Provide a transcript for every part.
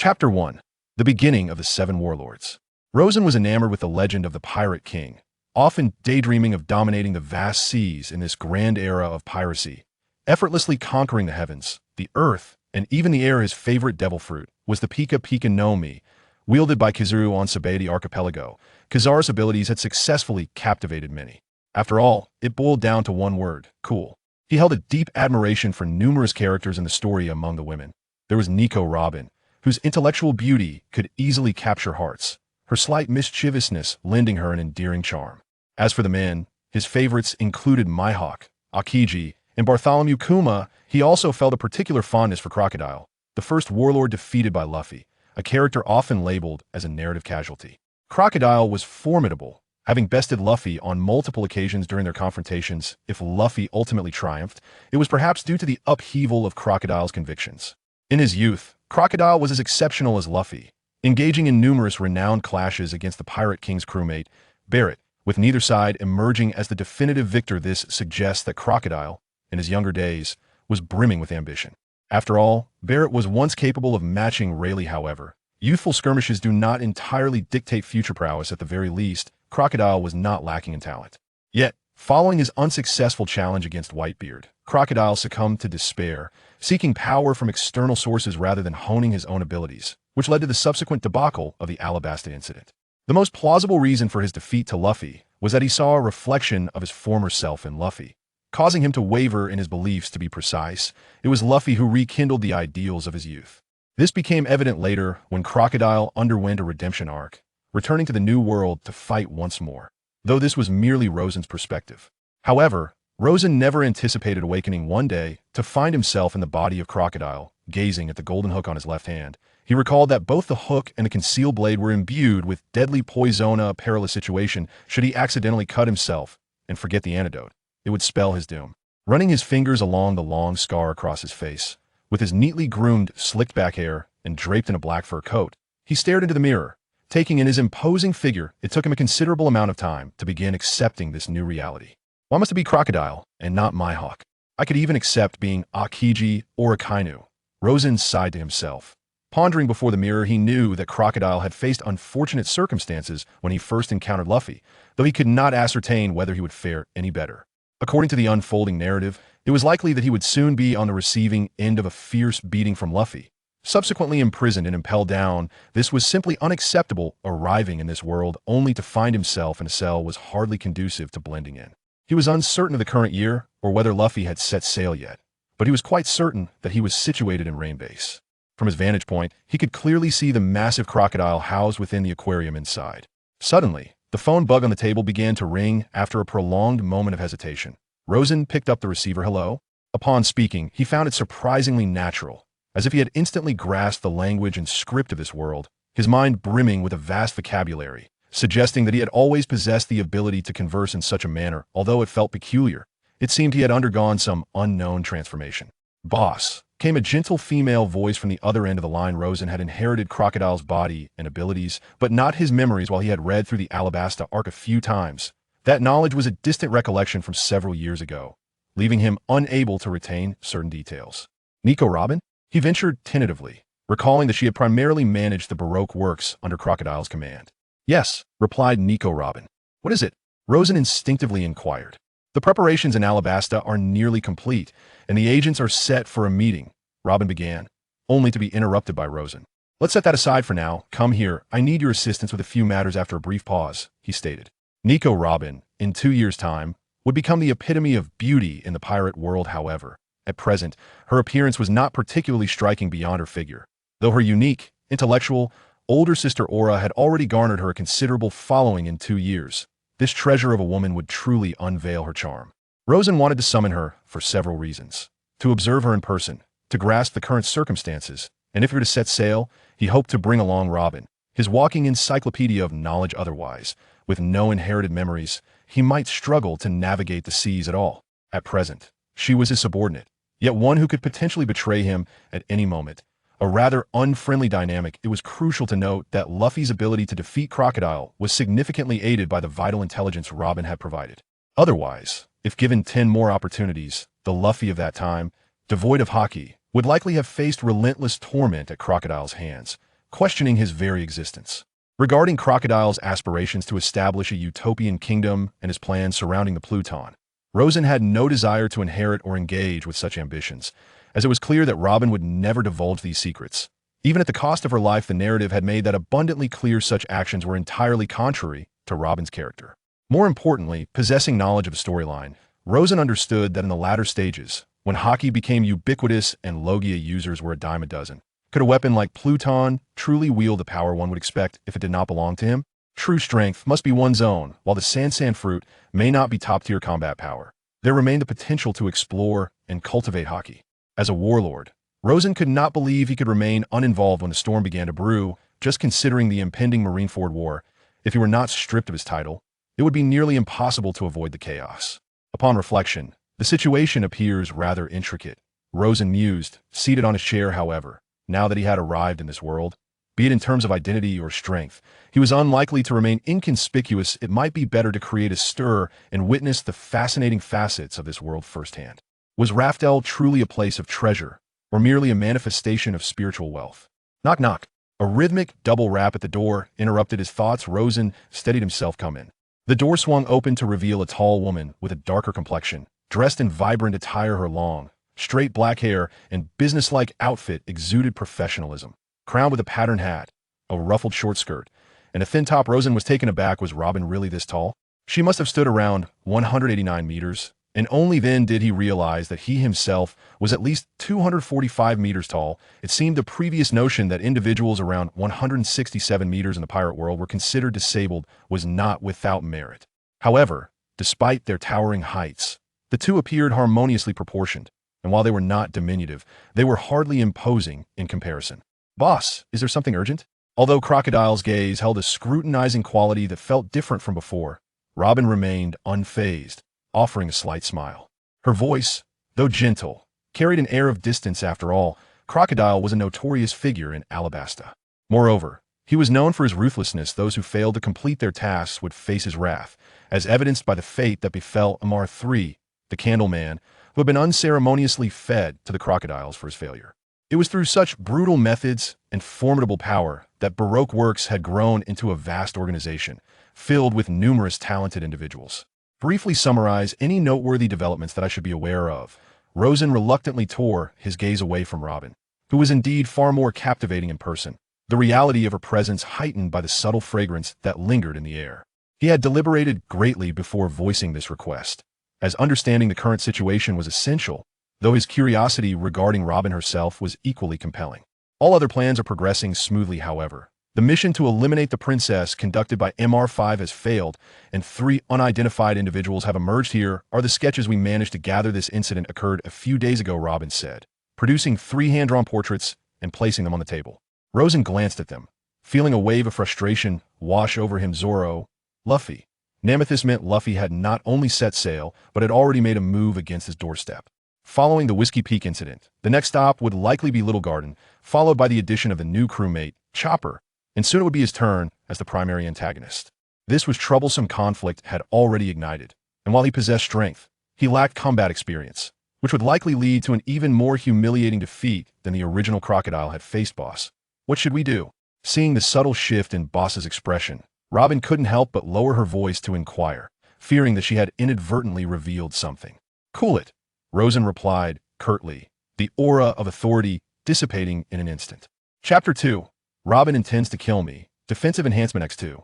Chapter 1. The Beginning of the Seven Warlords. Rosen was enamored with the legend of the Pirate King, often daydreaming of dominating the vast seas in this grand era of piracy, effortlessly conquering the heavens, the earth, and even the air. His favorite devil fruit was the Pika Pika no Mi, wielded by Kizaru on Sabedi Archipelago. Kizaru's abilities had successfully captivated many. After all, it boiled down to one word: cool. He held a deep admiration for numerous characters in the story. Among the women, there was Nico Robin, whose intellectual beauty could easily capture hearts, her slight mischievousness lending her an endearing charm. As for the men, his favorites included Mihawk, Akiji, and Bartholomew Kuma. He also felt a particular fondness for Crocodile, the first warlord defeated by Luffy, a character often labeled as a narrative casualty. Crocodile was formidable, having bested Luffy on multiple occasions during their confrontations. If Luffy ultimately triumphed, it was perhaps due to the upheaval of Crocodile's convictions. In his youth, Crocodile was as exceptional as Luffy, engaging in numerous renowned clashes against the Pirate King's crewmate, Barrett, with neither side emerging as the definitive victor. This suggests that Crocodile, in his younger days, was brimming with ambition. After all, Barrett was once capable of matching Rayleigh. However, youthful skirmishes do not entirely dictate future prowess. At the very least, Crocodile was not lacking in talent. Yet, following his unsuccessful challenge against Whitebeard, Crocodile succumbed to despair, seeking power from external sources rather than honing his own abilities, which led to the subsequent debacle of the Alabasta incident. The most plausible reason for his defeat to Luffy was that he saw a reflection of his former self in Luffy, causing him to waver in his beliefs. To be precise, it was Luffy who rekindled the ideals of his youth. This became evident later when Crocodile underwent a redemption arc, returning to the New World to fight once more, though this was merely Rosen's perspective. However, Rosen never anticipated awakening one day to find himself in the body of Crocodile, gazing at the golden hook on his left hand. He recalled that both the hook and the concealed blade were imbued with deadly poison. A perilous situation. Should he accidentally cut himself and forget the antidote, it would spell his doom. Running his fingers along the long scar across his face, with his neatly groomed, slicked back hair and draped in a black fur coat, he stared into the mirror, taking in his imposing figure. It took him a considerable amount of time to begin accepting this new reality. Why must it be Crocodile and not Mihawk? I could even accept being Akiji or Akainu. Rosen sighed to himself. Pondering before the mirror, he knew that Crocodile had faced unfortunate circumstances when he first encountered Luffy, though he could not ascertain whether he would fare any better. According to the unfolding narrative, it was likely that he would soon be on the receiving end of a fierce beating from Luffy, subsequently imprisoned and impelled down. This was simply unacceptable. Arriving in this world only to find himself in a cell was hardly conducive to blending in. He was uncertain of the current year or whether Luffy had set sail yet, but he was quite certain that he was situated in Rain Base. From his vantage point, he could clearly see the massive crocodile housed within the aquarium inside. Suddenly, the phone bug on the table began to ring. After a prolonged moment of hesitation, Rosen picked up the receiver. Hello? Upon speaking, he found it surprisingly natural, as if he had instantly grasped the language and script of this world, his mind brimming with a vast vocabulary, suggesting that he had always possessed the ability to converse in such a manner. Although it felt peculiar, it seemed he had undergone some unknown transformation. Boss, came a gentle female voice from the other end of the line. Rosen had inherited Crocodile's body and abilities, but not his memories. While he had read through the Alabasta arc a few times, that knowledge was a distant recollection from several years ago, leaving him unable to retain certain details. Nico Robin? He ventured tentatively, recalling that she had primarily managed the Baroque works under Crocodile's command. Yes, replied Nico Robin. What is it? Rosen instinctively inquired. The preparations in Alabasta are nearly complete, and the agents are set for a meeting, Robin began, only to be interrupted by Rosen. Let's set that aside for now. Come here, I need your assistance with a few matters. After a brief pause, he stated. Nico Robin, in 2 years' time, would become the epitome of beauty in the pirate world. However, at present, her appearance was not particularly striking beyond her figure, though her unique, intellectual, older sister Aura had already garnered her a considerable following. In 2 years, this treasure of a woman would truly unveil her charm. Rosen wanted to summon her for several reasons: to observe her in person, to grasp the current circumstances, and if he were to set sail, he hoped to bring along Robin, his walking encyclopedia of knowledge. Otherwise, with no inherited memories, he might struggle to navigate the seas at all. At present, she was his subordinate, yet one who could potentially betray him at any moment. A rather unfriendly dynamic. It was crucial to note that Luffy's ability to defeat Crocodile was significantly aided by the vital intelligence Robin had provided. Otherwise, if given 10 more opportunities, the Luffy of that time, devoid of Haki, would likely have faced relentless torment at Crocodile's hands. questioning his very existence. Regarding Crocodile's aspirations to establish a utopian kingdom and his plans surrounding the Pluton, Rosen had no desire to inherit or engage with such ambitions, as it was clear that Robin would never divulge these secrets. Even at the cost of her life, the narrative had made that abundantly clear such actions were entirely contrary to Robin's character. More importantly, possessing knowledge of the storyline, Rosen understood that in the latter stages, when Haki became ubiquitous and Logia users were a dime a dozen, could a weapon like Pluton truly wield the power one would expect if it did not belong to him? True strength must be one's own, while the Sansan fruit may not be top-tier combat power. There remained the potential to explore and cultivate Haki. As a warlord, Rosen could not believe he could remain uninvolved when the storm began to brew. Just considering the impending Marineford War, if he were not stripped of his title, it would be nearly impossible to avoid the chaos. Upon reflection, the situation appears rather intricate. Rosen mused, seated on his chair, however, now that he had arrived in this world, be it in terms of identity or strength, he was unlikely to remain inconspicuous. It might be better to create a stir and witness the fascinating facets of this world firsthand. Was Raftel truly a place of treasure, or merely a manifestation of spiritual wealth? Knock knock. A rhythmic double rap at the door interrupted his thoughts. Rosen steadied himself. Come in. The door swung open to reveal a tall woman with a darker complexion, dressed in vibrant attire. Her long, straight black hair and businesslike outfit exuded professionalism. Crowned with a patterned hat, a ruffled short skirt, and a thin top, Rosen was taken aback. Was Robin really this tall? She must have stood around 189 meters, and only then did he realize that he himself was at least 245 meters tall. It seemed the previous notion that individuals around 167 meters in the pirate world were considered disabled was not without merit. However, despite their towering heights, the two appeared harmoniously proportioned, and while they were not diminutive, they were hardly imposing in comparison. Boss, is there something urgent? Although Crocodile's gaze held a scrutinizing quality that felt different from before, Robin remained unfazed, offering a slight smile. Her voice, though gentle, carried an air of distance. After all, Crocodile was a notorious figure in Alabasta. Moreover, he was known for his ruthlessness. Those who failed to complete their tasks would face his wrath, as evidenced by the fate that befell Amar III, the Candleman, who had been unceremoniously fed to the crocodiles for his failure. It was through such brutal methods and formidable power that Baroque Works had grown into a vast organization, filled with numerous talented individuals. Briefly summarize any noteworthy developments that I should be aware of. Rosen reluctantly tore his gaze away from Robin, who was indeed far more captivating in person, the reality of her presence heightened by the subtle fragrance that lingered in the air. He had deliberated greatly before voicing this request, as understanding the current situation was essential, though his curiosity regarding Robin herself was equally compelling. All other plans are progressing smoothly, however. The mission to eliminate the princess conducted by MR5 has failed, and 3 unidentified individuals have emerged. Here are the sketches we managed to gather. This incident occurred a few days ago, Robin said, producing 3 hand-drawn portraits and placing them on the table. Rosen glanced at them, feeling a wave of frustration wash over him. Zorro, Luffy. Nemethus meant Luffy had not only set sail, but had already made a move against his doorstep. Following the Whiskey Peak incident, the next stop would likely be Little Garden, followed by the addition of the new crewmate, Chopper, and soon it would be his turn as the primary antagonist. This was troublesome conflict had already ignited, and while he possessed strength, he lacked combat experience, which would likely lead to an even more humiliating defeat than the original Crocodile had faced. Boss, what should we do? Seeing the subtle shift in Boss's expression, Robin couldn't help but lower her voice to inquire, fearing that she had inadvertently revealed something. Cool it, Rosen replied curtly, the aura of authority dissipating in an instant. Chapter 2. Robin intends to kill me. Defensive Enhancement X2.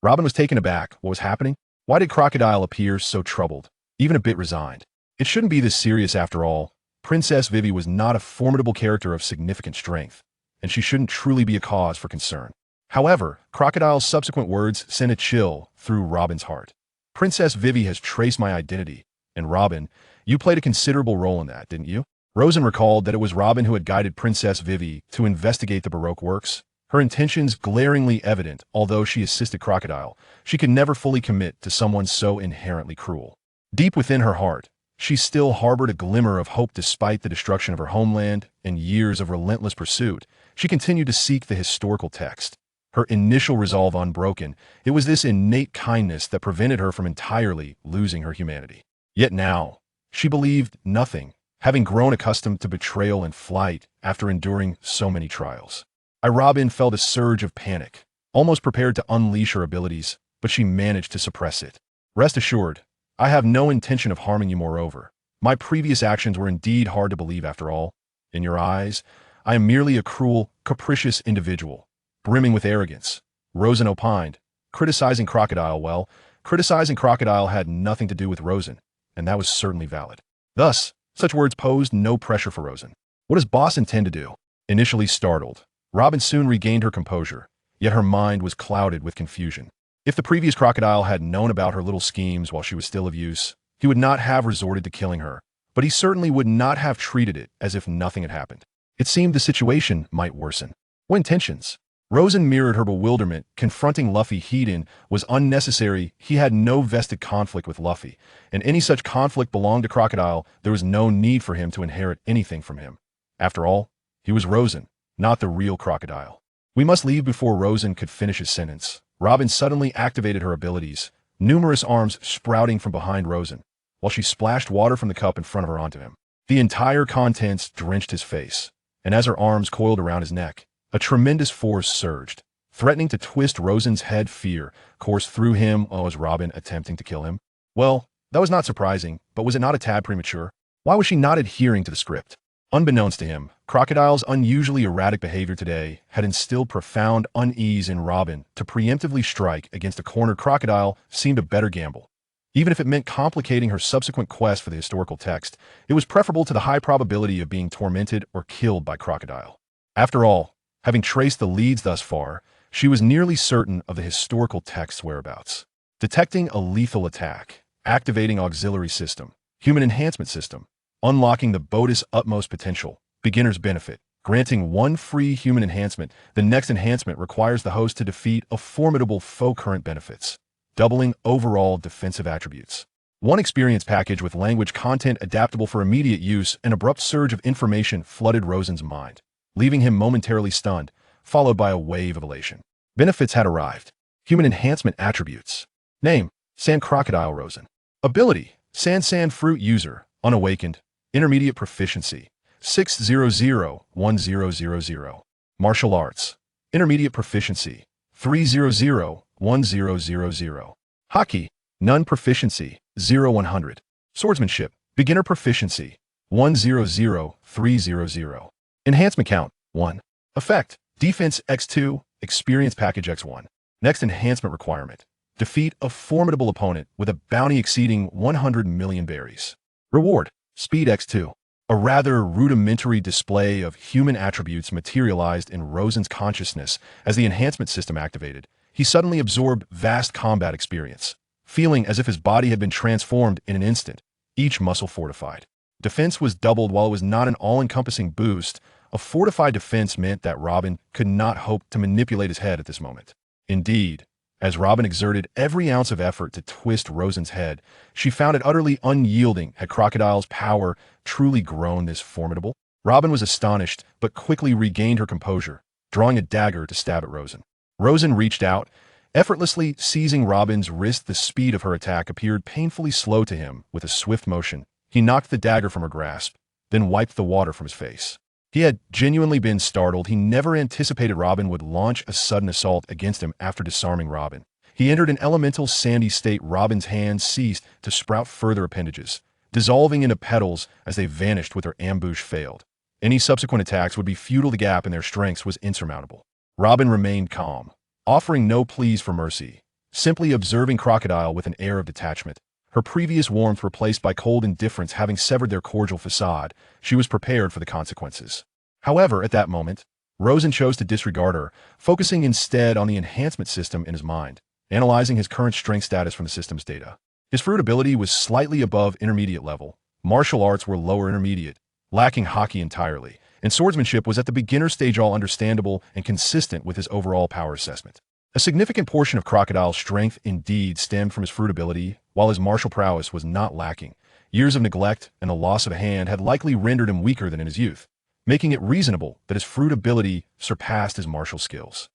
Robin was taken aback. What was happening? Why did Crocodile appear so troubled, even a bit resigned? It shouldn't be this serious after all. Princess Vivi was not a formidable character of significant strength, and she shouldn't truly be a cause for concern. However, Crocodile's subsequent words sent a chill through Robin's heart. Princess Vivi has traced my identity, and Robin, you played a considerable role in that, didn't you? Rosen recalled that it was Robin who had guided Princess Vivi to investigate the Baroque Works, her intentions glaringly evident. Although she assisted Crocodile, she could never fully commit to someone so inherently cruel. Deep within her heart, she still harbored a glimmer of hope. Despite the destruction of her homeland and years of relentless pursuit, she continued to seek the historical text. Her initial resolve unbroken, it was this innate kindness that prevented her from entirely losing her humanity. Yet now, she believed nothing, having grown accustomed to betrayal and flight after enduring so many trials. Robin felt a surge of panic, almost prepared to unleash her abilities, but she managed to suppress it. Rest assured, I have no intention of harming you moreover. My previous actions were indeed hard to believe after all. In your eyes, I am merely a cruel, capricious individual, brimming with arrogance. Rosen opined, criticizing Crocodile. Well, criticizing Crocodile had nothing to do with Rosen, and that was certainly valid. Thus, such words posed no pressure for Rosen. What does boss intend to do? Initially startled, Robin soon regained her composure, yet her mind was clouded with confusion. If the previous Crocodile had known about her little schemes while she was still of use, he would not have resorted to killing her, but he certainly would not have treated it as if nothing had happened. It seemed the situation might worsen. What intentions? Rosen mirrored her bewilderment. Confronting Luffy head-on was unnecessary. He had no vested conflict with Luffy, and any such conflict belonged to Crocodile. There was no need for him to inherit anything from him. After all, he was Rosen, not the real Crocodile. We must leave before Rosen could finish his sentence. Robin suddenly activated her abilities, numerous arms sprouting from behind Rosen, while she splashed water from the cup in front of her onto him. The entire contents drenched his face, and as her arms coiled around his neck, a tremendous force surged, threatening to twist Rosen's head. Fear coursed through him as Robin attempting to kill him. Well, that was not surprising, but was it not a tad premature? Why was she not adhering to the script? Unbeknownst to him, Crocodile's unusually erratic behavior today had instilled profound unease in Robin. To preemptively strike against a cornered Crocodile seemed a better gamble. Even if it meant complicating her subsequent quest for the historical text, it was preferable to the high probability of being tormented or killed by Crocodile. After all, having traced the leads thus far, she was nearly certain of the historical text's whereabouts. Detecting a lethal attack, activating auxiliary system, human enhancement system, unlocking the boat's utmost potential, beginner's benefit, granting one free human enhancement. The next enhancement requires the host to defeat a formidable foe. Current benefits, doubling overall defensive attributes. One experience package with language content adaptable for immediate use. An abrupt surge of information flooded Rosen's mind, leaving him momentarily stunned, followed by a wave of elation. Benefits had arrived. Human enhancement attributes. Name, Sand Crocodile Rosen. Ability, Sand Fruit User, Unawakened. Intermediate Proficiency, 600-1000. Martial Arts, Intermediate Proficiency, 300-1000. Haki, None Proficiency, 0-100. Swordsmanship, Beginner Proficiency, 100-300. Enhancement Count, 1. Effect, Defense X2, Experience Package X1. Next enhancement requirement, defeat a formidable opponent with a bounty exceeding 100 million berries. Reward, Speed X2. A rather rudimentary display of human attributes materialized in Rosen's consciousness as the enhancement system activated. He suddenly absorbed vast combat experience, feeling as if his body had been transformed in an instant, each muscle fortified. Defense was doubled. While it was not an all-encompassing boost, a fortified defense meant that Robin could not hope to manipulate his head at this moment. Indeed, as Robin exerted every ounce of effort to twist Rosen's head, she found it utterly unyielding. Had Crocodile's power truly grown this formidable? Robin was astonished, but quickly regained her composure, drawing a dagger to stab at Rosen. Rosen reached out, effortlessly seizing Robin's wrist. The speed of her attack appeared painfully slow to him. With a swift motion, he knocked the dagger from her grasp, then wiped the water from his face. He had genuinely been startled. He never anticipated Robin would launch a sudden assault against him after disarming Robin. He entered an elemental sandy state. Robin's hands ceased to sprout further appendages, dissolving into petals as they vanished with her ambush failed. Any subsequent attacks would be futile. The gap in their strengths was insurmountable. Robin remained calm, offering no pleas for mercy, simply observing Crocodile with an air of detachment. Her previous warmth replaced by cold indifference having severed their cordial facade, she was prepared for the consequences. However, at that moment, Rosen chose to disregard her, focusing instead on the enhancement system in his mind, analyzing his current strength status from the system's data. His fruit ability was slightly above intermediate level, martial arts were lower intermediate, lacking Haki entirely, and swordsmanship was at the beginner stage, all understandable and consistent with his overall power assessment. A significant portion of Crocodile's strength indeed stemmed from his fruit ability, while his martial prowess was not lacking. Years of neglect and the loss of a hand had likely rendered him weaker than in his youth, making it reasonable that his fruit ability surpassed his martial skills.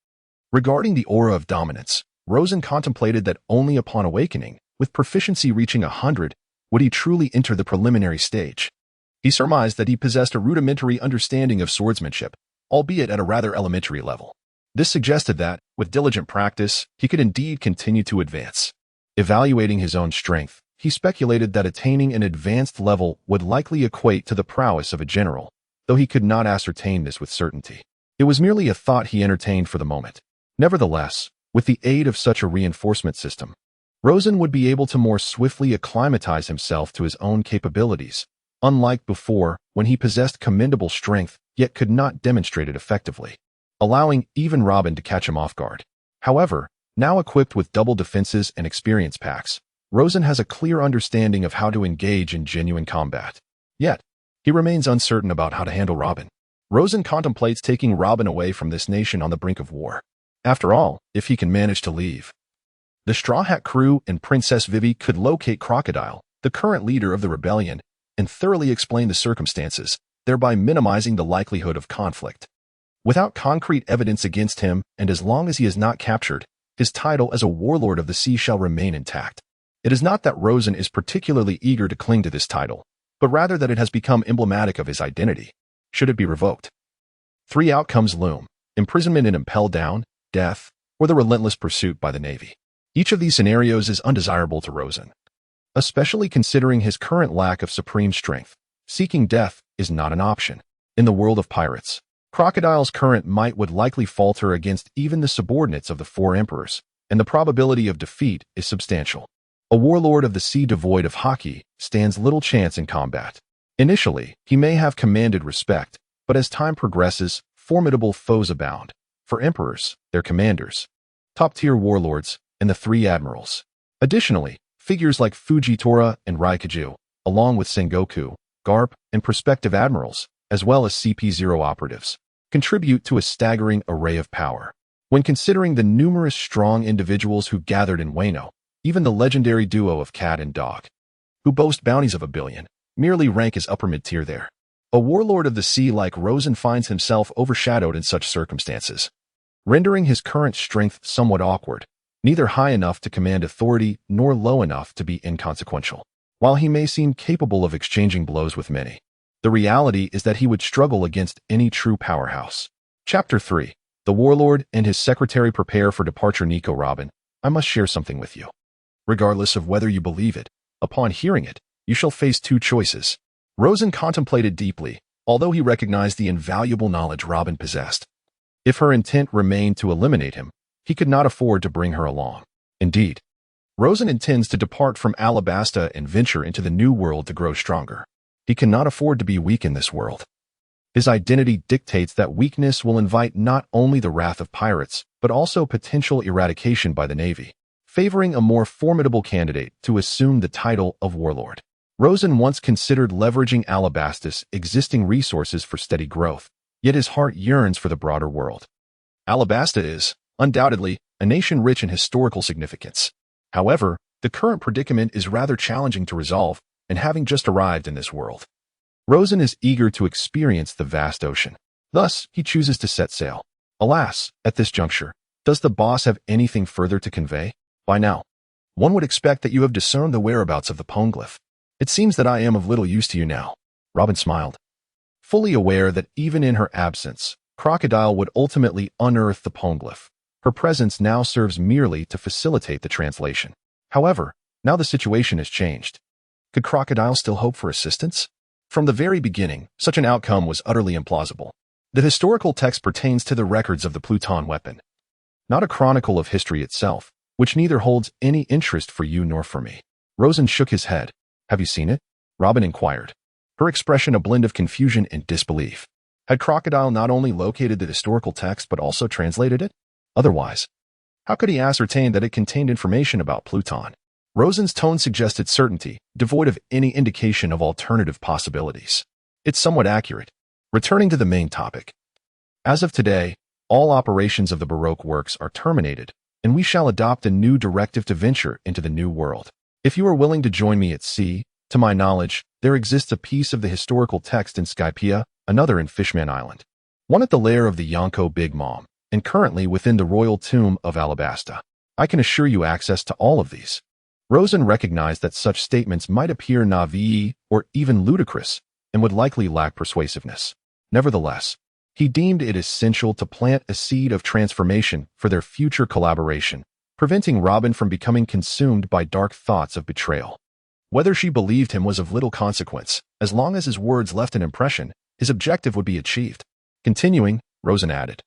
Regarding the aura of dominance, Rosen contemplated that only upon awakening, with proficiency reaching 100, would he truly enter the preliminary stage. He surmised that he possessed a rudimentary understanding of swordsmanship, albeit at a rather elementary level. This suggested that, with diligent practice, he could indeed continue to advance. Evaluating his own strength, he speculated that attaining an advanced level would likely equate to the prowess of a general, though he could not ascertain this with certainty. It was merely a thought he entertained for the moment. Nevertheless, with the aid of such a reinforcement system, Rosen would be able to more swiftly acclimatize himself to his own capabilities, unlike before when he possessed commendable strength yet could not demonstrate it effectively, allowing even Robin to catch him off guard. However, now equipped with double defenses and experience packs, Rosen has a clear understanding of how to engage in genuine combat. Yet, he remains uncertain about how to handle Robin. Rosen contemplates taking Robin away from this nation on the brink of war. After all, if he can manage to leave, the Straw Hat crew and Princess Vivi could locate Crocodile, the current leader of the rebellion, and thoroughly explain the circumstances, thereby minimizing the likelihood of conflict. Without concrete evidence against him, and as long as he is not captured, his title as a warlord of the sea shall remain intact. It is not that Rosen is particularly eager to cling to this title, but rather that it has become emblematic of his identity, should it be revoked. 3 outcomes loom: imprisonment and impelled down, death, or the relentless pursuit by the Navy. Each of these scenarios is undesirable to Rosen, especially considering his current lack of supreme strength. Seeking death is not an option. In the world of pirates, Crocodile's current might would likely falter against even the subordinates of the 4 emperors, and the probability of defeat is substantial. A warlord of the sea devoid of Haki stands little chance in combat. Initially, he may have commanded respect, but as time progresses, formidable foes abound. For emperors, their commanders, top-tier warlords, and the 3 admirals. Additionally, figures like Fujitora and Raikaju, along with Sengoku, Garp, and prospective admirals, as well as CP0 operatives, contribute to a staggering array of power. When considering the numerous strong individuals who gathered in Wano, even the legendary duo of cat and dog, who boast bounties of 1 billion, merely rank as upper mid-tier there. A warlord of the sea like Rosen finds himself overshadowed in such circumstances, rendering his current strength somewhat awkward, neither high enough to command authority nor low enough to be inconsequential. While he may seem capable of exchanging blows with many, the reality is that he would struggle against any true powerhouse. Chapter 3. The Warlord and his secretary prepare for departure. Nico, Robin, I must share something with you. Regardless of whether you believe it, upon hearing it, you shall face 2 choices. Rosen contemplated deeply, although he recognized the invaluable knowledge Robin possessed. If her intent remained to eliminate him, he could not afford to bring her along. Indeed, Rosen intends to depart from Alabasta and venture into the new world to grow stronger. He cannot afford to be weak in this world. His identity dictates that weakness will invite not only the wrath of pirates, but also potential eradication by the Navy, favoring a more formidable candidate to assume the title of warlord. Rosen once considered leveraging Alabasta's existing resources for steady growth, yet his heart yearns for the broader world. Alabasta is, undoubtedly, a nation rich in historical significance. However, the current predicament is rather challenging to resolve, and having just arrived in this world, Rosen is eager to experience the vast ocean. Thus, he chooses to set sail. Alas, at this juncture, does the boss have anything further to convey? By now, one would expect that you have discerned the whereabouts of the poneglyph. It seems that I am of little use to you now. Robin smiled, fully aware that even in her absence, Crocodile would ultimately unearth the poneglyph. Her presence now serves merely to facilitate the translation. However, now the situation has changed. Could Crocodile still hope for assistance? From the very beginning, such an outcome was utterly implausible. The historical text pertains to the records of the Pluton weapon, not a chronicle of history itself, which neither holds any interest for you nor for me. Rosen shook his head. Have you seen it? Robin inquired, her expression a blend of confusion and disbelief. Had Crocodile not only located the historical text but also translated it? Otherwise, how could he ascertain that it contained information about Pluton? Rosen's tone suggested certainty, devoid of any indication of alternative possibilities. It's somewhat accurate. Returning to the main topic. As of today, all operations of the Baroque works are terminated, and we shall adopt a new directive to venture into the new world. If you are willing to join me at sea, to my knowledge, there exists a piece of the historical text in Skypea, another in Fishman Island, one at the lair of the Yonko Big Mom, and currently within the royal tomb of Alabasta. I can assure you access to all of these. Rosen recognized that such statements might appear naive or even ludicrous, and would likely lack persuasiveness. Nevertheless, He deemed it essential to plant a seed of transformation for their future collaboration, preventing Robin from becoming consumed by dark thoughts of betrayal. Whether she believed him was of little consequence. As long as his words left an impression, his objective would be achieved. Continuing, Rosen added,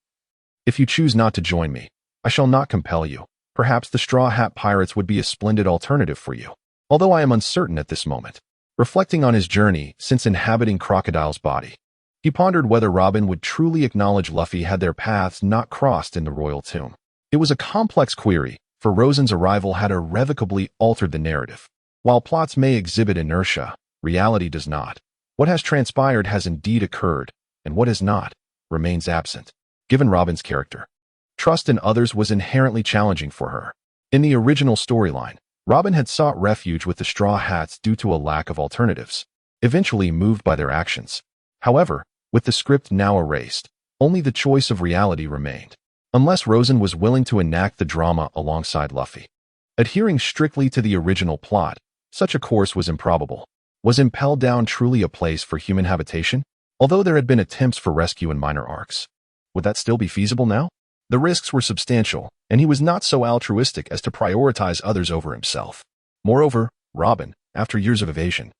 "If you choose not to join me, I shall not compel you. Perhaps the Straw Hat Pirates would be a splendid alternative for you, although I am uncertain at this moment." Reflecting on his journey since inhabiting Crocodile's body, he pondered whether Robin would truly acknowledge Luffy had their paths not crossed in the royal tomb. It was a complex query, for Rosen's arrival had irrevocably altered the narrative. While plots may exhibit inertia, reality does not. What has transpired has indeed occurred, and what has not remains absent. Given Robin's character, trust in others was inherently challenging for her. In the original storyline, Robin had sought refuge with the Straw Hats due to a lack of alternatives, eventually moved by their actions. However, with the script now erased, only the choice of reality remained. Unless Rosen was willing to enact the drama alongside Luffy, adhering strictly to the original plot, such a course was improbable. Was Impel Down truly a place for human habitation? Although there had been attempts for rescue in minor arcs, would that still be feasible now? The risks were substantial, and he was not so altruistic as to prioritize others over himself. Moreover, Robin, after years of evasion,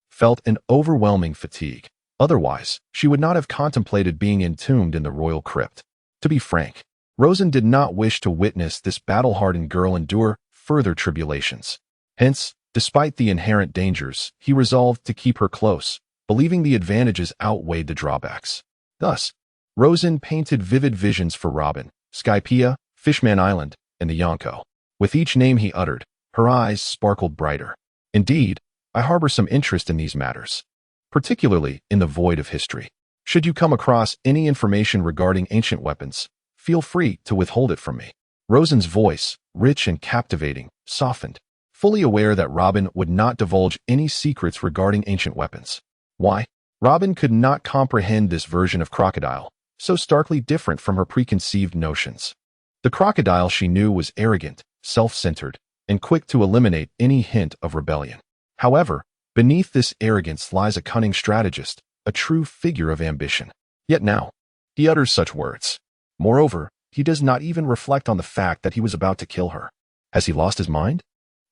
felt an overwhelming fatigue. Otherwise, she would not have contemplated being entombed in the royal crypt. To be frank, Rosen did not wish to witness this battle-hardened girl endure further tribulations. Hence, despite the inherent dangers, he resolved to keep her close, believing the advantages outweighed the drawbacks. Thus, Rosen painted vivid visions for Robin, Skypiea, Fishman Island, and the Yonko. With each name he uttered, her eyes sparkled brighter. Indeed, I harbor some interest in these matters, particularly in the void of history. Should you come across any information regarding ancient weapons, feel free to withhold it from me. Rosen's voice, rich and captivating, softened, fully aware that Robin would not divulge any secrets regarding ancient weapons. Why? Robin could not comprehend this version of Crocodile, so starkly different from her preconceived notions. The Crocodile she knew was arrogant, self-centered, and quick to eliminate any hint of rebellion. However, beneath this arrogance lies a cunning strategist, a true figure of ambition. Yet now, he utters such words. Moreover, he does not even reflect on the fact that he was about to kill her. Has he lost his mind?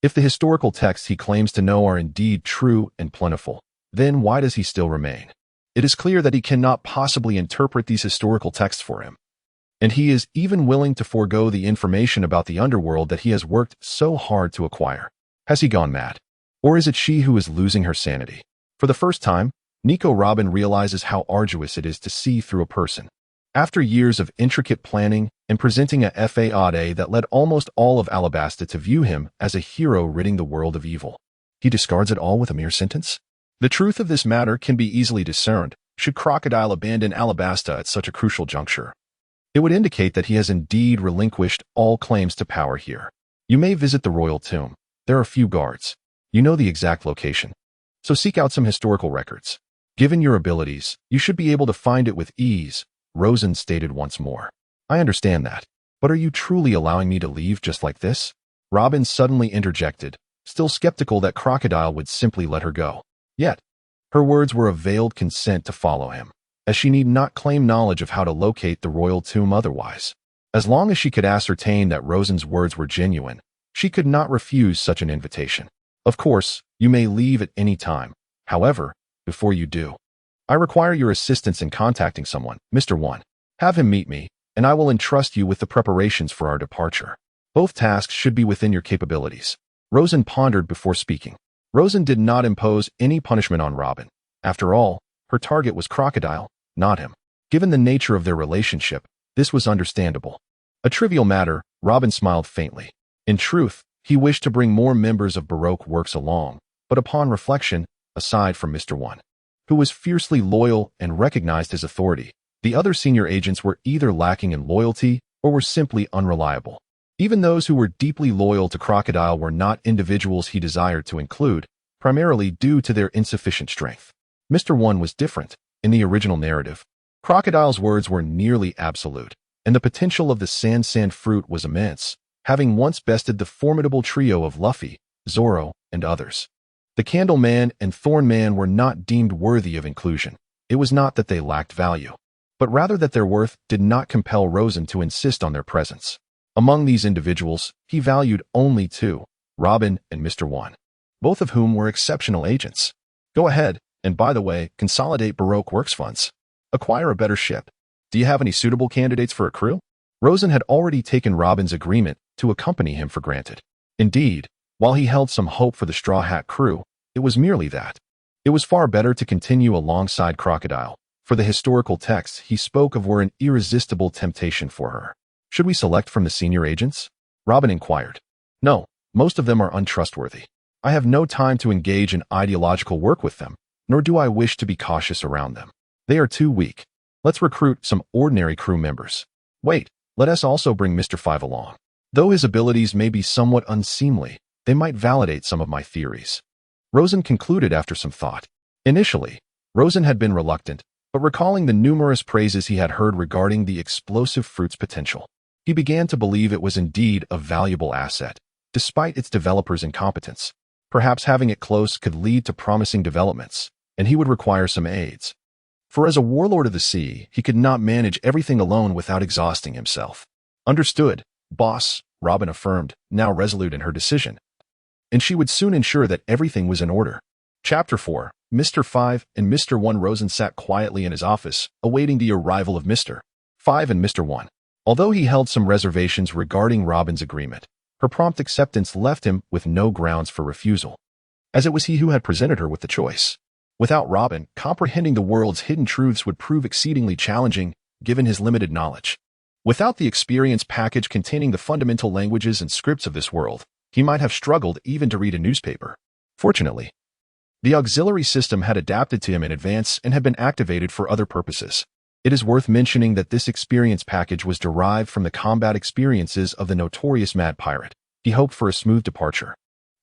If the historical texts he claims to know are indeed true and plentiful, then why does he still remain? It is clear that he cannot possibly interpret these historical texts for him, and he is even willing to forego the information about the underworld that he has worked so hard to acquire. Has he gone mad? Or is it she who is losing her sanity? For the first time, Nico Robin realizes how arduous it is to see through a person. After years of intricate planning and presenting a fade that led almost all of Alabasta to view him as a hero ridding the world of evil, he discards it all with a mere sentence? The truth of this matter can be easily discerned should Crocodile abandon Alabasta at such a crucial juncture. It would indicate that he has indeed relinquished all claims to power here. You may visit the royal tomb. There are few guards. You know the exact location, so seek out some historical records. Given your abilities, you should be able to find it with ease, Rosen stated once more. I understand that, but are you truly allowing me to leave just like this? Robin suddenly interjected, still skeptical that Crocodile would simply let her go. Yet, her words were a veiled consent to follow him, as she need not claim knowledge of how to locate the royal tomb otherwise. As long as she could ascertain that Rosen's words were genuine, she could not refuse such an invitation. Of course, you may leave at any time. However, before you do, I require your assistance in contacting someone, Mr. 1. Have him meet me, and I will entrust you with the preparations for our departure. Both tasks should be within your capabilities. Rosen pondered before speaking. Rosen did not impose any punishment on Robin. After all, her target was Crocodile, not him. Given the nature of their relationship, this was understandable. A trivial matter, Robin smiled faintly. In truth, he wished to bring more members of Baroque works along, but upon reflection, aside from Mr. 1, who was fiercely loyal and recognized his authority, the other senior agents were either lacking in loyalty or were simply unreliable. Even those who were deeply loyal to Crocodile were not individuals he desired to include, primarily due to their insufficient strength. Mr. 1 was different. In the original narrative, Crocodile's words were nearly absolute, and the potential of the Sand fruit was immense, having once bested the formidable trio of Luffy, Zoro, and others. The Candleman and Thornman were not deemed worthy of inclusion. It was not that they lacked value, but rather that their worth did not compel Rosen to insist on their presence. Among these individuals, he valued only two, Robin and Mr. One, both of whom were exceptional agents. Go ahead, and by the way, consolidate Baroque Works funds. Acquire a better ship. Do you have any suitable candidates for a crew? Rosen had already taken Robin's agreement to accompany him for granted. Indeed, while he held some hope for the Straw Hat crew, it was merely that. It was far better to continue alongside Crocodile, for the historical texts he spoke of were an irresistible temptation for her. Should we select from the senior agents? Robin inquired. No, most of them are untrustworthy. I have no time to engage in ideological work with them, nor do I wish to be cautious around them. They are too weak. Let's recruit some ordinary crew members. Wait, let us also bring Mr. Five along. Though his abilities may be somewhat unseemly, they might validate some of my theories. Rosen concluded after some thought. Initially, Rosen had been reluctant, but recalling the numerous praises he had heard regarding the explosive fruit's potential, he began to believe it was indeed a valuable asset, despite its developer's incompetence. Perhaps having it close could lead to promising developments, and he would require some aids. For as a warlord of the sea, he could not manage everything alone without exhausting himself. Understood, boss, Robin affirmed, now resolute in her decision. And she would soon ensure that everything was in order. Chapter 4. Mr. 5 and Mr. 1. Rosen sat quietly in his office, awaiting the arrival of Mr. 5 and Mr. 1. Although he held some reservations regarding Robin's agreement, her prompt acceptance left him with no grounds for refusal, as it was he who had presented her with the choice. Without Robin, comprehending the world's hidden truths would prove exceedingly challenging, given his limited knowledge. Without the experience package containing the fundamental languages and scripts of this world, he might have struggled even to read a newspaper. Fortunately, the auxiliary system had adapted to him in advance and had been activated for other purposes. It is worth mentioning that this experience package was derived from the combat experiences of the notorious Mad Pirate. He hoped for a smooth departure.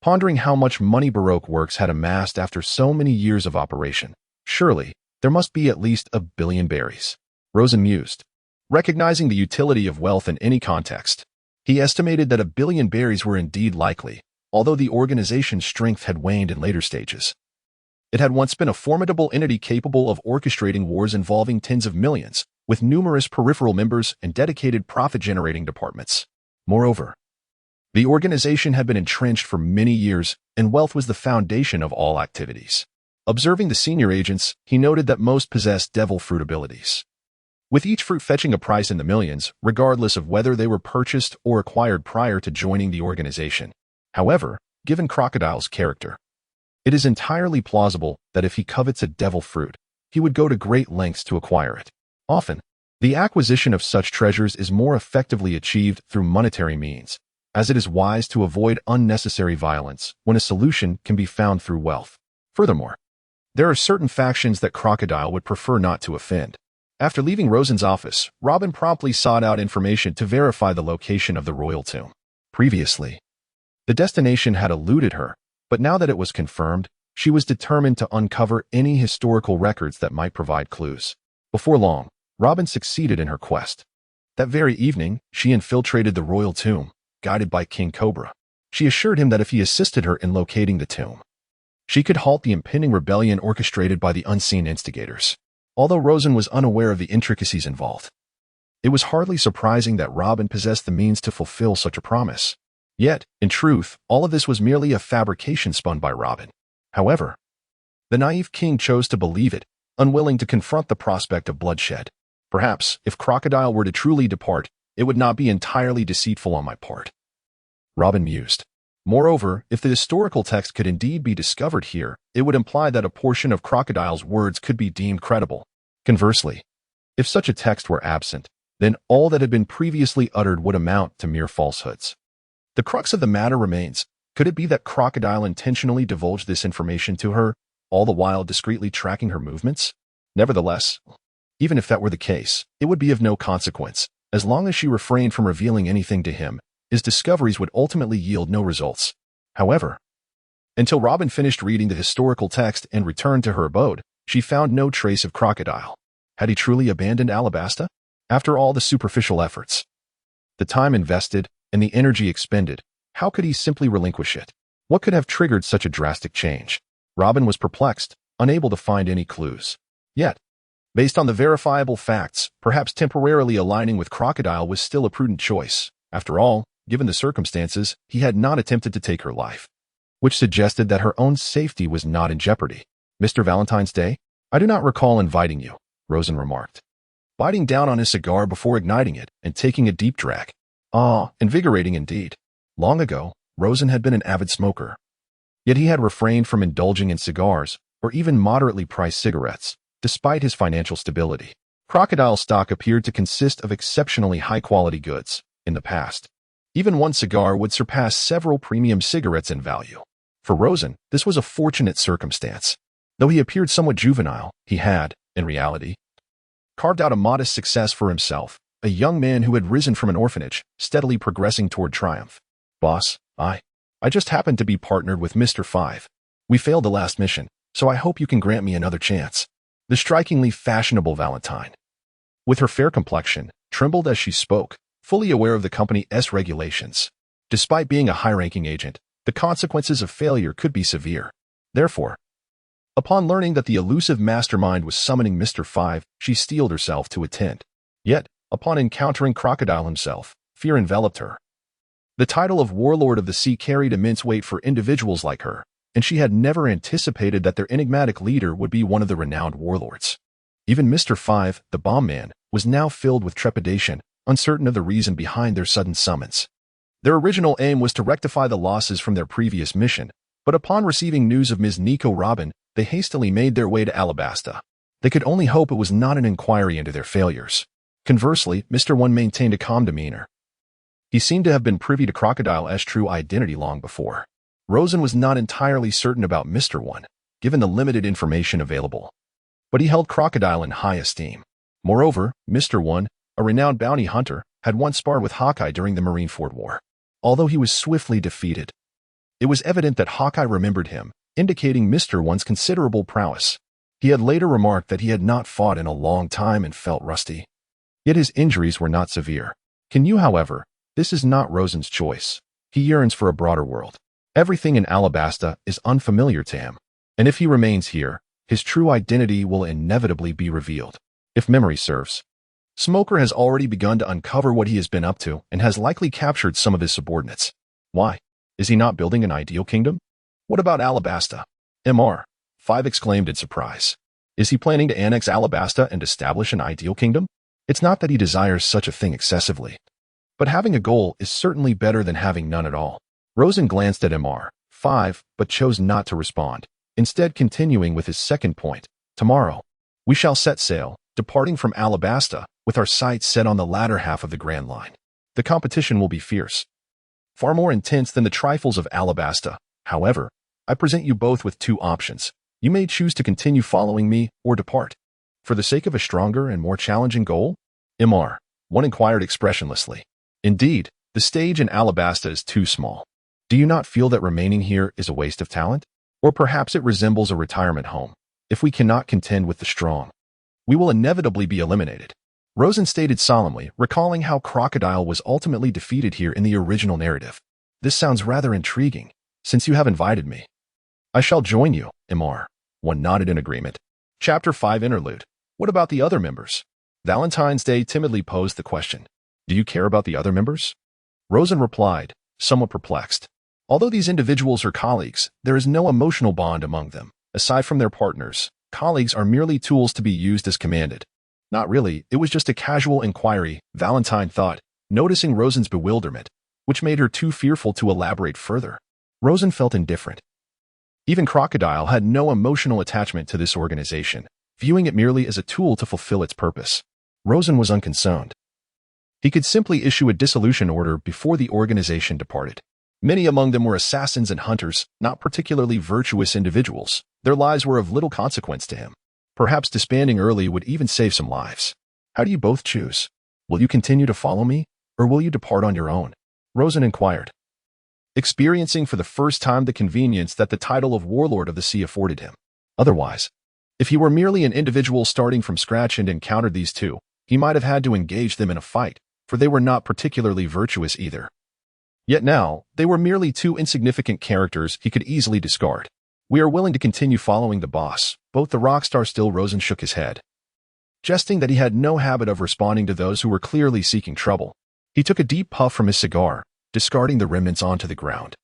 Pondering how much money Baroque Works had amassed after so many years of operation, surely there must be at least 1 billion berries. Rosen mused. Recognizing the utility of wealth in any context, he estimated that 1 billion berries were indeed likely, although the organization's strength had waned in later stages. It had once been a formidable entity capable of orchestrating wars involving tens of millions, with numerous peripheral members and dedicated profit-generating departments. Moreover, the organization had been entrenched for many years, and wealth was the foundation of all activities. Observing the senior agents, he noted that most possessed devil fruit abilities, with each fruit fetching a price in the millions, regardless of whether they were purchased or acquired prior to joining the organization. However, given Crocodile's character, it is entirely plausible that if he covets a devil fruit, he would go to great lengths to acquire it. Often, the acquisition of such treasures is more effectively achieved through monetary means, as it is wise to avoid unnecessary violence when a solution can be found through wealth. Furthermore, there are certain factions that Crocodile would prefer not to offend. After leaving Rosen's office, Robin promptly sought out information to verify the location of the royal tomb. Previously, the destination had eluded her, but now that it was confirmed, she was determined to uncover any historical records that might provide clues. Before long, Robin succeeded in her quest. That very evening, she infiltrated the royal tomb, guided by King Cobra. She assured him that if he assisted her in locating the tomb, she could halt the impending rebellion orchestrated by the unseen instigators. Although Rosen was unaware of the intricacies involved, it was hardly surprising that Robin possessed the means to fulfill such a promise. Yet, in truth, all of this was merely a fabrication spun by Robin. However, the naive king chose to believe it, unwilling to confront the prospect of bloodshed. Perhaps, if Crocodile were to truly depart, it would not be entirely deceitful on my part. Robin mused. Moreover, if the historical text could indeed be discovered here, it would imply that a portion of Crocodile's words could be deemed credible. Conversely, if such a text were absent, then all that had been previously uttered would amount to mere falsehoods. The crux of the matter remains, could it be that Crocodile intentionally divulged this information to her, all the while discreetly tracking her movements? Nevertheless, even if that were the case, it would be of no consequence. As long as she refrained from revealing anything to him, his discoveries would ultimately yield no results. However, until Robin finished reading the historical text and returned to her abode, she found no trace of Crocodile. Had he truly abandoned Alabasta? After all the superficial efforts, the time invested, and the energy expended, how could he simply relinquish it? What could have triggered such a drastic change? Robin was perplexed, unable to find any clues. Yet, Based on the verifiable facts, perhaps temporarily aligning with Crocodile was still a prudent choice. After all, given the circumstances, he had not attempted to take her life, which suggested that her own safety was not in jeopardy. Mr. Valentine's Day? I do not recall inviting you, Rosen remarked, biting down on his cigar before igniting it and taking a deep drag. Ah, invigorating indeed. Long ago, Rosen had been an avid smoker. Yet he had refrained from indulging in cigars or even moderately priced cigarettes, despite his financial stability. Crocodile stock appeared to consist of exceptionally high-quality goods. In the past, even one cigar would surpass several premium cigarettes in value. For Rosen, this was a fortunate circumstance. Though he appeared somewhat juvenile, he had, in reality, carved out a modest success for himself, a young man who had risen from an orphanage, steadily progressing toward triumph. Boss, I just happened to be partnered with Mr. 5. We failed the last mission, so I hope you can grant me another chance. The strikingly fashionable Valentine, with her fair complexion, trembled as she spoke, fully aware of the company's regulations. Despite being a high-ranking agent, the consequences of failure could be severe. Therefore, upon learning that the elusive mastermind was summoning Mr. 5, she steeled herself to attend. Yet, upon encountering Crocodile himself, fear enveloped her. The title of Warlord of the Sea carried immense weight for individuals like her, and she had never anticipated that their enigmatic leader would be one of the renowned warlords. Even Mr. 5, the bomb man, was now filled with trepidation, uncertain of the reason behind their sudden summons. Their original aim was to rectify the losses from their previous mission, but upon receiving news of Ms. Nico Robin, they hastily made their way to Alabasta. They could only hope it was not an inquiry into their failures. Conversely, Mr. 1 maintained a calm demeanor. He seemed to have been privy to Crocodile's true identity long before. Rosen was not entirely certain about Mr. 1, given the limited information available, but he held Crocodile in high esteem. Moreover, Mr. 1, a renowned bounty hunter, had once sparred with Haki during the Marineford War. Although he was swiftly defeated, it was evident that Haki remembered him, indicating Mr. 1's considerable prowess. He had later remarked that he had not fought in a long time and felt rusty. Yet his injuries were not severe. However, this is not Rosen's choice. He yearns for a broader world. Everything in Alabasta is unfamiliar to him, and if he remains here, his true identity will inevitably be revealed. If memory serves, Smoker has already begun to uncover what he has been up to and has likely captured some of his subordinates. Why? Is he not building an ideal kingdom? What about Alabasta? Mr. 5 exclaimed in surprise. Is he planning to annex Alabasta and establish an ideal kingdom? It's not that he desires such a thing excessively, but having a goal is certainly better than having none at all. Rosen glanced at Mr. 5, but chose not to respond, instead continuing with his second point. Tomorrow, we shall set sail, departing from Alabasta, with our sights set on the latter half of the Grand Line. The competition will be fierce, far more intense than the trifles of Alabasta. However, I present you both with two options. You may choose to continue following me or depart. For the sake of a stronger and more challenging goal? Mr. 1 inquired expressionlessly. Indeed, the stage in Alabasta is too small. Do you not feel that remaining here is a waste of talent? Or perhaps it resembles a retirement home. If we cannot contend with the strong, we will inevitably be eliminated. Rosen stated solemnly, recalling how Crocodile was ultimately defeated here in the original narrative. This sounds rather intriguing, since you have invited me. I shall join you, Mr. 1 nodded in agreement. Chapter 5 Interlude. What about the other members? Valentine's Day timidly posed the question. Do you care about the other members? Rosen replied, somewhat perplexed. Although these individuals are colleagues, there is no emotional bond among them. Aside from their partners, colleagues are merely tools to be used as commanded. Not really, it was just a casual inquiry, Valentine thought, noticing Rosen's bewilderment, which made her too fearful to elaborate further. Rosen felt indifferent. Even Crocodile had no emotional attachment to this organization, viewing it merely as a tool to fulfill its purpose. Rosen was unconcerned. He could simply issue a dissolution order before the organization departed. Many among them were assassins and hunters, not particularly virtuous individuals. Their lives were of little consequence to him. Perhaps disbanding early would even save some lives. How do you both choose? Will you continue to follow me, or will you depart on your own? Rosen inquired, experiencing for the first time the convenience that the title of Warlord of the Sea afforded him. Otherwise, if he were merely an individual starting from scratch and encountered these two, he might have had to engage them in a fight, for they were not particularly virtuous either. Yet now, they were merely two insignificant characters he could easily discard. We are willing to continue following the boss. Both the rockstar still. Rosen shook his head. jesting that he had no habit of responding to those who were clearly seeking trouble. He took a deep puff from his cigar, discarding the remnants onto the ground.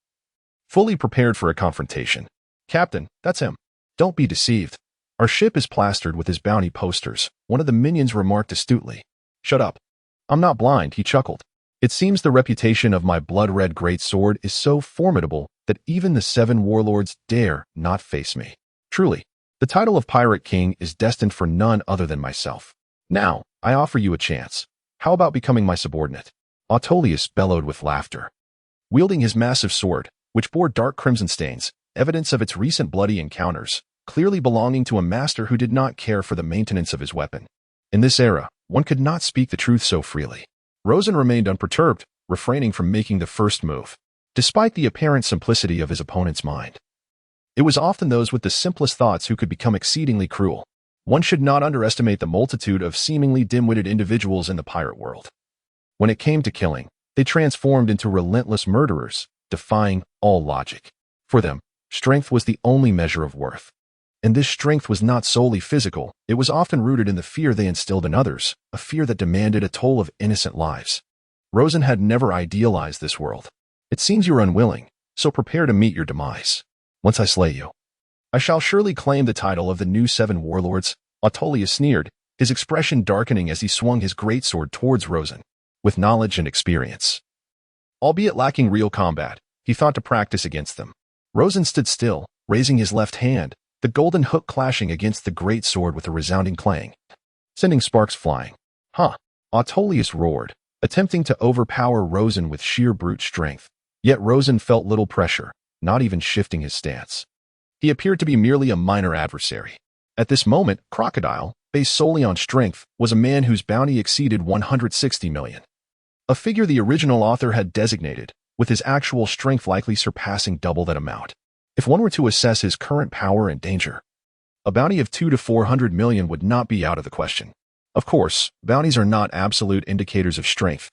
Fully prepared for a confrontation. "Captain, that's him. Don't be deceived. Our ship is plastered with his bounty posters," one of the minions remarked astutely. "Shut up. I'm not blind," he chuckled. "It seems the reputation of my blood-red greatsword is so formidable that even the 7 warlords dare not face me. Truly, the title of Pirate King is destined for none other than myself. Now, I offer you a chance. How about becoming my subordinate?" Autolycus bellowed with laughter. Wielding his massive sword, which bore dark crimson stains, evidence of its recent bloody encounters, clearly belonging to a master who did not care for the maintenance of his weapon. In this era, one could not speak the truth so freely. Rosen remained unperturbed, refraining from making the first move, despite the apparent simplicity of his opponent's mind. It was often those with the simplest thoughts who could become exceedingly cruel. One should not underestimate the multitude of seemingly dim-witted individuals in the pirate world. When it came to killing, they transformed into relentless murderers, defying all logic. For them, strength was the only measure of worth. And this strength was not solely physical, it was often rooted in the fear they instilled in others, a fear that demanded a toll of innocent lives. Rosen had never idealized this world. "It seems you are unwilling, so prepare to meet your demise. Once I slay you, I shall surely claim the title of the new 7 warlords," Autolycus sneered, his expression darkening as he swung his greatsword towards Rosen. With knowledge and experience, albeit lacking real combat, he thought to practice against them. Rosen stood still, raising his left hand, the golden hook clashing against the greatsword with a resounding clang, sending sparks flying. "Huh!" Autolycus roared, attempting to overpower Rosen with sheer brute strength. Yet Rosen felt little pressure, not even shifting his stance. He appeared to be merely a minor adversary. At this moment, Crocodile, based solely on strength, was a man whose bounty exceeded 160 million. A figure the original author had designated, with his actual strength likely surpassing double that amount. If one were to assess his current power and danger, a bounty of 200 to 400 million would not be out of the question. Of course, bounties are not absolute indicators of strength,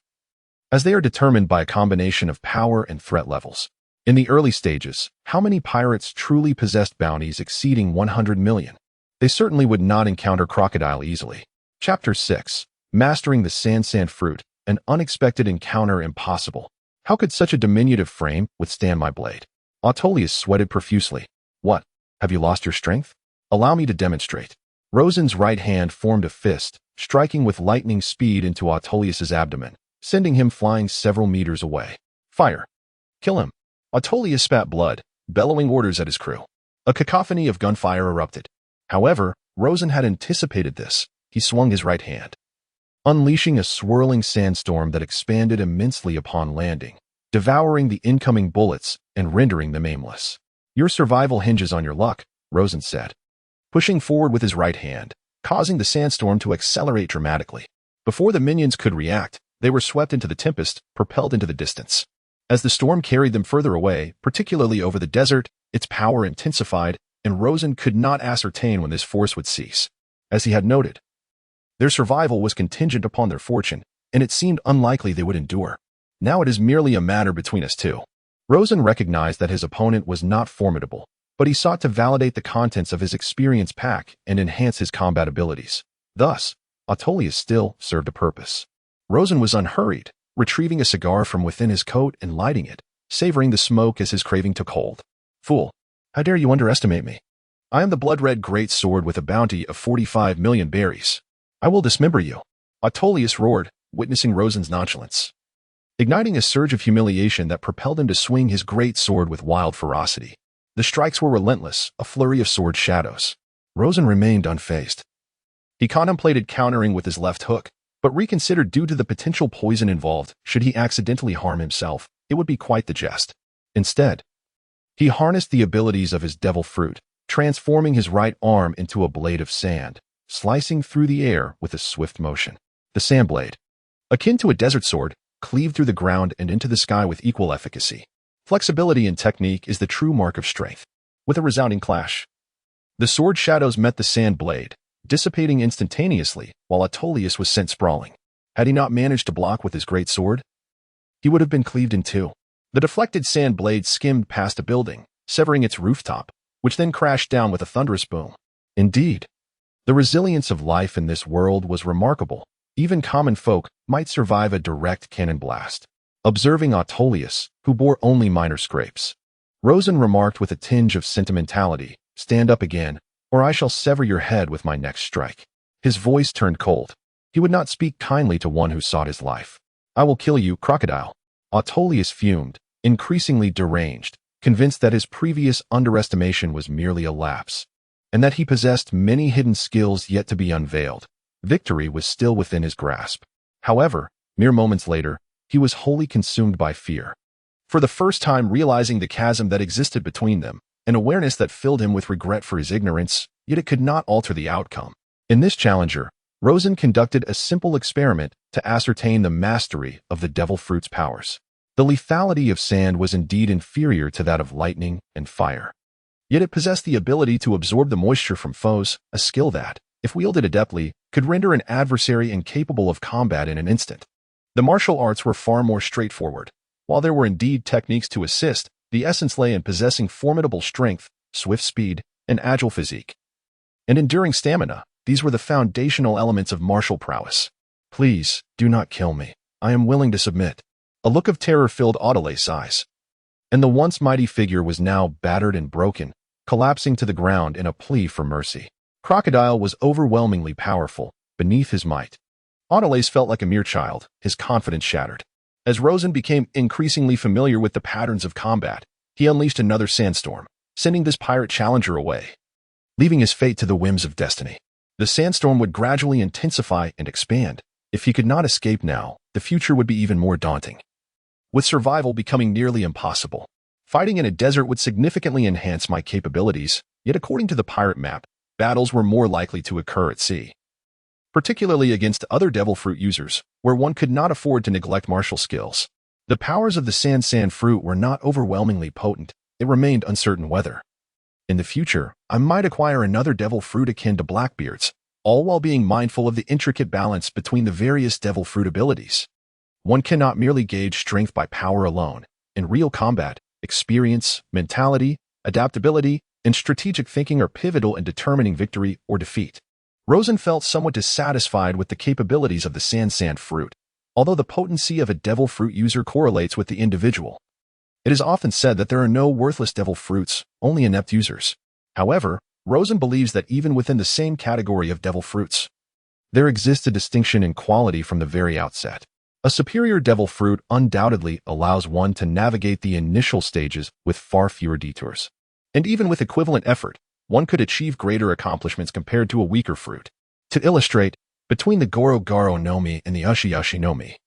as they are determined by a combination of power and threat levels. In the early stages, how many pirates truly possessed bounties exceeding 100 million? They certainly would not encounter Crocodile easily. Chapter 6. Mastering the Sand Fruit, an unexpected encounter impossible. How could such a diminutive frame withstand my blade? Autolycus sweated profusely. "What? Have you lost your strength? Allow me to demonstrate." Rosen's right hand formed a fist, striking with lightning speed into Autolycus's abdomen, sending him flying several meters away. "Fire! Kill him!" Autolycus spat blood, bellowing orders at his crew. A cacophony of gunfire erupted. However, Rosen had anticipated this. He swung his right hand, unleashing a swirling sandstorm that expanded immensely upon landing, devouring the incoming bullets and rendering them aimless. "Your survival hinges on your luck," Rosen said, pushing forward with his right hand, causing the sandstorm to accelerate dramatically. Before the minions could react, they were swept into the tempest, propelled into the distance. As the storm carried them further away, particularly over the desert, its power intensified, and Rosen could not ascertain when this force would cease. As he had noted, their survival was contingent upon their fortune, and it seemed unlikely they would endure. "Now it is merely a matter between us two." Rosen recognized that his opponent was not formidable, but he sought to validate the contents of his experience pack and enhance his combat abilities. Thus, Autolycus still served a purpose. Rosen was unhurried, retrieving a cigar from within his coat and lighting it, savoring the smoke as his craving took hold. "Fool, how dare you underestimate me? I am the blood-red greatsword with a bounty of 45 million berries. I will dismember you." Autolycus roared, witnessing Rosen's nonchalance, igniting a surge of humiliation that propelled him to swing his great sword with wild ferocity. The strikes were relentless, a flurry of sword shadows. Rosen remained unfazed. He contemplated countering with his left hook, but reconsidered due to the potential poison involved. Should he accidentally harm himself, it would be quite the jest. Instead, he harnessed the abilities of his devil fruit, transforming his right arm into a blade of sand, slicing through the air with a swift motion. The sand blade, akin to a desert sword, cleaved through the ground and into the sky with equal efficacy. Flexibility in technique is the true mark of strength. With a resounding clash, the sword shadows met the sand blade, dissipating instantaneously while Autolycus was sent sprawling. Had he not managed to block with his great sword, he would have been cleaved in two. The deflected sand blade skimmed past a building, severing its rooftop, which then crashed down with a thunderous boom. Indeed, The resilience of life in this world was remarkable. Even common folk might survive a direct cannon blast. Observing Autolycus, who bore only minor scrapes, Rosen remarked with a tinge of sentimentality, "Stand up again, or I shall sever your head with my next strike." His voice turned cold. He would not speak kindly to one who sought his life. "I will kill you, Crocodile." Autolycus fumed, increasingly deranged, convinced that his previous underestimation was merely a lapse, and that he possessed many hidden skills yet to be unveiled. Victory was still within his grasp. However, mere moments later, he was wholly consumed by fear. For the first time realizing the chasm that existed between them, an awareness that filled him with regret for his ignorance, yet it could not alter the outcome. In this challenger, Rosen conducted a simple experiment to ascertain the mastery of the devil fruit's powers. The lethality of sand was indeed inferior to that of lightning and fire. Yet it possessed the ability to absorb the moisture from foes, a skill that, if wielded adeptly, could render an adversary incapable of combat in an instant. The martial arts were far more straightforward. While there were indeed techniques to assist, the essence lay in possessing formidable strength, swift speed, and agile physique. And enduring stamina, these were the foundational elements of martial prowess. "Please, do not kill me. I am willing to submit." A look of terror filled Autolycus' eyes, and the once mighty figure was now battered and broken, collapsing to the ground in a plea for mercy. Crocodile was overwhelmingly powerful, beneath his might. Autolycus felt like a mere child, his confidence shattered. As Rosen became increasingly familiar with the patterns of combat, he unleashed another sandstorm, sending this pirate challenger away, leaving his fate to the whims of destiny. The sandstorm would gradually intensify and expand. If he could not escape now, the future would be even more daunting, with survival becoming nearly impossible. Fighting in a desert would significantly enhance my capabilities, yet according to the pirate map, battles were more likely to occur at sea, particularly against other devil fruit users, where one could not afford to neglect martial skills. The powers of the sand fruit were not overwhelmingly potent. It remained uncertain whether, in the future, I might acquire another devil fruit akin to Blackbeard's, all while being mindful of the intricate balance between the various devil fruit abilities. One cannot merely gauge strength by power alone. In real combat, experience, mentality, adaptability, and strategic thinking are pivotal in determining victory or defeat. Rosen felt somewhat dissatisfied with the capabilities of the sand fruit, although the potency of a devil fruit user correlates with the individual. It is often said that there are no worthless devil fruits, only inept users. However, Rosen believes that even within the same category of devil fruits, there exists a distinction in quality from the very outset. A superior devil fruit undoubtedly allows one to navigate the initial stages with far fewer detours. And even with equivalent effort, one could achieve greater accomplishments compared to a weaker fruit. To illustrate, between the Goro no Mi and the Ushi no Mi,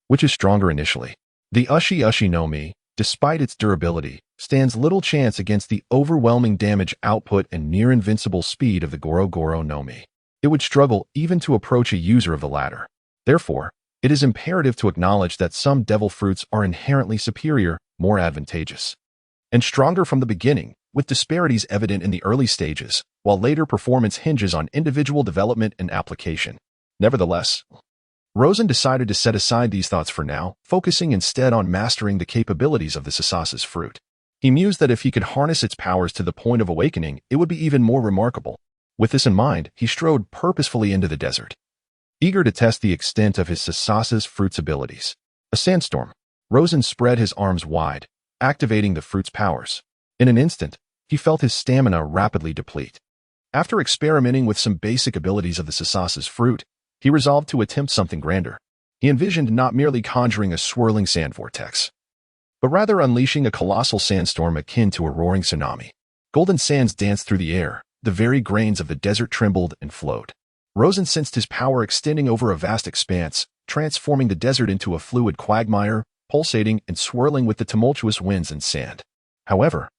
which is stronger initially? The Ushi no Mi, despite its durability, stands little chance against the overwhelming damage output and near-invincible speed of the Goro no Mi. It would struggle even to approach a user of the latter. Therefore, it is imperative to acknowledge that some devil fruits are inherently superior, more advantageous, and stronger from the beginning, with disparities evident in the early stages, while later performance hinges on individual development and application. Nevertheless, Rosen decided to set aside these thoughts for now, focusing instead on mastering the capabilities of the Sasasa's fruit. He mused that if he could harness its powers to the point of awakening, it would be even more remarkable. With this in mind, he strode purposefully into the desert, eager to test the extent of his Sasasa's fruit's abilities. A sandstorm. Rosen spread his arms wide, activating the fruit's powers. In an instant, he felt his stamina rapidly deplete. After experimenting with some basic abilities of the Sasasa's fruit, he resolved to attempt something grander. He envisioned not merely conjuring a swirling sand vortex, but rather unleashing a colossal sandstorm akin to a roaring tsunami. Golden sands danced through the air, the very grains of the desert trembled and flowed. Rosen sensed his power extending over a vast expanse, transforming the desert into a fluid quagmire, pulsating and swirling with the tumultuous winds and sand. However,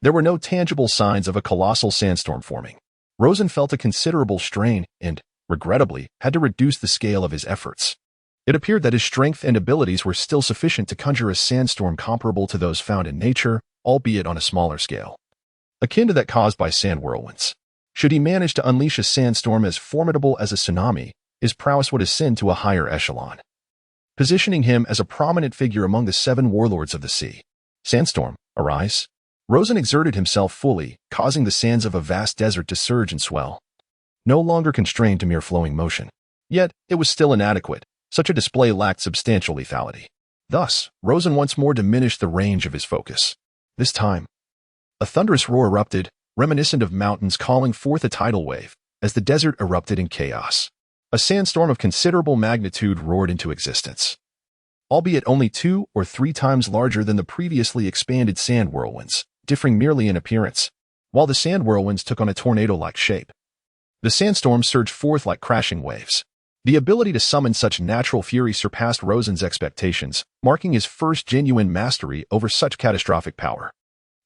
there were no tangible signs of a colossal sandstorm forming. Rosen felt a considerable strain and, regrettably, had to reduce the scale of his efforts. It appeared that his strength and abilities were still sufficient to conjure a sandstorm comparable to those found in nature, albeit on a smaller scale, akin to that caused by sand whirlwinds. Should he manage to unleash a sandstorm as formidable as a tsunami, his prowess would ascend to a higher echelon, positioning him as a prominent figure among the 7 warlords of the sea. Sandstorm, arise. Rosen exerted himself fully, causing the sands of a vast desert to surge and swell. no longer constrained to mere flowing motion. Yet, it was still inadequate. Such a display lacked substantial lethality. Thus, Rosen once more diminished the range of his focus. This time, a thunderous roar erupted, reminiscent of mountains calling forth a tidal wave, as the desert erupted in chaos. A sandstorm of considerable magnitude roared into existence, albeit only 2 or 3 times larger than the previously expanded sand whirlwinds, differing merely in appearance. While the sand whirlwinds took on a tornado-like shape, the sandstorm surged forth like crashing waves. The ability to summon such natural fury surpassed Rosen's expectations, marking his first genuine mastery over such catastrophic power.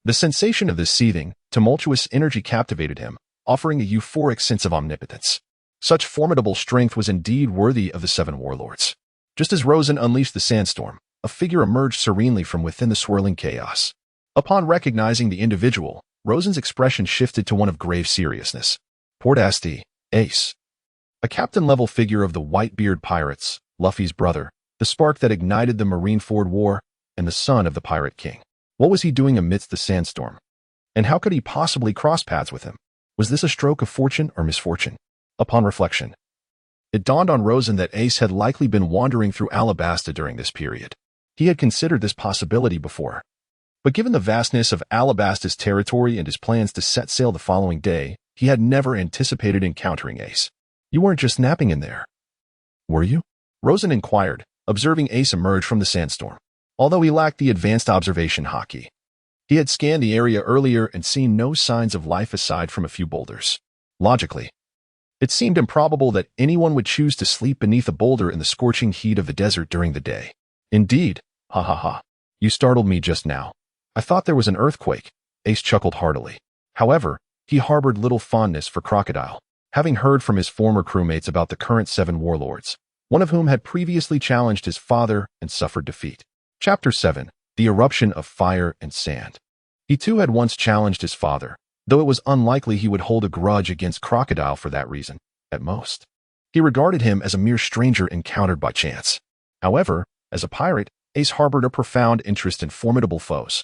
The sensation of this seething, tumultuous energy captivated him, offering a euphoric sense of omnipotence. Such formidable strength was indeed worthy of the 7 warlords. Just as Rosen unleashed the sandstorm, a figure emerged serenely from within the swirling chaos. Upon recognizing the individual, Rosen's expression shifted to one of grave seriousness. Protagonist, Ace. A captain-level figure of the Whitebeard pirates, Luffy's brother, the spark that ignited the Marineford War, and the son of the Pirate King. What was he doing amidst the sandstorm? And how could he possibly cross paths with him? Was this a stroke of fortune or misfortune? Upon reflection, it dawned on Rosen that Ace had likely been wandering through Alabasta during this period. He had considered this possibility before. But given the vastness of Alabasta's territory and his plans to set sail the following day, he had never anticipated encountering Ace. You weren't just napping in there, were you? Rosen inquired, observing Ace emerge from the sandstorm. Although he lacked the advanced observation Haki, he had scanned the area earlier and seen no signs of life aside from a few boulders. Logically, it seemed improbable that anyone would choose to sleep beneath a boulder in the scorching heat of the desert during the day. Indeed, ha ha ha. You startled me just now. I thought there was an earthquake. Ace chuckled heartily. However, he harbored little fondness for Crocodile, having heard from his former crewmates about the current 7 warlords, one of whom had previously challenged his father and suffered defeat. Chapter 7. The Eruption of Fire and Sand. He too had once challenged his father, though it was unlikely he would hold a grudge against Crocodile for that reason, at most. He regarded him as a mere stranger encountered by chance. However, as a pirate, Ace harbored a profound interest in formidable foes,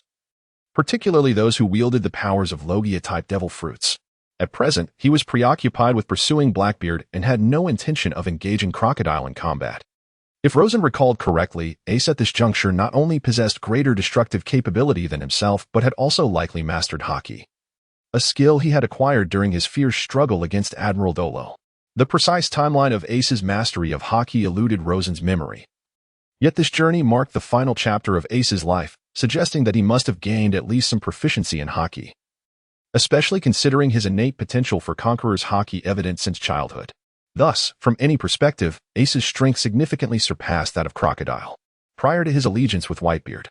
particularly those who wielded the powers of Logia-type devil fruits. At present, he was preoccupied with pursuing Blackbeard and had no intention of engaging Crocodile in combat. If Rosen recalled correctly, Ace at this juncture not only possessed greater destructive capability than himself, but had also likely mastered Haki, a skill he had acquired during his fierce struggle against Admiral Dolo. The precise timeline of Ace's mastery of Haki eluded Rosen's memory. Yet this journey marked the final chapter of Ace's life, suggesting that he must have gained at least some proficiency in Haki, especially considering his innate potential for Conqueror's Haki evident since childhood. Thus, from any perspective, Ace's strength significantly surpassed that of Crocodile. Prior to his allegiance with Whitebeard,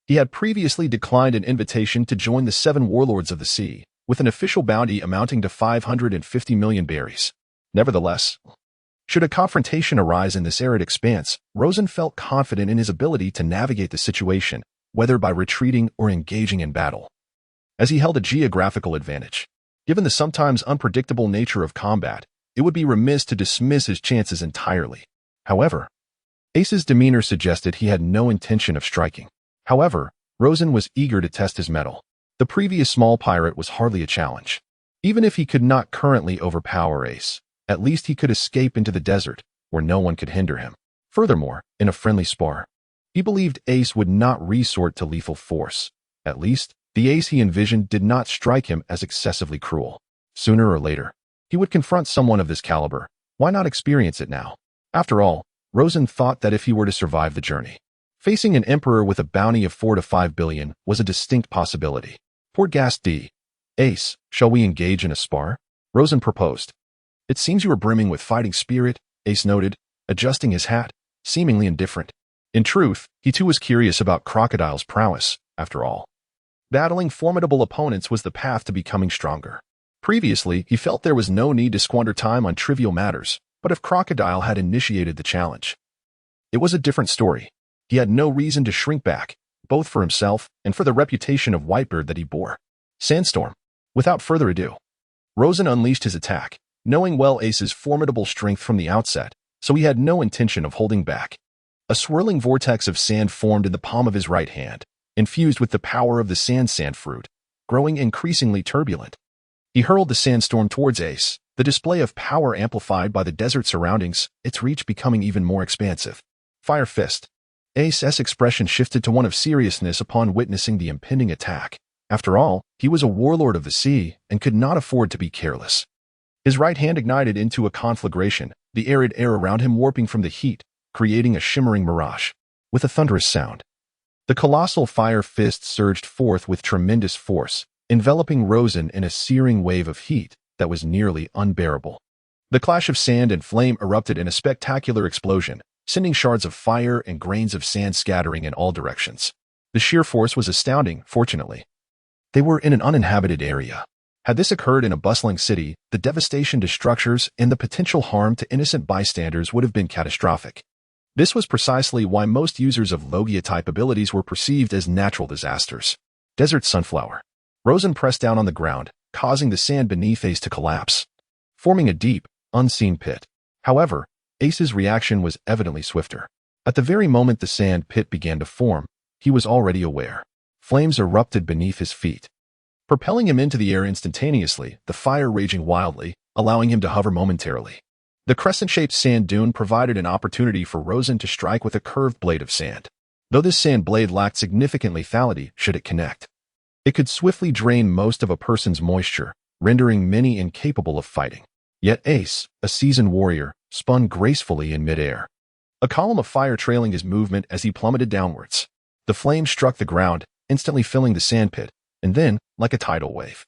he had previously declined an invitation to join the 7 warlords of the sea, with an official bounty amounting to 550 million berries. Nevertheless, should a confrontation arise in this arid expanse, Rosen felt confident in his ability to navigate the situation, whether by retreating or engaging in battle, as he held a geographical advantage. Given the sometimes unpredictable nature of combat, it would be remiss to dismiss his chances entirely. However, Ace's demeanor suggested he had no intention of striking. However, Rosen was eager to test his mettle. The previous small pirate was hardly a challenge. Even if he could not currently overpower Ace, at least he could escape into the desert, where no one could hinder him. Furthermore, in a friendly spar, he believed Ace would not resort to lethal force. At least, the Ace he envisioned did not strike him as excessively cruel. Sooner or later, he would confront someone of this caliber. Why not experience it now? After all, Rosen thought that if he were to survive the journey, facing an emperor with a bounty of 4 to 5 billion was a distinct possibility. Protagonist, Ace, shall we engage in a spar? Rosen proposed. It seems you are brimming with fighting spirit, Ace noted, adjusting his hat, seemingly indifferent. In truth, he too was curious about Crocodile's prowess, after all. Battling formidable opponents was the path to becoming stronger. Previously, he felt there was no need to squander time on trivial matters, but if Crocodile had initiated the challenge, it was a different story. He had no reason to shrink back, both for himself and for the reputation of Whitebeard that he bore. Sandstorm. Without further ado, Rosen unleashed his attack, knowing well Ace's formidable strength from the outset, so he had no intention of holding back. A swirling vortex of sand formed in the palm of his right hand, infused with the power of the sand fruit, growing increasingly turbulent. He hurled the sandstorm towards Ace, The display of power amplified by the desert surroundings, its reach becoming even more expansive. Fire Fist. Ace's expression shifted to one of seriousness upon witnessing the impending attack. After all, he was a warlord of the sea and could not afford to be careless. His right hand ignited into a conflagration, the arid air around him warping from the heat, creating a shimmering mirage. With a thunderous sound, the colossal fire fist surged forth with tremendous force, enveloping Rosen in a searing wave of heat that was nearly unbearable. The clash of sand and flame erupted in a spectacular explosion, sending shards of fire and grains of sand scattering in all directions. The sheer force was astounding, fortunately. They were in an uninhabited area. Had this occurred in a bustling city, the devastation to structures and the potential harm to innocent bystanders would have been catastrophic. This was precisely why most users of Logia-type abilities were perceived as natural disasters. Desert Sunflower. Rosen pressed down on the ground, causing the sand beneath Ace to collapse, forming a deep, unseen pit. However, Ace's reaction was evidently swifter. At the very moment the sand pit began to form, he was already aware. Flames erupted beneath his feet, propelling him into the air instantaneously, the fire raging wildly, allowing him to hover momentarily. The crescent-shaped sand dune provided an opportunity for Rosen to strike with a curved blade of sand. Though this sand blade lacked significant lethality should it connect, it could swiftly drain most of a person's moisture, rendering many incapable of fighting. Yet Ace, a seasoned warrior, spun gracefully in midair, a column of fire trailing his movement as he plummeted downwards. The flames struck the ground, instantly filling the sandpit, and then, like a tidal wave,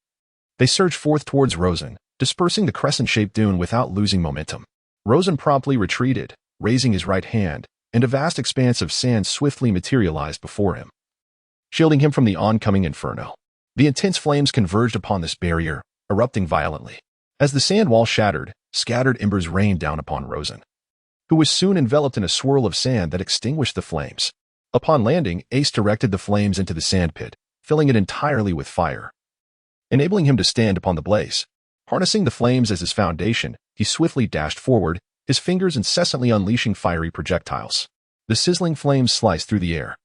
they surged forth towards Rosen, dispersing the crescent-shaped dune without losing momentum. Rosen promptly retreated, raising his right hand, and a vast expanse of sand swiftly materialized before him, shielding him from the oncoming inferno. The intense flames converged upon this barrier, erupting violently. As the sand wall shattered, scattered embers rained down upon Rosen, who was soon enveloped in a swirl of sand that extinguished the flames. Upon landing, Ace directed the flames into the sandpit, filling it entirely with fire, enabling him to stand upon the blaze. Harnessing the flames as his foundation, he swiftly dashed forward, his fingers incessantly unleashing fiery projectiles. The sizzling flames sliced through the air,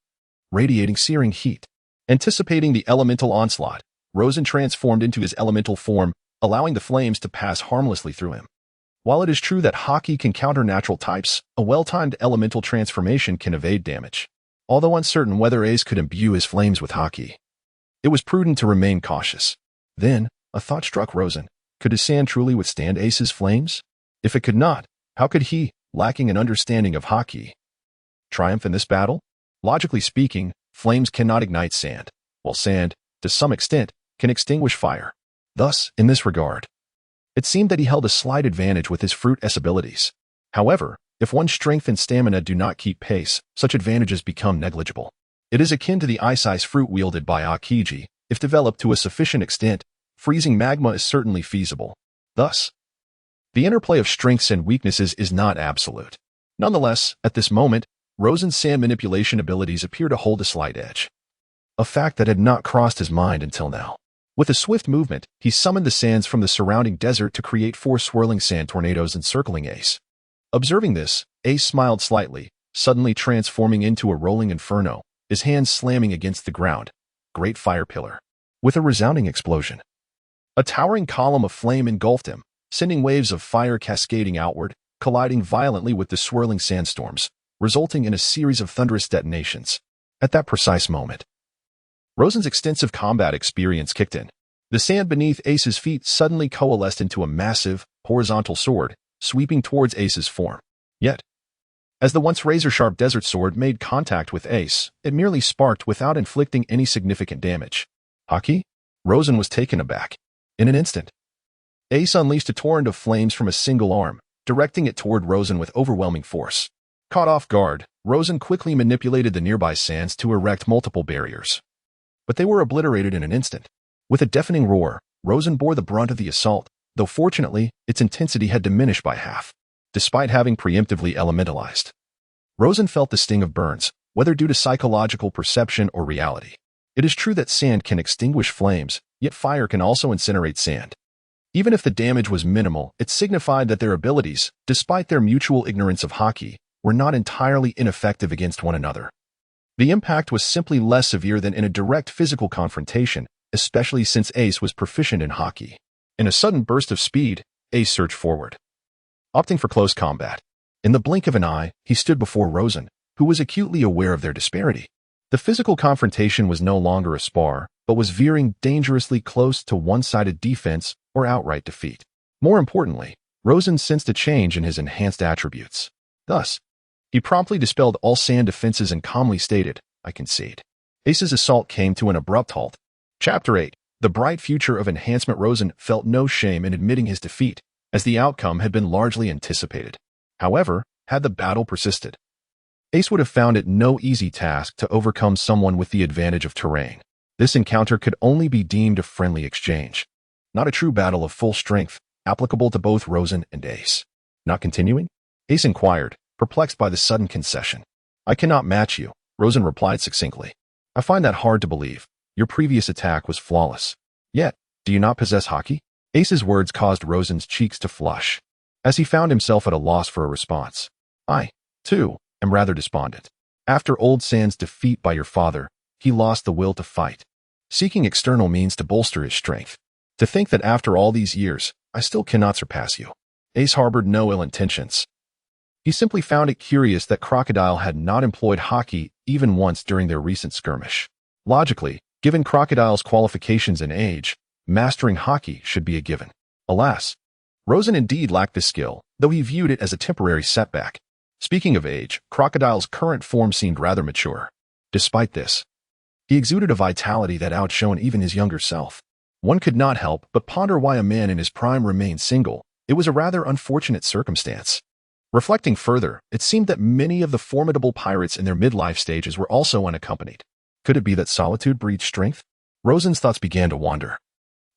radiating searing heat. Anticipating the elemental onslaught, Rosen transformed into his elemental form, allowing the flames to pass harmlessly through him. While it is true that Haki can counter natural types, a well-timed elemental transformation can evade damage. Although uncertain whether Ace could imbue his flames with Haki, it was prudent to remain cautious. Then, a thought struck Rosen. Could his sand truly withstand Ace's flames? If it could not, how could he, lacking an understanding of Haki, triumph in this battle? Logically speaking, flames cannot ignite sand, while sand, to some extent, can extinguish fire. Thus, in this regard, it seemed that he held a slight advantage with his fruit S abilities. However, if one's strength and stamina do not keep pace, such advantages become negligible. It is akin to the ice fruit wielded by Akiji. If developed to a sufficient extent, freezing magma is certainly feasible. Thus, the interplay of strengths and weaknesses is not absolute. Nonetheless, at this moment, Rosen's sand manipulation abilities appear to hold a slight edge, a fact that had not crossed his mind until now. With a swift movement, he summoned the sands from the surrounding desert to create 4 swirling sand tornadoes encircling Ace. Observing this, Ace smiled slightly, suddenly transforming into a rolling inferno, his hands slamming against the ground. Great fire pillar. With a resounding explosion, a towering column of flame engulfed him, sending waves of fire cascading outward, colliding violently with the swirling sandstorms, resulting in a series of thunderous detonations. At that precise moment, Rosen's extensive combat experience kicked in. The sand beneath Ace's feet suddenly coalesced into a massive, horizontal sword, sweeping towards Ace's form. Yet, as the once razor-sharp desert sword made contact with Ace, it merely sparked without inflicting any significant damage. Haki? Rosen was taken aback. In an instant, Ace unleashed a torrent of flames from a single arm, directing it toward Rosen with overwhelming force. Caught off guard, Rosen quickly manipulated the nearby sands to erect multiple barriers, but they were obliterated in an instant. With a deafening roar, Rosen bore the brunt of the assault, though fortunately, its intensity had diminished by half. Despite having preemptively elementalized, Rosen felt the sting of burns, whether due to psychological perception or reality. It is true that sand can extinguish flames, yet fire can also incinerate sand. Even if the damage was minimal, it signified that their abilities, despite their mutual ignorance of Haki, were not entirely ineffective against one another. The impact was simply less severe than in a direct physical confrontation, especially since Ace was proficient in Haki. In a sudden burst of speed, Ace surged forward, opting for close combat. In the blink of an eye, he stood before Rosen, who was acutely aware of their disparity. The physical confrontation was no longer a spar, but was veering dangerously close to one-sided defense or outright defeat. More importantly, Rosen sensed a change in his enhanced attributes. Thus, he promptly dispelled all sand defenses and calmly stated, "I concede." Ace's assault came to an abrupt halt. Chapter 8. The bright future of enhancement. Rosen felt no shame in admitting his defeat, as the outcome had been largely anticipated. However, had the battle persisted, Ace would have found it no easy task to overcome someone with the advantage of terrain. This encounter could only be deemed a friendly exchange, not a true battle of full strength, applicable to both Rosen and Ace. Not continuing? Ace inquired, perplexed by the sudden concession. "I cannot match you," Rosen replied succinctly. "I find that hard to believe. Your previous attack was flawless. Yet, do you not possess Haki?" Ace's words caused Rosen's cheeks to flush, as he found himself at a loss for a response. "I, too, am rather despondent. After Old Sand's defeat by your father, he lost the will to fight, seeking external means to bolster his strength. To think that after all these years, I still cannot surpass you." Ace harbored no ill intentions. He simply found it curious that Crocodile had not employed Haki even once during their recent skirmish. Logically, given Crocodile's qualifications and age, mastering Haki should be a given. Alas, Rosen indeed lacked the skill, though he viewed it as a temporary setback. Speaking of age, Crocodile's current form seemed rather mature. Despite this, he exuded a vitality that outshone even his younger self. One could not help but ponder why a man in his prime remained single. It was a rather unfortunate circumstance. Reflecting further, it seemed that many of the formidable pirates in their midlife stages were also unaccompanied. Could it be that solitude breeds strength? Rosen's thoughts began to wander.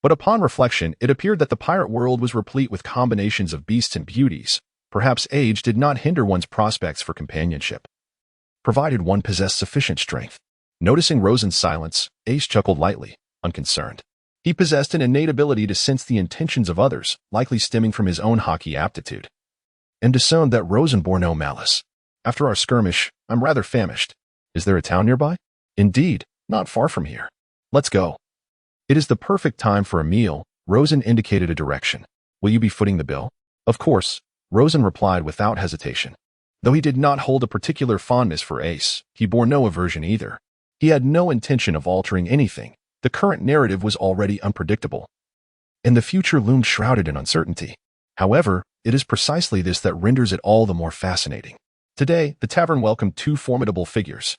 But upon reflection, it appeared that the pirate world was replete with combinations of beasts and beauties. Perhaps age did not hinder one's prospects for companionship, provided one possessed sufficient strength. Noticing Rosen's silence, Ace chuckled lightly, unconcerned. He possessed an innate ability to sense the intentions of others, likely stemming from his own Haki aptitude, and discerned that Rosen bore no malice. "After our skirmish, I'm rather famished. Is there a town nearby?" "Indeed, not far from here. Let's go." "It is the perfect time for a meal." Rosen indicated a direction. "Will you be footing the bill?" "Of course," Rosen replied without hesitation. Though he did not hold a particular fondness for Ace, he bore no aversion either. He had no intention of altering anything. The current narrative was already unpredictable, and the future loomed shrouded in uncertainty. However, it is precisely this that renders it all the more fascinating. Today, the tavern welcomed two formidable figures.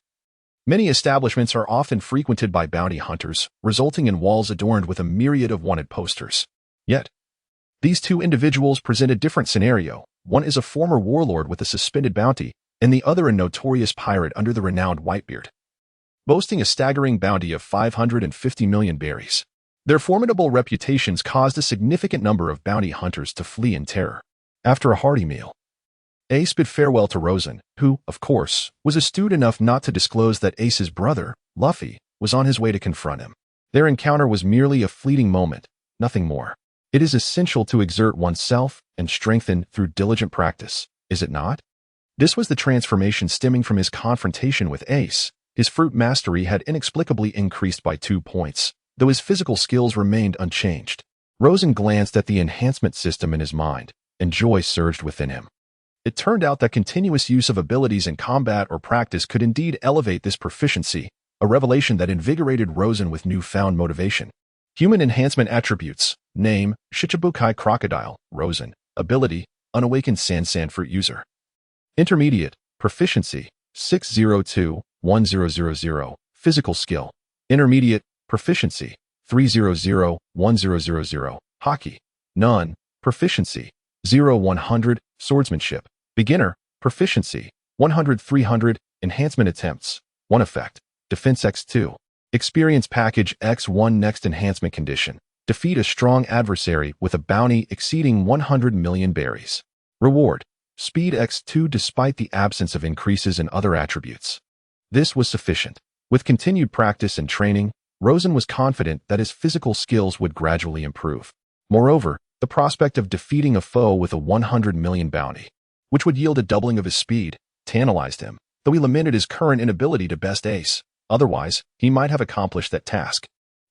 Many establishments are often frequented by bounty hunters, resulting in walls adorned with a myriad of wanted posters. Yet, these two individuals present a different scenario. One is a former warlord with a suspended bounty, and the other a notorious pirate under the renowned Whitebeard, boasting a staggering bounty of 550 million berries. Their formidable reputations caused a significant number of bounty hunters to flee in terror. After a hearty meal, Ace bid farewell to Rosen, who, of course, was astute enough not to disclose that Ace's brother, Luffy, was on his way to confront him. Their encounter was merely a fleeting moment, nothing more. It is essential to exert oneself and strengthen through diligent practice, is it not? This was the transformation stemming from his confrontation with Ace. His fruit mastery had inexplicably increased by 2 points, though his physical skills remained unchanged. Rosen glanced at the enhancement system in his mind, and joy surged within him. It turned out that continuous use of abilities in combat or practice could indeed elevate this proficiency, a revelation that invigorated Rosen with newfound motivation. Human enhancement attributes: name, Shichibukai Crocodile, Rosen. Ability, unawakened Sand Fruit user. Intermediate, proficiency, 602-1000. Physical skill. Intermediate, proficiency, 300-1000. Haki. None. Proficiency, 0-100. Swordsmanship. Beginner. Proficiency, 100-300. Enhancement attempts. 1 effect. Defense X2. Experience package X1. Next enhancement condition: defeat a strong adversary with a bounty exceeding 100 million berries. Reward: speed X2 despite the absence of increases in other attributes. This was sufficient. With continued practice and training, Rosen was confident that his physical skills would gradually improve. Moreover, the prospect of defeating a foe with a 100 million bounty, which would yield a doubling of his speed, tantalized him, though he lamented his current inability to best Ace. Otherwise, he might have accomplished that task.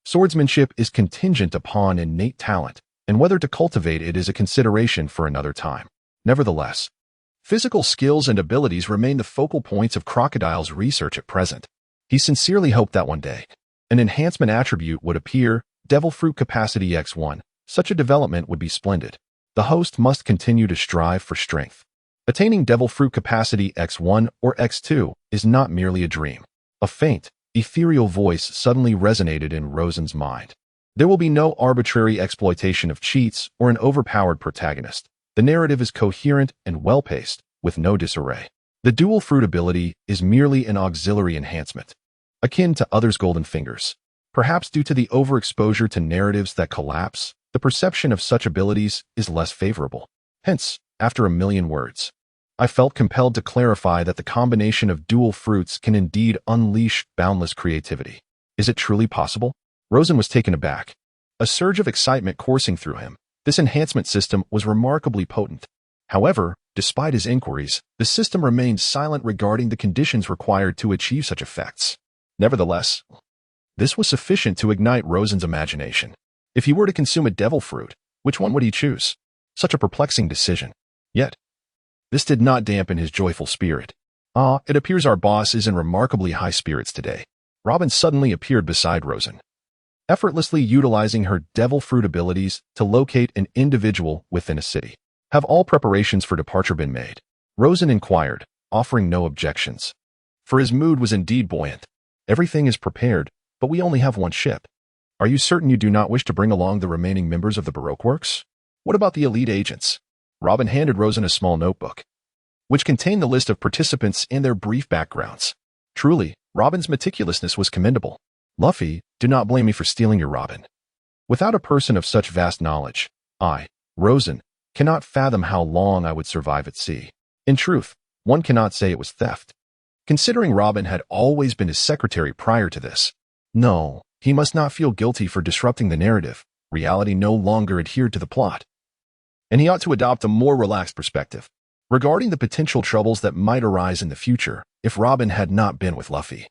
Swordsmanship is contingent upon innate talent, and whether to cultivate it is a consideration for another time. Nevertheless, physical skills and abilities remain the focal points of Crocodile's research at present. He sincerely hoped that one day, an enhancement attribute would appear, Devil Fruit Capacity X1. Such a development would be splendid. The host must continue to strive for strength. Attaining Devil Fruit Capacity X1 or X2 is not merely a dream. A faint, ethereal voice suddenly resonated in Rosen's mind. There will be no arbitrary exploitation of cheats or an overpowered protagonist. The narrative is coherent and well-paced, with no disarray. The dual fruit ability is merely an auxiliary enhancement, akin to others' golden fingers. Perhaps due to the overexposure to narratives that collapse, the perception of such abilities is less favorable. Hence, after a million words, I felt compelled to clarify that the combination of dual fruits can indeed unleash boundless creativity. Is it truly possible? Rosen was taken aback. A surge of excitement coursing through him. This enhancement system was remarkably potent. However, despite his inquiries, the system remained silent regarding the conditions required to achieve such effects. Nevertheless, this was sufficient to ignite Rosen's imagination. If he were to consume a devil fruit, which one would he choose? Such a perplexing decision. Yet, this did not dampen his joyful spirit. It appears our boss is in remarkably high spirits today. Robin suddenly appeared beside Rosen, effortlessly utilizing her devil fruit abilities to locate an individual within a city. Have all preparations for departure been made? Rosen inquired, offering no objections. For his mood was indeed buoyant. Everything is prepared, but we only have one ship. Are you certain you do not wish to bring along the remaining members of the Baroque Works? What about the elite agents? Robin handed Rosen a small notebook, which contained the list of participants and their brief backgrounds. Truly, Robin's meticulousness was commendable. Luffy, do not blame me for stealing your Robin. Without a person of such vast knowledge, I, Rosen, cannot fathom how long I would survive at sea. In truth, one cannot say it was theft, considering Robin had always been his secretary prior to this. No, he must not feel guilty for disrupting the narrative. Reality no longer adhered to the plot, and he ought to adopt a more relaxed perspective regarding the potential troubles that might arise in the future if Robin had not been with Luffy,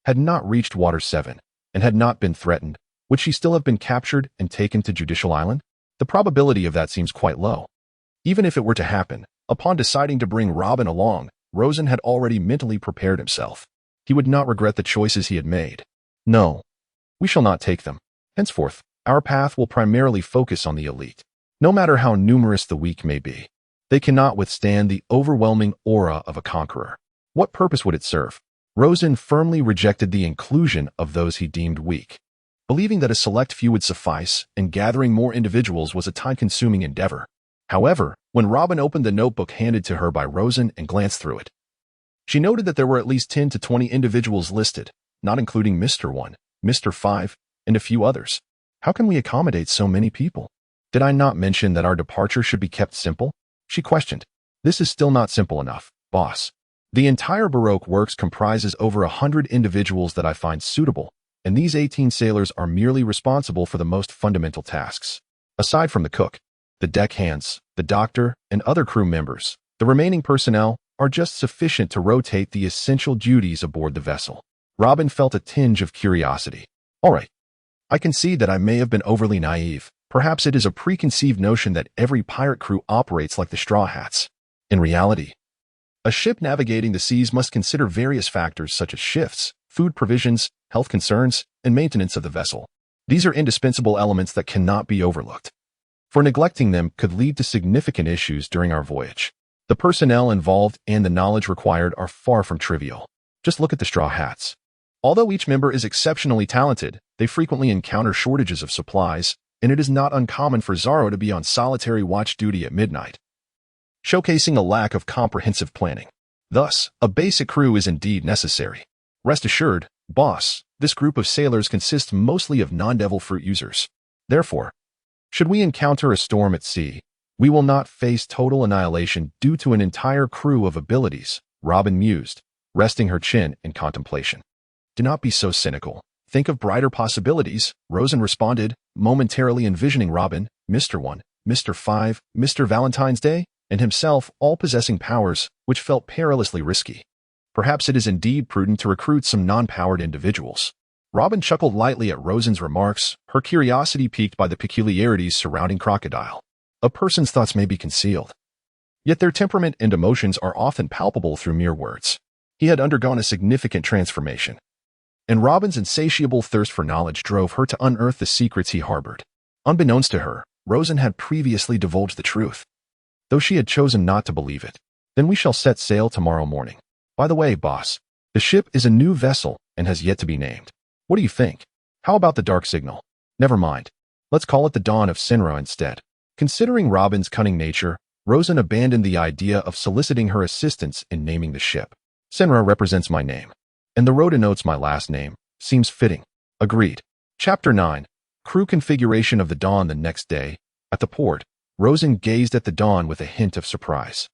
had not reached Water 7, and had not been threatened. Would she still have been captured and taken to Judicial Island? The probability of that seems quite low. Even if it were to happen, upon deciding to bring Robin along, Rosen had already mentally prepared himself. He would not regret the choices he had made. No, we shall not take them. Henceforth, our path will primarily focus on the elite. No matter how numerous the weak may be, they cannot withstand the overwhelming aura of a conqueror. What purpose would it serve? Rosen firmly rejected the inclusion of those he deemed weak, believing that a select few would suffice, and gathering more individuals was a time-consuming endeavor. However, when Robin opened the notebook handed to her by Rosen and glanced through it, she noted that there were at least 10 to 20 individuals listed, not including Mr. 1, Mr. 5, and a few others. How can we accommodate so many people? Did I not mention that our departure should be kept simple? She questioned. This is still not simple enough, boss. The entire Baroque Works comprises over 100 individuals that I find suitable, and these 18 sailors are merely responsible for the most fundamental tasks. Aside from the cook, the deckhands, the doctor, and other crew members, the remaining personnel are just sufficient to rotate the essential duties aboard the vessel. Robin felt a tinge of curiosity. All right, I concede that I may have been overly naive. Perhaps it is a preconceived notion that every pirate crew operates like the Straw Hats. In reality, a ship navigating the seas must consider various factors such as shifts, food provisions, health concerns, and maintenance of the vessel. These are indispensable elements that cannot be overlooked, for neglecting them could lead to significant issues during our voyage. The personnel involved and the knowledge required are far from trivial. Just look at the Straw Hats. Although each member is exceptionally talented, they frequently encounter shortages of supplies, and it is not uncommon for Zaro to be on solitary watch duty at midnight, showcasing a lack of comprehensive planning. Thus, a basic crew is indeed necessary. Rest assured, boss, this group of sailors consists mostly of non-devil fruit users. Therefore, should we encounter a storm at sea, we will not face total annihilation due to an entire crew of abilities, Robin mused, resting her chin in contemplation. Do not be so cynical. Think of brighter possibilities, Rosen responded, momentarily envisioning Robin, Mr. 1, Mr. 5, Mr. Valentine's Day, and himself all possessing powers which felt perilously risky. Perhaps it is indeed prudent to recruit some non-powered individuals. Robin chuckled lightly at Rosen's remarks, her curiosity piqued by the peculiarities surrounding Crocodile. A person's thoughts may be concealed, yet their temperament and emotions are often palpable through mere words. He had undergone a significant transformation, and Robin's insatiable thirst for knowledge drove her to unearth the secrets he harbored. Unbeknownst to her, Rosen had previously divulged the truth, though she had chosen not to believe it. Then we shall set sail tomorrow morning. By the way, boss, the ship is a new vessel and has yet to be named. What do you think? How about the dark signal? Never mind. Let's call it the Dawn of Sinra instead. Considering Robin's cunning nature, Rosen abandoned the idea of soliciting her assistance in naming the ship. Sinra represents my name, and the row denotes my last name. Seems fitting. Agreed. Chapter 9. Crew configuration of the Dawn. The next day, at the port, Rosen gazed at the Dawn with a hint of surprise.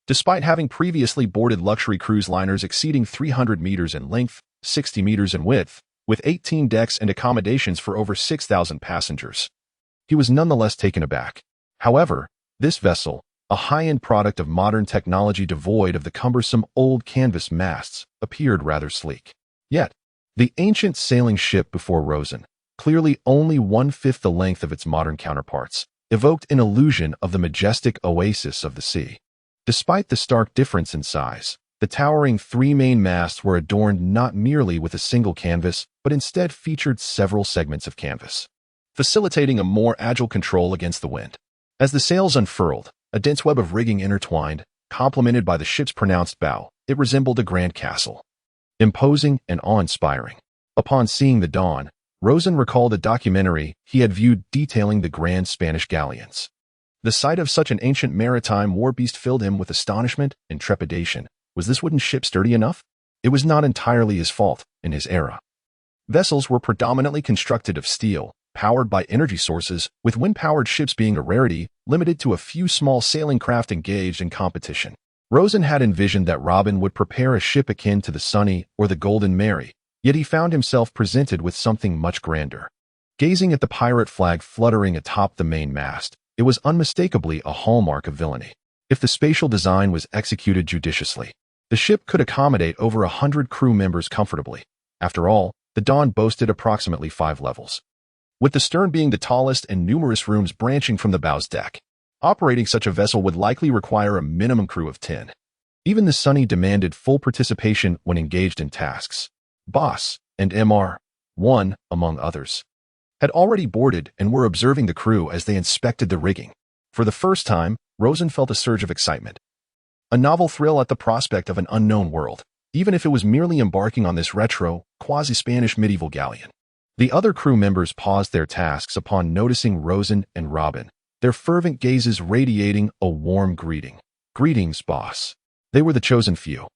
Despite having previously boarded luxury cruise liners exceeding 300 meters in length, 60 meters in width, with 18 decks and accommodations for over 6,000 passengers, he was nonetheless taken aback. However, this vessel, a high-end product of modern technology devoid of the cumbersome old canvas masts, appeared rather sleek. Yet, the ancient sailing ship before Rosen, clearly only one-fifth the length of its modern counterparts, evoked an illusion of the majestic oasis of the sea. Despite the stark difference in size, the towering three main masts were adorned not merely with a single canvas, but instead featured several segments of canvas, facilitating a more agile control against the wind. As the sails unfurled, a dense web of rigging intertwined, complemented by the ship's pronounced bow, it resembled a grand castle, imposing and awe-inspiring. Upon seeing the Dawn, Rosen recalled a documentary he had viewed detailing the grand Spanish galleons. The sight of such an ancient maritime war beast filled him with astonishment and trepidation. Was this wooden ship sturdy enough? It was not entirely his fault. In his era, vessels were predominantly constructed of steel, powered by energy sources, with wind-powered ships being a rarity, limited to a few small sailing craft engaged in competition. Rosen had envisioned that Robin would prepare a ship akin to the Sunny or the Golden Mary, yet he found himself presented with something much grander. Gazing at the pirate flag fluttering atop the main mast, it was unmistakably a hallmark of villainy. If the spatial design was executed judiciously, the ship could accommodate over 100 crew members comfortably. After all, the Dawn boasted approximately 5 levels, with the stern being the tallest and numerous rooms branching from the bow's deck. Operating such a vessel would likely require a minimum crew of 10. Even the Sunny demanded full participation when engaged in tasks. Boss and Mr. 1, among others, had already boarded and were observing the crew as they inspected the rigging. For the first time, Rosen felt a surge of excitement, a novel thrill at the prospect of an unknown world, even if it was merely embarking on this retro, quasi-Spanish medieval galleon. The other crew members paused their tasks upon noticing Rosen and Robin, their fervent gazes radiating a warm greeting. Greetings, boss. They were the chosen few,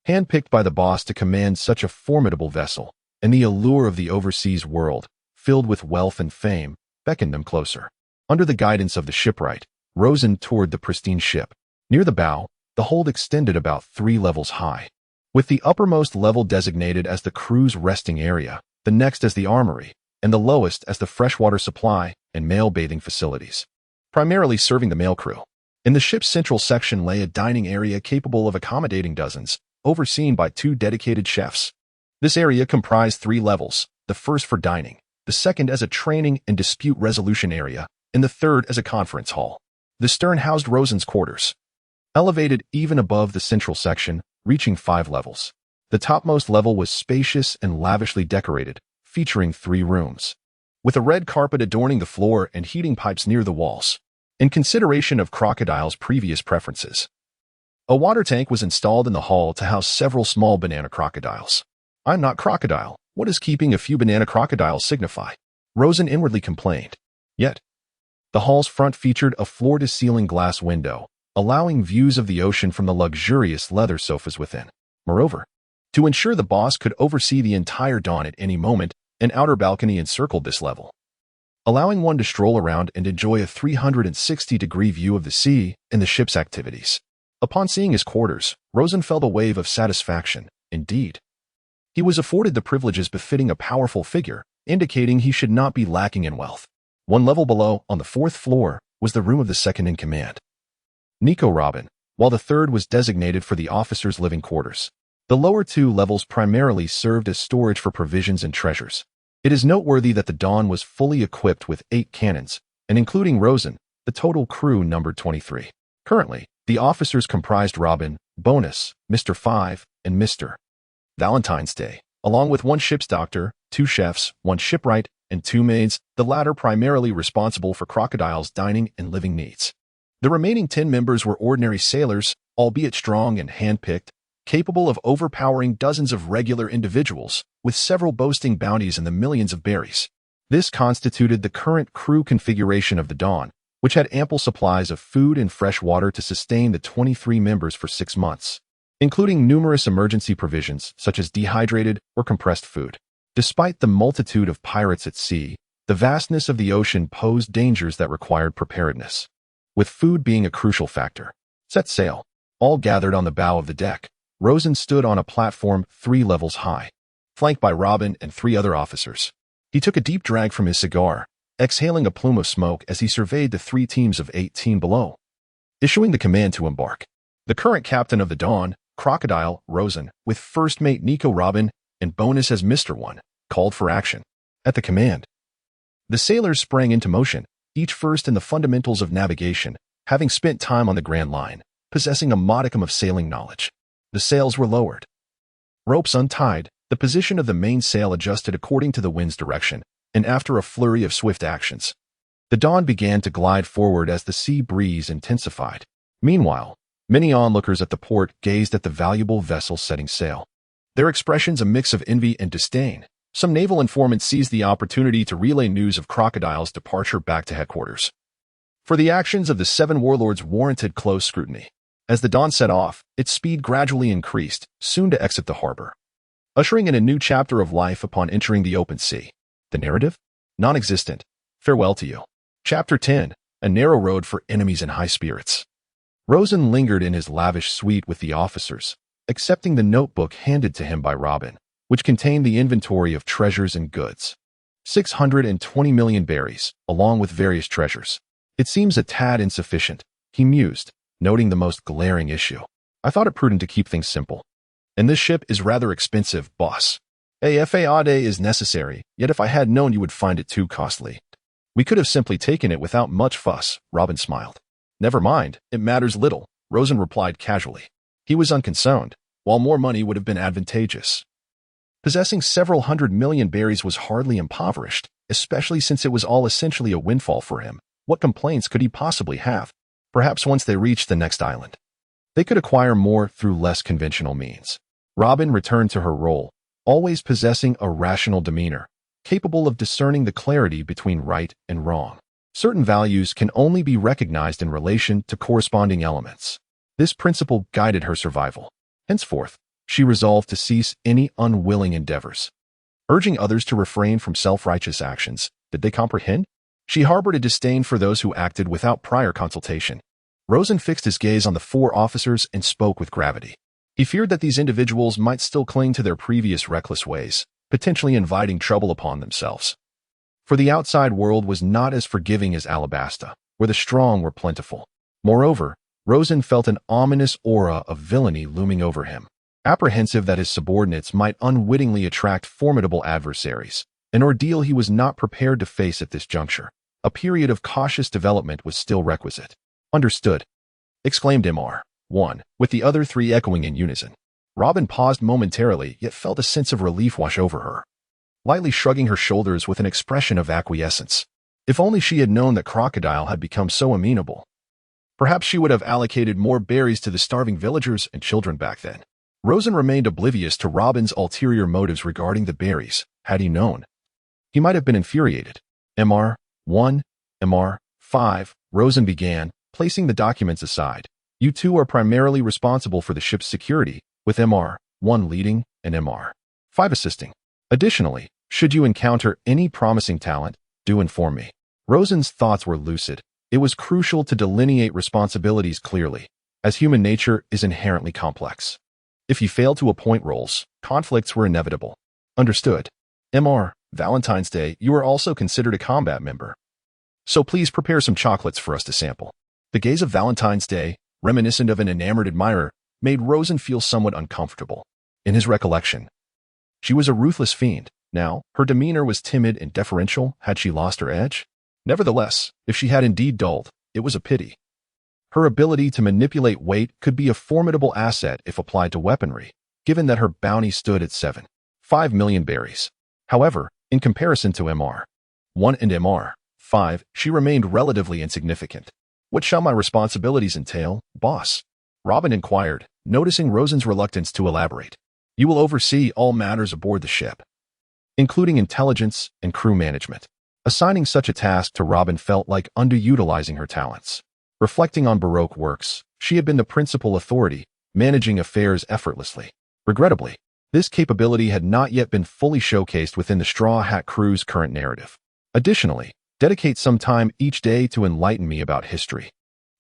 handpicked by the boss to command such a formidable vessel, and the allure of the overseas world, filled with wealth and fame, beckoned them closer. Under the guidance of the shipwright, Rosen toured the pristine ship. Near the bow, the hold extended about 3 levels high, with the uppermost level designated as the crew's resting area, the next as the armory, and the lowest as the freshwater supply and male bathing facilities, primarily serving the male crew. In the ship's central section lay a dining area capable of accommodating dozens, overseen by 2 dedicated chefs. This area comprised 3 levels, the first for dining, the second as a training and dispute resolution area, and the third as a conference hall. The stern housed Rosen's quarters, elevated even above the central section, reaching 5 levels. The topmost level was spacious and lavishly decorated, featuring 3 rooms, with a red carpet adorning the floor and heating pipes near the walls. In consideration of Crocodile's previous preferences, a water tank was installed in the hall to house several small banana crocodiles. I'm not Crocodile. What does keeping a few banana crocodiles signify? Rosen inwardly complained. Yet, the hall's front featured a floor-to-ceiling glass window, allowing views of the ocean from the luxurious leather sofas within. Moreover, to ensure the boss could oversee the entire Dawn at any moment, an outer balcony encircled this level, allowing one to stroll around and enjoy a 360-degree view of the sea and the ship's activities. Upon seeing his quarters, Rosen felt a wave of satisfaction. Indeed, he was afforded the privileges befitting a powerful figure, indicating he should not be lacking in wealth. 1 level below, on the 4th floor, was the room of the second-in-command, Nico Robin, while the 3rd was designated for the officers' living quarters. The lower 2 levels primarily served as storage for provisions and treasures. It is noteworthy that the Dawn was fully equipped with 8 cannons, and including Rosen, the total crew numbered 23. Currently, the officers comprised Robin, Bonus, Mr. 5, and Mr. Valentine's Day, along with 1 ship's doctor, 2 chefs, 1 shipwright, and 2 maids, the latter primarily responsible for Crocodile's dining and living needs. The remaining 10 members were ordinary sailors, albeit strong and hand-picked, capable of overpowering dozens of regular individuals, with several boasting bounties in the millions of berries. This constituted the current crew configuration of the Dawn, which had ample supplies of food and fresh water to sustain the 23 members for 6 months, including numerous emergency provisions such as dehydrated or compressed food. Despite the multitude of pirates at sea, the vastness of the ocean posed dangers that required preparedness, with food being a crucial factor. Set sail. All gathered on the bow of the deck. Rosen stood on a platform 3 levels high, flanked by Robin and 3 other officers. He took a deep drag from his cigar, exhaling a plume of smoke as he surveyed the 3 teams of 18 below, issuing the command to embark. The current captain of the Dawn, Crocodile, Rosen, with first mate Nico Robin and Bonus as Mr. 1, called for action. At the command, the sailors sprang into motion, each versed in the fundamentals of navigation, having spent time on the Grand Line, possessing a modicum of sailing knowledge. The sails were lowered, ropes untied, the position of the mainsail adjusted according to the wind's direction, and after a flurry of swift actions, the Dawn began to glide forward as the sea breeze intensified. Meanwhile, many onlookers at the port gazed at the valuable vessel setting sail, their expressions a mix of envy and disdain. Some naval informants seized the opportunity to relay news of Crocodile's departure back to headquarters, for the actions of the 7 warlords warranted close scrutiny. As the Dawn set off, its speed gradually increased, soon to exit the harbor, ushering in a new chapter of life upon entering the open sea. The narrative? Non-existent. Farewell to you. Chapter 10. A narrow road for enemies in high spirits. Rosen lingered in his lavish suite with the officers, accepting the notebook handed to him by Robin, which contained the inventory of treasures and goods. 620 million berries, along with various treasures. It seems a tad insufficient, he mused, noting the most glaring issue. I thought it prudent to keep things simple. And this ship is rather expensive, boss. A FAAD is necessary, yet if I had known you would find it too costly. We could have simply taken it without much fuss, Robin smiled. Never mind, it matters little, Rosen replied casually. He was unconcerned, while more money would have been advantageous. Possessing several 100 million berries was hardly impoverished, especially since it was all essentially a windfall for him. What complaints could he possibly have? Perhaps once they reached the next island, they could acquire more through less conventional means. Robin returned to her role, always possessing a rational demeanor, capable of discerning the clarity between right and wrong. Certain values can only be recognized in relation to corresponding elements. This principle guided her survival. Henceforth, she resolved to cease any unwilling endeavors, urging others to refrain from self-righteous actions. Did they comprehend? She harbored a disdain for those who acted without prior consultation. Rosen fixed his gaze on the 4 officers and spoke with gravity. He feared that these individuals might still cling to their previous reckless ways, potentially inviting trouble upon themselves. For the outside world was not as forgiving as Alabasta, where the strong were plentiful. Moreover, Rosen felt an ominous aura of villainy looming over him, apprehensive that his subordinates might unwittingly attract formidable adversaries, an ordeal he was not prepared to face at this juncture. A period of cautious development was still requisite. Understood, exclaimed MR1, with the other 3 echoing in unison. Robin paused momentarily, yet felt a sense of relief wash over her, lightly shrugging her shoulders with an expression of acquiescence. If only she had known that Crocodile had become so amenable. Perhaps she would have allocated more berries to the starving villagers and children back then. Rosen remained oblivious to Robin's ulterior motives regarding the berries. Had he known, he might have been infuriated. MR1, MR5, Rosen began, placing the documents aside. You 2 are primarily responsible for the ship's security, with MR1 leading and MR5 assisting. Additionally, should you encounter any promising talent, do inform me. Rosen's thoughts were lucid. It was crucial to delineate responsibilities clearly, as human nature is inherently complex. If he failed to appoint roles, conflicts were inevitable. Understood. MR, Valentine's Day, you are also considered a combat member. So please prepare some chocolates for us to sample. The gaze of Valentine's Day, reminiscent of an enamored admirer, made Rosen feel somewhat uncomfortable. In his recollection, She was a ruthless fiend. Now, her demeanor was timid and deferential. Had she lost her edge? Nevertheless, if she had indeed dulled, it was a pity. Her ability to manipulate weight could be a formidable asset if applied to weaponry, given that her bounty stood at 7.5 million berries. However, in comparison to MR1 and MR5, she remained relatively insignificant. What shall my responsibilities entail, boss? Robin inquired, noticing Rosen's reluctance to elaborate. You will oversee all matters aboard the ship, including intelligence and crew management. Assigning such a task to Robin felt like underutilizing her talents. Reflecting on Baroque works, she had been the principal authority, managing affairs effortlessly. Regrettably, this capability had not yet been fully showcased within the Straw Hat crew's current narrative. Additionally, dedicate some time each day to enlighten me about history.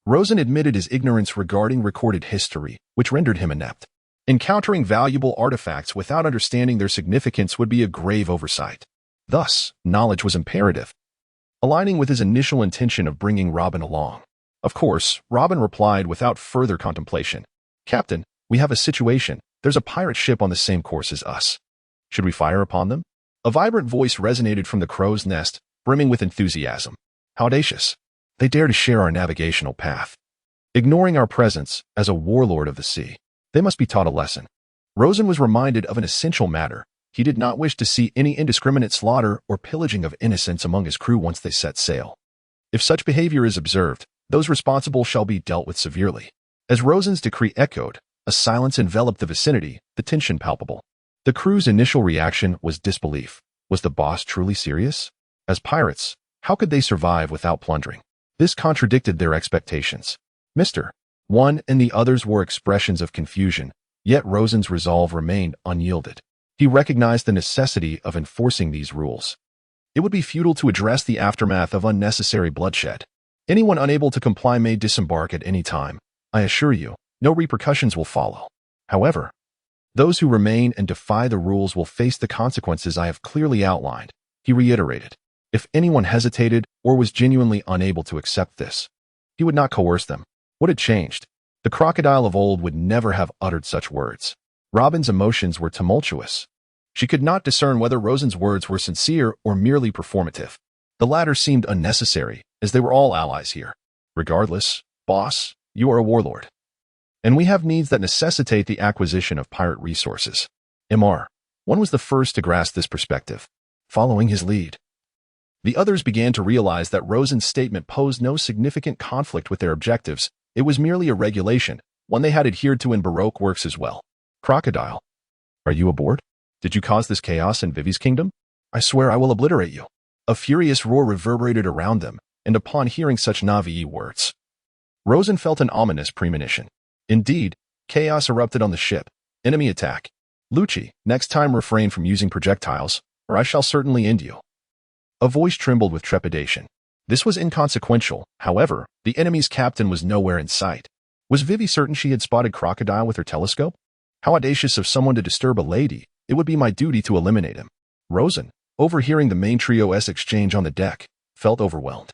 Rosen admitted his ignorance regarding recorded history, which rendered him inept. Encountering valuable artifacts without understanding their significance would be a grave oversight. Thus, knowledge was imperative, aligning with his initial intention of bringing Robin along. Of course, Robin replied without further contemplation. Captain, we have a situation. There's a pirate ship on the same course as us. Should we fire upon them? A vibrant voice resonated from the crow's nest, brimming with enthusiasm. How audacious. They dare to share our navigational path, ignoring our presence as a warlord of the sea. They must be taught a lesson. Rosen was reminded of an essential matter. He did not wish to see any indiscriminate slaughter or pillaging of innocents among his crew once they set sail. If such behavior is observed, those responsible shall be dealt with severely. As Rosen's decree echoed, a silence enveloped the vicinity, the tension palpable. The crew's initial reaction was disbelief. Was the boss truly serious? As pirates, how could they survive without plundering? This contradicted their expectations. Mr. One and the others wore expressions of confusion, yet Rosen's resolve remained unyielded. He recognized the necessity of enforcing these rules. It would be futile to address the aftermath of unnecessary bloodshed. Anyone unable to comply may disembark at any time. I assure you, no repercussions will follow. However, those who remain and defy the rules will face the consequences I have clearly outlined, he reiterated. If anyone hesitated or was genuinely unable to accept this, he would not coerce them. What had changed? The crocodile of old would never have uttered such words. Robin's emotions were tumultuous. She could not discern whether Rosen's words were sincere or merely performative. The latter seemed unnecessary, as they were all allies here. Regardless, boss, you are a warlord, and we have needs that necessitate the acquisition of pirate resources. MR1 was the first to grasp this perspective. Following his lead, the others began to realize that Rosen's statement posed no significant conflict with their objectives. It was merely a regulation, one they had adhered to in Baroque works as well. Crocodile, are you aboard? Did you cause this chaos in Vivi's kingdom? I swear I will obliterate you. A furious roar reverberated around them, and upon hearing such Na'vi words, Rosen felt an ominous premonition. Indeed, chaos erupted on the ship. Enemy attack. Lucci, next time refrain from using projectiles, or I shall certainly end you. A voice trembled with trepidation. This was inconsequential. However, the enemy's captain was nowhere in sight. Was Vivi certain she had spotted Crocodile with her telescope? How audacious of someone to disturb a lady. It would be my duty to eliminate him. Rosen, overhearing the main trio's exchange on the deck, felt overwhelmed.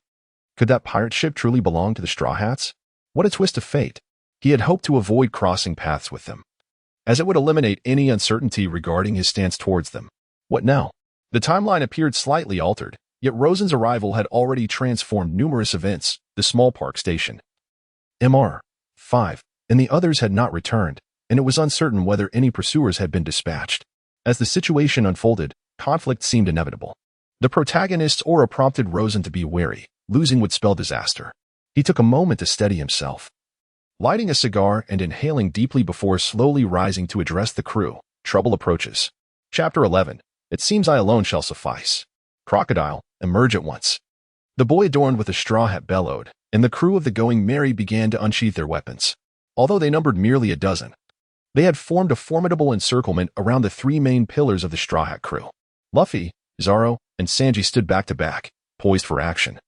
Could that pirate ship truly belong to the Straw Hats? What a twist of fate. He had hoped to avoid crossing paths with them, as it would eliminate any uncertainty regarding his stance towards them. What now? The timeline appeared slightly altered, yet Rosen's arrival had already transformed numerous events. The small park station, MR5, and the others had not returned, and it was uncertain whether any pursuers had been dispatched. As the situation unfolded, conflict seemed inevitable. The protagonist's aura prompted Rosen to be wary. Losing would spell disaster. He took a moment to steady himself, lighting a cigar and inhaling deeply before slowly rising to address the crew. Trouble approaches. Chapter 11. It seems I alone shall suffice. Crocodile, emerge at once. The boy adorned with a straw hat bellowed, and the crew of the Going Merry began to unsheath their weapons. Although they numbered merely a dozen, they had formed a formidable encirclement around the three main pillars of the Straw Hat crew. Luffy, Zoro, and Sanji stood back to back, poised for action.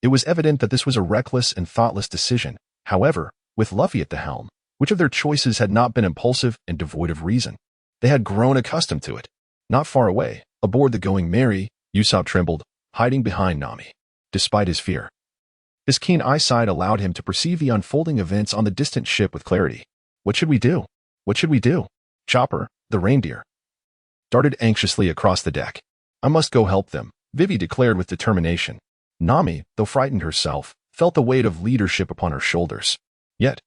It was evident that this was a reckless and thoughtless decision. However, with Luffy at the helm, which of their choices had not been impulsive and devoid of reason? They had grown accustomed to it. Not far away, aboard the Going Merry, Usopp trembled, hiding behind Nami. Despite his fear, his keen eyesight allowed him to perceive the unfolding events on the distant ship with clarity. What should we do? What should we do? Chopper, the reindeer, darted anxiously across the deck. I must go help them, Vivi declared with determination. Nami, though frightened herself, felt the weight of leadership upon her shoulders. Yet,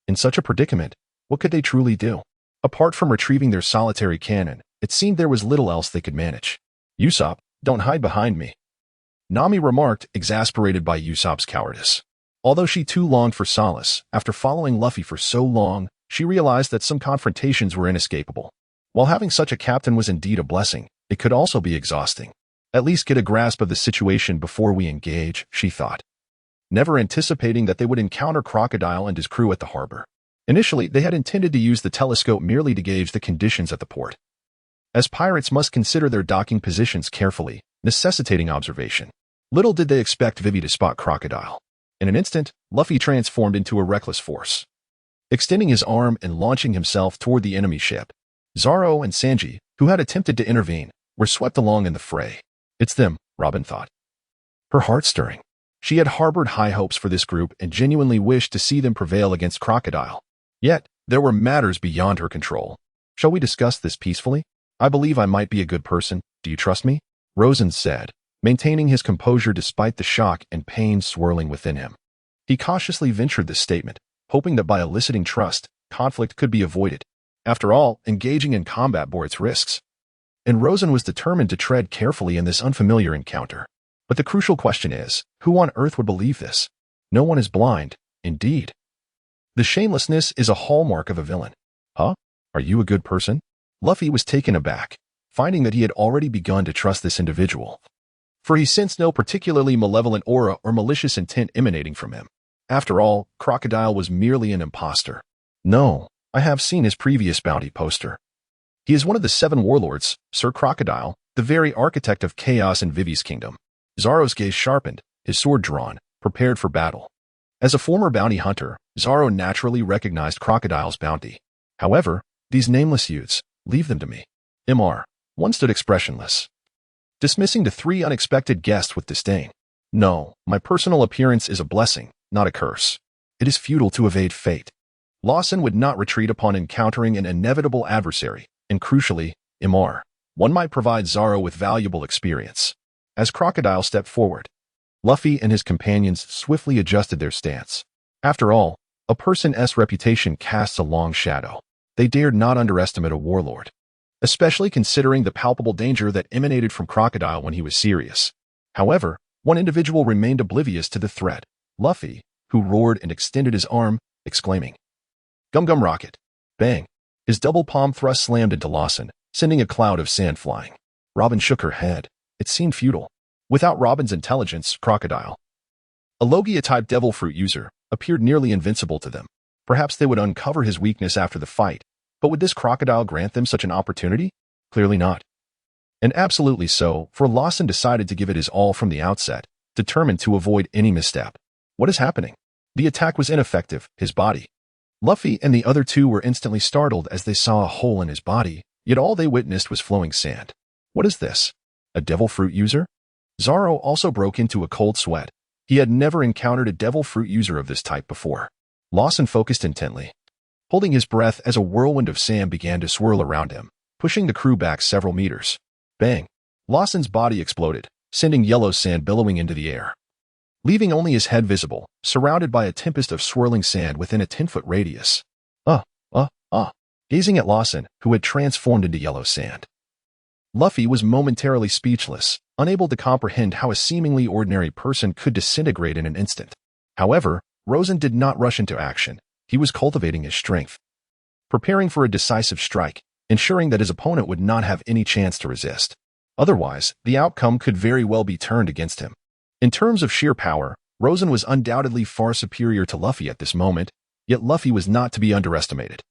in such a predicament, what could they truly do? Apart from retrieving their solitary cannon, it seemed there was little else they could manage. Usopp, don't hide behind me, Nami remarked, exasperated by Usopp's cowardice. Although she too longed for solace, after following Luffy for so long, she realized that some confrontations were inescapable. While having such a captain was indeed a blessing, it could also be exhausting. At least get a grasp of the situation before we engage, she thought, never anticipating that they would encounter Crocodile and his crew at the harbor. Initially, they had intended to use the telescope merely to gauge the conditions at the port, as pirates must consider their docking positions carefully, necessitating observation. Little did they expect Vivi to spot Crocodile. In an instant, Luffy transformed into a reckless force, extending his arm and launching himself toward the enemy ship. Zoro and Sanji, who had attempted to intervene, were swept along in the fray. It's them, Robin thought, her heart stirring. She had harbored high hopes for this group and genuinely wished to see them prevail against Crocodile. Yet, there were matters beyond her control. Shall we discuss this peacefully? I believe I might be a good person. Do you trust me? Rosen said, maintaining his composure despite the shock and pain swirling within him. He cautiously ventured this statement, hoping that by eliciting trust, conflict could be avoided. After all, engaging in combat bore its risks. And Rosen was determined to tread carefully in this unfamiliar encounter. But the crucial question is, who on earth would believe this? No one is blind, indeed. The shamelessness is a hallmark of a villain. Huh? Are you a good person? Luffy was taken aback, finding that he had already begun to trust this individual. For he sensed no particularly malevolent aura or malicious intent emanating from him. After all, Crocodile was merely an imposter. No, I have seen his previous bounty poster. He is one of the 7 warlords, Sir Crocodile, the very architect of chaos in Vivi's kingdom. Zoro's gaze sharpened, his sword drawn, prepared for battle. As a former bounty hunter, Zoro naturally recognized Crocodile's bounty. However, these nameless youths, leave them to me. Mr. One stood expressionless, dismissing the 3 unexpected guests with disdain. No, my personal appearance is a blessing, not a curse. It is futile to evade fate. Lawson would not retreat upon encountering an inevitable adversary, and crucially, Mr. One might provide Zoro with valuable experience. As Crocodile stepped forward, Luffy and his companions swiftly adjusted their stance. After all, a person's reputation casts a long shadow. They dared not underestimate a warlord, especially considering the palpable danger that emanated from Crocodile when he was serious. However, one individual remained oblivious to the threat, Luffy, who roared and extended his arm, exclaiming, "Gum Gum Rocket!" Bang! His double palm thrust slammed into Lawson, sending a cloud of sand flying. Robin shook her head. It seemed futile. Without Robin's intelligence, Crocodile, a Logia-type devil fruit user, appeared nearly invincible to them. Perhaps they would uncover his weakness after the fight, but would this Crocodile grant them such an opportunity? Clearly not. And absolutely so, for Lawson decided to give it his all from the outset, determined to avoid any misstep. What is happening? The attack was ineffective, his body. Luffy and the other 2 were instantly startled as they saw a hole in his body, yet all they witnessed was flowing sand. What is this? A devil fruit user? Zoro also broke into a cold sweat. He had never encountered a devil fruit user of this type before. Lawson focused intently, holding his breath as a whirlwind of sand began to swirl around him, pushing the crew back several meters. Bang! Lawson's body exploded, sending yellow sand billowing into the air, leaving only his head visible, surrounded by a tempest of swirling sand within a 10-foot radius. Gazing at Lawson, who had transformed into yellow sand, Luffy was momentarily speechless, unable to comprehend how a seemingly ordinary person could disintegrate in an instant. However, Rosen did not rush into action. He was cultivating his strength, preparing for a decisive strike, ensuring that his opponent would not have any chance to resist. Otherwise, the outcome could very well be turned against him. In terms of sheer power, Rosen was undoubtedly far superior to Luffy at this moment, yet Luffy was not to be underestimated.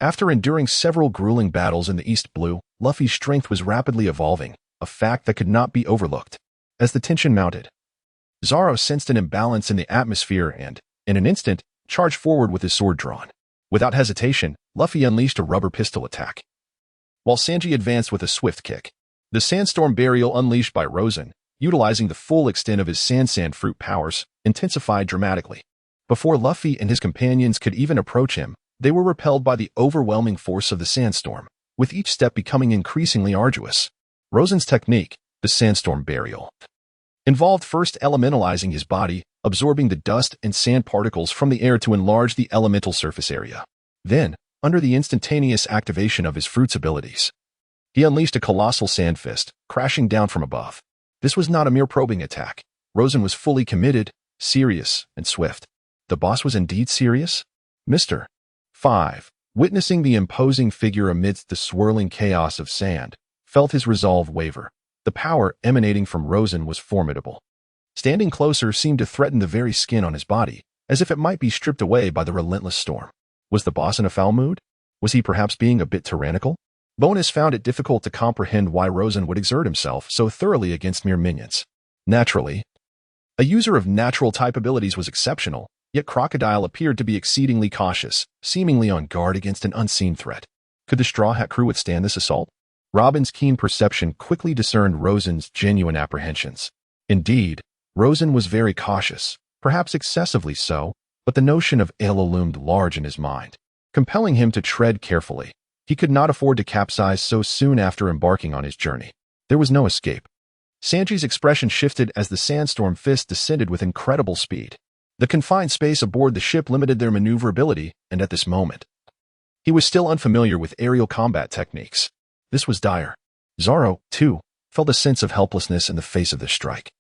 After enduring several grueling battles in the East Blue, Luffy's strength was rapidly evolving, a fact that could not be overlooked. As the tension mounted, Zoro sensed an imbalance in the atmosphere and, in an instant, charged forward with his sword drawn. Without hesitation, Luffy unleashed a rubber pistol attack, while Sanji advanced with a swift kick. The sandstorm burial unleashed by Rosen, utilizing the full extent of his sand fruit powers, intensified dramatically. Before Luffy and his companions could even approach him, they were repelled by the overwhelming force of the sandstorm. with each step becoming increasingly arduous. Rosen's technique, the sandstorm burial, involved first elementalizing his body, absorbing the dust and sand particles from the air to enlarge the elemental surface area. Then, under the instantaneous activation of his fruit's abilities, he unleashed a colossal sand fist, crashing down from above. This was not a mere probing attack. Rosen was fully committed, serious, and swift. The boss was indeed serious? Mr. 5, witnessing the imposing figure amidst the swirling chaos of sand, felt his resolve waver. The power emanating from Rosen was formidable. Standing closer seemed to threaten the very skin on his body, as if it might be stripped away by the relentless storm. Was the boss in a foul mood? Was he perhaps being a bit tyrannical? Bonus found it difficult to comprehend why Rosen would exert himself so thoroughly against mere minions. Naturally, a user of natural-type abilities was exceptional, yet Crocodile appeared to be exceedingly cautious, seemingly on guard against an unseen threat. Could the Straw Hat crew withstand this assault? Robin's keen perception quickly discerned Rosen's genuine apprehensions. Indeed, Rosen was very cautious, perhaps excessively so, but the notion of Ayla loomed large in his mind, compelling him to tread carefully. He could not afford to capsize so soon after embarking on his journey. There was no escape. Sanji's expression shifted as the sandstorm fist descended with incredible speed. The confined space aboard the ship limited their maneuverability, and at this moment, he was still unfamiliar with aerial combat techniques. This was dire. Zoro, too, felt a sense of helplessness in the face of this strike.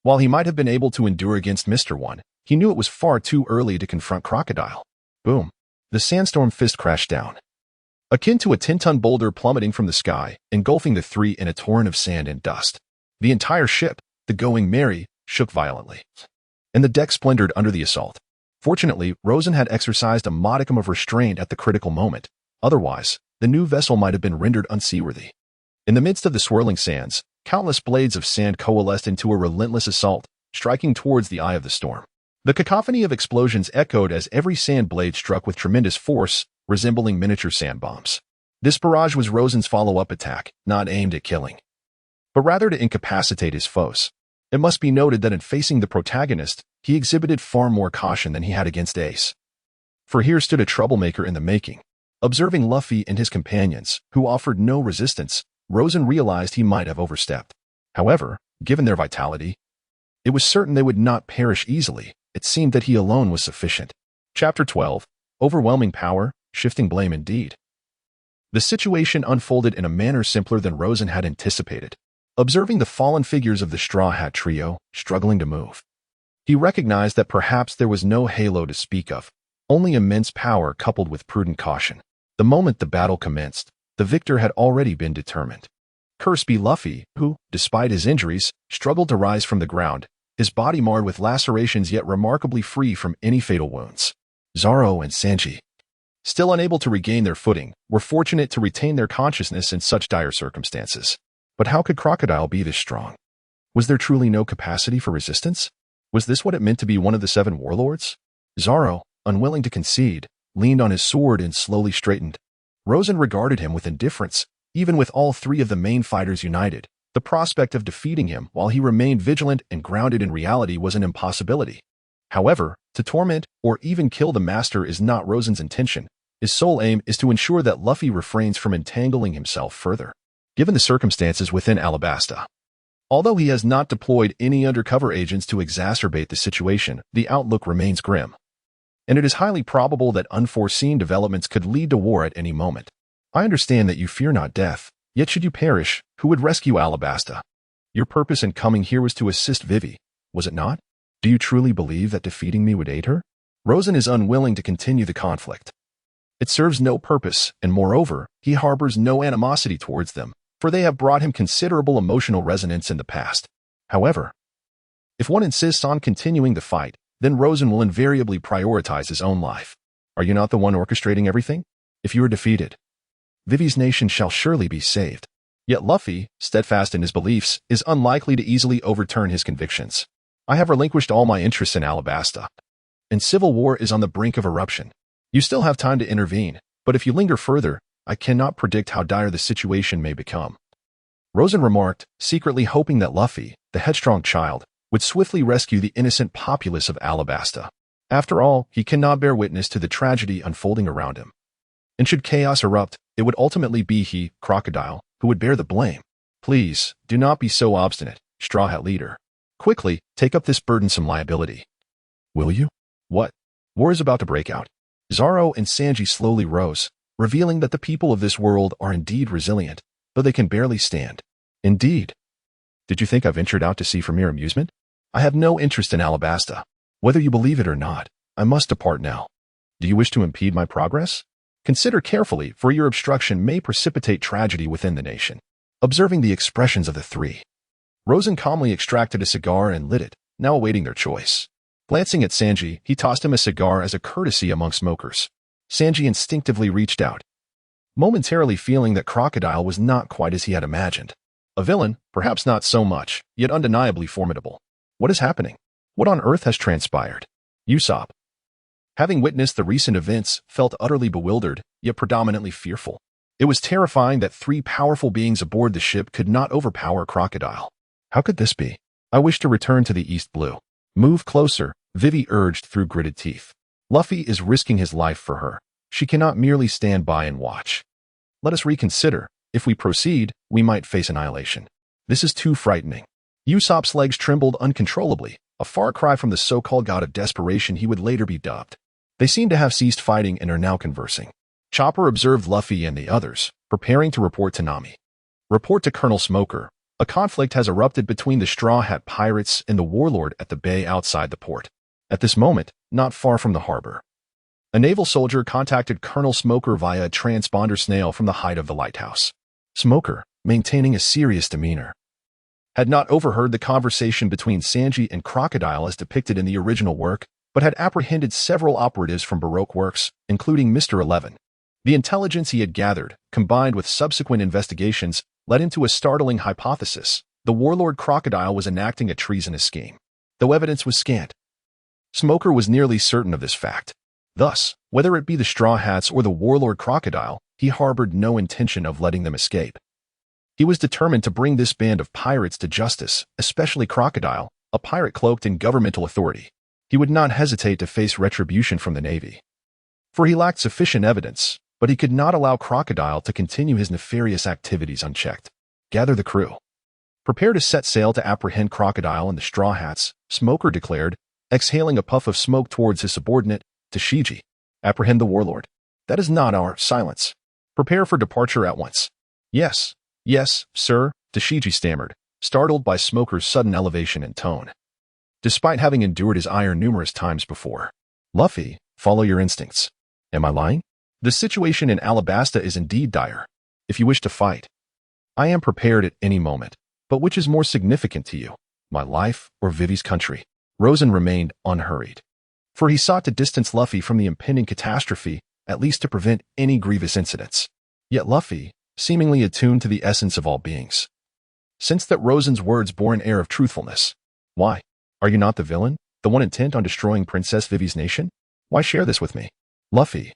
While he might have been able to endure against Mr. 1, he knew it was far too early to confront Crocodile. Boom. The sandstorm fist crashed down, akin to a 10-ton boulder plummeting from the sky, engulfing the three in a torrent of sand and dust. The entire ship, the Going Merry, shook violently, and the deck splintered under the assault. Fortunately, Rosen had exercised a modicum of restraint at the critical moment. Otherwise, the new vessel might have been rendered unseaworthy. In the midst of the swirling sands, countless blades of sand coalesced into a relentless assault, striking towards the eye of the storm. The cacophony of explosions echoed as every sand blade struck with tremendous force, resembling miniature sand bombs. This barrage was Rosen's follow-up attack, not aimed at killing, but rather to incapacitate his foes. It must be noted that in facing the protagonist, he exhibited far more caution than he had against Ace. For here stood a troublemaker in the making. Observing Luffy and his companions, who offered no resistance, Rosen realized he might have overstepped. However, given their vitality, it was certain they would not perish easily. It seemed that he alone was sufficient. Chapter 12. Overwhelming Power, Shifting Blame Indeed. The situation unfolded in a manner simpler than Rosen had anticipated. Observing the fallen figures of the Straw Hat trio, struggling to move, he recognized that perhaps there was no halo to speak of, only immense power coupled with prudent caution. The moment the battle commenced, the victor had already been determined. Curse be Luffy, who, despite his injuries, struggled to rise from the ground, his body marred with lacerations yet remarkably free from any fatal wounds. Zoro and Sanji, still unable to regain their footing, were fortunate to retain their consciousness in such dire circumstances. But how could Crocodile be this strong? Was there truly no capacity for resistance? Was this what it meant to be one of the 7 warlords? Zoro, unwilling to concede, leaned on his sword and slowly straightened. Rosen regarded him with indifference. Even with all 3 of the main fighters united, the prospect of defeating him while he remained vigilant and grounded in reality was an impossibility. However, to torment or even kill the master is not Rosen's intention. His sole aim is to ensure that Luffy refrains from entangling himself further. Given the circumstances within Alabasta, although he has not deployed any undercover agents to exacerbate the situation, the outlook remains grim, and it is highly probable that unforeseen developments could lead to war at any moment. I understand that you fear not death, yet should you perish, who would rescue Alabasta? Your purpose in coming here was to assist Vivi, was it not? Do you truly believe that defeating me would aid her? Rosen is unwilling to continue the conflict. It serves no purpose, and moreover, he harbors no animosity towards them, for they have brought him considerable emotional resonance in the past. However, if one insists on continuing the fight, then Rosen will invariably prioritize his own life. Are you not the one orchestrating everything? If you are defeated, Vivi's nation shall surely be saved. Yet Luffy, steadfast in his beliefs, is unlikely to easily overturn his convictions. I have relinquished all my interests in Alabasta, and civil war is on the brink of eruption. You still have time to intervene, but if you linger further, I cannot predict how dire the situation may become. Rosen remarked, secretly hoping that Luffy, the headstrong child, would swiftly rescue the innocent populace of Alabasta. After all, he cannot bear witness to the tragedy unfolding around him. And should chaos erupt, it would ultimately be he, Crocodile, who would bear the blame. Please, do not be so obstinate, Straw Hat leader. Quickly, take up this burdensome liability. Will you? What? War is about to break out. Zoro and Sanji slowly rose, revealing that the people of this world are indeed resilient, though they can barely stand. Indeed. Did you think I ventured out to sea for mere amusement? I have no interest in Alabasta. Whether you believe it or not, I must depart now. Do you wish to impede my progress? Consider carefully, for your obstruction may precipitate tragedy within the nation. Observing the expressions of the three, Rosen calmly extracted a cigar and lit it, now awaiting their choice. Glancing at Sanji, he tossed him a cigar as a courtesy among smokers. Sanji instinctively reached out, momentarily feeling that Crocodile was not quite as he had imagined. A villain, perhaps not so much, yet undeniably formidable. What is happening? What on earth has transpired? Usopp, having witnessed the recent events, felt utterly bewildered, yet predominantly fearful. It was terrifying that three powerful beings aboard the ship could not overpower Crocodile. How could this be? I wish to return to the East Blue. Move closer, Vivi urged through gritted teeth. Luffy is risking his life for her. She cannot merely stand by and watch. Let us reconsider. If we proceed, we might face annihilation. This is too frightening. Usopp's legs trembled uncontrollably, a far cry from the so-called god of desperation he would later be dubbed. They seem to have ceased fighting and are now conversing. Chopper observed Luffy and the others, preparing to report to Nami. Report to Colonel Smoker. A conflict has erupted between the Straw Hat pirates and the warlord at the bay outside the port. At this moment, not far from the harbor, a naval soldier contacted Colonel Smoker via a transponder snail from the height of the lighthouse. Smoker, maintaining a serious demeanor, had not overheard the conversation between Sanji and Crocodile as depicted in the original work, but had apprehended several operatives from Baroque works, including Mr. 11. The intelligence he had gathered, combined with subsequent investigations, led him to a startling hypothesis. The warlord Crocodile was enacting a treasonous scheme, though evidence was scant. Smoker was nearly certain of this fact. Thus, whether it be the Straw Hats or the warlord Crocodile, he harbored no intention of letting them escape. He was determined to bring this band of pirates to justice, especially Crocodile, a pirate cloaked in governmental authority. He would not hesitate to face retribution from the Navy, for he lacked sufficient evidence, but he could not allow Crocodile to continue his nefarious activities unchecked. Gather the crew. Prepare to set sail to apprehend Crocodile and the Straw Hats, Smoker declared, exhaling a puff of smoke towards his subordinate, Tashigi. Apprehend the warlord. That is not our silence. Prepare for departure at once. Yes, sir, Tashigi stammered, startled by Smoker's sudden elevation in tone. Despite having endured his ire numerous times before. Luffy, follow your instincts. Am I lying? The situation in Alabasta is indeed dire. If you wish to fight, I am prepared at any moment. But which is more significant to you, my life or Vivi's country? Rosen remained unhurried, for he sought to distance Luffy from the impending catastrophe, at least to prevent any grievous incidents. Yet Luffy, seemingly attuned to the essence of all beings, sensed that Rosen's words bore an air of truthfulness. Why? Are you not the villain, the one intent on destroying Princess Vivi's nation? Why share this with me? Luffy,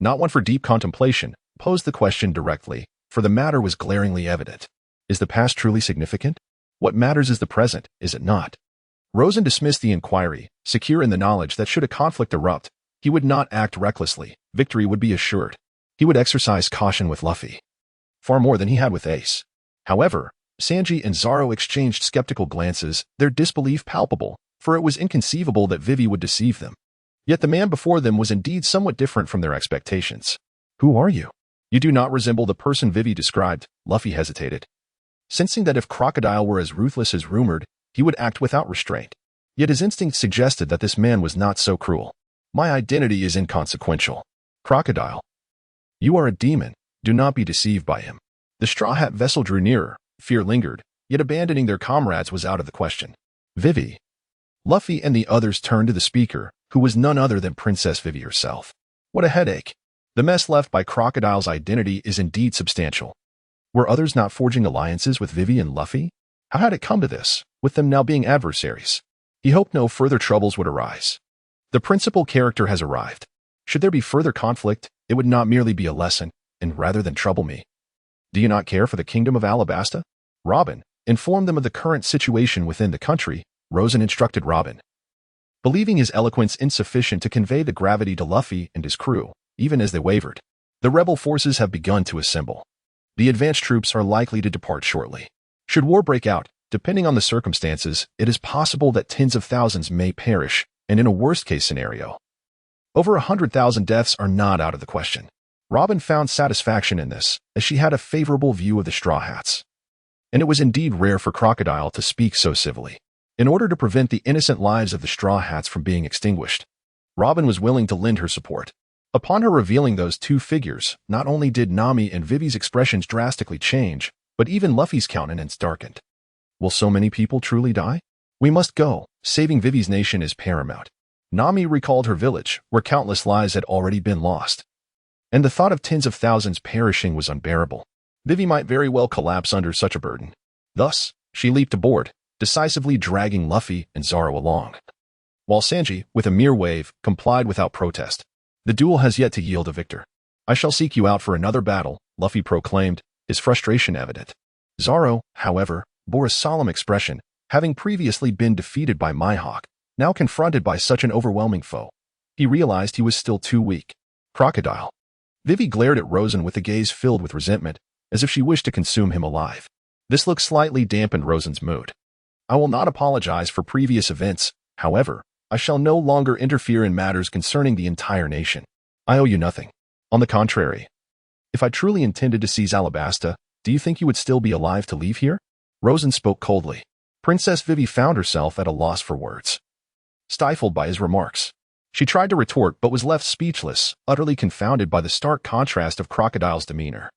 not one for deep contemplation, posed the question directly, for the matter was glaringly evident. Is the past truly significant? What matters is the present, is it not? Rosen dismissed the inquiry, secure in the knowledge that should a conflict erupt, he would not act recklessly, victory would be assured. He would exercise caution with Luffy, far more than he had with Ace. However, Sanji and Zoro exchanged skeptical glances, their disbelief palpable, for it was inconceivable that Vivi would deceive them. Yet the man before them was indeed somewhat different from their expectations. Who are you? You do not resemble the person Vivi described, Luffy hesitated, sensing that if Crocodile were as ruthless as rumored, he would act without restraint. Yet his instinct suggested that this man was not so cruel. My identity is inconsequential. Crocodile, you are a demon. Do not be deceived by him. The Straw Hat vessel drew nearer. Fear lingered, yet abandoning their comrades was out of the question. Vivi. Luffy and the others turned to the speaker, who was none other than Princess Vivi herself. What a headache. The mess left by Crocodile's identity is indeed substantial. Were others not forging alliances with Vivi and Luffy? How had it come to this, with them now being adversaries? He hoped no further troubles would arise. The principal character has arrived. Should there be further conflict, it would not merely be a lesson, and rather than trouble me. Do you not care for the kingdom of Alabasta? Robin, inform them of the current situation within the country, Rosen instructed Robin, believing his eloquence insufficient to convey the gravity to Luffy and his crew, even as they wavered. The rebel forces have begun to assemble. The advanced troops are likely to depart shortly. Should war break out, depending on the circumstances, it is possible that tens of thousands may perish, and in a worst-case scenario, over 100,000 deaths are not out of the question. Robin found satisfaction in this, as she had a favorable view of the Straw Hats. And it was indeed rare for Crocodile to speak so civilly. In order to prevent the innocent lives of the Straw Hats from being extinguished, Robin was willing to lend her support. Upon her revealing those two figures, not only did Nami and Vivi's expressions drastically change, but even Luffy's countenance darkened. Will so many people truly die? We must go. Saving Vivi's nation is paramount. Nami recalled her village, where countless lives had already been lost. And the thought of tens of thousands perishing was unbearable. Vivi might very well collapse under such a burden. Thus, she leaped aboard, decisively dragging Luffy and Zoro along. While Sanji, with a mere wave, complied without protest. The duel has yet to yield a victor. I shall seek you out for another battle, Luffy proclaimed, his frustration evident. Zoro, however, bore a solemn expression, having previously been defeated by Mihawk, now confronted by such an overwhelming foe. He realized he was still too weak. Crocodile. Vivi glared at Rosen with a gaze filled with resentment, as if she wished to consume him alive. This look slightly dampened Rosen's mood. I will not apologize for previous events, however, I shall no longer interfere in matters concerning the entire nation. I owe you nothing. On the contrary. If I truly intended to seize Alabasta, do you think you would still be alive to leave here? Rosen spoke coldly. Princess Vivi found herself at a loss for words. Stifled by his remarks, she tried to retort but was left speechless, utterly confounded by the stark contrast of Crocodile's demeanor.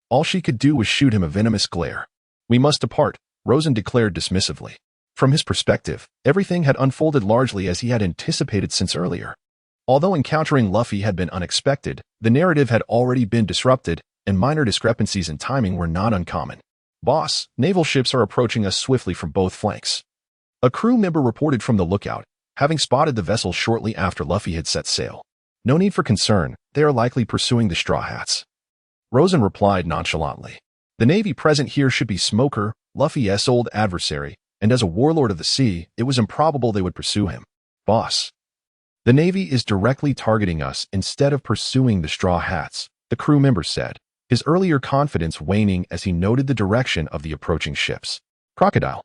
All she could do was shoot him a venomous glare. We must depart, Rosen declared dismissively. From his perspective, everything had unfolded largely as he had anticipated since earlier. Although encountering Luffy had been unexpected, the narrative had already been disrupted, and minor discrepancies in timing were not uncommon. Boss, naval ships are approaching us swiftly from both flanks. A crew member reported from the lookout, having spotted the vessel shortly after Luffy had set sail. No need for concern, they are likely pursuing the Straw Hats. Rosen replied nonchalantly. The navy present here should be Smoker, Luffy's old adversary, and as a warlord of the sea, it was improbable they would pursue him. Boss. The navy is directly targeting us instead of pursuing the Straw Hats, the crew member said, his earlier confidence waning as he noted the direction of the approaching ships. Crocodile.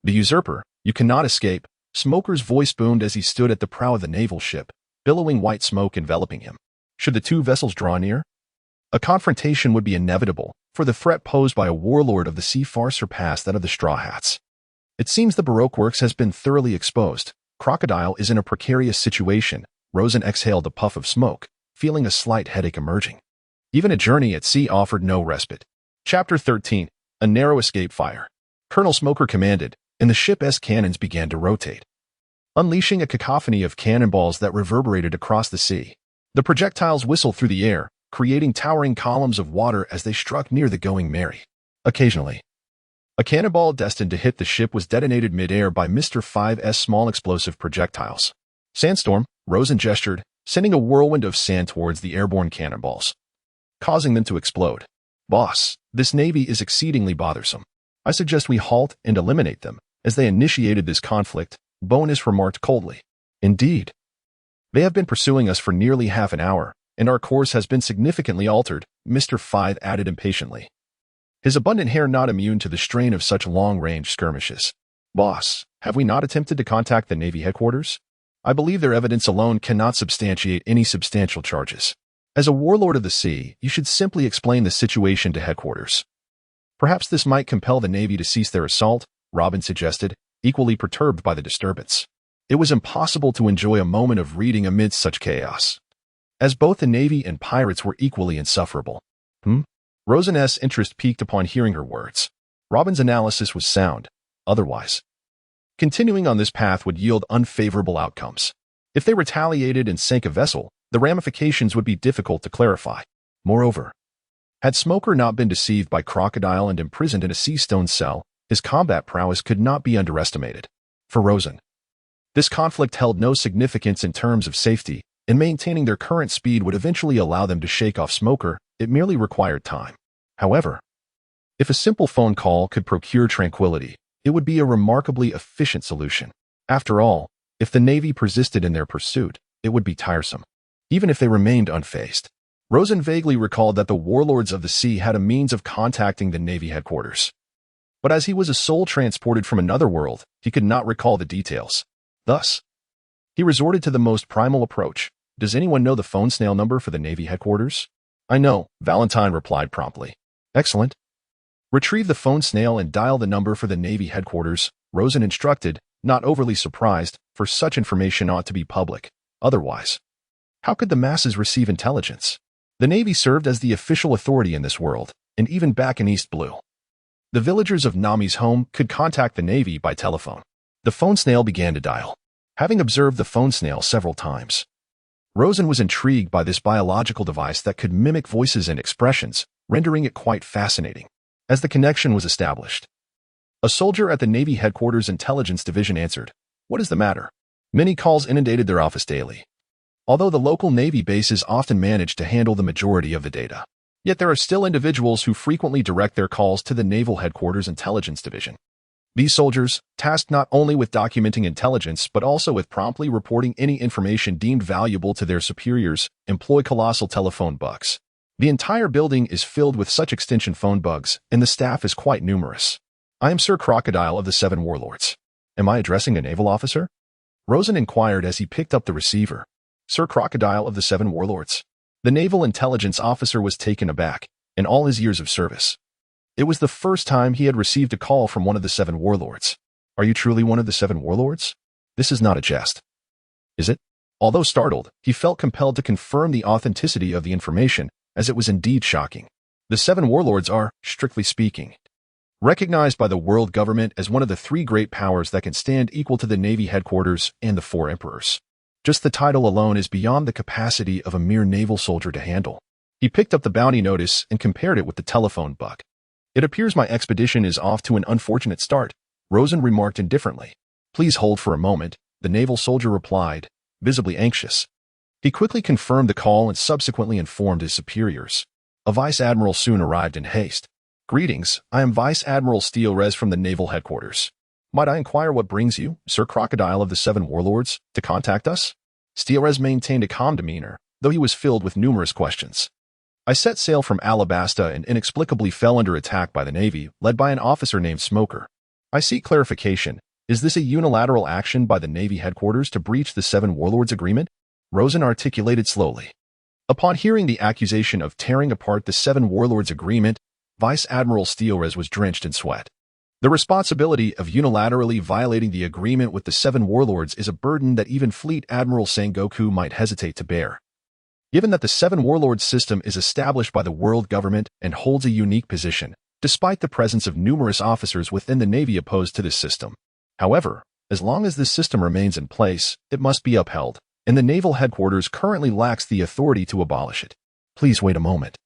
The usurper, you cannot escape, Smoker's voice boomed as he stood at the prow of the naval ship, billowing white smoke enveloping him. Should the two vessels draw near? A confrontation would be inevitable, for the threat posed by a warlord of the sea far surpassed that of the Straw Hats. It seems the Baroque works has been thoroughly exposed. Crocodile is in a precarious situation. Rosen exhaled a puff of smoke, feeling a slight headache emerging. Even a journey at sea offered no respite. Chapter 13. A narrow escape fire. Colonel Smoker commanded, and the ship's cannons began to rotate, unleashing a cacophony of cannonballs that reverberated across the sea. The projectiles whistled through the air, creating towering columns of water as they struck near the Going Merry. Occasionally, a cannonball destined to hit the ship was detonated mid-air by Mr. 5's small explosive projectiles. Sandstorm, Rosen gestured, sending a whirlwind of sand towards the airborne cannonballs, causing them to explode. Boss, this navy is exceedingly bothersome. I suggest we halt and eliminate them. As they initiated this conflict, Bonus remarked coldly. Indeed. They have been pursuing us for nearly half an hour, and our course has been significantly altered, Mr. 5 added impatiently, his abundant hair not immune to the strain of such long-range skirmishes. Boss, have we not attempted to contact the Navy headquarters? I believe their evidence alone cannot substantiate any substantial charges. As a warlord of the sea, you should simply explain the situation to headquarters. Perhaps this might compel the Navy to cease their assault, Robin suggested, equally perturbed by the disturbance. It was impossible to enjoy a moment of reading amidst such chaos, as both the Navy and pirates were equally insufferable. Rosen's interest peaked upon hearing her words. Robin's analysis was sound. Otherwise, continuing on this path would yield unfavorable outcomes. If they retaliated and sank a vessel, the ramifications would be difficult to clarify. Moreover, had Smoker not been deceived by Crocodile and imprisoned in a sea stone cell, his combat prowess could not be underestimated. For Rosen, this conflict held no significance in terms of safety, and maintaining their current speed would eventually allow them to shake off Smoker. It merely required time. However, if a simple phone call could procure tranquility, it would be a remarkably efficient solution. After all, if the Navy persisted in their pursuit, it would be tiresome. Even if they remained unfazed, Rosen vaguely recalled that the warlords of the sea had a means of contacting the Navy headquarters. But as he was a soul transported from another world, he could not recall the details. Thus, he resorted to the most primal approach. Does anyone know the phone snail number for the Navy headquarters? I know, Valentine replied promptly. Excellent. Retrieve the phone snail and dial the number for the Navy headquarters, Rosen instructed, not overly surprised, for such information ought to be public. Otherwise, how could the masses receive intelligence? The Navy served as the official authority in this world, and even back in East Blue. The villagers of Nami's home could contact the Navy by telephone. The phone snail began to dial. Having observed the phone snail several times, Rosen was intrigued by this biological device that could mimic voices and expressions, rendering it quite fascinating. As the connection was established, a soldier at the Navy Headquarters Intelligence Division answered, "What is the matter?" Many calls inundated their office daily. Although the local Navy bases often manage to handle the majority of the data, yet there are still individuals who frequently direct their calls to the Naval Headquarters Intelligence Division. These soldiers, tasked not only with documenting intelligence but also with promptly reporting any information deemed valuable to their superiors, employ colossal telephone bugs. The entire building is filled with such extension phone bugs, and the staff is quite numerous. I am Sir Crocodile of the Seven Warlords. Am I addressing a naval officer? Rosen inquired as he picked up the receiver. Sir Crocodile of the Seven Warlords. The naval intelligence officer was taken aback, in all his years of service. It was the first time he had received a call from one of the Seven Warlords. Are you truly one of the Seven Warlords? This is not a jest. Is it? Although startled, he felt compelled to confirm the authenticity of the information, as it was indeed shocking. The Seven Warlords are, strictly speaking, recognized by the world government as one of the three great powers that can stand equal to the Navy headquarters and the four emperors. Just the title alone is beyond the capacity of a mere naval soldier to handle. He picked up the bounty notice and compared it with the telephone book. It appears my expedition is off to an unfortunate start, Rosen remarked indifferently. Please hold for a moment, the naval soldier replied, visibly anxious. He quickly confirmed the call and subsequently informed his superiors. A vice admiral soon arrived in haste. Greetings, I am Vice Admiral Steelres from the Naval Headquarters. Might I inquire what brings you, Sir Crocodile of the Seven Warlords, to contact us? Steelres maintained a calm demeanor, though he was filled with numerous questions. I set sail from Alabasta and inexplicably fell under attack by the Navy, led by an officer named Smoker. I seek clarification. Is this a unilateral action by the Navy headquarters to breach the Seven Warlords agreement? Rosen articulated slowly. Upon hearing the accusation of tearing apart the Seven Warlords agreement, Vice Admiral Steelres was drenched in sweat. The responsibility of unilaterally violating the agreement with the Seven Warlords is a burden that even Fleet Admiral Sengoku might hesitate to bear. Given that the Seven Warlords system is established by the world government and holds a unique position, despite the presence of numerous officers within the Navy opposed to this system. However, as long as this system remains in place, it must be upheld, and the Naval Headquarters currently lacks the authority to abolish it. Please wait a moment.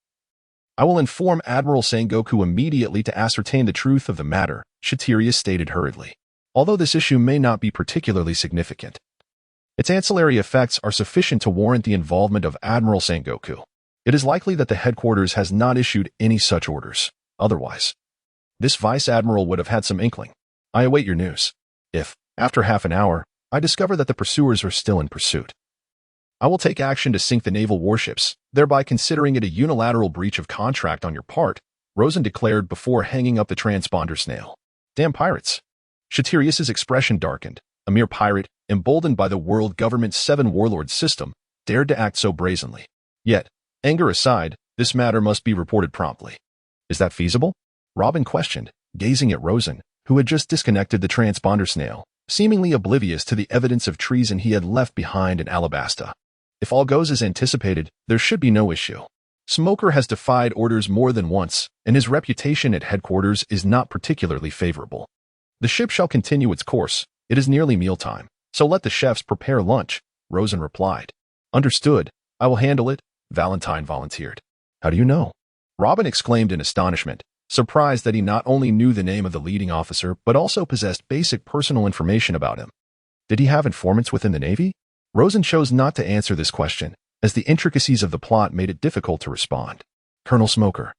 I will inform Admiral Sengoku immediately to ascertain the truth of the matter, Shitirius stated hurriedly. Although this issue may not be particularly significant, its ancillary effects are sufficient to warrant the involvement of Admiral Sengoku. It is likely that the headquarters has not issued any such orders. Otherwise, this vice admiral would have had some inkling. I await your news. If, after half an hour, I discover that the pursuers are still in pursuit, I will take action to sink the naval warships, thereby considering it a unilateral breach of contract on your part, Rosen declared before hanging up the transponder snail. Damn pirates. Shitirius's expression darkened. A mere pirate, emboldened by the world government's Seven Warlords system, dared to act so brazenly. Yet, anger aside, this matter must be reported promptly. Is that feasible? Robin questioned, gazing at Rosen, who had just disconnected the transponder snail, seemingly oblivious to the evidence of treason he had left behind in Alabasta. If all goes as anticipated, there should be no issue. Smoker has defied orders more than once, and his reputation at headquarters is not particularly favorable. The ship shall continue its course. It is nearly mealtime, so let the chefs prepare lunch, Rosen replied. Understood. I will handle it, Valentine volunteered. How do you know? Robin exclaimed in astonishment, surprised that he not only knew the name of the leading officer but also possessed basic personal information about him. Did he have informants within the Navy? Rosen chose not to answer this question, as the intricacies of the plot made it difficult to respond. Colonel Smoker.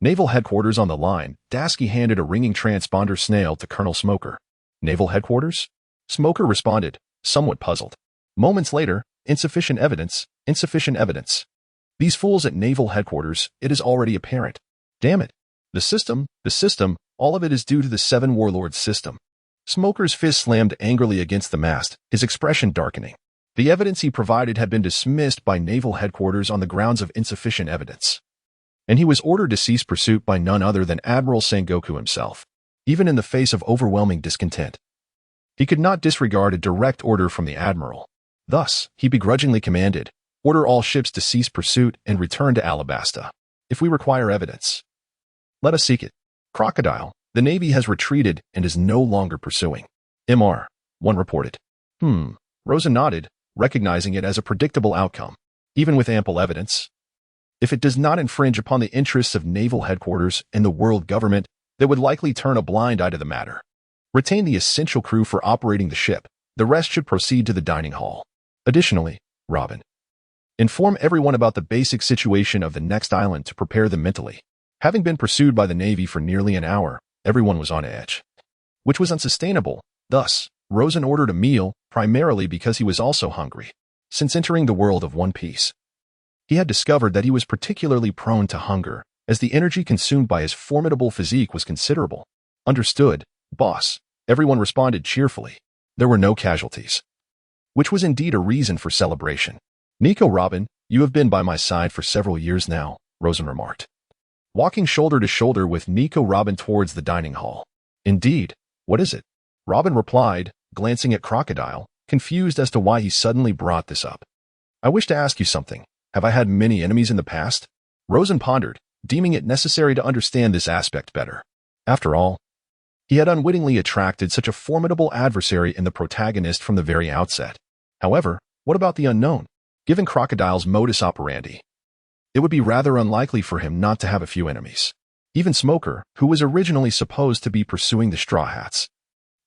Naval Headquarters on the line, Dasky handed a ringing transponder snail to Colonel Smoker. Naval Headquarters? Smoker responded, somewhat puzzled. Moments later, insufficient evidence, insufficient evidence. These fools at Naval Headquarters, it is already apparent. Damn it. The system, all of it is due to the Seven Warlords system. Smoker's fist slammed angrily against the mast, his expression darkening. The evidence he provided had been dismissed by Naval Headquarters on the grounds of insufficient evidence, and he was ordered to cease pursuit by none other than Admiral Sengoku himself. Even in the face of overwhelming discontent, he could not disregard a direct order from the Admiral. Thus, he begrudgingly commanded, "Order all ships to cease pursuit and return to Alabasta. If we require evidence, let us seek it." Crocodile, the Navy has retreated and is no longer pursuing. MR, one reported. Rosen nodded, recognizing it as a predictable outcome, even with ample evidence. If it does not infringe upon the interests of Naval Headquarters and the world government, they would likely turn a blind eye to the matter. Retain the essential crew for operating the ship. The rest should proceed to the dining hall. Additionally, Robin, inform everyone about the basic situation of the next island to prepare them mentally. Having been pursued by the Navy for nearly an hour, everyone was on edge, which was unsustainable. Thus, Rosen ordered a meal, primarily because he was also hungry. Since entering the world of One Piece, he had discovered that he was particularly prone to hunger, as the energy consumed by his formidable physique was considerable. Understood, boss. Everyone responded cheerfully. There were no casualties, which was indeed a reason for celebration. "Nico, Robin, you have been by my side for several years now," Rosen remarked, walking shoulder to shoulder with Nico Robin towards the dining hall. "Indeed. What is it?" Robin replied, glancing at Crocodile, confused as to why he suddenly brought this up. "I wish to ask you something. Have I had many enemies in the past?" Rosen pondered, deeming it necessary to understand this aspect better. After all, he had unwittingly attracted such a formidable adversary in the protagonist from the very outset. However, what about the unknown? Given Crocodile's modus operandi, it would be rather unlikely for him not to have a few enemies. Even Smoker, who was originally supposed to be pursuing the Straw Hats,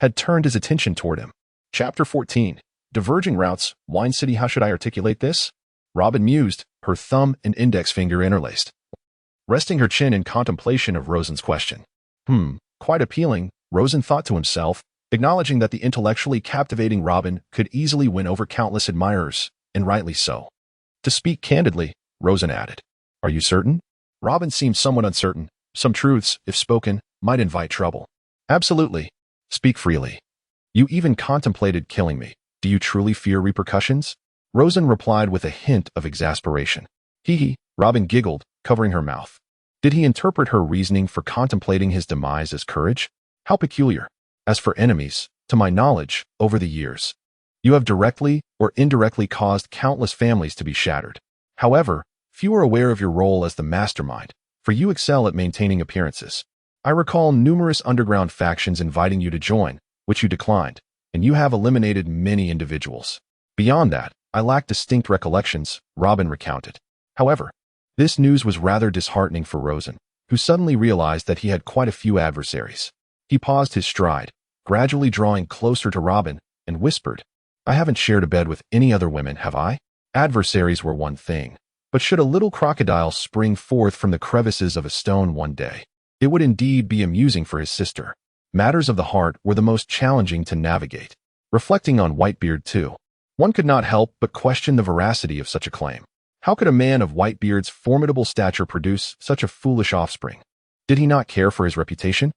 had turned his attention toward him. Chapter 14. Diverging Routes. Wine City. How should I articulate this? Robin mused, her thumb and index finger interlaced, resting her chin in contemplation of Rosen's question. Quite appealing, Rosen thought to himself, acknowledging that the intellectually captivating Robin could easily win over countless admirers, and rightly so. To speak candidly, Rosen added, "Are you certain?" Robin seemed somewhat uncertain. Some truths, if spoken, might invite trouble. "Absolutely. Speak freely. You even contemplated killing me. Do you truly fear repercussions?" Rosen replied with a hint of exasperation. Hee. Robin giggled, covering her mouth. Did he interpret her reasoning for contemplating his demise as courage? How peculiar. As for enemies, to my knowledge, over the years, you have directly or indirectly caused countless families to be shattered. However, few are aware of your role as the mastermind, for you excel at maintaining appearances. I recall numerous underground factions inviting you to join, which you declined, and you have eliminated many individuals. Beyond that, I lack distinct recollections, Robin recounted. However, this news was rather disheartening for Rosen, who suddenly realized that he had quite a few adversaries. He paused his stride, gradually drawing closer to Robin, and whispered, "I haven't shared a bed with any other women, have I?" Adversaries were one thing, but should a little crocodile spring forth from the crevices of a stone one day, it would indeed be amusing for his sister. Matters of the heart were the most challenging to navigate. Reflecting on Whitebeard too, one could not help but question the veracity of such a claim. How could a man of Whitebeard's formidable stature produce such a foolish offspring? Did he not care for his reputation?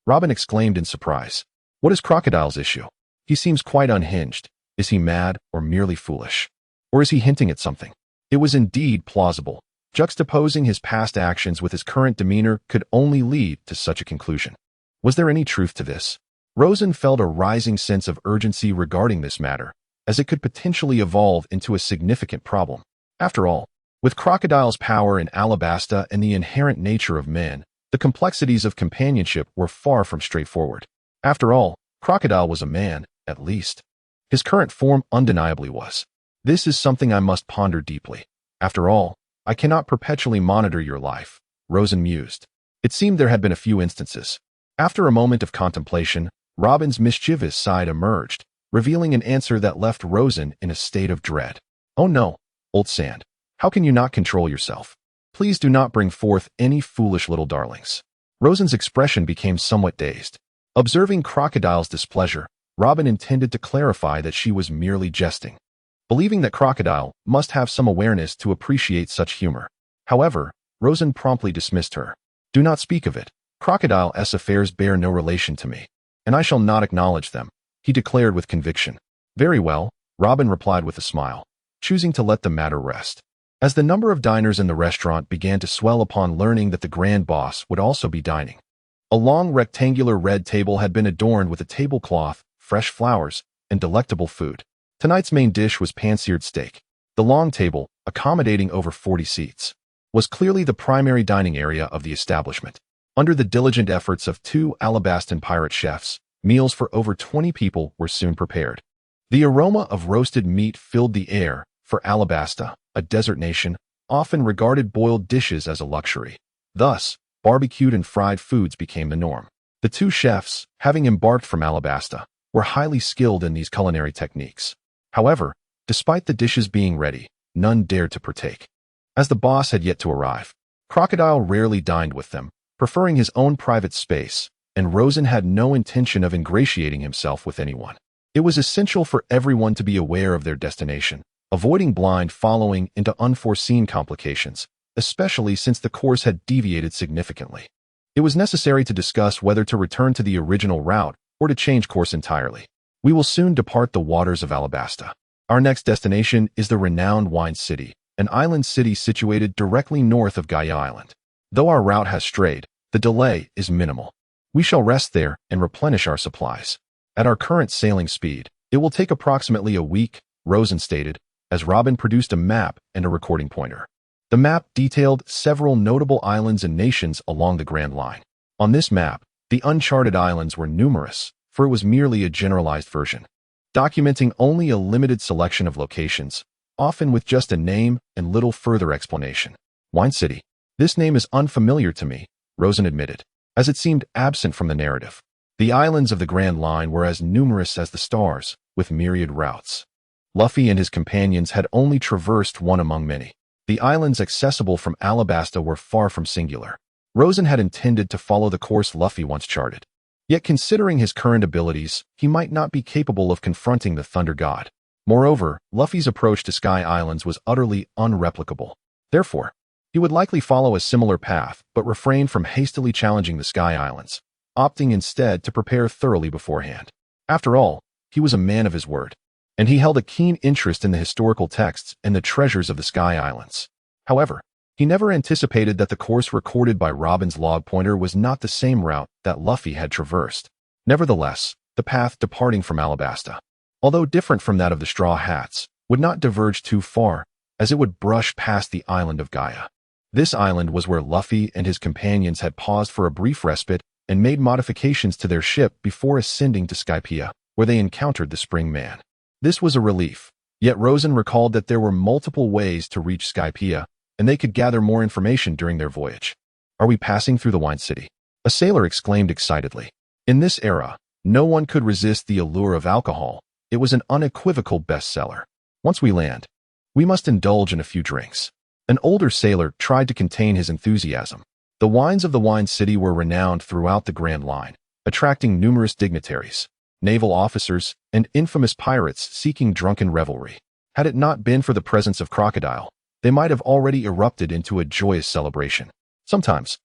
Robin exclaimed in surprise. What is Crocodile's issue? He seems quite unhinged. Is he mad or merely foolish? Or is he hinting at something? It was indeed plausible. Juxtaposing his past actions with his current demeanor could only lead to such a conclusion. Was there any truth to this? Rosen felt a rising sense of urgency regarding this matter, as it could potentially evolve into a significant problem. After all, with Crocodile's power in Alabasta and the inherent nature of men, the complexities of companionship were far from straightforward. After all, Crocodile was a man, at least. His current form undeniably was. This is something I must ponder deeply. After all, I cannot perpetually monitor your life, Rosen mused. It seemed there had been a few instances. After a moment of contemplation, Robin's mischievous side emerged, revealing an answer that left Rosen in a state of dread. "Oh no, old sand. How can you not control yourself? Please do not bring forth any foolish little darlings." Rosen's expression became somewhat dazed. Observing Crocodile's displeasure, Robin intended to clarify that she was merely jesting. believing that Crocodile must have some awareness to appreciate such humor. However, Rosen promptly dismissed her. "Do not speak of it. Crocodile's affairs bear no relation to me, and I shall not acknowledge them," he declared with conviction. "Very well," Robin replied with a smile, choosing to let the matter rest. As the number of diners in the restaurant began to swell upon learning that the Grand Boss would also be dining, a long rectangular red table had been adorned with a tablecloth, fresh flowers, and delectable food. Tonight's main dish was pan-seared steak. The long table, accommodating over 40 seats, was clearly the primary dining area of the establishment. Under the diligent efforts of 2 Alabastan pirate chefs, meals for over 20 people were soon prepared. The aroma of roasted meat filled the air. For Alabasta, a desert nation, often regarded boiled dishes as a luxury. Thus, barbecued and fried foods became the norm. The 2 chefs, having embarked from Alabasta, were highly skilled in these culinary techniques. However, despite the dishes being ready, none dared to partake, as the boss had yet to arrive. Crocodile rarely dined with them, preferring his own private space, and Rosen had no intention of ingratiating himself with anyone. It was essential for everyone to be aware of their destination, avoiding blind following into unforeseen complications, especially since the course had deviated significantly. It was necessary to discuss whether to return to the original route or to change course entirely. "We will soon depart the waters of Alabasta. Our next destination is the renowned Wine City, an island city situated directly north of Gaia Island. Though our route has strayed, the delay is minimal. We shall rest there and replenish our supplies. At our current sailing speed, it will take approximately a week," Rosen stated, as Robin produced a map and a recording pointer. The map detailed several notable islands and nations along the Grand Line. On this map, the uncharted islands were numerous, for it was merely a generalized version, documenting only a limited selection of locations, often with just a name and little further explanation. "Wine City. This name is unfamiliar to me," Rosen admitted, as it seemed absent from the narrative. The islands of the Grand Line were as numerous as the stars, with myriad routes. Luffy and his companions had only traversed one among many. The islands accessible from Alabasta were far from singular. Rosen had intended to follow the course Luffy once charted. Yet considering his current abilities, he might not be capable of confronting the Thunder God. Moreover, Luffy's approach to Sky Islands was utterly unreplicable. Therefore, he would likely follow a similar path, but refrain from hastily challenging the Sky Islands, opting instead to prepare thoroughly beforehand. After all, he was a man of his word, and he held a keen interest in the historical texts and the treasures of the Sky Islands. However, he never anticipated that the course recorded by Robin's log pointer was not the same route that Luffy had traversed. Nevertheless, the path departing from Alabasta, although different from that of the Straw Hats, would not diverge too far, as it would brush past the island of Gaia. This island was where Luffy and his companions had paused for a brief respite and made modifications to their ship before ascending to Skypiea, where they encountered the Spring Man. This was a relief, yet Rosen recalled that there were multiple ways to reach Skypiea, and they could gather more information during their voyage. "Are we passing through the Wine City?" a sailor exclaimed excitedly. In this era, no one could resist the allure of alcohol. It was an unequivocal bestseller. "Once we land, we must indulge in a few drinks." An older sailor tried to contain his enthusiasm. The wines of the Wine City were renowned throughout the Grand Line, attracting numerous dignitaries, naval officers, and infamous pirates seeking drunken revelry. Had it not been for the presence of Crocodile, they might have already erupted into a joyous celebration. Sometimes,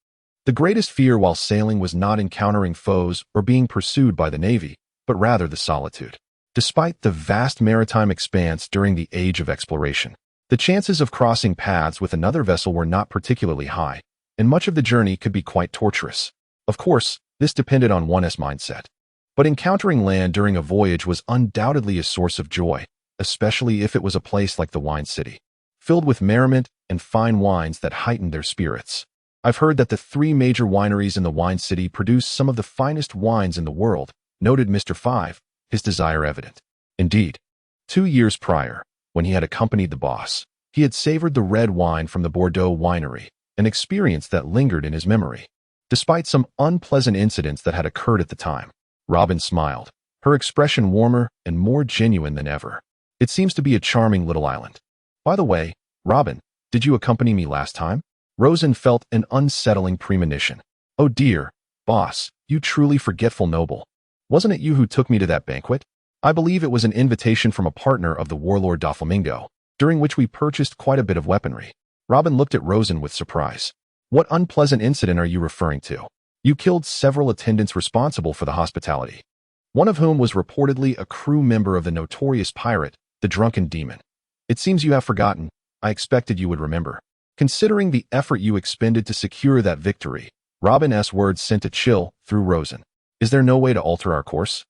the greatest fear while sailing was not encountering foes or being pursued by the Navy, but rather the solitude. Despite the vast maritime expanse during the Age of Exploration, the chances of crossing paths with another vessel were not particularly high, and much of the journey could be quite torturous. Of course, this depended on one's mindset. But encountering land during a voyage was undoubtedly a source of joy, especially if it was a place like the Wine City, filled with merriment and fine wines that heightened their spirits. "I've heard that the 3 major wineries in the Wine City produce some of the finest wines in the world," noted Mr. Five, his desire evident. Indeed, 2 years prior, when he had accompanied the boss, he had savored the red wine from the Bordeaux winery, an experience that lingered in his memory. Despite some unpleasant incidents that had occurred at the time, Robin smiled, her expression warmer and more genuine than ever. "It seems to be a charming little island. By the way, Robin, did you accompany me last time?" Rosen felt an unsettling premonition. "Oh dear, boss, you truly forgetful noble. Wasn't it you who took me to that banquet?" I believe it was an invitation from a partner of the warlord Doflamingo, during which we purchased quite a bit of weaponry. Robin looked at Rosen with surprise. What unpleasant incident are you referring to? You killed several attendants responsible for the hospitality, one of whom was reportedly a crew member of the notorious pirate, the Drunken Demon. It seems you have forgotten. I expected you would remember. Considering the effort you expended to secure that victory, Robin's words sent a chill through Rosen. Is there no way to alter our course?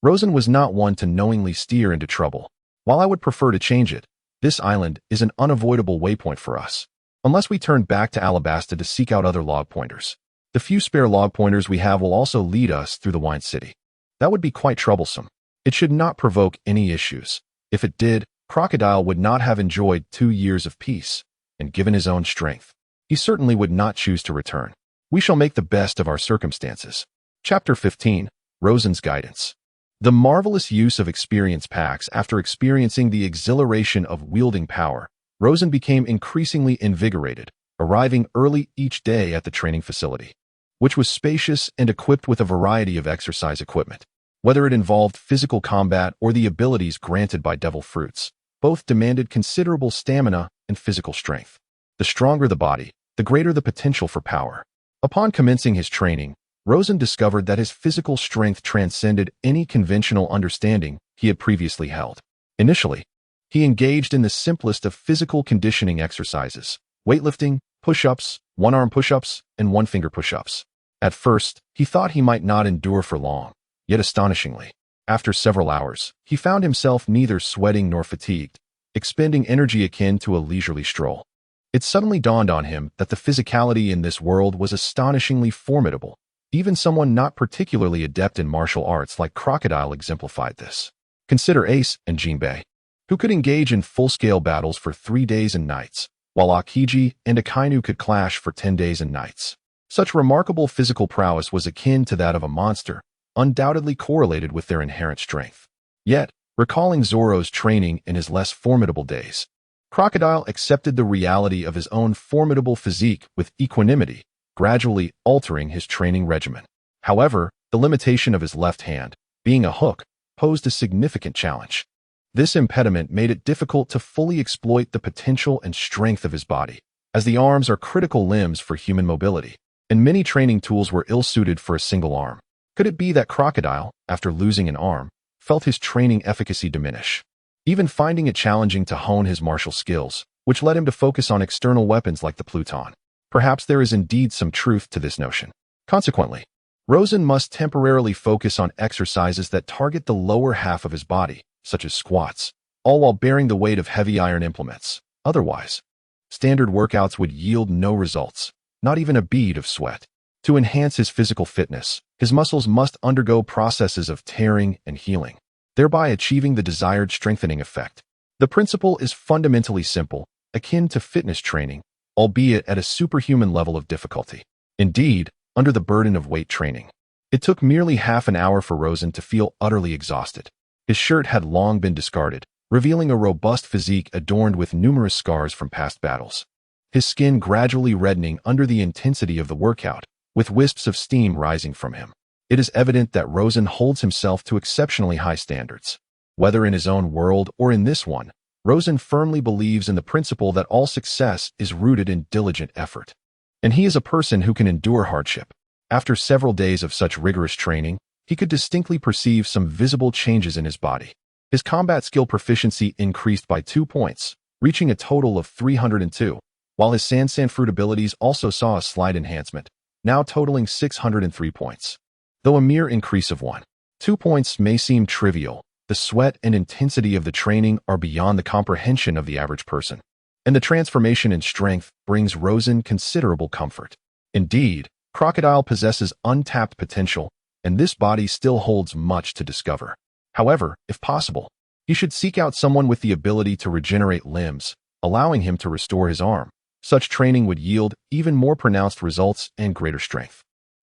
Rosen was not one to knowingly steer into trouble. While I would prefer to change it, this island is an unavoidable waypoint for us. Unless we turn back to Alabasta to seek out other log pointers. The few spare log pointers we have will also lead us through the Wine City. That would be quite troublesome. It should not provoke any issues. If it did, Crocodile would not have enjoyed 2 years of peace, and given his own strength, he certainly would not choose to return. We shall make the best of our circumstances. Chapter 15, Rosen's Guidance. The marvelous use of experience packs. After experiencing the exhilaration of wielding power, Rosen became increasingly invigorated, arriving early each day at the training facility, which was spacious and equipped with a variety of exercise equipment. Whether it involved physical combat or the abilities granted by devil fruits, both demanded considerable stamina and physical strength. The stronger the body, the greater the potential for power. Upon commencing his training, Rosen discovered that his physical strength transcended any conventional understanding he had previously held. Initially, he engaged in the simplest of physical conditioning exercises: weightlifting, push-ups, one-arm push-ups, and one-finger push-ups. At first, he thought he might not endure for long, yet astonishingly, after several hours, he found himself neither sweating nor fatigued, expending energy akin to a leisurely stroll. It suddenly dawned on him that the physicality in this world was astonishingly formidable. Even someone not particularly adept in martial arts like Crocodile exemplified this. Consider Ace and Jinbei, who could engage in full-scale battles for 3 days and nights, while Akiji and Akainu could clash for 10 days and nights. Such remarkable physical prowess was akin to that of a monster, undoubtedly correlated with their inherent strength. Yet, recalling Zoro's training in his less formidable days, Crocodile accepted the reality of his own formidable physique with equanimity, gradually altering his training regimen. However, the limitation of his left hand, being a hook, posed a significant challenge. This impediment made it difficult to fully exploit the potential and strength of his body, as the arms are critical limbs for human mobility, and many training tools were ill-suited for a single arm. Could it be that Crocodile, after losing an arm, felt his training efficacy diminish, even finding it challenging to hone his martial skills, which led him to focus on external weapons like the Pluton? Perhaps there is indeed some truth to this notion. Consequently, Rosen must temporarily focus on exercises that target the lower half of his body, such as squats, all while bearing the weight of heavy iron implements. Otherwise, standard workouts would yield no results, not even a bead of sweat. To enhance his physical fitness, his muscles must undergo processes of tearing and healing, thereby achieving the desired strengthening effect. The principle is fundamentally simple, akin to fitness training, albeit at a superhuman level of difficulty. Indeed, under the burden of weight training, it took merely half an hour for Rosen to feel utterly exhausted. His shirt had long been discarded, revealing a robust physique adorned with numerous scars from past battles. His skin gradually reddening under the intensity of the workout, with wisps of steam rising from him. It is evident that Rosen holds himself to exceptionally high standards. Whether in his own world or in this one, Rosen firmly believes in the principle that all success is rooted in diligent effort. And he is a person who can endure hardship. After several days of such rigorous training, he could distinctly perceive some visible changes in his body. His combat skill proficiency increased by 2 points, reaching a total of 302, while his Sansanfruit abilities also saw a slight enhancement, now totaling 603 points. Though a mere increase of 1.2 points may seem trivial, the sweat and intensity of the training are beyond the comprehension of the average person, and the transformation in strength brings Rosen considerable comfort. Indeed, Crocodile possesses untapped potential, and this body still holds much to discover. However, if possible, he should seek out someone with the ability to regenerate limbs, allowing him to restore his arm. Such training would yield even more pronounced results and greater strength.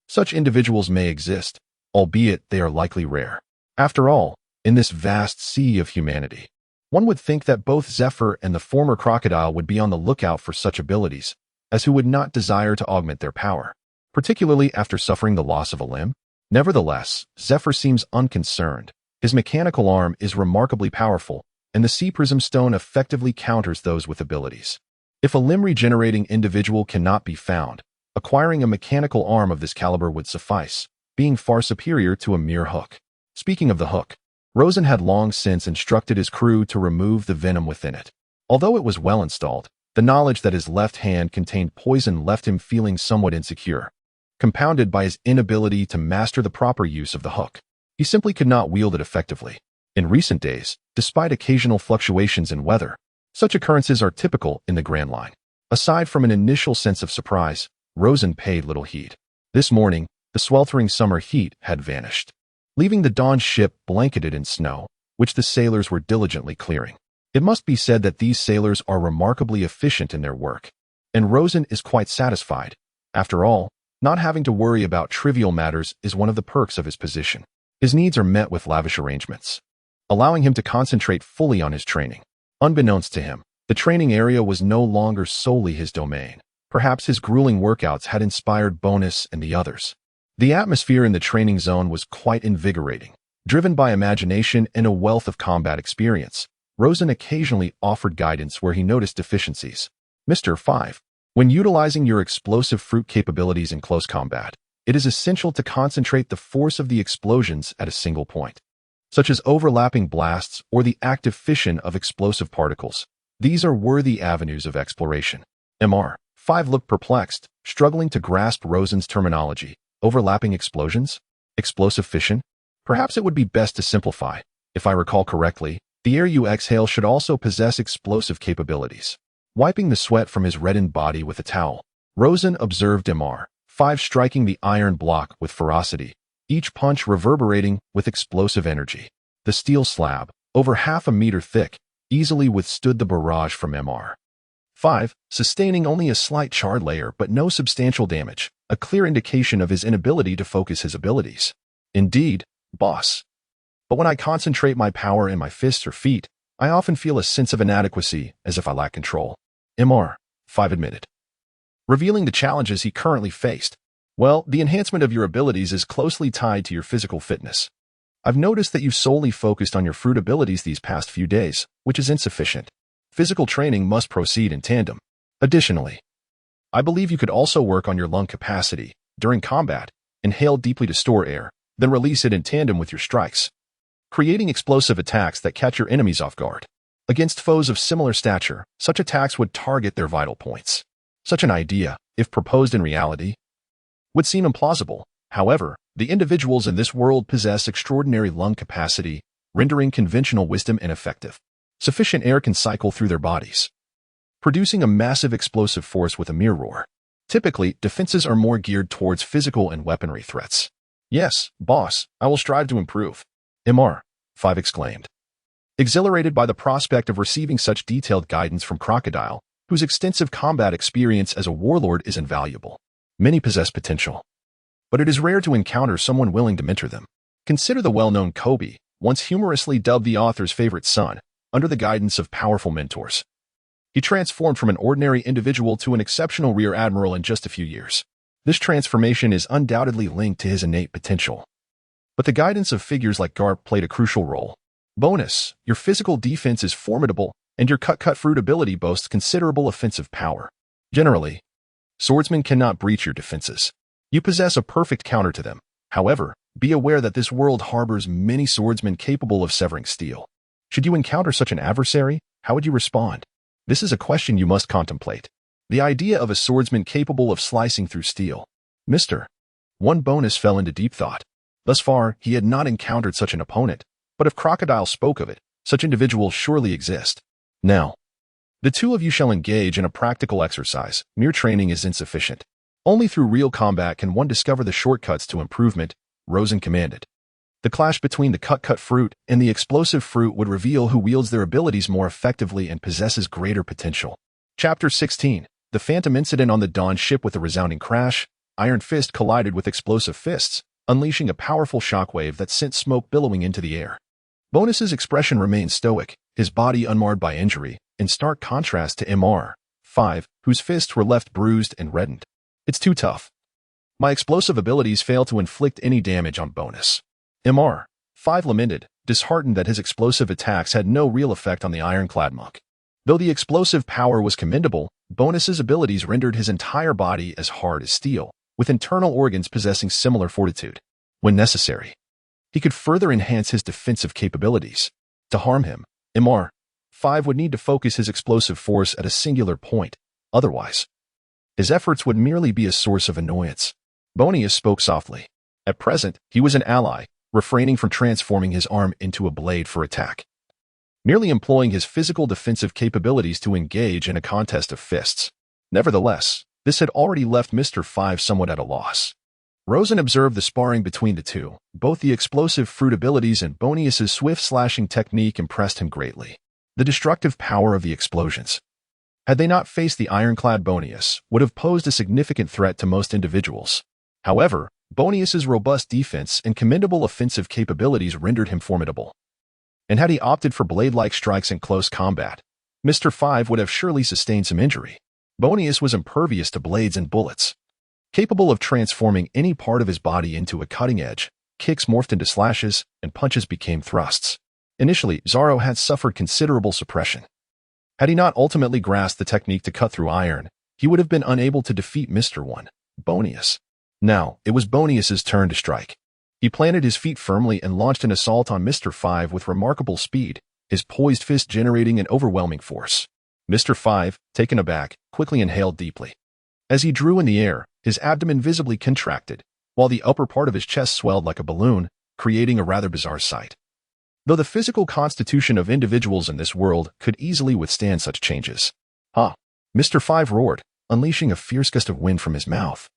Such individuals may exist, albeit they are likely rare. After all, in this vast sea of humanity, one would think that both Zephyr and the former Crocodile would be on the lookout for such abilities, as who would not desire to augment their power, particularly after suffering the loss of a limb. Nevertheless, Zephyr seems unconcerned, His mechanical arm is remarkably powerful, and the Sea Prism Stone effectively counters those with abilities. If a limb-regenerating individual cannot be found, acquiring a mechanical arm of this caliber would suffice, being far superior to a mere hook. Speaking of the hook, Rosen had long since instructed his crew to remove the venom within it. Although it was well installed, the knowledge that his left hand contained poison left him feeling somewhat insecure, compounded by his inability to master the proper use of the hook. He simply could not wield it effectively. In recent days, despite occasional fluctuations in weather, such occurrences are typical in the Grand Line. Aside from an initial sense of surprise, Rosen paid little heed. This morning, the sweltering summer heat had vanished, leaving the dawn ship blanketed in snow, which the sailors were diligently clearing. It must be said that these sailors are remarkably efficient in their work, and Rosen is quite satisfied. After all, not having to worry about trivial matters is one of the perks of his position. His needs are met with lavish arrangements, allowing him to concentrate fully on his training. Unbeknownst to him, the training area was no longer solely his domain. Perhaps his grueling workouts had inspired Bonus and the others. The atmosphere in the training zone was quite invigorating. Driven by imagination and a wealth of combat experience, Rosen occasionally offered guidance where he noticed deficiencies. Mr. 5. When utilizing your explosive fruit capabilities in close combat, it is essential to concentrate the force of the explosions at a single point, such as overlapping blasts or the active fission of explosive particles. These are worthy avenues of exploration. Mr. 5 looked perplexed, struggling to grasp Rosen's terminology. Overlapping explosions? Explosive fission? Perhaps it would be best to simplify. If I recall correctly, the air you exhale should also possess explosive capabilities. Wiping the sweat from his reddened body with a towel, Rosen observed Mr. 5 striking the iron block with ferocity, each punch reverberating with explosive energy. The steel slab, over half a meter thick, easily withstood the barrage from Mr. 5, sustaining only a slight charred layer but no substantial damage, a clear indication of his inability to focus his abilities. Indeed, boss. But when I concentrate my power in my fists or feet, I often feel a sense of inadequacy, as if I lack control. Mr. 5 admitted, revealing the challenges he currently faced. Well, the enhancement of your abilities is closely tied to your physical fitness. I've noticed that you've solely focused on your fruit abilities these past few days, which is insufficient. Physical training must proceed in tandem. Additionally, I believe you could also work on your lung capacity. During combat, inhale deeply to store air, then release it in tandem with your strikes, creating explosive attacks that catch your enemies off guard. Against foes of similar stature, such attacks would target their vital points. Such an idea, if proposed in reality, would seem implausible. However, the individuals in this world possess extraordinary lung capacity, rendering conventional wisdom ineffective. Sufficient air can cycle through their bodies, producing a massive explosive force with a mere roar. Typically, defenses are more geared towards physical and weaponry threats. Yes, boss, I will strive to improve. Mr. 5 exclaimed, exhilarated by the prospect of receiving such detailed guidance from Crocodile, whose extensive combat experience as a warlord is invaluable. Many possess potential, but it is rare to encounter someone willing to mentor them. Consider the well-known Kobe, once humorously dubbed the author's favorite son, under the guidance of powerful mentors. He transformed from an ordinary individual to an exceptional rear admiral in just a few years. This transformation is undoubtedly linked to his innate potential, but the guidance of figures like Garp played a crucial role. Bonus, your physical defense is formidable, and your cut fruit ability boasts considerable offensive power. Generally, swordsmen cannot breach your defenses. You possess a perfect counter to them. However, be aware that this world harbors many swordsmen capable of severing steel. Should you encounter such an adversary, how would you respond? This is a question you must contemplate. The idea of a swordsman capable of slicing through steel. Mr. 1 Bonus fell into deep thought. Thus far, he had not encountered such an opponent, but if Crocodile spoke of it, such individuals surely exist. Now, the two of you shall engage in a practical exercise. Mere training is insufficient. Only through real combat can one discover the shortcuts to improvement, Rosen commanded. The clash between the cut fruit and the explosive fruit would reveal who wields their abilities more effectively and possesses greater potential. Chapter 16. The Phantom Incident. On the Dawn ship, with a resounding crash, Iron Fist collided with Explosive Fists, unleashing a powerful shockwave that sent smoke billowing into the air. Bonus's expression remained stoic, his body unmarred by injury, in stark contrast to Mr. 5, whose fists were left bruised and reddened. It's too tough. My explosive abilities fail to inflict any damage on Bonus. Mr. 5 lamented, disheartened that his explosive attacks had no real effect on the ironclad monk. Though the explosive power was commendable, Bonus's abilities rendered his entire body as hard as steel, with internal organs possessing similar fortitude. When necessary, he could further enhance his defensive capabilities. To harm him, Mr. 5 would need to focus his explosive force at a singular point. Otherwise, his efforts would merely be a source of annoyance. Bonius spoke softly. At present, he was an ally, refraining from transforming his arm into a blade for attack, merely employing his physical defensive capabilities to engage in a contest of fists. Nevertheless, this had already left Mr. 5 somewhat at a loss. Rosen observed the sparring between the two. Both the explosive fruit abilities and Bonius's swift slashing technique impressed him greatly. The destructive power of the explosions, had they not faced the ironclad Bonius, would have posed a significant threat to most individuals. However, Bonius's robust defense and commendable offensive capabilities rendered him formidable. And had he opted for blade-like strikes in close combat, Mr. 5 would have surely sustained some injury. Bonius was impervious to blades and bullets, capable of transforming any part of his body into a cutting edge. Kicks morphed into slashes, and punches became thrusts. Initially, Zoro had suffered considerable suppression. Had he not ultimately grasped the technique to cut through iron, he would have been unable to defeat Mr. 1, Bonius. Now, it was Bonius's turn to strike. He planted his feet firmly and launched an assault on Mr. 5 with remarkable speed, his poised fist generating an overwhelming force. Mr. 5, taken aback, quickly inhaled deeply. As he drew in the air, his abdomen visibly contracted, while the upper part of his chest swelled like a balloon, creating a rather bizarre sight. Though the physical constitution of individuals in this world could easily withstand such changes. Mr. 5 roared, unleashing a fierce gust of wind from his mouth,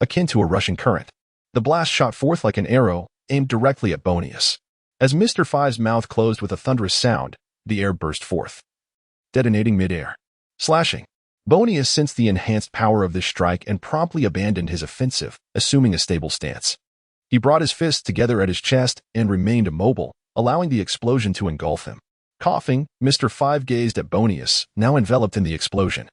akin to a rushing current. The blast shot forth like an arrow, aimed directly at Bonius. As Mr. 5's mouth closed with a thunderous sound, the air burst forth, detonating mid-air. Slashing. Bonius sensed the enhanced power of this strike and promptly abandoned his offensive, assuming a stable stance. He brought his fists together at his chest and remained immobile, allowing the explosion to engulf him. Coughing, Mr. 5 gazed at Bonius, now enveloped in the explosion,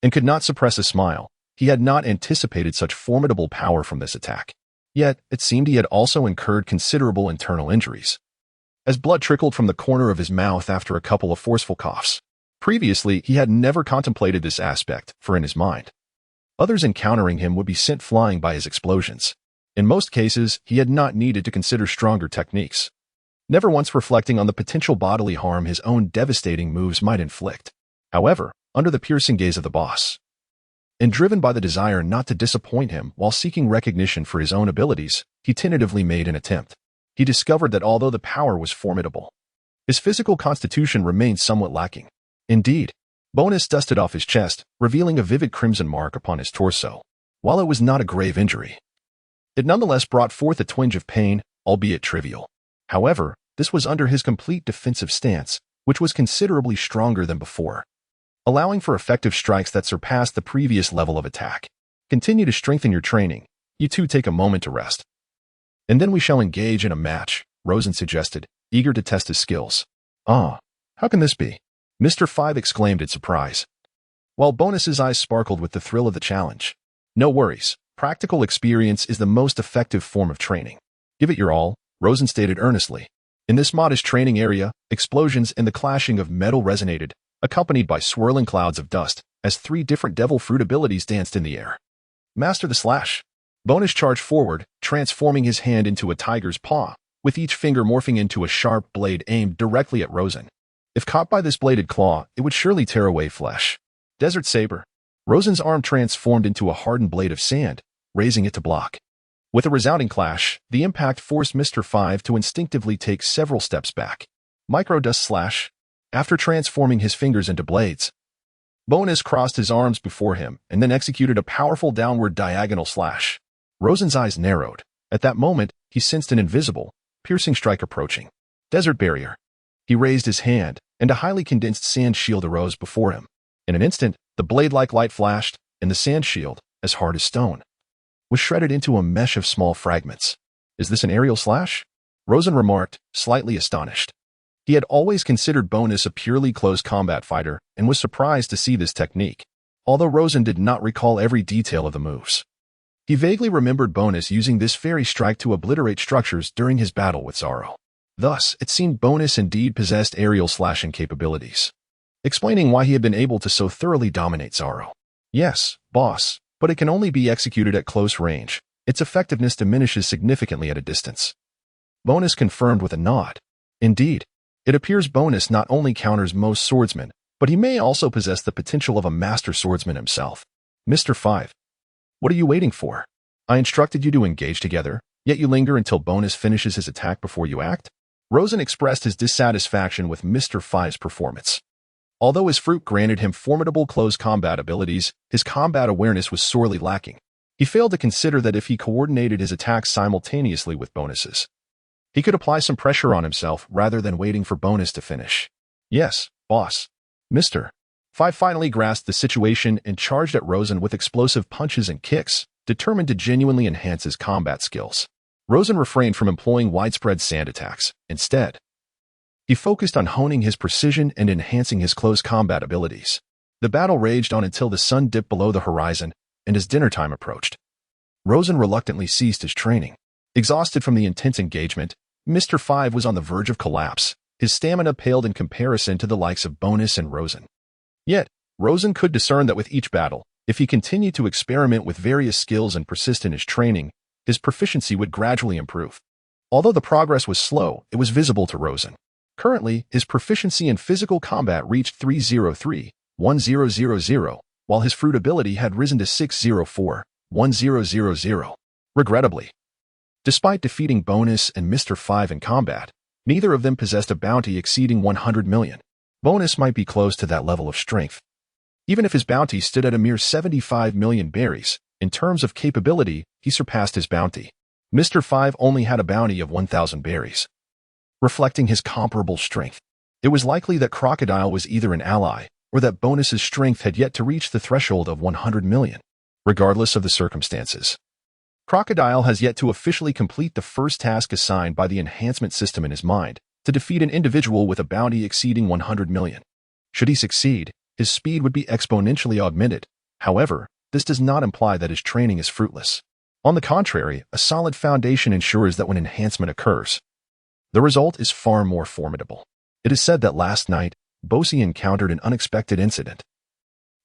and could not suppress a smile. He had not anticipated such formidable power from this attack. Yet, it seemed he had also incurred considerable internal injuries, as blood trickled from the corner of his mouth after a couple of forceful coughs. Previously, he had never contemplated this aspect, for in his mind, others encountering him would be sent flying by his explosions. In most cases, he had not needed to consider stronger techniques, never once reflecting on the potential bodily harm his own devastating moves might inflict. However, under the piercing gaze of the boss, and driven by the desire not to disappoint him while seeking recognition for his own abilities, he tentatively made an attempt. He discovered that although the power was formidable, his physical constitution remained somewhat lacking. Indeed, Bonus dusted off his chest, revealing a vivid crimson mark upon his torso. While it was not a grave injury, it nonetheless brought forth a twinge of pain, albeit trivial. However, this was under his complete defensive stance, which was considerably stronger than before, allowing for effective strikes that surpassed the previous level of attack. Continue to strengthen your training. You two take a moment to rest, and then we shall engage in a match, Rosen suggested, eager to test his skills. How can this be? Mr. 5 exclaimed in surprise, while Bonus's eyes sparkled with the thrill of the challenge. No worries. Practical experience is the most effective form of training. Give it your all, Rosen stated earnestly. In this modest training area, explosions and the clashing of metal resonated, accompanied by swirling clouds of dust, as 3 different devil fruit abilities danced in the air. Master the slash. Bonus charged forward, transforming his hand into a tiger's paw, with each finger morphing into a sharp blade aimed directly at Rosen. If caught by this bladed claw, it would surely tear away flesh. Desert Saber. Rosen's arm transformed into a hardened blade of sand, raising it to block. With a resounding clash, the impact forced Mr. 5 to instinctively take several steps back. Microdust Slash. After transforming his fingers into blades, Bonus crossed his arms before him and then executed a powerful downward diagonal slash. Rosen's eyes narrowed. At that moment, he sensed an invisible, piercing strike approaching. Desert Barrier. He raised his hand, and a highly condensed sand shield arose before him. In an instant, the blade-like light flashed, and the sand shield, as hard as stone, was shredded into a mesh of small fragments. Is this an aerial slash? Rosen remarked, slightly astonished. He had always considered Bonus a purely close combat fighter and was surprised to see this technique, although Rosen did not recall every detail of the moves. He vaguely remembered Bonus using this fairy strike to obliterate structures during his battle with Zoro. Thus, it seemed Bonus indeed possessed aerial slashing capabilities, explaining why he had been able to so thoroughly dominate Zoro. Yes, boss, but it can only be executed at close range. Its effectiveness diminishes significantly at a distance. Bonus confirmed with a nod. Indeed, it appears Bonus not only counters most swordsmen, but he may also possess the potential of a master swordsman himself. Mr. 5. What are you waiting for? I instructed you to engage together, yet you linger until Bonus finishes his attack before you act? Rosen expressed his dissatisfaction with Mr. 5's performance. Although his fruit granted him formidable close combat abilities, his combat awareness was sorely lacking. He failed to consider that if he coordinated his attacks simultaneously with bonuses, he could apply some pressure on himself rather than waiting for Bonus to finish. Yes, boss. Mr. 5 finally grasped the situation and charged at Rosen with explosive punches and kicks, determined to genuinely enhance his combat skills. Rosen refrained from employing widespread sand attacks. Instead, he focused on honing his precision and enhancing his close combat abilities. The battle raged on until the sun dipped below the horizon and as dinner time approached. Rosen reluctantly ceased his training. Exhausted from the intense engagement, Mr. 5 was on the verge of collapse. His stamina paled in comparison to the likes of Bonus and Rosen. Yet, Rosen could discern that with each battle, if he continued to experiment with various skills and persist in his training, his proficiency would gradually improve. Although the progress was slow, it was visible to Rosen. Currently, his proficiency in physical combat reached 303-1000, while his fruit ability had risen to 604-1000. Regrettably, despite defeating Bonus and Mr. 5 in combat, neither of them possessed a bounty exceeding 100 million. Bonus might be close to that level of strength. Even if his bounty stood at a mere 75 million berries, in terms of capability, he surpassed his bounty. Mr. 5 only had a bounty of 1,000 berries, reflecting his comparable strength. It was likely that Crocodile was either an ally, or that Bonus's strength had yet to reach the threshold of 100 million. Regardless of the circumstances, Crocodile has yet to officially complete the first task assigned by the enhancement system in his mind, to defeat an individual with a bounty exceeding 100 million. Should he succeed, his speed would be exponentially augmented. However, this does not imply that his training is fruitless. On the contrary, a solid foundation ensures that when enhancement occurs, the result is far more formidable. It is said that last night, Bosi encountered an unexpected incident,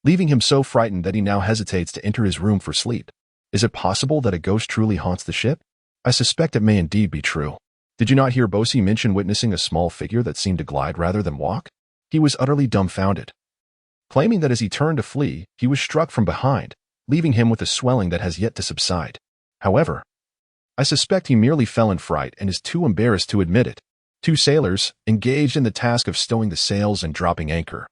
leaving him so frightened that he now hesitates to enter his room for sleep. Is it possible that a ghost truly haunts the ship? I suspect it may indeed be true. Did you not hear Bosi mention witnessing a small figure that seemed to glide rather than walk? He was utterly dumbfounded, claiming that as he turned to flee, he was struck from behind, leaving him with a swelling that has yet to subside. However, I suspect he merely fell in fright and is too embarrassed to admit it. Two sailors, engaged in the task of stowing the sails and dropping anchor,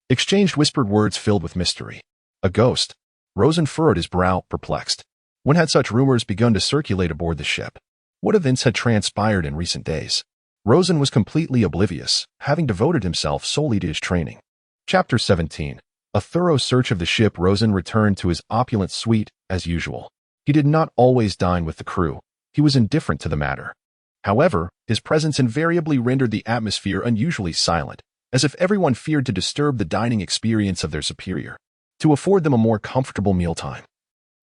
exchanged whispered words filled with mystery. A ghost. Rosen furrowed his brow, perplexed. When had such rumors begun to circulate aboard the ship? What events had transpired in recent days? Rosen was completely oblivious, having devoted himself solely to his training. Chapter 17. A thorough search of the ship. Rosen returned to his opulent suite, as usual. He did not always dine with the crew. He was indifferent to the matter. However, his presence invariably rendered the atmosphere unusually silent, as if everyone feared to disturb the dining experience of their superior, to afford them a more comfortable mealtime.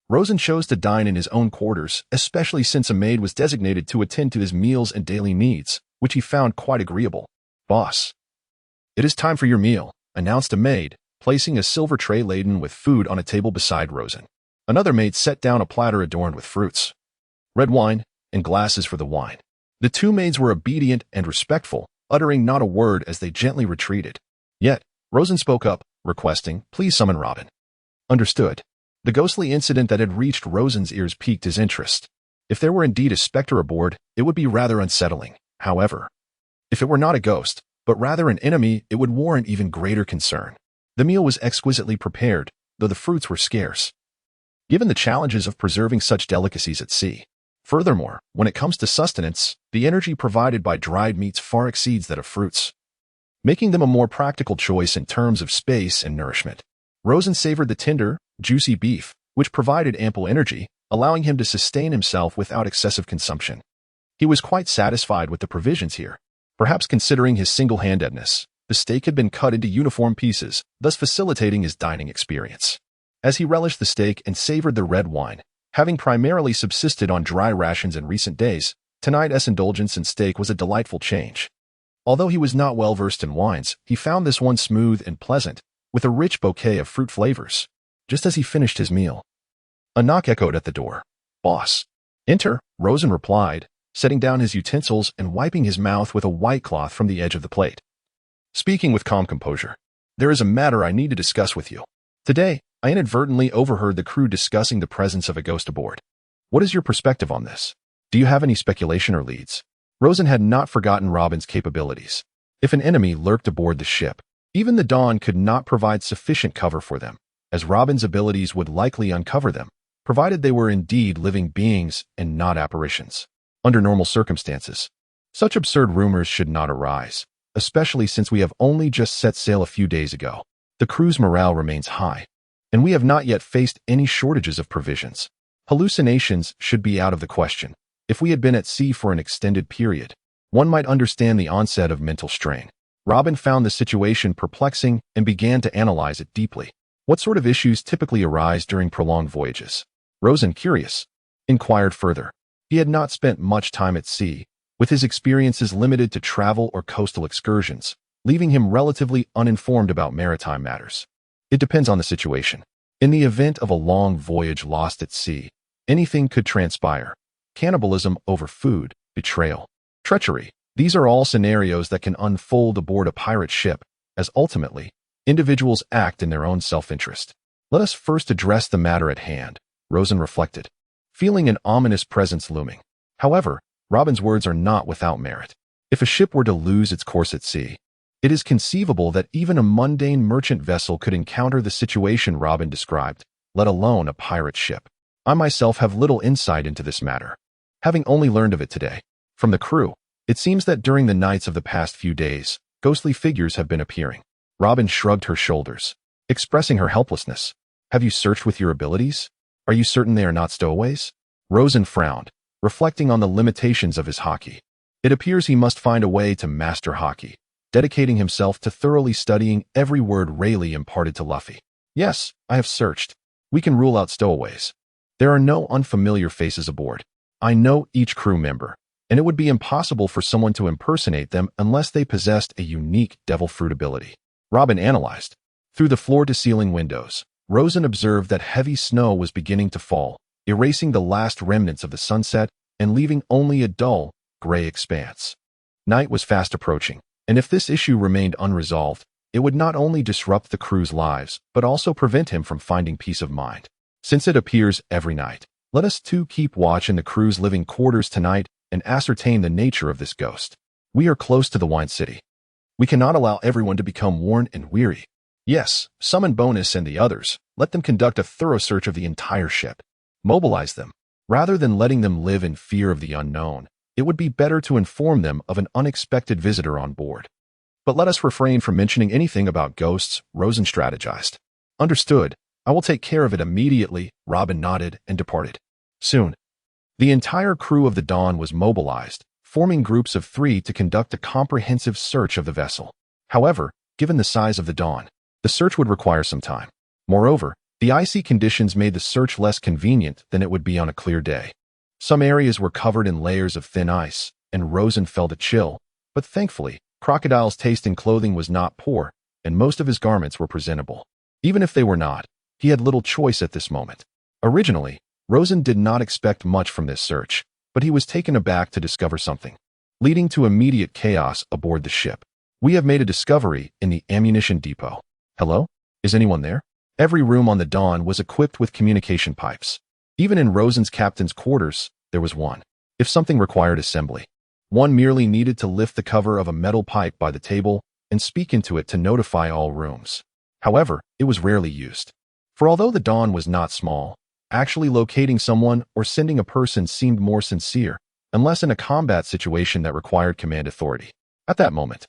Rosen chose to dine in his own quarters, especially since a maid was designated to attend to his meals and daily needs, which he found quite agreeable. "Boss, it is time for your meal," announced a maid, placing a silver tray laden with food on a table beside Rosen. Another maid set down a platter adorned with fruits, red wine, and glasses for the wine. The two maids were obedient and respectful, uttering not a word as they gently retreated. Yet, Rosen spoke up, requesting, "Please summon Robin." Understood. The ghostly incident that had reached Rosen's ears piqued his interest. If there were indeed a specter aboard, it would be rather unsettling. However, if it were not a ghost, but rather an enemy, it would warrant even greater concern. The meal was exquisitely prepared, though the fruits were scarce, given the challenges of preserving such delicacies at sea. Furthermore, when it comes to sustenance, the energy provided by dried meats far exceeds that of fruits, making them a more practical choice in terms of space and nourishment. Rosen savored the tender, juicy beef, which provided ample energy, allowing him to sustain himself without excessive consumption. He was quite satisfied with the provisions here. Perhaps considering his single-handedness, the steak had been cut into uniform pieces, thus facilitating his dining experience. As he relished the steak and savored the red wine, having primarily subsisted on dry rations in recent days, Tonight's indulgence in steak was a delightful change. Although he was not well versed in wines, he found this one smooth and pleasant, with a rich bouquet of fruit flavors. Just as he finished his meal, a knock echoed at the door. "Boss." "Enter," Rosen replied, setting down his utensils and wiping his mouth with a white cloth from the edge of the plate. Speaking with calm composure, "There is a matter I need to discuss with you. Today, I inadvertently overheard the crew discussing the presence of a ghost aboard. What is your perspective on this? Do you have any speculation or leads?" Rosen had not forgotten Robin's capabilities. If an enemy lurked aboard the ship, even the Dawn could not provide sufficient cover for them, as Robin's abilities would likely uncover them, provided they were indeed living beings and not apparitions. Under normal circumstances, such absurd rumors should not arise, especially since we have only just set sail a few days ago. The crew's morale remains high, and we have not yet faced any shortages of provisions. Hallucinations should be out of the question. If we had been at sea for an extended period, one might understand the onset of mental strain. Robin found the situation perplexing and began to analyze it deeply. What sort of issues typically arise during prolonged voyages? Rosen, curious, inquired further. He had not spent much time at sea, with his experiences limited to travel or coastal excursions, leaving him relatively uninformed about maritime matters. It depends on the situation. In the event of a long voyage lost at sea, anything could transpire. Cannibalism over food, betrayal, treachery. These are all scenarios that can unfold aboard a pirate ship, as ultimately, individuals act in their own self-interest. Let us first address the matter at hand, Rosen reflected, feeling an ominous presence looming. However, Robin's words are not without merit. If a ship were to lose its course at sea, it is conceivable that even a mundane merchant vessel could encounter the situation Robin described, let alone a pirate ship. I myself have little insight into this matter, having only learned of it today. From the crew, it seems that during the nights of the past few days, ghostly figures have been appearing. Robin shrugged her shoulders, expressing her helplessness. Have you searched with your abilities? Are you certain they are not stowaways? Rosen frowned, reflecting on the limitations of his Haki. It appears he must find a way to master Haki, dedicating himself to thoroughly studying every word Rayleigh imparted to Luffy. Yes, I have searched. We can rule out stowaways. There are no unfamiliar faces aboard. I know each crew member, and it would be impossible for someone to impersonate them unless they possessed a unique devil fruit ability. Robin analyzed. Through the floor-to-ceiling windows, Rosen observed that heavy snow was beginning to fall, erasing the last remnants of the sunset and leaving only a dull, gray expanse. Night was fast approaching, and if this issue remained unresolved, it would not only disrupt the crew's lives, but also prevent him from finding peace of mind. Since it appears every night, let us too keep watch in the crew's living quarters tonight and ascertain the nature of this ghost. We are close to the Wine City. We cannot allow everyone to become worn and weary. Yes, summon Bonus and the others. Let them conduct a thorough search of the entire ship. Mobilize them. Rather than letting them live in fear of the unknown, it would be better to inform them of an unexpected visitor on board. But let us refrain from mentioning anything about ghosts, Rosen strategized. Understood. I will take care of it immediately, Robin nodded and departed. Soon, the entire crew of the Dawn was mobilized, forming groups of 3 to conduct a comprehensive search of the vessel. However, given the size of the Dawn, the search would require some time. Moreover, the icy conditions made the search less convenient than it would be on a clear day. Some areas were covered in layers of thin ice, and Rosen felt a chill, but thankfully, Crocodile's taste in clothing was not poor, and most of his garments were presentable. Even if they were not, he had little choice at this moment. Originally, Rosen did not expect much from this search, but he was taken aback to discover something, leading to immediate chaos aboard the ship. We have made a discovery in the ammunition depot. Hello? Is anyone there? Every room on the Dawn was equipped with communication pipes. Even in Rosen's captain's quarters, there was one. If something required assembly, one merely needed to lift the cover of a metal pipe by the table and speak into it to notify all rooms. However, it was rarely used. For although the Dawn was not small, actually locating someone or sending a person seemed more sincere, unless in a combat situation that required command authority. At that moment,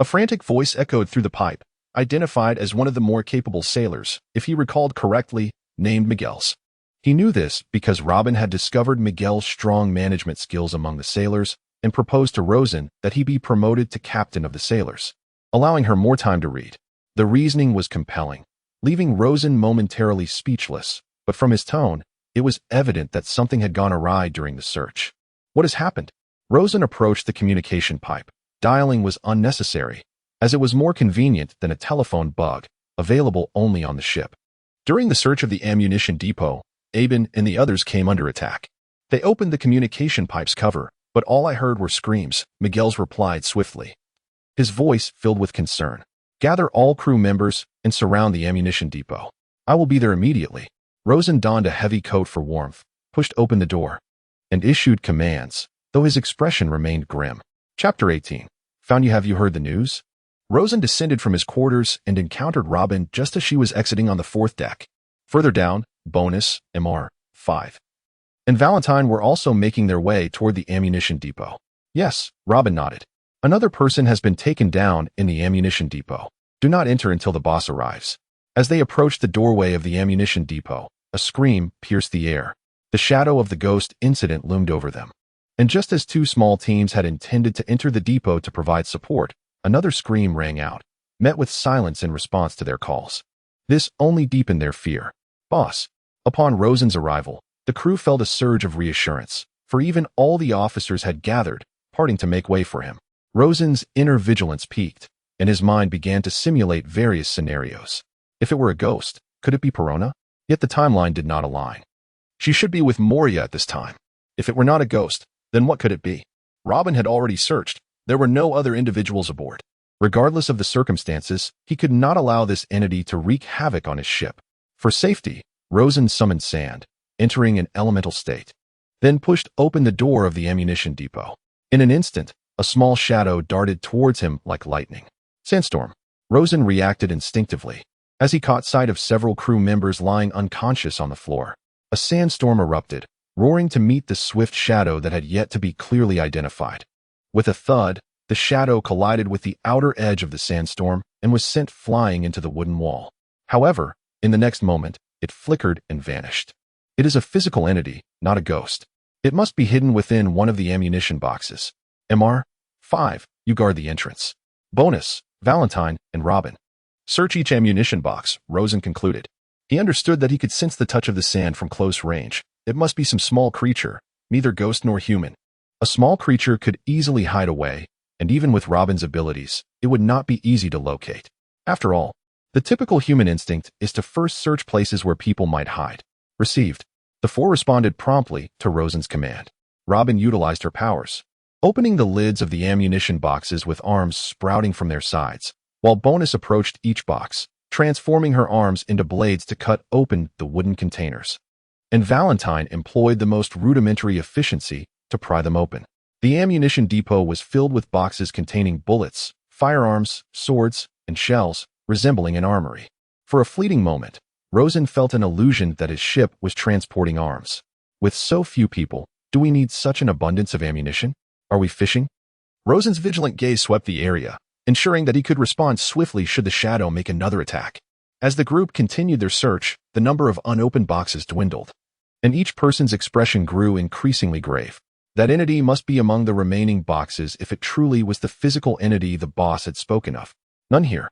a frantic voice echoed through the pipe, identified as one of the more capable sailors, if he recalled correctly, named Miguel's. He knew this because Robin had discovered Miguel's strong management skills among the sailors and proposed to Rosen that he be promoted to captain of the sailors, allowing her more time to read. The reasoning was compelling, leaving Rosen momentarily speechless, but from his tone, it was evident that something had gone awry during the search. What has happened? Rosen approached the communication pipe. Dialing was unnecessary, as it was more convenient than a telephone bug, available only on the ship. During the search of the ammunition depot, Aben and the others came under attack. They opened the communication pipe's cover, but all I heard were screams, Miguel's replied swiftly. His voice filled with concern. Gather all crew members and surround the ammunition depot. I will be there immediately. Rosen donned a heavy coat for warmth, pushed open the door, and issued commands, though his expression remained grim. Chapter 18. Have you heard the news? Rosen descended from his quarters and encountered Robin just as she was exiting on the fourth deck. Further down, Bonus, Mr. 5, and Valentine were also making their way toward the ammunition depot. Yes, Robin nodded. Another person has been taken down in the ammunition depot. Do not enter until the boss arrives. As they approached the doorway of the ammunition depot, a scream pierced the air. The shadow of the ghost incident loomed over them. And just as two small teams had intended to enter the depot to provide support, another scream rang out, met with silence in response to their calls. This only deepened their fear. Boss. Upon Rosen's arrival, the crew felt a surge of reassurance, for even all the officers had gathered, parting to make way for him. Rosen's inner vigilance peaked, and his mind began to simulate various scenarios. If it were a ghost, could it be Perona? Yet the timeline did not align. She should be with Moria at this time. If it were not a ghost, then what could it be? Robin had already searched. There were no other individuals aboard. Regardless of the circumstances, he could not allow this entity to wreak havoc on his ship. For safety, Rosen summoned Sand, entering an elemental state, then pushed open the door of the ammunition depot. In an instant, a small shadow darted towards him like lightning. Sandstorm. Rosen reacted instinctively, as he caught sight of several crew members lying unconscious on the floor. A sandstorm erupted, roaring to meet the swift shadow that had yet to be clearly identified. With a thud, the shadow collided with the outer edge of the sandstorm and was sent flying into the wooden wall. However, in the next moment, it flickered and vanished. It is a physical entity, not a ghost. It must be hidden within one of the ammunition boxes. Mr. 5, you guard the entrance. Bonus, Valentine, and Robin. Search each ammunition box, Rosen concluded. He understood that he could sense the touch of the sand from close range. It must be some small creature, neither ghost nor human. A small creature could easily hide away, and even with Robin's abilities, it would not be easy to locate. After all, the typical human instinct is to first search places where people might hide. Received. The four responded promptly to Rosen's command. Robin utilized her powers, opening the lids of the ammunition boxes with arms sprouting from their sides, while Bonus approached each box, transforming her arms into blades to cut open the wooden containers. And Valentine employed the most rudimentary efficiency to pry them open. The ammunition depot was filled with boxes containing bullets, firearms, swords, and shells, resembling an armory. For a fleeting moment, Rosen felt an illusion that his ship was transporting arms. With so few people, do we need such an abundance of ammunition? Are we fishing? Rosen's vigilant gaze swept the area, ensuring that he could respond swiftly should the shadow make another attack. As the group continued their search, the number of unopened boxes dwindled, and each person's expression grew increasingly grave. That entity must be among the remaining boxes if it truly was the physical entity the boss had spoken of. None here.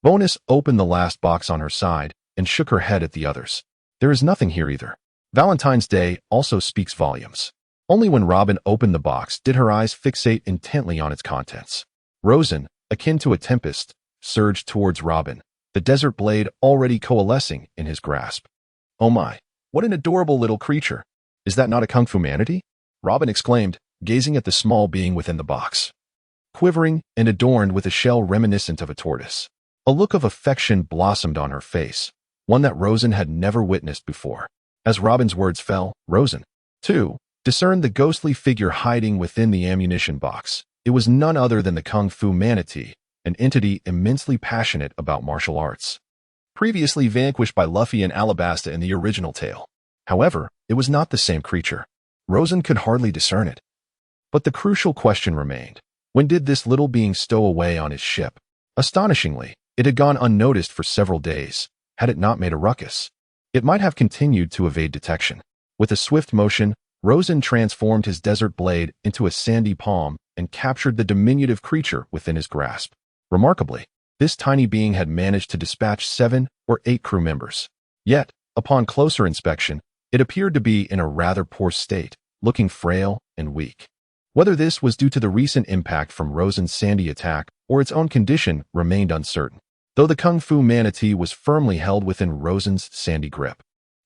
Bonus opened the last box on her side and shook her head at the others. There is nothing here either. Valentine's Day also speaks volumes. Only when Robin opened the box did her eyes fixate intently on its contents. Rosen, akin to a tempest, surged towards Robin, the desert blade already coalescing in his grasp. Oh my, what an adorable little creature. Is that not a kung fu manatee? Robin exclaimed, gazing at the small being within the box. Quivering and adorned with a shell reminiscent of a tortoise. A look of affection blossomed on her face, one that Rosen had never witnessed before. As Robin's words fell, Rosen, too, discerned the ghostly figure hiding within the ammunition box. It was none other than the kung fu manatee, an entity immensely passionate about martial arts. Previously vanquished by Luffy and Alabasta in the original tale. However, it was not the same creature. Rosen could hardly discern it. But the crucial question remained. When did this little being stow away on his ship? Astonishingly, it had gone unnoticed for several days. Had it not made a ruckus, it might have continued to evade detection. With a swift motion, Rosen transformed his desert blade into a sandy palm and captured the diminutive creature within his grasp. Remarkably, this tiny being had managed to dispatch 7 or 8 crew members. Yet, upon closer inspection, it appeared to be in a rather poor state, looking frail and weak. Whether this was due to the recent impact from Rosen's sandy attack or its own condition remained uncertain, though the kung fu manatee was firmly held within Rosen's sandy grip.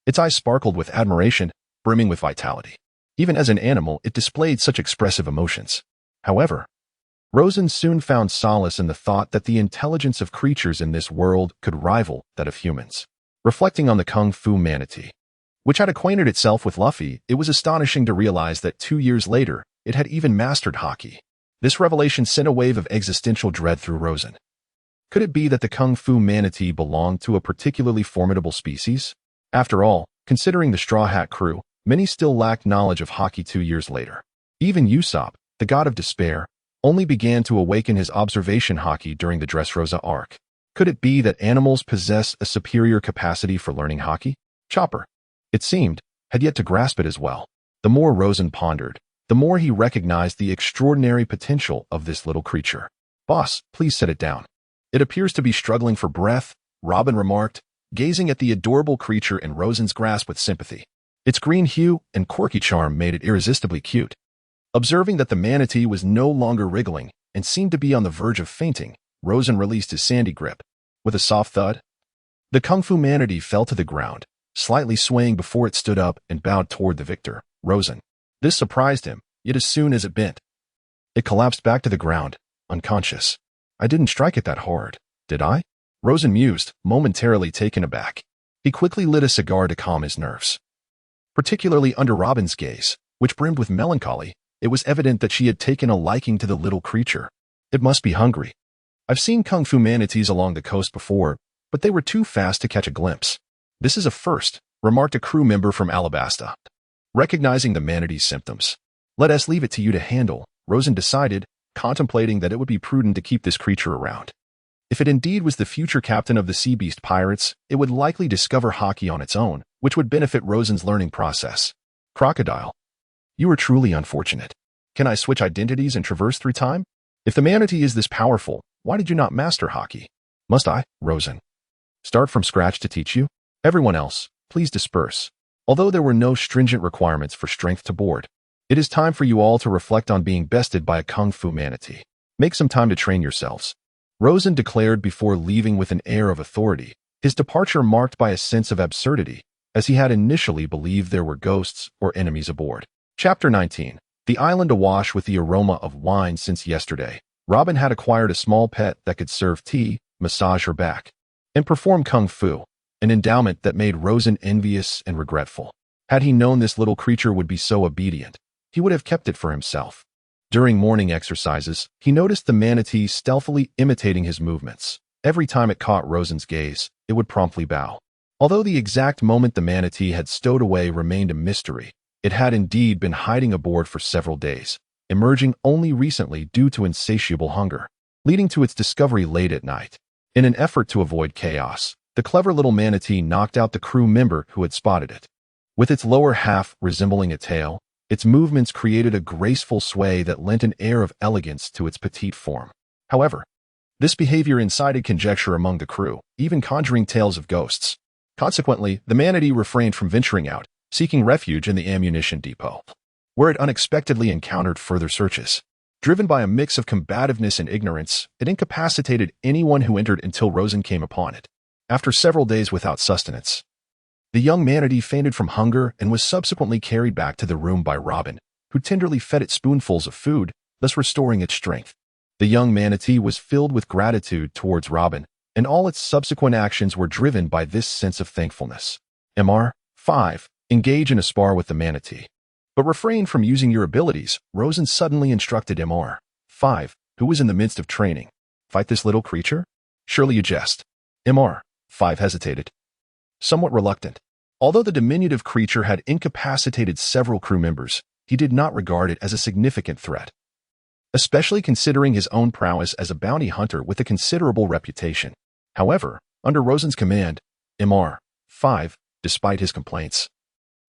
Its eyes sparkled with admiration, brimming with vitality. Even as an animal, it displayed such expressive emotions. However, Rosen soon found solace in the thought that the intelligence of creatures in this world could rival that of humans. Reflecting on the kung fu manatee, which had acquainted itself with Luffy, it was astonishing to realize that 2 years later, it had even mastered Haki. This revelation sent a wave of existential dread through Rosen. Could it be that the kung fu manatee belonged to a particularly formidable species? After all, considering the Straw Hat crew, many still lacked knowledge of Haki 2 years later. Even Usopp, the god of despair, only began to awaken his observation Haki during the Dressrosa arc. Could it be that animals possess a superior capacity for learning Haki? Chopper, it seemed, had yet to grasp it as well. The more Rosen pondered, the more he recognized the extraordinary potential of this little creature. "Boss, please set it down. It appears to be struggling for breath," Robin remarked, gazing at the adorable creature in Rosen's grasp with sympathy. Its green hue and quirky charm made it irresistibly cute. Observing that the manatee was no longer wriggling and seemed to be on the verge of fainting, Rosen released his sandy grip. With a soft thud, the kung fu manatee fell to the ground, slightly swaying before it stood up and bowed toward the victor, Rosen. This surprised him, yet as soon as it bent, it collapsed back to the ground, unconscious. "I didn't strike it that hard, did I?" Rosen mused, momentarily taken aback. He quickly lit a cigar to calm his nerves. Particularly under Robin's gaze, which brimmed with melancholy, it was evident that she had taken a liking to the little creature. "It must be hungry. I've seen kung fu manatees along the coast before, but they were too fast to catch a glimpse." "This is a first," remarked a crew member from Alabasta, recognizing the manatee's symptoms. "Let us leave it to you to handle," Rosen decided, contemplating that it would be prudent to keep this creature around. If it indeed was the future captain of the Sea Beast pirates, it would likely discover Haki on its own, which would benefit Rosen's learning process. "Crocodile, you are truly unfortunate. Can I switch identities and traverse through time? If the manatee is this powerful, why did you not master Haki?" "Must I, Rosen, start from scratch to teach you? Everyone else, please disperse." Although there were no stringent requirements for strength to board, it is time for you all to reflect on being bested by a kung fu manatee. Make some time to train yourselves, Rosen declared before leaving with an air of authority, his departure marked by a sense of absurdity, as he had initially believed there were ghosts or enemies aboard. Chapter 19. The island awash with the aroma of wine since yesterday. Robin had acquired a small pet that could serve tea, massage her back, and perform kung fu, an endowment that made Rosen envious and regretful. Had he known this little creature would be so obedient, he would have kept it for himself. During morning exercises, he noticed the manatee stealthily imitating his movements. Every time it caught Rosen's gaze, it would promptly bow. Although the exact moment the manatee had stowed away remained a mystery, it had indeed been hiding aboard for several days, emerging only recently due to insatiable hunger, leading to its discovery late at night. In an effort to avoid chaos, the clever little manatee knocked out the crew member who had spotted it. With its lower half resembling a tail, its movements created a graceful sway that lent an air of elegance to its petite form. However, this behavior incited conjecture among the crew, even conjuring tales of ghosts. Consequently, the manatee refrained from venturing out, seeking refuge in the ammunition depot, where it unexpectedly encountered further searches. Driven by a mix of combativeness and ignorance, it incapacitated anyone who entered until Rosen came upon it. After several days without sustenance, the young manatee fainted from hunger and was subsequently carried back to the room by Robin, who tenderly fed it spoonfuls of food, thus restoring its strength. The young manatee was filled with gratitude towards Robin, and all its subsequent actions were driven by this sense of thankfulness. Mr. 5. Engage in a spar with the manatee, but refrain from using your abilities, Rosen suddenly instructed Mr. 5, who was in the midst of training. Fight this little creature? Surely you jest. Mr. 5 hesitated, somewhat reluctant. Although the diminutive creature had incapacitated several crew members, he did not regard it as a significant threat, especially considering his own prowess as a bounty hunter with a considerable reputation. However, under Rosen's command, Mr. 5, despite his complaints,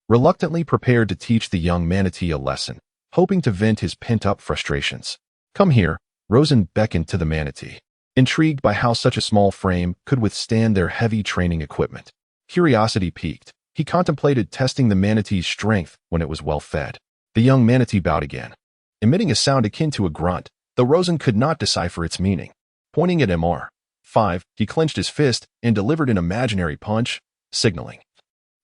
reluctantly prepared to teach the young manatee a lesson, hoping to vent his pent-up frustrations. "Come here," Rosen beckoned to the manatee, intrigued by how such a small frame could withstand their heavy training equipment. Curiosity piqued, he contemplated testing the manatee's strength when it was well fed. The young manatee bowed again, emitting a sound akin to a grunt, though Rosen could not decipher its meaning. Pointing at MR5, he clenched his fist and delivered an imaginary punch, signaling,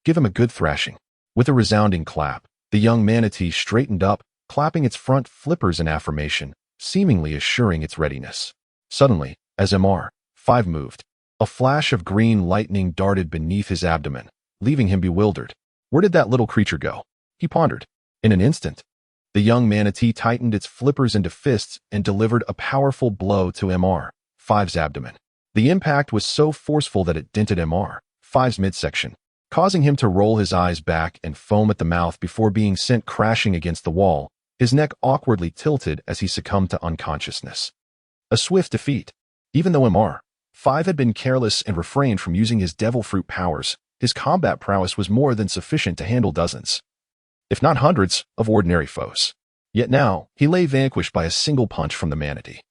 "Give him a good thrashing." With a resounding clap, the young manatee straightened up, clapping its front flippers in affirmation, seemingly assuring its readiness. Suddenly, as MR5 moved, a flash of green lightning darted beneath his abdomen, leaving him bewildered. Where did that little creature go? He pondered. In an instant, the young manatee tightened its flippers into fists and delivered a powerful blow to MR5's abdomen. The impact was so forceful that it dented MR5's midsection, causing him to roll his eyes back and foam at the mouth before being sent crashing against the wall, his neck awkwardly tilted as he succumbed to unconsciousness. A swift defeat. Even though MR5 had been careless and refrained from using his devil fruit powers, his combat prowess was more than sufficient to handle dozens, if not hundreds, of ordinary foes. Yet now, he lay vanquished by a single punch from the manatee,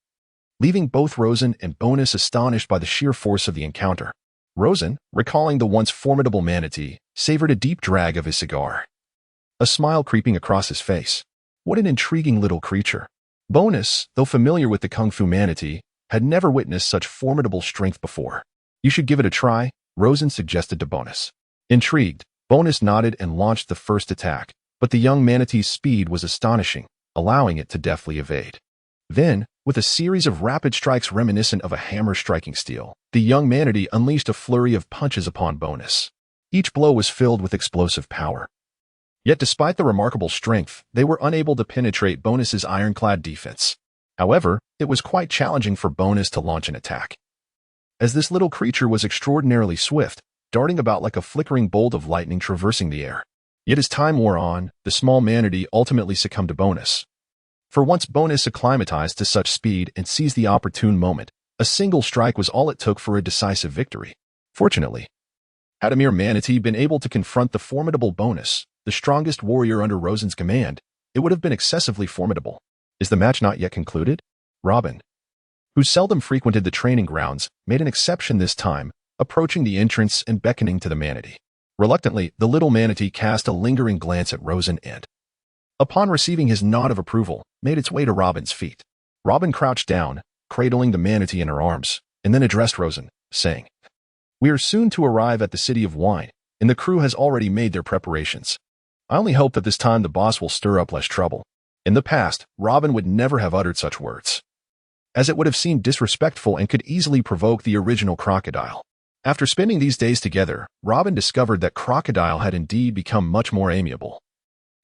leaving both Rosen and Bonus astonished by the sheer force of the encounter. Rosen, recalling the once formidable manatee, savored a deep drag of his cigar, a smile creeping across his face. What an intriguing little creature. Bonus, though familiar with the kung fu manatee, had never witnessed such formidable strength before. "You should give it a try," Rosen suggested to Bonus. Intrigued, Bonus nodded and launched the first attack, but the young manatee's speed was astonishing, allowing it to deftly evade. Then, with a series of rapid strikes reminiscent of a hammer striking steel, the young manatee unleashed a flurry of punches upon Bonus. Each blow was filled with explosive power. Yet despite the remarkable strength, they were unable to penetrate Bonus's ironclad defense. However, it was quite challenging for Bonus to launch an attack, as this little creature was extraordinarily swift, darting about like a flickering bolt of lightning traversing the air. Yet as time wore on, the small manatee ultimately succumbed to Bonus. For once Bonus acclimatized to such speed and seized the opportune moment, a single strike was all it took for a decisive victory. Fortunately, had a mere manatee been able to confront the formidable Bonus, the strongest warrior under Rosen's command, it would have been excessively formidable. Is the match not yet concluded? Robin, who seldom frequented the training grounds, made an exception this time, approaching the entrance and beckoning to the manatee. Reluctantly, the little manatee cast a lingering glance at Rosen and, upon receiving his nod of approval, made its way to Robin's feet. Robin crouched down, cradling the manatee in her arms, and then addressed Rosen, saying, "We are soon to arrive at the City of Wine, and the crew has already made their preparations. I only hope that this time the boss will stir up less trouble." In the past, Robin would never have uttered such words, as it would have seemed disrespectful and could easily provoke the original Crocodile. After spending these days together, Robin discovered that Crocodile had indeed become much more amiable,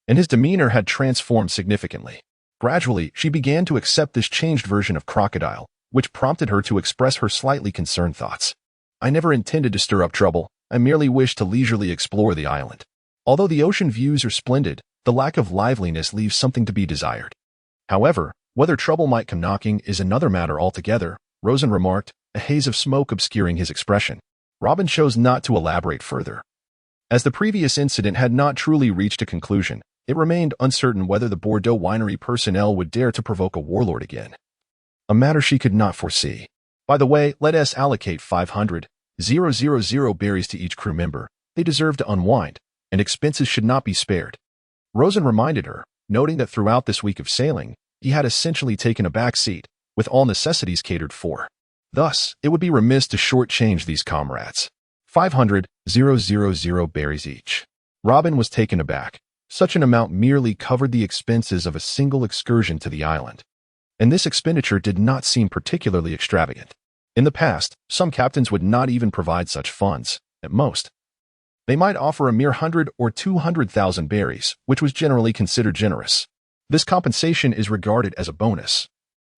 and his demeanor had transformed significantly. Gradually, she began to accept this changed version of Crocodile, which prompted her to express her slightly concerned thoughts. "I never intended to stir up trouble. I merely wished to leisurely explore the island. Although the ocean views are splendid, the lack of liveliness leaves something to be desired. However, whether trouble might come knocking is another matter altogether," Rosen remarked, a haze of smoke obscuring his expression. Robin chose not to elaborate further. As the previous incident had not truly reached a conclusion, it remained uncertain whether the Bordeaux winery personnel would dare to provoke a warlord again, a matter she could not foresee. "By the way, let us allocate 500,000 berries to each crew member. They deserve to unwind, and expenses should not be spared," Rosen reminded her, noting that throughout this week of sailing, he had essentially taken a back seat, with all necessities catered for. Thus, it would be remiss to shortchange these comrades. 500,000 berries each. Robin was taken aback. Such an amount merely covered the expenses of a single excursion to the island, and this expenditure did not seem particularly extravagant. In the past, some captains would not even provide such funds. At most, they might offer a mere 100 or 200,000 berries, which was generally considered generous. This compensation is regarded as a bonus,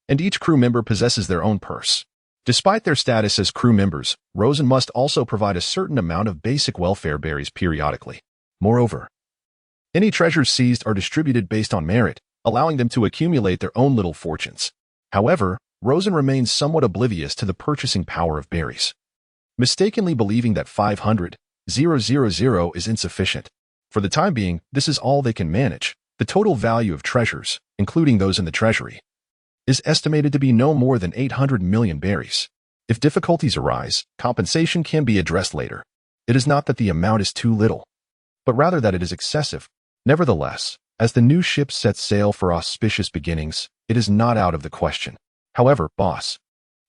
and each crew member possesses their own purse. Despite their status as crew members, Rosen must also provide a certain amount of basic welfare berries periodically. Moreover, any treasures seized are distributed based on merit, allowing them to accumulate their own little fortunes. However, Rosen remains somewhat oblivious to the purchasing power of berries, mistakenly believing that 500,000 is insufficient. For the time being, this is all they can manage. The total value of treasures, including those in the treasury, is estimated to be no more than 800 million berries. If difficulties arise, compensation can be addressed later. It is not that the amount is too little, but rather that it is excessive. Nevertheless, As the new ship sets sail for auspicious beginnings, it is not out of the question. However, boss,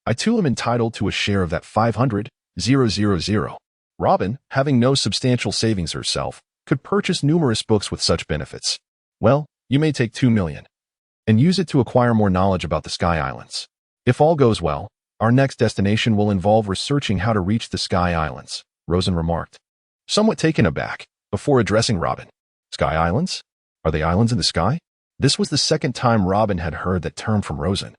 I too am entitled to a share of that 500,000. Robin, having no substantial savings herself, could purchase numerous books with such benefits. Well, you may take 2 million and use it to acquire more knowledge about the Sky Islands. If all goes well, our next destination will involve researching how to reach the Sky Islands, Rosen remarked, somewhat taken aback, before addressing Robin. Sky Islands? Are they islands in the sky? This was the second time Robin had heard that term from Rosen.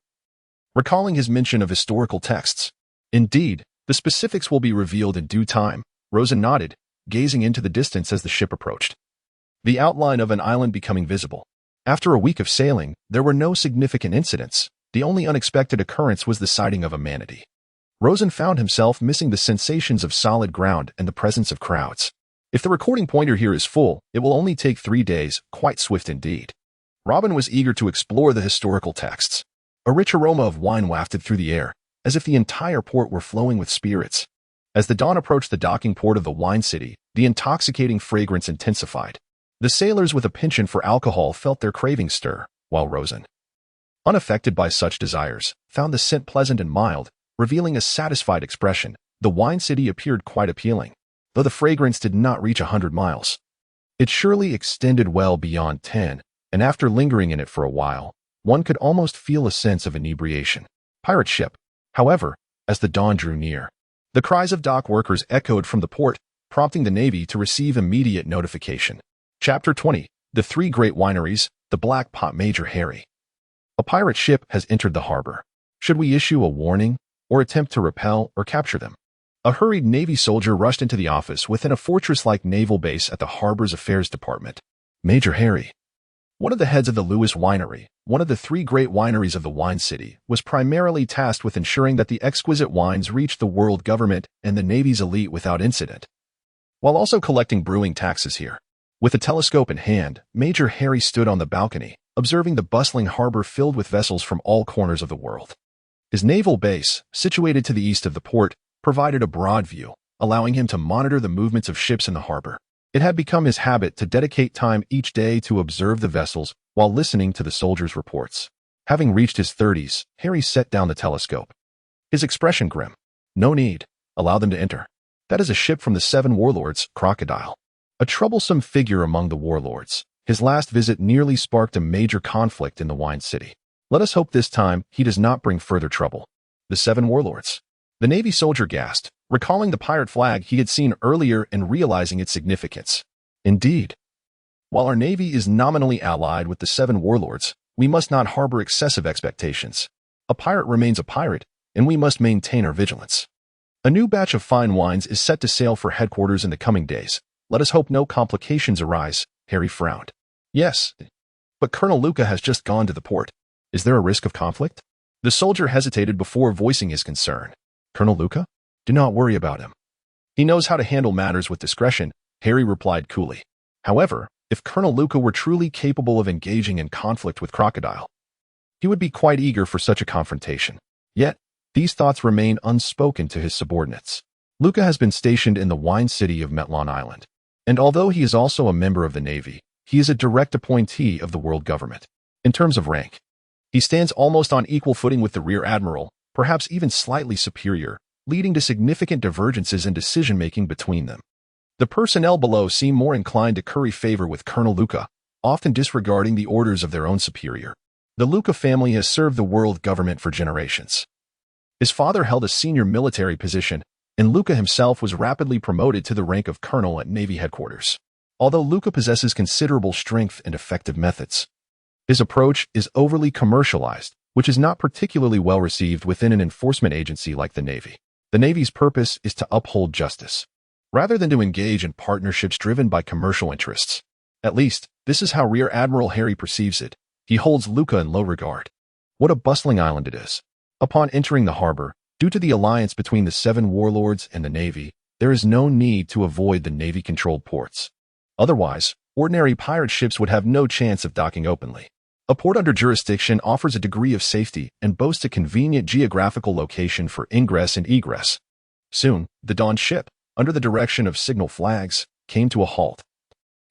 Recalling his mention of historical texts. Indeed, the specifics will be revealed in due time, Rosen nodded, gazing into the distance as the ship approached. The outline of an island becoming visible. After a week of sailing, there were no significant incidents. The only unexpected occurrence was the sighting of a manatee. Rosen found himself missing the sensations of solid ground and the presence of crowds. If the recording pointer here is full, it will only take 3 days, quite swift indeed. Robin was eager to explore the historical texts. A rich aroma of wine wafted through the air, as if the entire port were flowing with spirits. As the dawn approached the docking port of the wine city, the intoxicating fragrance intensified. The sailors with a penchant for alcohol felt their cravings stir, while Rosen, unaffected by such desires, found the scent pleasant and mild, revealing a satisfied expression. The wine city appeared quite appealing, though the fragrance did not reach 100 miles. It surely extended well beyond 10, and after lingering in it for a while, one could almost feel a sense of inebriation. Pirate ship. However, as the dawn drew near, the cries of dock workers echoed from the port, prompting the Navy to receive immediate notification. Chapter 20. The Three Great Wineries, the Black Pot. Major Harry. A pirate ship has entered the harbor. Should we issue a warning, or attempt to repel or capture them? A hurried Navy soldier rushed into the office within a fortress-like naval base at the Harbor's Affairs Department. Major Harry, one of the heads of the Lewis Winery, one of the 3 great wineries of the wine city, was primarily tasked with ensuring that the exquisite wines reached the world government and the Navy's elite without incident, while also collecting brewing taxes here. With a telescope in hand, Major Harry stood on the balcony, observing the bustling harbor filled with vessels from all corners of the world. His naval base, situated to the east of the port, provided a broad view, allowing him to monitor the movements of ships in the harbor. It had become his habit to dedicate time each day to observe the vessels while listening to the soldiers' reports. Having reached his 30s, Harry set down the telescope. His expression grim. No need. Allow them to enter. That is a ship from the 7 warlords, Crocodile. A troublesome figure among the warlords. His last visit nearly sparked a major conflict in the wine city. Let us hope this time he does not bring further trouble. The 7 warlords. The Navy soldier gasped, recalling the pirate flag he had seen earlier and realizing its significance. Indeed. While our Navy is nominally allied with the 7 warlords, we must not harbor excessive expectations. A pirate remains a pirate, and we must maintain our vigilance. A new batch of fine wines is set to sail for headquarters in the coming days. Let us hope no complications arise. Harry frowned. Yes, but Colonel Luca has just gone to the port. Is there a risk of conflict? The soldier hesitated before voicing his concern. Colonel Luca? Do not worry about him. He knows how to handle matters with discretion, Harry replied coolly. However, if Colonel Luca were truly capable of engaging in conflict with Crocodile, he would be quite eager for such a confrontation. Yet, these thoughts remain unspoken to his subordinates. Luca has been stationed in the wine city of Metlon Island, and although he is also a member of the Navy, he is a direct appointee of the world government. In terms of rank, he stands almost on equal footing with the Rear Admiral, perhaps even slightly superior, leading to significant divergences in decision-making between them. The personnel below seem more inclined to curry favor with Colonel Luca, often disregarding the orders of their own superior. The Luca family has served the world government for generations. His father held a senior military position, and Luca himself was rapidly promoted to the rank of colonel at Navy headquarters. Although Luca possesses considerable strength and effective methods, his approach is overly commercialized, which is not particularly well received within an enforcement agency like the Navy. The Navy's purpose is to uphold justice, rather than to engage in partnerships driven by commercial interests. At least, this is how Rear Admiral Harry perceives it. He holds Luca in low regard. What a bustling island it is. Upon entering the harbor, due to the alliance between the 7 warlords and the Navy, there is no need to avoid the Navy-controlled ports. Otherwise, ordinary pirate ships would have no chance of docking openly. A port under jurisdiction offers a degree of safety and boasts a convenient geographical location for ingress and egress. Soon, the Dawn ship, under the direction of signal flags, came to a halt.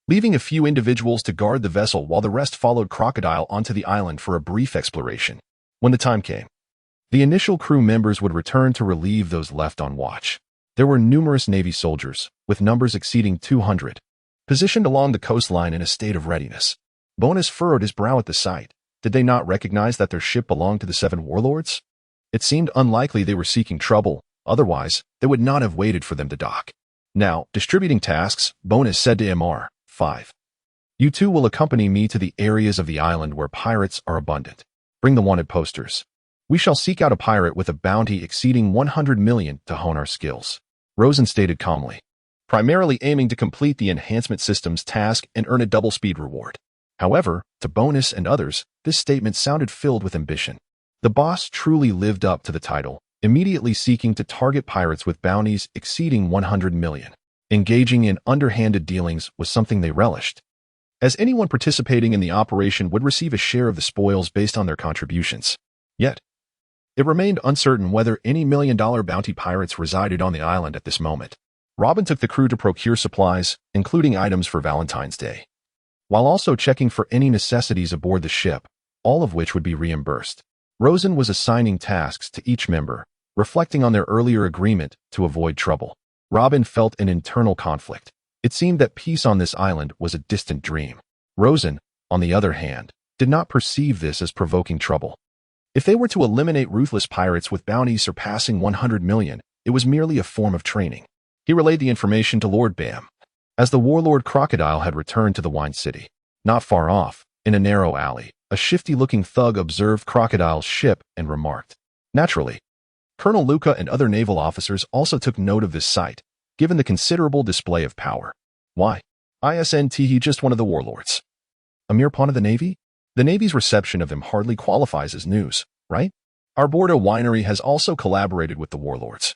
leaving a few individuals to guard the vessel while the rest followed Crocodile onto the island for a brief exploration. When the time came, the initial crew members would return to relieve those left on watch. There were numerous Navy soldiers, with numbers exceeding 200, positioned along the coastline in a state of readiness. Bonus furrowed his brow at the sight. Did they not recognize that their ship belonged to the 7 warlords? It seemed unlikely they were seeking trouble, otherwise, they would not have waited for them to dock. Now, distributing tasks, Bonus said to Mr. 5. You two will accompany me to the areas of the island where pirates are abundant. Bring the wanted posters. We shall seek out a pirate with a bounty exceeding 100 million to hone our skills. Rosen stated calmly, primarily aiming to complete the enhancement system's task and earn a double-speed reward. However, to Bonus and others, this statement sounded filled with ambition. The boss truly lived up to the title, immediately seeking to target pirates with bounties exceeding 100 million. Engaging in underhanded dealings was something they relished, as anyone participating in the operation would receive a share of the spoils based on their contributions. Yet, it remained uncertain whether any million-dollar bounty pirates resided on the island at this moment. Robin took the crew to procure supplies, including items for Valentine's Day, while also checking for any necessities aboard the ship, all of which would be reimbursed. Rosen was assigning tasks to each member, reflecting on their earlier agreement to avoid trouble. Robin felt an internal conflict. It seemed that peace on this island was a distant dream. Rosen, on the other hand, did not perceive this as provoking trouble. If they were to eliminate ruthless pirates with bounties surpassing 100 million, it was merely a form of training. He relayed the information to Lord Bam, as the warlord Crocodile had returned to the Wine City. Not far off, in a narrow alley, a shifty-looking thug observed Crocodile's ship and remarked. Naturally, Colonel Luca and other naval officers also took note of this sight, given the considerable display of power. Why? Isn't he just one of the warlords? A mere pawn of the Navy? The Navy's reception of him hardly qualifies as news, right? Our Bordeaux winery has also collaborated with the warlords.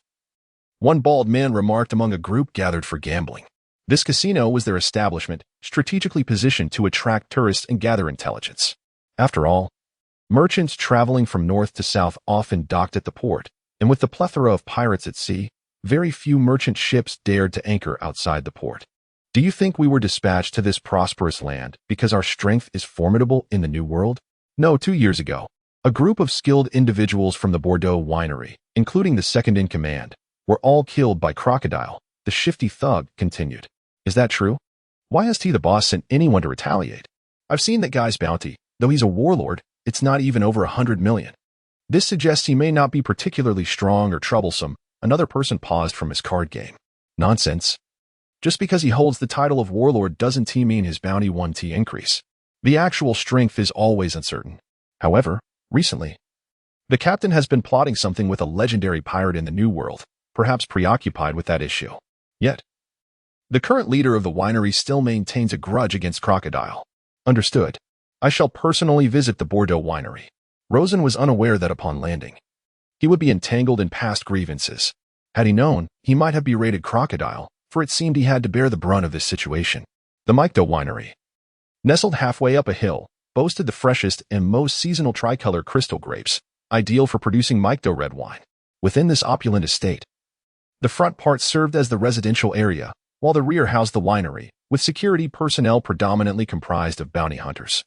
One bald man remarked among a group gathered for gambling. This casino was their establishment, strategically positioned to attract tourists and gather intelligence. After all, merchants traveling from north to south often docked at the port, and with the plethora of pirates at sea, very few merchant ships dared to anchor outside the port. Do you think we were dispatched to this prosperous land because our strength is formidable in the New World? No, 2 years ago, a group of skilled individuals from the Bordeaux winery, including the second-in-command, were all killed by Crocodile, the shifty thug continued. Is that true? Why has he the boss sent anyone to retaliate? I've seen that guy's bounty. Though he's a warlord, it's not even over 100 million. This suggests he may not be particularly strong or troublesome. Another person paused from his card game. Nonsense. Just because he holds the title of warlord doesn't mean his bounty 1T increase. The actual strength is always uncertain. However, recently, the captain has been plotting something with a legendary pirate in the New World, perhaps preoccupied with that issue. Yet, the current leader of the winery still maintains a grudge against Crocodile. Understood. I shall personally visit the Bordeaux winery. Rosen was unaware that upon landing, he would be entangled in past grievances. Had he known, he might have berated Crocodile, for it seemed he had to bear the brunt of this situation. The Micto winery, nestled halfway up a hill, boasted the freshest and most seasonal tricolor crystal grapes, ideal for producing Micto red wine. Within this opulent estate, the front part served as the residential area, while the rear housed the winery, with security personnel predominantly comprised of bounty hunters.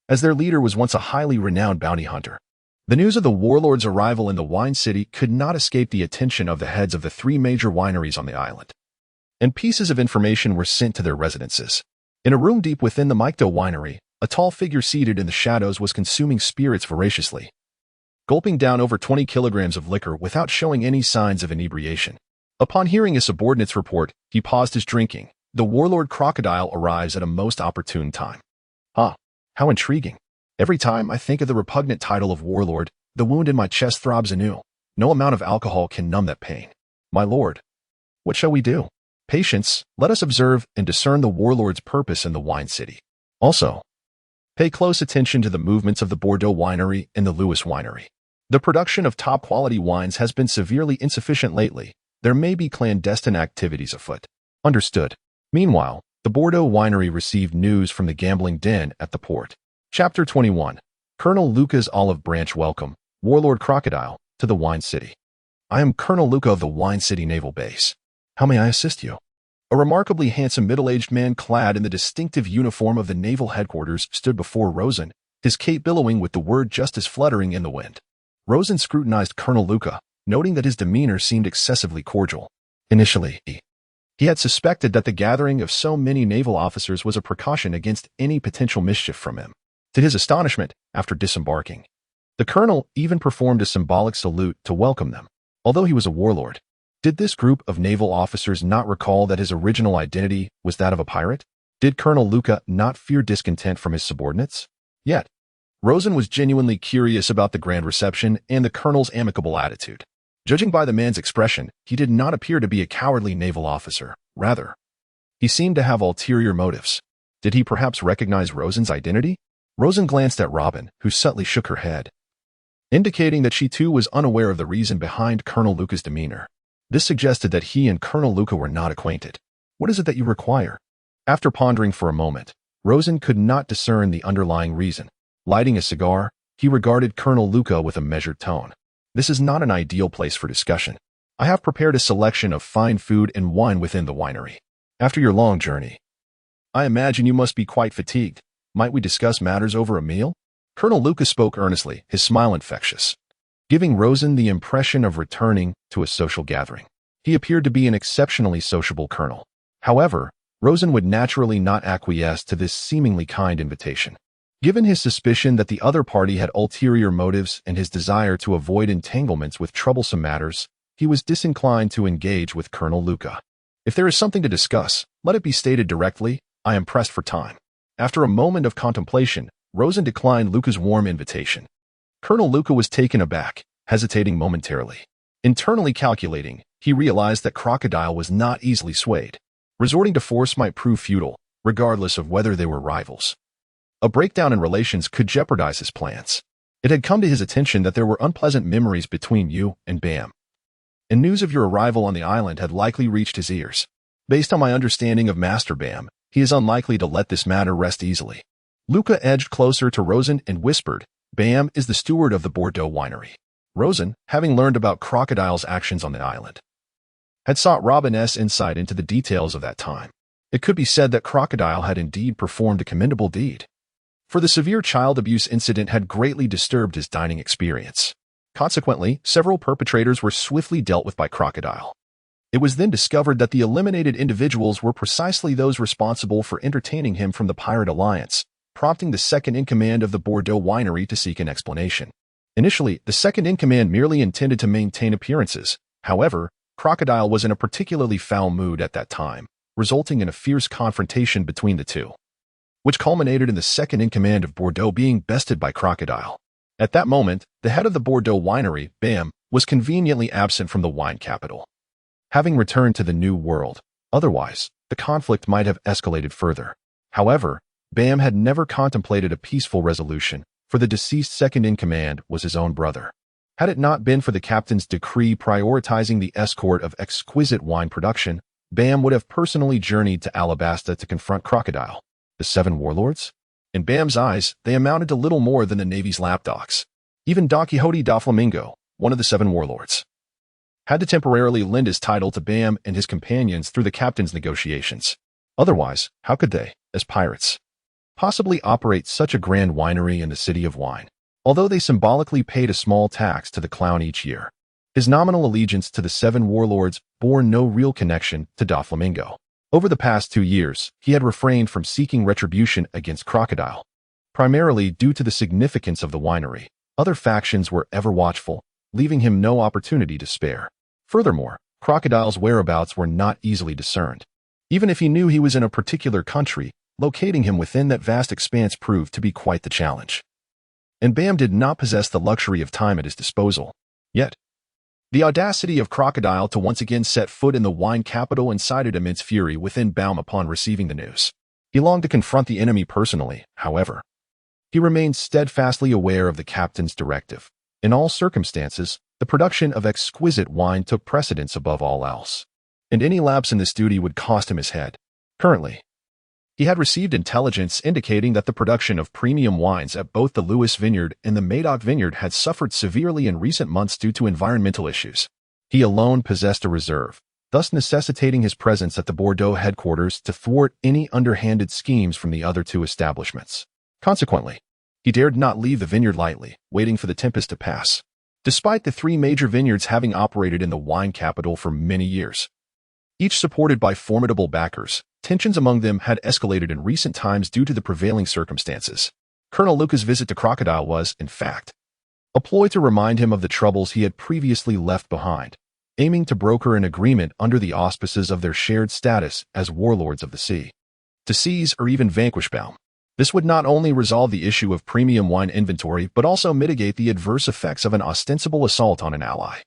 As their leader was once a highly renowned bounty hunter, the news of the warlord's arrival in the wine city could not escape the attention of the heads of the 3 major wineries on the island, and pieces of information were sent to their residences. In a room deep within the Micto winery, a tall figure seated in the shadows was consuming spirits voraciously, gulping down over 20 kilograms of liquor without showing any signs of inebriation. Upon hearing a subordinate's report, he paused his drinking. The warlord Crocodile arrives at a most opportune time. How intriguing. Every time I think of the repugnant title of warlord, the wound in my chest throbs anew. No amount of alcohol can numb that pain. My lord, what shall we do? Patience, let us observe and discern the warlord's purpose in the wine city. Also, pay close attention to the movements of the Bordeaux winery and the Lewis winery. The production of top-quality wines has been severely insufficient lately. There may be clandestine activities afoot. Understood. Meanwhile, the Bordeaux winery received news from the gambling den at the port. Chapter 21. Colonel Luca's Olive Branch welcome, Warlord Crocodile, to the Wine City. I am Colonel Luca of the Wine City Naval Base. How may I assist you? A remarkably handsome middle-aged man clad in the distinctive uniform of the naval headquarters stood before Rosen, his cape billowing with the word justice fluttering in the wind. Rosen scrutinized Colonel Luca, noting that his demeanor seemed excessively cordial. Initially, he had suspected that the gathering of so many naval officers was a precaution against any potential mischief from him. To his astonishment, after disembarking, the colonel even performed a symbolic salute to welcome them. Although he was a warlord, did this group of naval officers not recall that his original identity was that of a pirate? Did Colonel Luca not fear discontent from his subordinates? Yet, Rosen was genuinely curious about the grand reception and the colonel's amicable attitude. Judging by the man's expression, he did not appear to be a cowardly naval officer. Rather, he seemed to have ulterior motives. Did he perhaps recognize Rosen's identity? Rosen glanced at Robin, who subtly shook her head, indicating that she too was unaware of the reason behind Colonel Luca's demeanor. This suggested that he and Colonel Luca were not acquainted. What is it that you require? After pondering for a moment, Rosen could not discern the underlying reason. Lighting a cigar, he regarded Colonel Luca with a measured tone. This is not an ideal place for discussion. I have prepared a selection of fine food and wine within the winery. After your long journey, I imagine you must be quite fatigued. Might we discuss matters over a meal? Colonel Luca spoke earnestly, his smile infectious, giving Rosen the impression of returning to a social gathering. He appeared to be an exceptionally sociable colonel. However, Rosen would naturally not acquiesce to this seemingly kind invitation. Given his suspicion that the other party had ulterior motives and his desire to avoid entanglements with troublesome matters, he was disinclined to engage with Colonel Luca. If there is something to discuss, let it be stated directly. I am pressed for time. After a moment of contemplation, Rosen declined Luca's warm invitation. Colonel Luca was taken aback, hesitating momentarily. Internally calculating, he realized that Crocodile was not easily swayed. Resorting to force might prove futile, regardless of whether they were rivals. A breakdown in relations could jeopardize his plans. It had come to his attention that there were unpleasant memories between you and Bam, and news of your arrival on the island had likely reached his ears. Based on my understanding of Master Bam, he is unlikely to let this matter rest easily. Luca edged closer to Rosen and whispered, Bam is the steward of the Bordeaux winery. Rosen, having learned about Crocodile's actions on the island, had sought Robin's insight into the details of that time. It could be said that Crocodile had indeed performed a commendable deed, for the severe child abuse incident had greatly disturbed his dining experience. Consequently, several perpetrators were swiftly dealt with by Crocodile. It was then discovered that the eliminated individuals were precisely those responsible for entertaining him from the Pirate Alliance, prompting the second-in-command of the Bordeaux winery to seek an explanation. Initially, the second-in-command merely intended to maintain appearances. However, Crocodile was in a particularly foul mood at that time, resulting in a fierce confrontation between the two, which culminated in the second-in-command of Bordeaux being bested by Crocodile. At that moment, the head of the Bordeaux winery, Bam, was conveniently absent from the wine capital, having returned to the New World. Otherwise, the conflict might have escalated further. However, Bam had never contemplated a peaceful resolution, for the deceased second-in-command was his own brother. Had it not been for the captain's decree prioritizing the escort of exquisite wine production, Bam would have personally journeyed to Alabasta to confront Crocodile. The 7 warlords? In Bam's eyes, they amounted to little more than the Navy's lapdogs. Even Don Quixote da Flamingo, one of the 7 warlords, had to temporarily lend his title to Bam and his companions through the captain's negotiations. Otherwise, how could they, as pirates, possibly operate such a grand winery in the City of Wine? Although they symbolically paid a small tax to the clown each year, his nominal allegiance to the 7 warlords bore no real connection to Da Flamingo. Over the past 2 years, he had refrained from seeking retribution against Crocodile, primarily due to the significance of the winery. Other factions were ever watchful, leaving him no opportunity to spare. Furthermore, Crocodile's whereabouts were not easily discerned. Even if he knew he was in a particular country, locating him within that vast expanse proved to be quite the challenge. And Bam did not possess the luxury of time at his disposal. Yet, the audacity of Crocodile to once again set foot in the wine capital incited immense fury within Bam upon receiving the news. He longed to confront the enemy personally, however. He remained steadfastly aware of the captain's directive. In all circumstances, the production of exquisite wine took precedence above all else, and any lapse in this duty would cost him his head. Currently, he had received intelligence indicating that the production of premium wines at both the Lewis Vineyard and the Madoc Vineyard had suffered severely in recent months due to environmental issues. He alone possessed a reserve, thus necessitating his presence at the Bordeaux headquarters to thwart any underhanded schemes from the other two establishments. Consequently, he dared not leave the vineyard lightly, waiting for the tempest to pass. Despite the three major vineyards having operated in the wine capital for many years, each supported by formidable backers, tensions among them had escalated in recent times due to the prevailing circumstances. Colonel Luca's visit to Crocodile was, in fact, a ploy to remind him of the troubles he had previously left behind, aiming to broker an agreement under the auspices of their shared status as warlords of the sea. To seize or even vanquish Baum. This would not only resolve the issue of premium wine inventory but also mitigate the adverse effects of an ostensible assault on an ally,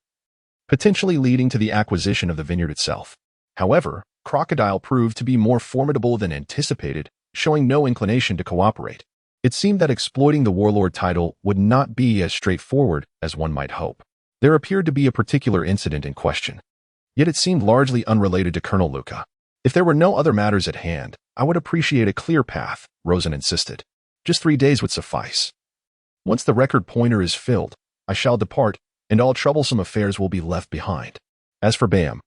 potentially leading to the acquisition of the vineyard itself. However, Crocodile proved to be more formidable than anticipated, showing no inclination to cooperate. It seemed that exploiting the warlord title would not be as straightforward as one might hope. There appeared to be a particular incident in question, yet it seemed largely unrelated to Colonel Luca. If there were no other matters at hand, I would appreciate a clear path, Rosen insisted. Just 3 days would suffice. Once the record pointer is filled, I shall depart, and all troublesome affairs will be left behind. As for Bam,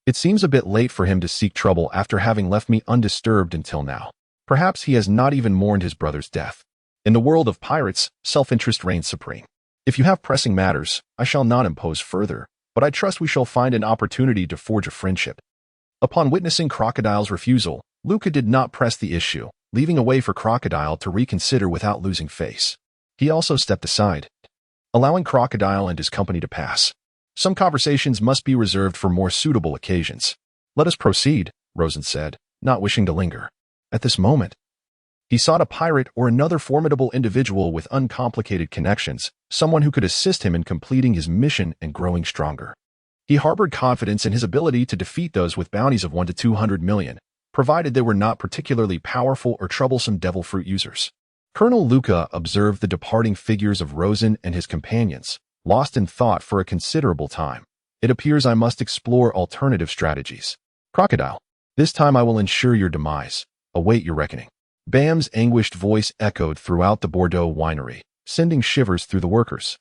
it seems a bit late for him to seek trouble after having left me undisturbed until now. Perhaps he has not even mourned his brother's death. In the world of pirates, self-interest reigns supreme. If you have pressing matters, I shall not impose further, but I trust we shall find an opportunity to forge a friendship. Upon witnessing Crocodile's refusal, Luca did not press the issue, leaving a way for Crocodile to reconsider without losing face. He also stepped aside, allowing Crocodile and his company to pass. Some conversations must be reserved for more suitable occasions. Let us proceed, Rosen said, not wishing to linger. At this moment, he sought a pirate or another formidable individual with uncomplicated connections, someone who could assist him in completing his mission and growing stronger. He harbored confidence in his ability to defeat those with bounties of 1 to 200 million, provided they were not particularly powerful or troublesome devil fruit users. Colonel Luca observed the departing figures of Rosen and his companions, lost in thought for a considerable time. It appears I must explore alternative strategies. Crocodile, this time I will ensure your demise. Await your reckoning. Bam's anguished voice echoed throughout the Bordeaux winery, sending shivers through the workers.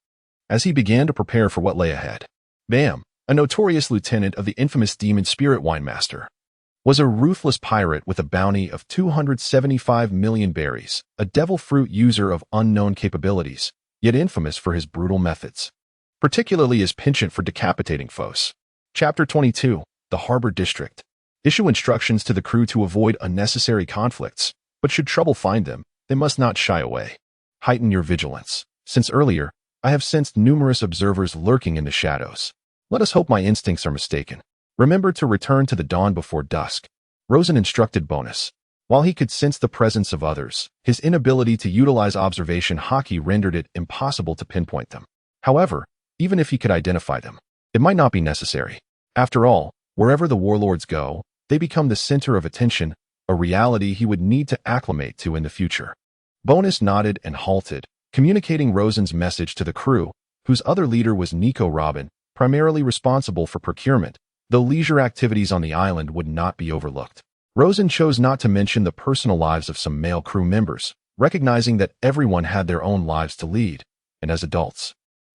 As he began to prepare for what lay ahead, Bam, a notorious lieutenant of the infamous Demon Spirit winemaster, was a ruthless pirate with a bounty of 275 million berries, a devil fruit user of unknown capabilities, yet infamous for his brutal methods, particularly his penchant for decapitating foes. Chapter 22, The Harbor District. Issue instructions to the crew to avoid unnecessary conflicts, but should trouble find them, they must not shy away. Heighten your vigilance. Since earlier, I have sensed numerous observers lurking in the shadows. Let us hope my instincts are mistaken. Remember to return to the dawn before dusk. Rosen instructed Bonus. While he could sense the presence of others, his inability to utilize observation Haki rendered it impossible to pinpoint them. However, even if he could identify them, it might not be necessary. After all, wherever the warlords go, they become the center of attention, a reality he would need to acclimate to in the future. Bonus nodded and halted, communicating Rosen's message to the crew, whose other leader was Nico Robin, primarily responsible for procurement, though leisure activities on the island would not be overlooked. Rosen chose not to mention the personal lives of some male crew members, recognizing that everyone had their own lives to lead, and as adults,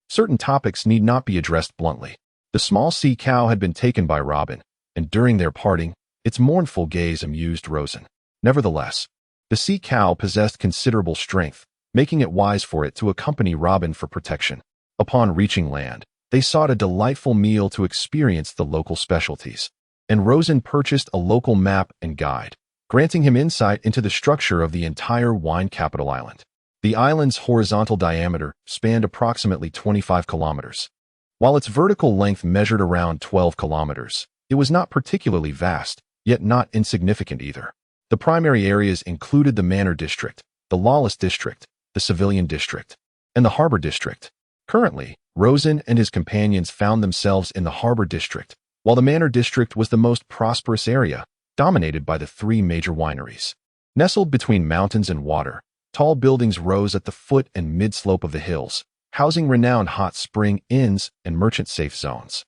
certain topics need not be addressed bluntly. The small sea cow had been taken by Robin, and during their parting, its mournful gaze amused Rosen. Nevertheless, the sea cow possessed considerable strength, making it wise for it to accompany Robin for protection. Upon reaching land, they sought a delightful meal to experience the local specialties, and Rosen purchased a local map and guide, granting him insight into the structure of the entire wine capital island. The island's horizontal diameter spanned approximately 25 kilometers, while its vertical length measured around 12 kilometers. It was not particularly vast, yet not insignificant either. The primary areas included the Manor District, the Lawless District, the Civilian District, and the Harbor District. Currently, Rosen and his companions found themselves in the Harbor District, while the Manor District was the most prosperous area, dominated by the 3 major wineries. Nestled between mountains and water, tall buildings rose at the foot and mid-slope of the hills, housing renowned hot spring inns and merchant-safe zones.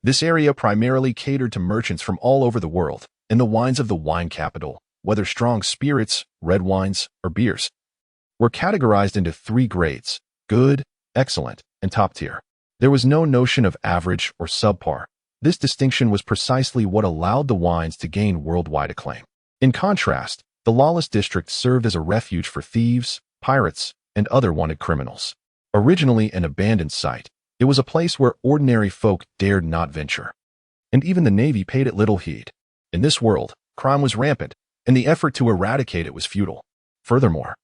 This area primarily catered to merchants from all over the world, and the wines of the wine capital, whether strong spirits, red wines, or beers, were categorized into 3 grades: good, excellent, and top tier. There was no notion of average or subpar, This distinction was precisely what allowed the wines to gain worldwide acclaim. In contrast, the lawless district served as a refuge for thieves, pirates, and other wanted criminals. Originally an abandoned site, it was a place where ordinary folk dared not venture. And even the Navy paid it little heed. In this world, crime was rampant, and the effort to eradicate it was futile. Furthermore,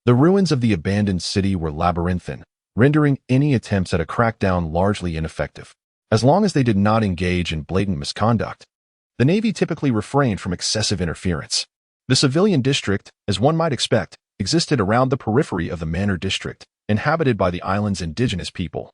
the ruins of the abandoned city were labyrinthine, rendering any attempts at a crackdown largely ineffective. As long as they did not engage in blatant misconduct, the Navy typically refrained from excessive interference. The civilian district, as one might expect, existed around the periphery of the manor district, inhabited by the island's indigenous people.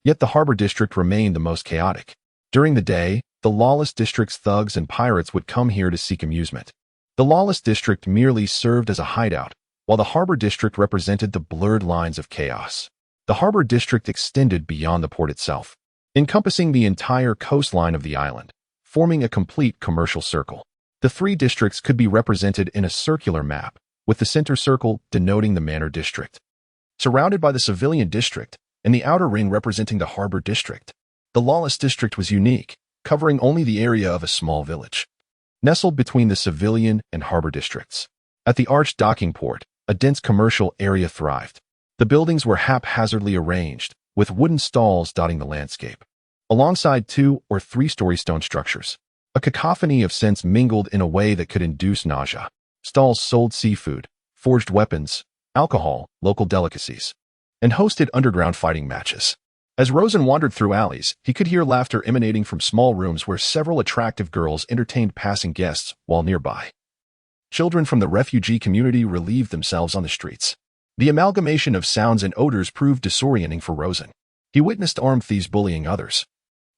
Yet the harbor district remained the most chaotic. During the day, the lawless district's thugs and pirates would come here to seek amusement. The lawless district merely served as a hideout, while the harbor district represented the blurred lines of chaos. The harbor district extended beyond the port itself, encompassing the entire coastline of the island, forming a complete commercial circle. The three districts could be represented in a circular map, with the center circle denoting the manor district. Surrounded by the civilian district, and the outer ring representing the harbor district, the lawless district was unique, covering only the area of a small village. Nestled between the civilian and harbor districts, at the arched docking port, a dense commercial area thrived. The buildings were haphazardly arranged, with wooden stalls dotting the landscape. Alongside 2- or 3-story stone structures, a cacophony of scents mingled in a way that could induce nausea. Stalls sold seafood, forged weapons, alcohol, local delicacies, and hosted underground fighting matches. As Rosen wandered through alleys, he could hear laughter emanating from small rooms where several attractive girls entertained passing guests while nearby. Children from the refugee community relieved themselves on the streets. The amalgamation of sounds and odors proved disorienting for Rosen. He witnessed armed thieves bullying others,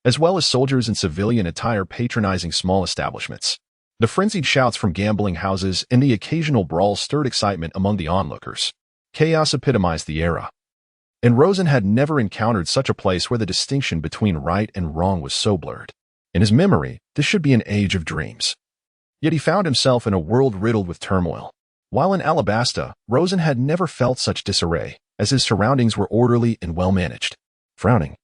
as well as soldiers in civilian attire patronizing small establishments. The frenzied shouts from gambling houses and the occasional brawls stirred excitement among the onlookers. Chaos epitomized the era, and Rosen had never encountered such a place where the distinction between right and wrong was so blurred. In his memory, this should be an age of dreams. Yet he found himself in a world riddled with turmoil. While in Alabasta, Rosen had never felt such disarray, as his surroundings were orderly and well-managed. Frowning,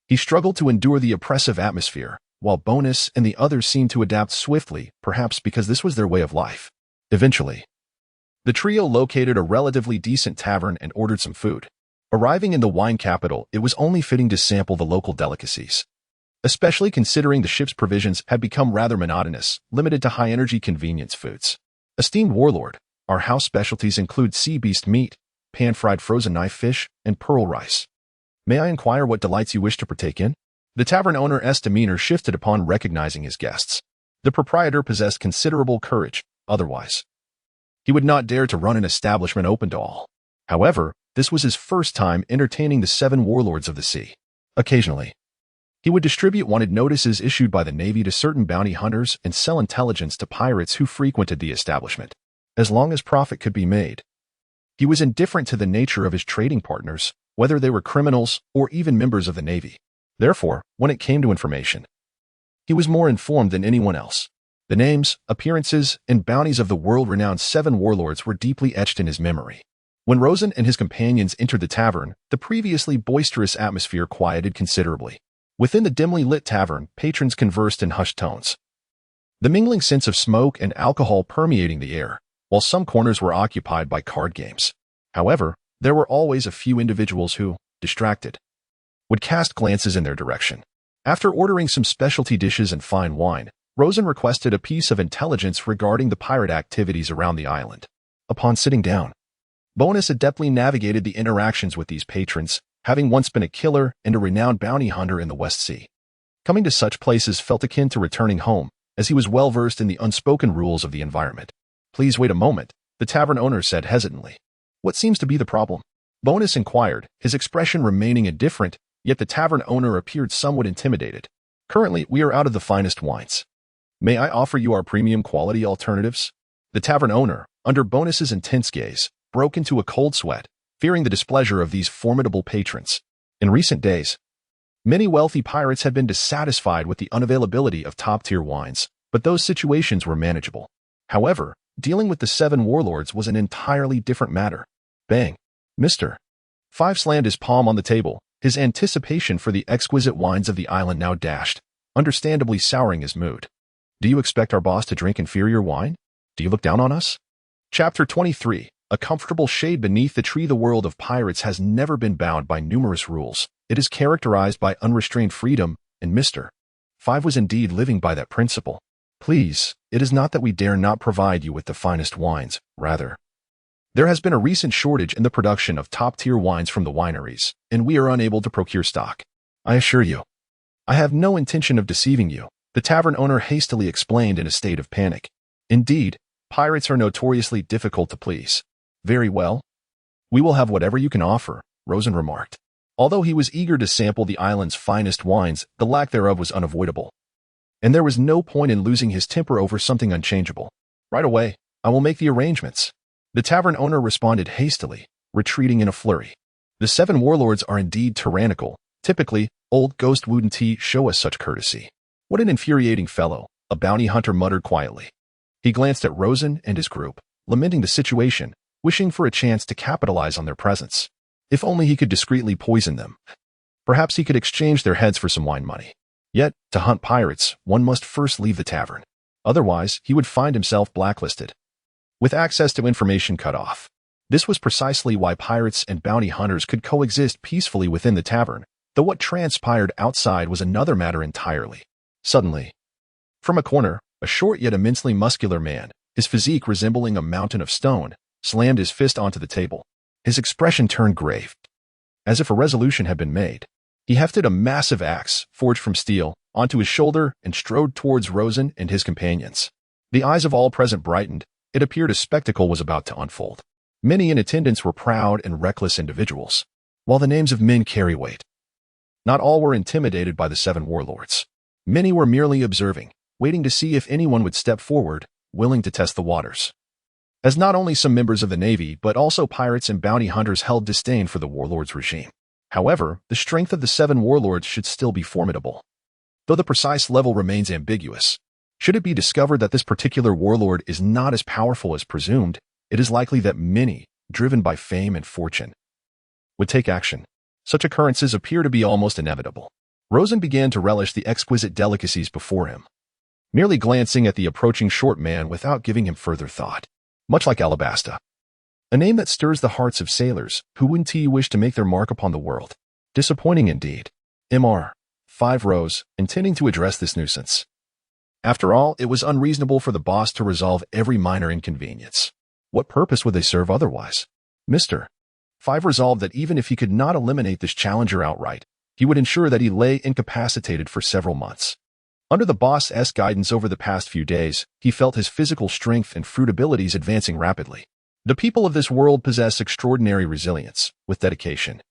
he struggled to endure the oppressive atmosphere, while Bonus and the others seemed to adapt swiftly, perhaps because this was their way of life. Eventually, the trio located a relatively decent tavern and ordered some food. Arriving in the wine capital, it was only fitting to sample the local delicacies, especially considering the ship's provisions had become rather monotonous, limited to high-energy convenience foods. Esteemed warlord, our house specialties include sea beast meat, pan-fried frozen knife fish, and pearl rice. May I inquire what delights you wish to partake in? The tavern owner's demeanor shifted upon recognizing his guests. The proprietor possessed considerable courage, otherwise he would not dare to run an establishment open to all. However, this was his first time entertaining the 7 warlords of the sea. Occasionally, he would distribute wanted notices issued by the Navy to certain bounty hunters and sell intelligence to pirates who frequented the establishment. As long as profit could be made, he was indifferent to the nature of his trading partners, whether they were criminals or even members of the Navy. Therefore, when it came to information, he was more informed than anyone else. The names, appearances, and bounties of the world-renowned 7 warlords were deeply etched in his memory. When Rosen and his companions entered the tavern, the previously boisterous atmosphere quieted considerably. Within the dimly lit tavern, patrons conversed in hushed tones, the mingling scents of smoke and alcohol permeating the air, while some corners were occupied by card games. However, there were always a few individuals who, distracted, would cast glances in their direction. After ordering some specialty dishes and fine wine, Rosen requested a piece of intelligence regarding the pirate activities around the island. Upon sitting down, Bonus adeptly navigated the interactions with these patrons, having once been a killer and a renowned bounty hunter in the West Sea. Coming to such places felt akin to returning home, as he was well-versed in the unspoken rules of the environment. Please wait a moment, the tavern owner said hesitantly. What seems to be the problem? Bonus inquired, his expression remaining indifferent, yet the tavern owner appeared somewhat intimidated. Currently, we are out of the finest wines. May I offer you our premium quality alternatives? The tavern owner, under Bonus's intense gaze, broke into a cold sweat, fearing the displeasure of these formidable patrons. In recent days, many wealthy pirates had been dissatisfied with the unavailability of top-tier wines, but those situations were manageable. However, dealing with the 7 warlords was an entirely different matter. Bang. Mr. Five slammed his palm on the table, his anticipation for the exquisite wines of the island now dashed. understandably souring his mood. Do you expect our boss to drink inferior wine? Do you look down on us? Chapter 23. A comfortable shade beneath the tree. The world of pirates has never been bound by numerous rules. It is characterized by unrestrained freedom, and Mr. 5 was indeed living by that principle. Please, it is not that we dare not provide you with the finest wines, rather. There has been a recent shortage in the production of top-tier wines from the wineries, and we are unable to procure stock. I assure you. I have no intention of deceiving you, the tavern owner hastily explained in a state of panic. Indeed, pirates are notoriously difficult to please. Very well. We will have whatever you can offer, Rosen remarked. Although he was eager to sample the island's finest wines, the lack thereof was unavoidable. And there was no point in losing his temper over something unchangeable. Right away, I will make the arrangements. The tavern owner responded hastily, retreating in a flurry. The 7 warlords are indeed tyrannical. Typically, old ghost wouldn't show us such courtesy. What an infuriating fellow, a bounty hunter muttered quietly. He glanced at Rosen and his group, lamenting the situation, wishing for a chance to capitalize on their presence. If only he could discreetly poison them. Perhaps he could exchange their heads for some wine money. Yet, to hunt pirates, one must first leave the tavern. Otherwise, he would find himself blacklisted, with access to information cut off. This was precisely why pirates and bounty hunters could coexist peacefully within the tavern, though what transpired outside was another matter entirely. Suddenly, from a corner, a short yet immensely muscular man, his physique resembling a mountain of stone, slammed his fist onto the table. His expression turned grave, as if a resolution had been made. He hefted a massive axe, forged from steel, onto his shoulder and strode towards Rosen and his companions. The eyes of all present brightened. It appeared a spectacle was about to unfold. Many in attendance were proud and reckless individuals, while the names of men carry weight. Not all were intimidated by the 7 warlords. Many were merely observing, waiting to see if anyone would step forward, willing to test the waters. As not only some members of the Navy, but also pirates and bounty hunters held disdain for the warlords' regime. However, the strength of the 7 warlords should still be formidable, though the precise level remains ambiguous. Should it be discovered that this particular warlord is not as powerful as presumed, it is likely that many, driven by fame and fortune, would take action. Such occurrences appear to be almost inevitable. Rosen began to relish the exquisite delicacies before him, merely glancing at the approaching short man without giving him further thought. Much like Alabasta, a name that stirs the hearts of sailors who wouldn't wish to make their mark upon the world. Disappointing indeed. Mr. 5 rose, intending to address this nuisance. After all, it was unreasonable for the boss to resolve every minor inconvenience. What purpose would they serve otherwise? Mr. 5 resolved that even if he could not eliminate this challenger outright, he would ensure that he lay incapacitated for several months. Under the boss's guidance over the past few days, he felt his physical strength and fruit abilities advancing rapidly. The people of this world possess extraordinary resilience, with dedication,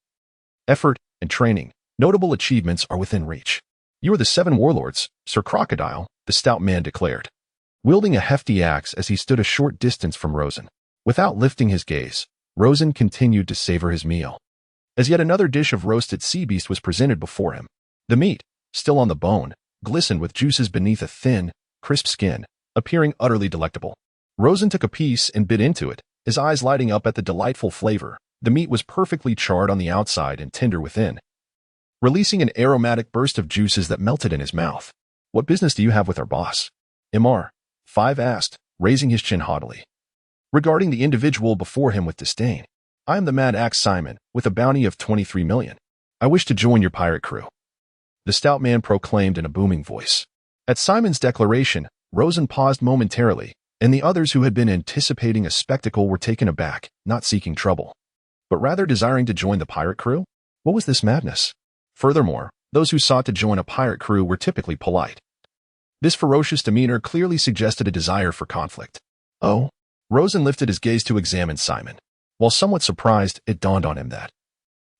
effort, and training. Notable achievements are within reach. You are the 7 warlords, Sir Crocodile, the stout man declared, wielding a hefty axe as he stood a short distance from Rosen. Without lifting his gaze, Rosen continued to savor his meal, as yet another dish of roasted sea beast was presented before him. The meat, still on the bone, glistened with juices beneath a thin, crisp skin, appearing utterly delectable. Rosen took a piece and bit into it, his eyes lighting up at the delightful flavor. The meat was perfectly charred on the outside and tender within, releasing an aromatic burst of juices that melted in his mouth. What business do you have with our boss? Mr. 5 asked, raising his chin haughtily, regarding the individual before him with disdain. I am the Mad Axe Simon, with a bounty of 23 million. I wish to join your pirate crew, the stout man proclaimed in a booming voice. At Simon's declaration, Rosen paused momentarily, and the others who had been anticipating a spectacle were taken aback, not seeking trouble, but rather desiring to join the pirate crew? What was this madness? Furthermore, those who sought to join a pirate crew were typically polite. This ferocious demeanor clearly suggested a desire for conflict. Oh? Rosen lifted his gaze to examine Simon. While somewhat surprised, it dawned on him that,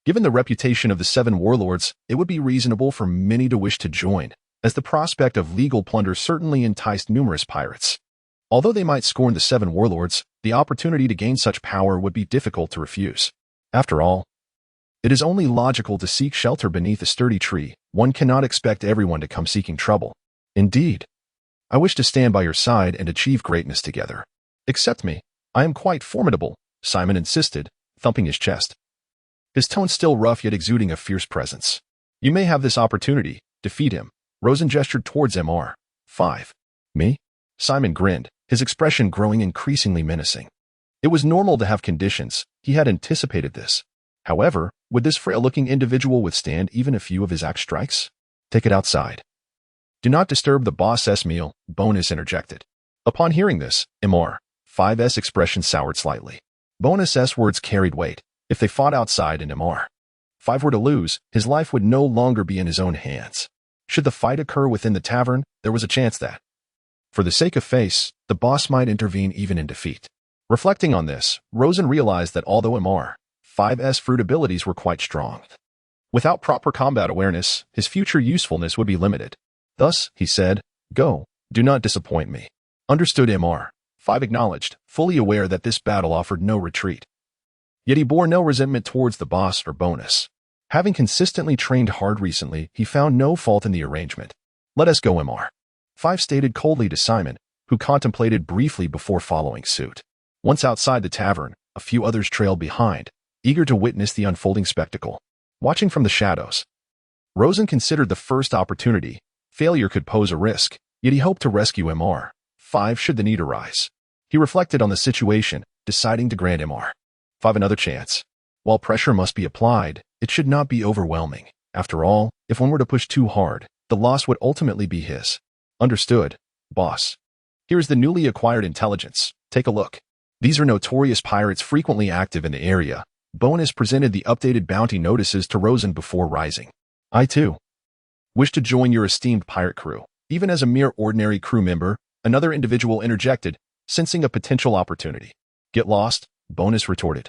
given the reputation of the 7 warlords, it would be reasonable for many to wish to join, as the prospect of legal plunder certainly enticed numerous pirates. Although they might scorn the 7 warlords, the opportunity to gain such power would be difficult to refuse. After all, it is only logical to seek shelter beneath a sturdy tree. One cannot expect everyone to come seeking trouble. Indeed, I wish to stand by your side and achieve greatness together. Accept me. I am quite formidable, Simon insisted, thumping his chest, his tone still rough yet exuding a fierce presence. You may have this opportunity. Defeat him. Rosen gestured towards Mr. 5. Me? Simon grinned, his expression growing increasingly menacing. It was normal to have conditions. He had anticipated this. However, would this frail-looking individual withstand even a few of his axe strikes? Take it outside. Do not disturb the boss's meal, Bonus interjected. Upon hearing this, Mr. 5's expression soured slightly. Bonus's words carried weight. If they fought outside and Mr. 5 were to lose, his life would no longer be in his own hands. Should the fight occur within the tavern, there was a chance that, for the sake of face, the boss might intervene even in defeat. Reflecting on this, Rosen realized that although Mr. 5's fruit abilities were quite strong, without proper combat awareness, his future usefulness would be limited. Thus, he said, "Go, do not disappoint me." Understood. Mr. 5 acknowledged, fully aware that this battle offered no retreat. Yet he bore no resentment towards the boss or Bonus. Having consistently trained hard recently, he found no fault in the arrangement. "Let us go," Mr. 5 stated coldly to Simon, who contemplated briefly before following suit. Once outside the tavern, a few others trailed behind, eager to witness the unfolding spectacle. Watching from the shadows, Rosen considered the first opportunity. Failure could pose a risk, yet he hoped to rescue Mr. 5 should the need arise. He reflected on the situation, deciding to grant Mr. 5 another chance. While pressure must be applied, it should not be overwhelming. After all, if one were to push too hard, the loss would ultimately be his. Understood, boss. Here is the newly acquired intelligence. Take a look. These are notorious pirates frequently active in the area. Bonus presented the updated bounty notices to Rosen before rising. I, too, wish to join your esteemed pirate crew. Even as a mere ordinary crew member, another individual interjected, sensing a potential opportunity. Get lost, Bonus retorted,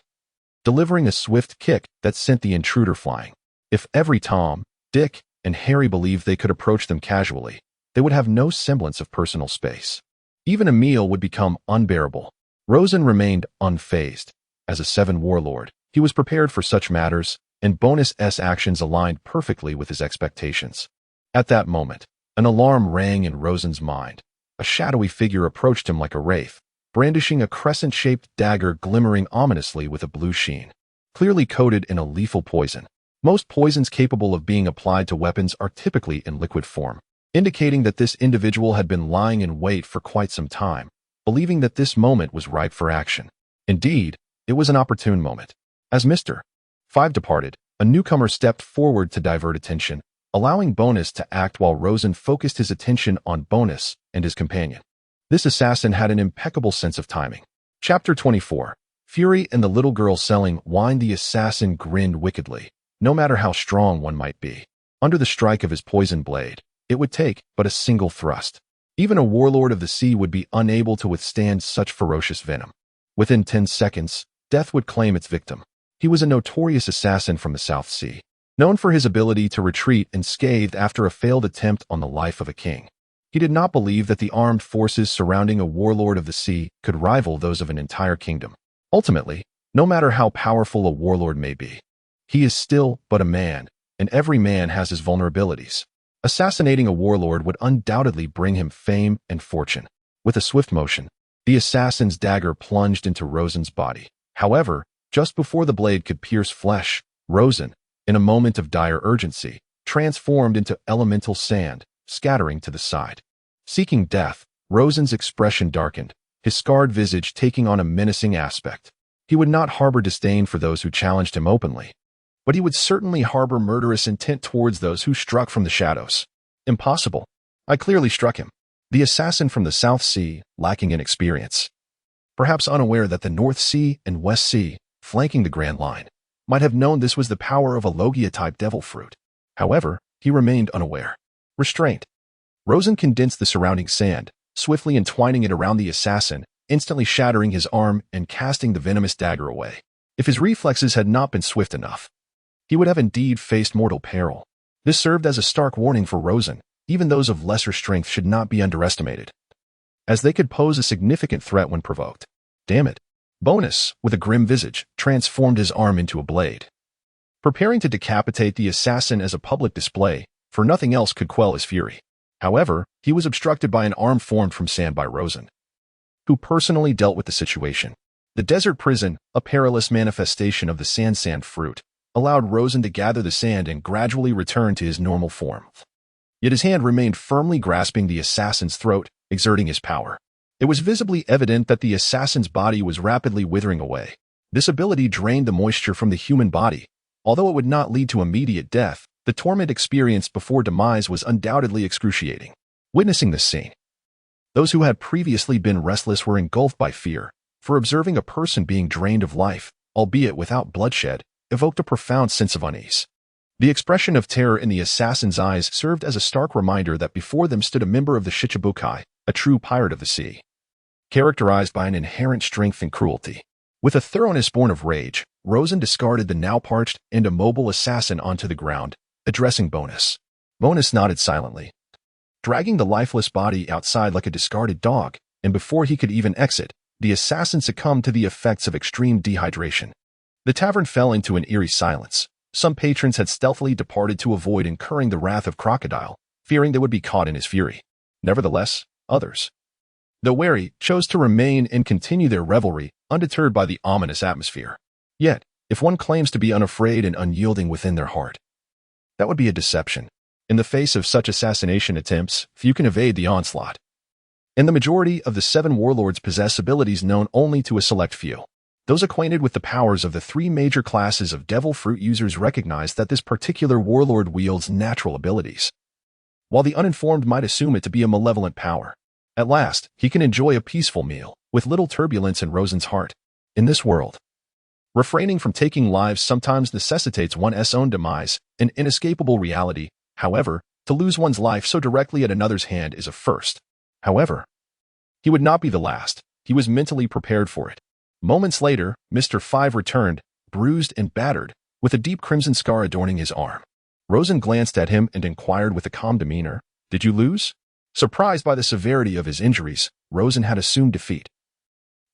delivering a swift kick that sent the intruder flying. If every Tom, Dick, and Harry believed they could approach them casually, they would have no semblance of personal space. Even a meal would become unbearable. Rosen remained unfazed. As a 7 warlord, he was prepared for such matters, and Bonus's actions aligned perfectly with his expectations. At that moment, an alarm rang in Rosen's mind. A shadowy figure approached him like a wraith, brandishing a crescent-shaped dagger glimmering ominously with a blue sheen, clearly coated in a lethal poison. Most poisons capable of being applied to weapons are typically in liquid form, indicating that this individual had been lying in wait for quite some time, believing that this moment was ripe for action. Indeed, it was an opportune moment. As Mr. 5 departed, a newcomer stepped forward to divert attention, allowing Bonus to act while Rosen focused his attention on Bonus and his companion. This assassin had an impeccable sense of timing. Chapter 24. Fury and the little girl selling wine. The assassin grinned wickedly. No matter how strong one might be, under the strike of his poison blade, it would take but a single thrust. Even a warlord of the sea would be unable to withstand such ferocious venom. Within 10 seconds, death would claim its victim. He was a notorious assassin from the South Sea, known for his ability to retreat unscathed after a failed attempt on the life of a king. He did not believe that the armed forces surrounding a warlord of the sea could rival those of an entire kingdom. Ultimately, no matter how powerful a warlord may be, he is still but a man, and every man has his vulnerabilities. Assassinating a warlord would undoubtedly bring him fame and fortune. With a swift motion, the assassin's dagger plunged into Rosen's body. However, just before the blade could pierce flesh, Rosen, in a moment of dire urgency, transformed into elemental sand, scattering to the side. Seeking death, Rosen's expression darkened, his scarred visage taking on a menacing aspect. He would not harbor disdain for those who challenged him openly, but he would certainly harbor murderous intent towards those who struck from the shadows. Impossible. I clearly struck him. The assassin from the South Sea, lacking in experience, perhaps unaware that the North Sea and West Sea, flanking the Grand Line, might have known this was the power of a Logia-type devil fruit. However, he remained unaware. Restraint. Rosen condensed the surrounding sand, swiftly entwining it around the assassin, instantly shattering his arm and casting the venomous dagger away. If his reflexes had not been swift enough, he would have indeed faced mortal peril. This served as a stark warning for Rosen. Even those of lesser strength should not be underestimated, as they could pose a significant threat when provoked. Damn it. Bonus, with a grim visage, transformed his arm into a blade, preparing to decapitate the assassin as a public display, for nothing else could quell his fury. However, he was obstructed by an arm formed from sand by Rosen, who personally dealt with the situation. The desert prison, a perilous manifestation of the sand fruit, allowed Rosen to gather the sand and gradually return to his normal form. yet his hand remained firmly grasping the assassin's throat, exerting his power. It was visibly evident that the assassin's body was rapidly withering away. This ability drained the moisture from the human body. Although it would not lead to immediate death, the torment experienced before demise was undoubtedly excruciating. Witnessing this scene, those who had previously been restless were engulfed by fear, for observing a person being drained of life, albeit without bloodshed, evoked a profound sense of unease. The expression of terror in the assassin's eyes served as a stark reminder that before them stood a member of the Shichibukai, a true pirate of the sea, characterized by an inherent strength and cruelty. With a thoroughness born of rage, Rosen discarded the now parched and immobile assassin onto the ground, addressing Bonus. Bonus nodded silently, dragging the lifeless body outside like a discarded dog, and before he could even exit, the assassin succumbed to the effects of extreme dehydration. The tavern fell into an eerie silence. Some patrons had stealthily departed to avoid incurring the wrath of Crocodile, fearing they would be caught in his fury. Nevertheless, others, though wary, chose to remain and continue their revelry, undeterred by the ominous atmosphere. Yet, if one claims to be unafraid and unyielding within their heart, that would be a deception. In the face of such assassination attempts, few can evade the onslaught. And the majority of the 7 warlords possess abilities known only to a select few. Those acquainted with the powers of the 3 major classes of devil fruit users recognize that this particular warlord wields natural abilities, while the uninformed might assume it to be a malevolent power. At last, he can enjoy a peaceful meal, with little turbulence in Rosen's heart. In this world, refraining from taking lives sometimes necessitates one's own demise, an inescapable reality. However, to lose one's life so directly at another's hand is a first. However, he would not be the last. He was mentally prepared for it. Moments later, Mr. 5 returned, bruised and battered, with a deep crimson scar adorning his arm. Rosen glanced at him and inquired with a calm demeanor, "Did you lose?" Surprised by the severity of his injuries, Rosen had assumed defeat,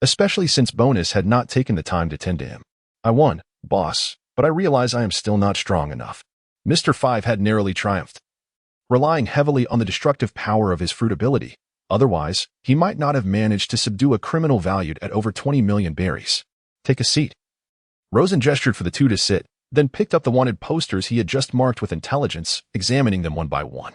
especially since Bonus had not taken the time to tend to him. "I won, boss, but I realize I am still not strong enough." Mr. 5 had narrowly triumphed, relying heavily on the destructive power of his fruit ability. Otherwise, he might not have managed to subdue a criminal valued at over 20 million berries. "Take a seat." Rosen gestured for the 2 to sit, then picked up the wanted posters he had just marked with intelligence, examining them one by one.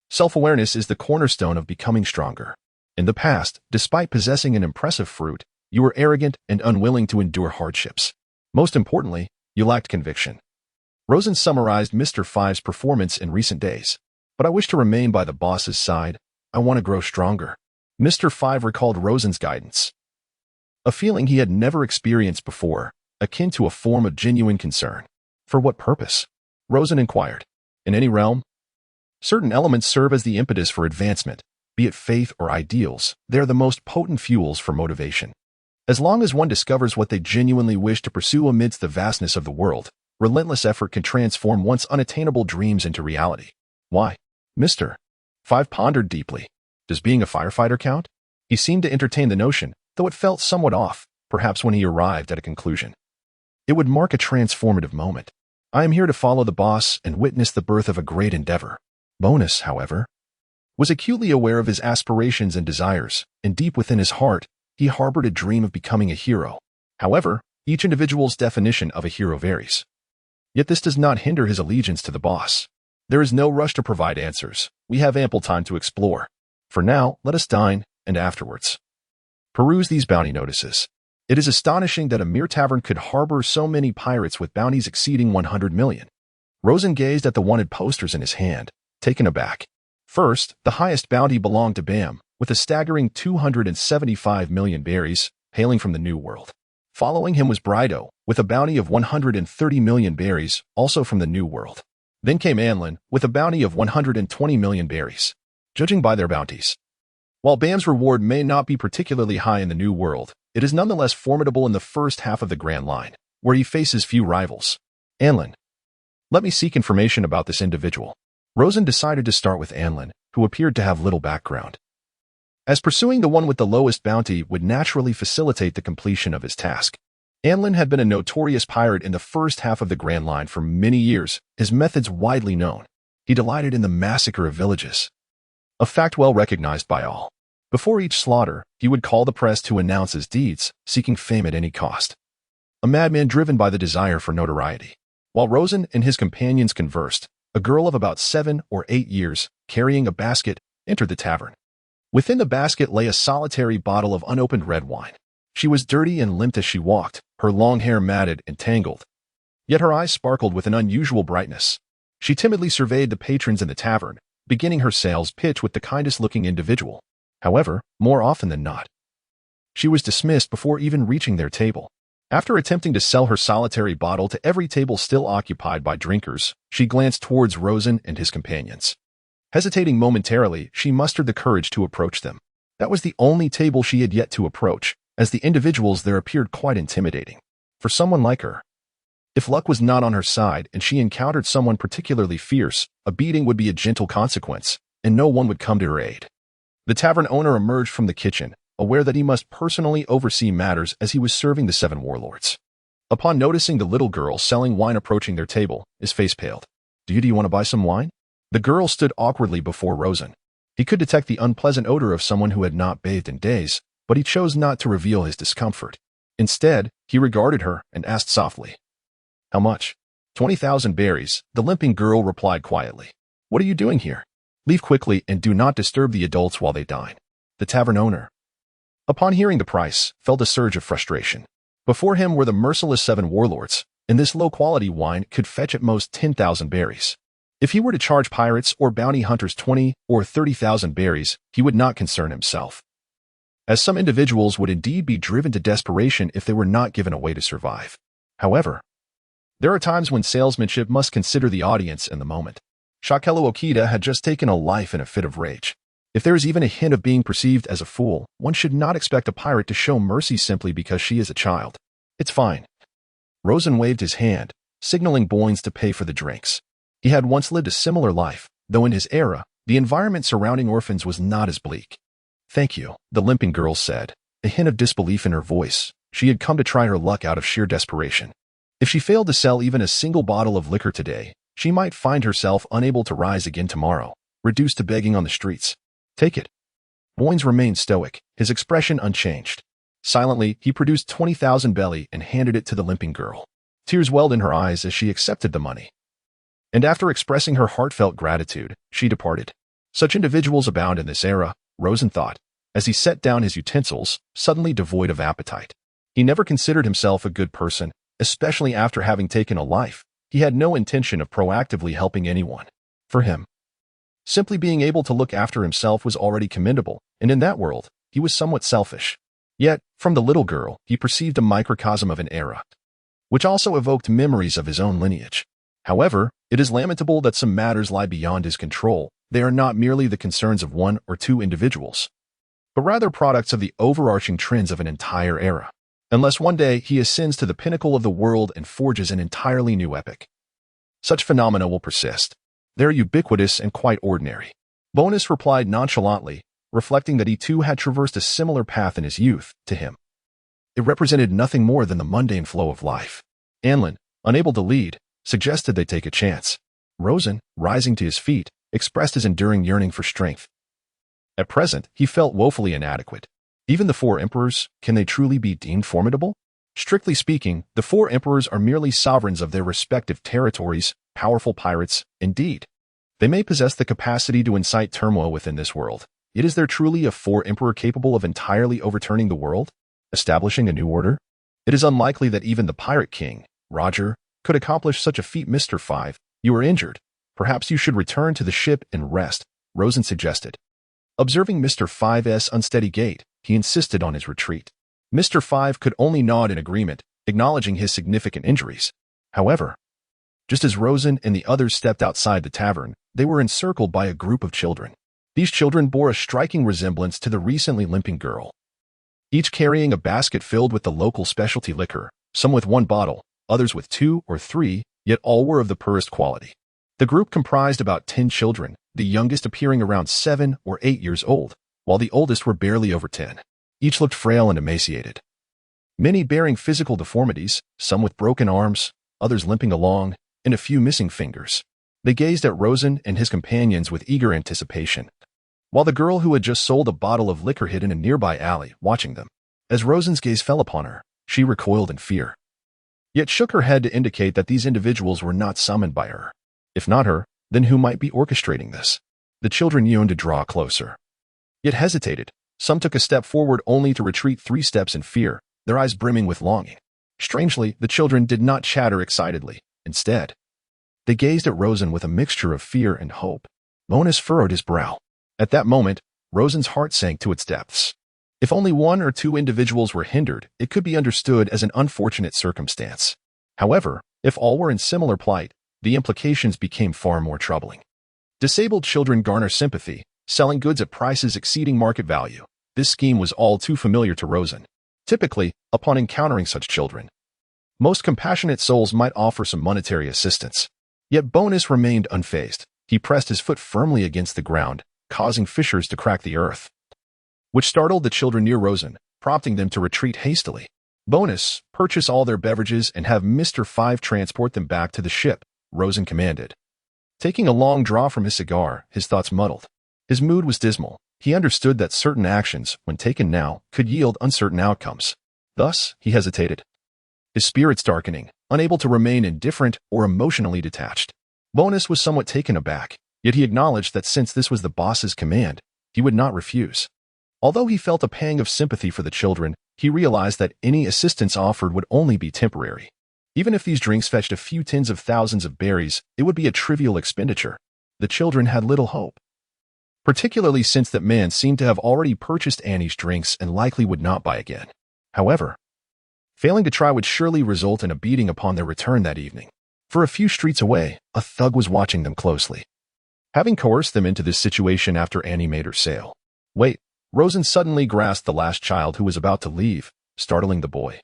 Self-awareness is the cornerstone of becoming stronger. In the past, despite possessing an impressive fruit, you were arrogant and unwilling to endure hardships. Most importantly, you lacked conviction. Rosen summarized Mr. 5's performance in recent days. "But I wish to remain by the boss's side. I want to grow stronger." Mr. 5 recalled Rosen's guidance, a feeling he had never experienced before, akin to a form of genuine concern. "For what purpose?" Rosen inquired. "In any realm, certain elements serve as the impetus for advancement, be it faith or ideals. They are the most potent fuels for motivation. As long as one discovers what they genuinely wish to pursue amidst the vastness of the world, relentless effort can transform one's unattainable dreams into reality." "Why?" Mr. 5 pondered deeply. "Does being a firefighter count?" He seemed to entertain the notion, though it felt somewhat off, perhaps when he arrived at a conclusion. "It would mark a transformative moment. I am here to follow the boss and witness the birth of a great endeavor." Bonus, however, was acutely aware of his aspirations and desires, and deep within his heart, he harbored a dream of becoming a hero. However, each individual's definition of a hero varies. Yet this does not hinder his allegiance to the boss. There is no rush to provide answers. We have ample time to explore. For now, let us dine, and afterwards peruse these bounty notices. It is astonishing that a mere tavern could harbor so many pirates with bounties exceeding 100 million. Rosen gazed at the wanted posters in his hand, taken aback. First, the highest bounty belonged to Bam, with a staggering 275 million berries, hailing from the New World. Following him was Brido, with a bounty of 130 million berries, also from the New World. Then came Anlin, with a bounty of 120 million berries. Judging by their bounties, while Bam's reward may not be particularly high in the New World, it is nonetheless formidable in the first half of the Grand Line, where he faces few rivals. Anlin. Let me seek information about this individual. Rosen decided to start with Anlin, who appeared to have little background, as pursuing the one with the lowest bounty would naturally facilitate the completion of his task. Anlin had been a notorious pirate in the first half of the Grand Line for many years, his methods widely known. He delighted in the massacre of villages, a fact well recognized by all. Before each slaughter, he would call the press to announce his deeds, seeking fame at any cost. A madman driven by the desire for notoriety. While Rosen and his companions conversed, a girl of about 7 or 8 years, carrying a basket, entered the tavern. Within the basket lay a solitary bottle of unopened red wine. She was dirty and limped as she walked, her long hair matted and tangled. Yet her eyes sparkled with an unusual brightness. She timidly surveyed the patrons in the tavern, beginning her sales pitch with the kindest-looking individual. However, more often than not, she was dismissed before even reaching their table. After attempting to sell her solitary bottle to every table still occupied by drinkers, she glanced towards Rosen and his companions. Hesitating momentarily, she mustered the courage to approach them. That was the only table she had yet to approach, as the individuals there appeared quite intimidating. For someone like her, if luck was not on her side and she encountered someone particularly fierce, a beating would be a gentle consequence, and no one would come to her aid. The tavern owner emerged from the kitchen, aware that he must personally oversee matters as he was serving the 7 warlords. Upon noticing the little girl selling wine approaching their table, his face paled. Do you want to buy some wine? The girl stood awkwardly before Rosen. He could detect the unpleasant odor of someone who had not bathed in days, but he chose not to reveal his discomfort. Instead, he regarded her and asked softly, How much? 20,000 berries, the limping girl replied quietly. What are you doing here? Leave quickly and do not disturb the adults while they dine. The tavern owner, upon hearing the price, felt a surge of frustration. Before him were the merciless 7 warlords, and this low-quality wine could fetch at most 10,000 berries. If he were to charge pirates or bounty hunters 20 or 30,000 berries, he would not concern himself, as some individuals would indeed be driven to desperation if they were not given a way to survive. However, there are times when salesmanship must consider the audience and the moment. Shakelu Okita had just taken a life in a fit of rage. If there is even a hint of being perceived as a fool, one should not expect a pirate to show mercy simply because she is a child. It's fine. Rosen waved his hand, signaling Boynes to pay for the drinks. He had once lived a similar life, though in his era, the environment surrounding orphans was not as bleak. Thank you, the limping girl said, a hint of disbelief in her voice. She had come to try her luck out of sheer desperation. If she failed to sell even a single bottle of liquor today, she might find herself unable to rise again tomorrow, reduced to begging on the streets. Take it. Boynes remained stoic, his expression unchanged. Silently, he produced 20,000 belly and handed it to the limping girl. Tears welled in her eyes as she accepted the money. And after expressing her heartfelt gratitude, she departed. Such individuals abound in this era, Rosen thought, as he set down his utensils, suddenly devoid of appetite. He never considered himself a good person, especially after having taken a life. He had no intention of proactively helping anyone. For him, simply being able to look after himself was already commendable, and in that world, he was somewhat selfish. Yet, from the little girl, he perceived a microcosm of an era, which also evoked memories of his own lineage. However, it is lamentable that some matters lie beyond his control. They are not merely the concerns of 1 or 2 individuals, but rather products of the overarching trends of an entire era. Unless one day he ascends to the pinnacle of the world and forges an entirely new epic, such phenomena will persist. They are ubiquitous and quite ordinary. Bonus replied nonchalantly, reflecting that he too had traversed a similar path in his youth. To him, it represented nothing more than the mundane flow of life. Anlin, unable to lead, suggested they take a chance. Rosen, rising to his feet, expressed his enduring yearning for strength. At present, he felt woefully inadequate. Even the 4 emperors, can they truly be deemed formidable? Strictly speaking, the 4 emperors are merely sovereigns of their respective territories, powerful pirates, indeed. They may possess the capacity to incite turmoil within this world. Yet is there truly a 4 emperor capable of entirely overturning the world, establishing a new order? It is unlikely that even the pirate king, Roger, could accomplish such a feat. Mr. 5, you are injured. Perhaps you should return to the ship and rest, Rosen suggested. Observing Mr. 5's unsteady gait, he insisted on his retreat. Mr. 5 could only nod in agreement, acknowledging his significant injuries. However, just as Rosen and the others stepped outside the tavern, they were encircled by a group of children. These children bore a striking resemblance to the recently limping girl, each carrying a basket filled with the local specialty liquor, some with 1 bottle, others with 2 or 3, yet all were of the purest quality. The group comprised about 10 children, the youngest appearing around 7 or 8 years old, while the oldest were barely over 10. Each looked frail and emaciated, many bearing physical deformities, some with broken arms, others limping along, and a few missing fingers. They gazed at Rosen and his companions with eager anticipation, while the girl who had just sold a bottle of liquor hid in a nearby alley, watching them. As Rosen's gaze fell upon her, she recoiled in fear, yet shook her head to indicate that these individuals were not summoned by her. If not her, then who might be orchestrating this? The children yearned to draw closer, yet hesitated. Some took a step forward only to retreat 3 steps in fear, their eyes brimming with longing. Strangely, the children did not chatter excitedly. Instead, they gazed at Rosen with a mixture of fear and hope. Bonus furrowed his brow. At that moment, Rosen's heart sank to its depths. If only 1 or 2 individuals were hindered, it could be understood as an unfortunate circumstance. However, if all were in similar plight, the implications became far more troubling. Disabled children garner sympathy, selling goods at prices exceeding market value. This scheme was all too familiar to Rosen. Typically, upon encountering such children, most compassionate souls might offer some monetary assistance. Yet Bonus remained unfazed. He pressed his foot firmly against the ground, causing fissures to crack the earth, which startled the children near Rosen, prompting them to retreat hastily. Bonus, purchase all their beverages and have Mr. 5 transport them back to the ship, Rosen commanded. Taking a long draw from his cigar, his thoughts muddled. His mood was dismal. He understood that certain actions, when taken now, could yield uncertain outcomes. Thus, he hesitated, his spirits darkening, unable to remain indifferent or emotionally detached. Bonus was somewhat taken aback, yet he acknowledged that since this was the boss's command, he would not refuse. Although he felt a pang of sympathy for the children, he realized that any assistance offered would only be temporary. Even if these drinks fetched a few tens of thousands of berries, it would be a trivial expenditure. The children had little hope, particularly since that man seemed to have already purchased Annie's drinks and likely would not buy again. However, failing to try would surely result in a beating upon their return that evening. For a few streets away, a thug was watching them closely, having coerced them into this situation after Annie made her sale. Wait, Rosen suddenly grasped the last child who was about to leave, startling the boy,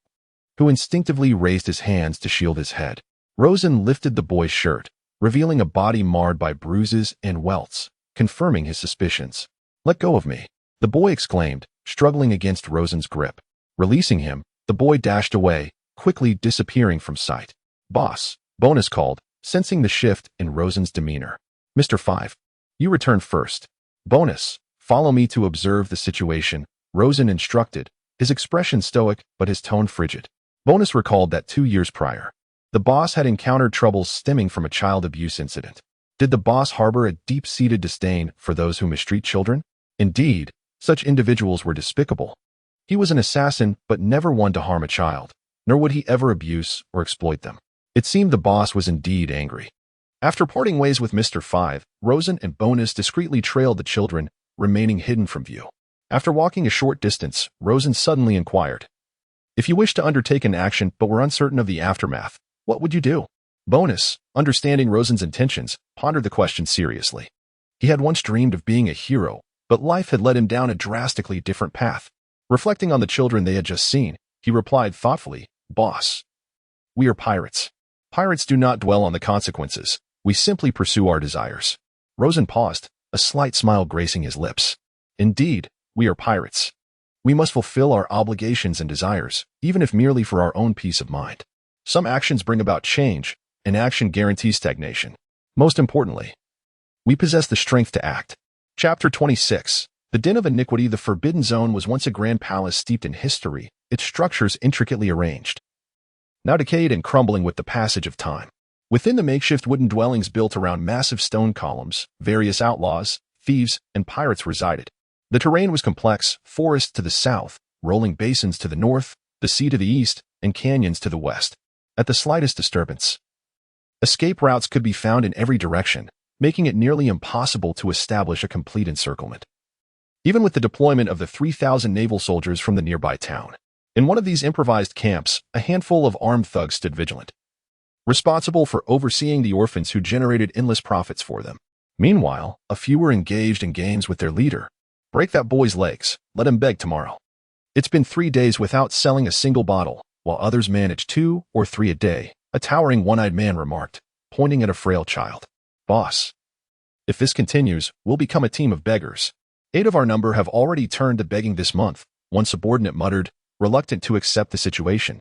who instinctively raised his hands to shield his head. Rosen lifted the boy's shirt, revealing a body marred by bruises and welts, confirming his suspicions. "Let go of me," the boy exclaimed, struggling against Rosen's grip. Releasing him, the boy dashed away, quickly disappearing from sight. "Boss," Bonus called, sensing the shift in Rosen's demeanor. "Mr. 5, you return first." "Bonus, follow me to observe the situation," Rosen instructed, his expression stoic but his tone frigid. Bonus recalled that 2 years prior, the boss had encountered troubles stemming from a child abuse incident. Did the boss harbor a deep-seated disdain for those who mistreat children? Indeed, such individuals were despicable. He was an assassin, but never one to harm a child, nor would he ever abuse or exploit them. It seemed the boss was indeed angry. After parting ways with Mr. 5, Rosen and Bonus discreetly trailed the children, remaining hidden from view. After walking a short distance, Rosen suddenly inquired, "If you wish to undertake an action but were uncertain of the aftermath, what would you do?" Bonus, understanding Rosen's intentions, pondered the question seriously. He had once dreamed of being a hero, but life had led him down a drastically different path. Reflecting on the children they had just seen, he replied thoughtfully, "Boss, we are pirates. Pirates do not dwell on the consequences. We simply pursue our desires." Rosen paused, a slight smile gracing his lips. "Indeed, we are pirates. We must fulfill our obligations and desires, even if merely for our own peace of mind. Some actions bring about change, and action guarantees stagnation. Most importantly, we possess the strength to act." Chapter 26. The Den of Iniquity. The Forbidden Zone was once a grand palace steeped in history, its structures intricately arranged, now decayed and crumbling with the passage of time. Within the makeshift wooden dwellings built around massive stone columns, various outlaws, thieves, and pirates resided. The terrain was complex: forests to the south, rolling basins to the north, the sea to the east, and canyons to the west. At the slightest disturbance, escape routes could be found in every direction, making it nearly impossible to establish a complete encirclement, even with the deployment of the 3,000 naval soldiers from the nearby town. In one of these improvised camps, a handful of armed thugs stood vigilant, responsible for overseeing the orphans who generated endless profits for them. Meanwhile, a few were engaged in games with their leader. "Break that boy's legs, let him beg tomorrow. It's been 3 days without selling a single bottle, while others manage 2 or 3 a day," a towering one-eyed man remarked, pointing at a frail child. "Boss, if this continues, we'll become a team of beggars. 8 of our number have already turned to begging this month," one subordinate muttered, reluctant to accept the situation.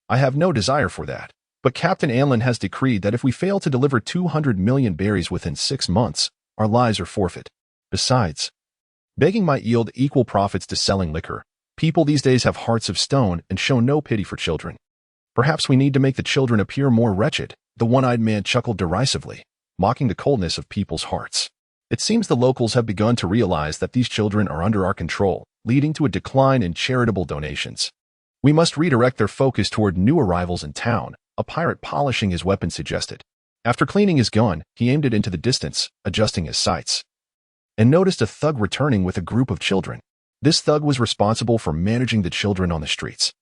"I have no desire for that, but Captain Anlin has decreed that if we fail to deliver 200 million berries within 6 months, our lives are forfeit. Besides, begging might yield equal profits to selling liquor. People these days have hearts of stone and show no pity for children. Perhaps we need to make the children appear more wretched," the one-eyed man chuckled derisively, mocking the coldness of people's hearts. It seems the locals have begun to realize that these children are under our control, leading to a decline in charitable donations. We must redirect their focus toward new arrivals in town, a pirate polishing his weapon suggested. After cleaning his gun, he aimed it into the distance, adjusting his sights, and noticed a thug returning with a group of children. This thug was responsible for managing the children on the streets.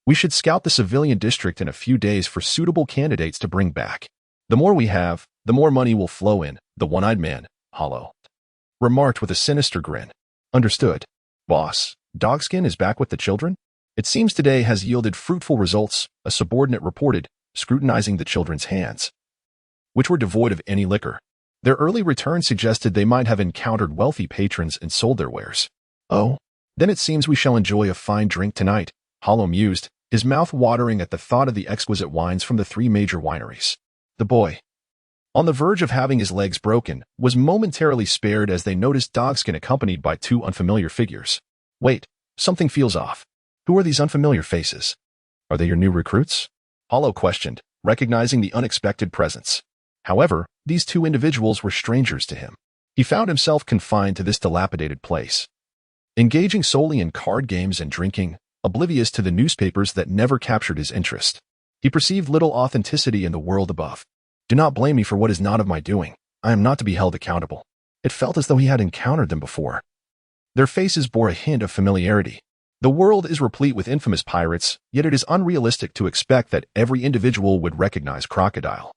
We should scout the civilian district in a few days for suitable candidates to bring back. The more we have, the more money will flow in, the one-eyed man, Hollow, remarked with a sinister grin. Understood. Boss, Dogskin is back with the children? It seems today has yielded fruitful results, a subordinate reported, scrutinizing the children's hands, which were devoid of any liquor. Their early return suggested they might have encountered wealthy patrons and sold their wares. Oh, then it seems we shall enjoy a fine drink tonight, Hollow mused, his mouth watering at the thought of the exquisite wines from the 3 major wineries. The boy, on the verge of having his legs broken, was momentarily spared as they noticed Dogskin accompanied by 2 unfamiliar figures. Wait, something feels off. Who are these unfamiliar faces? Are they your new recruits? Hollow questioned, recognizing the unexpected presence. However, these 2 individuals were strangers to him. He found himself confined to this dilapidated place, engaging solely in card games and drinking, oblivious to the newspapers that never captured his interest. He perceived little authenticity in the world above. Do not blame me for what is not of my doing. I am not to be held accountable. It felt as though he had encountered them before. Their faces bore a hint of familiarity. The world is replete with infamous pirates, yet it is unrealistic to expect that every individual would recognize Crocodile,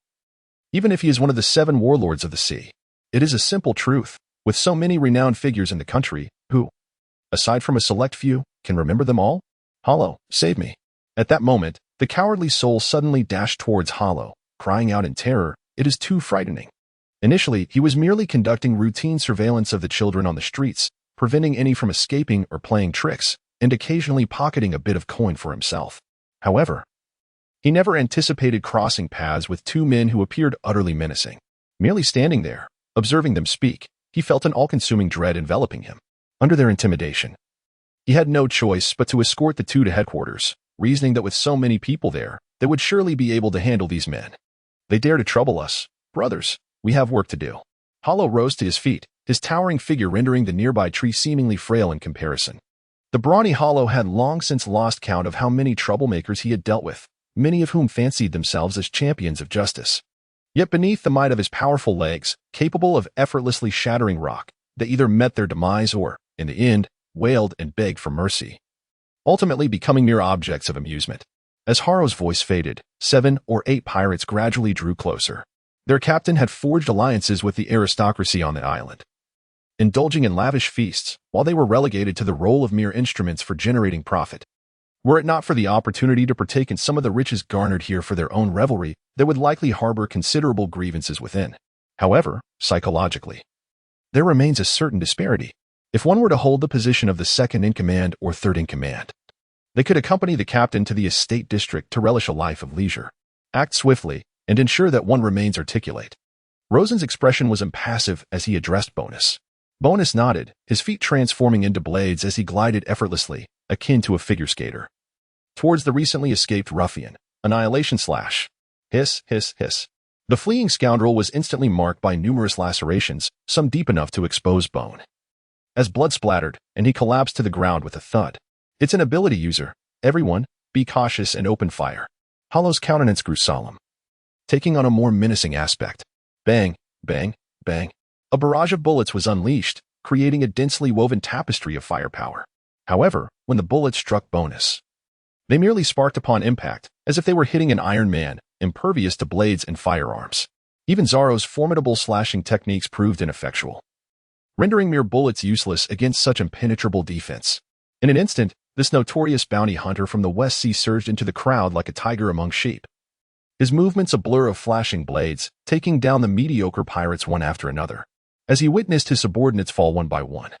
even if he is one of the 7 warlords of the sea. It is a simple truth, with so many renowned figures in the country, who, aside from a select few, can remember them all? Hollow, save me. At that moment, the cowardly soul suddenly dashed towards Hollow, crying out in terror, "It is too frightening." Initially, he was merely conducting routine surveillance of the children on the streets, preventing any from escaping or playing tricks, and occasionally pocketing a bit of coin for himself. However, he never anticipated crossing paths with 2 men who appeared utterly menacing. Merely standing there, observing them speak, he felt an all-consuming dread enveloping him. Under their intimidation, he had no choice but to escort the 2 to headquarters, reasoning that with so many people there, they would surely be able to handle these men. They dare to trouble us. Brothers, we have work to do. Hollow rose to his feet, his towering figure rendering the nearby tree seemingly frail in comparison. The brawny Hollow had long since lost count of how many troublemakers he had dealt with, many of whom fancied themselves as champions of justice. Yet beneath the might of his powerful legs, capable of effortlessly shattering rock, they either met their demise or, in the end, wailed and begged for mercy, ultimately becoming mere objects of amusement. As Haro's voice faded, 7 or 8 pirates gradually drew closer. Their captain had forged alliances with the aristocracy on the island, indulging in lavish feasts, while they were relegated to the role of mere instruments for generating profit. Were it not for the opportunity to partake in some of the riches garnered here for their own revelry, they would likely harbor considerable grievances within. However, psychologically, there remains a certain disparity. If one were to hold the position of the 2nd-in-command or 3rd-in-command, they could accompany the captain to the estate district to relish a life of leisure, act swiftly, and ensure that one remains articulate. Rosen's expression was impassive as he addressed Bonus. Bonus nodded, his feet transforming into blades as he glided effortlessly, akin to a figure skater, towards the recently escaped ruffian. Annihilation slash. Hiss, hiss, hiss. The fleeing scoundrel was instantly marked by numerous lacerations, some deep enough to expose bone, as blood splattered, and he collapsed to the ground with a thud. It's an ability user. Everyone, be cautious and open fire. Hollow's countenance grew solemn, taking on a more menacing aspect. Bang, bang, bang. A barrage of bullets was unleashed, creating a densely woven tapestry of firepower. However, when the bullets struck Bonus, they merely sparked upon impact, as if they were hitting an Iron Man, impervious to blades and firearms. Even Zaro's formidable slashing techniques proved ineffectual, rendering mere bullets useless against such impenetrable defense. In an instant, this notorious bounty hunter from the West Sea surged into the crowd like a tiger among sheep, his movements a blur of flashing blades, taking down the mediocre pirates one after another. As he witnessed his subordinates fall one by one,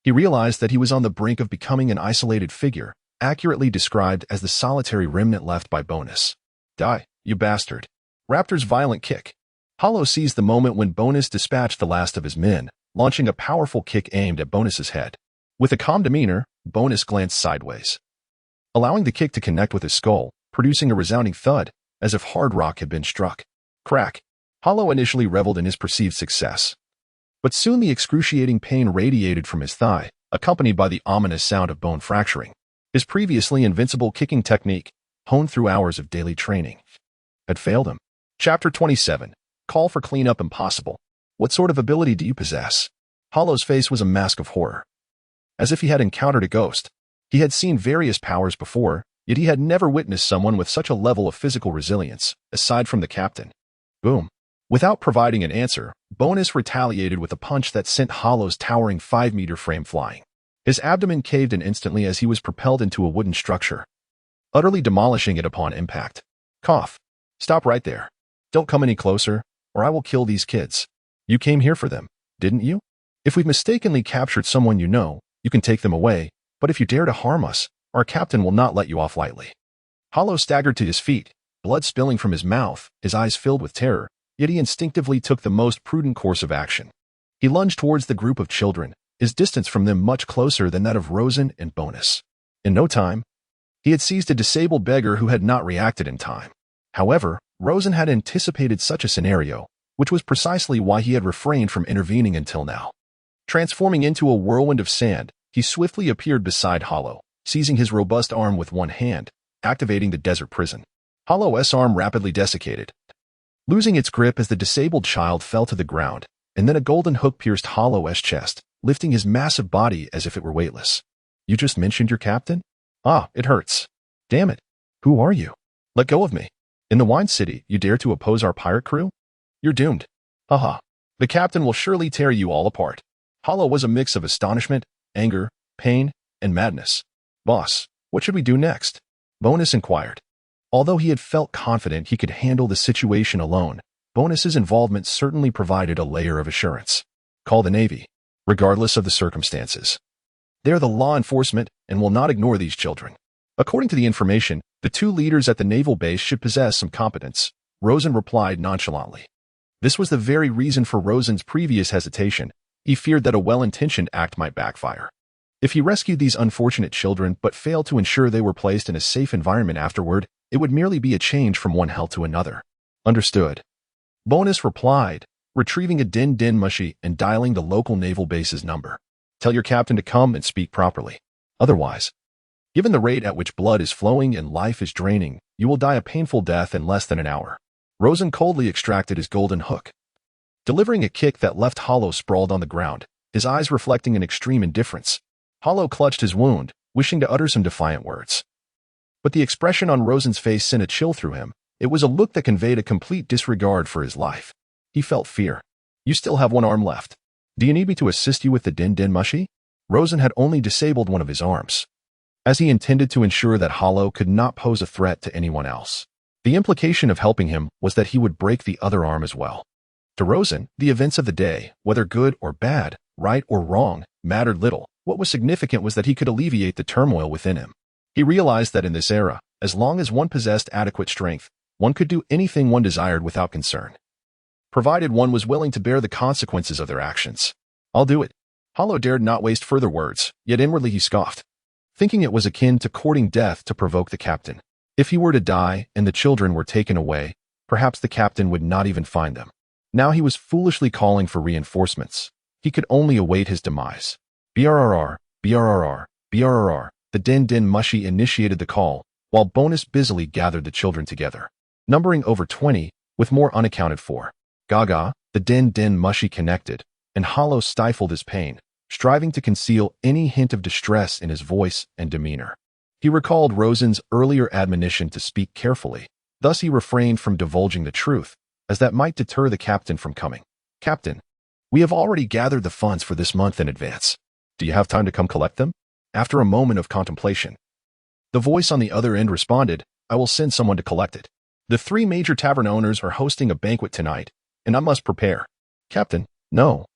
he realized that he was on the brink of becoming an isolated figure, accurately described as the solitary remnant left by Bonus. Die, you bastard. Raptor's violent kick. Hollow seized the moment when Bonus dispatched the last of his men, launching a powerful kick aimed at Bonus's head. With a calm demeanor, Bonus glanced sideways, allowing the kick to connect with his skull, producing a resounding thud, as if hard rock had been struck. Crack. Hollow initially reveled in his perceived success, But soon the excruciating pain radiated from his thigh, accompanied by the ominous sound of bone fracturing. His previously invincible kicking technique, honed through hours of daily training, had failed him. Chapter 27. Call for cleanup impossible. What sort of ability do you possess? Hollow's face was a mask of horror, as if he had encountered a ghost. He had seen various powers before, yet he had never witnessed someone with such a level of physical resilience, aside from the captain. Boom. Without providing an answer, Bonus retaliated with a punch that sent Hollow's towering 5-meter frame flying. His abdomen caved in instantly as he was propelled into a wooden structure, utterly demolishing it upon impact. Cough. Stop right there. Don't come any closer, or I will kill these kids. You came here for them, didn't you? If we've mistakenly captured someone you know, you can take them away, but if you dare to harm us, our captain will not let you off lightly. Hollow staggered to his feet, blood spilling from his mouth, his eyes filled with terror, yet he instinctively took the most prudent course of action. He lunged towards the group of children, his distance from them much closer than that of Rosen and Bonus. In no time, he had seized a disabled beggar who had not reacted in time. However, Rosen had anticipated such a scenario, which was precisely why he had refrained from intervening until now. Transforming into a whirlwind of sand, he swiftly appeared beside Hollow, seizing his robust arm with one hand, activating the desert prison. Hollow's arm rapidly desiccated, losing its grip as the disabled child fell to the ground, and then a golden hook pierced Hollow's chest, lifting his massive body as if it were weightless. You just mentioned your captain? Ah, it hurts. Damn it. Who are you? Let go of me. In the Wine City, you dare to oppose our pirate crew? You're doomed. Haha. The captain will surely tear you all apart. Hollow was a mix of astonishment, anger, pain, and madness. Boss, what should we do next? Bonus inquired. Although he had felt confident he could handle the situation alone, Bonus's involvement certainly provided a layer of assurance. Call the Navy, regardless of the circumstances. They're the law enforcement and will not ignore these children. According to the information, the two leaders at the naval base should possess some competence, Rosen replied nonchalantly. This was the very reason for Rosen's previous hesitation. He feared that a well-intentioned act might backfire. If he rescued these unfortunate children but failed to ensure they were placed in a safe environment afterward, it would merely be a change from one hell to another. Understood. Bonus replied, retrieving a din mushy and dialing the local naval base's number. Tell your captain to come and speak properly. Otherwise, given the rate at which blood is flowing and life is draining, you will die a painful death in less than an hour. Rosen coldly extracted his golden hook, delivering a kick that left Hollow sprawled on the ground, his eyes reflecting an extreme indifference. Hollow clutched his wound, wishing to utter some defiant words. But the expression on Rosen's face sent a chill through him. It was a look that conveyed a complete disregard for his life. He felt fear. You still have one arm left. Do you need me to assist you with the din mushy? Rosen had only disabled one of his arms, as he intended to ensure that Hollow could not pose a threat to anyone else. The implication of helping him was that he would break the other arm as well. To Rosen, the events of the day, whether good or bad, right or wrong, mattered little. What was significant was that he could alleviate the turmoil within him. He realized that in this era, as long as one possessed adequate strength, one could do anything one desired without concern, provided one was willing to bear the consequences of their actions. I'll do it. Hollow dared not waste further words, yet inwardly he scoffed, thinking it was akin to courting death to provoke the captain. If he were to die and the children were taken away, perhaps the captain would not even find them. Now he was foolishly calling for reinforcements. He could only await his demise. BRRR, BRRR, BRRR. The din mushy initiated the call, while Bonus busily gathered the children together, numbering over 20, with more unaccounted for. Gaga, the din mushy connected, and Hollow stifled his pain, striving to conceal any hint of distress in his voice and demeanor. He recalled Rosen's earlier admonition to speak carefully, thus he refrained from divulging the truth, as that might deter the captain from coming. Captain, we have already gathered the funds for this month in advance. Do you have time to come collect them? After a moment of contemplation, the voice on the other end responded, I will send someone to collect it. The 3 major tavern owners are hosting a banquet tonight, and I must prepare. Captain, no.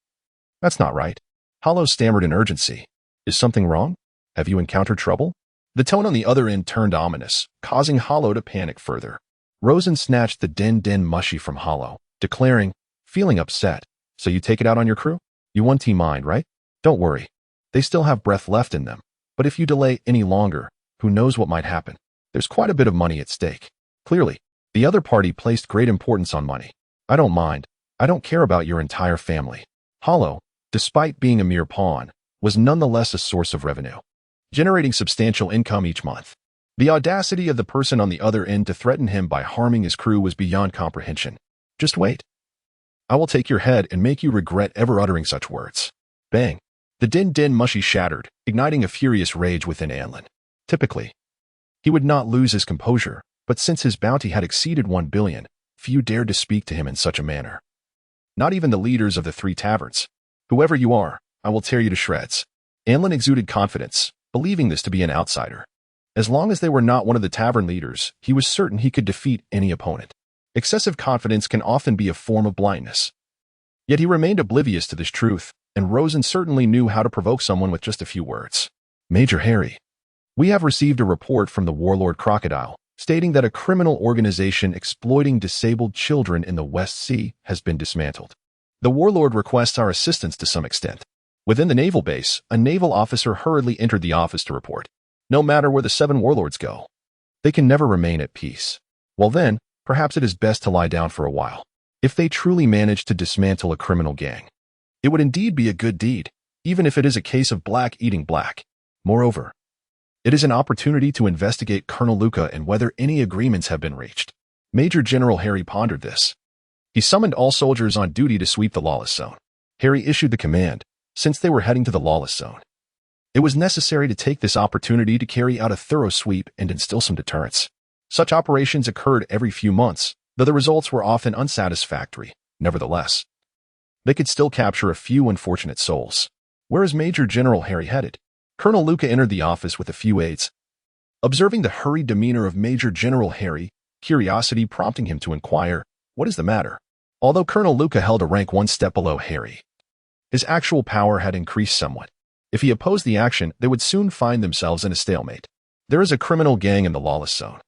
That's not right. Hollow stammered in urgency. Is something wrong? Have you encountered trouble? The tone on the other end turned ominous, causing Hollow to panic further. Rosen snatched the din mushy from Hollow, declaring, feeling upset, so you take it out on your crew? You one team mind, right? Don't worry. They still have breath left in them, but if you delay any longer, who knows what might happen? There's quite a bit of money at stake. Clearly, the other party placed great importance on money. I don't mind. I don't care about your entire family. Hollow, despite being a mere pawn, was nonetheless a source of revenue, generating substantial income each month. The audacity of the person on the other end to threaten him by harming his crew was beyond comprehension. Just wait. I will take your head and make you regret ever uttering such words. Bang. The din mushy shattered, igniting a furious rage within Anlin. Typically, he would not lose his composure, but since his bounty had exceeded 1 billion, few dared to speak to him in such a manner. Not even the leaders of the 3 taverns. Whoever you are, I will tear you to shreds. Anlin exuded confidence, believing this to be an outsider. As long as they were not one of the tavern leaders, he was certain he could defeat any opponent. Excessive confidence can often be a form of blindness. Yet he remained oblivious to this truth, and Rosen certainly knew how to provoke someone with just a few words. Major Harry, we have received a report from the warlord Crocodile, stating that a criminal organization exploiting disabled children in the West Sea has been dismantled. The warlord requests our assistance to some extent. Within the naval base, a naval officer hurriedly entered the office to report. No matter where the 7 warlords go, they can never remain at peace. Well then, perhaps it is best to lie down for a while. If they truly manage to dismantle a criminal gang, it would indeed be a good deed, even if it is a case of black eating black. Moreover, it is an opportunity to investigate Colonel Luca and whether any agreements have been reached. Major General Harry pondered this. He summoned all soldiers on duty to sweep the lawless zone. Harry issued the command, since they were heading to the lawless zone. It was necessary to take this opportunity to carry out a thorough sweep and instill some deterrence. Such operations occurred every few months, though the results were often unsatisfactory. Nevertheless, they could still capture a few unfortunate souls. Where is Major General Harry headed? Colonel Luca entered the office with a few aides. Observing the hurried demeanor of Major General Harry, curiosity prompting him to inquire, what is the matter? Although Colonel Luca held a rank 1 step below Harry, his actual power had increased somewhat. If he opposed the action, they would soon find themselves in a stalemate. There is a criminal gang in the lawless zone,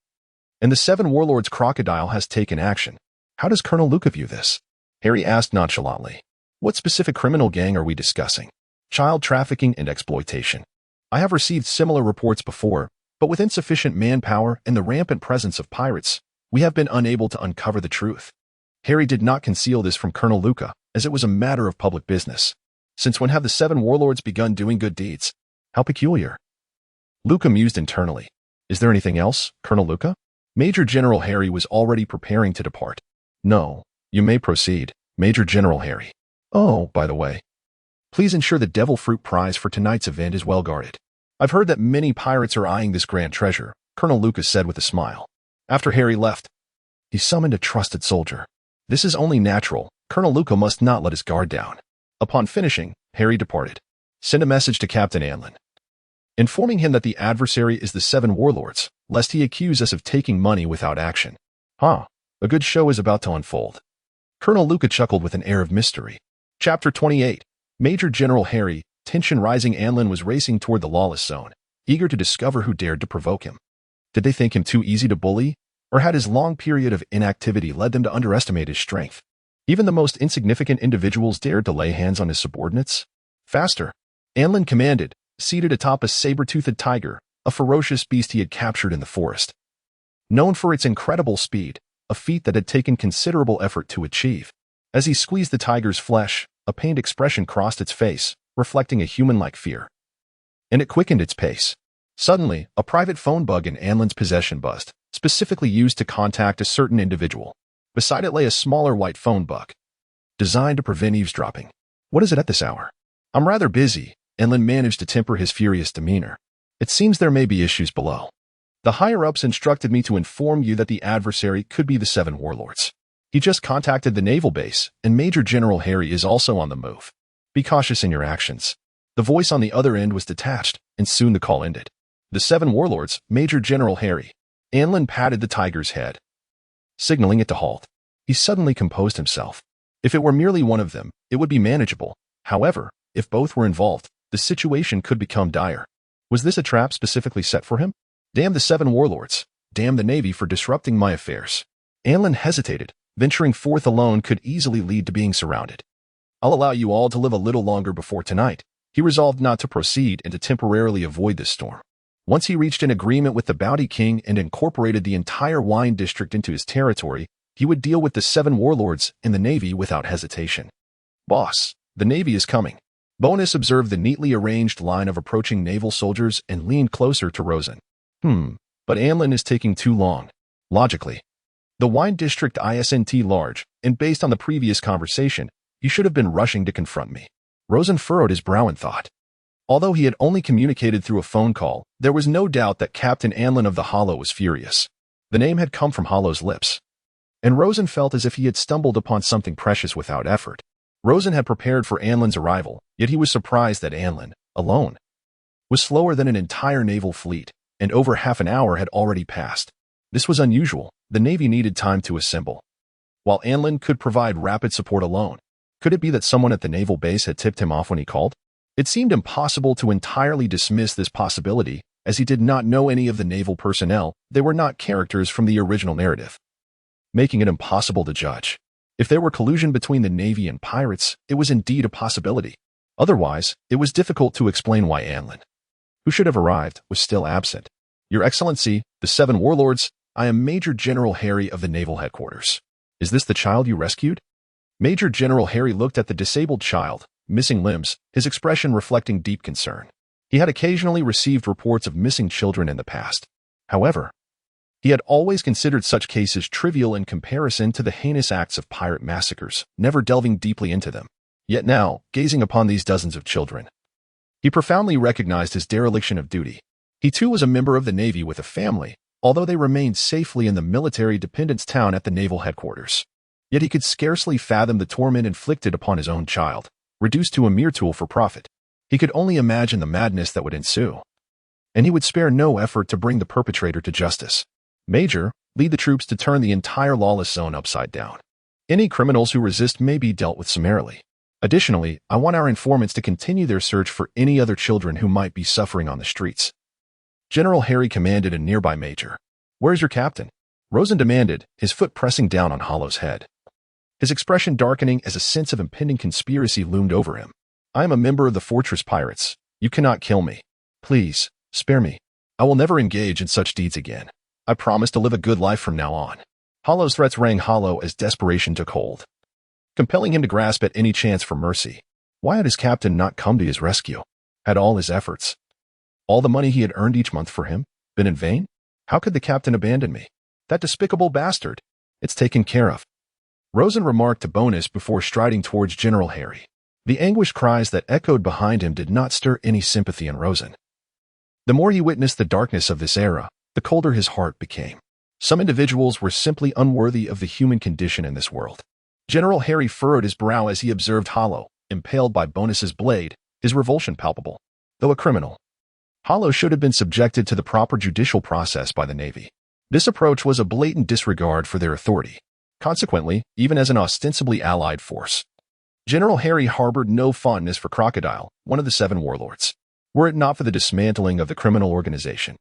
and the 7 warlords Crocodile has taken action. How does Colonel Luca view this? Harry asked nonchalantly. What specific criminal gang are we discussing? Child trafficking and exploitation. I have received similar reports before, but with insufficient manpower and the rampant presence of pirates, we have been unable to uncover the truth. Harry did not conceal this from Colonel Luca, as it was a matter of public business. Since when have the 7 warlords begun doing good deeds? How peculiar. Luca mused internally. Is there anything else, Colonel Luca? Major General Harry was already preparing to depart. No, you may proceed, Major General Harry. Oh, by the way, please ensure the devil fruit prize for tonight's event is well guarded. I've heard that many pirates are eyeing this grand treasure, Colonel Luca said with a smile. After Harry left, he summoned a trusted soldier. This is only natural. Colonel Luca must not let his guard down. Upon finishing, Harry departed. Send a message to Captain Anlin, informing him that the adversary is the 7 warlords, lest he accuse us of taking money without action. A good show is about to unfold. Colonel Luca chuckled with an air of mystery. Chapter 28. Major General Harry, tension rising. Anlin was racing toward the lawless zone, eager to discover who dared to provoke him. Did they think him too easy to bully, or had his long period of inactivity led them to underestimate his strength? Even the most insignificant individuals dared to lay hands on his subordinates. Faster, Anlin commanded, seated atop a saber-toothed tiger, a ferocious beast he had captured in the forest. Known for its incredible speed, a feat that had taken considerable effort to achieve. As he squeezed the tiger's flesh, a pained expression crossed its face, reflecting a human-like fear. And it quickened its pace. Suddenly, a private phone bug in Anlin's possession buzzed, specifically used to contact a certain individual. Beside it lay a smaller white phone bug, designed to prevent eavesdropping. What is it at this hour? I'm rather busy, Anlin managed to temper his furious demeanor. It seems there may be issues below. The higher-ups instructed me to inform you that the adversary could be the 7 warlords. He just contacted the naval base, and Major General Harry is also on the move. Be cautious in your actions. The voice on the other end was detached, and soon the call ended. The 7 warlords, Major General Harry. Anlin patted the tiger's head, signaling it to halt. He suddenly composed himself. If it were merely one of them, it would be manageable. However, if both were involved, the situation could become dire. Was this a trap specifically set for him? Damn the 7 warlords. Damn the Navy for disrupting my affairs. Anlin hesitated. Venturing forth alone could easily lead to being surrounded. I'll allow you all to live a little longer before tonight. He resolved not to proceed and to temporarily avoid this storm. Once he reached an agreement with the Bounty King and incorporated the entire wine district into his territory, he would deal with the 7 warlords and the Navy without hesitation. Boss, The Navy is coming. Bonus observed the neatly arranged line of approaching naval soldiers and leaned closer to Rosen. But Anlin is taking too long. Logically. The wine district isn't large, and based on the previous conversation, you should have been rushing to confront me. Rosen furrowed his brow in thought. Although he had only communicated through a phone call, there was no doubt that Captain Anlin of the Hollow was furious. The name had come from Hollow's lips. And Rosen felt as if he had stumbled upon something precious without effort. Rosen had prepared for Anlin's arrival, yet he was surprised that Anlin, alone, was slower than an entire naval fleet, and over half an hour had already passed. This was unusual. The Navy needed time to assemble. While Anlin could provide rapid support alone, could it be that someone at the naval base had tipped him off when he called? It seemed impossible to entirely dismiss this possibility, as he did not know any of the naval personnel. They were not characters from the original narrative, making it impossible to judge. If there were collusion between the Navy and pirates, it was indeed a possibility. Otherwise, it was difficult to explain why Anlin, who should have arrived, was still absent. Your Excellency, the 7 warlords, I am Major General Harry of the Naval Headquarters. Is this the child you rescued? Major General Harry looked at the disabled child, missing limbs, his expression reflecting deep concern. He had occasionally received reports of missing children in the past. However, he had always considered such cases trivial in comparison to the heinous acts of pirate massacres, never delving deeply into them. Yet now, gazing upon these dozens of children, he profoundly recognized his dereliction of duty. He too was a member of the Navy with a family, although they remained safely in the military dependence town at the naval headquarters. Yet he could scarcely fathom the torment inflicted upon his own child, reduced to a mere tool for profit. He could only imagine the madness that would ensue. And he would spare no effort to bring the perpetrator to justice. Major, lead the troops to turn the entire lawless zone upside down. Any criminals who resist may be dealt with summarily. Additionally, I want our informants to continue their search for any other children who might be suffering on the streets. General Harry commanded a nearby major. Where's your captain? Rosen demanded, his foot pressing down on Hollow's head. His expression darkening as a sense of impending conspiracy loomed over him. I am a member of the Fortress Pirates. You cannot kill me. Please, spare me. I will never engage in such deeds again. I promise to live a good life from now on. Hollow's threats rang hollow as desperation took hold, compelling him to grasp at any chance for mercy. Why had his captain not come to his rescue? Had all his efforts, all the money he had earned each month for him, been in vain? How could the captain abandon me? That despicable bastard. It's taken care of. Rosen remarked to Bonus before striding towards General Harry. The anguished cries that echoed behind him did not stir any sympathy in Rosen. The more he witnessed the darkness of this era, the colder his heart became. Some individuals were simply unworthy of the human condition in this world. General Harry furrowed his brow as he observed Hollow, impaled by Bonus's blade, his revulsion palpable. Though a criminal, Hollow should have been subjected to the proper judicial process by the Navy. This approach was a blatant disregard for their authority. Consequently, even as an ostensibly allied force, General Harry harbored no fondness for Crocodile, one of the 7 warlords. Were it not for the dismantling of the criminal organization,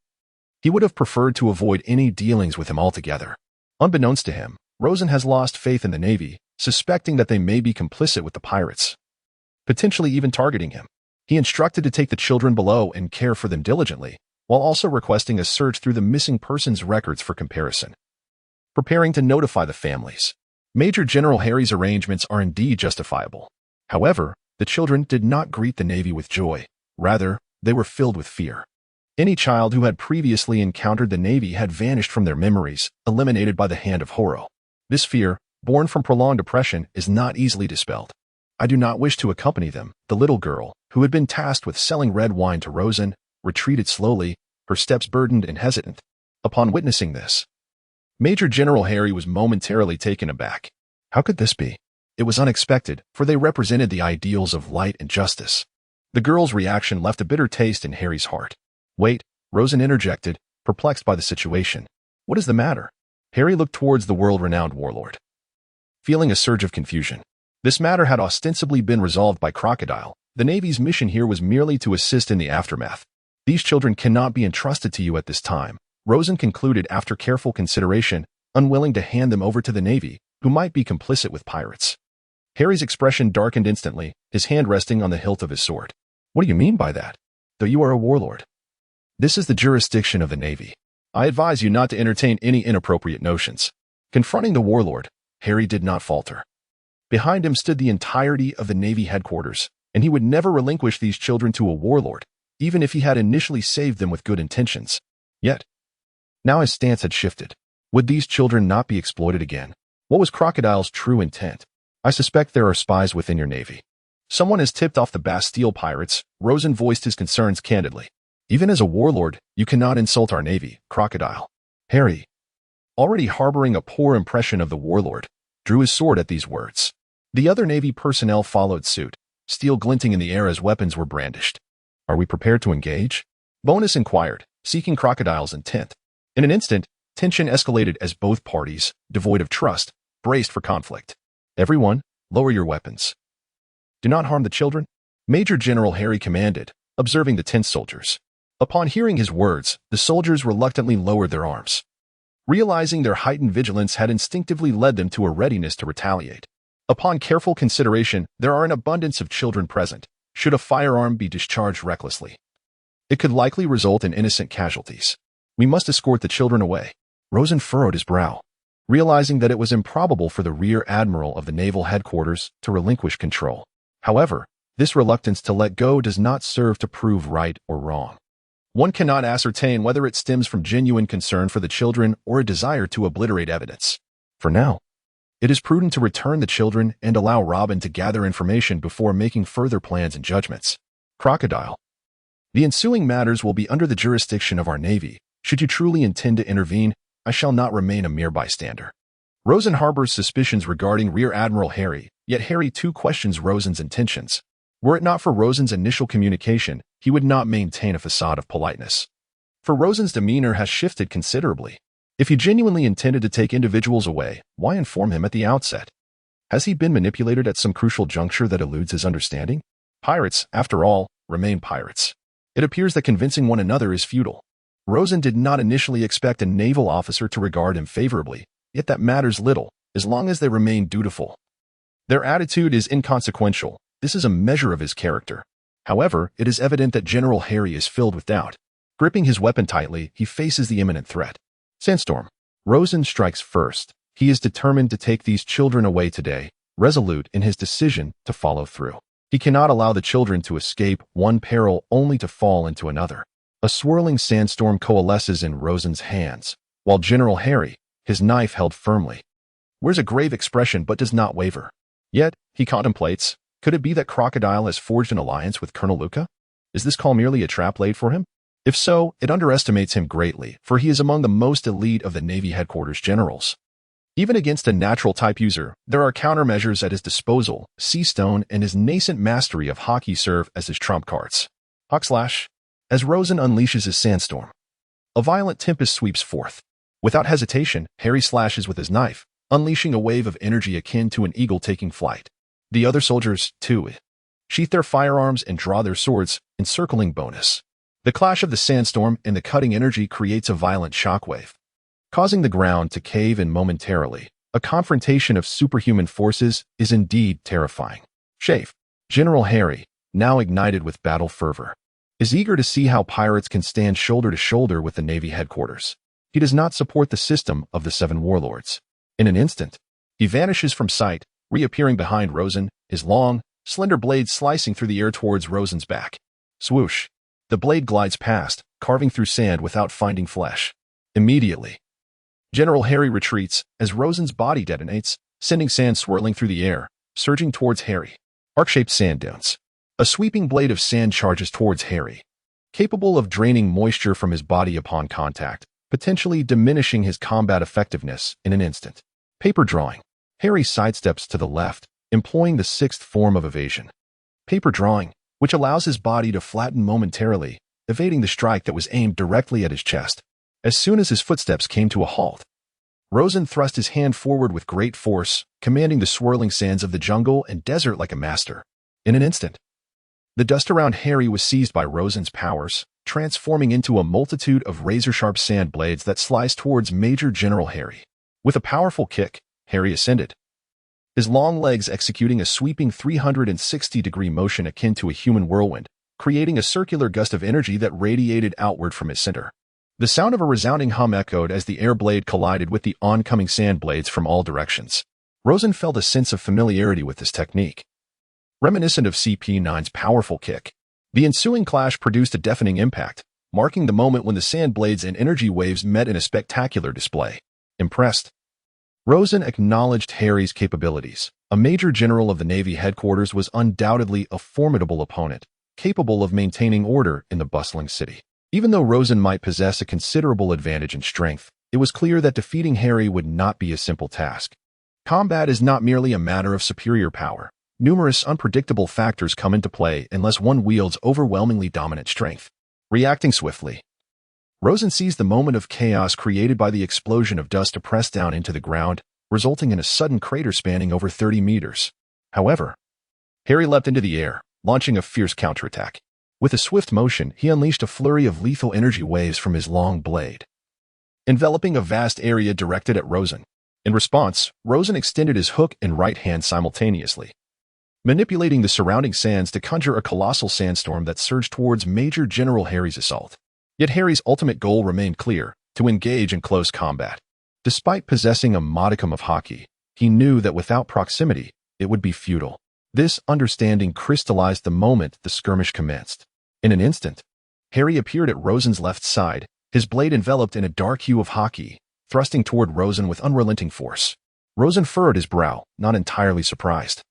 he would have preferred to avoid any dealings with him altogether. Unbeknownst to him, Rosen has lost faith in the Navy, suspecting that they may be complicit with the pirates, potentially even targeting him. He instructed to take the children below and care for them diligently, while also requesting a search through the missing persons records for comparison. Preparing to notify the families. Major General Harry's arrangements are indeed justifiable. However, the children did not greet the Navy with joy. Rather, they were filled with fear. Any child who had previously encountered the Navy had vanished from their memories, eliminated by the hand of horror. This fear, born from prolonged oppression, is not easily dispelled. I do not wish to accompany them. The little girl, who had been tasked with selling red wine to Rosen, retreated slowly, her steps burdened and hesitant. Upon witnessing this, Major General Harry was momentarily taken aback. How could this be? It was unexpected, for they represented the ideals of light and justice. The girl's reaction left a bitter taste in Harry's heart. Wait, Rosen interjected, perplexed by the situation. What is the matter? Harry looked towards the world-renowned warlord, feeling a surge of confusion. This matter had ostensibly been resolved by Crocodile. The Navy's mission here was merely to assist in the aftermath. These children cannot be entrusted to you at this time, Rosen concluded after careful consideration, unwilling to hand them over to the Navy, who might be complicit with pirates. Harry's expression darkened instantly, his hand resting on the hilt of his sword. What do you mean by that? Though you are a warlord, this is the jurisdiction of the Navy. I advise you not to entertain any inappropriate notions. Confronting the warlord, Harry did not falter. Behind him stood the entirety of the Navy headquarters, and he would never relinquish these children to a warlord, even if he had initially saved them with good intentions. Yet, now his stance had shifted. Would these children not be exploited again? What was Crocodile's true intent? I suspect there are spies within your navy. Someone has tipped off the Bastille pirates. Rosen voiced his concerns candidly. Even as a warlord, you cannot insult our navy, Crocodile. Harry, already harboring a poor impression of the warlord, drew his sword at these words. The other navy personnel followed suit, steel glinting in the air as weapons were brandished. Are we prepared to engage? Bonus inquired, seeking Crocodile's intent. In an instant, tension escalated as both parties, devoid of trust, braced for conflict. Everyone, lower your weapons. Do not harm the children, Major General Harry commanded, observing the tense soldiers. Upon hearing his words, the soldiers reluctantly lowered their arms, realizing their heightened vigilance had instinctively led them to a readiness to retaliate. Upon careful consideration, there are an abundance of children present. Should a firearm be discharged recklessly, it could likely result in innocent casualties. We must escort the children away. Rosen furrowed his brow, realizing that it was improbable for the Rear Admiral of the Naval Headquarters to relinquish control. However, this reluctance to let go does not serve to prove right or wrong. One cannot ascertain whether it stems from genuine concern for the children or a desire to obliterate evidence. For now, it is prudent to return the children and allow Robin to gather information before making further plans and judgments. Crocodile, the ensuing matters will be under the jurisdiction of our Navy. Should you truly intend to intervene, I shall not remain a mere bystander. Rosen harbors suspicions regarding Rear Admiral Harry, yet Harry too questions Rosen's intentions. Were it not for Rosen's initial communication, he would not maintain a facade of politeness. For Rosen's demeanor has shifted considerably. If he genuinely intended to take individuals away, why inform him at the outset? Has he been manipulated at some crucial juncture that eludes his understanding? Pirates, after all, remain pirates. It appears that convincing one another is futile. Rosen did not initially expect a naval officer to regard him favorably, yet that matters little, as long as they remain dutiful. Their attitude is inconsequential. This is a measure of his character. However, it is evident that General Harry is filled with doubt. Gripping his weapon tightly, he faces the imminent threat. Sandstorm. Rosen strikes first. He is determined to take these children away today, resolute in his decision to follow through. He cannot allow the children to escape one peril only to fall into another. A swirling sandstorm coalesces in Rosen's hands, while General Harry, his knife held firmly, wears a grave expression but does not waver. Yet, he contemplates, could it be that Crocodile has forged an alliance with Colonel Luca? Is this call merely a trap laid for him? If so, it underestimates him greatly, for he is among the most elite of the Navy headquarters generals. Even against a natural type user, there are countermeasures at his disposal. Seastone and his nascent mastery of Haki serve as his trump cards. Hawkslash. As Rosen unleashes his sandstorm, a violent tempest sweeps forth. Without hesitation, Harry slashes with his knife, unleashing a wave of energy akin to an eagle taking flight. The other soldiers, too, sheath their firearms and draw their swords, encircling bonus. The clash of the sandstorm and the cutting energy creates a violent shockwave, causing the ground to cave in momentarily. A confrontation of superhuman forces is indeed terrifying. Chafe. General Harry, now ignited with battle fervor, is eager to see how pirates can stand shoulder to shoulder with the Navy headquarters. He does not support the system of the 7 warlords. In an instant, he vanishes from sight, reappearing behind Rosen, his long, slender blade slicing through the air towards Rosen's back. Swoosh. The blade glides past, carving through sand without finding flesh. Immediately, General Harry retreats as Rosen's body detonates, sending sand swirling through the air, surging towards Harry. Arc-shaped sand dunes. A sweeping blade of sand charges towards Harry, capable of draining moisture from his body upon contact, potentially diminishing his combat effectiveness in an instant. Paper drawing. Harry sidesteps to the left, employing the 6th form of evasion. Paper drawing, which allows his body to flatten momentarily, evading the strike that was aimed directly at his chest. As soon as his footsteps came to a halt, Rosen thrust his hand forward with great force, commanding the swirling sands of the jungle and desert like a master. In an instant, the dust around Harry was seized by Rosen's powers, transforming into a multitude of razor-sharp sand blades that sliced towards Major General Harry. With a powerful kick, Harry ascended, his long legs executing a sweeping 360-degree motion akin to a human whirlwind, creating a circular gust of energy that radiated outward from his center. The sound of a resounding hum echoed as the air blade collided with the oncoming sand blades from all directions. Rosen felt a sense of familiarity with this technique, reminiscent of CP9's powerful kick. The ensuing clash produced a deafening impact, marking the moment when the sand blades and energy waves met in a spectacular display. Impressed, Rosen acknowledged Harry's capabilities. A major general of the Navy headquarters was undoubtedly a formidable opponent, capable of maintaining order in the bustling city. Even though Rosen might possess a considerable advantage in strength, it was clear that defeating Harry would not be a simple task. Combat is not merely a matter of superior power. Numerous unpredictable factors come into play unless one wields overwhelmingly dominant strength. Reacting swiftly, Rosen seized the moment of chaos created by the explosion of dust to press down into the ground, resulting in a sudden crater spanning over 30 meters. However, Harry leapt into the air, launching a fierce counterattack. With a swift motion, he unleashed a flurry of lethal energy waves from his long blade, enveloping a vast area directed at Rosen. In response, Rosen extended his hook and right hand simultaneously, manipulating the surrounding sands to conjure a colossal sandstorm that surged towards Major General Harry's assault. Yet Harry's ultimate goal remained clear: to engage in close combat. Despite possessing a modicum of Haki, he knew that without proximity, it would be futile. This understanding crystallized the moment the skirmish commenced. In an instant, Harry appeared at Rosen's left side, his blade enveloped in a dark hue of Haki, thrusting toward Rosen with unrelenting force. Rosen furrowed his brow, not entirely surprised.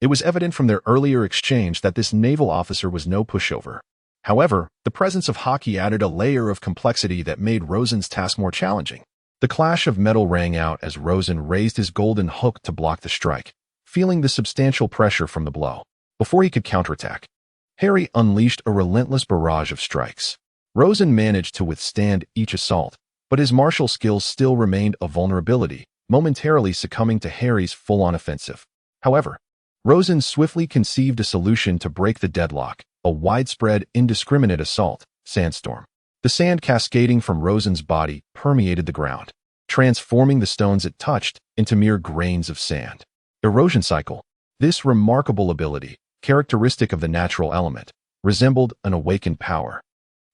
It was evident from their earlier exchange that this naval officer was no pushover. However, the presence of Haki added a layer of complexity that made Rosen's task more challenging. The clash of metal rang out as Rosen raised his golden hook to block the strike, feeling the substantial pressure from the blow. Before he could counterattack, Harry unleashed a relentless barrage of strikes. Rosen managed to withstand each assault, but his martial skills still remained a vulnerability, momentarily succumbing to Harry's full-on offensive. However, Rosen swiftly conceived a solution to break the deadlock: a widespread, indiscriminate assault sandstorm. The sand cascading from Rosen's body permeated the ground, transforming the stones it touched into mere grains of sand. Erosion cycle. This remarkable ability, characteristic of the natural element, resembled an awakened power,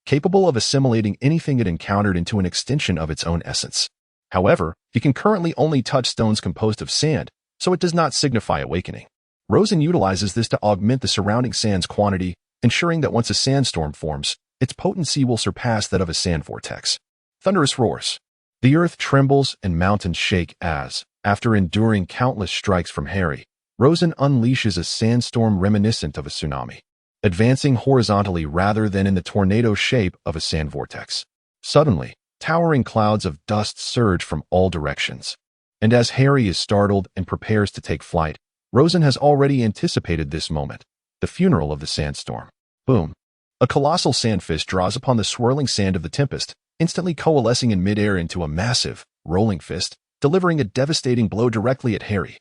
capable of assimilating anything it encountered into an extension of its own essence. However, it can currently only touch stones composed of sand, so it does not signify awakening. Rosen utilizes this to augment the surrounding sand's quantity, ensuring that once a sandstorm forms, its potency will surpass that of a sand vortex. Thunderous roars. The earth trembles and mountains shake as, after enduring countless strikes from Harry, Rosen unleashes a sandstorm reminiscent of a tsunami, advancing horizontally rather than in the tornado shape of a sand vortex. Suddenly, towering clouds of dust surge from all directions, and as Harry is startled and prepares to take flight, Rosen has already anticipated this moment: the funeral of the sandstorm. Boom. A colossal sand fist draws upon the swirling sand of the tempest, instantly coalescing in midair into a massive, rolling fist, delivering a devastating blow directly at Harry.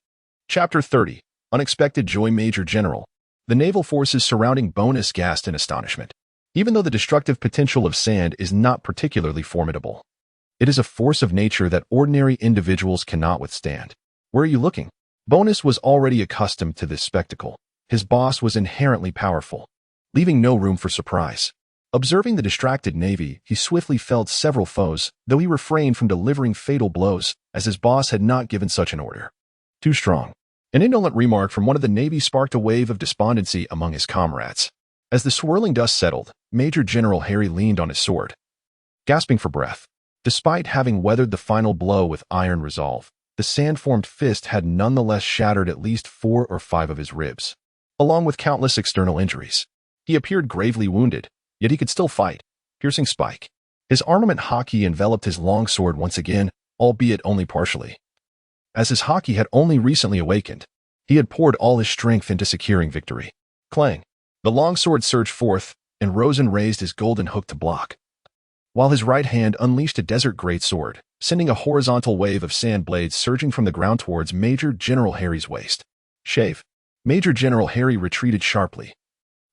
Chapter 30. Unexpected Joy. Major General. The naval forces surrounding Bonus gasped in astonishment. Even though the destructive potential of sand is not particularly formidable, it is a force of nature that ordinary individuals cannot withstand. Where are you looking? Bonus was already accustomed to this spectacle. His boss was inherently powerful, leaving no room for surprise. Observing the distracted Navy, he swiftly felled several foes, though he refrained from delivering fatal blows, as his boss had not given such an order. Too strong. An indolent remark from one of the Navy sparked a wave of despondency among his comrades. As the swirling dust settled, Major General Harry leaned on his sword, gasping for breath. Despite having weathered the final blow with iron resolve, the sand-formed fist had nonetheless shattered at least 4 or 5 of his ribs, along with countless external injuries. He appeared gravely wounded, yet he could still fight. Piercing spike. His armament Haki enveloped his long sword once again, albeit only partially. As his Haki had only recently awakened, he had poured all his strength into securing victory. Clang. The long sword surged forth, and Rosen raised his golden hook to block, while his right hand unleashed a desert greatsword, sending a horizontal wave of sand blades surging from the ground towards Major General Harry's waist. Shave. Major General Harry retreated sharply,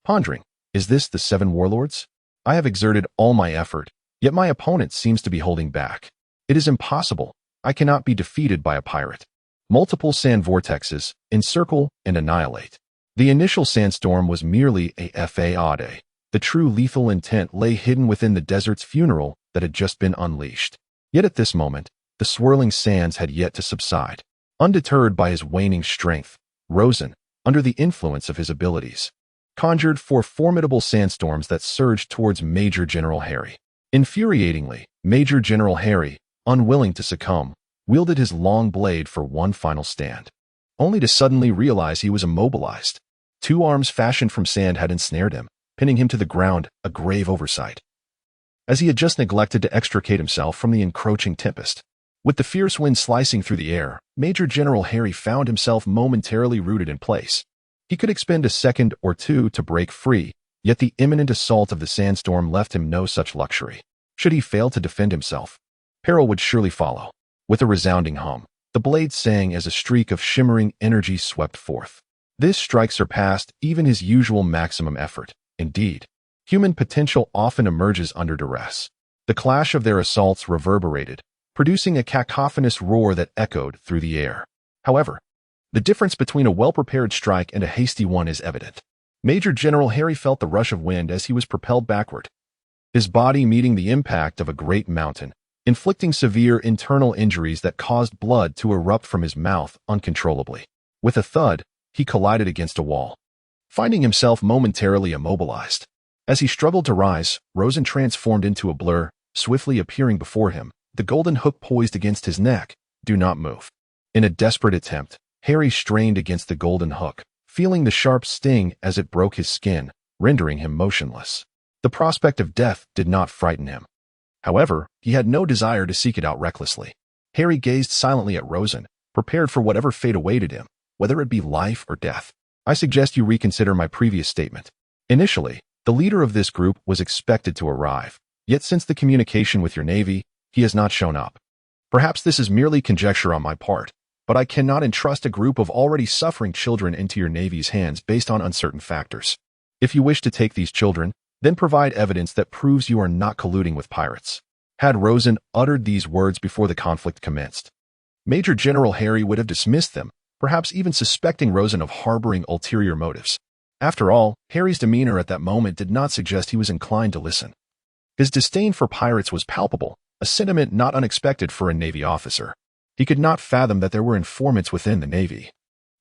pondering, is this the 7 warlords? I have exerted all my effort, yet my opponent seems to be holding back. It is impossible. I cannot be defeated by a pirate. Multiple sand vortexes encircle and annihilate. The initial sandstorm was merely a fade. The true lethal intent lay hidden within the desert's funeral that had just been unleashed. Yet at this moment, the swirling sands had yet to subside. Undeterred by his waning strength, Rosen, under the influence of his abilities, conjured four formidable sandstorms that surged towards Major General Harry. Infuriatingly, Major General Harry, unwilling to succumb, wielded his long blade for one final stand, only to suddenly realize he was immobilized. Two arms fashioned from sand had ensnared him, pinning him to the ground, a grave oversight, as he had just neglected to extricate himself from the encroaching tempest. With the fierce wind slicing through the air, Major General Harry found himself momentarily rooted in place. He could expend a second or two to break free, yet the imminent assault of the sandstorm left him no such luxury. Should he fail to defend himself, peril would surely follow. With a resounding hum, the blade sang as a streak of shimmering energy swept forth. This strike surpassed even his usual maximum effort. Indeed, human potential often emerges under duress. The clash of their assaults reverberated, producing a cacophonous roar that echoed through the air. However, the difference between a well-prepared strike and a hasty one is evident. Major General Harry felt the rush of wind as he was propelled backward, his body meeting the impact of a great mountain, inflicting severe internal injuries that caused blood to erupt from his mouth uncontrollably. With a thud, he collided against a wall, finding himself momentarily immobilized. As he struggled to rise, Rosen transformed into a blur, swiftly appearing before him, the golden hook poised against his neck. Do not move. In a desperate attempt, Harry strained against the golden hook, feeling the sharp sting as it broke his skin, rendering him motionless. The prospect of death did not frighten him. However, he had no desire to seek it out recklessly. Harry gazed silently at Rosen, prepared for whatever fate awaited him, whether it be life or death. I suggest you reconsider my previous statement. Initially, the leader of this group was expected to arrive, yet since the communication with your navy, he has not shown up. Perhaps this is merely conjecture on my part, but I cannot entrust a group of already suffering children into your navy's hands based on uncertain factors. If you wish to take these children, then provide evidence that proves you are not colluding with pirates. Had Rosen uttered these words before the conflict commenced, Major General Harry would have dismissed them, perhaps even suspecting Rosen of harboring ulterior motives. After all, Harry's demeanor at that moment did not suggest he was inclined to listen. His disdain for pirates was palpable, a sentiment not unexpected for a Navy officer. He could not fathom that there were informants within the Navy,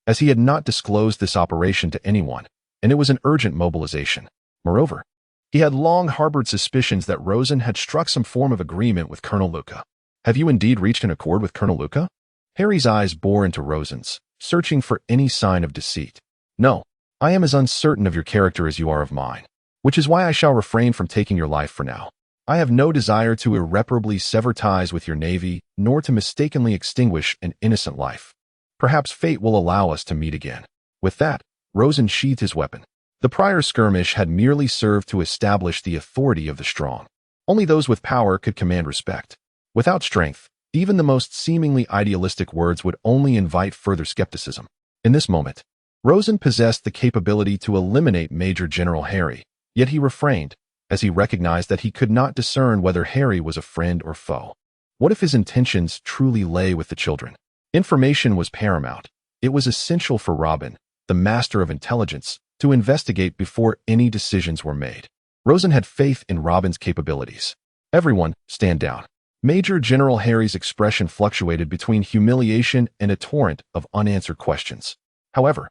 as he had not disclosed this operation to anyone, and it was an urgent mobilization. Moreover, he had long harbored suspicions that Rosen had struck some form of agreement with Colonel Luca. Have you indeed reached an accord with Colonel Luca? Harry's eyes bore into Rosen's, searching for any sign of deceit. No, I am as uncertain of your character as you are of mine, which is why I shall refrain from taking your life for now. I have no desire to irreparably sever ties with your navy, nor to mistakenly extinguish an innocent life. Perhaps fate will allow us to meet again. With that, Rosen sheathed his weapon. The prior skirmish had merely served to establish the authority of the strong. Only those with power could command respect. Without strength, even the most seemingly idealistic words would only invite further skepticism. In this moment, Rosen possessed the capability to eliminate Major General Harry, yet he refrained, as he recognized that he could not discern whether Harry was a friend or foe. What if his intentions truly lay with the children? Information was paramount. It was essential for Robin, the master of intelligence, to investigate before any decisions were made. Rosen had faith in Robin's capabilities. Everyone, stand down. Major General Harry's expression fluctuated between humiliation and a torrent of unanswered questions. However,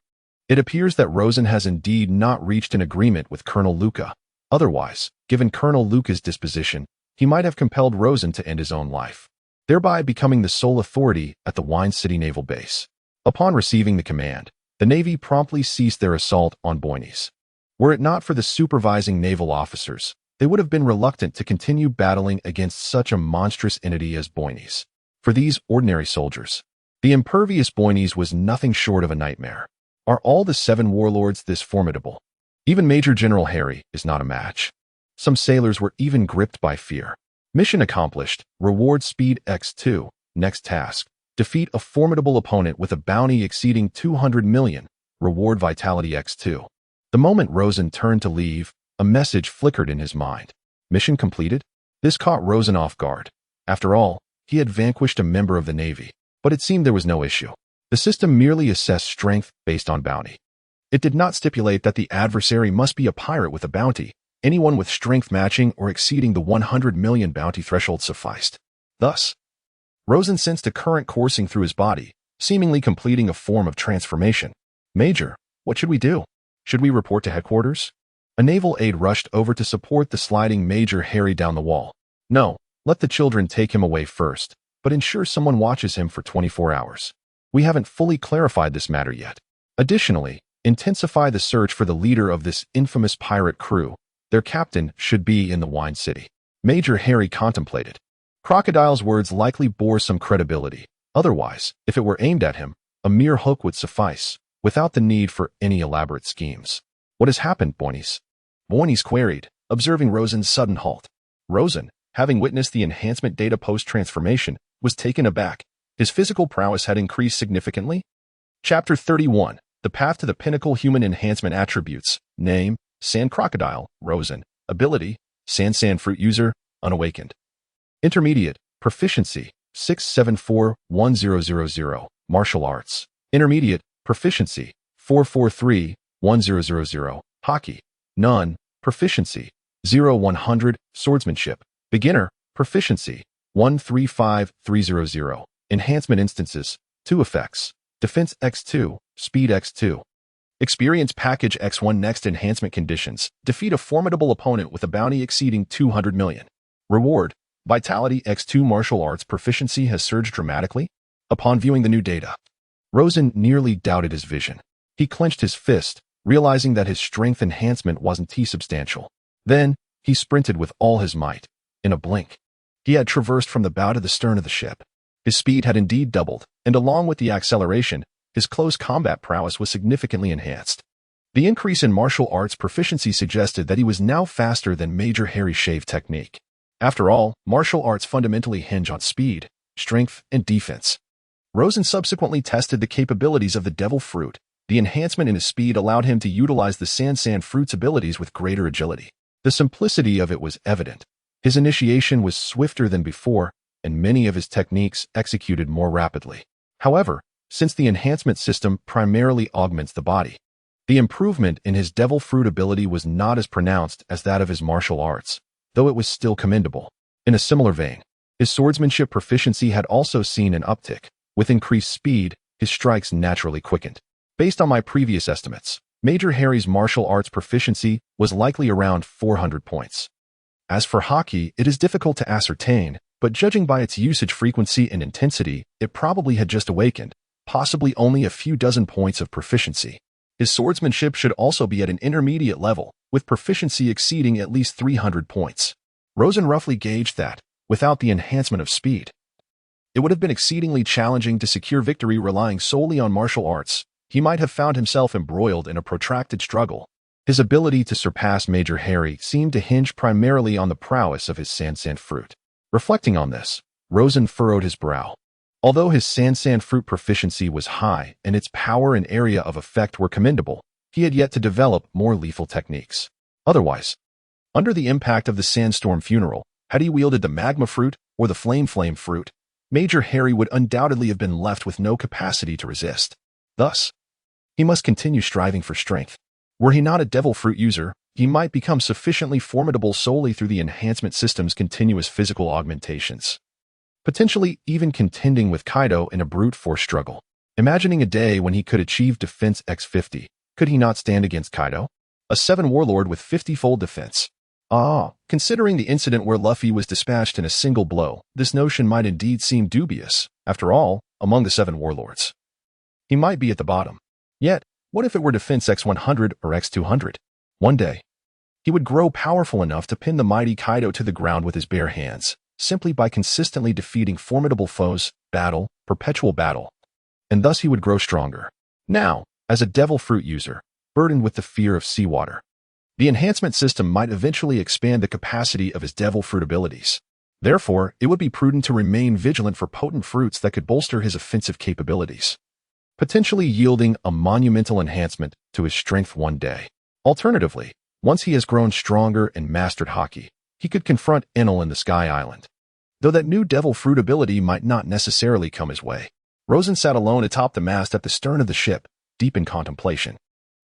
it appears that Rosen has indeed not reached an agreement with Colonel Luca. Otherwise, given Colonel Luca's disposition, he might have compelled Rosen to end his own life, thereby becoming the sole authority at the Wine City Naval Base. Upon receiving the command, the Navy promptly ceased their assault on Boynes. Were it not for the supervising naval officers, they would have been reluctant to continue battling against such a monstrous entity as Boynes. For these ordinary soldiers, the impervious Boynes was nothing short of a nightmare. Are all the 7 warlords this formidable? Even Major General Harry is not a match. Some sailors were even gripped by fear. Mission accomplished. Reward speed X2. Next task. Defeat a formidable opponent with a bounty exceeding 200 million. Reward vitality X2. The moment Rosen turned to leave, a message flickered in his mind. Mission completed? This caught Rosen off guard. After all, he had vanquished a member of the Navy, but it seemed there was no issue. The system merely assessed strength based on bounty. It did not stipulate that the adversary must be a pirate with a bounty. Anyone with strength matching or exceeding the 100 million bounty threshold sufficed. Thus, Rosen sensed a current coursing through his body, seemingly completing a form of transformation. Major, what should we do? Should we report to headquarters? A naval aide rushed over to support the sliding Major Harry down the wall. No, let the children take him away first, but ensure someone watches him for 24 hours. We haven't fully clarified this matter yet. Additionally, intensify the search for the leader of this infamous pirate crew. Their captain should be in the Wine City. Major Harry contemplated. Crocodile's words likely bore some credibility. Otherwise, if it were aimed at him, a mere hook would suffice, without the need for any elaborate schemes. What has happened, Boynies? Boynies queried, observing Rosen's sudden halt. Rosen, having witnessed the enhancement data post-transformation, was taken aback. His physical prowess had increased significantly. Chapter 31. The Path to the Pinnacle. Human Enhancement Attributes. Name, Sand Crocodile, Rosen. Ability, Sand Fruit User, Unawakened. Intermediate, Proficiency, 674-1000. Martial Arts. Intermediate, Proficiency, 443-1000. Haki. None. Proficiency, 0-100. Swordsmanship. Beginner, Proficiency, 135300. Enhancement Instances, 2 effects. Defense X2, Speed X2. Experience Package X1. Next enhancement conditions. Defeat a formidable opponent with a bounty exceeding 200 million. Reward, Vitality X2. Martial Arts proficiency has surged dramatically. Upon viewing the new data, Rosen nearly doubted his vision. He clenched his fist, realizing that his strength enhancement wasn't too substantial. Then, he sprinted with all his might. In a blink, he had traversed from the bow to the stern of the ship. His speed had indeed doubled, and along with the acceleration, his close combat prowess was significantly enhanced. The increase in martial arts proficiency suggested that he was now faster than Major Harry's shave technique. After all, martial arts fundamentally hinge on speed, strength, and defense. Rosen subsequently tested the capabilities of the Devil Fruit. The enhancement in his speed allowed him to utilize the Sand Fruit's abilities with greater agility. The simplicity of it was evident. His initiation was swifter than before, and many of his techniques executed more rapidly. However, since the enhancement system primarily augments the body, the improvement in his Devil Fruit ability was not as pronounced as that of his martial arts, though it was still commendable. In a similar vein, his swordsmanship proficiency had also seen an uptick. With increased speed, his strikes naturally quickened. Based on my previous estimates, Major Harry's martial arts proficiency was likely around 400 points. As for Haki, it is difficult to ascertain, but judging by its usage frequency and intensity, it probably had just awakened, possibly only a few dozen points of proficiency. His swordsmanship should also be at an intermediate level, with proficiency exceeding at least 300 points. Rosen roughly gauged that, without the enhancement of speed, it would have been exceedingly challenging to secure victory relying solely on martial arts. He might have found himself embroiled in a protracted struggle. His ability to surpass Major Harry seemed to hinge primarily on the prowess of his Sand Fruit. Reflecting on this, Rosen furrowed his brow. Although his Sand Fruit proficiency was high and its power and area of effect were commendable, he had yet to develop more lethal techniques. Otherwise, under the impact of the Sandstorm Funeral, had he wielded the Magma Fruit or the Flame Fruit, Major Harry would undoubtedly have been left with no capacity to resist. Thus, he must continue striving for strength. Were he not a Devil Fruit user, he might become sufficiently formidable solely through the enhancement system's continuous physical augmentations, potentially even contending with Kaido in a brute force struggle. Imagining a day when he could achieve defense X50, could he not stand against Kaido? A 7 warlord with 50-fold defense. Considering the incident where Luffy was dispatched in a single blow, this notion might indeed seem dubious. After all, among the 7 warlords, he might be at the bottom. Yet, what if it were defense X100 or X200? One day, he would grow powerful enough to pin the mighty Kaido to the ground with his bare hands, simply by consistently defeating formidable foes, perpetual battle. And thus he would grow stronger. Now, as a Devil Fruit user, burdened with the fear of seawater, the enhancement system might eventually expand the capacity of his Devil Fruit abilities. Therefore, it would be prudent to remain vigilant for potent fruits that could bolster his offensive capabilities, potentially yielding a monumental enhancement to his strength one day. Alternatively, once he has grown stronger and mastered Haki, he could confront Enel in the Sky Island. Though that new Devil Fruit ability might not necessarily come his way. Rosen sat alone atop the mast at the stern of the ship, deep in contemplation.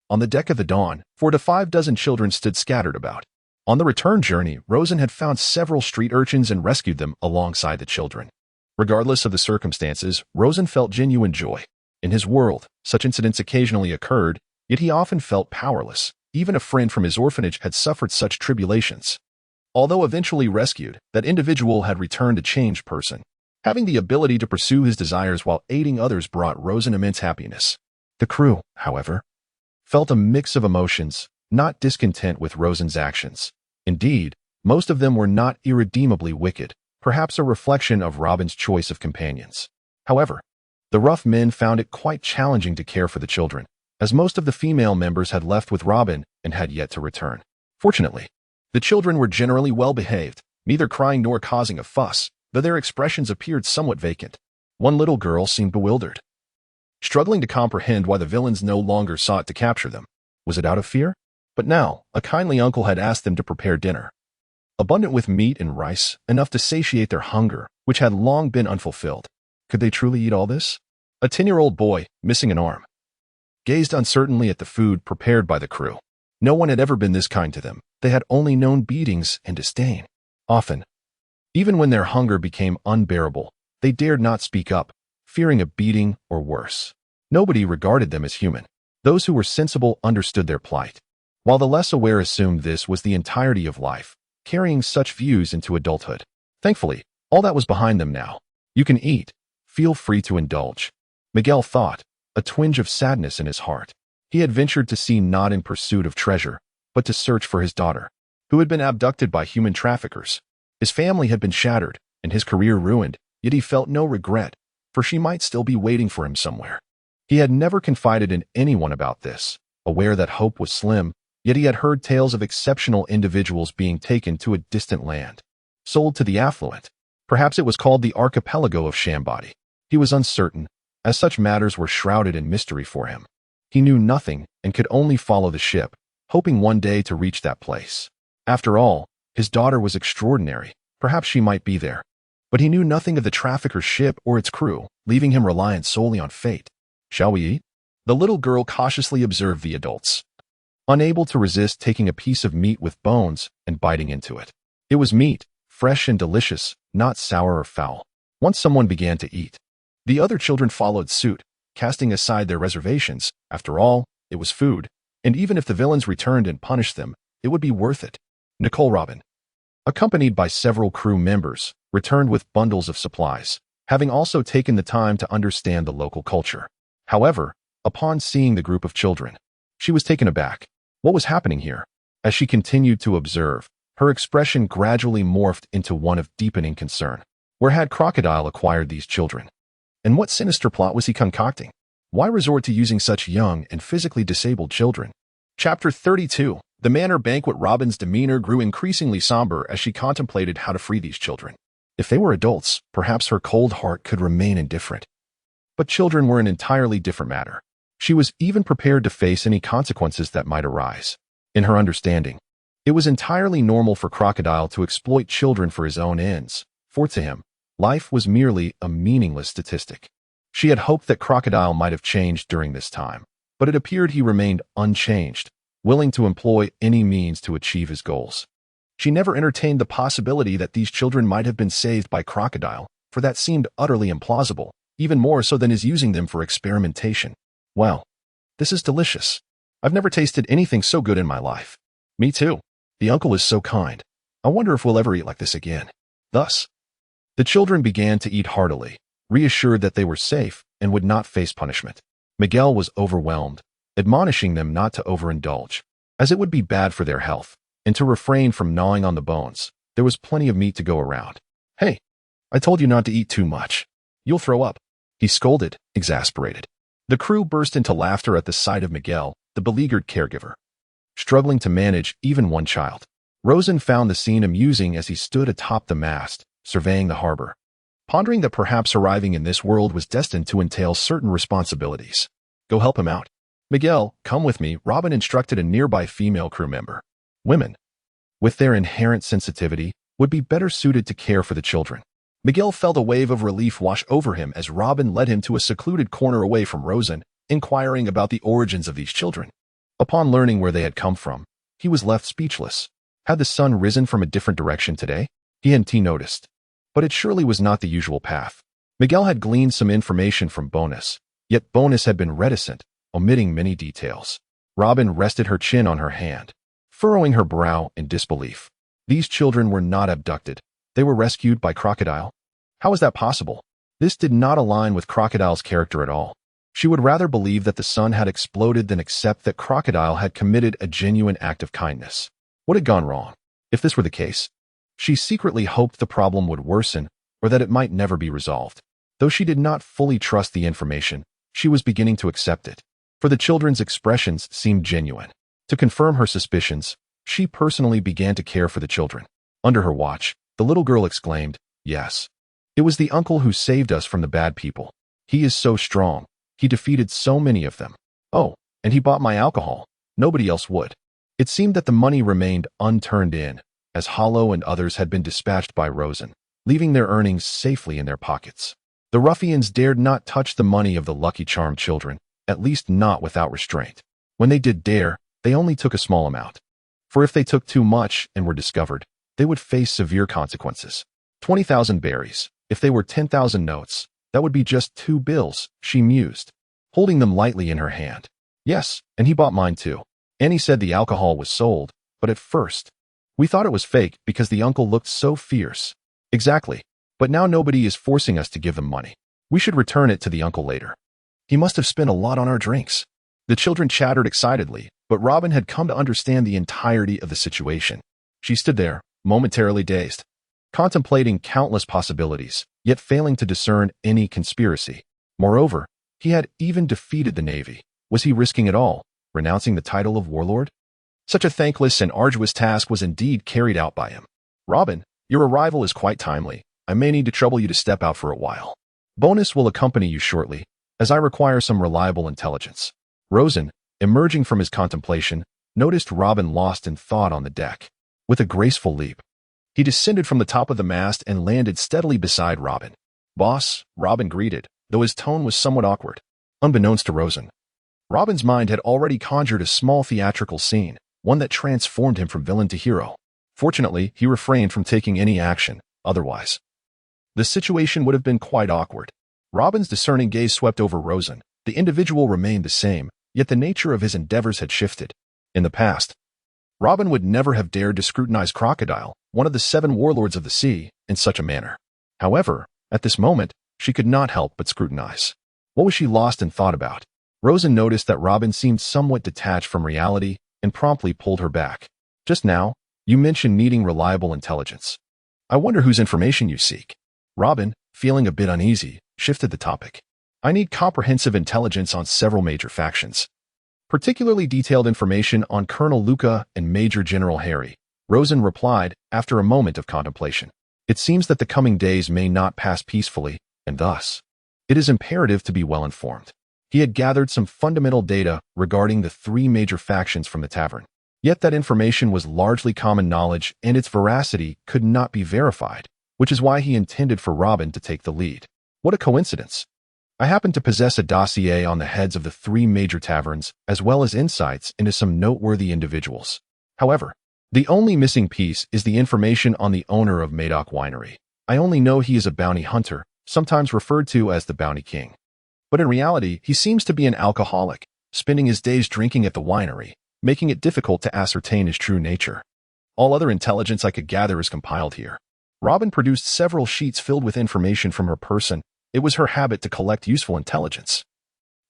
On the deck of the Dawn, 4 to 5 dozen children stood scattered about. On the return journey, Rosen had found several street urchins and rescued them alongside the children. Regardless of the circumstances, Rosen felt genuine joy. In his world, such incidents occasionally occurred, yet he often felt powerless. Even a friend from his orphanage had suffered such tribulations. Although eventually rescued, that individual had returned a changed person. Having the ability to pursue his desires while aiding others brought Rosen immense happiness. The crew, however, felt a mix of emotions, not discontent with Rosen's actions. Indeed, most of them were not irredeemably wicked, perhaps a reflection of Robin's choice of companions. However, the rough men found it quite challenging to care for the children, as most of the female members had left with Robin and had yet to return. Fortunately, the children were generally well-behaved, neither crying nor causing a fuss, though their expressions appeared somewhat vacant. One little girl seemed bewildered, struggling to comprehend why the villains no longer sought to capture them. Was it out of fear? But now, a kindly uncle had asked them to prepare dinner, abundant with meat and rice, enough to satiate their hunger, which had long been unfulfilled. Could they truly eat all this? A 10-year-old boy, missing an arm, gazed uncertainly at the food prepared by the crew. No one had ever been this kind to them. They had only known beatings and disdain. Often, even when their hunger became unbearable, they dared not speak up, fearing a beating or worse. Nobody regarded them as human. Those who were sensible understood their plight, while the less aware assumed this was the entirety of life, carrying such views into adulthood. Thankfully, all that was behind them now. You can eat. Feel free to indulge, Miguel thought, a twinge of sadness in his heart. He had ventured to sea not in pursuit of treasure, but to search for his daughter, who had been abducted by human traffickers. His family had been shattered, and his career ruined, yet he felt no regret, for she might still be waiting for him somewhere. He had never confided in anyone about this, aware that hope was slim, yet he had heard tales of exceptional individuals being taken to a distant land, sold to the affluent. Perhaps it was called the archipelago of Shambody. He was uncertain, as such matters were shrouded in mystery for him. He knew nothing and could only follow the ship, hoping one day to reach that place. After all, his daughter was extraordinary. Perhaps she might be there. But he knew nothing of the trafficker's ship or its crew, leaving him reliant solely on fate. Shall we eat? The little girl cautiously observed the adults, unable to resist taking a piece of meat with bones and biting into it. It was meat, fresh and delicious, not sour or foul. Once someone began to eat, the other children followed suit, casting aside their reservations. After all, it was food, and even if the villains returned and punished them, it would be worth it. Robin, accompanied by several crew members, returned with bundles of supplies, having also taken the time to understand the local culture. However, upon seeing the group of children, she was taken aback. What was happening here? As she continued to observe, her expression gradually morphed into one of deepening concern. Where had Crocodile acquired these children? And what sinister plot was he concocting? Why resort to using such young and physically disabled children? Chapter 32. The manor banquet. Robin's demeanor grew increasingly somber as she contemplated how to free these children. If they were adults, perhaps her cold heart could remain indifferent. But children were an entirely different matter. She was even prepared to face any consequences that might arise. In her understanding, it was entirely normal for Crocodile to exploit children for his own ends, for to him, life was merely a meaningless statistic. She had hoped that Crocodile might have changed during this time, but it appeared he remained unchanged, willing to employ any means to achieve his goals. She never entertained the possibility that these children might have been saved by Crocodile, for that seemed utterly implausible, even more so than his using them for experimentation. Wow, this is delicious. I've never tasted anything so good in my life. Me too. The uncle is so kind. I wonder if we'll ever eat like this again. Thus, the children began to eat heartily, reassured that they were safe and would not face punishment. Miguel was overwhelmed, admonishing them not to overindulge, as it would be bad for their health, and to refrain from gnawing on the bones. There was plenty of meat to go around. Hey, I told you not to eat too much. You'll throw up, he scolded, exasperated. The crew burst into laughter at the sight of Miguel, the beleaguered caregiver, struggling to manage even one child. Rosen found the scene amusing as he stood atop the mast, surveying the harbor, pondering that perhaps arriving in this world was destined to entail certain responsibilities. Go help him out. Miguel, come with me, Robin instructed a nearby female crew member. Women, with their inherent sensitivity, would be better suited to care for the children. Miguel felt a wave of relief wash over him as Robin led him to a secluded corner away from Rosen, inquiring about the origins of these children. Upon learning where they had come from, he was left speechless. Had the sun risen from a different direction today? He hadn't noticed. But it surely was not the usual path. Miguel had gleaned some information from Bonus, yet Bonus had been reticent, omitting many details. Robin rested her chin on her hand, furrowing her brow in disbelief. These children were not abducted. They were rescued by Crocodile. How was that possible? This did not align with Crocodile's character at all. She would rather believe that the sun had exploded than accept that Crocodile had committed a genuine act of kindness. What had gone wrong? If this were the case, she secretly hoped the problem would worsen or that it might never be resolved. Though she did not fully trust the information, she was beginning to accept it, for the children's expressions seemed genuine. To confirm her suspicions, she personally began to care for the children. Under her watch, the little girl exclaimed, "Yes. It was the uncle who saved us from the bad people. He is so strong. He defeated so many of them. Oh, and he bought my alcohol. Nobody else would." It seemed that the money remained unturned in, as Hollow and others had been dispatched by Rosen, leaving their earnings safely in their pockets. The ruffians dared not touch the money of the Lucky Charm children, at least not without restraint. When they did dare, they only took a small amount. For if they took too much and were discovered, they would face severe consequences. 20,000 berries. If they were 10,000 notes, that would be just 2 bills, she mused, holding them lightly in her hand. Yes, and he bought mine too. Annie said the alcohol was sold, but at first, we thought it was fake because the uncle looked so fierce. Exactly. But now nobody is forcing us to give them money. We should return it to the uncle later. He must have spent a lot on our drinks. The children chattered excitedly, but Robin had come to understand the entirety of the situation. She stood there, momentarily dazed, contemplating countless possibilities, yet failing to discern any conspiracy. Moreover, he had even defeated the Navy. Was he risking it all, renouncing the title of warlord? Such a thankless and arduous task was indeed carried out by him. "Robin, your arrival is quite timely. I may need to trouble you to step out for a while. Bonus will accompany you shortly, as I require some reliable intelligence." Rosen, emerging from his contemplation, noticed Robin lost in thought on the deck. With a graceful leap, he descended from the top of the mast and landed steadily beside Robin. "Boss," Robin greeted, though his tone was somewhat awkward. Unbeknownst to Rosen, Robin's mind had already conjured a small theatrical scene, one that transformed him from villain to hero. Fortunately, he refrained from taking any action, otherwise the situation would have been quite awkward. Robin's discerning gaze swept over Rosen. The individual remained the same, yet the nature of his endeavors had shifted. In the past, Robin would never have dared to scrutinize Crocodile, one of the 7 warlords of the sea, in such a manner. However, at this moment, she could not help but scrutinize. What was she lost in thought about? Rosen noticed that Robin seemed somewhat detached from reality and promptly pulled her back. "Just now, you mentioned needing reliable intelligence. I wonder whose information you seek." Robin, feeling a bit uneasy, shifted the topic. "I need comprehensive intelligence on several major factions. Particularly detailed information on Colonel Luca and Major General Harry," Rosen replied after a moment of contemplation. "It seems that the coming days may not pass peacefully, and thus, it is imperative to be well informed." He had gathered some fundamental data regarding the 3 major factions from the tavern. Yet that information was largely common knowledge and its veracity could not be verified, which is why he intended for Robin to take the lead. What a coincidence. "I happen to possess a dossier on the heads of the 3 major taverns, as well as insights into some noteworthy individuals. However, the only missing piece is the information on the owner of Madoc Winery. I only know he is a bounty hunter, sometimes referred to as the Bounty King. But in reality, he seems to be an alcoholic, spending his days drinking at the winery, making it difficult to ascertain his true nature. All other intelligence I could gather is compiled here." Robin produced several sheets filled with information from her person. It was her habit to collect useful intelligence,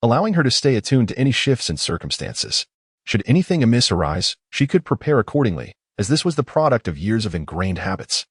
allowing her to stay attuned to any shifts in circumstances. Should anything amiss arise, she could prepare accordingly, as this was the product of years of ingrained habits.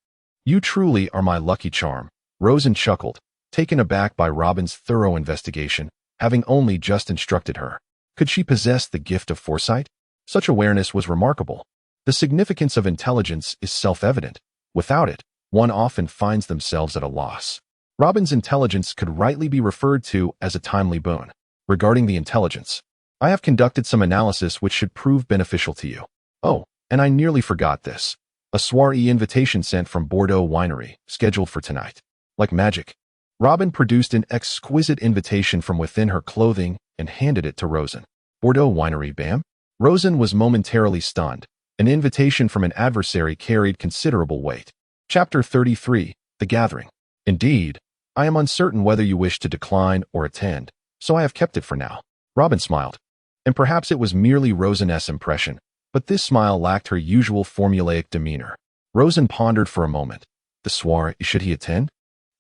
"You truly are my lucky charm," Rosen chuckled, taken aback by Robin's thorough investigation, having only just instructed her. Could she possess the gift of foresight? Such awareness was remarkable. The significance of intelligence is self-evident. Without it, one often finds themselves at a loss. Robin's intelligence could rightly be referred to as a timely boon. "Regarding the intelligence, I have conducted some analysis which should prove beneficial to you. Oh, and I nearly forgot this. A soiree invitation sent from Bordeaux Winery, scheduled for tonight." Like magic, Robin produced an exquisite invitation from within her clothing and handed it to Rosen. "Bordeaux Winery, Bam?" Rosen was momentarily stunned. An invitation from an adversary carried considerable weight. Chapter 33, The Gathering. Indeed, I am uncertain whether you wish to decline or attend, so I have kept it for now. Robin smiled. And perhaps it was merely Rosen's impression, but this smile lacked her usual formulaic demeanor. Rosen pondered for a moment. The soiree, should he attend?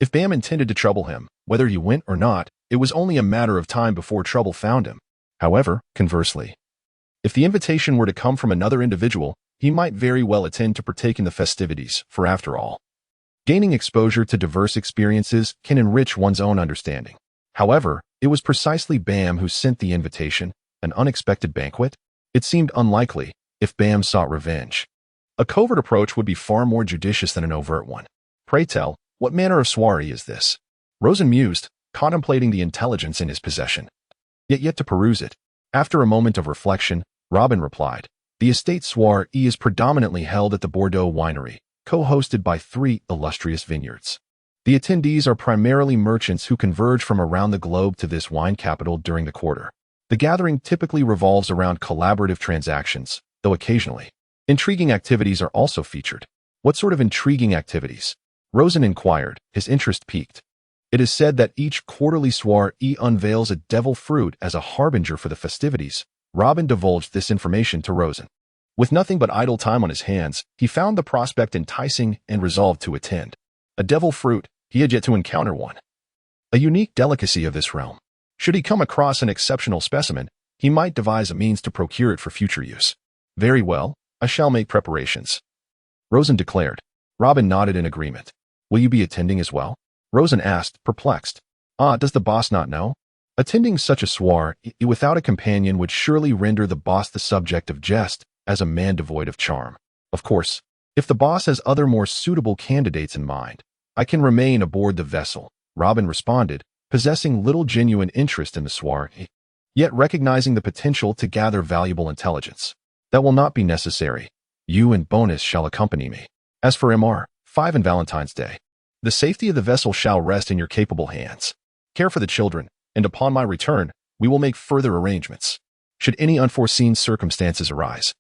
If Bam intended to trouble him, whether he went or not, it was only a matter of time before trouble found him. However, conversely, if the invitation were to come from another individual, he might very well attend to partake in the festivities, for after all, gaining exposure to diverse experiences can enrich one's own understanding. However, it was precisely Bam who sent the invitation, an unexpected banquet. It seemed unlikely, if Bam sought revenge. A covert approach would be far more judicious than an overt one. Pray tell, what manner of soiree is this? Rosen mused, contemplating the intelligence in his possession. Yet to peruse it. After a moment of reflection, Robin replied, the estate soiree is predominantly held at the Bordeaux winery, co-hosted by 3 illustrious vineyards. The attendees are primarily merchants who converge from around the globe to this wine capital during the quarter. The gathering typically revolves around collaborative transactions, though occasionally, intriguing activities are also featured. What sort of intriguing activities? Rosen inquired, his interest piqued. It is said that each quarterly soiree unveils a devil fruit as a harbinger for the festivities. Robin divulged this information to Rosen. With nothing but idle time on his hands, he found the prospect enticing and resolved to attend. A devil fruit, he had yet to encounter one. A unique delicacy of this realm. Should he come across an exceptional specimen, he might devise a means to procure it for future use. Very well, I shall make preparations, Rosen declared. Robin nodded in agreement. Will you be attending as well? Rosen asked, perplexed. Does the boss not know? Attending such a soiree without a companion would surely render the boss the subject of jest, as a man devoid of charm. Of course, if the boss has other more suitable candidates in mind, I can remain aboard the vessel, Robin responded, possessing little genuine interest in the soiree, yet recognizing the potential to gather valuable intelligence. That will not be necessary. You and Bonus shall accompany me. As for MR5 and Valentine's Day, the safety of the vessel shall rest in your capable hands. Care for the children, and upon my return, we will make further arrangements. Should any unforeseen circumstances arise,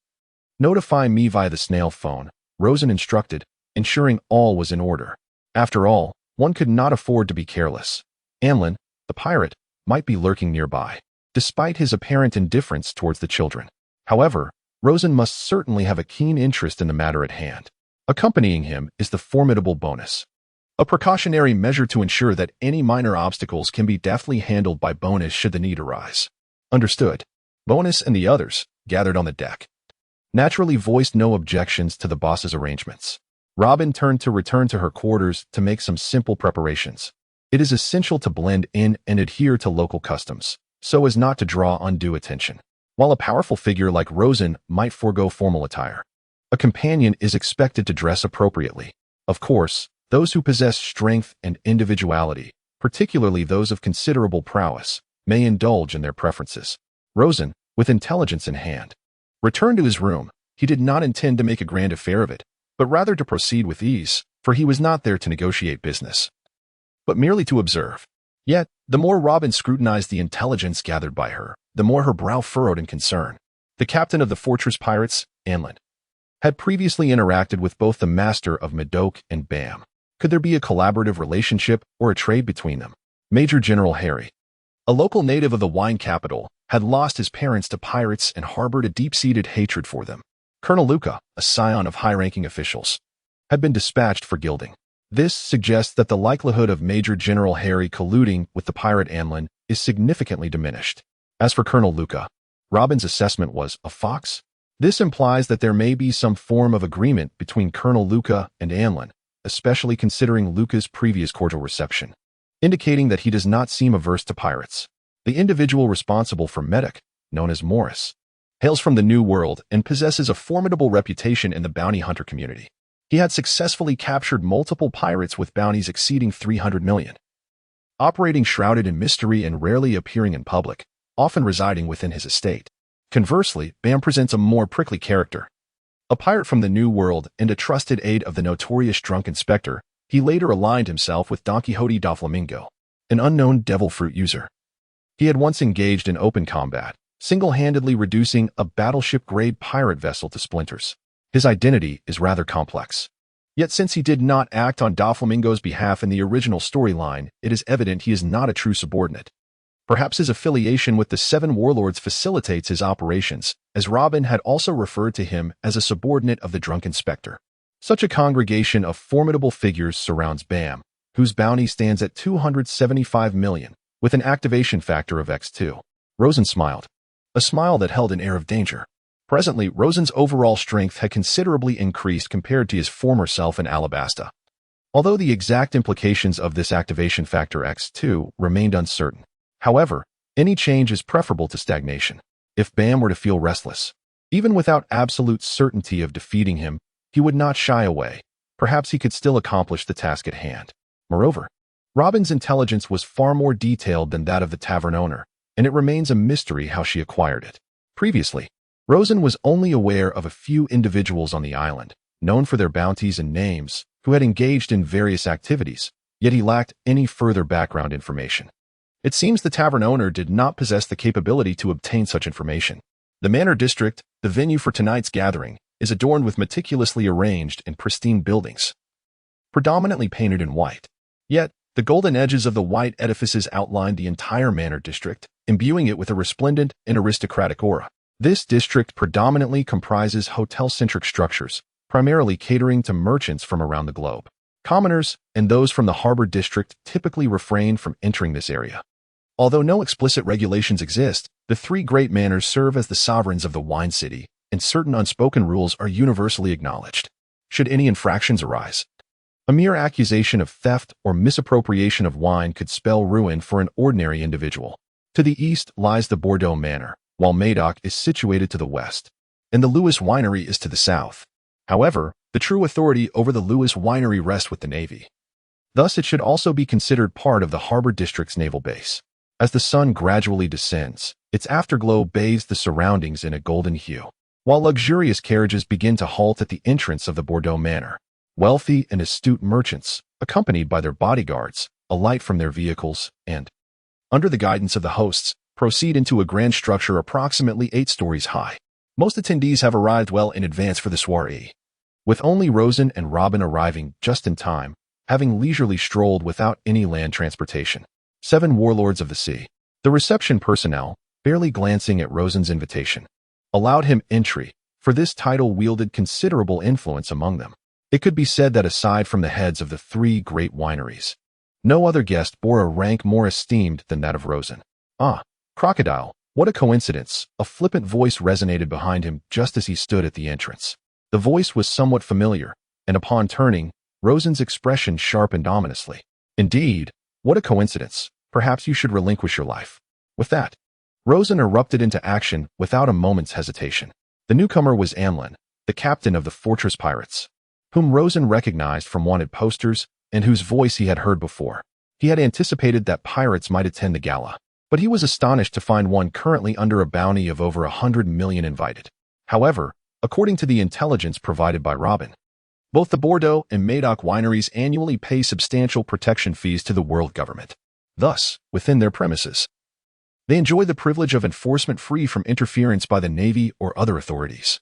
notify me via the snail phone, Rosen instructed, ensuring all was in order. After all, one could not afford to be careless. Amlin, the pirate, might be lurking nearby, despite his apparent indifference towards the children. However, Rosen must certainly have a keen interest in the matter at hand. Accompanying him is the formidable Bonus, a precautionary measure to ensure that any minor obstacles can be deftly handled by Bonus should the need arise. Understood. Bonus and the others, gathered on the deck, naturally voiced no objections to the boss's arrangements. Robin turned to return to her quarters to make some simple preparations. It is essential to blend in and adhere to local customs, so as not to draw undue attention. While a powerful figure like Rosen might forego formal attire, a companion is expected to dress appropriately. Of course, those who possess strength and individuality, particularly those of considerable prowess, may indulge in their preferences. Rosen, with intelligence in hand, returned to his room. He did not intend to make a grand affair of it, but rather to proceed with ease, for he was not there to negotiate business, but merely to observe. Yet, the more Robin scrutinized the intelligence gathered by her, the more her brow furrowed in concern. The captain of the fortress pirates, Anlin, had previously interacted with both the master of Medoc and Bam. Could there be a collaborative relationship or a trade between them? Major General Harry, a local native of the wine capital, had lost his parents to pirates and harbored a deep-seated hatred for them. Colonel Luca, a scion of high-ranking officials, had been dispatched for gilding. This suggests that the likelihood of Major General Harry colluding with the pirate Anlin is significantly diminished. As for Colonel Luca, Robin's assessment was a fox. This implies that there may be some form of agreement between Colonel Luca and Anlin, especially considering Luca's previous cordial reception, indicating that he does not seem averse to pirates. The individual responsible for Medoc, known as Morris, hails from the New World and possesses a formidable reputation in the bounty hunter community. He had successfully captured multiple pirates with bounties exceeding 300 million, operating shrouded in mystery and rarely appearing in public, often residing within his estate. Conversely, Bam presents a more prickly character. A pirate from the New World and a trusted aide of the notorious drunk inspector, he later aligned himself with Don Quixote da Flamingo, an unknown devil fruit user. He had once engaged in open combat, single-handedly reducing a battleship-grade pirate vessel to splinters. His identity is rather complex. Yet since he did not act on Doflamingo's behalf in the original storyline, it is evident he is not a true subordinate. Perhaps his affiliation with the Seven Warlords facilitates his operations, as Robin had also referred to him as a subordinate of the Drunken Spectre. Such a congregation of formidable figures surrounds Bam, whose bounty stands at 275 million, with an activation factor of X2. Rosen smiled, a smile that held an air of danger. Presently, Rosen's overall strength had considerably increased compared to his former self in Alabasta. Although the exact implications of this activation factor X2 remained uncertain. However, any change is preferable to stagnation. If Bam were to feel restless, even without absolute certainty of defeating him, he would not shy away. Perhaps he could still accomplish the task at hand. Moreover, Robin's intelligence was far more detailed than that of the tavern owner, and it remains a mystery how she acquired it. Previously, Rosen was only aware of a few individuals on the island, known for their bounties and names, who had engaged in various activities, yet he lacked any further background information. It seems the tavern owner did not possess the capability to obtain such information. The Manor District, the venue for tonight's gathering, is adorned with meticulously arranged and pristine buildings, predominantly painted in white. Yet, the golden edges of the white edifices outlined the entire Manor District, imbuing it with a resplendent and aristocratic aura. This district predominantly comprises hotel-centric structures, primarily catering to merchants from around the globe. Commoners and those from the harbor district typically refrain from entering this area. Although no explicit regulations exist, the three great manors serve as the sovereigns of the wine city, and certain unspoken rules are universally acknowledged. Should any infractions arise, a mere accusation of theft or misappropriation of wine could spell ruin for an ordinary individual. To the east lies the Bordeaux Manor, while Madoc is situated to the west, and the Lewis Winery is to the south. However, the true authority over the Lewis Winery rests with the Navy. Thus, it should also be considered part of the harbor district's naval base. As the sun gradually descends, its afterglow bathes the surroundings in a golden hue, while luxurious carriages begin to halt at the entrance of the Bordeaux Manor. Wealthy and astute merchants, accompanied by their bodyguards, alight from their vehicles and, under the guidance of the hosts, proceed into a grand structure approximately 8 stories high. Most attendees have arrived well in advance for the soiree, with only Rosen and Robin arriving just in time, having leisurely strolled without any land transportation. 7 warlords of the sea. The reception personnel, barely glancing at Rosen's invitation, allowed him entry, for this title wielded considerable influence among them. It could be said that aside from the heads of the 3 great wineries, no other guest bore a rank more esteemed than that of Rosen. Ah, Crocodile, what a coincidence! A flippant voice resonated behind him just as he stood at the entrance. The voice was somewhat familiar, and upon turning, Rosen's expression sharpened ominously. Indeed, what a coincidence! Perhaps you should relinquish your life. With that, Rosen erupted into action without a moment's hesitation. The newcomer was Amlin, the captain of the Fortress Pirates, whom Rosen recognized from wanted posters and whose voice he had heard before. He had anticipated that pirates might attend the gala, but he was astonished to find one currently under a bounty of over 100 million invited. However, according to the intelligence provided by Robin, both the Bordeaux and Madoc wineries annually pay substantial protection fees to the world government. Thus, within their premises, they enjoy the privilege of enforcement free from interference by the Navy or other authorities,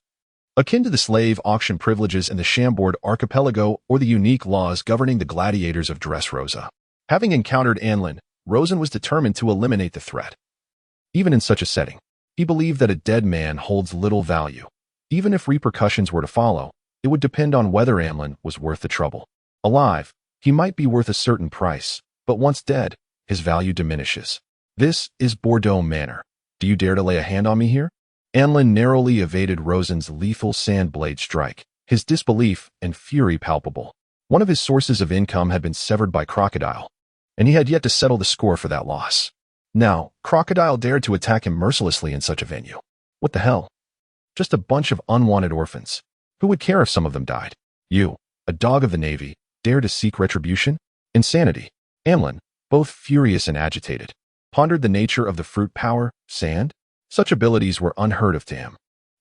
akin to the slave auction privileges in the Chambord archipelago or the unique laws governing the gladiators of Dressrosa. Having encountered Anlin, Rosen was determined to eliminate the threat. Even in such a setting, he believed that a dead man holds little value. Even if repercussions were to follow, it would depend on whether Amlin was worth the trouble. Alive, he might be worth a certain price, but once dead, his value diminishes. This is Bordeaux Manor. Do you dare to lay a hand on me here? Amlin narrowly evaded Rosen's lethal sand blade strike, his disbelief and fury palpable. One of his sources of income had been severed by Crocodile, and he had yet to settle the score for that loss. Now, Crocodile dared to attack him mercilessly in such a venue. What the hell? Just a bunch of unwanted orphans. Who would care if some of them died? You, a dog of the Navy, dare to seek retribution? Insanity. Amlin, both furious and agitated, pondered the nature of the fruit power, sand. Such abilities were unheard of to him,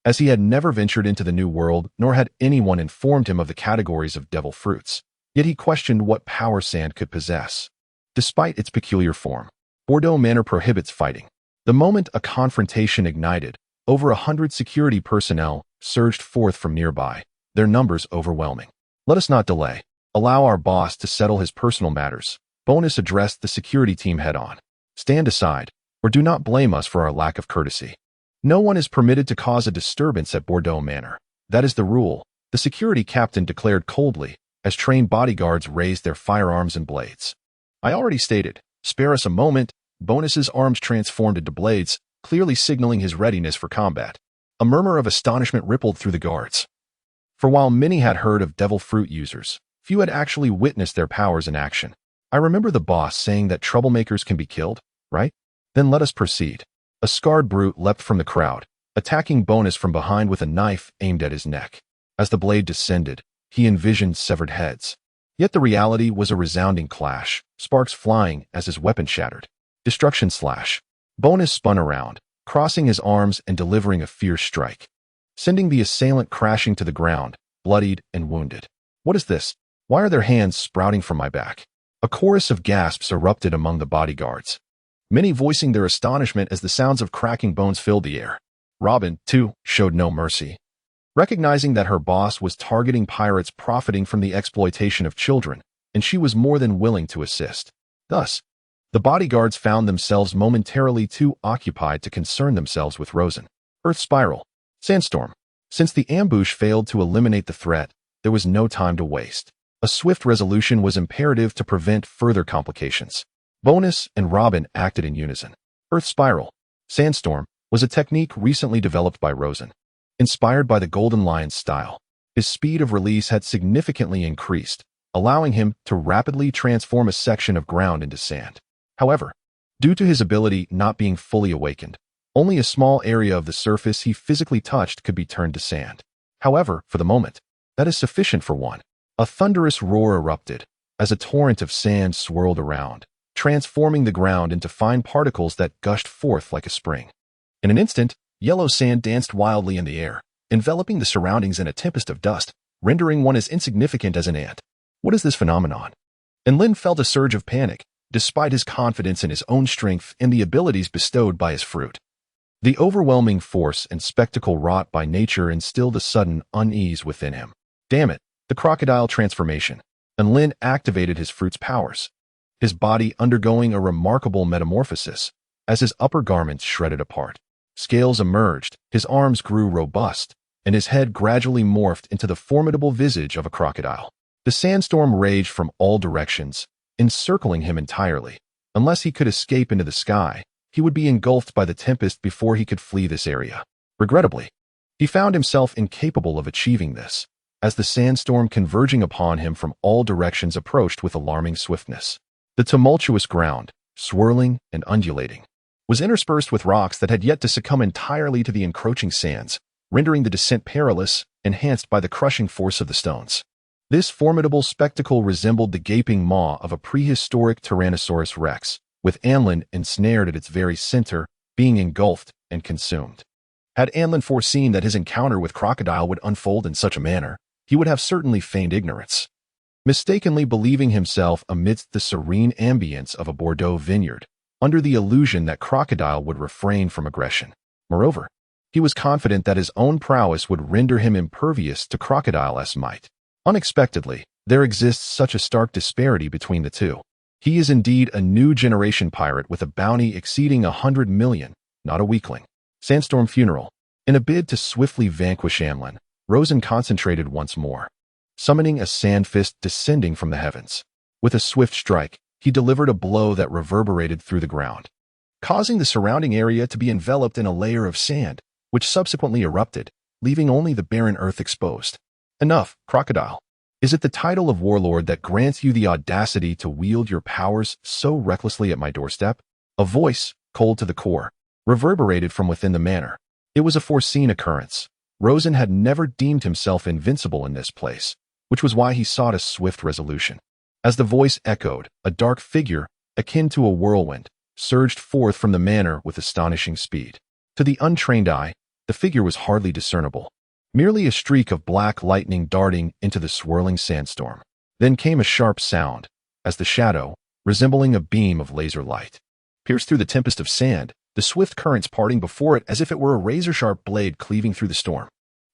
as he had never ventured into the New World, nor had anyone informed him of the categories of devil fruits. Yet he questioned what power sand could possess. Despite its peculiar form, Bordeaux Manor prohibits fighting. The moment a confrontation ignited, over 100 security personnel surged forth from nearby, their numbers overwhelming. Let us not delay. Allow our boss to settle his personal matters. Bonus addressed the security team head-on. Stand aside, or do not blame us for our lack of courtesy. No one is permitted to cause a disturbance at Bordeaux Manor. That is the rule, the security captain declared coldly, as trained bodyguards raised their firearms and blades. I already stated, spare us a moment. Bonus's arms transformed into blades, clearly signaling his readiness for combat. A murmur of astonishment rippled through the guards. For while many had heard of devil fruit users, few had actually witnessed their powers in action. I remember the boss saying that troublemakers can be killed, right? Then let us proceed. A scarred brute leapt from the crowd, attacking Bonus from behind with a knife aimed at his neck. As the blade descended, he envisioned severed heads. Yet the reality was a resounding clash, sparks flying as his weapon shattered. Destruction slash. Bonus spun around, crossing his arms and delivering a fierce strike, sending the assailant crashing to the ground, bloodied and wounded. What is this? Why are there hands sprouting from my back? A chorus of gasps erupted among the bodyguards, many voicing their astonishment as the sounds of cracking bones filled the air. Robin, too, showed no mercy. Recognizing that her boss was targeting pirates profiting from the exploitation of children, and she was more than willing to assist. Thus, the bodyguards found themselves momentarily too occupied to concern themselves with Rosen. Earth Spiral. Sandstorm. Since the ambush failed to eliminate the threat, there was no time to waste. A swift resolution was imperative to prevent further complications. Bonus and Robin acted in unison. Earth Spiral. Sandstorm was a technique recently developed by Rosen. Inspired by the Golden Lion's style, his speed of release had significantly increased, allowing him to rapidly transform a section of ground into sand. However, due to his ability not being fully awakened, only a small area of the surface he physically touched could be turned to sand. However, for the moment, that is sufficient for one. A thunderous roar erupted as a torrent of sand swirled around, transforming the ground into fine particles that gushed forth like a spring. In an instant, yellow sand danced wildly in the air, enveloping the surroundings in a tempest of dust, rendering one as insignificant as an ant. What is this phenomenon? And Lin felt a surge of panic, despite his confidence in his own strength and the abilities bestowed by his fruit. The overwhelming force and spectacle wrought by nature instilled a sudden unease within him. Damn it, the crocodile transformation. And Lin activated his fruit's powers, his body undergoing a remarkable metamorphosis, as his upper garments shredded apart. Scales emerged, his arms grew robust, and his head gradually morphed into the formidable visage of a crocodile. The sandstorm raged from all directions, encircling him entirely. Unless he could escape into the sky, he would be engulfed by the tempest before he could flee this area. Regrettably, he found himself incapable of achieving this, as the sandstorm converging upon him from all directions approached with alarming swiftness. The tumultuous ground, swirling and undulating, was interspersed with rocks that had yet to succumb entirely to the encroaching sands, rendering the descent perilous, enhanced by the crushing force of the stones. This formidable spectacle resembled the gaping maw of a prehistoric Tyrannosaurus rex, with Anlin ensnared at its very center, being engulfed and consumed. Had Anlin foreseen that his encounter with Crocodile would unfold in such a manner, he would have certainly feigned ignorance, mistakenly believing himself amidst the serene ambience of a Bordeaux vineyard, under the illusion that Crocodile would refrain from aggression. Moreover, he was confident that his own prowess would render him impervious to Crocodile's might. Unexpectedly, there exists such a stark disparity between the two. He is indeed a new generation pirate with a bounty exceeding 100 million, not a weakling. Sandstorm Funeral. In a bid to swiftly vanquish Anlin, Rosen concentrated once more, summoning a sand fist descending from the heavens. With a swift strike, he delivered a blow that reverberated through the ground, causing the surrounding area to be enveloped in a layer of sand, which subsequently erupted, leaving only the barren earth exposed. Enough, Crocodile. Is it the title of warlord that grants you the audacity to wield your powers so recklessly at my doorstep? A voice, cold to the core, reverberated from within the manor. It was a foreseen occurrence. Rosen had never deemed himself invincible in this place, which was why he sought a swift resolution. As the voice echoed, a dark figure, akin to a whirlwind, surged forth from the manor with astonishing speed. To the untrained eye, the figure was hardly discernible, merely a streak of black lightning darting into the swirling sandstorm. Then came a sharp sound, as the shadow, resembling a beam of laser light, pierced through the tempest of sand, the swift currents parting before it as if it were a razor-sharp blade cleaving through the storm.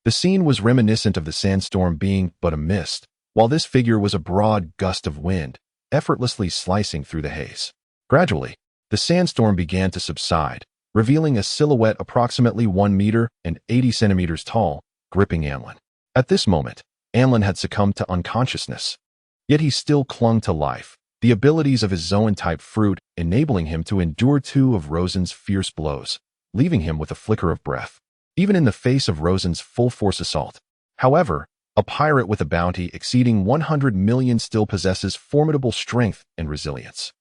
The scene was reminiscent of the sandstorm being but a mist, while this figure was a broad gust of wind, effortlessly slicing through the haze. Gradually, the sandstorm began to subside, revealing a silhouette approximately 1 meter and 80 centimeters tall, gripping Anlin. At this moment, Anlin had succumbed to unconsciousness. Yet he still clung to life, the abilities of his Zoan-type fruit enabling him to endure 2 of Rosen's fierce blows, leaving him with a flicker of breath, even in the face of Rosen's full-force assault. However, a pirate with a bounty exceeding 100 million still possesses formidable strength and resilience.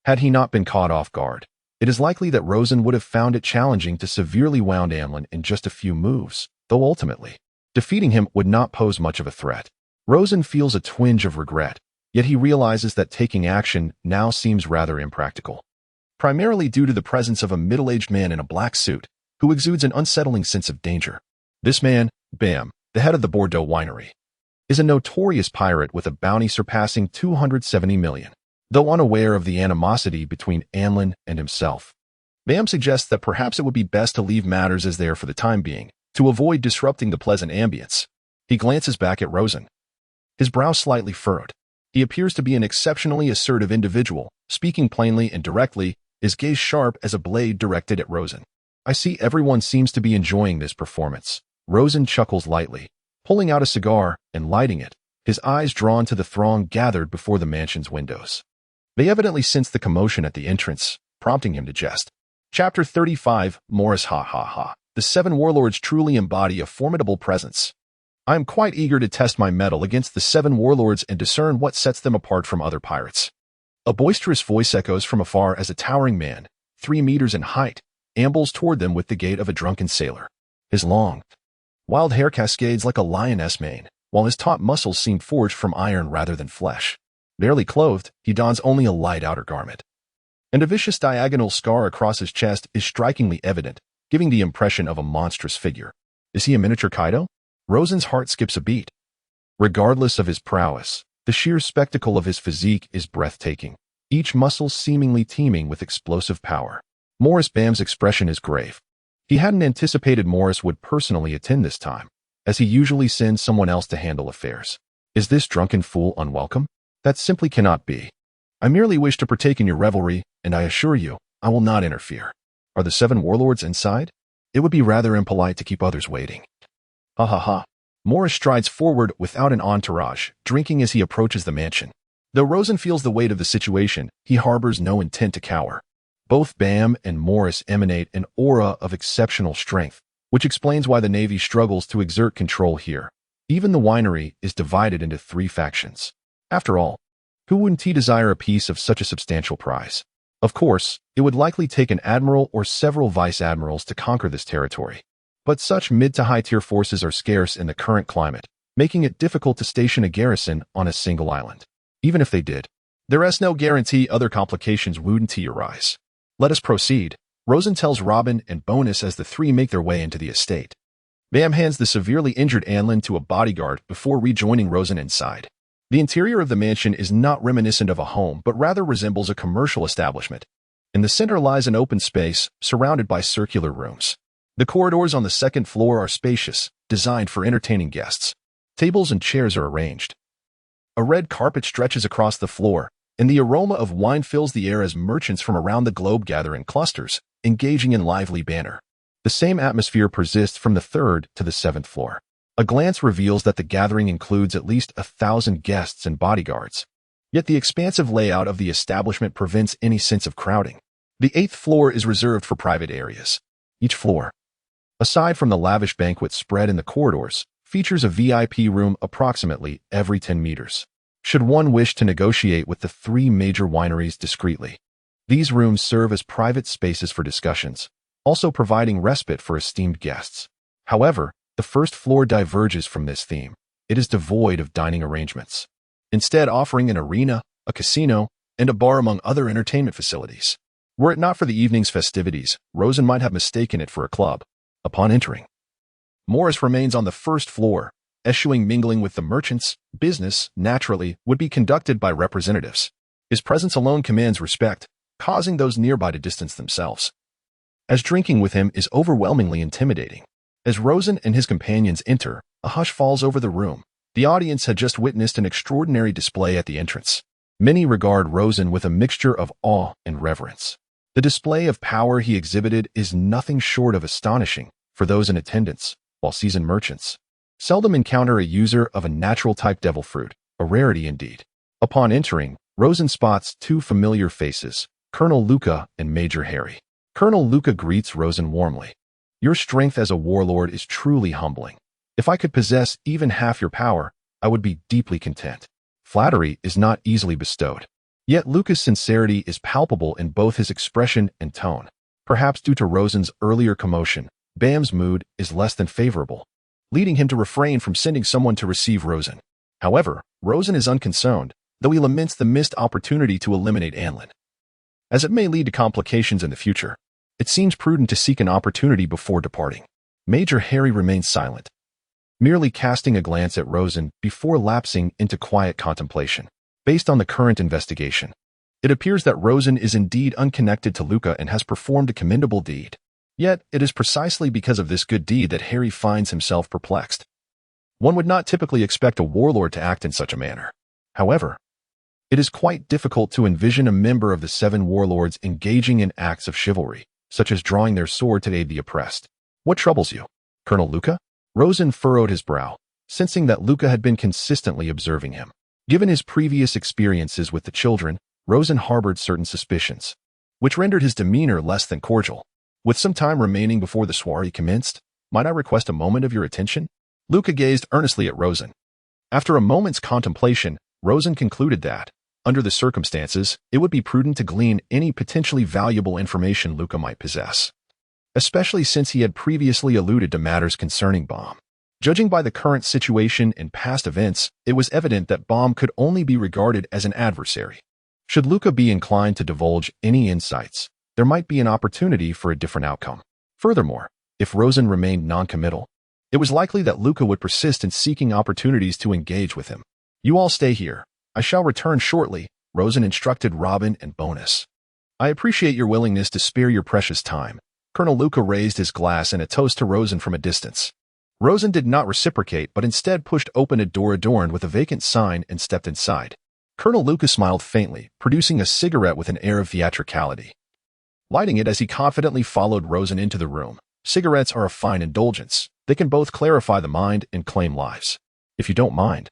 Had he not been caught off guard, it is likely that Rosen would have found it challenging to severely wound Anlin in just a few moves, though ultimately, defeating him would not pose much of a threat. Rosen feels a twinge of regret, yet he realizes that taking action now seems rather impractical, primarily due to the presence of a middle-aged man in a black suit who exudes an unsettling sense of danger. This man, Bam, the head of the Bordeaux winery, is a notorious pirate with a bounty surpassing 270 million. Though unaware of the animosity between Anlin and himself, Bam suggests that perhaps it would be best to leave matters as they are for the time being, to avoid disrupting the pleasant ambience. He glances back at Rosen, his brow slightly furrowed. He appears to be an exceptionally assertive individual, speaking plainly and directly, his gaze sharp as a blade directed at Rosen. I see everyone seems to be enjoying this performance. Rosen chuckles lightly, pulling out a cigar and lighting it, his eyes drawn to the throng gathered before the mansion's windows. They evidently sensed the commotion at the entrance, prompting him to jest. Chapter 35, Morris. Ha ha ha. The 7 warlords truly embody a formidable presence. I am quite eager to test my mettle against the 7 warlords and discern what sets them apart from other pirates. A boisterous voice echoes from afar as a towering man, 3 meters in height, ambles toward them with the gait of a drunken sailor. His long, wild hair cascades like a lioness mane, while his taut muscles seem forged from iron rather than flesh. Barely clothed, he dons only a light outer garment, and a vicious diagonal scar across his chest is strikingly evident, giving the impression of a monstrous figure. Is he a miniature Kaido? Rosen's heart skips a beat. Regardless of his prowess, the sheer spectacle of his physique is breathtaking, each muscle seemingly teeming with explosive power. Morris Bam's expression is grave. He hadn't anticipated Morris would personally attend this time, as he usually sends someone else to handle affairs. Is this drunken fool unwelcome? That simply cannot be. I merely wish to partake in your revelry, and I assure you, I will not interfere. Are the 7 warlords inside? It would be rather impolite to keep others waiting. Ha ha ha. Morris strides forward without an entourage, drinking as he approaches the mansion. Though Rosen feels the weight of the situation, he harbors no intent to cower. Both Bam and Morris emanate an aura of exceptional strength, which explains why the Navy struggles to exert control here. Even the winery is divided into 3 factions. After all, who wouldn't he desire a piece of such a substantial prize? Of course, it would likely take an admiral or several vice-admirals to conquer this territory. But such mid to high-tier forces are scarce in the current climate, making it difficult to station a garrison on a single island. Even if they did, there is no guarantee other complications wouldn't arise. Let us proceed, Rosen tells Robin and Bonus as the 3 make their way into the estate. Bam hands the severely injured Anlin to a bodyguard before rejoining Rosen inside. The interior of the mansion is not reminiscent of a home, but rather resembles a commercial establishment. In the center lies an open space, surrounded by circular rooms. The corridors on the 2nd floor are spacious, designed for entertaining guests. Tables and chairs are arranged. A red carpet stretches across the floor, and the aroma of wine fills the air as merchants from around the globe gather in clusters, engaging in lively banter. The same atmosphere persists from the 3rd to the 7th floor. A glance reveals that the gathering includes at least 1,000 guests and bodyguards. Yet the expansive layout of the establishment prevents any sense of crowding. The 8th floor is reserved for private areas. Each floor, aside from the lavish banquet spread in the corridors, features a VIP room approximately every 10 meters. Should one wish to negotiate with the 3 major wineries discreetly, these rooms serve as private spaces for discussions, also providing respite for esteemed guests. However, the 1st floor diverges from this theme. It is devoid of dining arrangements, instead offering an arena, a casino, and a bar among other entertainment facilities. Were it not for the evening's festivities, Rosen might have mistaken it for a club. Upon entering, Morris remains on the 1st floor, eschewing mingling with the merchants. Business, naturally, would be conducted by representatives. His presence alone commands respect, causing those nearby to distance themselves, as drinking with him is overwhelmingly intimidating. As Rosen and his companions enter, a hush falls over the room, The audience had just witnessed an extraordinary display at the entrance. Many regard Rosen with a mixture of awe and reverence. The display of power he exhibited is nothing short of astonishing for those in attendance, while seasoned merchants seldom encounter a user of a natural-type devil fruit, a rarity indeed. Upon entering, Rosen spots two familiar faces, Colonel Luca and Major Harry. Colonel Luca greets Rosen warmly. Your strength as a warlord is truly humbling. If I could possess even half your power, I would be deeply content. Flattery is not easily bestowed. Yet Luca's sincerity is palpable in both his expression and tone. Perhaps due to Rosen's earlier commotion, Bam's mood is less than favorable, leading him to refrain from sending someone to receive Rosen. However, Rosen is unconcerned, though he laments the missed opportunity to eliminate Anlin, as it may lead to complications in the future. It seems prudent to seek an opportunity before departing. Major Harry remains silent, merely casting a glance at Rosen before lapsing into quiet contemplation. Based on the current investigation, it appears that Rosen is indeed unconnected to Luca and has performed a commendable deed. Yet, it is precisely because of this good deed that Harry finds himself perplexed. One would not typically expect a warlord to act in such a manner. However, it is quite difficult to envision a member of the Seven Warlords engaging in acts of chivalry, such as drawing their sword to aid the oppressed. What troubles you, Colonel Luca? Rosen furrowed his brow, sensing that Luca had been consistently observing him. Given his previous experiences with the children, Rosen harbored certain suspicions, which rendered his demeanor less than cordial. With some time remaining before the soiree commenced, might I request a moment of your attention? Luca gazed earnestly at Rosen. After a moment's contemplation, Rosen concluded that, under the circumstances, it would be prudent to glean any potentially valuable information Luca might possess, especially since he had previously alluded to matters concerning Baum. Judging by the current situation and past events, it was evident that Baum could only be regarded as an adversary. Should Luca be inclined to divulge any insights, there might be an opportunity for a different outcome. Furthermore, if Rosen remained non-committal, it was likely that Luca would persist in seeking opportunities to engage with him. You all stay here. I shall return shortly, Rosen instructed Robin and Bonus. I appreciate your willingness to spare your precious time. Colonel Luca raised his glass in a toast to Rosen from a distance. Rosen did not reciprocate, but instead pushed open a door adorned with a vacant sign and stepped inside. Colonel Luca smiled faintly, producing a cigarette with an air of theatricality, lighting it as he confidently followed Rosen into the room. Cigarettes are a fine indulgence. They can both clarify the mind and claim lives. If you don't mind,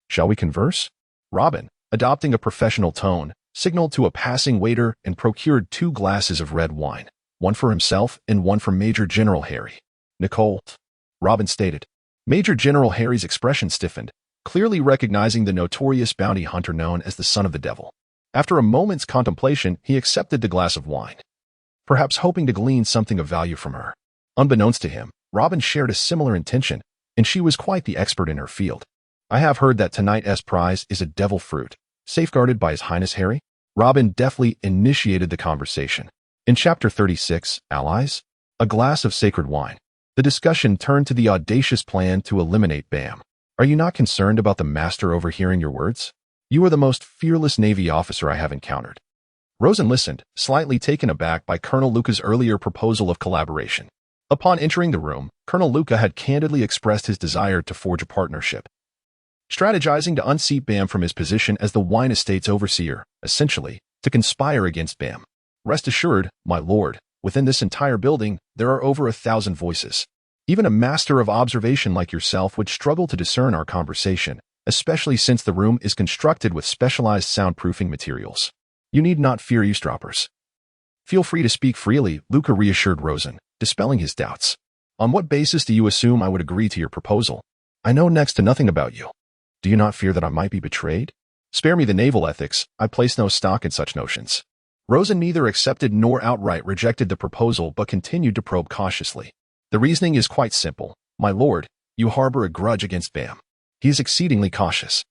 shall we converse? Robin, adopting a professional tone, signaled to a passing waiter and procured 2 glasses of red wine, one for himself and one for Major General Harry. Nicole, Robin stated. Major General Harry's expression stiffened, clearly recognizing the notorious bounty hunter known as the Son of the Devil. After a moment's contemplation, he accepted the glass of wine, perhaps hoping to glean something of value from her. Unbeknownst to him, Robin shared a similar intention, and she was quite the expert in her field. I have heard that tonight's prize is a devil fruit, safeguarded by His Highness Harry. Robin deftly initiated the conversation. In Chapter 36, Allies, a glass of sacred wine, the discussion turned to the audacious plan to eliminate Bam. Are you not concerned about the master overhearing your words? You are the most fearless Navy officer I have encountered. Rosen listened, slightly taken aback by Colonel Luca's earlier proposal of collaboration. Upon entering the room, Colonel Luca had candidly expressed his desire to forge a partnership, strategizing to unseat Bam from his position as the wine estate's overseer, essentially, to conspire against Bam. Rest assured, my lord, within this entire building, there are over 1,000 voices. Even a master of observation like yourself would struggle to discern our conversation, especially since the room is constructed with specialized soundproofing materials. You need not fear eavesdroppers. Feel free to speak freely, Luca reassured Rosen, dispelling his doubts. On what basis do you assume I would agree to your proposal? I know next to nothing about you. Do you not fear that I might be betrayed? Spare me the naval ethics, I place no stock in such notions. Rosen neither accepted nor outright rejected the proposal but continued to probe cautiously. The reasoning is quite simple. My lord, you harbor a grudge against Bam. He is exceedingly cautious.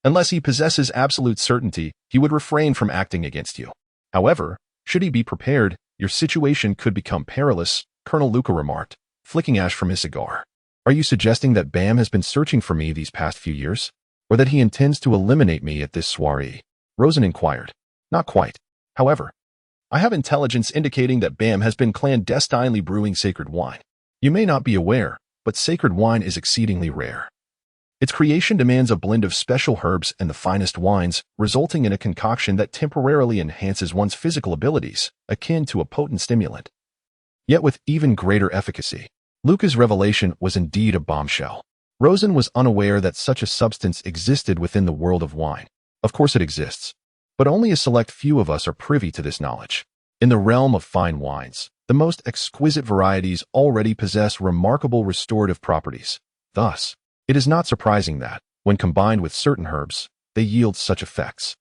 Unless he possesses absolute certainty, he would refrain from acting against you. However, should he be prepared, your situation could become perilous, Colonel Luca remarked, flicking ash from his cigar. Are you suggesting that Bam has been searching for me these past few years? Or that he intends to eliminate me at this soiree? Rosen inquired. Not quite. However, I have intelligence indicating that Bam has been clandestinely brewing sacred wine. You may not be aware, but sacred wine is exceedingly rare. Its creation demands a blend of special herbs and the finest wines, resulting in a concoction that temporarily enhances one's physical abilities, akin to a potent stimulant. Yet with even greater efficacy. Luca's revelation was indeed a bombshell. Rosen was unaware that such a substance existed within the world of wine. Of course it exists, but only a select few of us are privy to this knowledge. In the realm of fine wines, the most exquisite varieties already possess remarkable restorative properties. Thus, it is not surprising that, when combined with certain herbs, they yield such effects.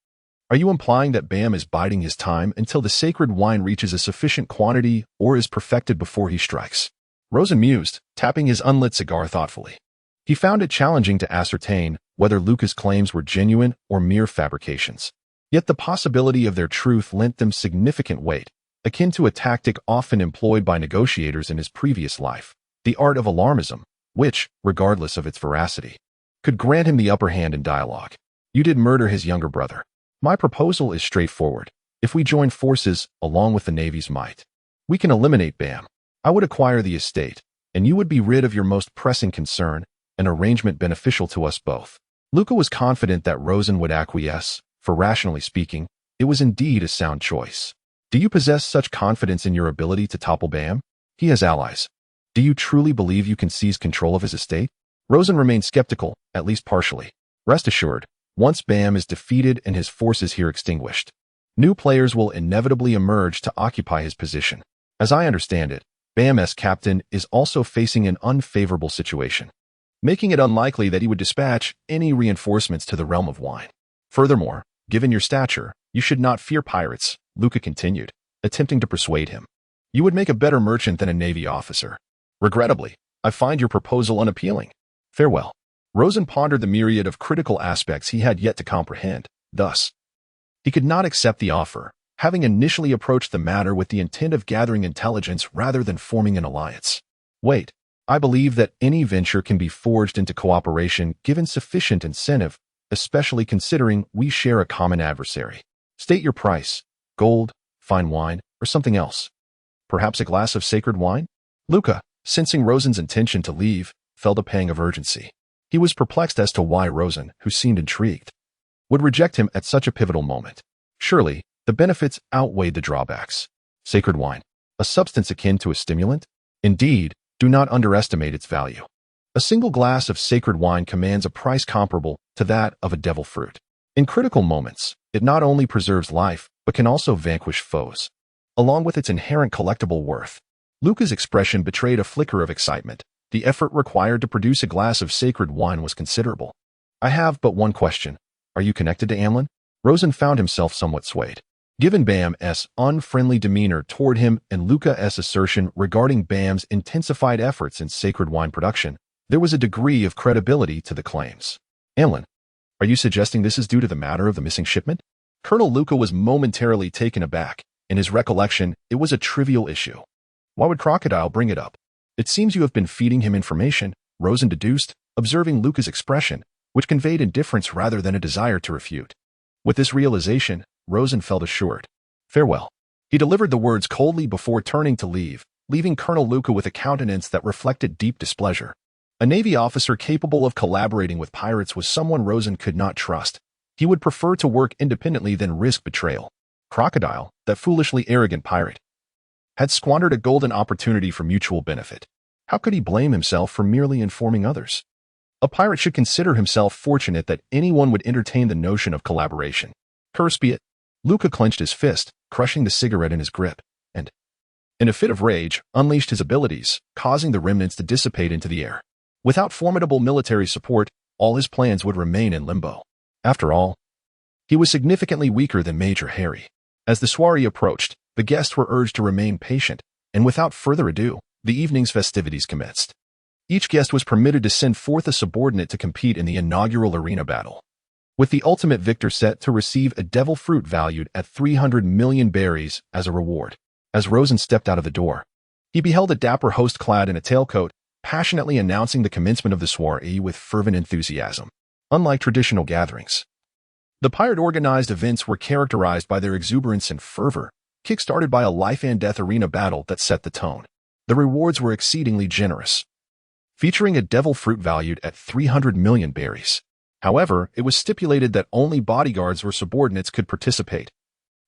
Are you implying that Bam is biding his time until the sacred wine reaches a sufficient quantity or is perfected before he strikes? Rosen mused, tapping his unlit cigar thoughtfully. He found it challenging to ascertain whether Luca's claims were genuine or mere fabrications. Yet the possibility of their truth lent them significant weight, akin to a tactic often employed by negotiators in his previous life, the art of alarmism, which, regardless of its veracity, could grant him the upper hand in dialogue. You did murder his younger brother. My proposal is straightforward. If we join forces along with the Navy's might, we can eliminate Bam. I would acquire the estate, and you would be rid of your most pressing concern, an arrangement beneficial to us both. Luca was confident that Rosen would acquiesce, for rationally speaking, it was indeed a sound choice. Do you possess such confidence in your ability to topple Bam? He has allies. Do you truly believe you can seize control of his estate? Rosen remained skeptical, at least partially. Rest assured, once Bam is defeated and his forces here extinguished, new players will inevitably emerge to occupy his position. As I understand it, Bam's captain is also facing an unfavorable situation, making it unlikely that he would dispatch any reinforcements to the realm of wine. Furthermore, given your stature, you should not fear pirates, Luca continued, attempting to persuade him. You would make a better merchant than a Navy officer. Regrettably, I find your proposal unappealing. Farewell. Rosen pondered the myriad of critical aspects he had yet to comprehend. Thus, he could not accept the offer, having initially approached the matter with the intent of gathering intelligence rather than forming an alliance. Wait, I believe that any venture can be forged into cooperation given sufficient incentive, especially considering we share a common adversary. State your price: gold, fine wine, or something else. Perhaps a glass of sacred wine? Luca, sensing Rosen's intention to leave, felt a pang of urgency. He was perplexed as to why Rosen, who seemed intrigued, would reject him at such a pivotal moment. Surely, the benefits outweighed the drawbacks. Sacred wine, a substance akin to a stimulant? Indeed, do not underestimate its value. A single glass of sacred wine commands a price comparable to that of a devil fruit. In critical moments, it not only preserves life, but can also vanquish foes, along with its inherent collectible worth. Luca's expression betrayed a flicker of excitement. The effort required to produce a glass of sacred wine was considerable. I have but one question. Are you connected to Amlin? Rosen found himself somewhat swayed. Given Bam's unfriendly demeanor toward him and Luca's assertion regarding Bam's intensified efforts in sacred wine production, there was a degree of credibility to the claims. Amlin, are you suggesting this is due to the matter of the missing shipment? Colonel Luca was momentarily taken aback. In his recollection, it was a trivial issue. Why would Crocodile bring it up? It seems you have been feeding him information, Rosen deduced, observing Luca's expression, which conveyed indifference rather than a desire to refute. With this realization, Rosen felt assured. Farewell. He delivered the words coldly before turning to leave, leaving Colonel Luca with a countenance that reflected deep displeasure. A Navy officer capable of collaborating with pirates was someone Rosen could not trust. He would prefer to work independently than risk betrayal. Crocodile, that foolishly arrogant pirate, had squandered a golden opportunity for mutual benefit. How could he blame himself for merely informing others? A pirate should consider himself fortunate that anyone would entertain the notion of collaboration. Curse be it. Luca clenched his fist, crushing the cigarette in his grip, and, in a fit of rage, unleashed his abilities, causing the remnants to dissipate into the air. Without formidable military support, all his plans would remain in limbo. After all, he was significantly weaker than Major Harry. As the soiree approached, the guests were urged to remain patient, and without further ado, the evening's festivities commenced. Each guest was permitted to send forth a subordinate to compete in the inaugural arena battle, with the ultimate victor set to receive a devil fruit valued at 300 million berries as a reward. As Rosen stepped out of the door, he beheld a dapper host clad in a tailcoat, passionately announcing the commencement of the soiree with fervent enthusiasm. Unlike traditional gatherings, the pirate-organized events were characterized by their exuberance and fervor, kick-started by a life-and-death arena battle that set the tone. The rewards were exceedingly generous. featuring a devil fruit valued at 300 million berries. However, it was stipulated that only bodyguards or subordinates could participate,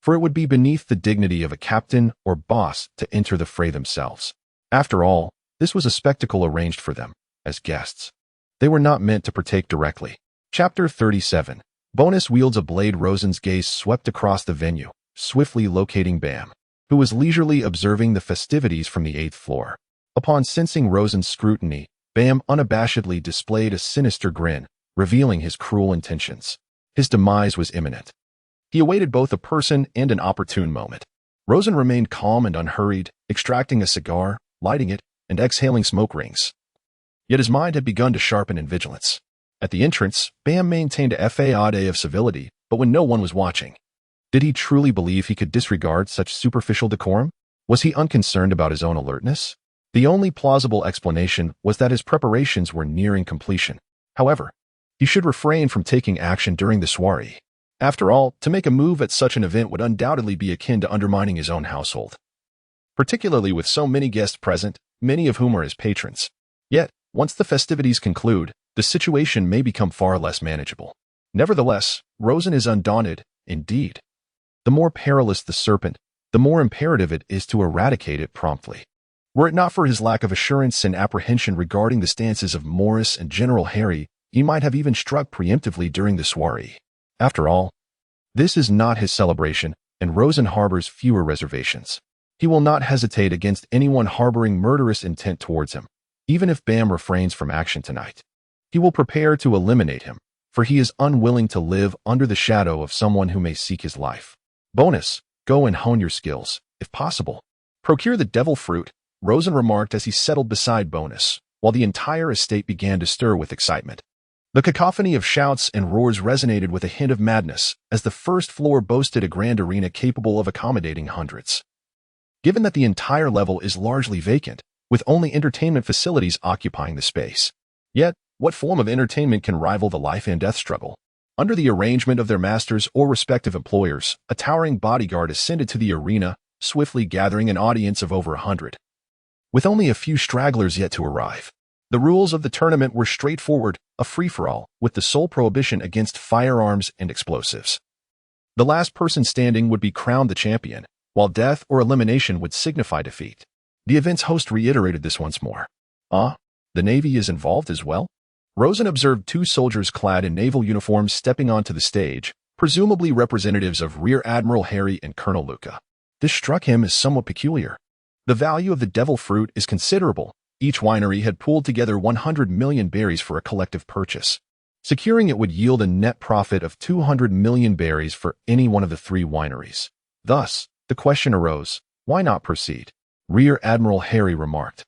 for it would be beneath the dignity of a captain or boss to enter the fray themselves. After all, this was a spectacle arranged for them, as guests. They were not meant to partake directly. Chapter 37. Bonus wields a blade. Rosen's gaze swept across the venue, swiftly locating Bam, who was leisurely observing the festivities from the 8th floor. Upon sensing Rosen's scrutiny, Bam unabashedly displayed a sinister grin, revealing his cruel intentions. His demise was imminent. He awaited both a person and an opportune moment. Rosen remained calm and unhurried, extracting a cigar, lighting it, and exhaling smoke rings. Yet his mind had begun to sharpen in vigilance. At the entrance, Bam maintained a facade of civility, but when no one was watching. Did he truly believe he could disregard such superficial decorum? Was he unconcerned about his own alertness? The only plausible explanation was that his preparations were nearing completion. However, he should refrain from taking action during the soiree. After all, to make a move at such an event would undoubtedly be akin to undermining his own household, particularly with so many guests present, many of whom are his patrons. Yet, once the festivities conclude, the situation may become far less manageable. Nevertheless, Rosen is undaunted, indeed. The more perilous the serpent, the more imperative it is to eradicate it promptly. Were it not for his lack of assurance and apprehension regarding the stances of Morris and General Harry, he might have even struck preemptively during the soiree. After all, this is not his celebration, and Rosen harbors fewer reservations. He will not hesitate against anyone harboring murderous intent towards him, even if Bam refrains from action tonight. He will prepare to eliminate him, for he is unwilling to live under the shadow of someone who may seek his life. Bonus, go and hone your skills, if possible. Procure the devil fruit, Rosen remarked as he settled beside Bonus, while the entire estate began to stir with excitement. The cacophony of shouts and roars resonated with a hint of madness, as the first floor boasted a grand arena capable of accommodating hundreds. Given that the entire level is largely vacant, with only entertainment facilities occupying the space. Yet, what form of entertainment can rival the life and death struggle? Under the arrangement of their masters or respective employers, a towering bodyguard ascended to the arena, swiftly gathering an audience of over 100. With only a few stragglers yet to arrive. The rules of the tournament were straightforward, a free-for-all, with the sole prohibition against firearms and explosives. The last person standing would be crowned the champion, while death or elimination would signify defeat. The event's host reiterated this once more. The Navy is involved as well? Rosen observed 2 soldiers clad in naval uniforms stepping onto the stage, presumably representatives of Rear Admiral Harry and Colonel Luca. This struck him as somewhat peculiar. The value of the devil fruit is considerable. Each winery had pooled together 100 million berries for a collective purchase. Securing it would yield a net profit of 200 million berries for any one of the 3 wineries. Thus, the question arose, why not proceed? Rear Admiral Harry remarked.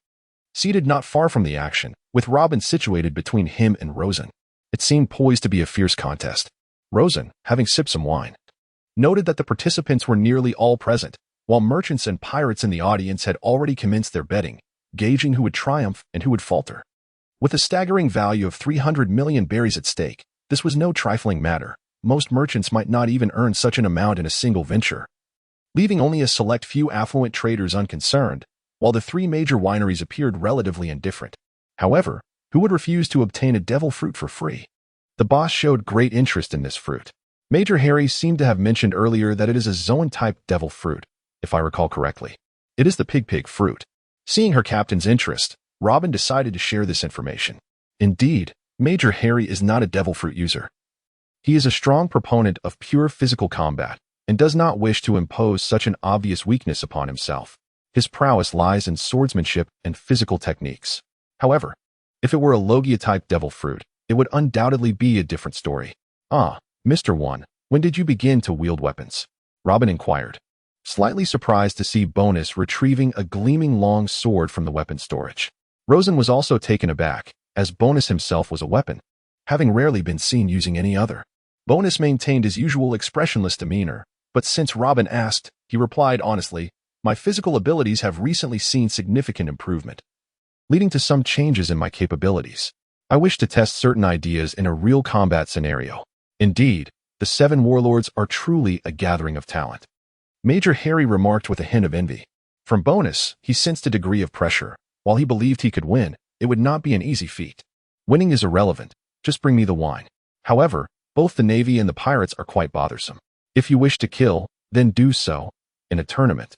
Seated not far from the action, with Robin situated between him and Rosen, it seemed poised to be a fierce contest. Rosen, having sipped some wine, noted that the participants were nearly all present, while merchants and pirates in the audience had already commenced their betting, gauging who would triumph and who would falter. With a staggering value of 300 million berries at stake, this was no trifling matter. Most merchants might not even earn such an amount in a single venture, leaving only a select few affluent traders unconcerned, while the 3 major wineries appeared relatively indifferent. However, who would refuse to obtain a devil fruit for free? The boss showed great interest in this fruit. Major Harry seemed to have mentioned earlier that it is a Zoan-type devil fruit, if I recall correctly. It is the pig fruit. Seeing her captain's interest, Robin decided to share this information. Indeed, Major Harry is not a devil fruit user. He is a strong proponent of pure physical combat, and does not wish to impose such an obvious weakness upon himself. His prowess lies in swordsmanship and physical techniques. However, if it were a Logia-type devil fruit, it would undoubtedly be a different story. Mr. One, when did you begin to wield weapons? Robin inquired, slightly surprised to see Bonus retrieving a gleaming long sword from the weapon storage. Rosen was also taken aback, as Bonus himself was a weapon, having rarely been seen using any other. Bonus maintained his usual expressionless demeanor, but since Robin asked, he replied honestly, my physical abilities have recently seen significant improvement, leading to some changes in my capabilities. I wish to test certain ideas in a real combat scenario. Indeed, the 7 warlords are truly a gathering of talent. Major Harry remarked with a hint of envy. From Bonus, he sensed a degree of pressure. While he believed he could win, it would not be an easy feat. Winning is irrelevant, just bring me the wine. However, both the Navy and the pirates are quite bothersome. If you wish to kill, then do so, in a tournament.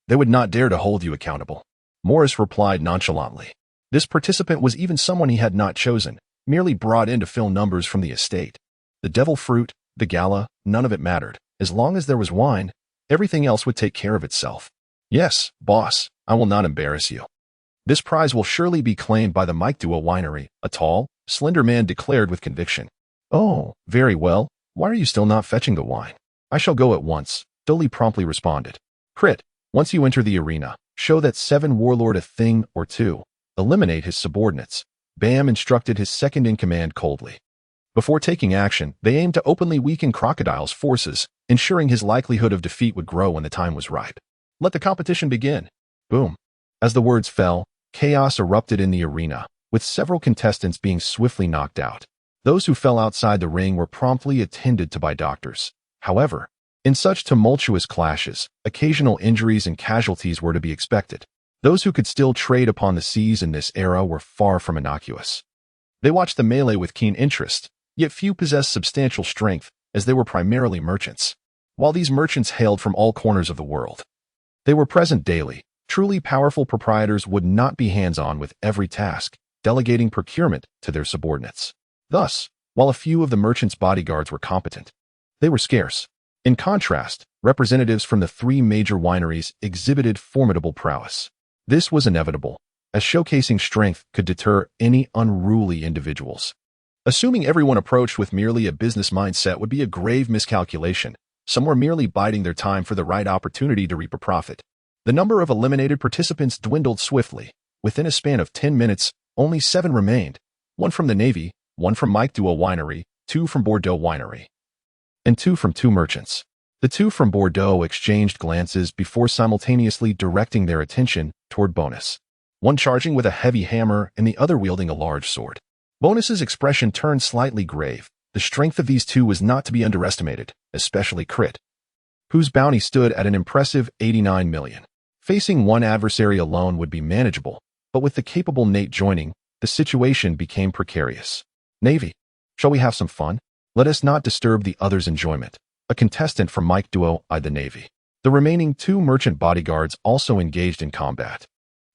They would not dare to hold you accountable. Morris replied nonchalantly. This participant was even someone he had not chosen, merely brought in to fill numbers from the estate. The devil fruit, the gala, none of it mattered. As long as there was wine, everything else would take care of itself. Yes, boss, I will not embarrass you. This prize will surely be claimed by the Mike Duo Winery, a tall, slender man declared with conviction. Oh, very well. Why are you still not fetching the wine? I shall go at once, Dolly promptly responded. Crit, once you enter the arena, show that 7 warlord a thing or two. Eliminate his subordinates. Bam instructed his second-in-command coldly. Before taking action, they aimed to openly weaken Crocodile's forces, ensuring his likelihood of defeat would grow when the time was ripe. Let the competition begin. Boom. As the words fell, chaos erupted in the arena, with several contestants being swiftly knocked out. Those who fell outside the ring were promptly attended to by doctors. However, in such tumultuous clashes, occasional injuries and casualties were to be expected. Those who could still trade upon the seas in this era were far from innocuous. They watched the melee with keen interest, yet few possessed substantial strength, as they were primarily merchants. While these merchants hailed from all corners of the world, they were present daily. Truly powerful proprietors would not be hands-on with every task, delegating procurement to their subordinates. Thus, while a few of the merchants' bodyguards were competent, they were scarce. In contrast, representatives from the 3 major wineries exhibited formidable prowess. This was inevitable, as showcasing strength could deter any unruly individuals. Assuming everyone approached with merely a business mindset would be a grave miscalculation. Some were merely biding their time for the right opportunity to reap a profit. The number of eliminated participants dwindled swiftly. Within a span of 10 minutes, only 7 remained. 1 from the Navy, 1 from Mike Duo Winery, 2 from Bordeaux Winery, and 2 from 2 merchants. The 2 from Bordeaux exchanged glances before simultaneously directing their attention toward Bonus. One charging with a heavy hammer and the other wielding a large sword. Bonus's expression turned slightly grave. The strength of these 2 was not to be underestimated, especially Crit, whose bounty stood at an impressive 89 million. Facing one adversary alone would be manageable, but with the capable Nate joining, the situation became precarious. Navy, shall we have some fun? Let us not disturb the other's enjoyment. A contestant from Mike Duo eyed the Navy. The remaining 2 merchant bodyguards also engaged in combat.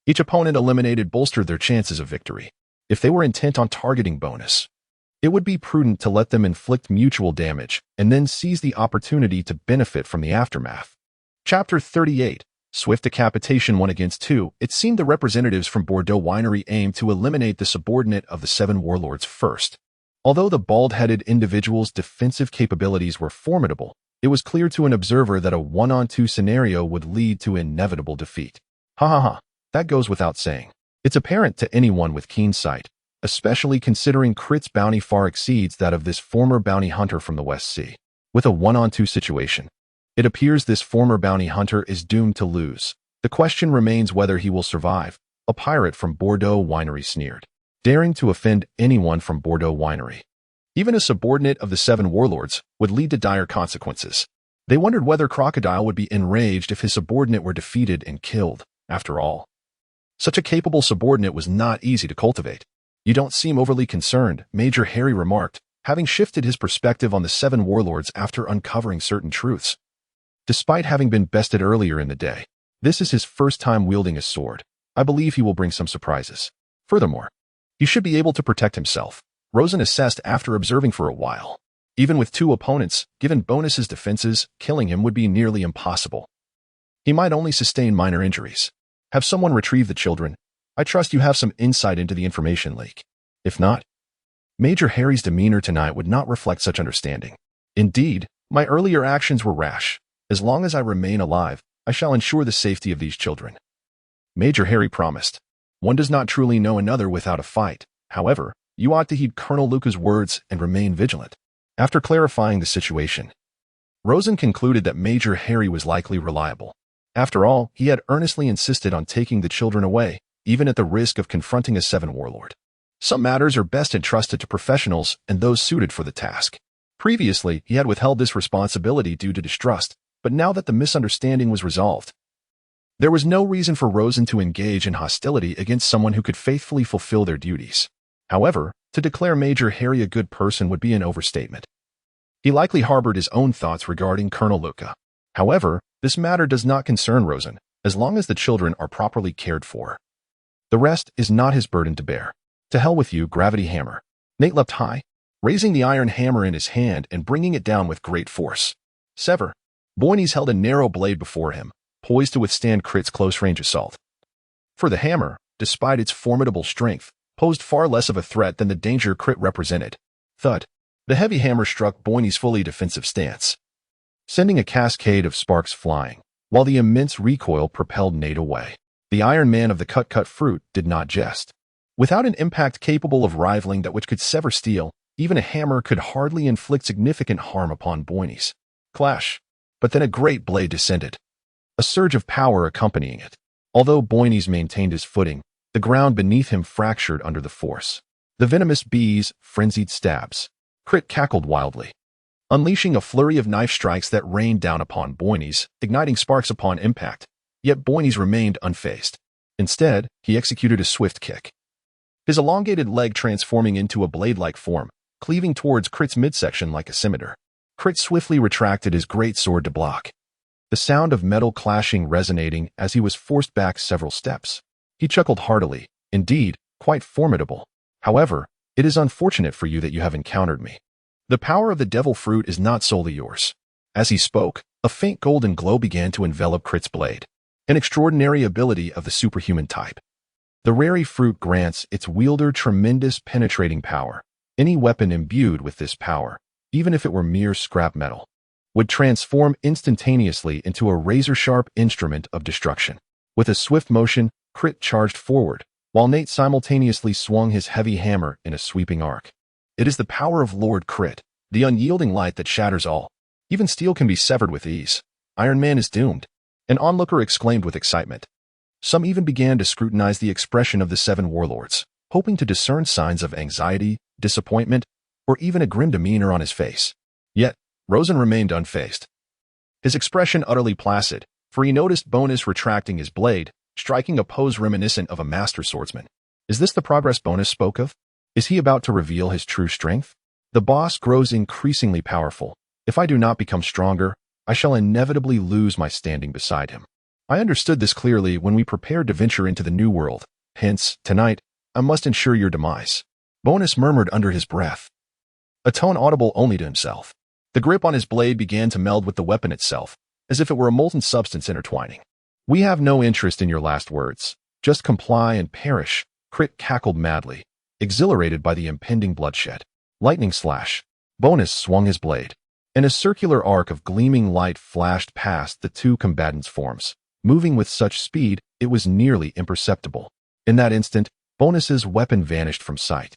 Each opponent eliminated bolstered their chances of victory. If they were intent on targeting Bonus, it would be prudent to let them inflict mutual damage and then seize the opportunity to benefit from the aftermath. Chapter 38. Swift decapitation 1 against 2. It seemed the representatives from Bordeaux Winery aimed to eliminate the subordinate of the 7 warlords first. Although the bald-headed individual's defensive capabilities were formidable, it was clear to an observer that a 1-on-2 scenario would lead to inevitable defeat. Ha ha ha, that goes without saying. It's apparent to anyone with keen sight, especially considering Crit's bounty far exceeds that of this former bounty hunter from the West Sea. With a 1-on-2 situation, it appears this former bounty hunter is doomed to lose. The question remains whether he will survive. A pirate from Bordeaux Winery sneered, daring to offend anyone from Bordeaux Winery. Even a subordinate of the 7 warlords would lead to dire consequences. They wondered whether Crocodile would be enraged if his subordinate were defeated and killed. After all, such a capable subordinate was not easy to cultivate. You don't seem overly concerned, Major Harry remarked, having shifted his perspective on the 7 warlords after uncovering certain truths. Despite having been bested earlier in the day, this is his first time wielding a sword. I believe he will bring some surprises. Furthermore, he should be able to protect himself, Rosen assessed after observing for a while. Even with 2 opponents, given Bonus's defenses, killing him would be nearly impossible. He might only sustain minor injuries. Have someone retrieve the children. I trust you have some insight into the information leak. If not, Major Harry's demeanor tonight would not reflect such understanding. Indeed, my earlier actions were rash. As long as I remain alive, I shall ensure the safety of these children. Major Harry promised. One does not truly know another without a fight. However, you ought to heed Colonel Luca's words and remain vigilant. After clarifying the situation, Rosen concluded that Major Harry was likely reliable. After all, he had earnestly insisted on taking the children away, even at the risk of confronting a 7 warlord. Some matters are best entrusted to professionals and those suited for the task. Previously, he had withheld this responsibility due to distrust, but now that the misunderstanding was resolved, There was no reason for Rosen to engage in hostility against someone who could faithfully fulfill their duties. However, to declare Major Harry a good person would be an overstatement. He likely harbored his own thoughts regarding Colonel Luca. However, this matter does not concern Rosen, as long as the children are properly cared for. The rest is not his burden to bear. To hell with you, gravity hammer. Nate leapt high, raising the iron hammer in his hand and bringing it down with great force. Sever. Boynes held a narrow blade before him, poised to withstand Crit's close-range assault. For the hammer, despite its formidable strength, posed far less of a threat than the danger Crit represented. Thud. The heavy hammer struck Boynes' fully defensive stance, sending a cascade of sparks flying, while the immense recoil propelled Nate away. The Iron Man of the cut fruit did not jest. Without an impact capable of rivaling that which could sever steel, even a hammer could hardly inflict significant harm upon Boynes. Clash. But then a great blade descended, a surge of power accompanying it. Although Boynes maintained his footing, the ground beneath him fractured under the force. The venomous bees frenzied stabs. Crit cackled wildly, unleashing a flurry of knife strikes that rained down upon Boynes, igniting sparks upon impact. Yet Boynes remained unfazed. Instead, he executed a swift kick, his elongated leg transforming into a blade-like form, cleaving towards Crit's midsection like a scimitar. Crit swiftly retracted his great sword to block, the sound of metal clashing resonating as he was forced back several steps. He chuckled heartily, indeed, quite formidable. However, it is unfortunate for you that you have encountered me. The power of the devil fruit is not solely yours. As he spoke, a faint golden glow began to envelop Crit's blade, an extraordinary ability of the superhuman type. The rare fruit grants its wielder tremendous penetrating power. Any weapon imbued with this power, even if it were mere scrap metal, would transform instantaneously into a razor-sharp instrument of destruction. With a swift motion, Crit charged forward, while Nate simultaneously swung his heavy hammer in a sweeping arc. It is the power of Lord Crit, the unyielding light that shatters all. Even steel can be severed with ease. Iron Man is doomed. An onlooker exclaimed with excitement. Some even began to scrutinize the expression of the 7 warlords, hoping to discern signs of anxiety, disappointment, or even a grim demeanor on his face. Yet, Rosen remained unfazed, his expression utterly placid, for he noticed Boynes retracting his blade, striking a pose reminiscent of a master swordsman. Is this the progress Boynes spoke of? Is he about to reveal his true strength? The boss grows increasingly powerful. If I do not become stronger, I shall inevitably lose my standing beside him. I understood this clearly when we prepared to venture into the new world. Hence, tonight, I must ensure your demise. Boynes murmured under his breath, a tone audible only to himself. The grip on his blade began to meld with the weapon itself, as if it were a molten substance intertwining. We have no interest in your last words. Just comply and perish. Crit cackled madly, exhilarated by the impending bloodshed. Lightning slash. Boynes swung his blade, and a circular arc of gleaming light flashed past the 2 combatants' forms, moving with such speed it was nearly imperceptible. In that instant, Boynes's weapon vanished from sight.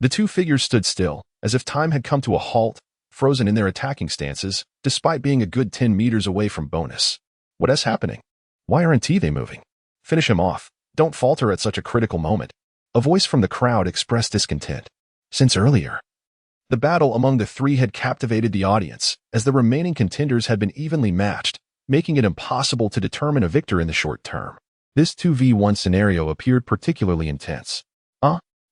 The 2 figures stood still, as if time had come to a halt, frozen in their attacking stances, despite being a good 10 meters away from Boynes. What is happening? Why aren't they moving? Finish him off. Don't falter at such a critical moment. A voice from the crowd expressed discontent. Since earlier, the battle among the 3 had captivated the audience, as the remaining contenders had been evenly matched, making it impossible to determine a victor in the short term. This 2v1 scenario appeared particularly intense.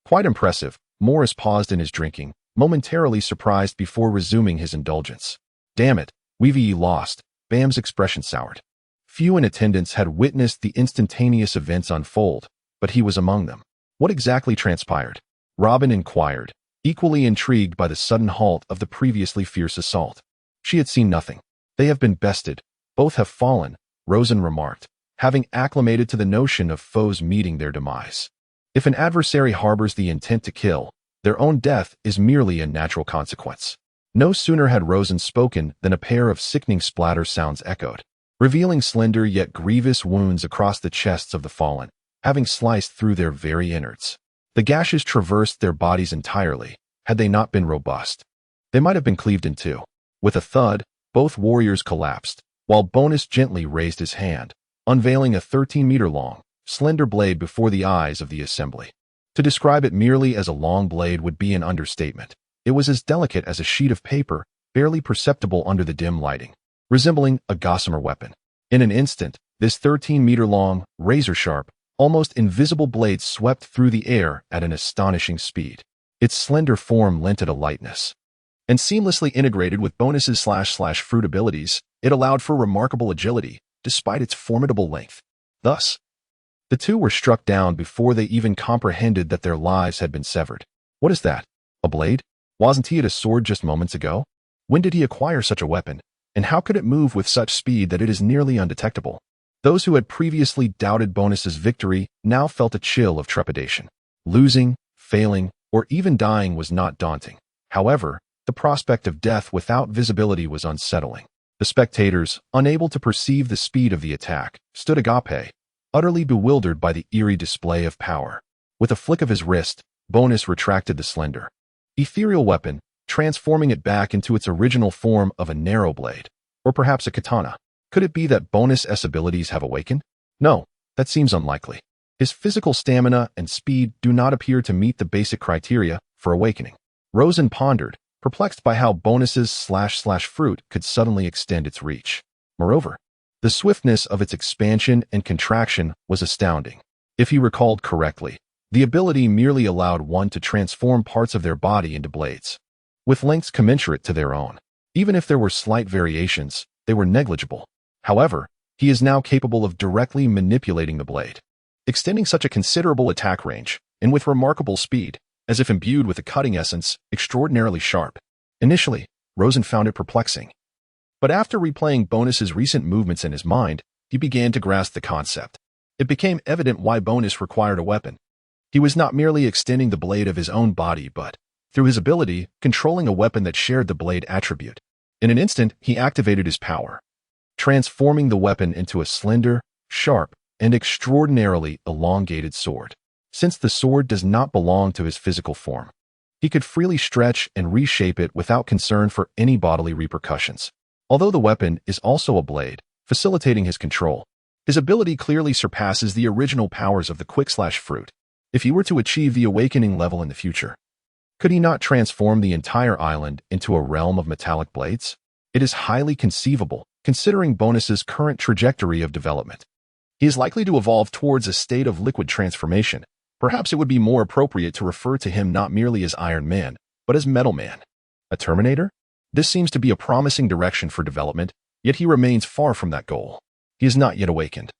Quite impressive. Morris paused in his drinking, momentarily surprised before resuming his indulgence. Damn it, we've lost. Bam's expression soured. Few in attendance had witnessed the instantaneous events unfold, but he was among them. What exactly transpired? Robin inquired, equally intrigued by the sudden halt of the previously fierce assault. She had seen nothing. They have been bested. Both have fallen, Rosen remarked, having acclimated to the notion of foes meeting their demise. If an adversary harbors the intent to kill, their own death is merely a natural consequence. No sooner had Rosen spoken than a pair of sickening splatter sounds echoed, revealing slender yet grievous wounds across the chests of the fallen, having sliced through their very innards. The gashes traversed their bodies entirely. Had they not been robust, they might have been cleaved in 2. With a thud, both warriors collapsed, while Boynes gently raised his hand, unveiling a 13-meter-long, slender blade before the eyes of the assembly. To describe it merely as a long blade would be an understatement. It was as delicate as a sheet of paper, barely perceptible under the dim lighting, resembling a gossamer weapon. In an instant, This 13-meter-long, razor-sharp, almost invisible blade swept through the air at an astonishing speed. Its slender form lent it a lightness. And seamlessly integrated with bonuses / fruit abilities, it allowed for remarkable agility, despite its formidable length. Thus, the two were struck down before they even comprehended that their lives had been severed. What is that? A blade? Wasn't he at a sword just moments ago? When did he acquire such a weapon? And how could it move with such speed that it is nearly undetectable? Those who had previously doubted Bonus's victory now felt a chill of trepidation. Losing, failing, or even dying was not daunting. However, the prospect of death without visibility was unsettling. The spectators, unable to perceive the speed of the attack, stood agape, utterly bewildered by the eerie display of power. With a flick of his wrist, Bonus retracted the slender, ethereal weapon, transforming it back into its original form of a narrow blade, or perhaps a katana. Could it be that Bonus's abilities have awakened? No, that seems unlikely. His physical stamina and speed do not appear to meet the basic criteria for awakening. Rosen pondered, perplexed by how Bonus's / fruit could suddenly extend its reach. Moreover, the swiftness of its expansion and contraction was astounding. If he recalled correctly, the ability merely allowed one to transform parts of their body into blades, with lengths commensurate to their own. Even if there were slight variations, they were negligible. However, he is now capable of directly manipulating the blade, extending such a considerable attack range, and with remarkable speed, as if imbued with a cutting essence, extraordinarily sharp. Initially, Rosen found it perplexing. But after replaying Bonus's recent movements in his mind, he began to grasp the concept. It became evident why Bonus required a weapon. He was not merely extending the blade of his own body but, through his ability, controlling a weapon that shared the blade attribute. In an instant, he activated his power, transforming the weapon into a slender, sharp, and extraordinarily elongated sword. Since the sword does not belong to his physical form, he could freely stretch and reshape it without concern for any bodily repercussions. Although the weapon is also a blade, facilitating his control, his ability clearly surpasses the original powers of the quick/fruit. If he were to achieve the awakening level in the future, could he not transform the entire island into a realm of metallic blades? It is highly conceivable, considering Bonus's current trajectory of development. He is likely to evolve towards a state of liquid transformation. Perhaps it would be more appropriate to refer to him not merely as Iron Man, but as Metal Man. A Terminator? This seems to be a promising direction for development, yet he remains far from that goal. He is not yet awakened.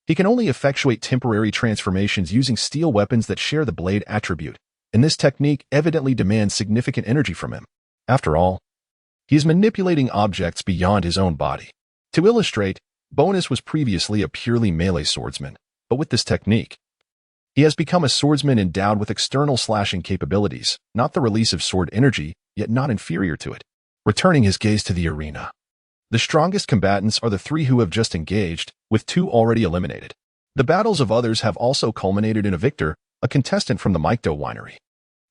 He can only effectuate temporary transformations using steel weapons that share the blade attribute, and this technique evidently demands significant energy from him. After all, he is manipulating objects beyond his own body. To illustrate, Bonus was previously a purely melee swordsman, but with this technique, he has become a swordsman endowed with external slashing capabilities, not the release of sword energy, yet not inferior to it. Returning his gaze to the arena. The strongest combatants are the three who have just engaged, with two already eliminated. The battles of others have also culminated in a victor, a contestant from the Micto winery.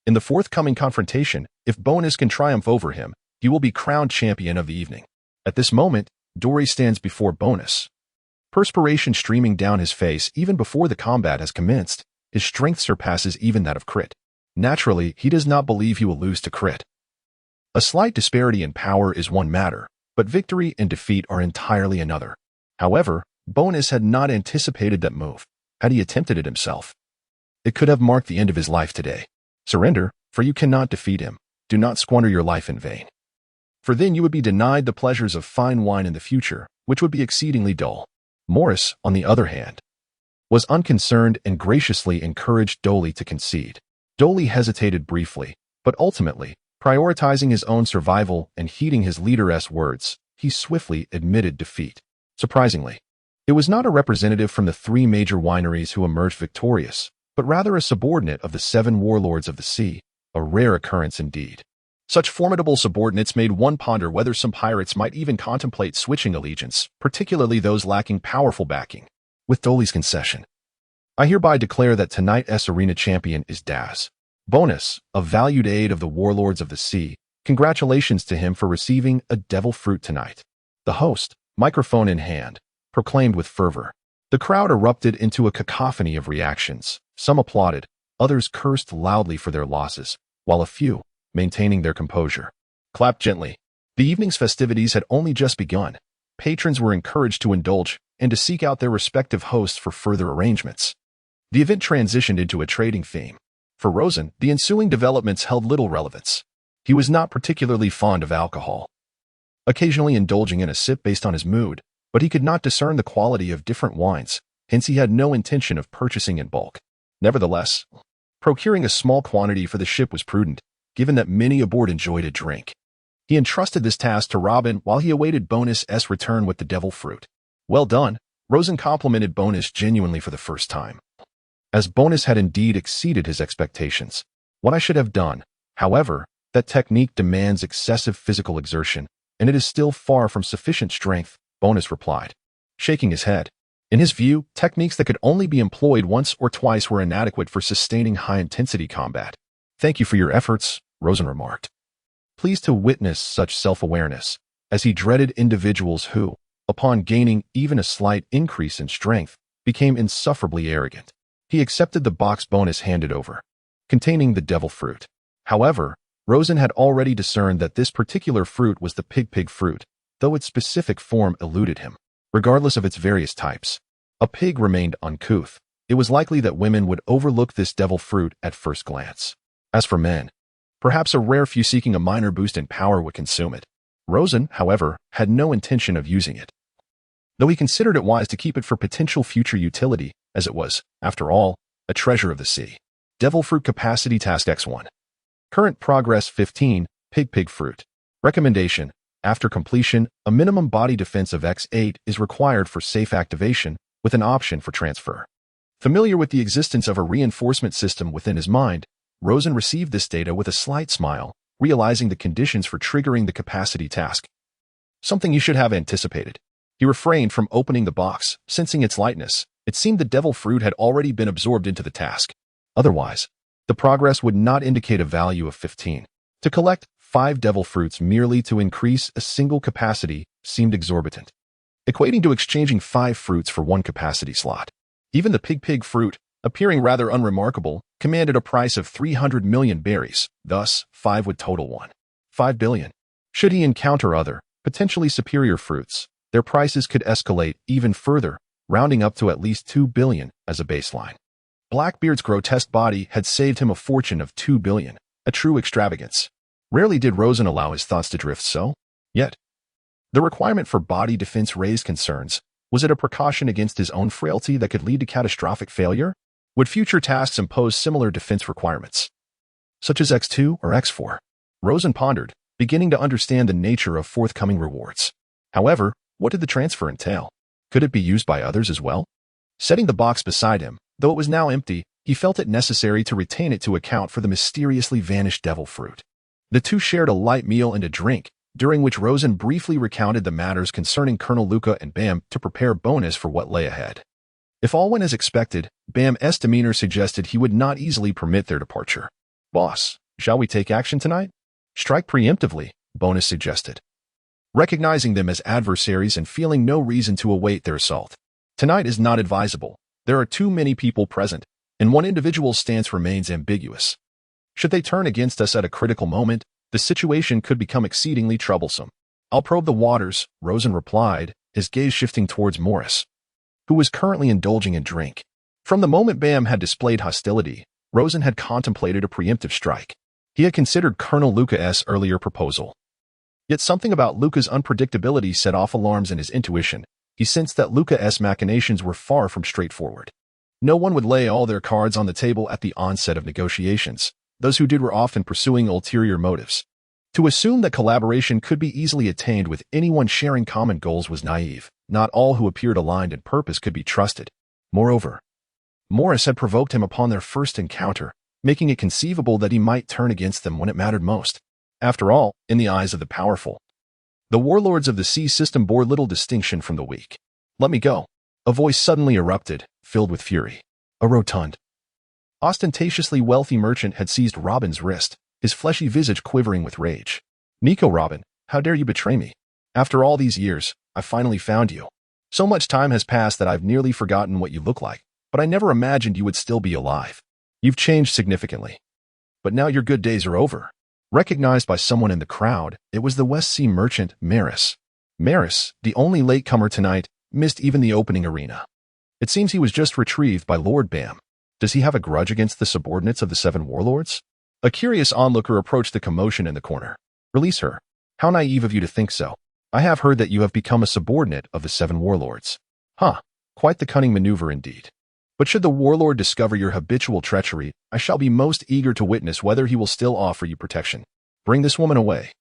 In the forthcoming confrontation, if Bonus can triumph over him, he will be crowned champion of the evening. At this moment, Dory stands before Bonus. Perspiration streaming down his face even before the combat has commenced, his strength surpasses even that of Crit. Naturally, he does not believe he will lose to Crit. A slight disparity in power is one matter, but victory and defeat are entirely another. However, Bonus had not anticipated that move. Had he attempted it himself, it could have marked the end of his life today. Surrender, for you cannot defeat him. Do not squander your life in vain. For then you would be denied the pleasures of fine wine in the future, which would be exceedingly dull. Morris, on the other hand, was unconcerned and graciously encouraged Dolly to concede. Dolly hesitated briefly, but ultimately, prioritizing his own survival and heeding his leader's words, he swiftly admitted defeat. Surprisingly, it was not a representative from the three major wineries who emerged victorious, but rather a subordinate of the 7 warlords of the sea, a rare occurrence indeed. Such formidable subordinates made one ponder whether some pirates might even contemplate switching allegiance, particularly those lacking powerful backing. With Dolly's concession, I hereby declare that tonight's arena champion is Daz. Bonus, a valued aide of the warlords of the sea, congratulations to him for receiving a devil fruit tonight. The host, microphone in hand, proclaimed with fervor. The crowd erupted into a cacophony of reactions. Some applauded, others cursed loudly for their losses, while a few, maintaining their composure, clapped gently. The evening's festivities had only just begun. Patrons were encouraged to indulge, and to seek out their respective hosts for further arrangements. The event transitioned into a trading theme. For Rosen, the ensuing developments held little relevance. He was not particularly fond of alcohol, occasionally indulging in a sip based on his mood, but he could not discern the quality of different wines, hence he had no intention of purchasing in bulk. Nevertheless, procuring a small quantity for the ship was prudent, given that many aboard enjoyed a drink. He entrusted this task to Robin while he awaited Bonus's return with the devil fruit. Well done, Rosen complimented Bonus genuinely for the first time, as Bonus had indeed exceeded his expectations. What I should have done, however, that technique demands excessive physical exertion, and it is still far from sufficient strength, Bonus replied, shaking his head. In his view, techniques that could only be employed once or twice were inadequate for sustaining high-intensity combat. Thank you for your efforts, Rosen remarked, pleased to witness such self-awareness, as he dreaded individuals who, upon gaining even a slight increase in strength, became insufferably arrogant. He accepted the box Bonus handed over, containing the devil fruit. However, Rosen had already discerned that this particular fruit was the pig fruit, though its specific form eluded him. Regardless of its various types, a pig remained uncouth. It was likely that women would overlook this devil fruit at first glance. As for men, perhaps a rare few seeking a minor boost in power would consume it. Rosen, however, had no intention of using it, though he considered it wise to keep it for potential future utility, as it was, after all, a treasure of the sea. Devil fruit capacity task X1. Current progress 15, pig fruit. Recommendation: after completion, a minimum body defense of X8 is required for safe activation, with an option for transfer. Familiar with the existence of a reinforcement system within his mind, Rosen received this data with a slight smile, realizing the conditions for triggering the capacity task. Something he should have anticipated. He refrained from opening the box, sensing its lightness. It seemed the devil fruit had already been absorbed into the task. Otherwise, the progress would not indicate a value of 15. To collect 5 devil fruits merely to increase a single capacity seemed exorbitant, equating to exchanging 5 fruits for 1 capacity slot. Even the pig fruit, appearing rather unremarkable, commanded a price of 300 million berries, thus 5 would total 1.5 billion. Should he encounter other, potentially superior fruits, their prices could escalate even further, rounding up to at least 2 billion as a baseline. Blackbeard's grotesque body had saved him a fortune of 2 billion, a true extravagance. Rarely did Rosen allow his thoughts to drift so. Yet, the requirement for body defense raised concerns. Was it a precaution against his own frailty that could lead to catastrophic failure? Would future tasks impose similar defense requirements, such as X2 or X4? Rosen pondered, beginning to understand the nature of forthcoming rewards. However, what did the transfer entail? Could it be used by others as well? Setting the box beside him, though it was now empty, he felt it necessary to retain it to account for the mysteriously vanished devil fruit. The two shared a light meal and a drink, during which Rosen briefly recounted the matters concerning Colonel Luca and Bam to prepare Bonus for what lay ahead. If all went as expected, Bam's demeanor suggested he would not easily permit their departure. "Boss, shall we take action tonight?" "Strike preemptively," Bonus suggested, recognizing them as adversaries and feeling no reason to await their assault. "Tonight is not advisable. There are too many people present, and one individual's stance remains ambiguous. Should they turn against us at a critical moment, the situation could become exceedingly troublesome." "I'll probe the waters," Rosen replied, his gaze shifting towards Morris, who was currently indulging in drink. From the moment Bam had displayed hostility, Rosen had contemplated a preemptive strike. He had considered Colonel Luca's earlier proposal. Yet something about Luca's unpredictability set off alarms in his intuition. He sensed that Luca's machinations were far from straightforward. No one would lay all their cards on the table at the onset of negotiations. Those who did were often pursuing ulterior motives. To assume that collaboration could be easily attained with anyone sharing common goals was naive. Not all who appeared aligned in purpose could be trusted. Moreover, Morris had provoked him upon their first encounter, making it conceivable that he might turn against them when it mattered most. After all, in the eyes of the powerful, the warlords of the sea system bore little distinction from the weak. "Let me go," a voice suddenly erupted, filled with fury. A rotund, ostentatiously wealthy merchant had seized Robin's wrist, his fleshy visage quivering with rage. "Nico, Robin, how dare you betray me? After all these years, I finally found you. So much time has passed that I've nearly forgotten what you look like, but I never imagined you would still be alive. You've changed significantly. But now your good days are over." Recognized by someone in the crowd, it was the West Sea merchant, Maris. Maris, the only latecomer tonight, missed even the opening arena. It seems he was just retrieved by Lord Bam. Does he have a grudge against the subordinates of the Seven Warlords? A curious onlooker approached the commotion in the corner. Release her. How naive of you to think so. I have heard that you have become a subordinate of the Seven Warlords. Huh, quite the cunning maneuver indeed. But should the warlord discover your habitual treachery, I shall be most eager to witness whether he will still offer you protection. Bring this woman away.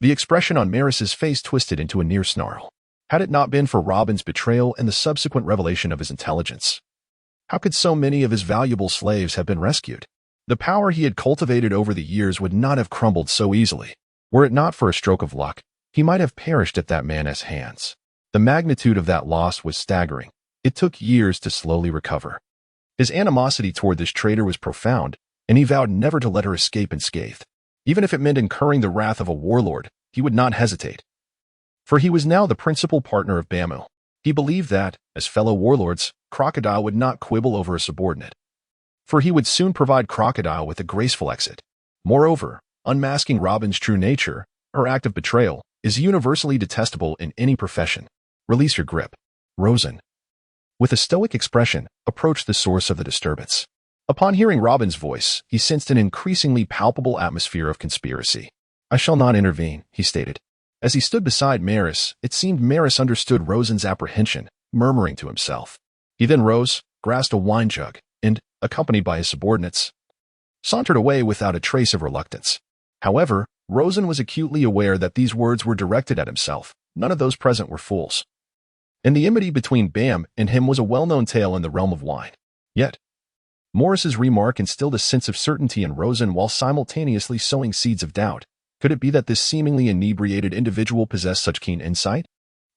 The expression on Maris's face twisted into a near snarl. Had it not been for Robin's betrayal and the subsequent revelation of his intelligence, how could so many of his valuable slaves have been rescued? The power he had cultivated over the years would not have crumbled so easily. Were it not for a stroke of luck, he might have perished at that man's hands. The magnitude of that loss was staggering. It took years to slowly recover. His animosity toward this traitor was profound, and he vowed never to let her escape unscathed. Even if it meant incurring the wrath of a warlord, he would not hesitate. For he was now the principal partner of Bamu. He believed that, as fellow warlords, Crocodile would not quibble over a subordinate. For he would soon provide Crocodile with a graceful exit. Moreover, unmasking Robin's true nature, her act of betrayal, is universally detestable in any profession. Release your grip. Rosen, with a stoic expression, approached the source of the disturbance. Upon hearing Robin's voice, he sensed an increasingly palpable atmosphere of conspiracy. I shall not intervene, he stated. As he stood beside Maris, it seemed Maris understood Rosen's apprehension, murmuring to himself. He then rose, grasped a wine jug, and, accompanied by his subordinates, sauntered away without a trace of reluctance. However, Rosen was acutely aware that these words were directed at himself. None of those present were fools. And the enmity between Bam and him was a well-known tale in the realm of wine. Yet, Morris's remark instilled a sense of certainty in Rosen while simultaneously sowing seeds of doubt. Could it be that this seemingly inebriated individual possessed such keen insight?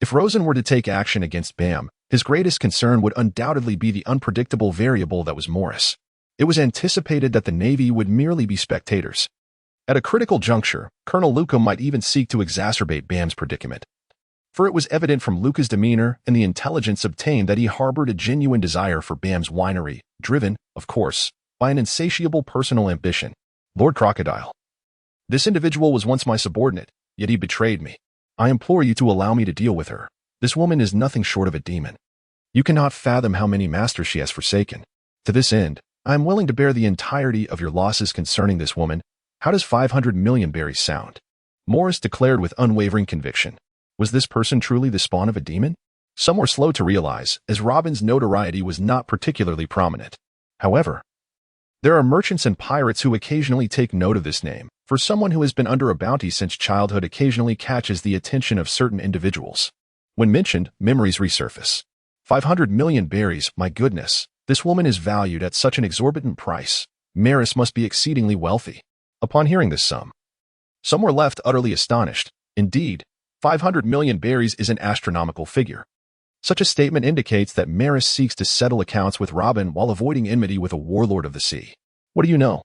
If Rosen were to take action against Bam, his greatest concern would undoubtedly be the unpredictable variable that was Morris. It was anticipated that the Navy would merely be spectators. At a critical juncture, Colonel Luca might even seek to exacerbate Bam's predicament. For it was evident from Luca's demeanor and the intelligence obtained that he harbored a genuine desire for Bam's winery, driven, of course, by an insatiable personal ambition. Lord Crocodile. This individual was once my subordinate, yet he betrayed me. I implore you to allow me to deal with her. This woman is nothing short of a demon. You cannot fathom how many masters she has forsaken. To this end, I am willing to bear the entirety of your losses concerning this woman. How does 500 million berries sound? Morris declared with unwavering conviction. Was this person truly the spawn of a demon? Some were slow to realize, as Robin's notoriety was not particularly prominent. However, there are merchants and pirates who occasionally take note of this name, for someone who has been under a bounty since childhood occasionally catches the attention of certain individuals. When mentioned, memories resurface. 500 million berries, my goodness, this woman is valued at such an exorbitant price. Maris must be exceedingly wealthy. Upon hearing this sum, some were left utterly astonished. Indeed, 500 million berries is an astronomical figure. Such a statement indicates that Maris seeks to settle accounts with Robin while avoiding enmity with a warlord of the sea. What do you know?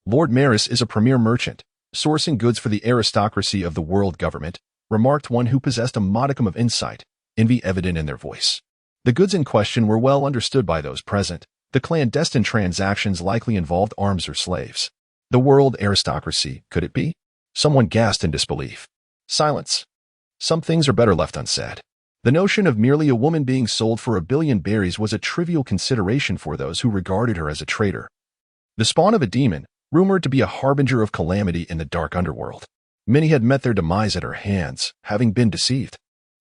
Lord Maris is a premier merchant, sourcing goods for the aristocracy of the world government, remarked one who possessed a modicum of insight, envy evident in their voice. The goods in question were well understood by those present. The clandestine transactions likely involved arms or slaves. The world aristocracy, could it be? Someone gasped in disbelief. Silence. Some things are better left unsaid. The notion of merely a woman being sold for 1 billion berries was a trivial consideration for those who regarded her as a traitor. The spawn of a demon, rumored to be a harbinger of calamity in the dark underworld. Many had met their demise at her hands, having been deceived.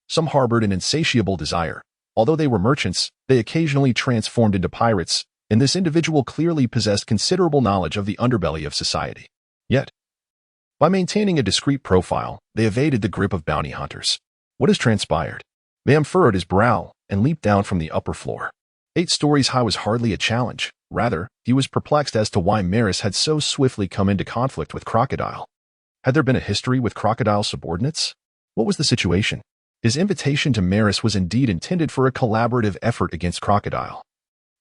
Some harbored an insatiable desire. Although they were merchants, they occasionally transformed into pirates, and this individual clearly possessed considerable knowledge of the underbelly of society. Yet, by maintaining a discreet profile, they evaded the grip of bounty hunters. What has transpired? Bam furrowed his brow and leaped down from the upper floor. 8 stories high was hardly a challenge. Rather, he was perplexed as to why Maris had so swiftly come into conflict with Crocodile. Had there been a history with Crocodile's subordinates? What was the situation? His invitation to Maris was indeed intended for a collaborative effort against Crocodile,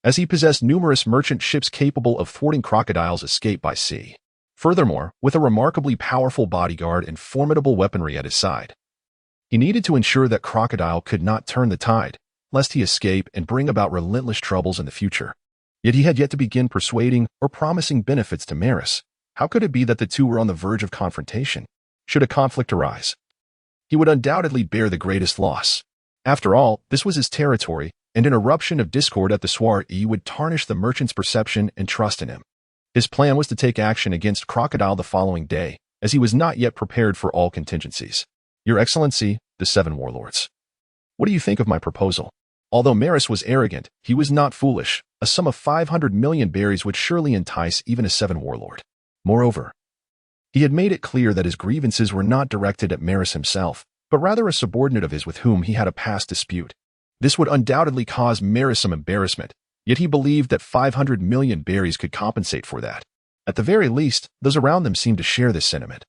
as he possessed numerous merchant ships capable of thwarting Crocodile's escape by sea. Furthermore, with a remarkably powerful bodyguard and formidable weaponry at his side, he needed to ensure that Crocodile could not turn the tide, lest he escape and bring about relentless troubles in the future. Yet he had yet to begin persuading or promising benefits to Maris. How could it be that the two were on the verge of confrontation? Should a conflict arise, he would undoubtedly bear the greatest loss. After all, this was his territory, and an eruption of discord at the soiree would tarnish the merchant's perception and trust in him. His plan was to take action against Crocodile the following day, as he was not yet prepared for all contingencies. Your Excellency, the 7 warlords. What do you think of my proposal? Although Maris was arrogant, he was not foolish. A sum of 500 million berries would surely entice even a 7 warlord. Moreover, he had made it clear that his grievances were not directed at Maris himself, but rather a subordinate of his with whom he had a past dispute. This would undoubtedly cause Maris some embarrassment, yet he believed that 500 million berries could compensate for that. At the very least, those around them seemed to share this sentiment.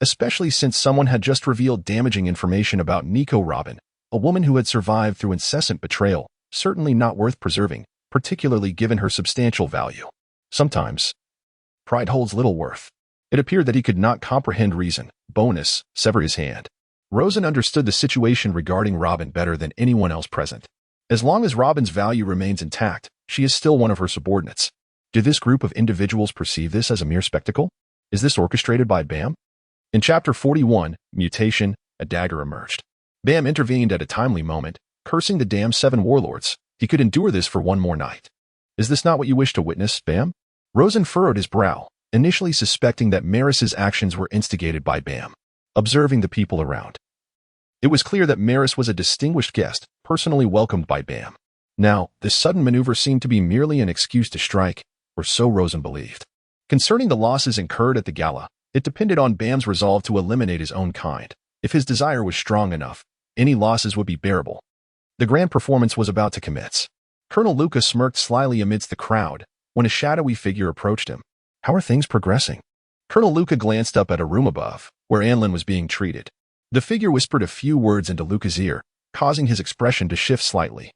Especially since someone had just revealed damaging information about Nico Robin, a woman who had survived through incessant betrayal, certainly not worth preserving, particularly given her substantial value. Sometimes, pride holds little worth. It appeared that he could not comprehend reason. Bonus, sever his hand. Rosen understood the situation regarding Robin better than anyone else present. As long as Robin's value remains intact, she is still one of her subordinates. Did this group of individuals perceive this as a mere spectacle? Is this orchestrated by Bam? In Chapter 41, Mutation, a dagger emerged. Bam intervened at a timely moment, cursing the damned 7 warlords. He could endure this for one more night. Is this not what you wish to witness, Bam? Rosen furrowed his brow, initially suspecting that Maris's actions were instigated by Bam. Observing the people around, it was clear that Maris was a distinguished guest, personally welcomed by Bam. Now, this sudden maneuver seemed to be merely an excuse to strike, or so Rosen believed. Concerning the losses incurred at the gala, it depended on Bam's resolve to eliminate his own kind. If his desire was strong enough, any losses would be bearable. The grand performance was about to commence. Colonel Luca smirked slyly amidst the crowd when a shadowy figure approached him. How are things progressing? Colonel Luca glanced up at a room above, where Anlin was being treated. The figure whispered a few words into Luca's ear, causing his expression to shift slightly.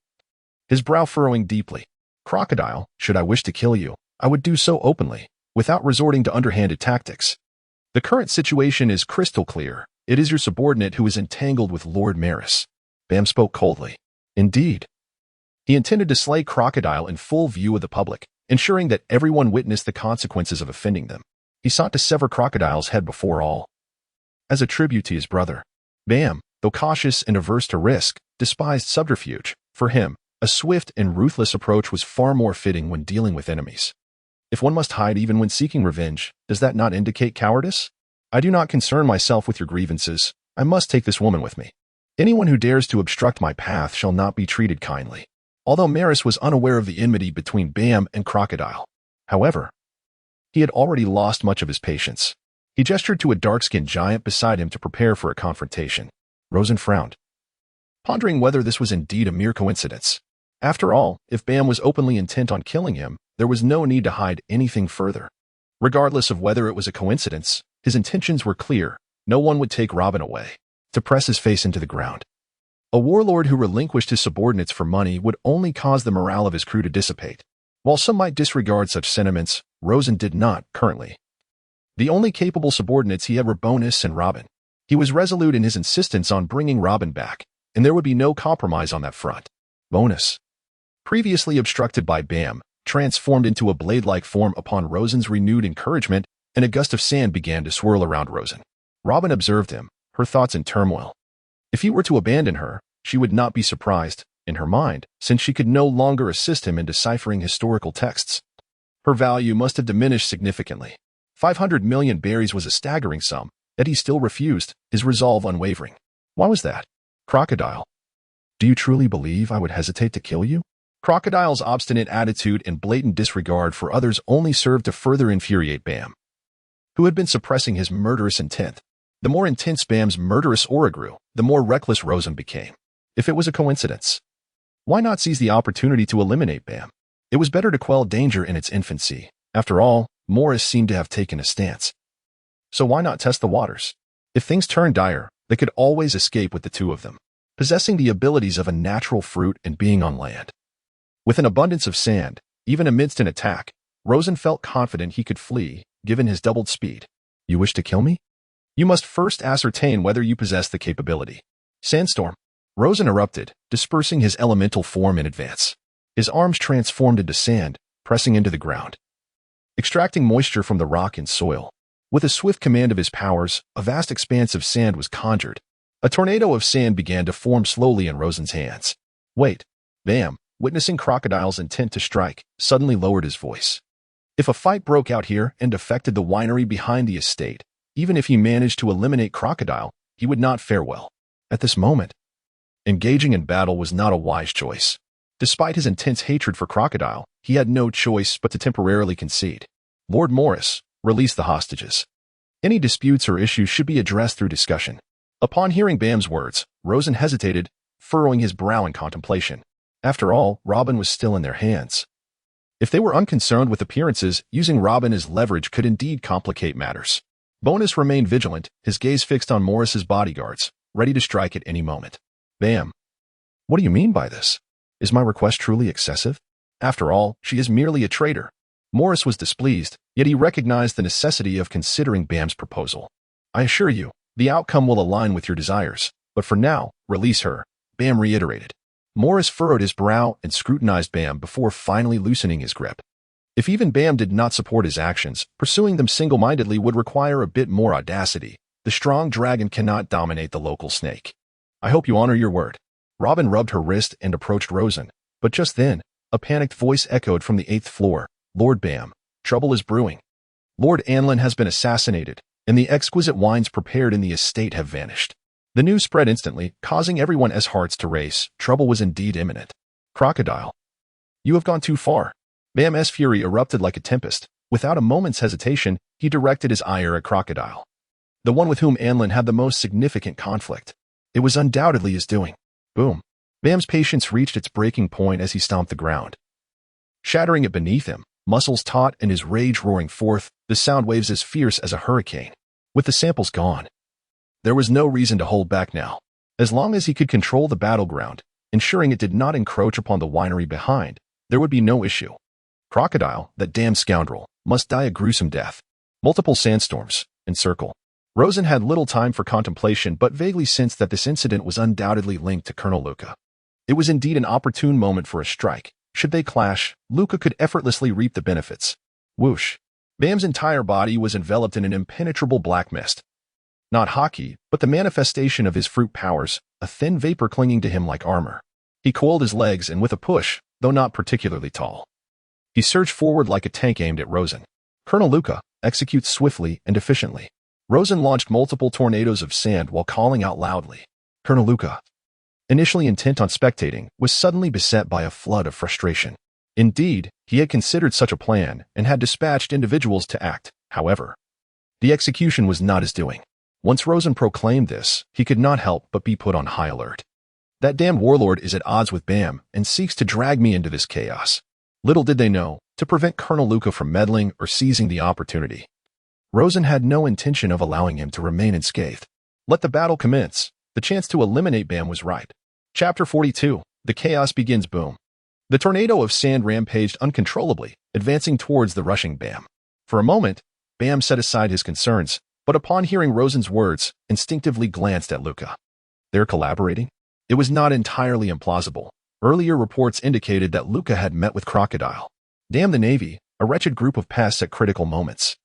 His brow furrowing deeply. Crocodile, should I wish to kill you, I would do so openly, without resorting to underhanded tactics. The current situation is crystal clear. It is your subordinate who is entangled with Lord Maris. Bam spoke coldly. Indeed. He intended to slay Crocodile in full view of the public, ensuring that everyone witnessed the consequences of offending them. He sought to sever Crocodile's head before all. As a tribute to his brother, Bam, though cautious and averse to risk, despised subterfuge. For him, a swift and ruthless approach was far more fitting when dealing with enemies. If one must hide even when seeking revenge, does that not indicate cowardice? I do not concern myself with your grievances. I must take this woman with me. Anyone who dares to obstruct my path shall not be treated kindly. Although Maris was unaware of the enmity between Bam and Crocodile. However, he had already lost much of his patience. He gestured to a dark-skinned giant beside him to prepare for a confrontation. Rosen frowned, pondering whether this was indeed a mere coincidence. After all, if Bam was openly intent on killing him, there was no need to hide anything further. Regardless of whether it was a coincidence, his intentions were clear. No one would take Robin away. To press his face into the ground. A warlord who relinquished his subordinates for money would only cause the morale of his crew to dissipate. While some might disregard such sentiments, Rosen did not, currently. The only capable subordinates he had were Bonus and Robin. He was resolute in his insistence on bringing Robin back, and there would be no compromise on that front. Bonus, previously obstructed by Bam, transformed into a blade-like form upon Rosen's renewed encouragement, and a gust of sand began to swirl around Rosen. Robin observed him, her thoughts in turmoil. If he were to abandon her, she would not be surprised, in her mind, since she could no longer assist him in deciphering historical texts. Her value must have diminished significantly. 500 million berries was a staggering sum, yet he still refused, his resolve unwavering. Why was that? Crocodile. Do you truly believe I would hesitate to kill you? Crocodile's obstinate attitude and blatant disregard for others only served to further infuriate Bam, who had been suppressing his murderous intent. The more intense Bam's murderous aura grew, the more reckless Rosen became. If it was a coincidence, why not seize the opportunity to eliminate Bam? It was better to quell danger in its infancy. After all, Morris seemed to have taken a stance. So why not test the waters? If things turned dire, they could always escape with the two of them, possessing the abilities of a natural fruit and being on land. With an abundance of sand, even amidst an attack, Rosen felt confident he could flee, given his doubled speed. You wish to kill me? You must first ascertain whether you possess the capability. Sandstorm. Rosen erupted, dispersing his elemental form in advance. His arms transformed into sand, pressing into the ground, extracting moisture from the rock and soil. With a swift command of his powers, a vast expanse of sand was conjured, A tornado of sand began to form slowly in Rosen's hands. Wait. Bam, witnessing Crocodile's intent to strike, suddenly lowered his voice. If a fight broke out here and affected the winery behind the estate, even if he managed to eliminate Crocodile, he would not fare well. At this moment, engaging in battle was not a wise choice. Despite his intense hatred for Crocodile, he had no choice but to temporarily concede. Lord Morris, release the hostages. Any disputes or issues should be addressed through discussion. Upon hearing Bam's words, Rosen hesitated, furrowing his brow in contemplation. After all, Robin was still in their hands. If they were unconcerned with appearances, using Robin as leverage could indeed complicate matters. Bonus remained vigilant, his gaze fixed on Morris's bodyguards, ready to strike at any moment. Bam. What do you mean by this? Is my request truly excessive? After all, she is merely a traitor. Morris was displeased, yet he recognized the necessity of considering Bam's proposal. I assure you, the outcome will align with your desires, but for now, release her, Bam reiterated. Morris furrowed his brow and scrutinized Bam before finally loosening his grip. If even Bam did not support his actions, pursuing them single-mindedly would require a bit more audacity. The strong dragon cannot dominate the local snake. I hope you honor your word. Robin rubbed her wrist and approached Rosen, but just then, a panicked voice echoed from the 8th floor. Lord Bam, trouble is brewing. Lord Anlin has been assassinated, and the exquisite wines prepared in the estate have vanished. The news spread instantly, causing everyone's hearts to race. Trouble was indeed imminent. Crocodile. You have gone too far. Bam's fury erupted like a tempest. Without a moment's hesitation, he directed his ire at Crocodile, the one with whom Anlin had the most significant conflict. It was undoubtedly his doing. Boom. Bam's patience reached its breaking point as he stomped the ground, shattering it beneath him, muscles taut and his rage roaring forth, the sound waves as fierce as a hurricane. With the samples gone, there was no reason to hold back now. As long as he could control the battleground, ensuring it did not encroach upon the winery behind, there would be no issue. Crocodile, that damned scoundrel, must die a gruesome death. Multiple sandstorms, encircle. Rosen had little time for contemplation but vaguely sensed that this incident was undoubtedly linked to Colonel Luca. It was indeed an opportune moment for a strike. Should they clash, Luca could effortlessly reap the benefits. Whoosh. Bam's entire body was enveloped in an impenetrable black mist. Not Haki, but the manifestation of his fruit powers, a thin vapor clinging to him like armor. He coiled his legs and with a push, though not particularly tall, he surged forward like a tank aimed at Rosen. Colonel Luca, execute swiftly and efficiently. Rosen launched multiple tornadoes of sand while calling out loudly. Colonel Luca, initially intent on spectating, was suddenly beset by a flood of frustration. Indeed, he had considered such a plan and had dispatched individuals to act. However, the execution was not his doing. Once Rosen proclaimed this, he could not help but be put on high alert. That damned warlord is at odds with Bam and seeks to drag me into this chaos. Little did they know, to prevent Colonel Luca from meddling or seizing the opportunity, Rosen had no intention of allowing him to remain unscathed. Let the battle commence. The chance to eliminate Bam was ripe. Chapter 42. The chaos begins. Boom. The tornado of sand rampaged uncontrollably, advancing towards the rushing Bam. For a moment, Bam set aside his concerns, but upon hearing Rosen's words, instinctively glanced at Luca. They're collaborating? It was not entirely implausible. Earlier reports indicated that Luca had met with Crocodile. Damn the Navy, a wretched group of pests at critical moments.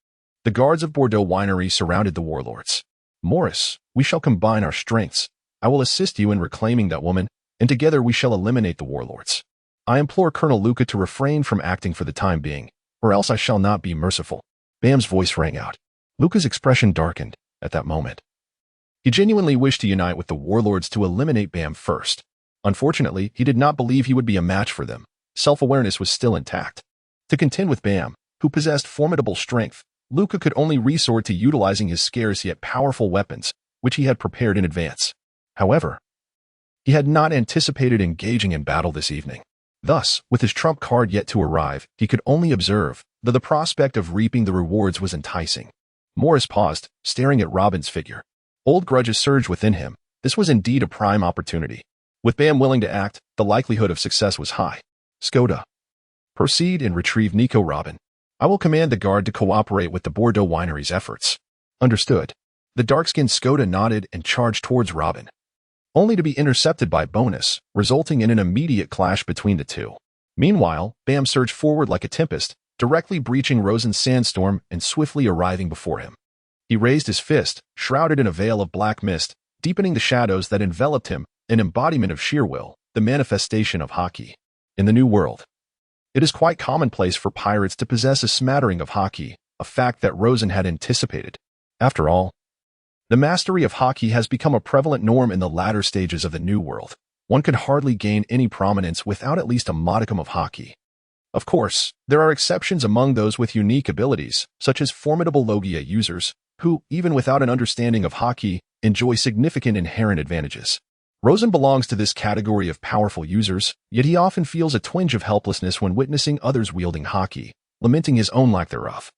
The guards of Bordeaux Winery surrounded the warlords. Morris, we shall combine our strengths. I will assist you in reclaiming that woman, and together we shall eliminate the warlords. I implore Colonel Luca to refrain from acting for the time being, or else I shall not be merciful. Bam's voice rang out. Luca's expression darkened at that moment. He genuinely wished to unite with the warlords to eliminate Bam first. Unfortunately, he did not believe he would be a match for them. Self-awareness was still intact. To contend with Bam, who possessed formidable strength, Luca could only resort to utilizing his scarce yet powerful weapons, which he had prepared in advance. However, he had not anticipated engaging in battle this evening. Thus, with his trump card yet to arrive, he could only observe, though the prospect of reaping the rewards was enticing. Morris paused, staring at Robin's figure. Old grudges surged within him. This was indeed a prime opportunity. With Bam willing to act, the likelihood of success was high. Skoda. Proceed and retrieve Nico. Robin. I will command the guard to cooperate with the Bordeaux Winery's efforts. Understood. The dark-skinned Skoda nodded and charged towards Robin, only to be intercepted by Bonus, resulting in an immediate clash between the two. Meanwhile, Bam surged forward like a tempest, directly breaching Rosen's sandstorm and swiftly arriving before him. He raised his fist, shrouded in a veil of black mist, deepening the shadows that enveloped him, an embodiment of sheer will, the manifestation of Haki. In the New World, it is quite commonplace for pirates to possess a smattering of Haki, a fact that Rosen had anticipated. After all, the mastery of Haki has become a prevalent norm in the latter stages of the New World. One could hardly gain any prominence without at least a modicum of Haki. Of course, there are exceptions among those with unique abilities, such as formidable Logia users, who, even without an understanding of Haki, enjoy significant inherent advantages. Rosen belongs to this category of powerful users, yet he often feels a twinge of helplessness when witnessing others wielding Haki, lamenting his own lack thereof.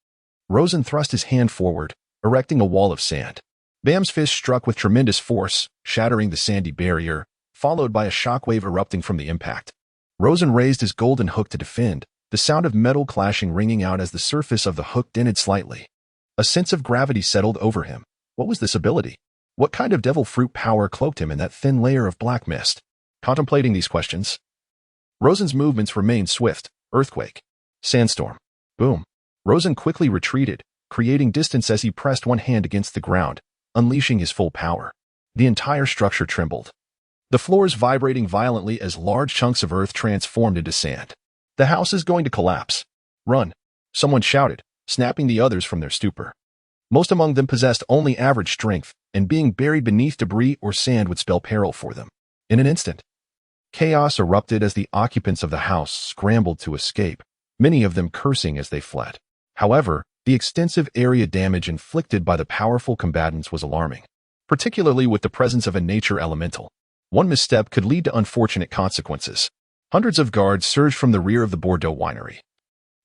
Rosen thrust his hand forward, erecting a wall of sand. Bam's fist struck with tremendous force, shattering the sandy barrier, followed by a shockwave erupting from the impact. Rosen raised his golden hook to defend, the sound of metal clashing ringing out as the surface of the hook dented slightly. A sense of gravity settled over him. What was this ability? What kind of devil fruit power cloaked him in that thin layer of black mist? Contemplating these questions, Rosen's movements remained swift. Earthquake. Sandstorm. Boom. Rosen quickly retreated, creating distance as he pressed one hand against the ground, unleashing his full power. The entire structure trembled, the floors vibrating violently as large chunks of earth transformed into sand. The house is going to collapse. Run. Someone shouted, snapping the others from their stupor. Most among them possessed only average strength, and being buried beneath debris or sand would spell peril for them. In an instant, chaos erupted as the occupants of the house scrambled to escape, many of them cursing as they fled. However, the extensive area damage inflicted by the powerful combatants was alarming, particularly with the presence of a nature elemental. One misstep could lead to unfortunate consequences. Hundreds of guards surged from the rear of the Bordeaux winery,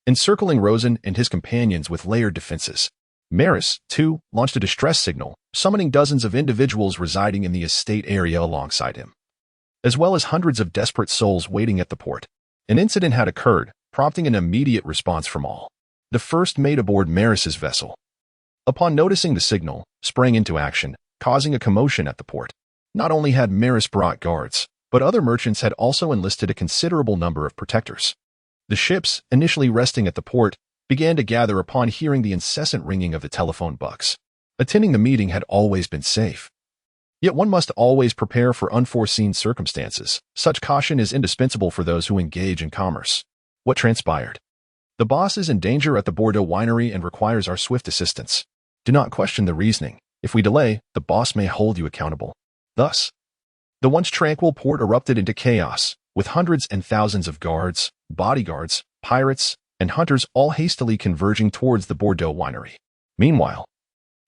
encircling Rosen and his companions with layered defenses. Maris, too, launched a distress signal, summoning dozens of individuals residing in the estate area alongside him, as well as hundreds of desperate souls waiting at the port. An incident had occurred, prompting an immediate response from all. The first mate aboard Maris's vessel, upon noticing the signal, sprang into action, causing a commotion at the port. Not only had Maris brought guards, but other merchants had also enlisted a considerable number of protectors. The ships, initially resting at the port, began to gather upon hearing the incessant ringing of the telephone bucks. Attending the meeting had always been safe. Yet one must always prepare for unforeseen circumstances. Such caution is indispensable for those who engage in commerce. What transpired? The boss is in danger at the Bordeaux winery and requires our swift assistance. Do not question the reasoning. If we delay, the boss may hold you accountable. Thus, the once tranquil port erupted into chaos, with hundreds and thousands of guards, bodyguards, pirates, and hunters all hastily converging towards the Bordeaux winery. Meanwhile,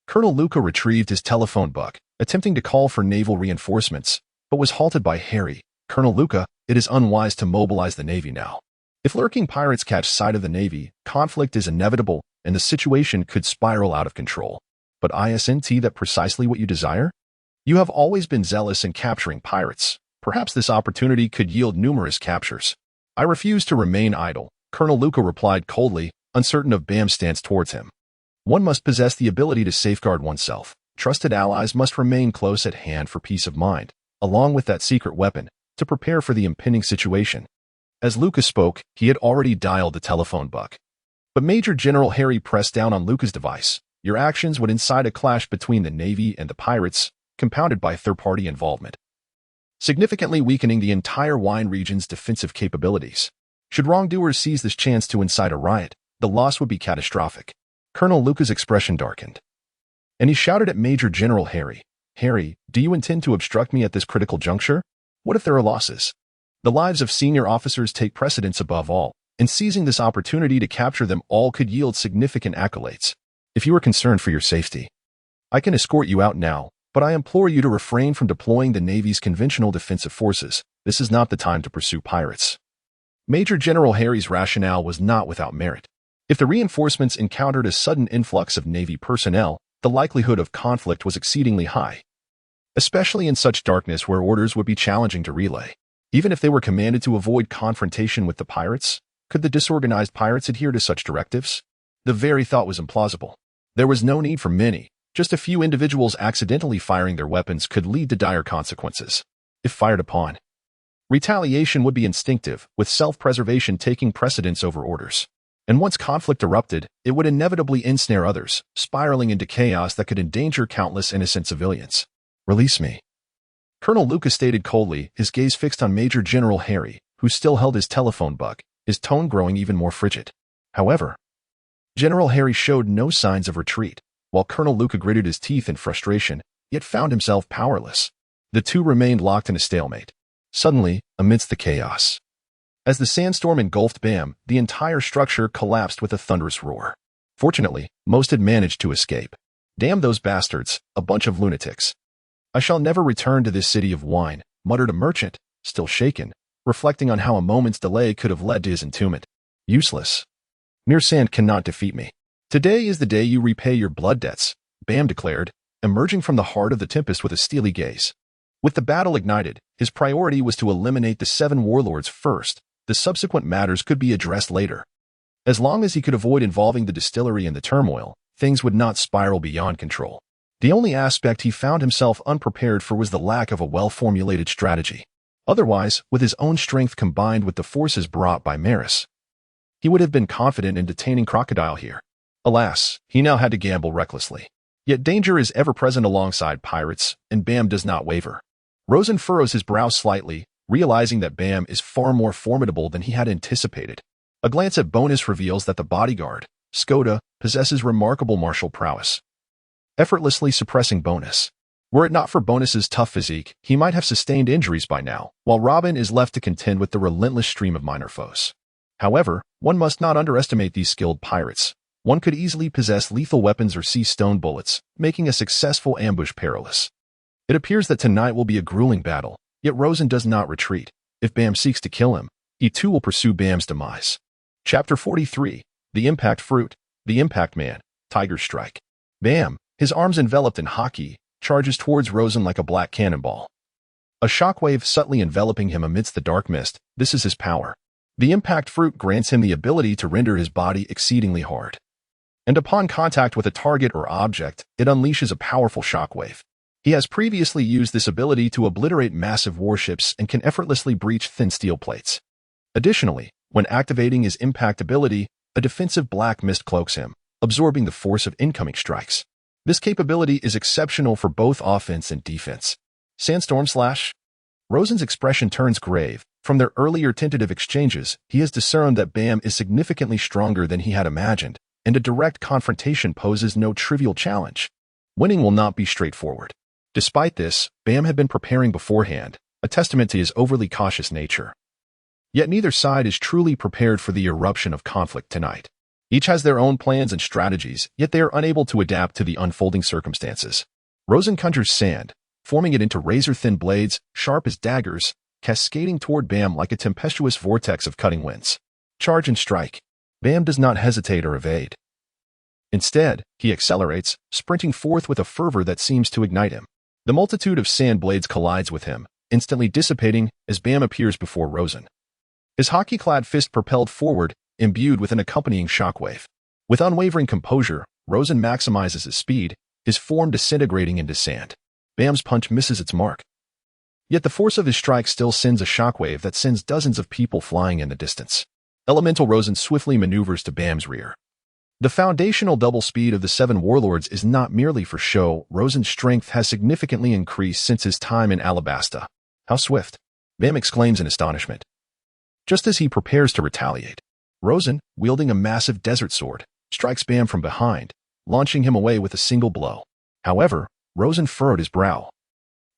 Colonel Luca retrieved his telephone book, attempting to call for naval reinforcements, but was halted by Harry. Colonel Luca, it is unwise to mobilize the Navy now. If lurking pirates catch sight of the Navy, conflict is inevitable, and the situation could spiral out of control. But isn't that precisely what you desire? You have always been zealous in capturing pirates. Perhaps this opportunity could yield numerous captures. I refuse to remain idle, Colonel Luca replied coldly, uncertain of Bam's stance towards him. One must possess the ability to safeguard oneself. Trusted allies must remain close at hand for peace of mind, along with that secret weapon, to prepare for the impending situation. As Luca spoke, he had already dialed the telephone buck. But Major General Harry pressed down on Luca's device. Your actions would incite a clash between the Navy and the pirates, compounded by third-party involvement, significantly weakening the entire wine region's defensive capabilities. Should wrongdoers seize this chance to incite a riot, the loss would be catastrophic. Colonel Luca's expression darkened, and he shouted at Major General Harry, Harry, do you intend to obstruct me at this critical juncture? What if there are losses? The lives of senior officers take precedence above all, and seizing this opportunity to capture them all could yield significant accolades. If you are concerned for your safety, I can escort you out now, but I implore you to refrain from deploying the Navy's conventional defensive forces. This is not the time to pursue pirates. Major General Harry's rationale was not without merit. If the reinforcements encountered a sudden influx of Navy personnel, the likelihood of conflict was exceedingly high, especially in such darkness where orders would be challenging to relay. Even if they were commanded to avoid confrontation with the pirates, could the disorganized pirates adhere to such directives? The very thought was implausible. There was no need for many. Just a few individuals accidentally firing their weapons could lead to dire consequences. If fired upon, retaliation would be instinctive, with self-preservation taking precedence over orders. And once conflict erupted, it would inevitably ensnare others, spiraling into chaos that could endanger countless innocent civilians. Release me. Colonel Lucas stated coldly, his gaze fixed on Major General Harry, who still held his telephone book, his tone growing even more frigid. However, General Harry showed no signs of retreat, while Colonel Luca gritted his teeth in frustration, yet found himself powerless. The two remained locked in a stalemate. Suddenly, amidst the chaos, as the sandstorm engulfed Bam, the entire structure collapsed with a thunderous roar. Fortunately, most had managed to escape. Damn those bastards, a bunch of lunatics. I shall never return to this city of wine, muttered a merchant, still shaken, reflecting on how a moment's delay could have led to his entombment. Useless. Mere sand cannot defeat me. Today is the day you repay your blood debts, Bam declared, emerging from the heart of the tempest with a steely gaze. With the battle ignited, his priority was to eliminate the 7 warlords first. The subsequent matters could be addressed later. As long as he could avoid involving the distillery in the turmoil, things would not spiral beyond control. The only aspect he found himself unprepared for was the lack of a well-formulated strategy. Otherwise, with his own strength combined with the forces brought by Maris, he would have been confident in detaining Crocodile here. Alas, he now had to gamble recklessly. Yet danger is ever present alongside pirates, and Bam does not waver. Rosen furrows his brow slightly, realizing that Bam is far more formidable than he had anticipated. A glance at Bonus reveals that the bodyguard, Skoda, possesses remarkable martial prowess, effortlessly suppressing Bonus. Were it not for Bonus's tough physique, he might have sustained injuries by now, while Robin is left to contend with the relentless stream of minor foes. However, one must not underestimate these skilled pirates. One could easily possess lethal weapons or see stone bullets, making a successful ambush perilous. It appears that tonight will be a grueling battle, yet Rosen does not retreat. If Bam seeks to kill him, he too will pursue Bam's demise. Chapter 43. The Impact Fruit, the Impact Man, Tiger Strike. Bam, his arms enveloped in Haki, charges towards Rosen like a black cannonball. A shockwave subtly enveloping him amidst the dark mist, this is his power. The Impact Fruit grants him the ability to render his body exceedingly hard. And upon contact with a target or object, it unleashes a powerful shockwave. He has previously used this ability to obliterate massive warships and can effortlessly breach thin steel plates. Additionally, when activating his impact ability, a defensive black mist cloaks him, absorbing the force of incoming strikes. This capability is exceptional for both offense and defense. Sandstorm slash. Rosen's expression turns grave. From their earlier tentative exchanges, he has discerned that Bam is significantly stronger than he had imagined, and a direct confrontation poses no trivial challenge. Winning will not be straightforward. Despite this, Bam had been preparing beforehand, a testament to his overly cautious nature. Yet neither side is truly prepared for the eruption of conflict tonight. Each has their own plans and strategies, yet they are unable to adapt to the unfolding circumstances. Rosen conjures sand, forming it into razor-thin blades, sharp as daggers, cascading toward Bam like a tempestuous vortex of cutting winds. Charge and strike. Bam does not hesitate or evade. Instead, he accelerates, sprinting forth with a fervor that seems to ignite him. The multitude of sand blades collides with him, instantly dissipating as Bam appears before Rosen. His Haki-clad fist propelled forward, imbued with an accompanying shockwave. With unwavering composure, Rosen maximizes his speed, his form disintegrating into sand. Bam's punch misses its mark. Yet the force of his strike still sends a shockwave that sends dozens of people flying in the distance. Elemental Rosen swiftly maneuvers to Bam's rear. The foundational double speed of the 7 warlords is not merely for show. Rosen's strength has significantly increased since his time in Alabasta. How swift! Bam exclaims in astonishment. Just as he prepares to retaliate, Rosen, wielding a massive desert sword, strikes Bam from behind, launching him away with a single blow. However, Rosen furrowed his brow.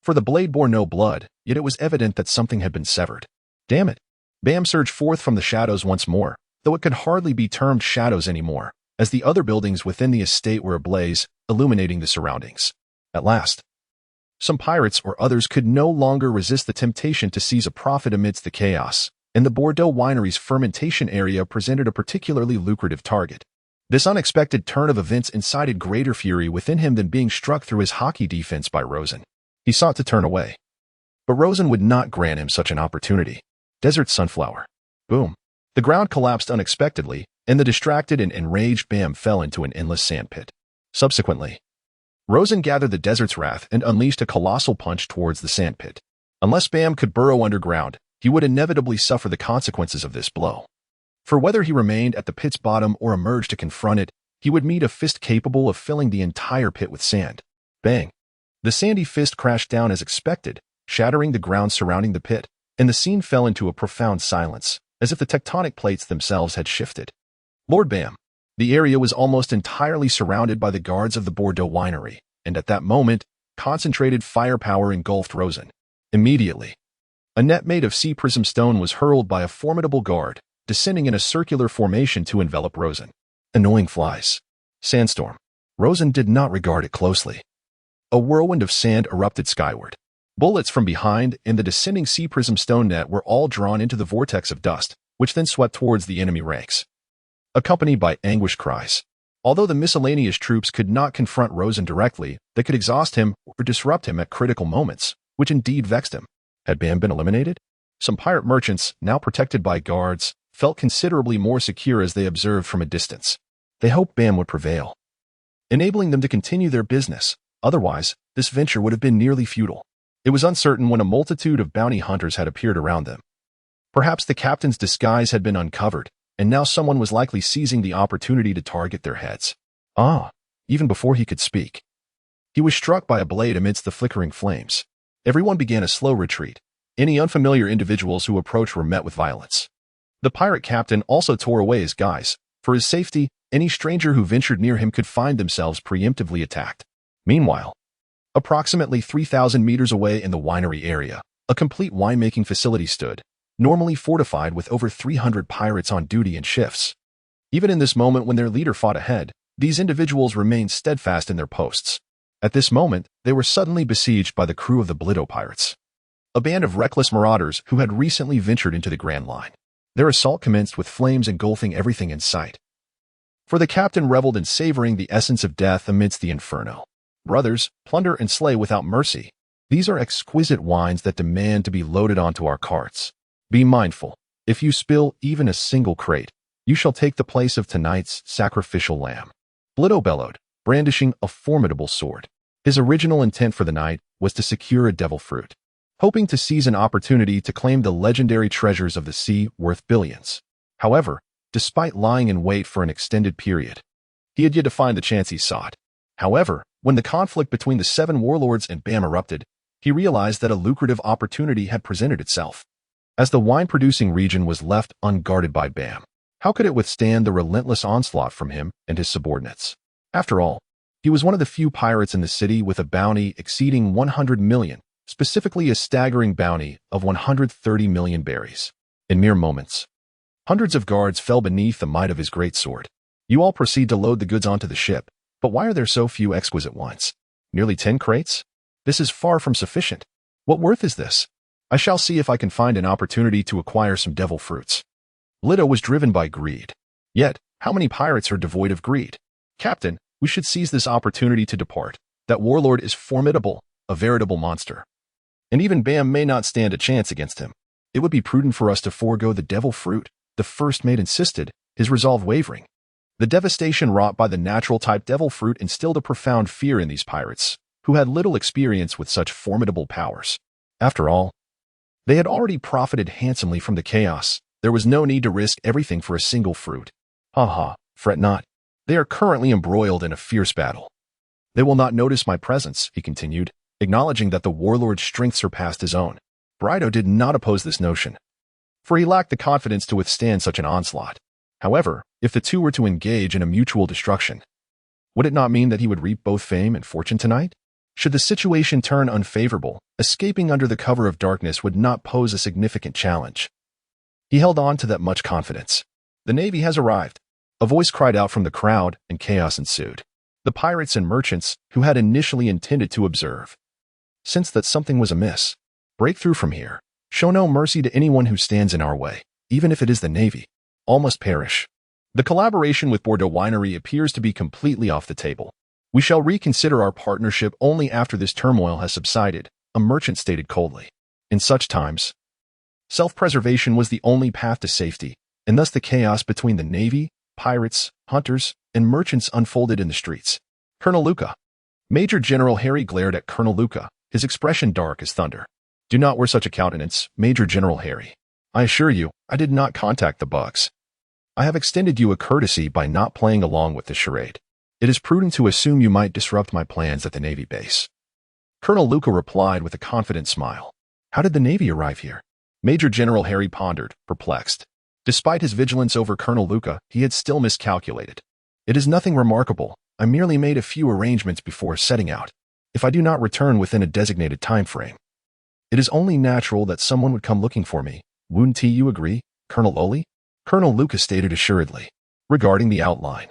For the blade bore no blood, yet it was evident that something had been severed. Damn it! Bam surged forth from the shadows once more, though it could hardly be termed shadows anymore, as the other buildings within the estate were ablaze, illuminating the surroundings. At last, some pirates or others could no longer resist the temptation to seize a profit amidst the chaos, and the Bordeaux winery's fermentation area presented a particularly lucrative target. This unexpected turn of events incited greater fury within him than being struck through his Haki defense by Rosen. He sought to turn away, but Rosen would not grant him such an opportunity. Desert Sunflower. Boom. The ground collapsed unexpectedly, and the distracted and enraged Bam fell into an endless sandpit. Subsequently, Rosen gathered the desert's wrath and unleashed a colossal punch towards the sandpit. Unless Bam could burrow underground, he would inevitably suffer the consequences of this blow. For whether he remained at the pit's bottom or emerged to confront it, he would meet a fist capable of filling the entire pit with sand. Bang! The sandy fist crashed down as expected, shattering the ground surrounding the pit, and the scene fell into a profound silence, as if the tectonic plates themselves had shifted. Lord Bam! The area was almost entirely surrounded by the guards of the Bordeaux winery, and at that moment, concentrated firepower engulfed Rosen. Immediately, a net made of sea prism stone was hurled by a formidable guard, descending in a circular formation to envelop Rosen. Annoying flies. Sandstorm. Rosen did not regard it closely. A whirlwind of sand erupted skyward. Bullets from behind and the descending sea prism stone net were all drawn into the vortex of dust, which then swept towards the enemy ranks, accompanied by anguished cries. Although the miscellaneous troops could not confront Rosen directly, they could exhaust him or disrupt him at critical moments, which indeed vexed him. Had Bam been eliminated? Some pirate merchants, now protected by guards, felt considerably more secure as they observed from a distance. They hoped Bam would prevail, enabling them to continue their business. Otherwise, this venture would have been nearly futile. It was uncertain when a multitude of bounty hunters had appeared around them. Perhaps the captain's disguise had been uncovered, and now someone was likely seizing the opportunity to target their heads. Even before he could speak, he was struck by a blade amidst the flickering flames. Everyone began a slow retreat. Any unfamiliar individuals who approached were met with violence. The pirate captain also tore away his guise. For his safety, any stranger who ventured near him could find themselves preemptively attacked. Meanwhile, approximately 3,000 meters away in the winery area, a complete winemaking facility stood, normally fortified with over 300 pirates on duty in shifts. Even in this moment when their leader fought ahead, these individuals remained steadfast in their posts. At this moment, they were suddenly besieged by the crew of the Bordeaux pirates, a band of reckless marauders who had recently ventured into the Grand Line. Their assault commenced with flames engulfing everything in sight. For the captain reveled in savoring the essence of death amidst the inferno. Brothers, plunder and slay without mercy. These are exquisite wines that demand to be loaded onto our carts. Be mindful. If you spill even a single crate, you shall take the place of tonight's sacrificial lamb. Bordeaux bellowed, brandishing a formidable sword. His original intent for the night was to secure a devil fruit, hoping to seize an opportunity to claim the legendary treasures of the sea worth billions. However, despite lying in wait for an extended period, he had yet to find the chance he sought. However, when the conflict between the 7 warlords and Bam erupted, he realized that a lucrative opportunity had presented itself. As the wine-producing region was left unguarded by Bam, how could it withstand the relentless onslaught from him and his subordinates? After all, he was one of the few pirates in the city with a bounty exceeding 100 million, specifically a staggering bounty of 130 million berries. In mere moments, hundreds of guards fell beneath the might of his great sword. You all proceed to load the goods onto the ship, but why are there so few exquisite wines? Nearly 10 crates? This is far from sufficient. What worth is this? I shall see if I can find an opportunity to acquire some devil fruits. Bordeaux was driven by greed. Yet, how many pirates are devoid of greed? Captain, we should seize this opportunity to depart. That warlord is formidable, a veritable monster. And even Bam may not stand a chance against him. It would be prudent for us to forego the devil fruit, the first mate insisted, his resolve wavering. The devastation wrought by the natural-type devil fruit instilled a profound fear in these pirates, who had little experience with such formidable powers. After all, they had already profited handsomely from the chaos. There was no need to risk everything for a single fruit. Fret not. They are currently embroiled in a fierce battle. They will not notice my presence, he continued, acknowledging that the warlord's strength surpassed his own. Bordeaux did not oppose this notion, for he lacked the confidence to withstand such an onslaught. However, if the two were to engage in a mutual destruction, would it not mean that he would reap both fame and fortune tonight? Should the situation turn unfavorable, escaping under the cover of darkness would not pose a significant challenge. He held on to that much confidence. The Navy has arrived. A voice cried out from the crowd, and chaos ensued. The pirates and merchants, who had initially intended to observe, sensed that something was amiss. Break through from here. Show no mercy to anyone who stands in our way, even if it is the Navy. All must perish. The collaboration with Bordeaux Winery appears to be completely off the table. We shall reconsider our partnership only after this turmoil has subsided, a merchant stated coldly. In such times, self-preservation was the only path to safety, and thus the chaos between the Navy, pirates, hunters, and merchants unfolded in the streets. Colonel Luca. Major General Harry glared at Colonel Luca, his expression dark as thunder. Do not wear such a countenance, Major General Harry. I assure you, I did not contact the bugs. I have extended you a courtesy by not playing along with the charade. It is prudent to assume you might disrupt my plans at the Navy base. Colonel Luca replied with a confident smile. How did the Navy arrive here? Major General Harry pondered, perplexed. Despite his vigilance over Colonel Luca, he had still miscalculated. It is nothing remarkable. I merely made a few arrangements before setting out. If I do not return within a designated time frame, it is only natural that someone would come looking for me. Wouldn't you agree, Colonel Lowley? Colonel Luca stated assuredly. Regarding the outline.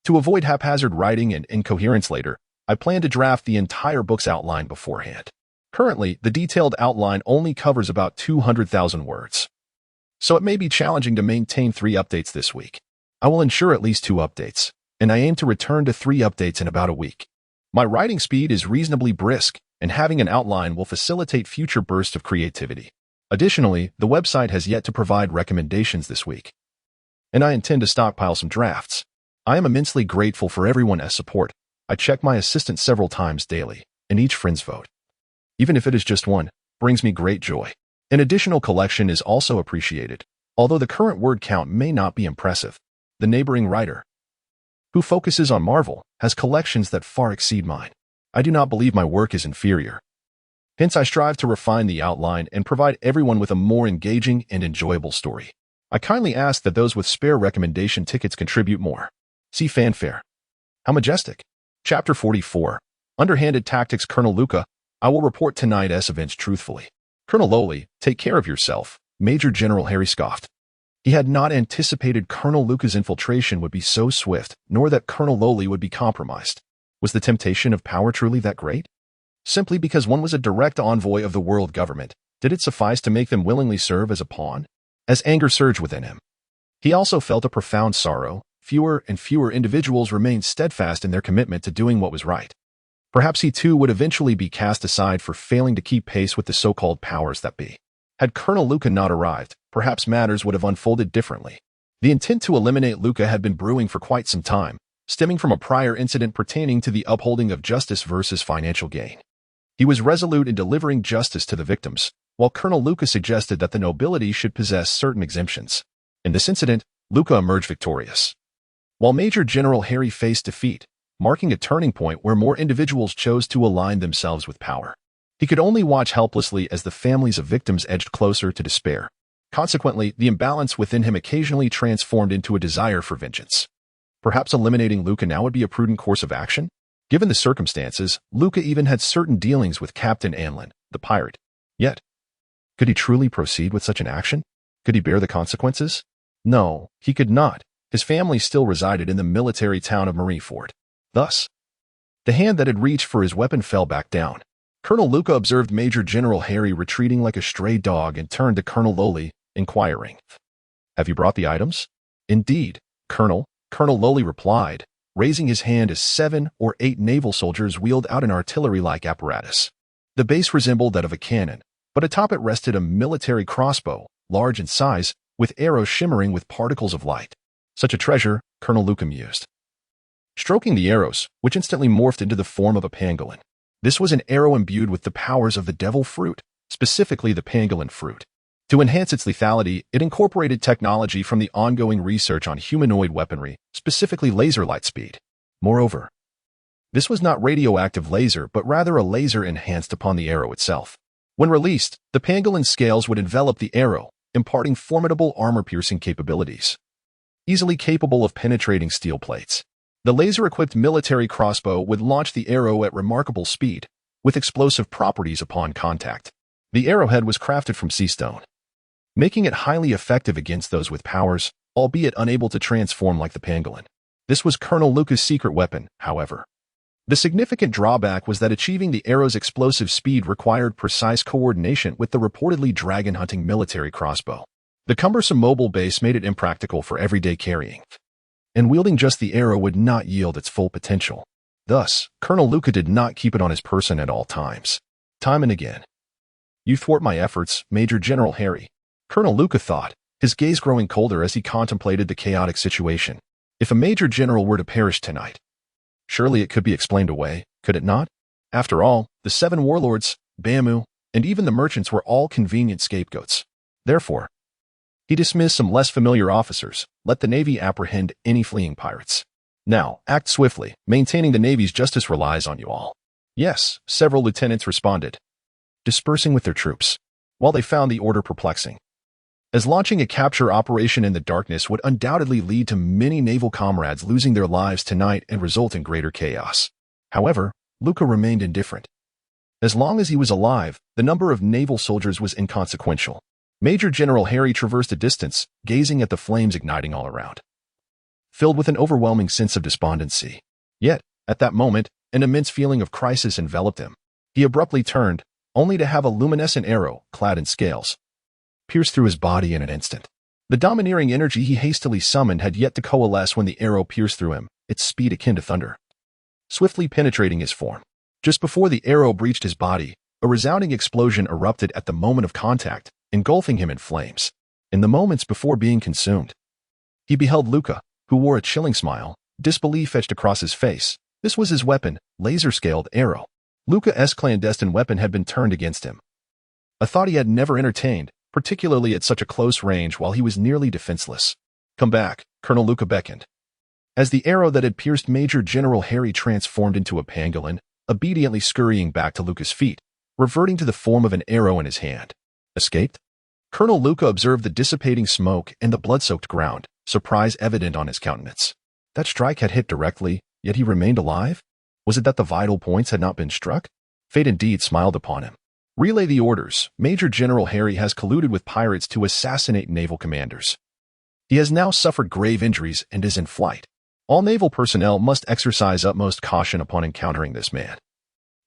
To avoid haphazard writing and incoherence later, I plan to draft the entire book's outline beforehand. Currently, the detailed outline only covers about 200,000 words. So it may be challenging to maintain 3 updates this week. I will ensure at least 2 updates, and I aim to return to 3 updates in about a week. My writing speed is reasonably brisk, and having an outline will facilitate future bursts of creativity. Additionally, the website has yet to provide recommendations this week, and I intend to stockpile some drafts. I am immensely grateful for everyone's support. I check my assistant several times daily, and each friend's vote, even if it is just one, brings me great joy. An additional collection is also appreciated, although the current word count may not be impressive. The neighboring writer, who focuses on Marvel, has collections that far exceed mine. I do not believe my work is inferior. Hence, I strive to refine the outline and provide everyone with a more engaging and enjoyable story. I kindly ask that those with spare recommendation tickets contribute more. See fanfare. How majestic. Chapter 44. Underhanded Tactics. Colonel Luca, I will report tonight's events truthfully. Colonel Lowley, take care of yourself, Major General Harry scoffed. He had not anticipated Colonel Luca's infiltration would be so swift, nor that Colonel Lowley would be compromised. Was the temptation of power truly that great? Simply because one was a direct envoy of the world government, did it suffice to make them willingly serve as a pawn? As anger surged within him, he also felt a profound sorrow. Fewer and fewer individuals remained steadfast in their commitment to doing what was right. Perhaps he too would eventually be cast aside for failing to keep pace with the so-called powers that be. Had Colonel Luca not arrived, perhaps matters would have unfolded differently. The intent to eliminate Luca had been brewing for quite some time, stemming from a prior incident pertaining to the upholding of justice versus financial gain. He was resolute in delivering justice to the victims, while Colonel Luca suggested that the nobility should possess certain exemptions. In this incident, Luca emerged victorious, while Major General Harry faced defeat, marking a turning point where more individuals chose to align themselves with power. He could only watch helplessly as the families of victims edged closer to despair. Consequently, the imbalance within him occasionally transformed into a desire for vengeance. Perhaps eliminating Luca now would be a prudent course of action? Given the circumstances, Luca even had certain dealings with Captain Anlin, the pirate. Yet, could he truly proceed with such an action? Could he bear the consequences? No, he could not. His family still resided in the military town of Marieford. Thus, the hand that had reached for his weapon fell back down. Colonel Luca observed Major General Harry retreating like a stray dog and turned to Colonel Lowley, inquiring, "Have you brought the items?" "Indeed, Colonel," Colonel Lowley replied, raising his hand as 7 or 8 naval soldiers wheeled out an artillery-like apparatus. The base resembled that of a cannon, but atop it rested a military crossbow, large in size, with arrows shimmering with particles of light. Such a treasure, Colonel Luca mused, stroking the arrows, which instantly morphed into the form of a pangolin. This was an arrow imbued with the powers of the devil fruit, specifically the pangolin fruit. To enhance its lethality, it incorporated technology from the ongoing research on humanoid weaponry, specifically laser light speed. Moreover, this was not radioactive laser, but rather a laser enhanced upon the arrow itself. When released, the pangolin's scales would envelop the arrow, imparting formidable armor-piercing capabilities, easily capable of penetrating steel plates. The laser-equipped military crossbow would launch the arrow at remarkable speed, with explosive properties upon contact. The arrowhead was crafted from sea stone, making it highly effective against those with powers, albeit unable to transform like the pangolin. This was Colonel Luca's secret weapon, however. The significant drawback was that achieving the arrow's explosive speed required precise coordination with the reportedly dragon-hunting military crossbow. The cumbersome mobile base made it impractical for everyday carrying, and wielding just the arrow would not yield its full potential. Thus, Colonel Luca did not keep it on his person at all times. Time and again, "You thwart my efforts, Major General Harry," Colonel Luca thought, his gaze growing colder as he contemplated the chaotic situation. If a major general were to perish tonight, surely it could be explained away, could it not? After all, the 7 warlords, Bamu, and even the merchants were all convenient scapegoats. Therefore, he dismissed some less familiar officers, let the Navy apprehend any fleeing pirates. Now, act swiftly. Maintaining the Navy's justice relies on you all. Yes, several lieutenants responded, dispersing with their troops. while they found the order perplexing, as launching a capture operation in the darkness would undoubtedly lead to many naval comrades losing their lives tonight and result in greater chaos. However, Luca remained indifferent. As long as he was alive, the number of naval soldiers was inconsequential. Major General Harry traversed a distance, gazing at the flames igniting all around, filled with an overwhelming sense of despondency. Yet, at that moment, an immense feeling of crisis enveloped him. He abruptly turned, only to have a luminescent arrow, clad in scales, pierce through his body in an instant. The domineering energy he hastily summoned had yet to coalesce when the arrow pierced through him, its speed akin to thunder, swiftly penetrating his form. Just before the arrow breached his body, a resounding explosion erupted at the moment of contact, engulfing him in flames. In the moments before being consumed, he beheld Luca, who wore a chilling smile, disbelief etched across his face. This was his weapon, laser-scaled arrow. Luca's clandestine weapon had been turned against him. A thought he had never entertained, particularly at such a close range while he was nearly defenseless. "Come back," Colonel Luca beckoned, as the arrow that had pierced Major General Harry transformed into a pangolin, obediently scurrying back to Luca's feet, reverting to the form of an arrow in his hand. Escaped? Colonel Luca observed the dissipating smoke and the blood-soaked ground, surprise evident on his countenance. That strike had hit directly, yet he remained alive? Was it that the vital points had not been struck? Fate indeed smiled upon him. Relay the orders. Major General Harry has colluded with pirates to assassinate naval commanders. He has now suffered grave injuries and is in flight. All naval personnel must exercise utmost caution upon encountering this man.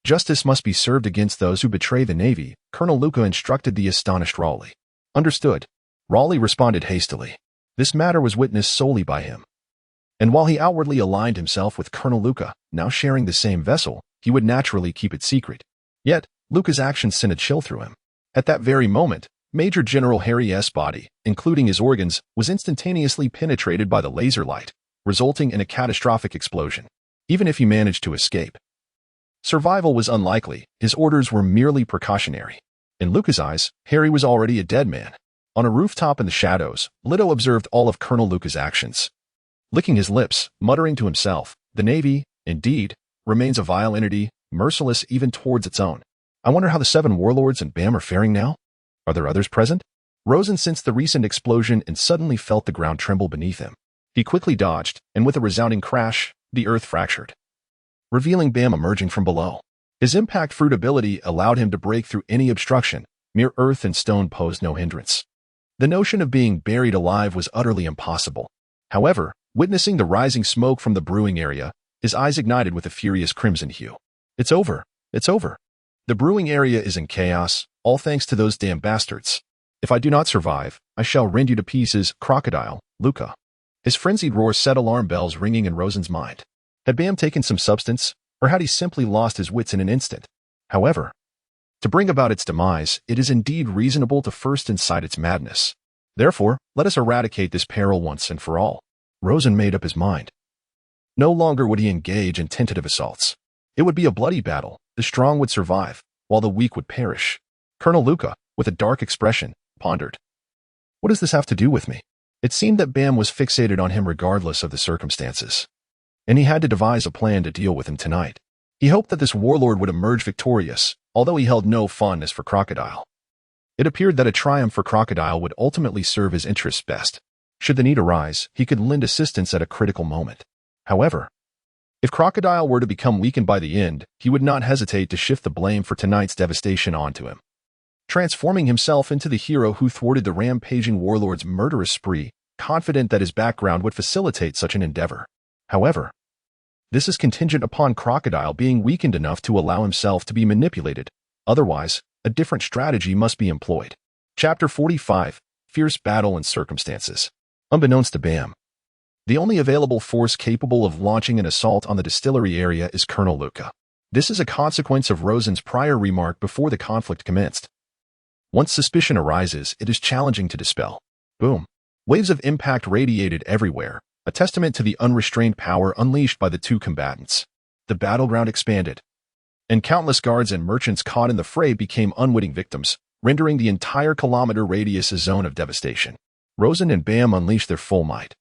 Justice must be served against those who betray the Navy, Colonel Luca instructed the astonished Raleigh. Understood. Raleigh responded hastily. This matter was witnessed solely by him. And while he outwardly aligned himself with Colonel Luca, now sharing the same vessel, he would naturally keep it secret. Yet, Luca's actions sent a chill through him. At that very moment, Major General Harry's body, including his organs, was instantaneously penetrated by the laser light, resulting in a catastrophic explosion. Even if he managed to escape, survival was unlikely. His orders were merely precautionary. In Luca's eyes, Harry was already a dead man. On a rooftop in the shadows, Leto observed all of Colonel Luca's actions. Licking his lips, muttering to himself, the Navy, indeed, remains a vile entity, merciless even towards its own. I wonder how the 7 warlords and Bam are faring now? Are there others present? Rosen sensed the recent explosion and suddenly felt the ground tremble beneath him. He quickly dodged, and with a resounding crash, the earth fractured, revealing Bam emerging from below. His impact fruit ability allowed him to break through any obstruction. Mere earth and stone posed no hindrance. The notion of being buried alive was utterly impossible. However, witnessing the rising smoke from the brewing area, his eyes ignited with a furious crimson hue. It's over. It's over. The brewing area is in chaos, all thanks to those damn bastards. If I do not survive, I shall rend you to pieces, Crocodile, Luca. His frenzied roar set alarm bells ringing in Rosen's mind. Had Bam taken some substance, or had he simply lost his wits in an instant? However, to bring about its demise, it is indeed reasonable to first incite its madness. Therefore, let us eradicate this peril once and for all. Rosen made up his mind. No longer would he engage in tentative assaults. It would be a bloody battle. The strong would survive, while the weak would perish. Colonel Luca, with a dark expression, pondered. What does this have to do with me? It seemed that Bam was fixated on him regardless of the circumstances, and he had to devise a plan to deal with him tonight. He hoped that this warlord would emerge victorious, although he held no fondness for Crocodile. It appeared that a triumph for Crocodile would ultimately serve his interests best. Should the need arise, he could lend assistance at a critical moment. However, if Crocodile were to become weakened by the end, he would not hesitate to shift the blame for tonight's devastation onto him, transforming himself into the hero who thwarted the rampaging warlord's murderous spree, confident that his background would facilitate such an endeavor. However, this is contingent upon Crocodile being weakened enough to allow himself to be manipulated. Otherwise, a different strategy must be employed. Chapter 45, Fierce Battle and Circumstances. Unbeknownst to Bam, the only available force capable of launching an assault on the distillery area is Colonel Luca. This is a consequence of Rosen's prior remark before the conflict commenced. Once suspicion arises, it is challenging to dispel. Boom. Waves of impact radiated everywhere, a testament to the unrestrained power unleashed by the two combatants. The battleground expanded, and countless guards and merchants caught in the fray became unwitting victims, rendering the entire kilometer radius a zone of devastation. Rosen and Bam unleashed their full might.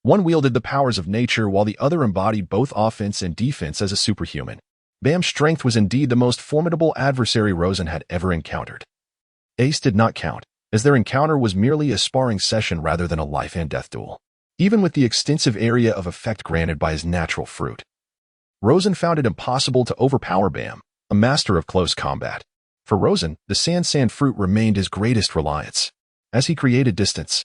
One wielded the powers of nature while the other embodied both offense and defense as a superhuman. Bam's strength was indeed the most formidable adversary Rosen had ever encountered. Ace did not count, as their encounter was merely a sparring session rather than a life-and-death duel. Even with the extensive area of effect granted by his natural fruit, Rosen found it impossible to overpower Bam, a master of close combat. For Rosen, the sand fruit remained his greatest reliance. As he created distance,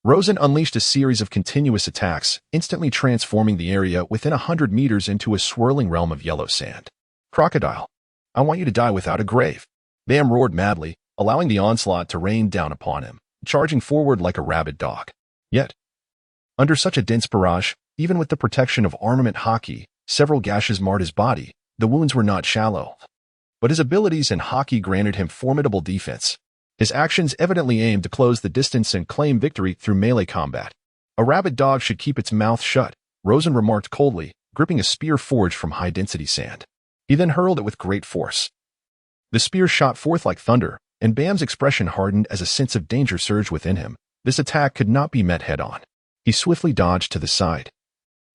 Rosen unleashed a series of continuous attacks, instantly transforming the area within 100 meters into a swirling realm of yellow sand. Crocodile, I want you to die without a grave. Bam roared madly, allowing the onslaught to rain down upon him, charging forward like a rabid dog. Yet, under such a dense barrage, even with the protection of armament Haki, several gashes marred his body. The wounds were not shallow, but his abilities and Haki granted him formidable defense. His actions evidently aimed to close the distance and claim victory through melee combat. A rabid dog should keep its mouth shut, Rosen remarked coldly, gripping a spear forged from high-density sand. He then hurled it with great force. The spear shot forth like thunder, and Bam's expression hardened as a sense of danger surged within him. This attack could not be met head-on. He swiftly dodged to the side,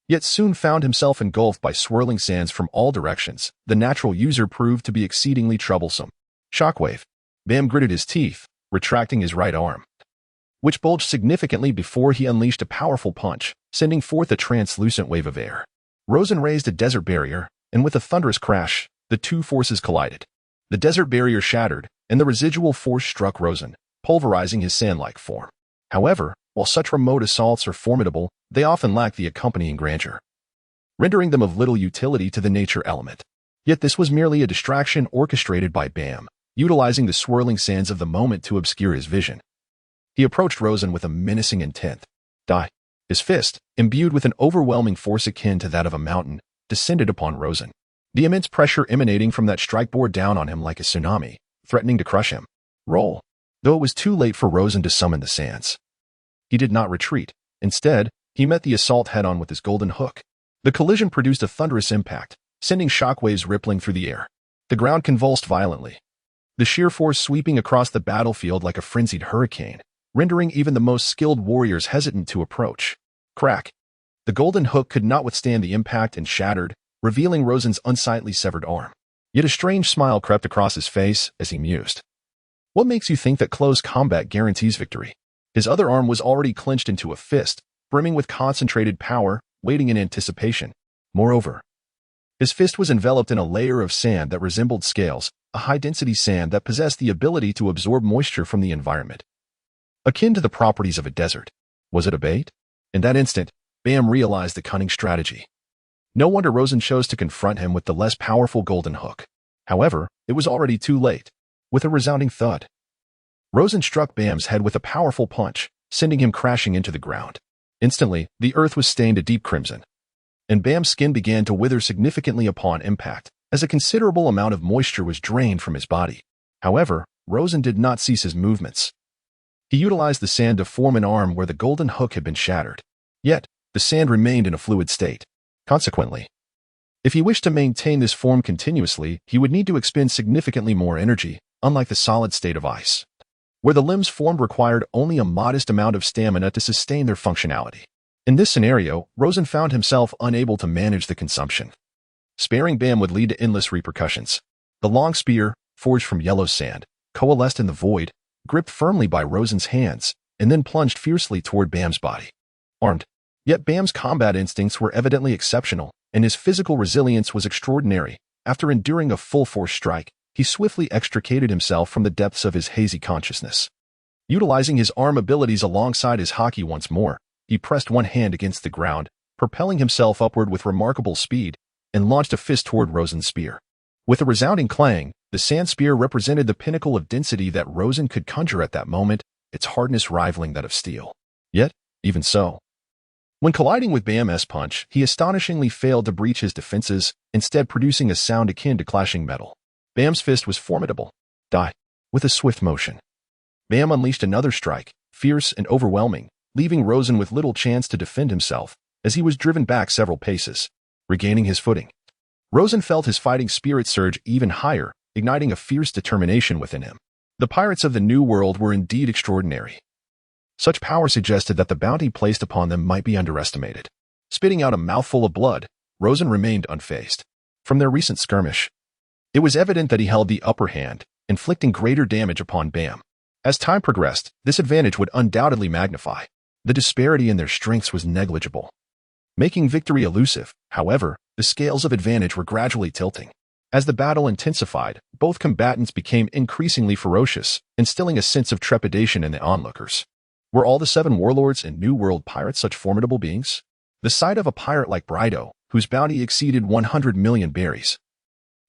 yet soon found himself engulfed by swirling sands from all directions. The natural user proved to be exceedingly troublesome. Shockwave. Bam gritted his teeth, retracting his right arm, which bulged significantly before he unleashed a powerful punch, sending forth a translucent wave of air. Rosen raised a desert barrier, and with a thunderous crash, the two forces collided. The desert barrier shattered, and the residual force struck Rosen, pulverizing his sand-like form. However, while such remote assaults are formidable, they often lack the accompanying grandeur, rendering them of little utility to the nature element. Yet this was merely a distraction orchestrated by Bam, utilizing the swirling sands of the moment to obscure his vision. He approached Rosen with a menacing intent. Die. His fist, imbued with an overwhelming force akin to that of a mountain, descended upon Rosen. The immense pressure emanating from that strike bore down on him like a tsunami, threatening to crush him. Roll. Though it was too late for Rosen to summon the sands, he did not retreat. Instead, he met the assault head-on with his golden hook. The collision produced a thunderous impact, sending shockwaves rippling through the air. The ground convulsed violently, the sheer force sweeping across the battlefield like a frenzied hurricane, rendering even the most skilled warriors hesitant to approach. Crack. The golden hook could not withstand the impact and shattered, revealing Rosen's unsightly severed arm. Yet a strange smile crept across his face as he mused. What makes you think that close combat guarantees victory? His other arm was already clenched into a fist, brimming with concentrated power, waiting in anticipation. Moreover, his fist was enveloped in a layer of sand that resembled scales, a high-density sand that possessed the ability to absorb moisture from the environment, akin to the properties of a desert. Was it a bait? In that instant, Bam realized the cunning strategy. No wonder Rosen chose to confront him with the less powerful golden hook. However, it was already too late. With a resounding thud, Rosen struck Bam's head with a powerful punch, sending him crashing into the ground. Instantly, the earth was stained a deep crimson, and Bam's skin began to wither significantly upon impact, as a considerable amount of moisture was drained from his body. However, Rosen did not cease his movements. He utilized the sand to form an arm where the golden hook had been shattered. Yet, the sand remained in a fluid state. Consequently, if he wished to maintain this form continuously, he would need to expend significantly more energy, unlike the solid state of ice, where the limbs formed required only a modest amount of stamina to sustain their functionality. In this scenario, Rosen found himself unable to manage the consumption. Sparing Bam would lead to endless repercussions. The long spear, forged from yellow sand, coalesced in the void, gripped firmly by Rosen's hands, and then plunged fiercely toward Bam's body. Armed, yet Bam's combat instincts were evidently exceptional, and his physical resilience was extraordinary. After enduring a full-force strike, he swiftly extricated himself from the depths of his hazy consciousness. Utilizing his arm abilities alongside his Haki once more, he pressed one hand against the ground, propelling himself upward with remarkable speed, and launched a fist toward Rosen's spear. With a resounding clang, the sand spear represented the pinnacle of density that Rosen could conjure at that moment, its hardness rivaling that of steel. Yet, even so, when colliding with Bam's punch, he astonishingly failed to breach his defenses, instead producing a sound akin to clashing metal. Bam's fist was formidable. Die. With a swift motion, Bam unleashed another strike, fierce and overwhelming, leaving Rosen with little chance to defend himself, as he was driven back several paces. Regaining his footing, Rosen felt his fighting spirit surge even higher, igniting a fierce determination within him. The pirates of the New World were indeed extraordinary. Such power suggested that the bounty placed upon them might be underestimated. Spitting out a mouthful of blood, Rosen remained unfazed. From their recent skirmish, it was evident that he held the upper hand, inflicting greater damage upon Bam. As time progressed, this advantage would undoubtedly magnify. The disparity in their strengths was negligible, making victory elusive. However, the scales of advantage were gradually tilting. As the battle intensified, both combatants became increasingly ferocious, instilling a sense of trepidation in the onlookers. Were all the 7 warlords and New World pirates such formidable beings? The sight of a pirate like Brido, whose bounty exceeded 100 million berries,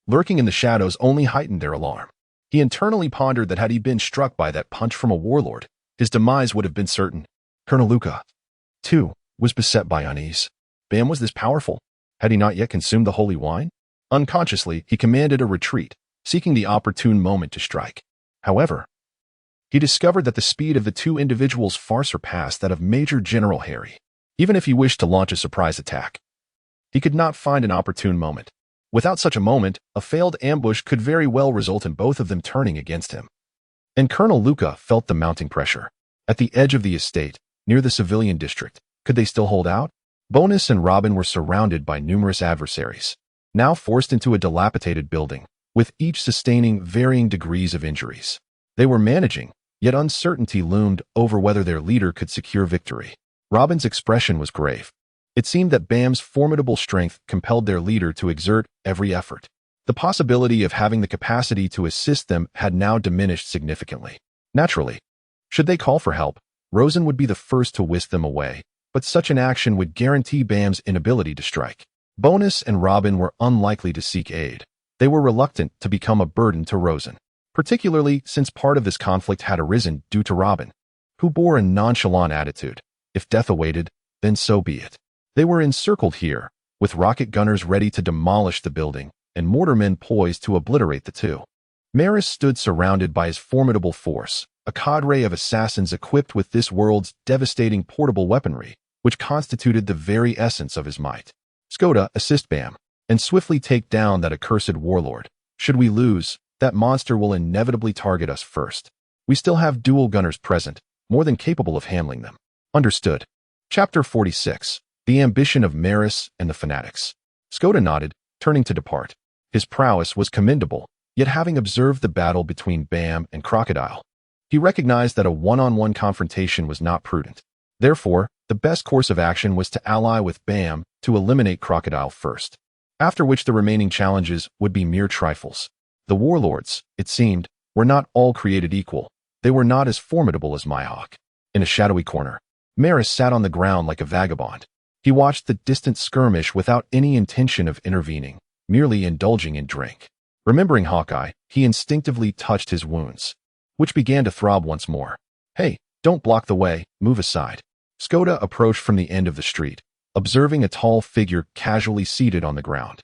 lurking in the shadows only heightened their alarm. He internally pondered that had he been struck by that punch from a warlord, his demise would have been certain. Colonel Luca, too, was beset by unease. Bam was this powerful. Had he not yet consumed the holy wine? Unconsciously, he commanded a retreat, seeking the opportune moment to strike. However, he discovered that the speed of the 2 individuals far surpassed that of Major General Harry. Even if he wished to launch a surprise attack, he could not find an opportune moment. Without such a moment, a failed ambush could very well result in both of them turning against him. And Colonel Luca felt the mounting pressure. At the edge of the estate, near the civilian district, could they still hold out? Bonus and Robin were surrounded by numerous adversaries, now forced into a dilapidated building, with each sustaining varying degrees of injuries. They were managing, yet uncertainty loomed over whether their leader could secure victory. Robin's expression was grave. It seemed that Bam's formidable strength compelled their leader to exert every effort. The possibility of having the capacity to assist them had now diminished significantly. Naturally, should they call for help, Rosen would be the first to whisk them away, but such an action would guarantee Bam's inability to strike. Bonus and Robin were unlikely to seek aid. They were reluctant to become a burden to Rosen, particularly since part of this conflict had arisen due to Robin, who bore a nonchalant attitude. If death awaited, then so be it. They were encircled here, with rocket gunners ready to demolish the building and mortarmen poised to obliterate the 2. Maris stood surrounded by his formidable force, a cadre of assassins equipped with this world's devastating portable weaponry, which constituted the very essence of his might. Skoda, assist Bam, and swiftly take down that accursed warlord. Should we lose, that monster will inevitably target us first. We still have dual gunners present, more than capable of handling them. Understood. Chapter 46. The Ambition of Maris and the Fanatics. Skoda nodded, turning to depart. His prowess was commendable, yet having observed the battle between Bam and Crocodile, he recognized that a one-on-one confrontation was not prudent. Therefore, the best course of action was to ally with Bam to eliminate Crocodile first, after which the remaining challenges would be mere trifles. The warlords, it seemed, were not all created equal. They were not as formidable as Mihawk. In a shadowy corner, Maris sat on the ground like a vagabond. He watched the distant skirmish without any intention of intervening, merely indulging in drink. Remembering Hawkeye, he instinctively touched his wounds, which began to throb once more. Hey, don't block the way, move aside. Skoda approached from the end of the street, observing a tall figure casually seated on the ground.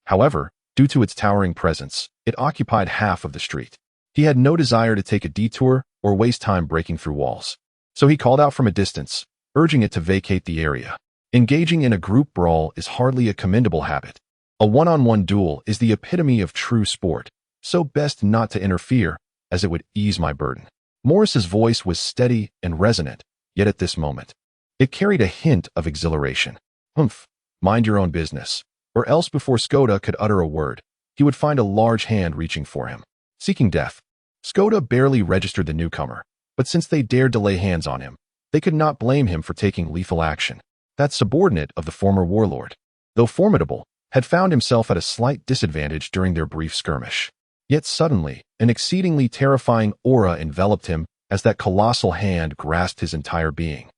However, due to its towering presence, it occupied half of the street. He had no desire to take a detour or waste time breaking through walls. So he called out from a distance, urging it to vacate the area. Engaging in a group brawl is hardly a commendable habit. A one-on-one duel is the epitome of true sport, so best not to interfere, as it would ease my burden. Morris's voice was steady and resonant, yet at this moment, it carried a hint of exhilaration. Humph, mind your own business, or else before Skoda could utter a word, he would find a large hand reaching for him. Seeking death. Skoda barely registered the newcomer, but since they dared to lay hands on him, they could not blame him for taking lethal action. That subordinate of the former warlord, though formidable, had found himself at a slight disadvantage during their brief skirmish. Yet suddenly, an exceedingly terrifying aura enveloped him as that colossal hand grasped his entire being.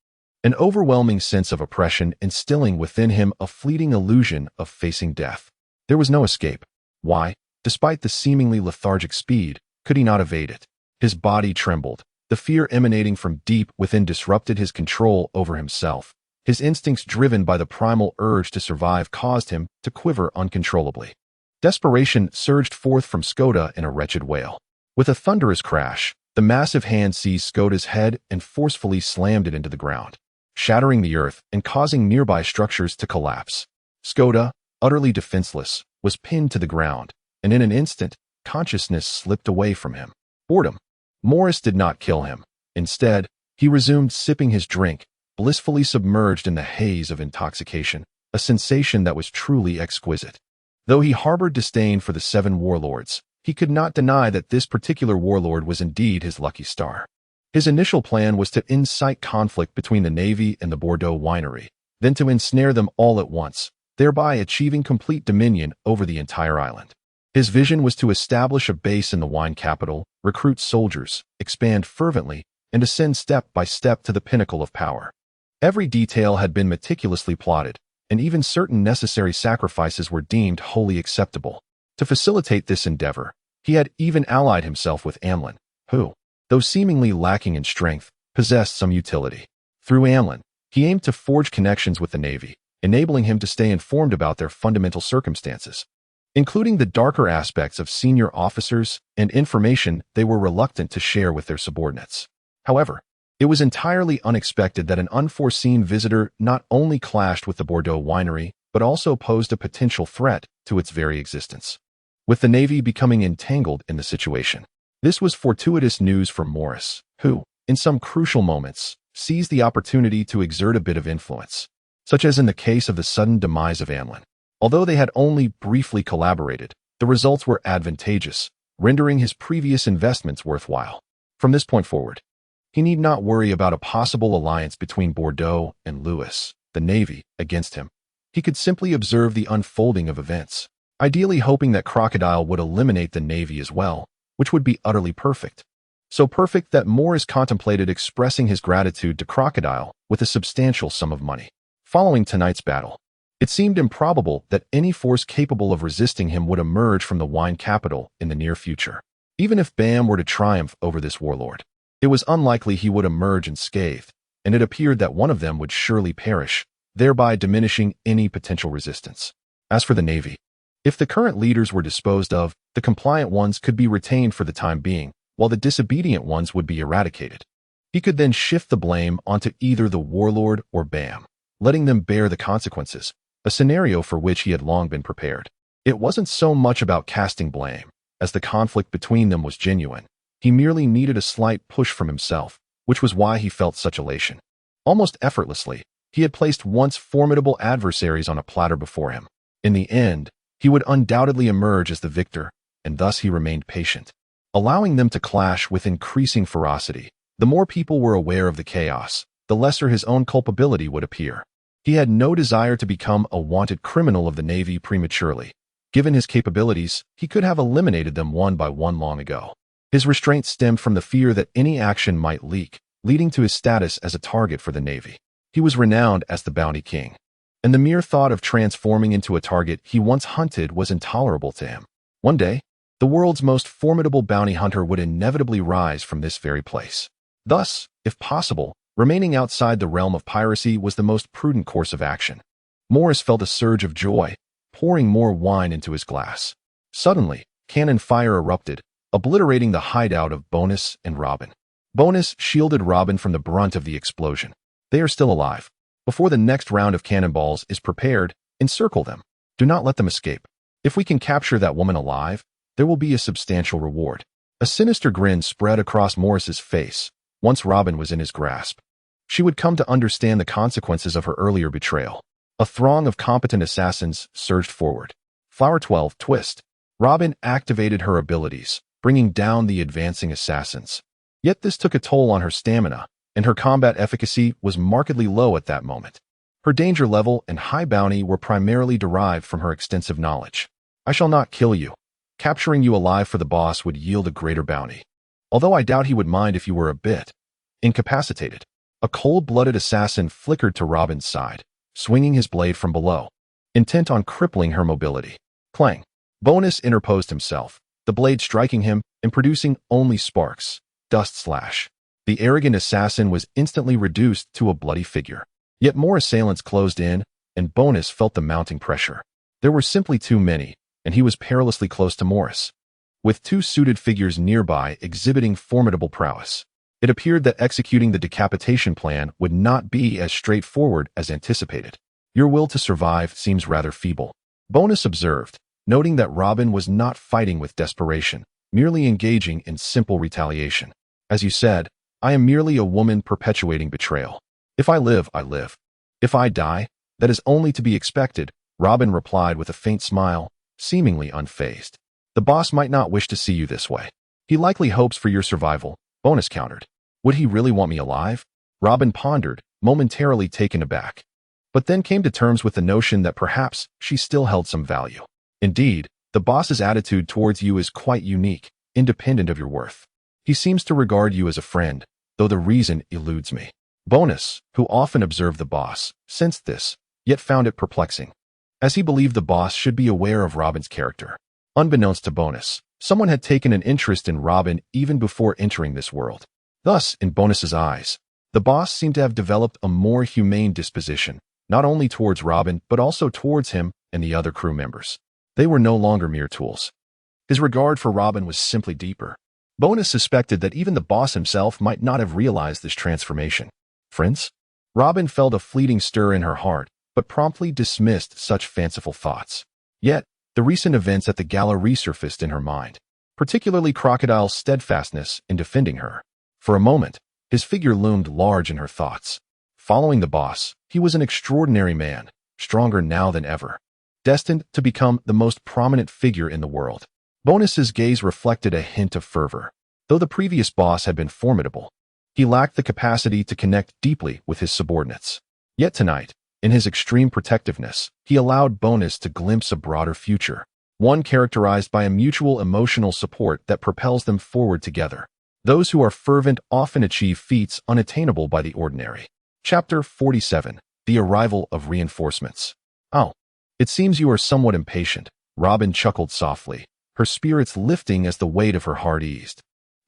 An overwhelming sense of oppression instilling within him a fleeting illusion of facing death. There was no escape. Why, despite the seemingly lethargic speed, could he not evade it? His body trembled. The fear emanating from deep within disrupted his control over himself. His instincts, driven by the primal urge to survive, caused him to quiver uncontrollably. Desperation surged forth from Skoda in a wretched wail. With a thunderous crash, the massive hand seized Skoda's head and forcefully slammed it into the ground, shattering the earth and causing nearby structures to collapse. Skoda, utterly defenseless, was pinned to the ground, and in an instant, consciousness slipped away from him. Boredom. Morris did not kill him. Instead, he resumed sipping his drink, blissfully submerged in the haze of intoxication, a sensation that was truly exquisite. Though he harbored disdain for the 7 warlords, he could not deny that this particular warlord was indeed his lucky star. His initial plan was to incite conflict between the Navy and the Bordeaux winery, then to ensnare them all at once, thereby achieving complete dominion over the entire island. His vision was to establish a base in the wine capital, recruit soldiers, expand fervently, and ascend step by step to the pinnacle of power. Every detail had been meticulously plotted, and even certain necessary sacrifices were deemed wholly acceptable. To facilitate this endeavor, he had even allied himself with Amlin, who, though seemingly lacking in strength, possessed some utility. Through Amlin, he aimed to forge connections with the Navy, enabling him to stay informed about their fundamental circumstances, including the darker aspects of senior officers and information they were reluctant to share with their subordinates. However, it was entirely unexpected that an unforeseen visitor not only clashed with the Bordeaux winery, but also posed a potential threat to its very existence. With the Navy becoming entangled in the situation, this was fortuitous news for Morris, who, in some crucial moments, seized the opportunity to exert a bit of influence, such as in the case of the sudden demise of Amlin. Although they had only briefly collaborated, the results were advantageous, rendering his previous investments worthwhile. From this point forward, he need not worry about a possible alliance between Bordeaux and Louis, the Navy, against him. He could simply observe the unfolding of events, ideally hoping that Crocodile would eliminate the Navy as well, which would be utterly perfect. So perfect that Morris contemplated expressing his gratitude to Crocodile with a substantial sum of money. Following tonight's battle, it seemed improbable that any force capable of resisting him would emerge from the wine capital in the near future. Even if Bam were to triumph over this warlord, it was unlikely he would emerge unscathed, and it appeared that one of them would surely perish, thereby diminishing any potential resistance. As for the Navy, if the current leaders were disposed of, the compliant ones could be retained for the time being, while the disobedient ones would be eradicated. He could then shift the blame onto either the warlord or Bam, letting them bear the consequences, a scenario for which he had long been prepared. It wasn't so much about casting blame, as the conflict between them was genuine. He merely needed a slight push from himself, which was why he felt such elation. Almost effortlessly, he had placed once formidable adversaries on a platter before him. In the end, he would undoubtedly emerge as the victor, and thus he remained patient, allowing them to clash with increasing ferocity. The more people were aware of the chaos, the lesser his own culpability would appear. He had no desire to become a wanted criminal of the Navy prematurely. Given his capabilities, he could have eliminated them one by one long ago. His restraint stemmed from the fear that any action might leak, leading to his status as a target for the Navy. He was renowned as the Bounty King, and the mere thought of transforming into a target he once hunted was intolerable to him. One day, the world's most formidable bounty hunter would inevitably rise from this very place. Thus, if possible, remaining outside the realm of piracy was the most prudent course of action. Morris felt a surge of joy, pouring more wine into his glass. Suddenly, cannon fire erupted, obliterating the hideout of Bonus and Robin. Bonus shielded Robin from the brunt of the explosion. They are still alive. Before the next round of cannonballs is prepared, encircle them. Do not let them escape. If we can capture that woman alive, there will be a substantial reward. A sinister grin spread across Morris's face once Robin was in his grasp. She would come to understand the consequences of her earlier betrayal. A throng of competent assassins surged forward. Flower 12 twist. Robin activated her abilities, bringing down the advancing assassins. Yet this took a toll on her stamina, and her combat efficacy was markedly low at that moment. Her danger level and high bounty were primarily derived from her extensive knowledge. I shall not kill you. Capturing you alive for the boss would yield a greater bounty. Although I doubt he would mind if you were a bit incapacitated. A cold-blooded assassin flickered to Robin's side, swinging his blade from below, intent on crippling her mobility. Clang. Bonus interposed himself, the blade striking him and producing only sparks. Dust slash. The arrogant assassin was instantly reduced to a bloody figure. Yet more assailants closed in, and Bonus felt the mounting pressure. There were simply too many, and he was perilously close to Morris, with two suited figures nearby exhibiting formidable prowess. It appeared that executing the decapitation plan would not be as straightforward as anticipated. Your will to survive seems rather feeble, Bonus observed, noting that Robin was not fighting with desperation, merely engaging in simple retaliation. As you said, I am merely a woman perpetuating betrayal. If I live, I live. If I die, that is only to be expected, Robin replied with a faint smile, seemingly unfazed. The boss might not wish to see you this way. He likely hopes for your survival, Bonus countered. Would he really want me alive? Robin pondered, momentarily taken aback, but then came to terms with the notion that perhaps she still held some value. Indeed, the boss's attitude towards you is quite unique, independent of your worth. He seems to regard you as a friend, though the reason eludes me. Bonus, who often observed the boss, sensed this, yet found it perplexing, as he believed the boss should be aware of Robin's character. Unbeknownst to Bonus, someone had taken an interest in Robin even before entering this world. Thus, in Bonus's eyes, the boss seemed to have developed a more humane disposition, not only towards Robin but also towards him and the other crew members. They were no longer mere tools. His regard for Robin was simply deeper. Bonus suspected that even the boss himself might not have realized this transformation. Friends? Robin felt a fleeting stir in her heart, but promptly dismissed such fanciful thoughts. Yet, the recent events at the gala resurfaced in her mind, particularly Crocodile's steadfastness in defending her. For a moment, his figure loomed large in her thoughts. Following the boss, he was an extraordinary man, stronger now than ever, destined to become the most prominent figure in the world. Bonus's gaze reflected a hint of fervor. Though the previous boss had been formidable, he lacked the capacity to connect deeply with his subordinates. Yet tonight, in his extreme protectiveness, he allowed Bonus to glimpse a broader future, one characterized by a mutual emotional support that propels them forward together. Those who are fervent often achieve feats unattainable by the ordinary. Chapter 47. The Arrival of Reinforcements. Oh, it seems you are somewhat impatient, Robin chuckled softly, her spirits lifting as the weight of her heart eased.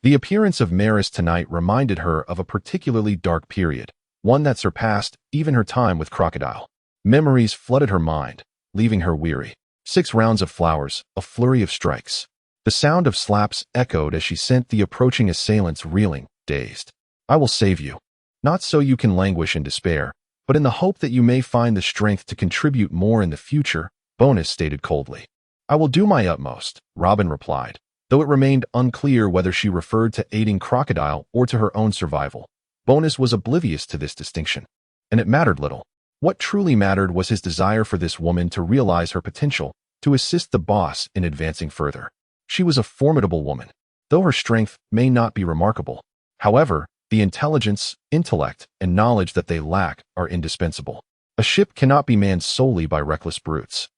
The appearance of Maris tonight reminded her of a particularly dark period, one that surpassed even her time with Crocodile. Memories flooded her mind, leaving her weary. 6 rounds of flowers, a flurry of strikes. The sound of slaps echoed as she sent the approaching assailants reeling, dazed. I will save you. Not so you can languish in despair, but in the hope that you may find the strength to contribute more in the future, Bonus stated coldly. I will do my utmost, Robin replied, though it remained unclear whether she referred to aiding Crocodile or to her own survival. Bonus was oblivious to this distinction, and it mattered little. What truly mattered was his desire for this woman to realize her potential, to assist the boss in advancing further. She was a formidable woman, though her strength may not be remarkable. However, the intelligence, intellect, and knowledge that they lack are indispensable. A ship cannot be manned solely by reckless brutes.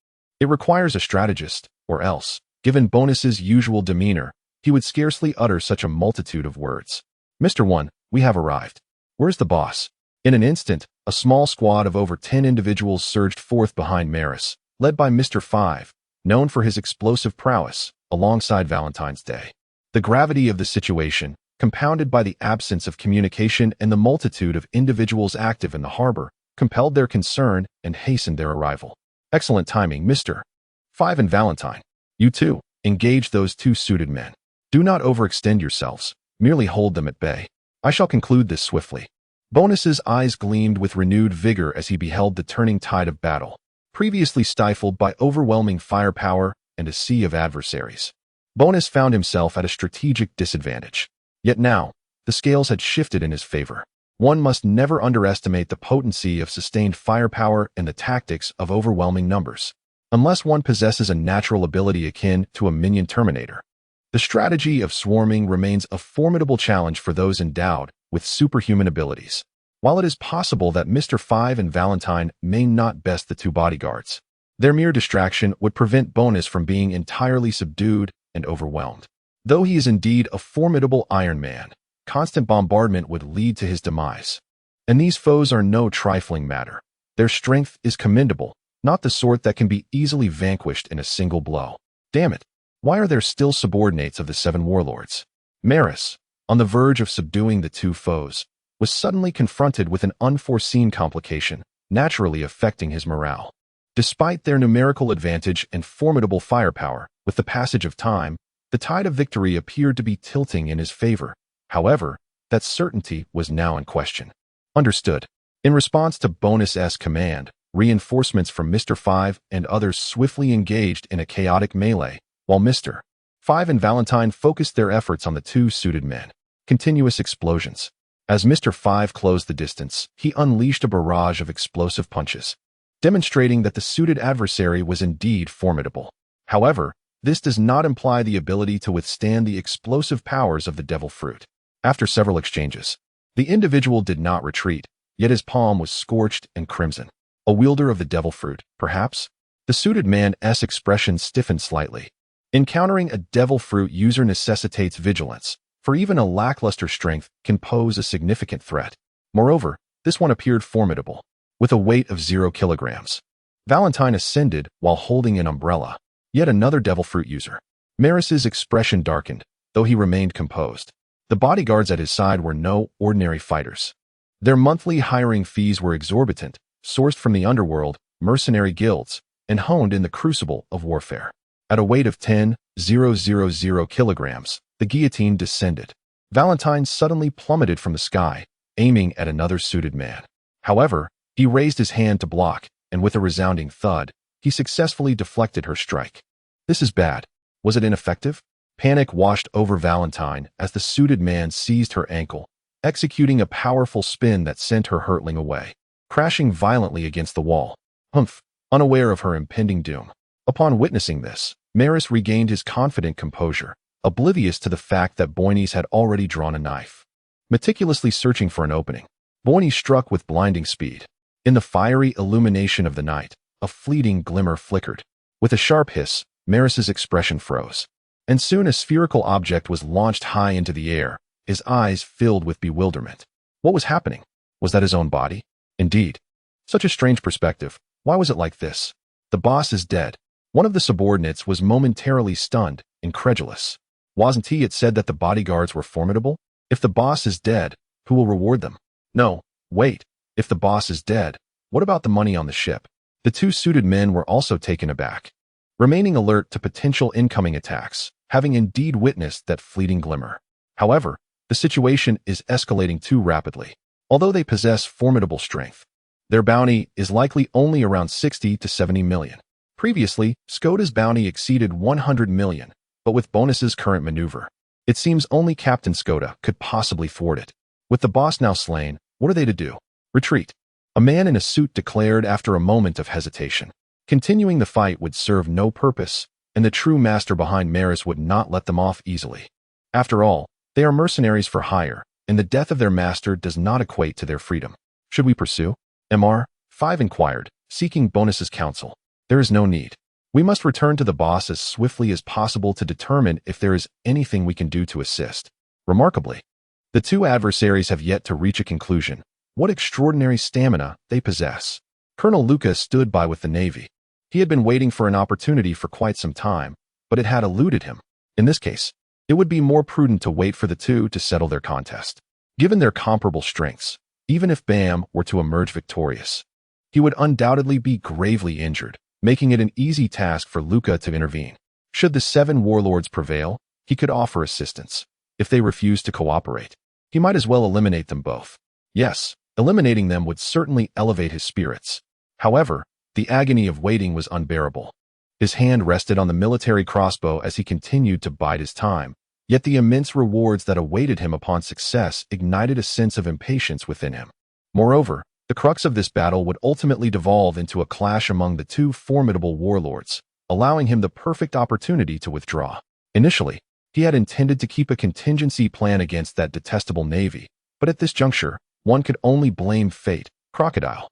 It requires a strategist, or else, given Bonus's usual demeanor, he would scarcely utter such a multitude of words. Mr. 1, we have arrived. Where's the boss? In an instant, a small squad of over 10 individuals surged forth behind Maris, led by Mr. 5, known for his explosive prowess, alongside Valentine's Day. The gravity of the situation, compounded by the absence of communication and the multitude of individuals active in the harbor, compelled their concern and hastened their arrival. Excellent timing, Mr. 5 and Valentine. You too, engage those 2 suited men. Do not overextend yourselves, merely hold them at bay. I shall conclude this swiftly. Bonus's eyes gleamed with renewed vigor as he beheld the turning tide of battle, previously stifled by overwhelming firepower and a sea of adversaries. Bonus found himself at a strategic disadvantage. Yet now, the scales had shifted in his favor. One must never underestimate the potency of sustained firepower and the tactics of overwhelming numbers, unless one possesses a natural ability akin to a minion terminator. The strategy of swarming remains a formidable challenge for those endowed with superhuman abilities. While it is possible that Mr. 5 and Valentine may not best the 2 bodyguards, their mere distraction would prevent Bonus from being entirely subdued and overwhelmed. Though he is indeed a formidable Iron Man, constant bombardment would lead to his demise. And these foes are no trifling matter. Their strength is commendable, not the sort that can be easily vanquished in a single blow. Damn it, why are there still subordinates of the 7 warlords? Maris, on the verge of subduing the 2 foes, was suddenly confronted with an unforeseen complication, naturally affecting his morale. Despite their numerical advantage and formidable firepower, with the passage of time, the tide of victory appeared to be tilting in his favor. However, that certainty was now in question. Understood. In response to Bonus' command, reinforcements from Mr. 5 and others swiftly engaged in a chaotic melee, while Mr. 5 and Valentine focused their efforts on the 2 suited men. Continuous explosions. As Mr. 5 closed the distance, he unleashed a barrage of explosive punches, demonstrating that the suited adversary was indeed formidable. However, This does not imply the ability to withstand the explosive powers of the devil fruit. After several exchanges, the individual did not retreat, yet his palm was scorched and crimson. A wielder of the devil fruit, perhaps? The suited man's expression stiffened slightly. Encountering a devil fruit user necessitates vigilance, for even a lackluster strength can pose a significant threat. Moreover, this one appeared formidable, with a weight of 0 kilograms. Valentine ascended while holding an umbrella. Yet another devil fruit user. Maris's expression darkened, though he remained composed. The bodyguards at his side were no ordinary fighters. Their monthly hiring fees were exorbitant, sourced from the underworld, mercenary guilds, and honed in the crucible of warfare. At a weight of 10,000 kilograms, the guillotine descended. Valentine suddenly plummeted from the sky, aiming at another suited man. However, he raised his hand to block, and with a resounding thud, he successfully deflected her strike. This is bad. Was it ineffective? Panic washed over Valentine as the suited man seized her ankle, executing a powerful spin that sent her hurtling away, crashing violently against the wall. Humph, unaware of her impending doom. Upon witnessing this, Maris regained his confident composure, oblivious to the fact that Boynes had already drawn a knife. Meticulously searching for an opening, Boynes struck with blinding speed. In the fiery illumination of the night, a fleeting glimmer flickered. With a sharp hiss, Maris's expression froze. And soon a spherical object was launched high into the air, his eyes filled with bewilderment. What was happening? Was that his own body? Indeed. Such a strange perspective. Why was it like this? The boss is dead. One of the subordinates was momentarily stunned, incredulous. Wasn't he it said that the bodyguards were formidable? If the boss is dead, who will reward them? No, wait. If the boss is dead, what about the money on the ship? The two suited men were also taken aback, remaining alert to potential incoming attacks, having indeed witnessed that fleeting glimmer. However, the situation is escalating too rapidly. Although they possess formidable strength, their bounty is likely only around 60 to 70 million. Previously, Skoda's bounty exceeded 100 million, but with Bonus's current maneuver, it seems only Captain Skoda could possibly thwart it. With the boss now slain, what are they to do? Retreat. A man in a suit declared after a moment of hesitation. Continuing the fight would serve no purpose, and the true master behind Maris would not let them off easily. After all, they are mercenaries for hire, and the death of their master does not equate to their freedom. Should we pursue? MR5 inquired, seeking Bonus's counsel. There is no need. We must return to the boss as swiftly as possible to determine if there is anything we can do to assist. Remarkably, the two adversaries have yet to reach a conclusion. What extraordinary stamina they possess. Colonel Lucas stood by with the Navy. He had been waiting for an opportunity for quite some time, but it had eluded him. In this case, it would be more prudent to wait for the two to settle their contest. Given their comparable strengths, even if Bam were to emerge victorious, he would undoubtedly be gravely injured, making it an easy task for Luca to intervene. Should the 7 warlords prevail, he could offer assistance. If they refused to cooperate, he might as well eliminate them both. Yes, eliminating them would certainly elevate his spirits. However, the agony of waiting was unbearable. His hand rested on the military crossbow as he continued to bide his time, yet the immense rewards that awaited him upon success ignited a sense of impatience within him. Moreover, the crux of this battle would ultimately devolve into a clash among the two formidable warlords, allowing him the perfect opportunity to withdraw. Initially, he had intended to keep a contingency plan against that detestable navy, but at this juncture, one could only blame fate. Crocodile.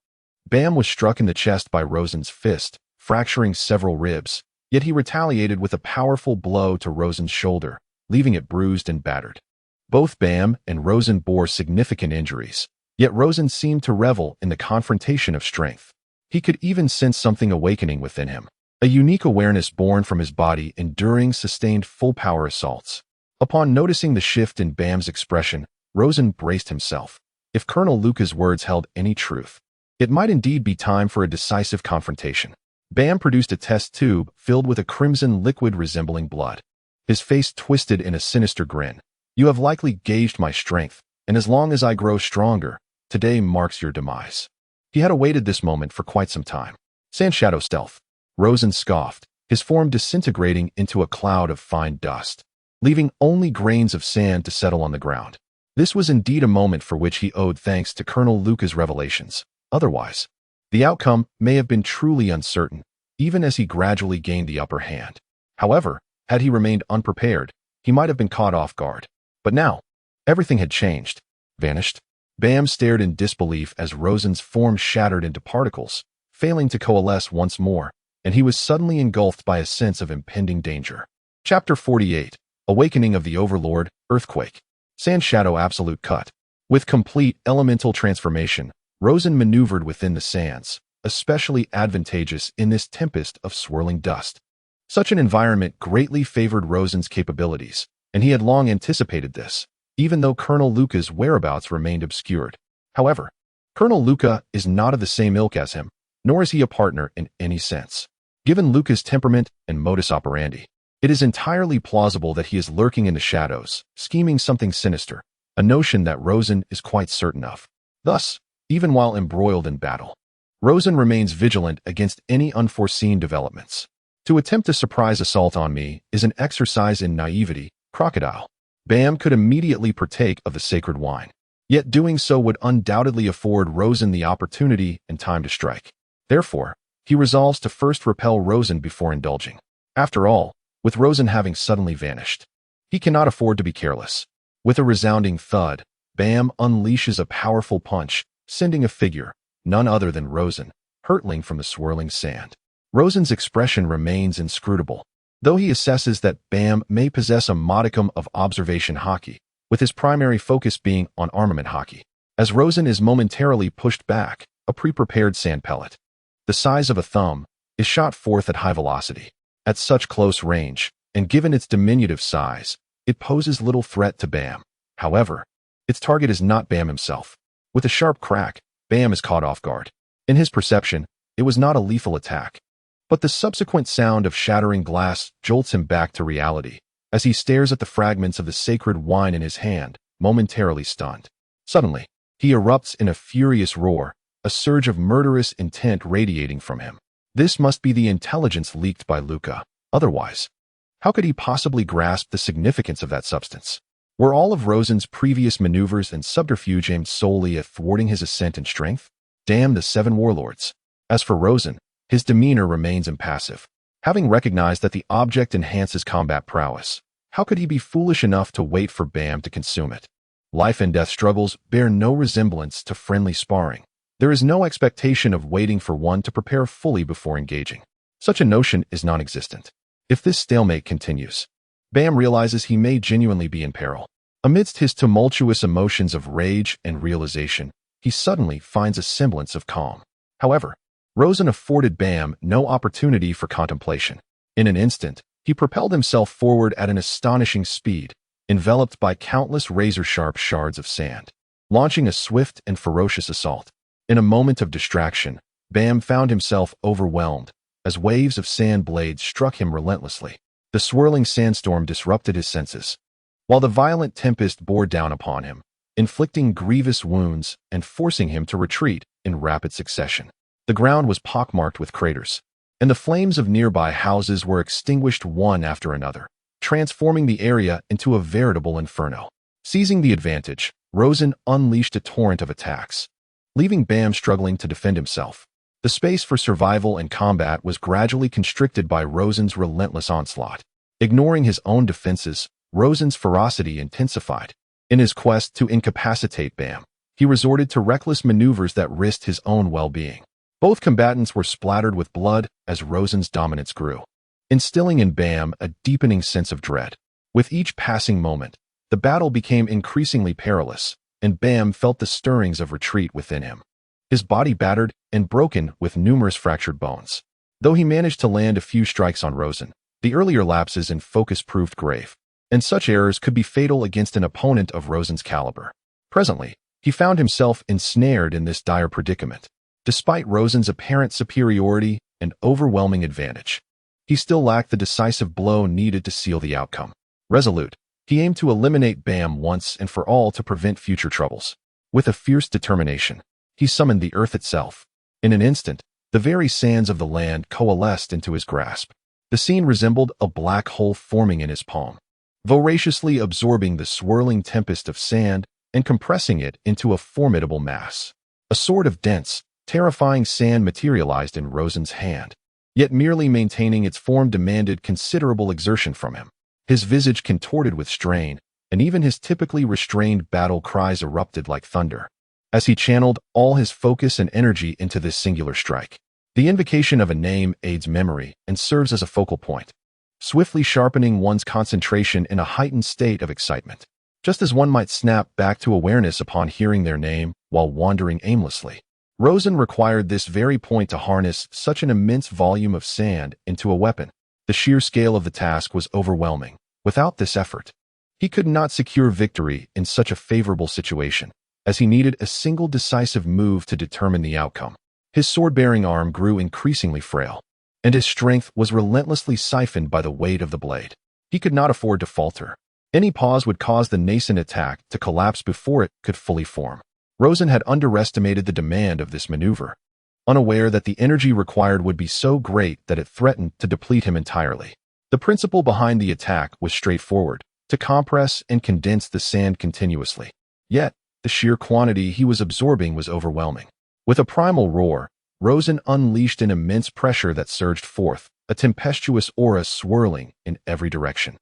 Bam was struck in the chest by Rosen's fist, fracturing several ribs, yet he retaliated with a powerful blow to Rosen's shoulder, leaving it bruised and battered. Both Bam and Rosen bore significant injuries, yet Rosen seemed to revel in the confrontation of strength. He could even sense something awakening within him, a unique awareness born from his body enduring sustained full-power assaults. Upon noticing the shift in Bam's expression, Rosen braced himself. If Colonel Luca's words held any truth, it might indeed be time for a decisive confrontation. Bam produced a test tube filled with a crimson liquid resembling blood. His face twisted in a sinister grin. You have likely gauged my strength, and as long as I grow stronger, today marks your demise. He had awaited this moment for quite some time. Sand shadow stealth. Rosen scoffed, his form disintegrating into a cloud of fine dust, leaving only grains of sand to settle on the ground. This was indeed a moment for which he owed thanks to Colonel Luca's revelations. Otherwise, the outcome may have been truly uncertain, even as he gradually gained the upper hand. However, had he remained unprepared, he might have been caught off guard. But now, everything had changed. Vanished. Bam stared in disbelief as Rosen's form shattered into particles, failing to coalesce once more, and he was suddenly engulfed by a sense of impending danger. Chapter 48. Awakening of the Overlord, Earthquake. Sand Shadow Absolute Cut. With complete elemental transformation, Rosen maneuvered within the sands, especially advantageous in this tempest of swirling dust. Such an environment greatly favored Rosen's capabilities, and he had long anticipated this, even though Colonel Luca's whereabouts remained obscured. However, Colonel Luca is not of the same ilk as him, nor is he a partner in any sense. Given Luca's temperament and modus operandi, it is entirely plausible that he is lurking in the shadows, scheming something sinister, a notion that Rosen is quite certain of. Thus, even while embroiled in battle, Rosen remains vigilant against any unforeseen developments. To attempt a surprise assault on me is an exercise in naivety, Crocodile. Bam could immediately partake of the sacred wine. Yet doing so would undoubtedly afford Rosen the opportunity and time to strike. Therefore, he resolves to first repel Rosen before indulging. After all, with Rosen having suddenly vanished, he cannot afford to be careless. With a resounding thud, Bam unleashes a powerful punch, sending a figure, none other than Rosen, hurtling from the swirling sand. Rosen's expression remains inscrutable, though he assesses that Bam may possess a modicum of observation Haki, with his primary focus being on armament Haki. As Rosen is momentarily pushed back, a pre-prepared sand pellet, the size of a thumb, is shot forth at high velocity. At such close range, and given its diminutive size, it poses little threat to Bam. However, its target is not Bam himself. With a sharp crack, Bam is caught off guard. In his perception, it was not a lethal attack, but the subsequent sound of shattering glass jolts him back to reality, as he stares at the fragments of the sacred wine in his hand, momentarily stunned. Suddenly, he erupts in a furious roar, a surge of murderous intent radiating from him. This must be the intelligence leaked by Luca. Otherwise, how could he possibly grasp the significance of that substance? Were all of Rosen's previous maneuvers and subterfuge aimed solely at thwarting his ascent in strength? Damn the 7 warlords. As for Rosen, his demeanor remains impassive. Having recognized that the object enhances combat prowess, how could he be foolish enough to wait for Bam to consume it? Life and death struggles bear no resemblance to friendly sparring. There is no expectation of waiting for one to prepare fully before engaging. Such a notion is non-existent. If this stalemate continues, Bam realizes he may genuinely be in peril. Amidst his tumultuous emotions of rage and realization, he suddenly finds a semblance of calm. However, Rosen afforded Bam no opportunity for contemplation. In an instant, he propelled himself forward at an astonishing speed, enveloped by countless razor-sharp shards of sand, launching a swift and ferocious assault. In a moment of distraction, Bam found himself overwhelmed, as waves of sand blades struck him relentlessly. The swirling sandstorm disrupted his senses, while the violent tempest bore down upon him, inflicting grievous wounds and forcing him to retreat in rapid succession. The ground was pockmarked with craters, and the flames of nearby houses were extinguished one after another, transforming the area into a veritable inferno. Seizing the advantage, Rosen unleashed a torrent of attacks, leaving Bam struggling to defend himself. The space for survival and combat was gradually constricted by Rosen's relentless onslaught. Ignoring his own defenses, Rosen's ferocity intensified. In his quest to incapacitate Bam, he resorted to reckless maneuvers that risked his own well-being. Both combatants were splattered with blood as Rosen's dominance grew, instilling in Bam a deepening sense of dread. With each passing moment, the battle became increasingly perilous, and Bam felt the stirrings of retreat within him. His body battered and broken with numerous fractured bones. Though he managed to land a few strikes on Rosen, the earlier lapses in focus proved grave, and such errors could be fatal against an opponent of Rosen's caliber. Presently, he found himself ensnared in this dire predicament. Despite Rosen's apparent superiority and overwhelming advantage, he still lacked the decisive blow needed to seal the outcome. Resolute, he aimed to eliminate Bam once and for all to prevent future troubles. With a fierce determination, he summoned the earth itself. In an instant, the very sands of the land coalesced into his grasp. The scene resembled a black hole forming in his palm, voraciously absorbing the swirling tempest of sand and compressing it into a formidable mass. A sword of dense, terrifying sand materialized in Rosen's hand. Yet merely maintaining its form demanded considerable exertion from him. His visage contorted with strain, and even his typically restrained battle cries erupted like thunder, as he channeled all his focus and energy into this singular strike. The invocation of a name aids memory and serves as a focal point, swiftly sharpening one's concentration in a heightened state of excitement, just as one might snap back to awareness upon hearing their name while wandering aimlessly. Rosen required this very point to harness such an immense volume of sand into a weapon. The sheer scale of the task was overwhelming. Without this effort, he could not secure victory in such a favorable situation, as he needed a single decisive move to determine the outcome. His sword-bearing arm grew increasingly frail, and his strength was relentlessly siphoned by the weight of the blade. He could not afford to falter. Any pause would cause the nascent attack to collapse before it could fully form. Rosen had underestimated the demand of this maneuver, unaware that the energy required would be so great that it threatened to deplete him entirely. The principle behind the attack was straightforward: to compress and condense the sand continuously. Yet, the sheer quantity he was absorbing was overwhelming. With a primal roar, Rosen unleashed an immense pressure that surged forth, a tempestuous aura swirling in every direction,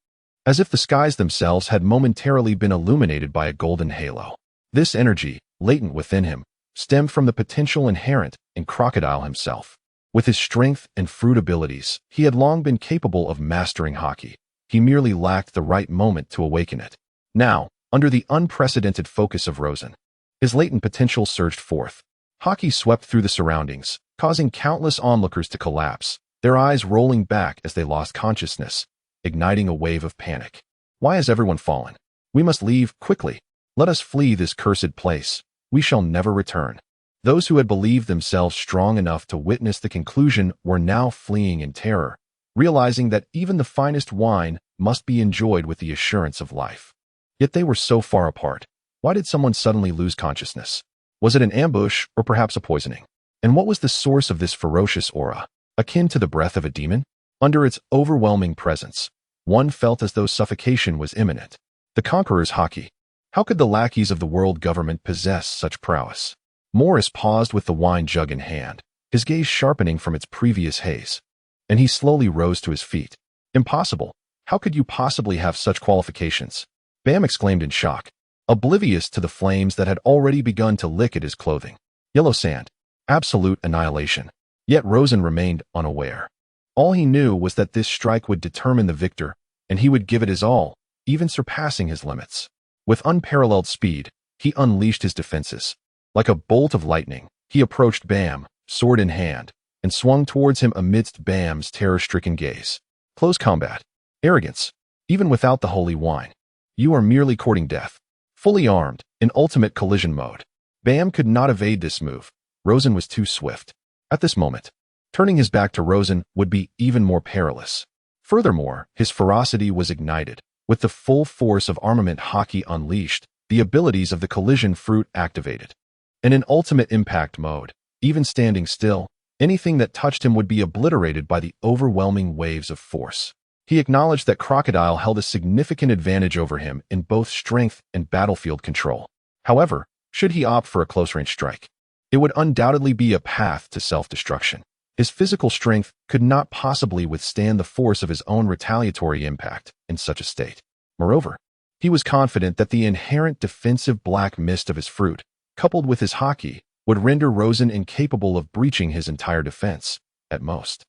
as if the skies themselves had momentarily been illuminated by a golden halo. This energy, latent within him, stemmed from the potential inherent in Crocodile himself. With his strength and fruit abilities, he had long been capable of mastering Haki. He merely lacked the right moment to awaken it. Now, under the unprecedented focus of Rosen, his latent potential surged forth. Haki swept through the surroundings, causing countless onlookers to collapse, their eyes rolling back as they lost consciousness, igniting a wave of panic. Why has everyone fallen? We must leave, quickly. Let us flee this cursed place. We shall never return. Those who had believed themselves strong enough to witness the conclusion were now fleeing in terror, realizing that even the finest wine must be enjoyed with the assurance of life. Yet they were so far apart. Why did someone suddenly lose consciousness? Was it an ambush or perhaps a poisoning? And what was the source of this ferocious aura, akin to the breath of a demon? Under its overwhelming presence, one felt as though suffocation was imminent. The conqueror's Haki. How could the lackeys of the world government possess such prowess? Morris paused with the wine jug in hand, his gaze sharpening from its previous haze, and he slowly rose to his feet. Impossible. How could you possibly have such qualifications? Bam exclaimed in shock, oblivious to the flames that had already begun to lick at his clothing. Yellow sand. Absolute annihilation. Yet Rosen remained unaware. All he knew was that this strike would determine the victor, and he would give it his all, even surpassing his limits. With unparalleled speed, he unleashed his defenses. Like a bolt of lightning, he approached Bam, sword in hand, and swung towards him amidst Bam's terror-stricken gaze. Close combat. Arrogance. Even without the holy wine. You are merely courting death. Fully armed, in ultimate collision mode. Bam could not evade this move. Rosen was too swift. At this moment, turning his back to Rosen would be even more perilous. Furthermore, his ferocity was ignited. With the full force of armament Haki unleashed, the abilities of the collision fruit activated. And in ultimate impact mode, even standing still, anything that touched him would be obliterated by the overwhelming waves of force. He acknowledged that Crocodile held a significant advantage over him in both strength and battlefield control. However, should he opt for a close-range strike, it would undoubtedly be a path to self-destruction. His physical strength could not possibly withstand the force of his own retaliatory impact in such a state. Moreover, he was confident that the inherent defensive black mist of his fruit, coupled with his Haki, would render Rosen incapable of breaching his entire defense. At most,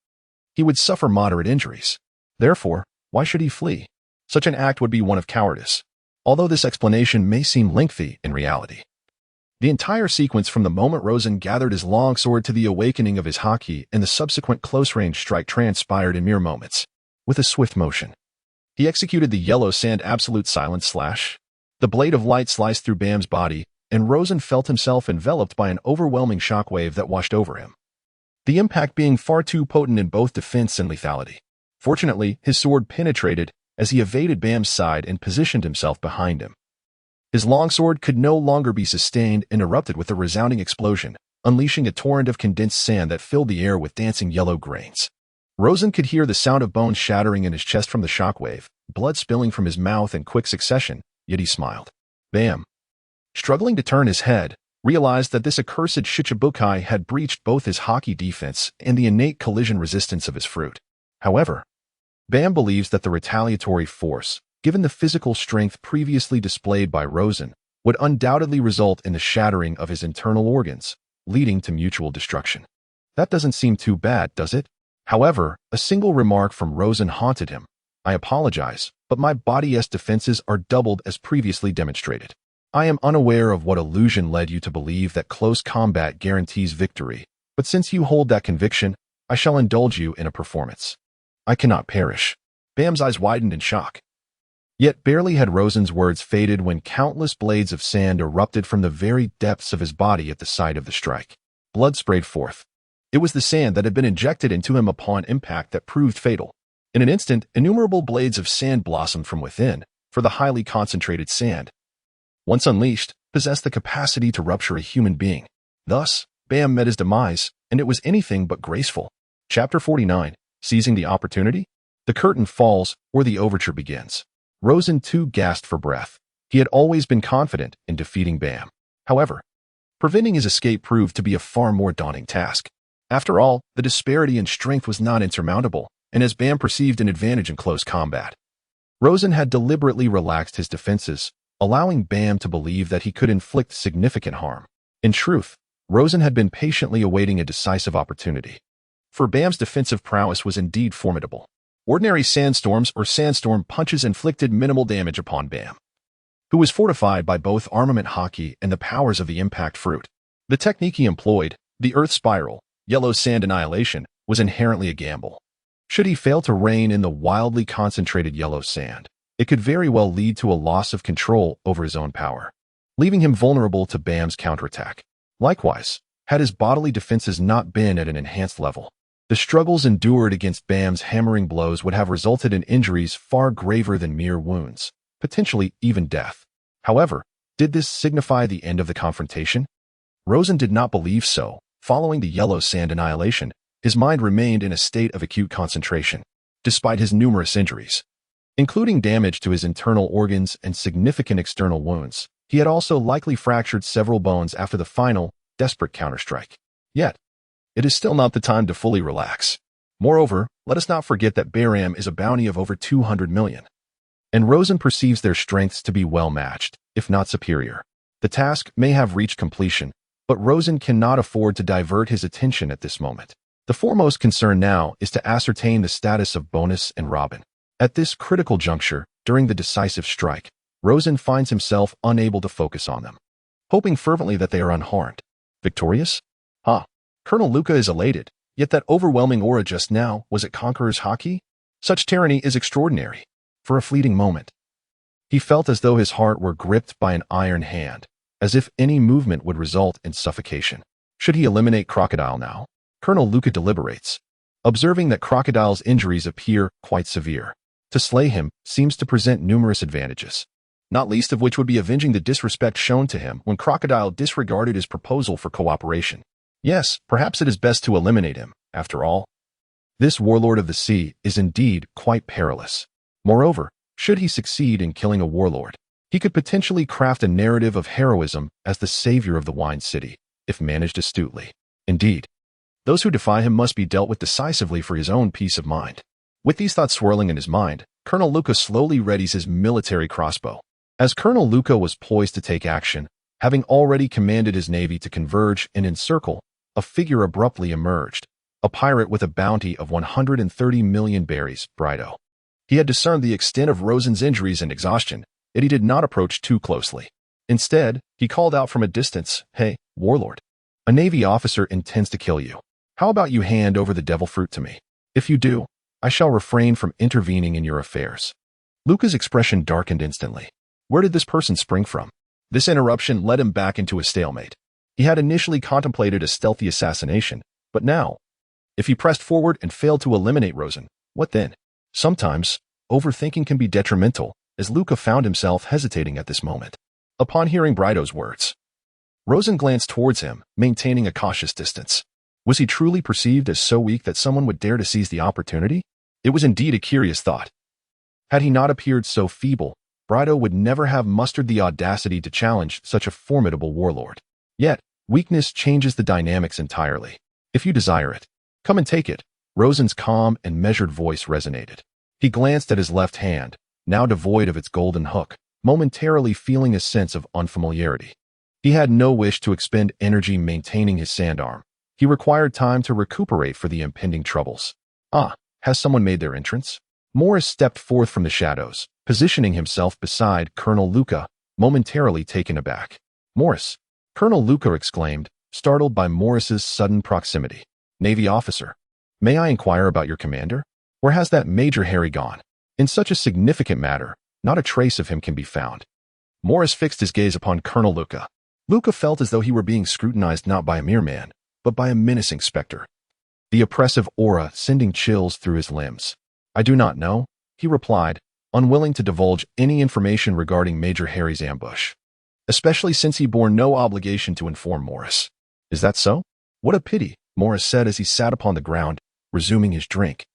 he would suffer moderate injuries. Therefore, why should he flee? Such an act would be one of cowardice, although this explanation may seem lengthy in reality. The entire sequence from the moment Rosen gathered his longsword to the awakening of his Haki and the subsequent close-range strike transpired in mere moments. With a swift motion, he executed the yellow sand absolute silence slash. The blade of light sliced through Bam's body, and Rosen felt himself enveloped by an overwhelming shockwave that washed over him, the impact being far too potent in both defense and lethality. Fortunately, his sword penetrated as he evaded Bam's side and positioned himself behind him. His longsword could no longer be sustained and erupted with a resounding explosion, unleashing a torrent of condensed sand that filled the air with dancing yellow grains. Rosen could hear the sound of bones shattering in his chest from the shockwave, blood spilling from his mouth in quick succession, yet he smiled. Bam! Struggling to turn his head, realized that this accursed Shichibukai had breached both his Haki defense and the innate collision resistance of his fruit. However, Bam believes that the retaliatory force, given the physical strength previously displayed by Rosen, would undoubtedly result in the shattering of his internal organs, leading to mutual destruction. That doesn't seem too bad, does it? However, a single remark from Rosen haunted him. I apologize, but my body's defenses are doubled as previously demonstrated. I am unaware of what illusion led you to believe that close combat guarantees victory, but since you hold that conviction, I shall indulge you in a performance. I cannot perish. Bam's eyes widened in shock. Yet barely had Rosen's words faded when countless blades of sand erupted from the very depths of his body at the sight of the strike. Blood sprayed forth. It was the sand that had been injected into him upon impact that proved fatal. In an instant, innumerable blades of sand blossomed from within, for the highly concentrated sand, once unleashed, possessed the capacity to rupture a human being. Thus, Bam met his demise, and it was anything but graceful. Chapter 49. Seizing the opportunity? The curtain falls, or the overture begins. Rosen too gasped for breath. He had always been confident in defeating Bam. However, preventing his escape proved to be a far more daunting task. After all, the disparity in strength was not insurmountable, and as Bam perceived an advantage in close combat, Rosen had deliberately relaxed his defenses, allowing Bam to believe that he could inflict significant harm. In truth, Rosen had been patiently awaiting a decisive opportunity. For Bam's defensive prowess was indeed formidable. Ordinary sandstorms or sandstorm punches inflicted minimal damage upon Bam, who was fortified by both armament Haki and the powers of the impact fruit. The technique he employed, the earth spiral, yellow sand annihilation, was inherently a gamble. Should he fail to rein in the wildly concentrated yellow sand, it could very well lead to a loss of control over his own power, leaving him vulnerable to Bam's counterattack. Likewise, had his bodily defenses not been at an enhanced level, the struggles endured against Bam's hammering blows would have resulted in injuries far graver than mere wounds, potentially even death. However, did this signify the end of the confrontation? Rosen did not believe so. Following the yellow sand annihilation, his mind remained in a state of acute concentration, despite his numerous injuries, including damage to his internal organs and significant external wounds. He had also likely fractured several bones after the final, desperate counterstrike. Yet, it is still not the time to fully relax. Moreover, let us not forget that Bam is a bounty of over 200 million. And Rosen perceives their strengths to be well matched, if not superior. The task may have reached completion, but Rosen cannot afford to divert his attention at this moment. The foremost concern now is to ascertain the status of Bonus and Robin. At this critical juncture, during the decisive strike, Rosen finds himself unable to focus on them, hoping fervently that they are unharmed. Victorious? Colonel Luca is elated, yet that overwhelming aura just now, was it Conqueror's Haki? Such tyranny is extraordinary. For a fleeting moment, he felt as though his heart were gripped by an iron hand, as if any movement would result in suffocation. Should he eliminate Crocodile now? Colonel Luca deliberates, observing that Crocodile's injuries appear quite severe. To slay him seems to present numerous advantages, not least of which would be avenging the disrespect shown to him when Crocodile disregarded his proposal for cooperation. Yes, perhaps it is best to eliminate him, after all. This warlord of the sea is indeed quite perilous. Moreover, should he succeed in killing a warlord, he could potentially craft a narrative of heroism as the savior of the wine city, if managed astutely. Indeed, those who defy him must be dealt with decisively for his own peace of mind. With these thoughts swirling in his mind, Colonel Luca slowly readies his military crossbow. As Colonel Luca was poised to take action, having already commanded his navy to converge and encircle, a figure abruptly emerged, a pirate with a bounty of 130 million berries, Brido. He had discerned the extent of Rosen's injuries and exhaustion, yet he did not approach too closely. Instead, he called out from a distance, "Hey, warlord, a navy officer intends to kill you. How about you hand over the devil fruit to me? If you do, I shall refrain from intervening in your affairs." Luca's expression darkened instantly. Where did this person spring from? This interruption led him back into a stalemate. He had initially contemplated a stealthy assassination, but now, if he pressed forward and failed to eliminate Rosen, what then? Sometimes, overthinking can be detrimental, as Luca found himself hesitating at this moment. Upon hearing Brido's words, Rosen glanced towards him, maintaining a cautious distance. Was he truly perceived as so weak that someone would dare to seize the opportunity? It was indeed a curious thought. Had he not appeared so feeble, Brido would never have mustered the audacity to challenge such a formidable warlord. Yet, weakness changes the dynamics entirely. If you desire it, come and take it. Rosen's calm and measured voice resonated. He glanced at his left hand, now devoid of its golden hook, momentarily feeling a sense of unfamiliarity. He had no wish to expend energy maintaining his sandarm. He required time to recuperate for the impending troubles. Ah, has someone made their entrance? Morris stepped forth from the shadows, positioning himself beside Colonel Luca, momentarily taken aback. Morris! Colonel Luca exclaimed, startled by Morris's sudden proximity. Navy officer, may I inquire about your commander? Where has that Major Harry gone? In such a significant matter, not a trace of him can be found. Morris fixed his gaze upon Colonel Luca. Luca felt as though he were being scrutinized not by a mere man, but by a menacing specter. The oppressive aura sending chills through his limbs. I do not know, he replied, unwilling to divulge any information regarding Major Harry's ambush, especially since he bore no obligation to inform Morris. Is that so? What a pity, Morris said as he sat upon the ground, resuming his drink.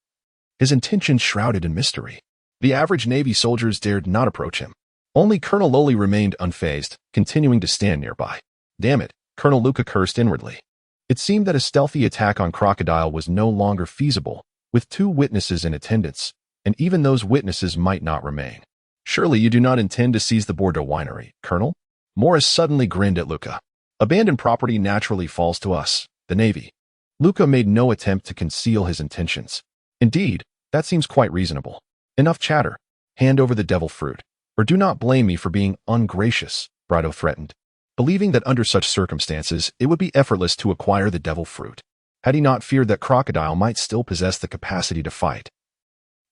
His intentions shrouded in mystery. The average Navy soldiers dared not approach him. Only Colonel Lowley remained unfazed, continuing to stand nearby. Damn it, Colonel Luca cursed inwardly. It seemed that a stealthy attack on Crocodile was no longer feasible, with 2 witnesses in attendance, and even those witnesses might not remain. Surely you do not intend to seize the Bordeaux winery, Colonel? Morris suddenly grinned at Luca. Abandoned property naturally falls to us, the Navy. Luca made no attempt to conceal his intentions. Indeed, that seems quite reasonable. Enough chatter. Hand over the devil fruit. Or do not blame me for being ungracious, Brito threatened, believing that under such circumstances it would be effortless to acquire the devil fruit. Had he not feared that Crocodile might still possess the capacity to fight,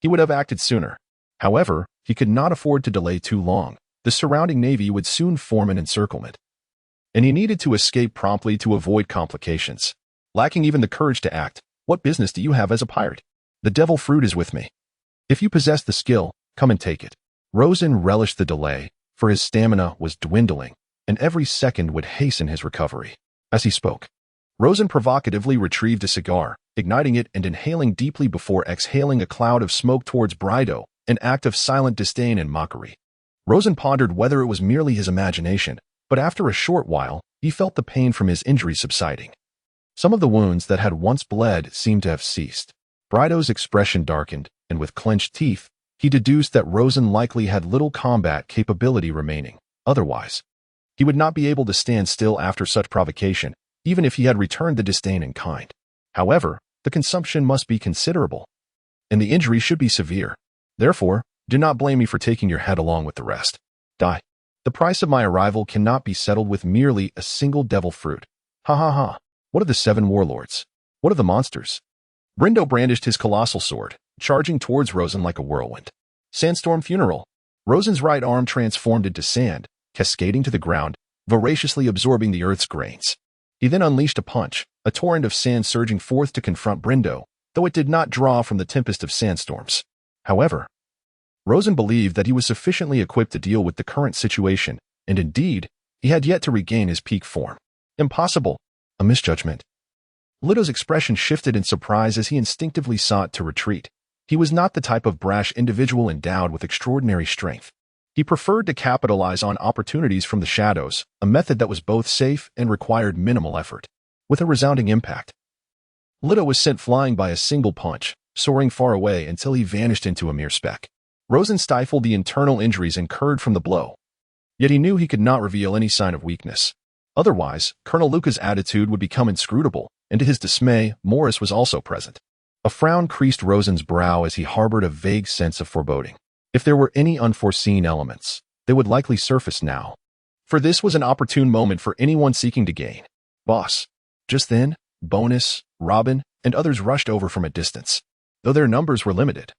he would have acted sooner. However, he could not afford to delay too long. The surrounding Navy would soon form an encirclement, and he needed to escape promptly to avoid complications. Lacking even the courage to act, what business do you have as a pirate? The devil fruit is with me. If you possess the skill, come and take it. Rosen relished the delay, for his stamina was dwindling, and every second would hasten his recovery. As he spoke, Rosen provocatively retrieved a cigar, igniting it and inhaling deeply before exhaling a cloud of smoke towards Brito, an act of silent disdain and mockery. Rosen pondered whether it was merely his imagination, but after a short while, he felt the pain from his injury subsiding. Some of the wounds that had once bled seemed to have ceased. Brito's expression darkened, and with clenched teeth, he deduced that Rosen likely had little combat capability remaining. Otherwise, he would not be able to stand still after such provocation, even if he had returned the disdain in kind. However, the consumption must be considerable, and the injury should be severe. Therefore, do not blame me for taking your head along with the rest. Die. The price of my arrival cannot be settled with merely a single devil fruit. Ha ha ha. What of the 7 warlords? What of the monsters? Brindo brandished his colossal sword, charging towards Rosen like a whirlwind. Sandstorm funeral. Rosen's right arm transformed into sand, cascading to the ground, voraciously absorbing the earth's grains. He then unleashed a punch, a torrent of sand surging forth to confront Brindo, though it did not draw from the tempest of sandstorms. However, Rosen believed that he was sufficiently equipped to deal with the current situation, and indeed, he had yet to regain his peak form. Impossible. A misjudgment. Lito's expression shifted in surprise as he instinctively sought to retreat. He was not the type of brash individual endowed with extraordinary strength. He preferred to capitalize on opportunities from the shadows, a method that was both safe and required minimal effort. With a resounding impact, Lito was sent flying by a single punch, soaring far away until he vanished into a mere speck. Rosen stifled the internal injuries incurred from the blow. Yet he knew he could not reveal any sign of weakness. Otherwise, Colonel Luca's attitude would become inscrutable, and to his dismay, Morris was also present. A frown creased Rosen's brow as he harbored a vague sense of foreboding. If there were any unforeseen elements, they would likely surface now. For this was an opportune moment for anyone seeking to gain. Boss. Just then, Bonus, Robin, and others rushed over from a distance. Though their numbers were limited,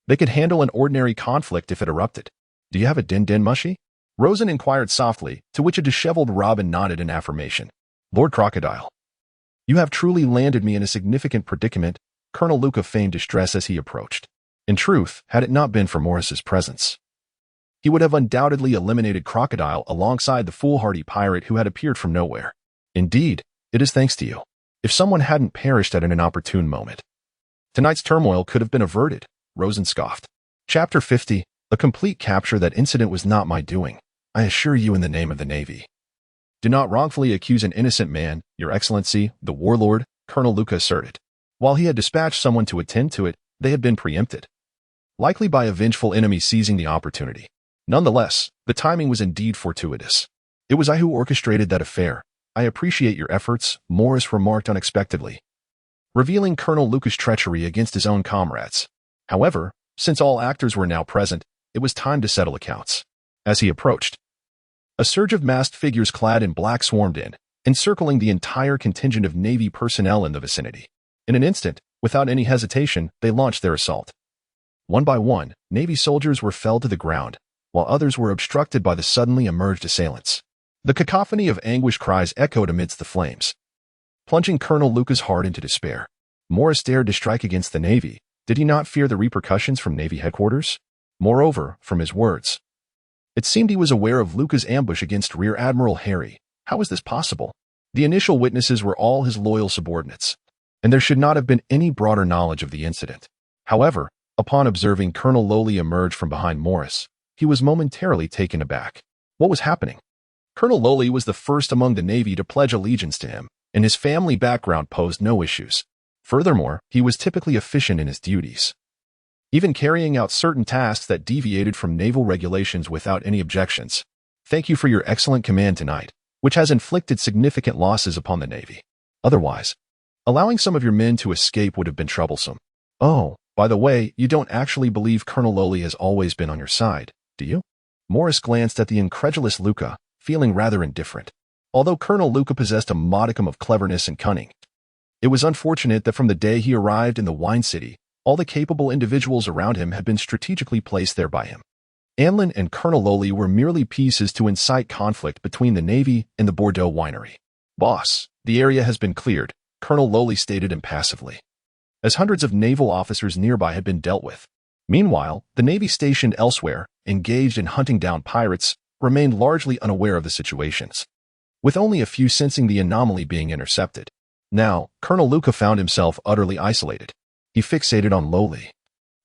they could handle an ordinary conflict if it erupted. Do you have a din-din mushy? Rosen inquired softly, to which a disheveled Robin nodded in affirmation. Lord Crocodile. You have truly landed me in a significant predicament, Colonel Luca feigned distress as he approached. In truth, had it not been for Morris's presence, he would have undoubtedly eliminated Crocodile alongside the foolhardy pirate who had appeared from nowhere. Indeed, it is thanks to you. If someone hadn't perished at an inopportune moment, tonight's turmoil could have been averted, Rosen scoffed. Chapter 50, a complete capture. That incident was not my doing. I assure you in the name of the Navy. Do not wrongfully accuse an innocent man, Your Excellency, the warlord, Colonel Luca asserted. While he had dispatched someone to attend to it, they had been preempted, likely by a vengeful enemy seizing the opportunity. Nonetheless, the timing was indeed fortuitous. It was I who orchestrated that affair. I appreciate your efforts, Morris remarked unexpectedly, revealing Colonel Luca's treachery against his own comrades. However, since all actors were now present, it was time to settle accounts. As he approached, a surge of masked figures clad in black swarmed in, encircling the entire contingent of Navy personnel in the vicinity. In an instant, without any hesitation, they launched their assault. One by one, Navy soldiers were felled to the ground, while others were obstructed by the suddenly emerged assailants. The cacophony of anguish cries echoed amidst the flames, plunging Colonel Luca's heart into despair. Morris dared to strike against the Navy. Did he not fear the repercussions from Navy headquarters? Moreover, from his words, it seemed he was aware of Luca's ambush against Rear Admiral Harry. How was this possible? The initial witnesses were all his loyal subordinates, and there should not have been any broader knowledge of the incident. However, upon observing Colonel Lowley emerge from behind Morris, he was momentarily taken aback. What was happening? Colonel Lowley was the first among the Navy to pledge allegiance to him, and his family background posed no issues. Furthermore, he was typically efficient in his duties, even carrying out certain tasks that deviated from naval regulations without any objections. Thank you for your excellent command tonight, which has inflicted significant losses upon the Navy. Otherwise, allowing some of your men to escape would have been troublesome. Oh, by the way, you don't actually believe Colonel Lowley has always been on your side, do you? Morris glanced at the incredulous Luca, feeling rather indifferent. Although Colonel Luca possessed a modicum of cleverness and cunning, it was unfortunate that from the day he arrived in the Wine City, all the capable individuals around him had been strategically placed there by him. Anlin and Colonel Lowley were merely pieces to incite conflict between the Navy and the Bordeaux winery. Boss, the area has been cleared, Colonel Lowley stated impassively, as hundreds of naval officers nearby had been dealt with. Meanwhile, the Navy stationed elsewhere, engaged in hunting down pirates, remained largely unaware of the situations, with only a few sensing the anomaly being intercepted. Now, Colonel Luca found himself utterly isolated. He fixated on Lowley,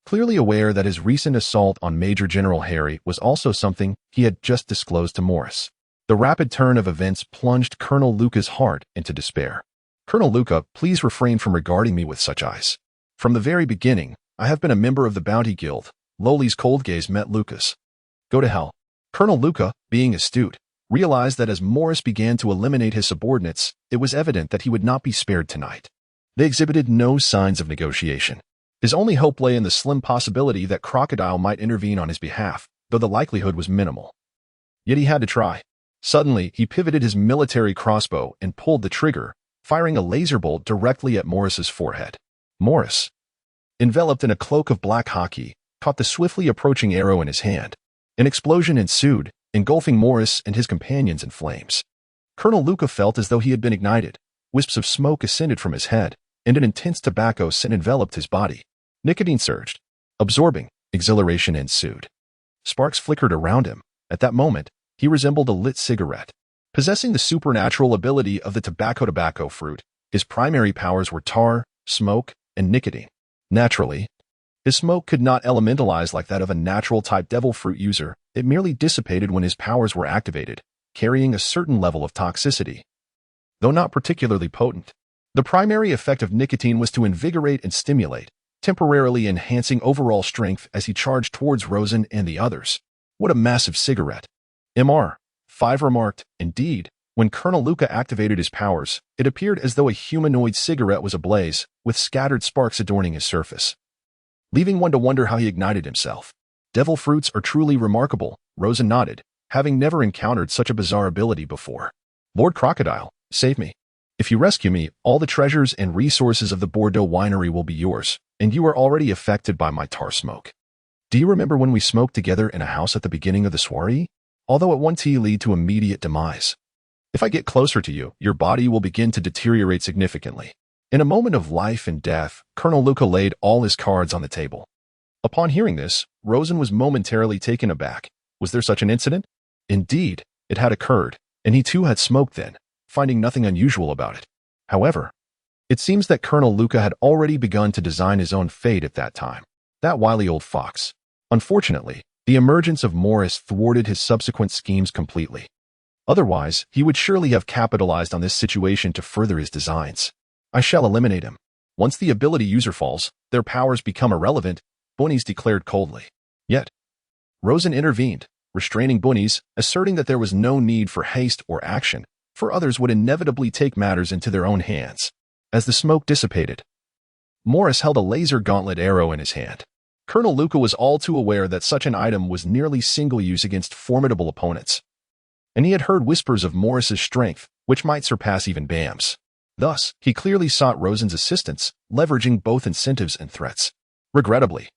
clearly aware that his recent assault on Major General Harry was also something he had just disclosed to Morris. The rapid turn of events plunged Colonel Luca's heart into despair. Colonel Luca, please refrain from regarding me with such eyes. From the very beginning, I have been a member of the Bounty Guild. Lowley's cold gaze met Luca's. Go to hell. Colonel Luca, being astute, realized that as Morris began to eliminate his subordinates, it was evident that he would not be spared tonight. They exhibited no signs of negotiation. His only hope lay in the slim possibility that Crocodile might intervene on his behalf, though the likelihood was minimal. Yet he had to try. Suddenly, he pivoted his military crossbow and pulled the trigger, firing a laser bolt directly at Morris's forehead. Morris, enveloped in a cloak of black Haki, caught the swiftly approaching arrow in his hand. An explosion ensued, engulfing Morris and his companions in flames. Colonel Luca felt as though he had been ignited. Wisps of smoke ascended from his head, and an intense tobacco scent enveloped his body. Nicotine surged. Absorbing, exhilaration ensued. Sparks flickered around him. At that moment, he resembled a lit cigarette. Possessing the supernatural ability of the tobacco fruit, his primary powers were tar, smoke, and nicotine. Naturally, his smoke could not elementalize like that of a natural-type devil fruit user. It merely dissipated when his powers were activated, carrying a certain level of toxicity, though not particularly potent. The primary effect of nicotine was to invigorate and stimulate, temporarily enhancing overall strength as he charged towards Rosen and the others. What a massive cigarette. Mr. 5 remarked. Indeed, when Colonel Luca activated his powers, it appeared as though a humanoid cigarette was ablaze, with scattered sparks adorning his surface, leaving one to wonder how he ignited himself. Devil fruits are truly remarkable, Rosen nodded, having never encountered such a bizarre ability before. Lord Crocodile, save me. If you rescue me, all the treasures and resources of the Bordeaux winery will be yours, and you are already affected by my tar smoke. Do you remember when we smoked together in a house at the beginning of the soiree? Although it won't lead to immediate demise. If I get closer to you, your body will begin to deteriorate significantly. In a moment of life and death, Colonel Luca laid all his cards on the table. Upon hearing this, Rosen was momentarily taken aback. Was there such an incident? Indeed, it had occurred, and he too had smoked then, finding nothing unusual about it. However, it seems that Colonel Luca had already begun to design his own fate at that time. That wily old fox. Unfortunately, the emergence of Morris thwarted his subsequent schemes completely. Otherwise, he would surely have capitalized on this situation to further his designs. I shall eliminate him. Once the ability user falls, their powers become irrelevant, Bunnies declared coldly. Yet, Rosen intervened, restraining Bunnies, asserting that there was no need for haste or action, for others would inevitably take matters into their own hands. As the smoke dissipated, Morris held a laser gauntlet arrow in his hand. Colonel Luca was all too aware that such an item was nearly single-use against formidable opponents, and he had heard whispers of Morris's strength, which might surpass even Bam's. Thus, he clearly sought Rosen's assistance, leveraging both incentives and threats. Regrettably,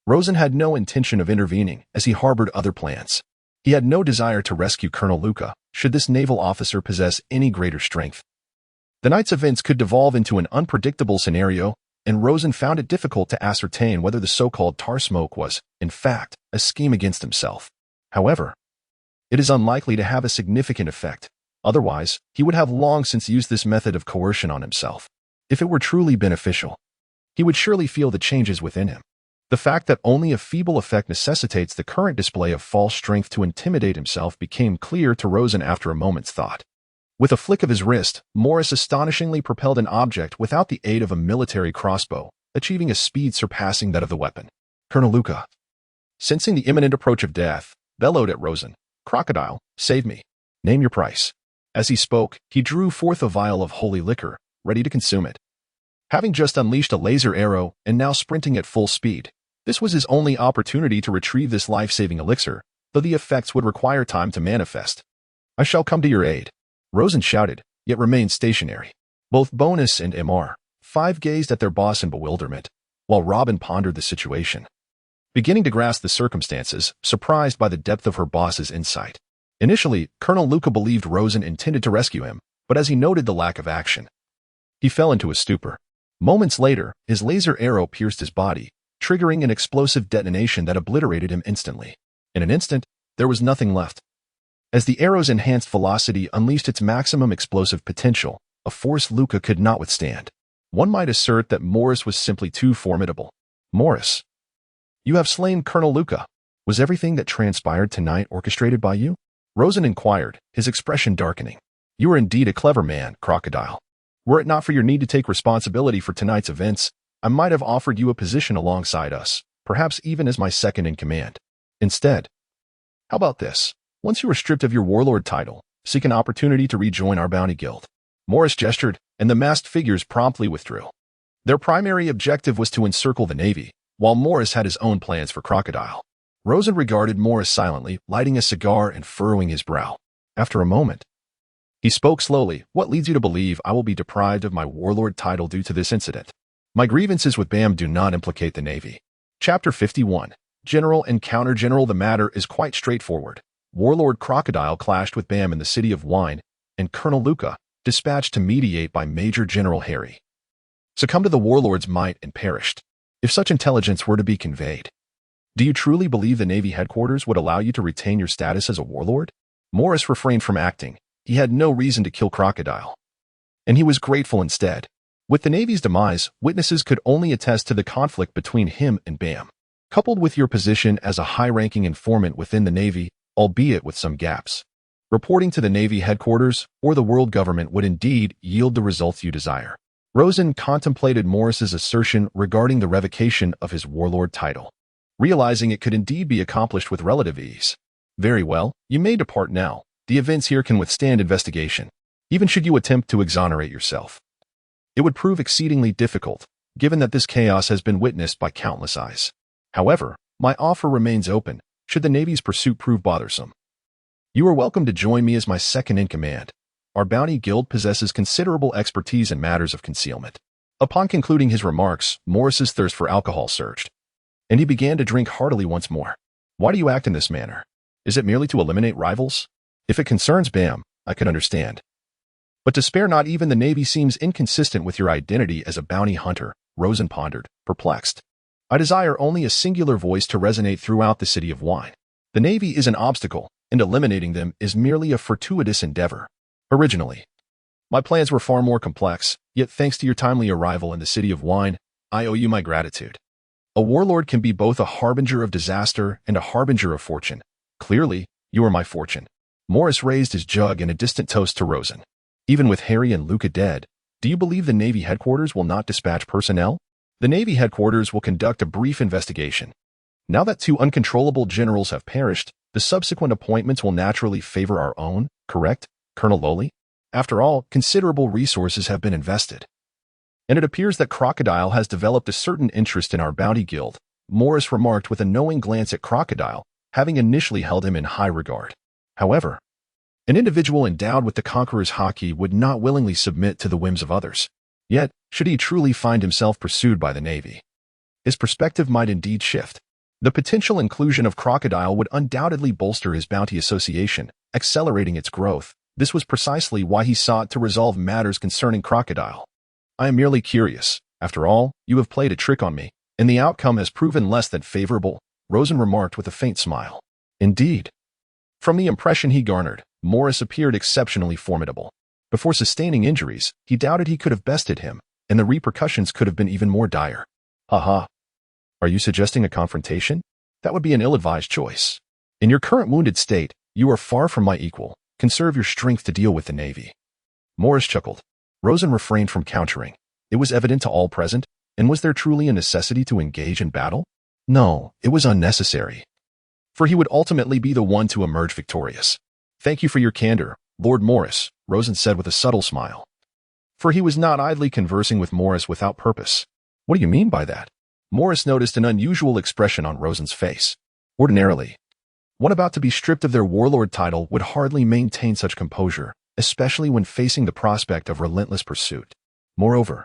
Rosen had no intention of intervening, as he harbored other plans. He had no desire to rescue Colonel Luca, should this naval officer possess any greater strength. The night's events could devolve into an unpredictable scenario, and Rosen found it difficult to ascertain whether the so-called tar smoke was, in fact, a scheme against himself. However, it is unlikely to have a significant effect. Otherwise, he would have long since used this method of coercion on himself. If it were truly beneficial, he would surely feel the changes within him. The fact that only a feeble effect necessitates the current display of false strength to intimidate himself became clear to Rosen after a moment's thought. With a flick of his wrist, Morris astonishingly propelled an object without the aid of a military crossbow, achieving a speed surpassing that of the weapon. Colonel Luca, sensing the imminent approach of death, bellowed at Rosen, "Crocodile, save me. Name your price." As he spoke, he drew forth a vial of holy liquor, ready to consume it. Having just unleashed a laser arrow and now sprinting at full speed, this was his only opportunity to retrieve this life-saving elixir, though the effects would require time to manifest. "I shall come to your aid," Rosen shouted, yet remained stationary. Both Bonus and MR5 gazed at their boss in bewilderment, while Robin pondered the situation, beginning to grasp the circumstances, surprised by the depth of her boss's insight. Initially, Colonel Luca believed Rosen intended to rescue him, but as he noted the lack of action, he fell into a stupor. Moments later, his laser arrow pierced his body, triggering an explosive detonation that obliterated him instantly. In an instant, there was nothing left. As the arrow's enhanced velocity unleashed its maximum explosive potential, a force Luca could not withstand. One might assert that Morris was simply too formidable. "Morris, you have slain Colonel Luca. Was everything that transpired tonight orchestrated by you?" Rosen inquired, his expression darkening. "You are indeed a clever man, Crocodile. Were it not for your need to take responsibility for tonight's events, I might have offered you a position alongside us, perhaps even as my second-in-command. Instead, how about this? Once you are stripped of your warlord title, seek an opportunity to rejoin our bounty guild." Morris gestured, and the masked figures promptly withdrew. Their primary objective was to encircle the Navy, while Morris had his own plans for Crocodile. Rosen regarded Morris silently, lighting a cigar and furrowing his brow. After a moment, he spoke slowly. "What leads you to believe I will be deprived of my warlord title due to this incident? My grievances with BAM do not implicate the Navy." Chapter 51. General and Counter-General. The matter is quite straightforward. Warlord Crocodile clashed with BAM in the city of Wine, and Colonel Luca, dispatched to mediate by Major General Harry, succumbed to the warlord's might and perished. If such intelligence were to be conveyed, do you truly believe the Navy headquarters would allow you to retain your status as a warlord? Morris refrained from acting. He had no reason to kill Crocodile, and he was grateful instead. With the Navy's demise, witnesses could only attest to the conflict between him and BAM. Coupled with your position as a high-ranking informant within the Navy, albeit with some gaps, reporting to the Navy headquarters or the world government would indeed yield the results you desire. Rosen contemplated Morris's assertion regarding the revocation of his warlord title, realizing it could indeed be accomplished with relative ease. "Very well, you may depart now. The events here can withstand investigation, even should you attempt to exonerate yourself. It would prove exceedingly difficult, given that this chaos has been witnessed by countless eyes. However, my offer remains open, should the Navy's pursuit prove bothersome. You are welcome to join me as my second-in-command. Our bounty guild possesses considerable expertise in matters of concealment." Upon concluding his remarks, Morris's thirst for alcohol surged, and he began to drink heartily once more. "Why do you act in this manner? Is it merely to eliminate rivals? If it concerns BAM, I could understand. But to spare not even the Navy seems inconsistent with your identity as a bounty hunter," Rosen pondered, perplexed. "I desire only a singular voice to resonate throughout the city of Wine. The Navy is an obstacle, and eliminating them is merely a fortuitous endeavor. Originally, my plans were far more complex, yet thanks to your timely arrival in the city of Wine, I owe you my gratitude. A warlord can be both a harbinger of disaster and a harbinger of fortune. Clearly, you are my fortune." Morris raised his jug in a distant toast to Rosen. Even with Harry and Luca dead, do you believe the Navy headquarters will not dispatch personnel? The Navy headquarters will conduct a brief investigation. Now that 2 uncontrollable generals have perished, the subsequent appointments will naturally favor our own, correct, Colonel Lowley? After all, considerable resources have been invested. And it appears that Crocodile has developed a certain interest in our bounty guild, Morris remarked with a knowing glance at Crocodile, having initially held him in high regard. However, an individual endowed with the Conqueror's Haki would not willingly submit to the whims of others. Yet, should he truly find himself pursued by the Navy, his perspective might indeed shift. The potential inclusion of Crocodile would undoubtedly bolster his bounty association, accelerating its growth. This was precisely why he sought to resolve matters concerning Crocodile. I am merely curious. After all, you have played a trick on me, and the outcome has proven less than favorable, Rosen remarked with a faint smile. Indeed. From the impression he garnered, Morris appeared exceptionally formidable. Before sustaining injuries, he doubted he could have bested him, and the repercussions could have been even more dire. Haha. Are you suggesting a confrontation? That would be an ill-advised choice. In your current wounded state, you are far from my equal. Conserve your strength to deal with the Navy. Morris chuckled. Rosen refrained from countering. It was evident to all present, and was there truly a necessity to engage in battle? No, it was unnecessary. For he would ultimately be the one to emerge victorious. Thank you for your candor, Lord Morris, Rosen said with a subtle smile. For he was not idly conversing with Morris without purpose. What do you mean by that? Morris noticed an unusual expression on Rosen's face. Ordinarily, one about to be stripped of their warlord title would hardly maintain such composure, especially when facing the prospect of relentless pursuit. Moreover,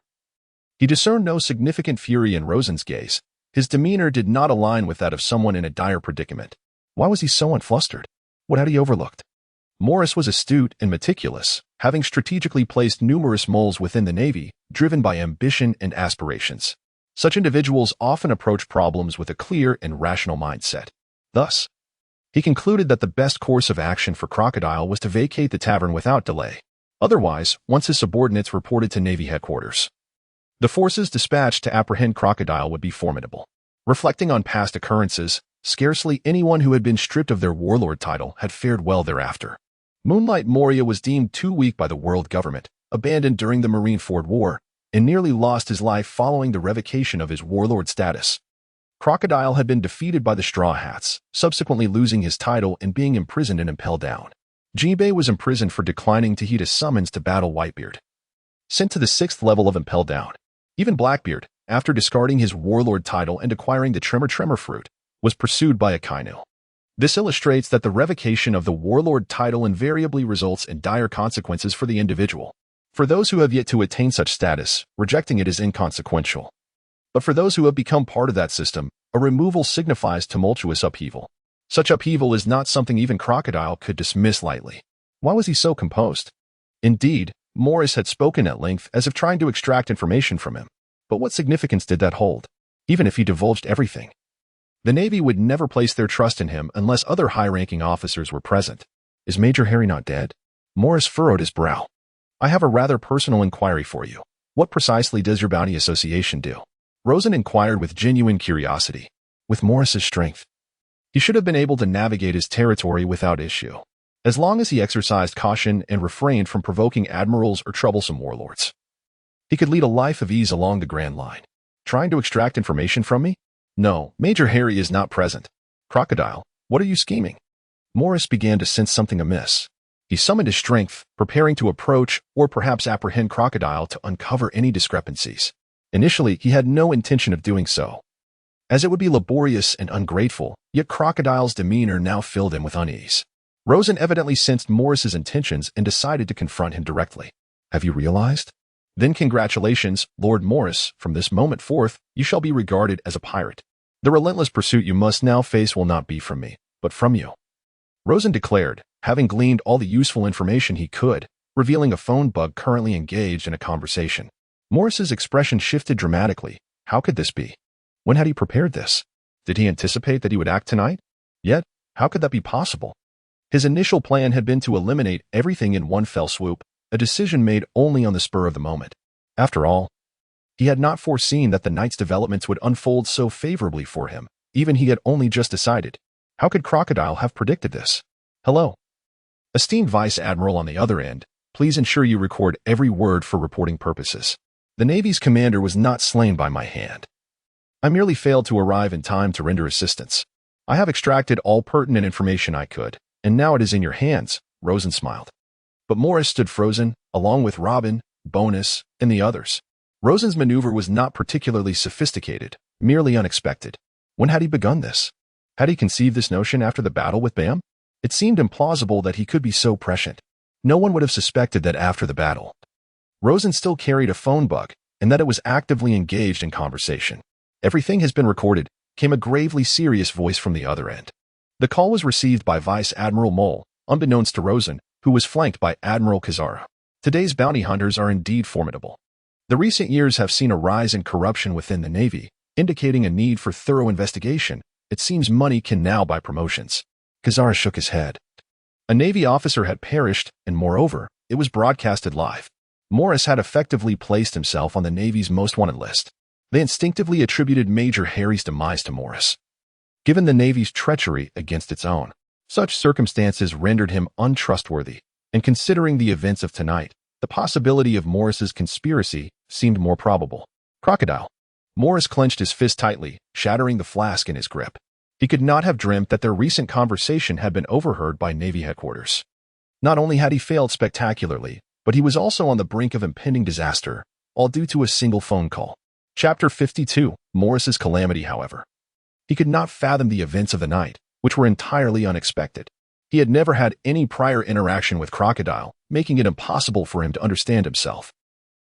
he discerned no significant fury in Rosen's gaze. His demeanor did not align with that of someone in a dire predicament. Why was he so unflustered? What had he overlooked? Morris was astute and meticulous, having strategically placed numerous moles within the Navy, driven by ambition and aspirations. Such individuals often approach problems with a clear and rational mindset. Thus, he concluded that the best course of action for Crocodile was to vacate the tavern without delay. Otherwise, once his subordinates reported to Navy headquarters, the forces dispatched to apprehend Crocodile would be formidable. Reflecting on past occurrences, scarcely anyone who had been stripped of their warlord title had fared well thereafter. Moonlight Moria was deemed too weak by the world government, abandoned during the Marineford War, and nearly lost his life following the revocation of his warlord status. Crocodile had been defeated by the Straw Hats, subsequently losing his title and being imprisoned and impelled down. Jinbei was imprisoned for declining to heed a summons to battle Whitebeard, sent to the 6th level of impelled down. Even Blackbeard, after discarding his warlord title and acquiring the Tremor fruit, was pursued by Akainu. This illustrates that the revocation of the warlord title invariably results in dire consequences for the individual. For those who have yet to attain such status, rejecting it is inconsequential. But for those who have become part of that system, a removal signifies tumultuous upheaval. Such upheaval is not something even Crocodile could dismiss lightly. Why was he so composed? Indeed, Morris had spoken at length as if trying to extract information from him. But what significance did that hold? Even if he divulged everything, the Navy would never place their trust in him unless other high-ranking officers were present. Is Major Harry not dead? Morris furrowed his brow. I have a rather personal inquiry for you. What precisely does your bounty association do? Rosen inquired with genuine curiosity. With Morris's strength, he should have been able to navigate his territory without issue, as long as he exercised caution and refrained from provoking admirals or troublesome warlords. He could lead a life of ease along the Grand Line. Trying to extract information from me? No, Major Harry is not present. Crocodile, what are you scheming? Morris began to sense something amiss. He summoned his strength, preparing to approach or perhaps apprehend Crocodile to uncover any discrepancies. Initially, he had no intention of doing so, as it would be laborious and ungrateful, yet Crocodile's demeanor now filled him with unease. Rosen evidently sensed Morris's intentions and decided to confront him directly. Have you realized? Then congratulations, Lord Morris. From this moment forth, you shall be regarded as a pirate. The relentless pursuit you must now face will not be from me, but from you. Rosen declared, having gleaned all the useful information he could, revealing a phone bug currently engaged in a conversation. Morris's expression shifted dramatically. How could this be? When had he prepared this? Did he anticipate that he would act tonight? Yet, how could that be possible? His initial plan had been to eliminate everything in one fell swoop, a decision made only on the spur of the moment. After all, he had not foreseen that the night's developments would unfold so favorably for him. Even he had only just decided. How could Crocodile have predicted this? Hello. Esteemed Vice Admiral on the other end, please ensure you record every word for reporting purposes. The Navy's commander was not slain by my hand. I merely failed to arrive in time to render assistance. I have extracted all pertinent information I could, and now it is in your hands, Rosen smiled. But Morris stood frozen, along with Robin, Bonus, and the others. Rosen's maneuver was not particularly sophisticated, merely unexpected. When had he begun this? Had he conceived this notion after the battle with Bam? It seemed implausible that he could be so prescient. No one would have suspected that after the battle. Rosen still carried a phone book, and that it was actively engaged in conversation. Everything has been recorded, came a gravely serious voice from the other end. The call was received by Vice Admiral Mole, unbeknownst to Rosen, who was flanked by Admiral Kazara. Today's bounty hunters are indeed formidable. The recent years have seen a rise in corruption within the Navy, indicating a need for thorough investigation. It seems money can now buy promotions. Kazara shook his head. A Navy officer had perished, and moreover, it was broadcasted live. Morris had effectively placed himself on the Navy's most wanted list. They instinctively attributed Major Harry's demise to Morris. Given the Navy's treachery against its own, such circumstances rendered him untrustworthy, and considering the events of tonight, the possibility of Morris's conspiracy seemed more probable. Crocodile. Morris clenched his fist tightly, shattering the flask in his grip. He could not have dreamt that their recent conversation had been overheard by Navy headquarters. Not only had he failed spectacularly, but he was also on the brink of impending disaster, all due to a single phone call. Chapter 52, Morris's Calamity, however. He could not fathom the events of the night, which were entirely unexpected. He had never had any prior interaction with Crocodile, making it impossible for him to understand himself.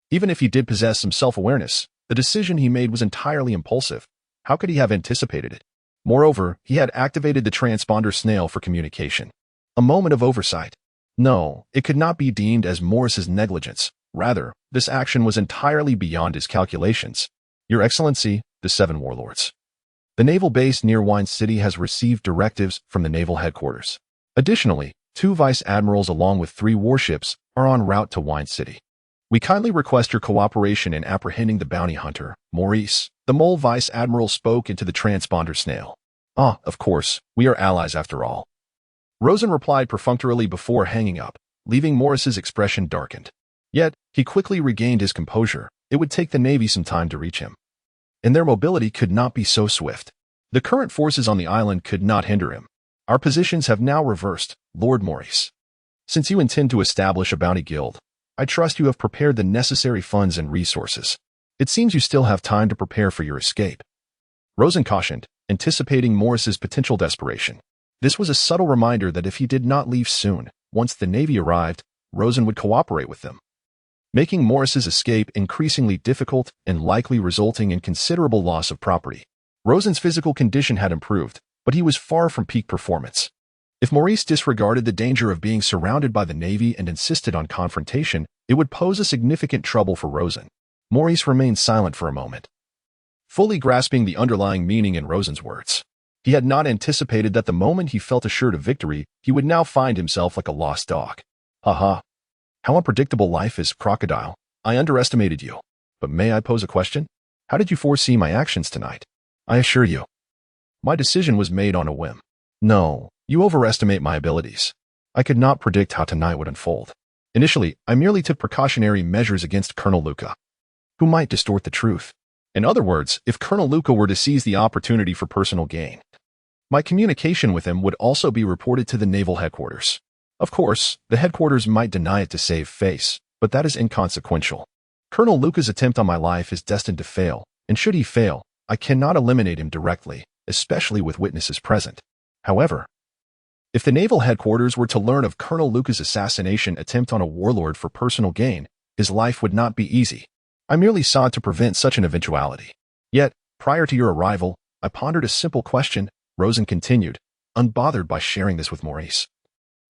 Even if he did possess some self-awareness, the decision he made was entirely impulsive. How could he have anticipated it? Moreover, he had activated the transponder snail for communication. A moment of oversight. No, it could not be deemed as Morris's negligence. Rather, this action was entirely beyond his calculations. Your Excellency, the 7 warlords. The naval base near Wine City has received directives from the naval headquarters. Additionally, 2 vice admirals along with 3 warships are en route to Wine City. We kindly request your cooperation in apprehending the bounty hunter, Maurice. The mole vice admiral spoke into the transponder snail. Ah, of course, we are allies after all. Rosen replied perfunctorily before hanging up, leaving Morris's expression darkened. Yet, he quickly regained his composure. It would take the Navy some time to reach him. And their mobility could not be so swift. The current forces on the island could not hinder him. Our positions have now reversed, Lord Maurice. Since you intend to establish a bounty guild, I trust you have prepared the necessary funds and resources. It seems you still have time to prepare for your escape. Rosen cautioned, anticipating Morris's potential desperation. This was a subtle reminder that if he did not leave soon, once the Navy arrived, Rosen would cooperate with them, making Morris's escape increasingly difficult and likely resulting in considerable loss of property. Rosen's physical condition had improved, but he was far from peak performance. If Maurice disregarded the danger of being surrounded by the Navy and insisted on confrontation, it would pose a significant trouble for Rosen. Maurice remained silent for a moment, fully grasping the underlying meaning in Rosen's words. He had not anticipated that the moment he felt assured of victory, he would now find himself like a lost dog. Haha. How unpredictable life is, Crocodile. I underestimated you. But may I pose a question? How did you foresee my actions tonight? I assure you, my decision was made on a whim. No, you overestimate my abilities. I could not predict how tonight would unfold. Initially, I merely took precautionary measures against Colonel Luca, who might distort the truth. In other words, if Colonel Luca were to seize the opportunity for personal gain, my communication with him would also be reported to the naval headquarters. Of course, the headquarters might deny it to save face, but that is inconsequential. Colonel Luca's attempt on my life is destined to fail, and should he fail, I cannot eliminate him directly, especially with witnesses present. However, if the naval headquarters were to learn of Colonel Luca's assassination attempt on a warlord for personal gain, his life would not be easy. I merely sought to prevent such an eventuality. Yet, prior to your arrival, I pondered a simple question, Rosen continued, unbothered by sharing this with Maurice,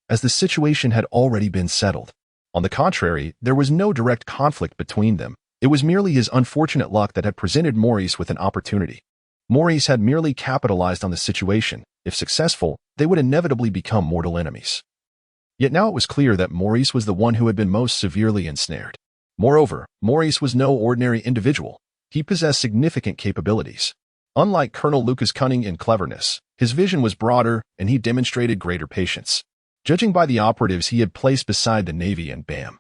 as the situation had already been settled. On the contrary, there was no direct conflict between them. It was merely his unfortunate luck that had presented Maurice with an opportunity. Maurice had merely capitalized on the situation. If successful, they would inevitably become mortal enemies. Yet now it was clear that Maurice was the one who had been most severely ensnared. Moreover, Maurice was no ordinary individual. He possessed significant capabilities. Unlike Colonel Luca's cunning and cleverness, his vision was broader and he demonstrated greater patience. Judging by the operatives he had placed beside the Navy and BAM,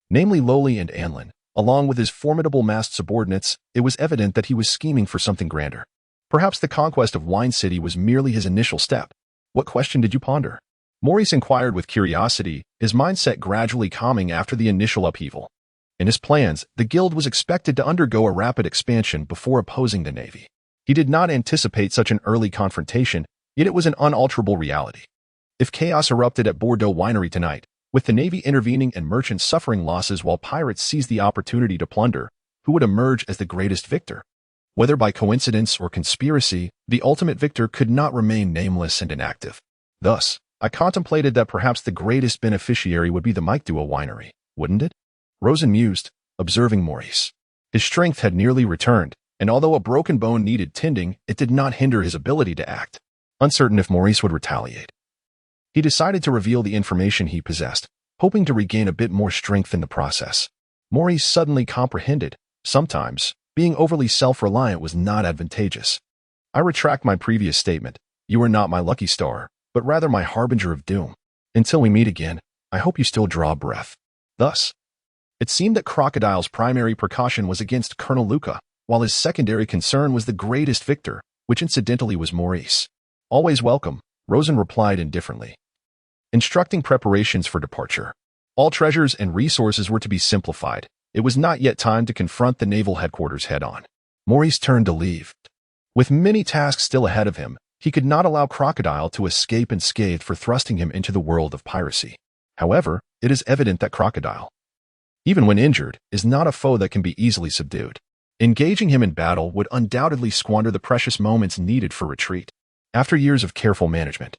namely Loli and Anlin, along with his formidable masked subordinates, it was evident that he was scheming for something grander. Perhaps the conquest of Wine City was merely his initial step. What question did you ponder? Maurice inquired with curiosity, his mindset gradually calming after the initial upheaval. In his plans, the guild was expected to undergo a rapid expansion before opposing the Navy. He did not anticipate such an early confrontation, yet it was an unalterable reality. If chaos erupted at Bordeaux Winery tonight, with the Navy intervening and merchants suffering losses while pirates seized the opportunity to plunder, who would emerge as the greatest victor? Whether by coincidence or conspiracy, the ultimate victor could not remain nameless and inactive. Thus, I contemplated that perhaps the greatest beneficiary would be the Mike Duo Winery, wouldn't it? Rosen mused, observing Maurice. His strength had nearly returned, and although a broken bone needed tending, it did not hinder his ability to act. Uncertain if Maurice would retaliate, he decided to reveal the information he possessed, hoping to regain a bit more strength in the process. Maurice suddenly comprehended, sometimes, being overly self-reliant was not advantageous. I retract my previous statement. You are not my lucky star, but rather my harbinger of doom. Until we meet again, I hope you still draw breath. Thus, it seemed that Crocodile's primary precaution was against Colonel Luca, while his secondary concern was the greatest victor, which incidentally was Maurice. Always welcome, Rosen replied indifferently. Instructing preparations for departure. All treasures and resources were to be simplified. It was not yet time to confront the naval headquarters head-on. Maurice turned to leave. With many tasks still ahead of him, he could not allow Crocodile to escape unscathed for thrusting him into the world of piracy. However, it is evident that Crocodile, even when injured, is not a foe that can be easily subdued. Engaging him in battle would undoubtedly squander the precious moments needed for retreat. After years of careful management,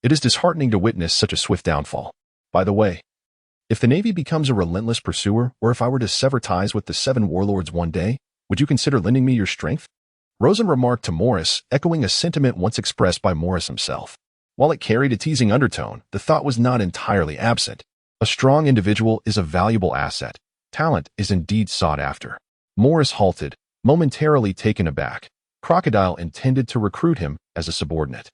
it is disheartening to witness such a swift downfall. By the way, if the Navy becomes a relentless pursuer, or if I were to sever ties with the 7 warlords one day, would you consider lending me your strength? Rosen remarked to Morris, echoing a sentiment once expressed by Morris himself. While it carried a teasing undertone, the thought was not entirely absent. A strong individual is a valuable asset. Talent is indeed sought after. Morris halted, momentarily taken aback. Crocodile intended to recruit him as a subordinate.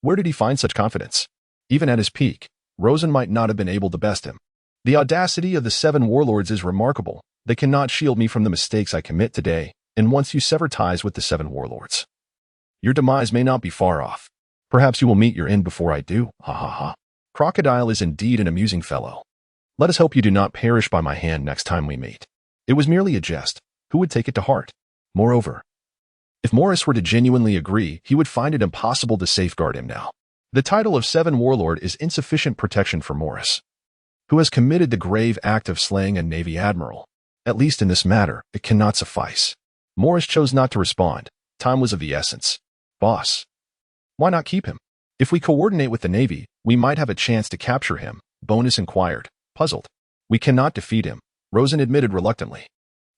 Where did he find such confidence? Even at his peak, Rosen might not have been able to best him. The audacity of the 7 warlords is remarkable. They cannot shield me from the mistakes I commit today, and once you sever ties with the 7 warlords, your demise may not be far off. Perhaps you will meet your end before I do, ha ha ha. Crocodile is indeed an amusing fellow. Let us hope you do not perish by my hand next time we meet. It was merely a jest. Who would take it to heart? Moreover, if Morris were to genuinely agree, he would find it impossible to safeguard him now. The title of 7 warlord is insufficient protection for Morris, who has committed the grave act of slaying a Navy admiral. At least in this matter, it cannot suffice. Morris chose not to respond. Time was of the essence. Boss, why not keep him? If we coordinate with the Navy, we might have a chance to capture him, Bonus inquired, puzzled. We cannot defeat him, Rosen admitted reluctantly.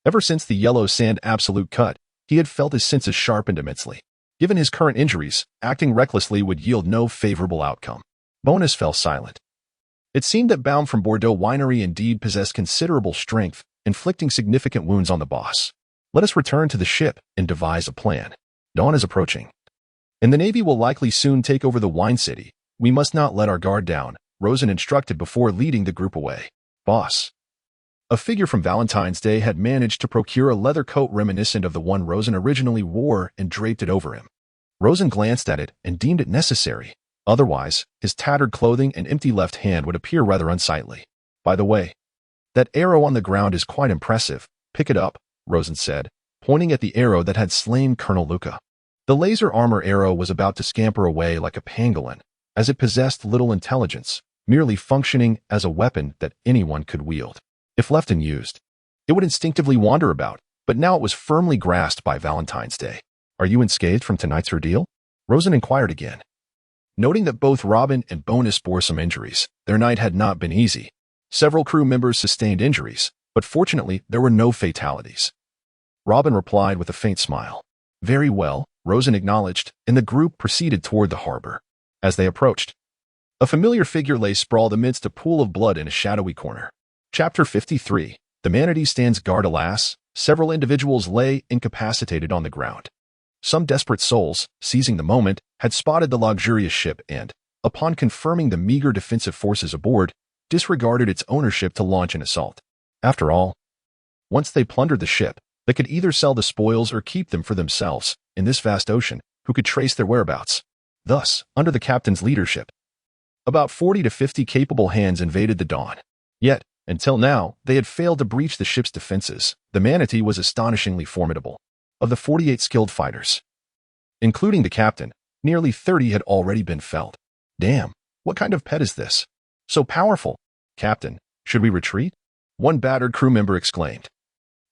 Ever since the Yellow Sand absolute cut, he had felt his senses sharpened immensely. Given his current injuries, acting recklessly would yield no favorable outcome. Bonus fell silent. It seemed that Baum from Bordeaux Winery indeed possessed considerable strength, inflicting significant wounds on the boss. Let us return to the ship and devise a plan. Dawn is approaching, and the Navy will likely soon take over the Wine City. We must not let our guard down, Rosen instructed before leading the group away. Boss. A figure from Valentine's Day had managed to procure a leather coat reminiscent of the one Rosen originally wore and draped it over him. Rosen glanced at it and deemed it necessary. Otherwise, his tattered clothing and empty left hand would appear rather unsightly. By the way, that arrow on the ground is quite impressive. Pick it up, Rosen said, pointing at the arrow that had slain Colonel Luca. The laser armor arrow was about to scamper away like a pangolin, as it possessed little intelligence, merely functioning as a weapon that anyone could wield. If left unused, it would instinctively wander about, but now it was firmly grasped by Valentine's Day. Are you unscathed from tonight's ordeal? Rosen inquired again. Noting that both Robin and Bonus bore some injuries, their night had not been easy. Several crew members sustained injuries, but fortunately there were no fatalities. Robin replied with a faint smile. Very well, Rosen acknowledged, and the group proceeded toward the harbor. As they approached, a familiar figure lay sprawled amidst a pool of blood in a shadowy corner. Chapter 53. The Manatee stands guard. Alas, several individuals lay incapacitated on the ground. Some desperate souls, seizing the moment, had spotted the luxurious ship and, upon confirming the meager defensive forces aboard, disregarded its ownership to launch an assault. After all, once they plundered the ship, they could either sell the spoils or keep them for themselves. In this vast ocean, who could trace their whereabouts? Thus, under the captain's leadership, about 40 to 50 capable hands invaded the Dawn. Yet, until now, they had failed to breach the ship's defenses. The Manatee was astonishingly formidable. Of the 48 skilled fighters, including the captain, nearly 30 had already been felled. Damn, what kind of pet is this? So powerful. Captain, should we retreat? One battered crew member exclaimed,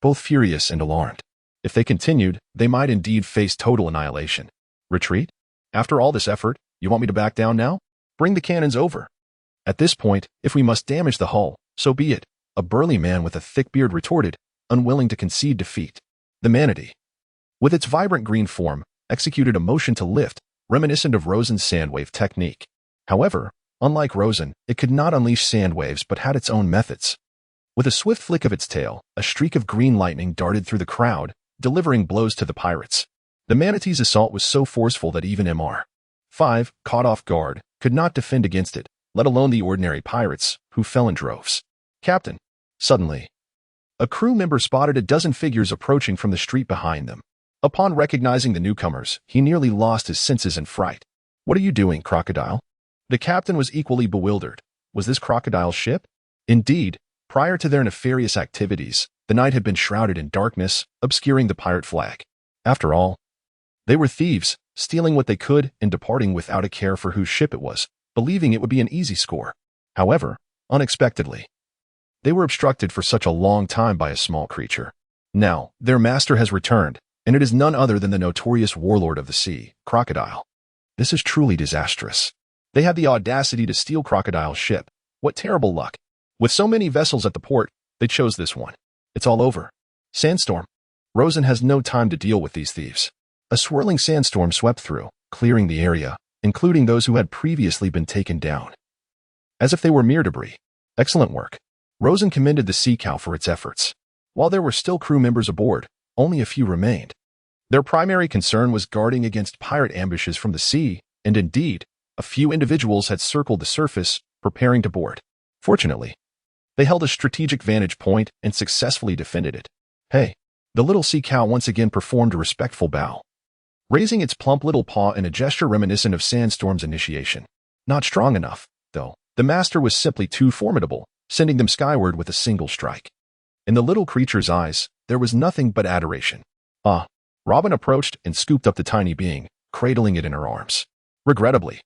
both furious and alarmed. If they continued, they might indeed face total annihilation. Retreat? After all this effort, you want me to back down now? Bring the cannons over. At this point, if we must damage the hull, so be it, a burly man with a thick beard retorted, unwilling to concede defeat. The Manatee, with its vibrant green form, executed a motion to lift, reminiscent of Rosen's sandwave technique. However, unlike Rosen, it could not unleash sandwaves but had its own methods. With a swift flick of its tail, a streak of green lightning darted through the crowd, delivering blows to the pirates. The Manatee's assault was so forceful that even Mr. 5, caught off guard, could not defend against it, let alone the ordinary pirates, who fell in droves. Captain. Suddenly, a crew member spotted a dozen figures approaching from the street behind them. Upon recognizing the newcomers, he nearly lost his senses in fright. What are you doing, Crocodile? The captain was equally bewildered. Was this Crocodile's ship? Indeed, prior to their nefarious activities, the night had been shrouded in darkness, obscuring the pirate flag. After all, they were thieves, stealing what they could and departing without a care for whose ship it was, believing it would be an easy score. However, unexpectedly, they were obstructed for such a long time by a small creature. Now, their master has returned, and it is none other than the notorious warlord of the sea, Crocodile. This is truly disastrous. They had the audacity to steal Crocodile's ship. What terrible luck. With so many vessels at the port, they chose this one. It's all over. Sandstorm. Rosen has no time to deal with these thieves. A swirling sandstorm swept through, clearing the area, including those who had previously been taken down, as if they were mere debris. Excellent work. Rosen commended the Sea Cow for its efforts. While there were still crew members aboard, only a few remained. Their primary concern was guarding against pirate ambushes from the sea, and indeed, a few individuals had circled the surface, preparing to board. Fortunately, they held a strategic vantage point and successfully defended it. Hey, the little Sea Cow once again performed a respectful bow, raising its plump little paw in a gesture reminiscent of Sandstorm's initiation. Not strong enough, though. The master was simply too formidable, sending them skyward with a single strike. In the little creature's eyes, there was nothing but adoration. Robin approached and scooped up the tiny being, cradling it in her arms. Regrettably,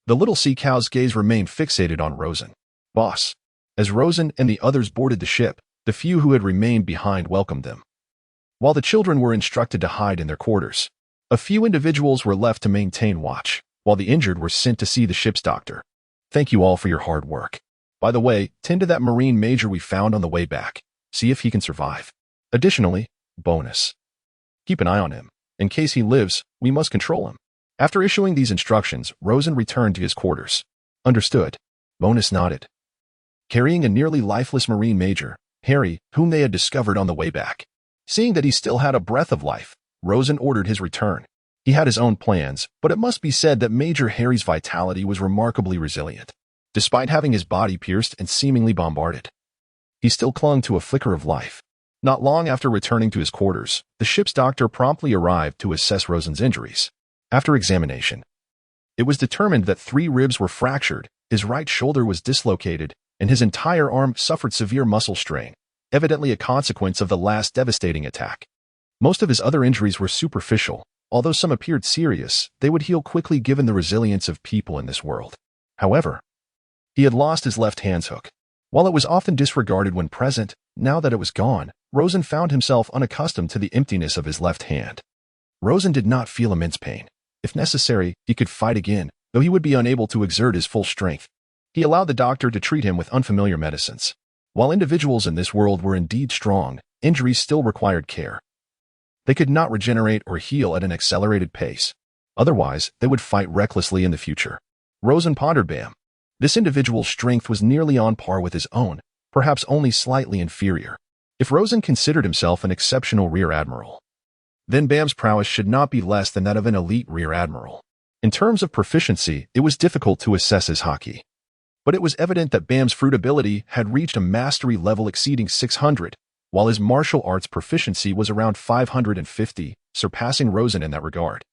the little Sea Cow's gaze remained fixated on Rosen. Boss. As Rosen and the others boarded the ship, the few who had remained behind welcomed them, while the children were instructed to hide in their quarters. A few individuals were left to maintain watch, while the injured were sent to see the ship's doctor. Thank you all for your hard work. By the way, tend to that Marine Major we found on the way back. See if he can survive. Additionally, bonus. Keep an eye on him. In case he lives, we must control him. After issuing these instructions, Rosen returned to his quarters. Understood. Bonus nodded. Carrying a nearly lifeless Marine Major, Harry, whom they had discovered on the way back. Seeing that he still had a breath of life, Rosen ordered his return. He had his own plans, but it must be said that Major Harry's vitality was remarkably resilient. Despite having his body pierced and seemingly bombarded, he still clung to a flicker of life. Not long after returning to his quarters, the ship's doctor promptly arrived to assess Rosen's injuries. After examination, it was determined that 3 ribs were fractured, his right shoulder was dislocated, and his entire arm suffered severe muscle strain, evidently a consequence of the last devastating attack. Most of his other injuries were superficial. Although some appeared serious, they would heal quickly given the resilience of people in this world. However, he had lost his left hand's hook. While it was often disregarded when present, now that it was gone, Rosen found himself unaccustomed to the emptiness of his left hand. Rosen did not feel immense pain. If necessary, he could fight again, though he would be unable to exert his full strength. He allowed the doctor to treat him with unfamiliar medicines. While individuals in this world were indeed strong, injuries still required care. They could not regenerate or heal at an accelerated pace. Otherwise, they would fight recklessly in the future. Rosen pondered Bam. This individual's strength was nearly on par with his own, perhaps only slightly inferior. If Rosen considered himself an exceptional rear admiral, then Bam's prowess should not be less than that of an elite rear admiral. In terms of proficiency, it was difficult to assess his Haki. But it was evident that Bam's fruit ability had reached a mastery level exceeding 600, while his martial arts proficiency was around 550, surpassing Rosen in that regard.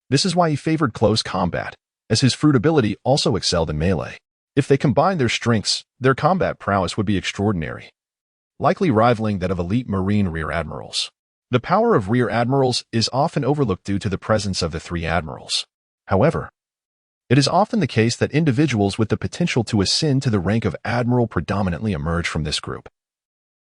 This is why he favored close combat, as his fruit ability also excelled in melee. If they combined their strengths, their combat prowess would be extraordinary, likely rivaling that of elite Marine rear admirals. The power of rear admirals is often overlooked due to the presence of the three admirals. However, it is often the case that individuals with the potential to ascend to the rank of admiral predominantly emerge from this group.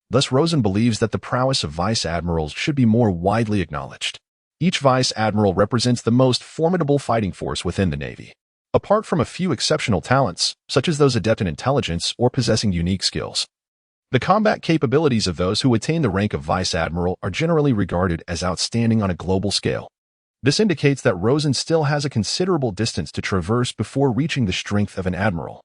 Thus, Rosen believes that the prowess of vice admirals should be more widely acknowledged. Each vice admiral represents the most formidable fighting force within the Navy. Apart from a few exceptional talents, such as those adept in intelligence or possessing unique skills, the combat capabilities of those who attain the rank of vice admiral are generally regarded as outstanding on a global scale. This indicates that Rosen still has a considerable distance to traverse before reaching the strength of an admiral.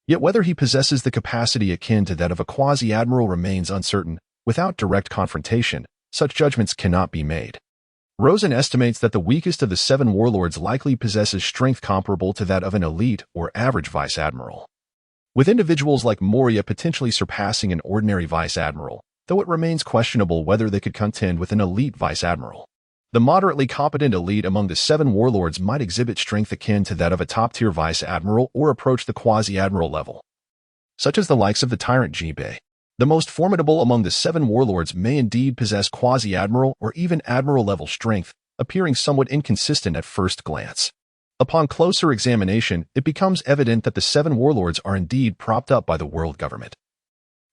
Yet whether he possesses the capacity akin to that of a quasi-admiral remains uncertain. Without direct confrontation, such judgments cannot be made. Rosen estimates that the weakest of the 7 warlords likely possesses strength comparable to that of an elite or average vice admiral, with individuals like Moria potentially surpassing an ordinary vice admiral, though it remains questionable whether they could contend with an elite vice admiral. The moderately competent elite among the 7 warlords might exhibit strength akin to that of a top-tier vice admiral or approach the quasi-admiral level, such as the likes of the tyrant Jibe. The most formidable among the 7 warlords may indeed possess quasi-admiral or even admiral-level strength, appearing somewhat inconsistent at first glance. Upon closer examination, it becomes evident that the 7 warlords are indeed propped up by the world government,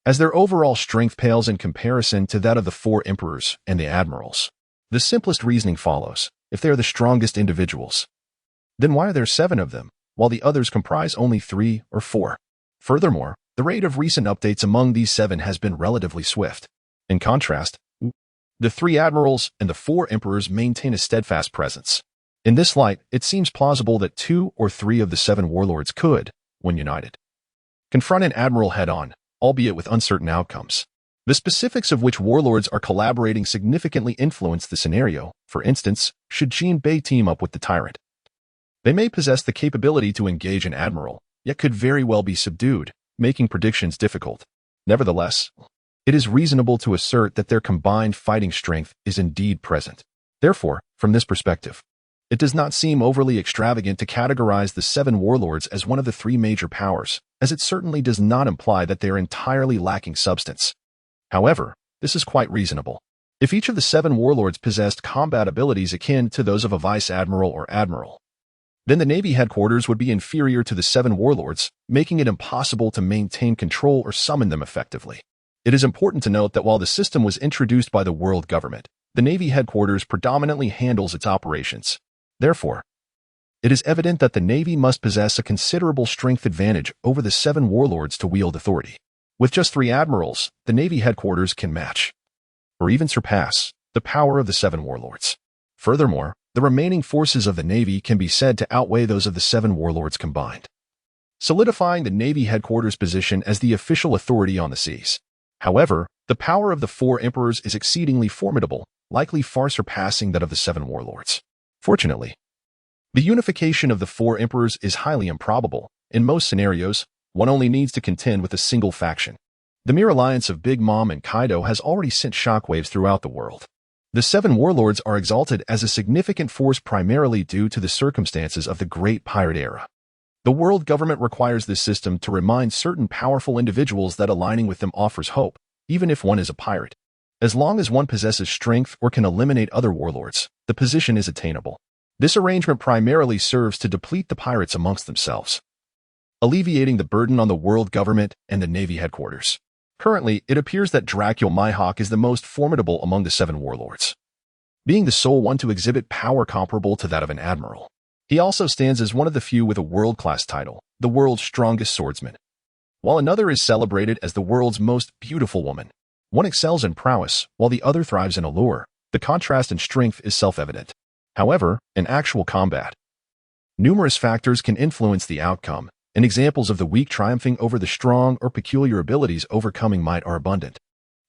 as their overall strength pales in comparison to that of the 4 emperors and the admirals. The simplest reasoning follows. If they are the strongest individuals, then why are there 7 of them, while the others comprise only 3 or 4? Furthermore, the rate of recent updates among these 7 has been relatively swift. In contrast, the 3 admirals and the 4 emperors maintain a steadfast presence. In this light, it seems plausible that 2 or 3 of the 7 warlords could, when united, confront an admiral head-on, albeit with uncertain outcomes. The specifics of which warlords are collaborating significantly influence the scenario. For instance, should Jinbei team up with the tyrant, they may possess the capability to engage an admiral, yet could very well be subdued, making predictions difficult. Nevertheless, it is reasonable to assert that their combined fighting strength is indeed present. Therefore, from this perspective, it does not seem overly extravagant to categorize the 7 warlords as one of the 3 major powers, as it certainly does not imply that they are entirely lacking substance. However, this is quite reasonable. If each of the 7 warlords possessed combat abilities akin to those of a vice admiral or admiral, then the Navy headquarters would be inferior to the 7 warlords, making it impossible to maintain control or summon them effectively. It is important to note that while the system was introduced by the world government, the Navy headquarters predominantly handles its operations. Therefore, it is evident that the Navy must possess a considerable strength advantage over the 7 warlords to wield authority. With just 3 admirals, the Navy headquarters can match, or even surpass, the power of the 7 warlords. Furthermore, the remaining forces of the Navy can be said to outweigh those of the 7 warlords combined, solidifying the Navy headquarters' position as the official authority on the seas. However, the power of the 4 emperors is exceedingly formidable, likely far surpassing that of the 7 warlords. Fortunately, the unification of the 4 emperors is highly improbable. In most scenarios, one only needs to contend with a single faction. The mere alliance of Big Mom and Kaido has already sent shockwaves throughout the world. The 7 warlords are exalted as a significant force primarily due to the circumstances of the Great Pirate Era. The world government requires this system to remind certain powerful individuals that aligning with them offers hope, even if one is a pirate. As long as one possesses strength or can eliminate other warlords, the position is attainable. This arrangement primarily serves to deplete the pirates amongst themselves, alleviating the burden on the world government and the Navy headquarters. Currently, it appears that Dracul Mihawk is the most formidable among the 7 warlords, being the sole one to exhibit power comparable to that of an admiral. He also stands as one of the few with a world-class title, the world's strongest swordsman. While another is celebrated as the world's most beautiful woman, one excels in prowess, while the other thrives in allure. The contrast in strength is self-evident. However, in actual combat, numerous factors can influence the outcome, and examples of the weak triumphing over the strong or peculiar abilities overcoming might are abundant.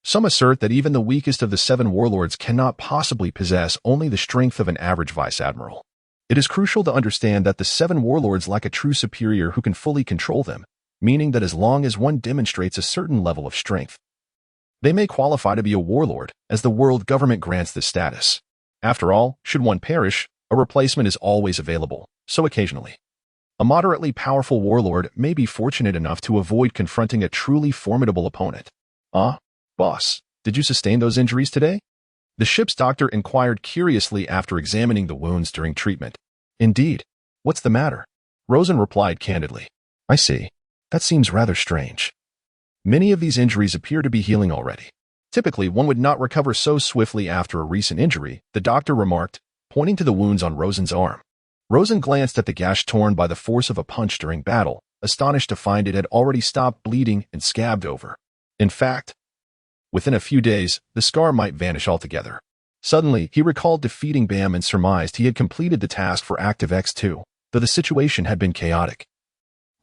Some assert that even the weakest of the 7 warlords cannot possibly possess only the strength of an average vice admiral. It is crucial to understand that the 7 warlords lack a true superior who can fully control them, meaning that as long as one demonstrates a certain level of strength, they may qualify to be a warlord, as the world government grants this status. After all, should one perish, a replacement is always available, so occasionally, a moderately powerful warlord may be fortunate enough to avoid confronting a truly formidable opponent. Boss, did you sustain those injuries today? The ship's doctor inquired curiously after examining the wounds during treatment. Indeed. What's the matter? Rosen replied candidly. I see. That seems rather strange. Many of these injuries appear to be healing already. Typically, one would not recover so swiftly after a recent injury, the doctor remarked, pointing to the wounds on Rosen's arm. Rosen glanced at the gash torn by the force of a punch during battle, astonished to find it had already stopped bleeding and scabbed over. In fact, within a few days, the scar might vanish altogether. Suddenly, he recalled defeating Bam and surmised he had completed the task for Active X2, though the situation had been chaotic,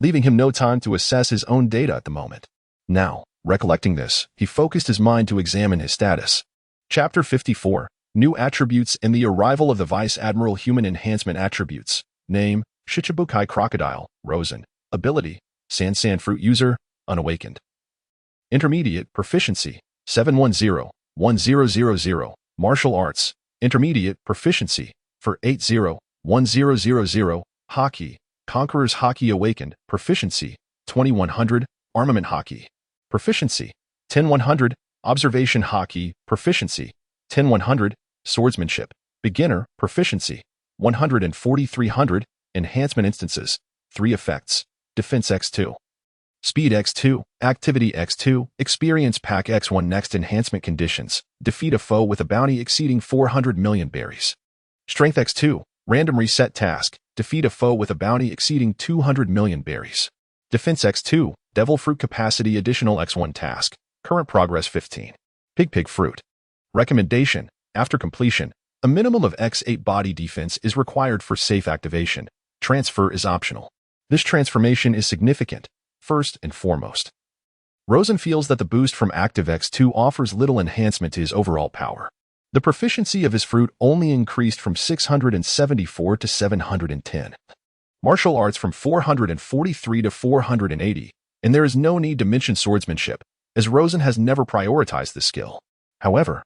leaving him no time to assess his own data at the moment. Now, recollecting this, he focused his mind to examine his status. Chapter 54, New Attributes and the Arrival of the Vice Admiral Human Enhancement Attributes. Name, Shichibukai Crocodile, Rosen. Ability, San Fruit User, Unawakened. Intermediate, Proficiency, 710-1000. Martial Arts, Intermediate, Proficiency, for 80-1000. Haki, Conqueror's Haki Awakened, Proficiency, 2100. Armament Haki, Proficiency, 10100. Observation Haki, Proficiency, 10100. Swordsmanship, Beginner, Proficiency, 14300. Enhancement Instances, 3 effects, Defense X2, Speed X2, Activity X2, Experience Pack X1. Next enhancement conditions, defeat a foe with a bounty exceeding 400 million berries. Strength X2, Random Reset Task, defeat a foe with a bounty exceeding 200 million berries. Defense X2, Devil Fruit Capacity Additional X1 Task, current progress 15. Pig Fruit. Recommendation, after completion, a minimum of X8 body defense is required for safe activation. Transfer is optional. This transformation is significant, first and foremost. Rosen feels that the boost from Active X2 offers little enhancement to his overall power. The proficiency of his fruit only increased from 674 to 710. Martial arts from 443 to 480, and there is no need to mention swordsmanship, as Rosen has never prioritized this skill. However,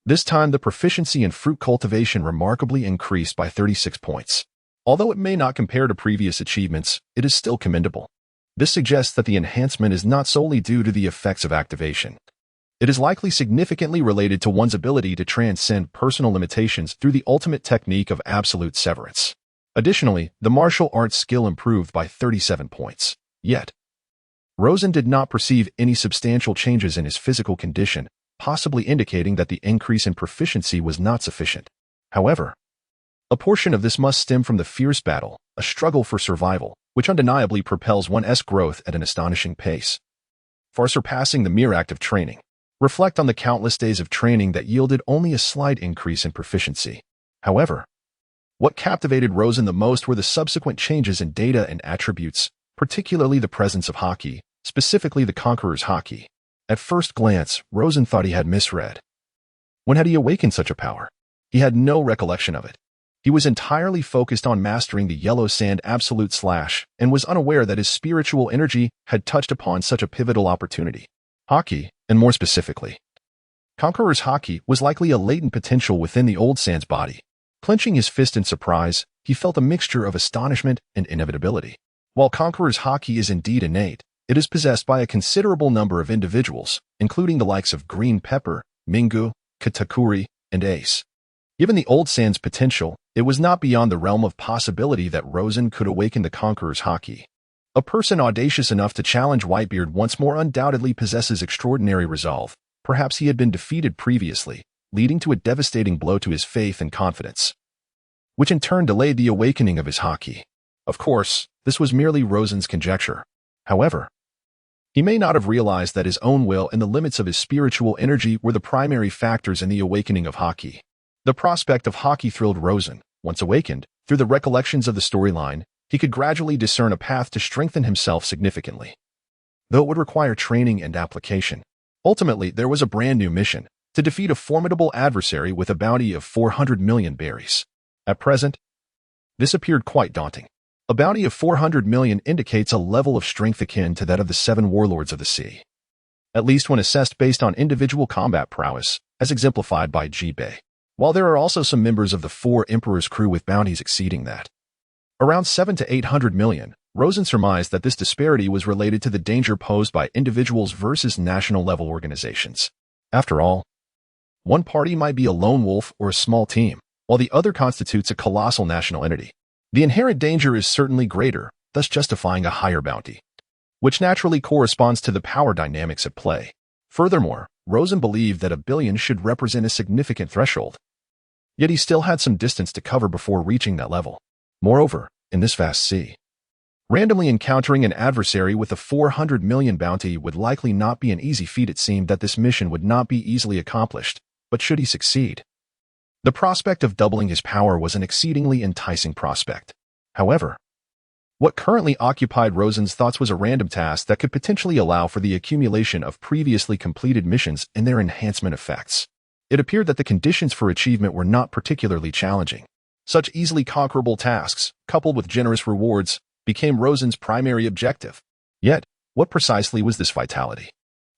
this time the proficiency in fruit cultivation remarkably increased by 36 points. Although it may not compare to previous achievements, it is still commendable. This suggests that the enhancement is not solely due to the effects of activation. It is likely significantly related to one's ability to transcend personal limitations through the ultimate technique of absolute severance. Additionally, the martial arts skill improved by 37 points. Yet, Rosen did not perceive any substantial changes in his physical condition, possibly indicating that the increase in proficiency was not sufficient. However, a portion of this must stem from the fierce battle, a struggle for survival, which undeniably propels one's growth at an astonishing pace, far surpassing the mere act of training. Reflect on the countless days of training that yielded only a slight increase in proficiency. However, what captivated Rosen the most were the subsequent changes in data and attributes, particularly the presence of Haki, specifically the Conqueror's Haki. At first glance, Rosen thought he had misread. When had he awakened such a power? He had no recollection of it. He was entirely focused on mastering the Yellow Sand Absolute Slash and was unaware that his spiritual energy had touched upon such a pivotal opportunity. Haki, and more specifically, Conqueror's Haki was likely a latent potential within the Old Sand's body. Clenching his fist in surprise, he felt a mixture of astonishment and inevitability. While Conqueror's Haki is indeed innate, it is possessed by a considerable number of individuals, including the likes of Green Pepper, Mingu, Katakuri, and Ace. Given the Old Sand's potential, it was not beyond the realm of possibility that Rosen could awaken the Conqueror's Haki. A person audacious enough to challenge Whitebeard once more undoubtedly possesses extraordinary resolve. Perhaps he had been defeated previously, leading to a devastating blow to his faith and confidence, which in turn delayed the awakening of his Haki. Of course, this was merely Rosen's conjecture. However, he may not have realized that his own will and the limits of his spiritual energy were the primary factors in the awakening of Haki. The prospect of Haki thrilled Rosen. Once awakened, through the recollections of the storyline, he could gradually discern a path to strengthen himself significantly, though it would require training and application. Ultimately, there was a brand new mission, to defeat a formidable adversary with a bounty of 400 million berries. At present, This appeared quite daunting. A bounty of 400 million indicates a level of strength akin to that of the 7 warlords of the sea, at least when assessed based on individual combat prowess, as exemplified by Ji-Bei. While there are also some members of the 4 Emperor's crew with bounties exceeding that. Around 7 to 800 million, Rosen surmised that this disparity was related to the danger posed by individuals versus national-level organizations. After all, one party might be a lone wolf or a small team, while the other constitutes a colossal national entity. The inherent danger is certainly greater, thus justifying a higher bounty, which naturally corresponds to the power dynamics at play. Furthermore, Rosen believed that 1 billion should represent a significant threshold. Yet he still had some distance to cover before reaching that level. Moreover, in this vast sea, randomly encountering an adversary with a 400 million bounty would likely not be an easy feat. It seemed that this mission would not be easily accomplished, but should he succeed, the prospect of doubling his power was an exceedingly enticing prospect. However, what currently occupied Rosen's thoughts was a random task that could potentially allow for the accumulation of previously completed missions and their enhancement effects. It appeared that the conditions for achievement were not particularly challenging. Such easily conquerable tasks, coupled with generous rewards, became Rosen's primary objective. Yet, what precisely was this vitality?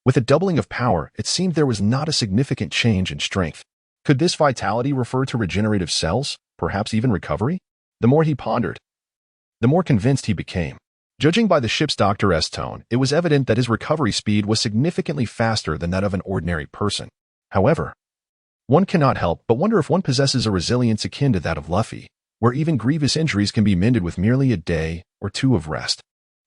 With a doubling of power, it seemed there was not a significant change in strength. Could this vitality refer to regenerative cells, perhaps even recovery? The more he pondered, the more convinced he became. Judging by the ship's doctor's tone, it was evident that his recovery speed was significantly faster than that of an ordinary person. However, one cannot help but wonder if one possesses a resilience akin to that of Luffy, where even grievous injuries can be mended with merely a day or 2 of rest.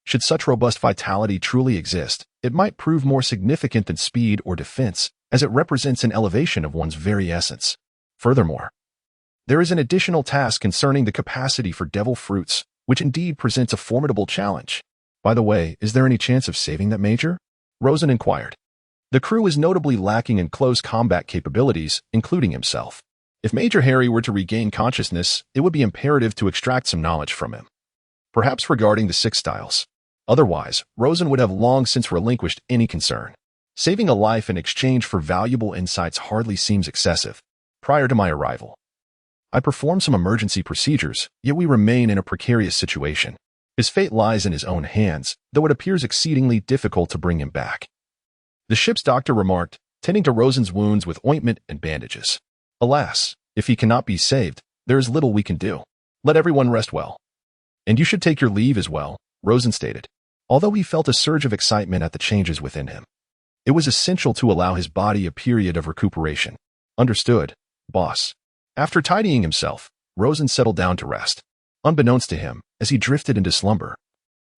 Should such robust vitality truly exist, it might prove more significant than speed or defense, as it represents an elevation of one's very essence. Furthermore, there is an additional task concerning the capacity for devil fruits, which indeed presents a formidable challenge. By the way, is there any chance of saving that Major? Rosen inquired. The crew is notably lacking in close combat capabilities, including himself. If Major Harry were to regain consciousness, it would be imperative to extract some knowledge from him, perhaps regarding the 6 styles. Otherwise, Rosen would have long since relinquished any concern. Saving a life in exchange for valuable insights hardly seems excessive. Prior to my arrival, I performed some emergency procedures, yet we remain in a precarious situation. His fate lies in his own hands, though it appears exceedingly difficult to bring him back. The ship's doctor remarked, tending to Rosen's wounds with ointment and bandages. Alas, if he cannot be saved, there is little we can do. Let everyone rest well. And you should take your leave as well, Rosen stated, although he felt a surge of excitement at the changes within him. It was essential to allow his body a period of recuperation. Understood, boss. After tidying himself, Rosen settled down to rest. Unbeknownst to him, as he drifted into slumber,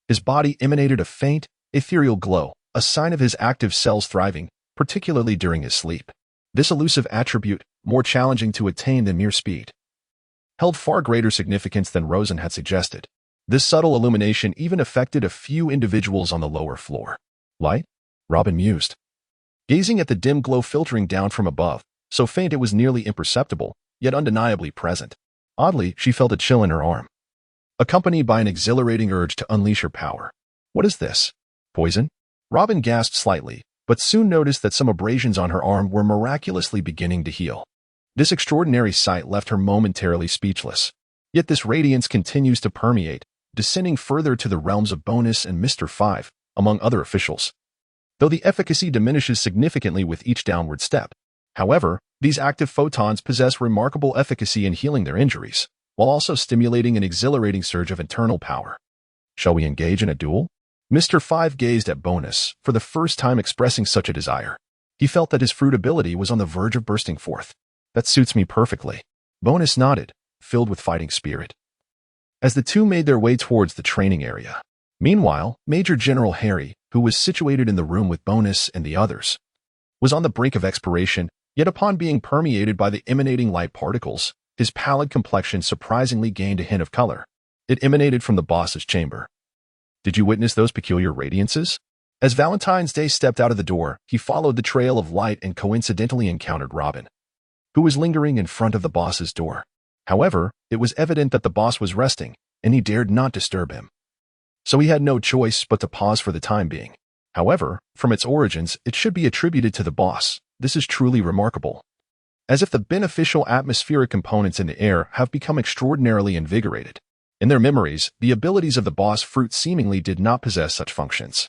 his body emanated a faint, ethereal glow, a sign of his active cells thriving, particularly during his sleep. This elusive attribute, more challenging to attain than mere speed, held far greater significance than Rosen had suggested. This subtle illumination even affected a few individuals on the lower floor. Light? Robin mused, gazing at the dim glow filtering down from above, so faint it was nearly imperceptible, yet undeniably present. Oddly, she felt a chill in her arm, accompanied by an exhilarating urge to unleash her power. What is this? Poison? Robin gasped slightly, but soon noticed that some abrasions on her arm were miraculously beginning to heal. This extraordinary sight left her momentarily speechless. Yet this radiance continues to permeate, descending further to the realms of Bonus and Mr. 5, among other officials, though the efficacy diminishes significantly with each downward step. However, these active photons possess remarkable efficacy in healing their injuries, while also stimulating an exhilarating surge of internal power. Shall we engage in a duel? Mr. 5 gazed at Bonus, for the first time expressing such a desire. He felt that his fruit ability was on the verge of bursting forth. That suits me perfectly. Bonus nodded, filled with fighting spirit, as the two made their way towards the training area. Meanwhile, Major General Harry, who was situated in the room with Bonus and the others, was on the brink of expiration, yet upon being permeated by the emanating light particles, his pallid complexion surprisingly gained a hint of color. It emanated from the boss's chamber. Did you witness those peculiar radiances? As Valentine's Day stepped out of the door, he followed the trail of light and coincidentally encountered Robin, who was lingering in front of the boss's door. However, it was evident that the boss was resting, and he dared not disturb him. So he had no choice but to pause for the time being. However, from its origins, it should be attributed to the boss. This is truly remarkable. as if the beneficial atmospheric components in the air have become extraordinarily invigorated. In their memories, the abilities of the boss fruit seemingly did not possess such functions.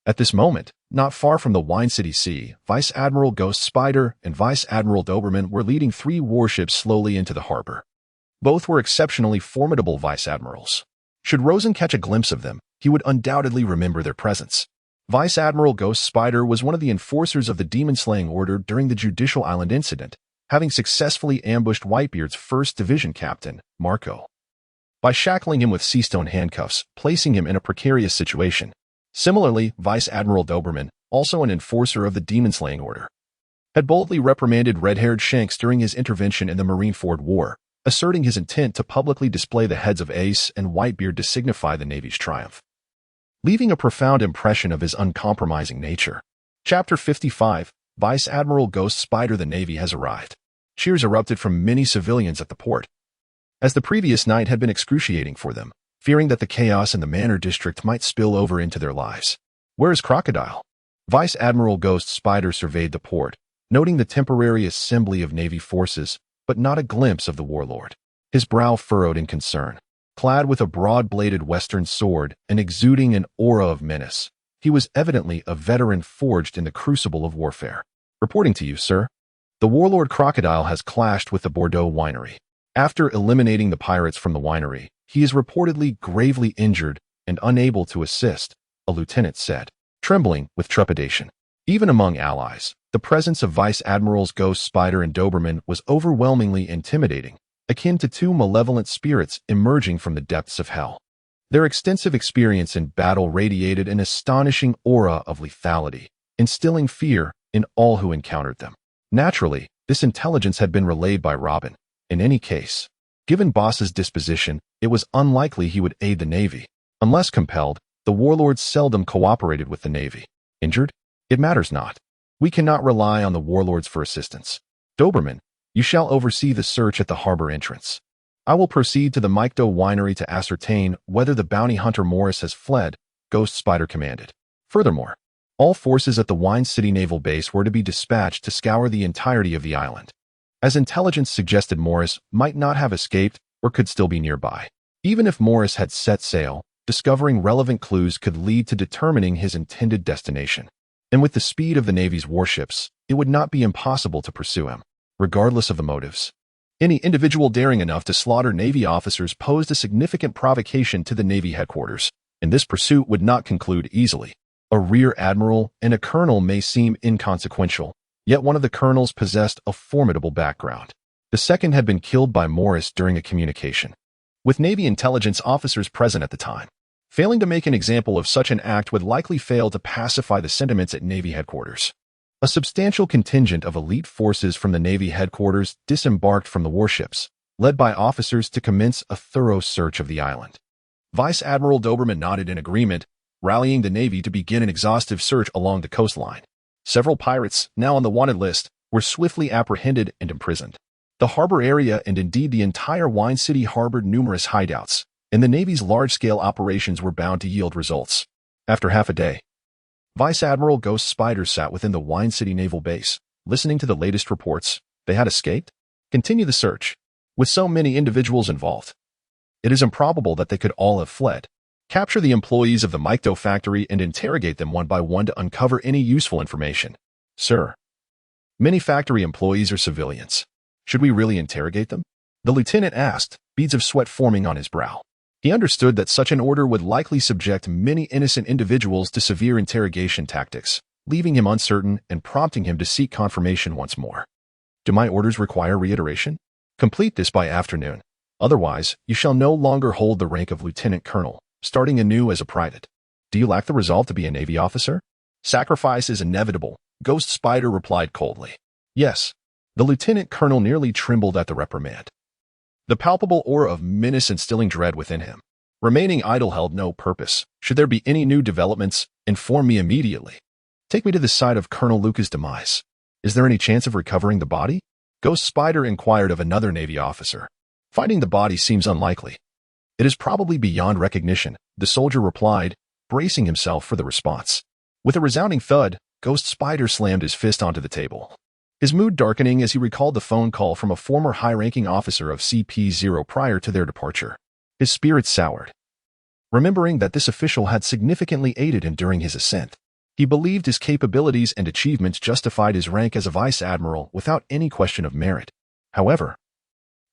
At this moment, not far from the Wine City Sea, Vice Admiral Ghost Spider and Vice Admiral Doberman were leading 3 warships slowly into the harbor. Both were exceptionally formidable vice admirals. Should Rosen catch a glimpse of them, he would undoubtedly remember their presence. Vice Admiral Ghost Spider was one of the enforcers of the demon-slaying order during the Judicial Island incident, having successfully ambushed Whitebeard's 1st Division Captain, Marco, by shackling him with sea-stone handcuffs, placing him in a precarious situation. Similarly, Vice Admiral Doberman, also an enforcer of the demon-slaying order, had boldly reprimanded red-haired Shanks during his intervention in the Marineford War, asserting his intent to publicly display the heads of Ace and Whitebeard to signify the Navy's triumph, leaving a profound impression of his uncompromising nature. Chapter 55, Vice Admiral Ghost Spider. The Navy has arrived. Cheers erupted from many civilians at the port, as the previous night had been excruciating for them, fearing that the chaos in the Manor District might spill over into their lives. Where is Crocodile? Vice Admiral Ghost Spider surveyed the port, noting the temporary assembly of Navy forces, but not a glimpse of the warlord. His brow furrowed in concern. Clad with a broad-bladed western sword and exuding an aura of menace, he was evidently a veteran forged in the crucible of warfare. Reporting to you, sir. The warlord Crocodile has clashed with the Bordeaux winery. After eliminating the pirates from the winery, he is reportedly gravely injured and unable to assist, a lieutenant said, trembling with trepidation. Even among allies, the presence of Vice Admirals Ghost Spider and Doberman was overwhelmingly intimidating, akin to 2 malevolent spirits emerging from the depths of hell. Their extensive experience in battle radiated an astonishing aura of lethality, instilling fear in all who encountered them. Naturally, this intelligence had been relayed by Robin. In any case, given Boss's disposition, it was unlikely he would aid the Navy. Unless compelled, the warlord seldom cooperated with the Navy. Injured? It matters not. We cannot rely on the warlords for assistance. Doberman, you shall oversee the search at the harbor entrance. I will proceed to the Micdo winery to ascertain whether the bounty hunter Morris has fled, Ghost Spider commanded. Furthermore, all forces at the Wine City Naval Base were to be dispatched to scour the entirety of the island, as intelligence suggested Morris might not have escaped or could still be nearby. Even if Morris had set sail, discovering relevant clues could lead to determining his intended destination. And with the speed of the Navy's warships, it would not be impossible to pursue him, regardless of the motives. Any individual daring enough to slaughter Navy officers posed a significant provocation to the Navy headquarters, and this pursuit would not conclude easily. A rear admiral and a colonel may seem inconsequential, yet one of the colonels possessed a formidable background. The second had been killed by Morris during a communication with Navy intelligence officers present at the time. Failing to make an example of such an act would likely fail to pacify the sentiments at Navy headquarters. A substantial contingent of elite forces from the Navy headquarters disembarked from the warships, led by officers to commence a thorough search of the island. Vice Admiral Doberman nodded in agreement, rallying the Navy to begin an exhaustive search along the coastline. Several pirates, now on the wanted list, were swiftly apprehended and imprisoned. The harbor area and indeed the entire Wine City harbored numerous hideouts, and the Navy's large-scale operations were bound to yield results. After half a day, Vice Admiral Ghost Spider sat within the Wine City Naval Base, listening to the latest reports. They had escaped? Continue the search. With so many individuals involved, it is improbable that they could all have fled. Capture the employees of the Micdo factory and interrogate them one by one to uncover any useful information. Sir, many factory employees are civilians. Should we really interrogate them? The lieutenant asked, beads of sweat forming on his brow. He understood that such an order would likely subject many innocent individuals to severe interrogation tactics, leaving him uncertain and prompting him to seek confirmation once more. Do my orders require reiteration? Complete this by afternoon. Otherwise, you shall no longer hold the rank of lieutenant colonel, starting anew as a private. Do you lack the resolve to be a Navy officer? Sacrifice is inevitable, Ghost Spider replied coldly. Yes. The lieutenant colonel nearly trembled at the reprimand, the palpable aura of menace instilling dread within him. Remaining idle held no purpose. Should there be any new developments, inform me immediately. Take me to the site of Colonel Luca's demise. Is there any chance of recovering the body? Ghost Spider inquired of another Navy officer. Finding the body seems unlikely. It is probably beyond recognition, the soldier replied, bracing himself for the response. With a resounding thud, Ghost Spider slammed his fist onto the table. his mood darkening as he recalled the phone call from a former high-ranking officer of CP0 prior to their departure. His spirits soured. Remembering that this official had significantly aided him during his ascent, he believed his capabilities and achievements justified his rank as a vice admiral without any question of merit. However,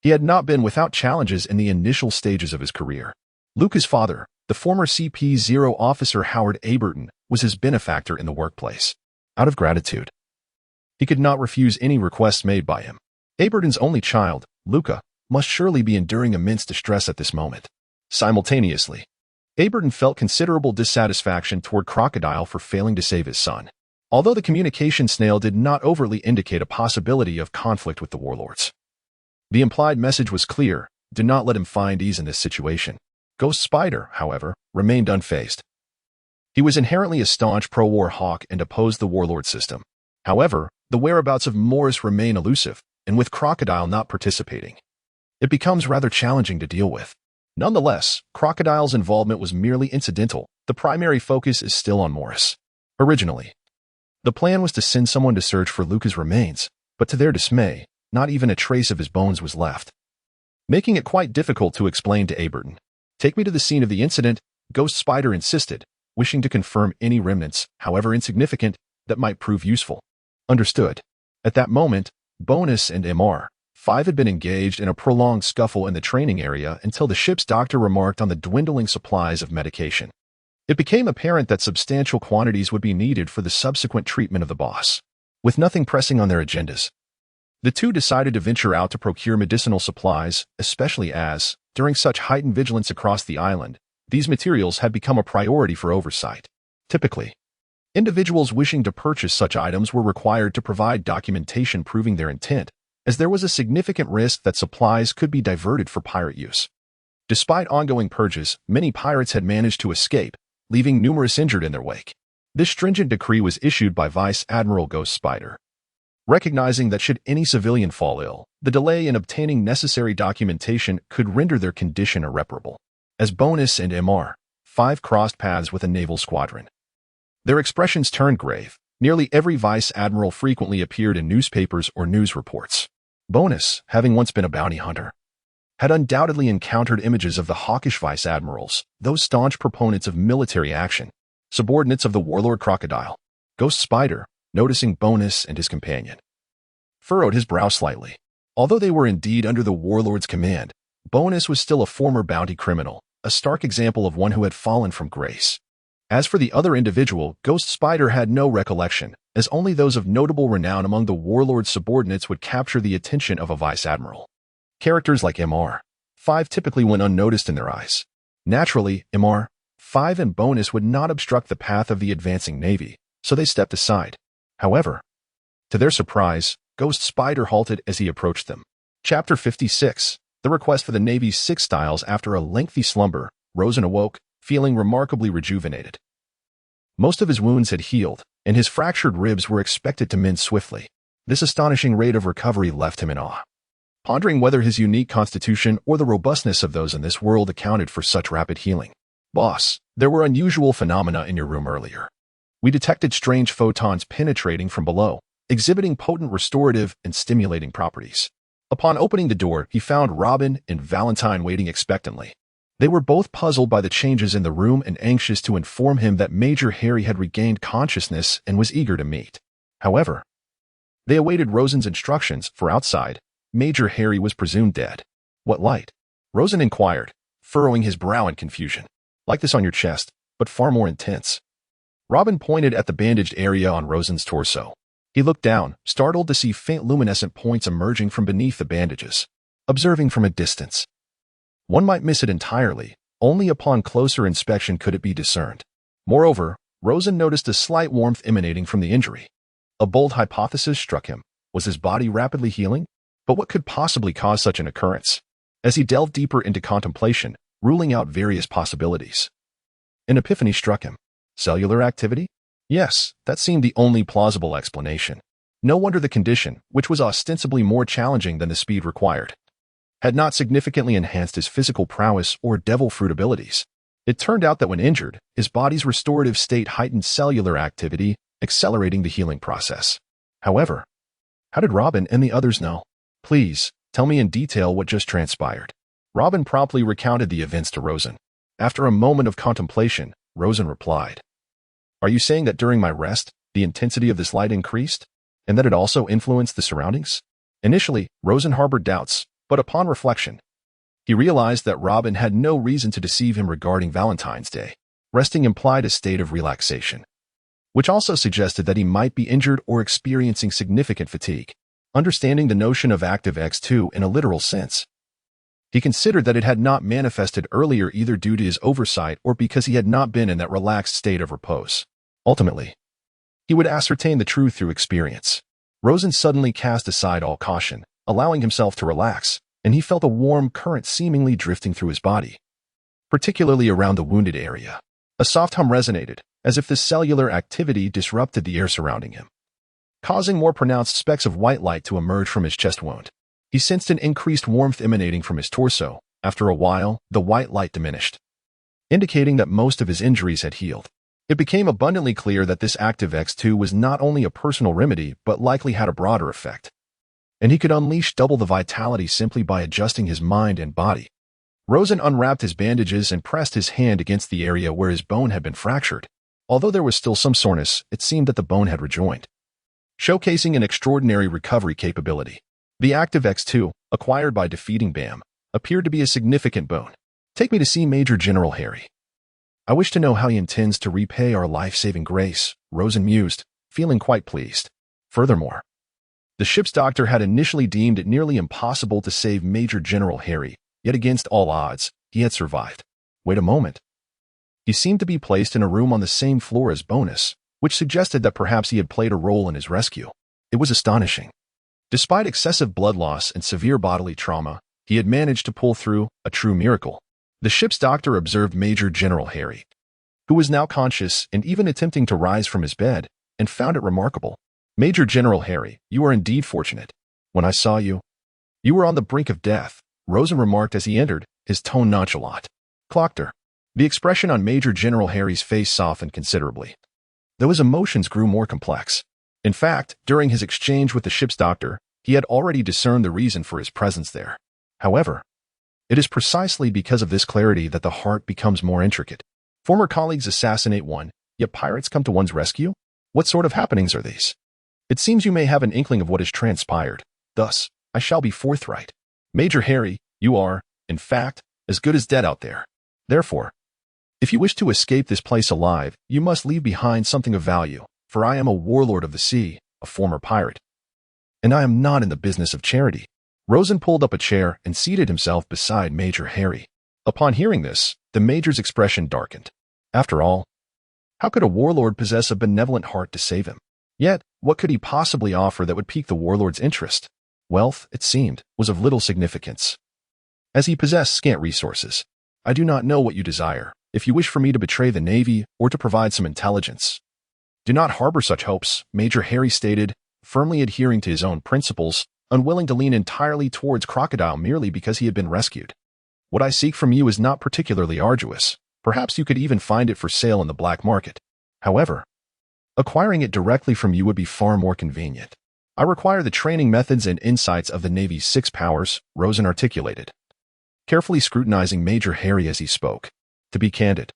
he had not been without challenges in the initial stages of his career. Luca's father, the former CP0 officer Howard Aberton, was his benefactor in the workplace. Out of gratitude, he could not refuse any requests made by him. Aberton's only child, Luca, must surely be enduring immense distress at this moment. Simultaneously, Aberton felt considerable dissatisfaction toward Crocodile for failing to save his son. Although the communication snail did not overtly indicate a possibility of conflict with the warlords, the implied message was clear: do not let him find ease in this situation. Ghost Spider, however, remained unfazed. He was inherently a staunch pro-war hawk and opposed the warlord system. However, the whereabouts of Morris remain elusive, and with Crocodile not participating, it becomes rather challenging to deal with. Nonetheless, Crocodile's involvement was merely incidental. The primary focus is still on Morris. Originally, the plan was to send someone to search for Luca's remains, but to their dismay, not even a trace of his bones was left, making it quite difficult to explain to Aberton. Take me to the scene of the incident, Ghost Spider insisted, wishing to confirm any remnants, however insignificant, that might prove useful. Understood. At that moment, Bonus and MR5 had been engaged in a prolonged scuffle in the training area until the ship's doctor remarked on the dwindling supplies of medication. It became apparent that substantial quantities would be needed for the subsequent treatment of the boss. With nothing pressing on their agendas, the two decided to venture out to procure medicinal supplies, especially as, during such heightened vigilance across the island, these materials had become a priority for oversight. Typically, individuals wishing to purchase such items were required to provide documentation proving their intent, as there was a significant risk that supplies could be diverted for pirate use. Despite ongoing purges, many pirates had managed to escape, leaving numerous injured in their wake. This stringent decree was issued by Vice Admiral Ghost Spider, recognizing that should any civilian fall ill, the delay in obtaining necessary documentation could render their condition irreparable. As Bonus and MR5 crossed paths with a naval squadron, their expressions turned grave. Nearly every vice admiral frequently appeared in newspapers or news reports. Bonus, having once been a bounty hunter, had undoubtedly encountered images of the hawkish vice admirals, those staunch proponents of military action, subordinates of the warlord Crocodile. Ghost Spider, noticing Bonus and his companion, furrowed his brow slightly. Although they were indeed under the warlord's command, Bonus was still a former bounty criminal, a stark example of one who had fallen from grace. As for the other individual, Ghost Spider had no recollection, as only those of notable renown among the warlord's subordinates would capture the attention of a vice admiral. Characters like MR5 typically went unnoticed in their eyes. Naturally, MR5 and Bonus would not obstruct the path of the advancing navy, so they stepped aside. However, to their surprise, Ghost Spider halted as he approached them. Chapter 56. The request for the Navy's 6 styles. After a lengthy slumber, Rosen awoke, feeling remarkably rejuvenated. Most of his wounds had healed, and his fractured ribs were expected to mend swiftly. This astonishing rate of recovery left him in awe, pondering whether his unique constitution or the robustness of those in this world accounted for such rapid healing. Boss, there were unusual phenomena in your room earlier. We detected strange photons penetrating from below, exhibiting potent restorative and stimulating properties. Upon opening the door, he found Robin and Valentine waiting expectantly. They were both puzzled by the changes in the room and anxious to inform him that Major Harry had regained consciousness and was eager to meet. However, they awaited Rosen's instructions, for outside, Major Harry was presumed dead. What light? Rosen inquired, furrowing his brow in confusion. Like this on your chest, but far more intense. Robin pointed at the bandaged area on Rosen's torso. He looked down, startled to see faint luminescent points emerging from beneath the bandages. Observing from a distance, one might miss it entirely. Only upon closer inspection could it be discerned. Moreover, Rosen noticed a slight warmth emanating from the injury. A bold hypothesis struck him. Was his body rapidly healing? But what could possibly cause such an occurrence? As he delved deeper into contemplation, ruling out various possibilities, an epiphany struck him. Cellular activity? Yes, that seemed the only plausible explanation. No wonder the condition, which was ostensibly more challenging than the speed required, had not significantly enhanced his physical prowess or devil fruit abilities. It turned out that when injured, his body's restorative state heightened cellular activity, accelerating the healing process. However, How did Robin and the others know? Please, tell me in detail what just transpired. Robin promptly recounted the events to Rosen. After a moment of contemplation, Rosen replied, "Are you saying that during my rest, the intensity of this light increased, and that it also influenced the surroundings?" Initially, Rosen harbored doubts, but upon reflection, he realized that Robin had no reason to deceive him regarding Valentine's Day. Resting implied a state of relaxation, which also suggested that he might be injured or experiencing significant fatigue. Understanding the notion of active X2 in a literal sense, he considered that it had not manifested earlier either due to his oversight or because he had not been in that relaxed state of repose. Ultimately, he would ascertain the truth through experience. Rosen suddenly cast aside all caution, allowing himself to relax, and he felt a warm current seemingly drifting through his body, particularly around the wounded area. A soft hum resonated, as if the cellular activity disrupted the air surrounding him, causing more pronounced specks of white light to emerge from his chest wound. He sensed an increased warmth emanating from his torso. After a while, the white light diminished, indicating that most of his injuries had healed. It became abundantly clear that this active X2 was not only a personal remedy but likely had a broader effect, and he could unleash double the vitality simply by adjusting his mind and body. Rosen unwrapped his bandages and pressed his hand against the area where his bone had been fractured. Although there was still some soreness, it seemed that the bone had rejoined, showcasing an extraordinary recovery capability. The active X2, acquired by defeating Bam, appeared to be a significant boon. Take me to see Major General Harry. I wish to know how he intends to repay our life-saving grace, Rosen mused, feeling quite pleased. Furthermore, the ship's doctor had initially deemed it nearly impossible to save Major General Harry, yet against all odds, he had survived. Wait a moment. He seemed to be placed in a room on the same floor as Bonus, which suggested that perhaps he had played a role in his rescue. It was astonishing. Despite excessive blood loss and severe bodily trauma, he had managed to pull through, a true miracle. The ship's doctor observed Major General Harry, who was now conscious and even attempting to rise from his bed, and found it remarkable. "Major General Harry, you are indeed fortunate. When I saw you, you were on the brink of death," Rosen remarked as he entered, his tone nonchalant. "Clockter." The expression on Major General Harry's face softened considerably, though his emotions grew more complex. In fact, during his exchange with the ship's doctor, he had already discerned the reason for his presence there. However, it is precisely because of this clarity that the heart becomes more intricate. Former colleagues assassinate one, yet pirates come to one's rescue? What sort of happenings are these? It seems you may have an inkling of what has transpired. Thus, I shall be forthright. Major Harry, you are, in fact, as good as dead out there. Therefore, if you wish to escape this place alive, you must leave behind something of value, for I am a warlord of the sea, a former pirate, and I am not in the business of charity. Rosen pulled up a chair and seated himself beside Major Harry. Upon hearing this, the Major's expression darkened. After all, how could a warlord possess a benevolent heart to save him? Yet, what could he possibly offer that would pique the warlord's interest? Wealth, it seemed, was of little significance, as he possessed scant resources. "I do not know what you desire. If you wish for me to betray the Navy or to provide some intelligence, do not harbor such hopes," Major Harry stated, firmly adhering to his own principles, unwilling to lean entirely towards Crocodile merely because he had been rescued. "What I seek from you is not particularly arduous. Perhaps you could even find it for sale in the black market. However, acquiring it directly from you would be far more convenient. I require the training methods and insights of the Navy's 6 powers," Rosen articulated, carefully scrutinizing Major Harry as he spoke. To be candid,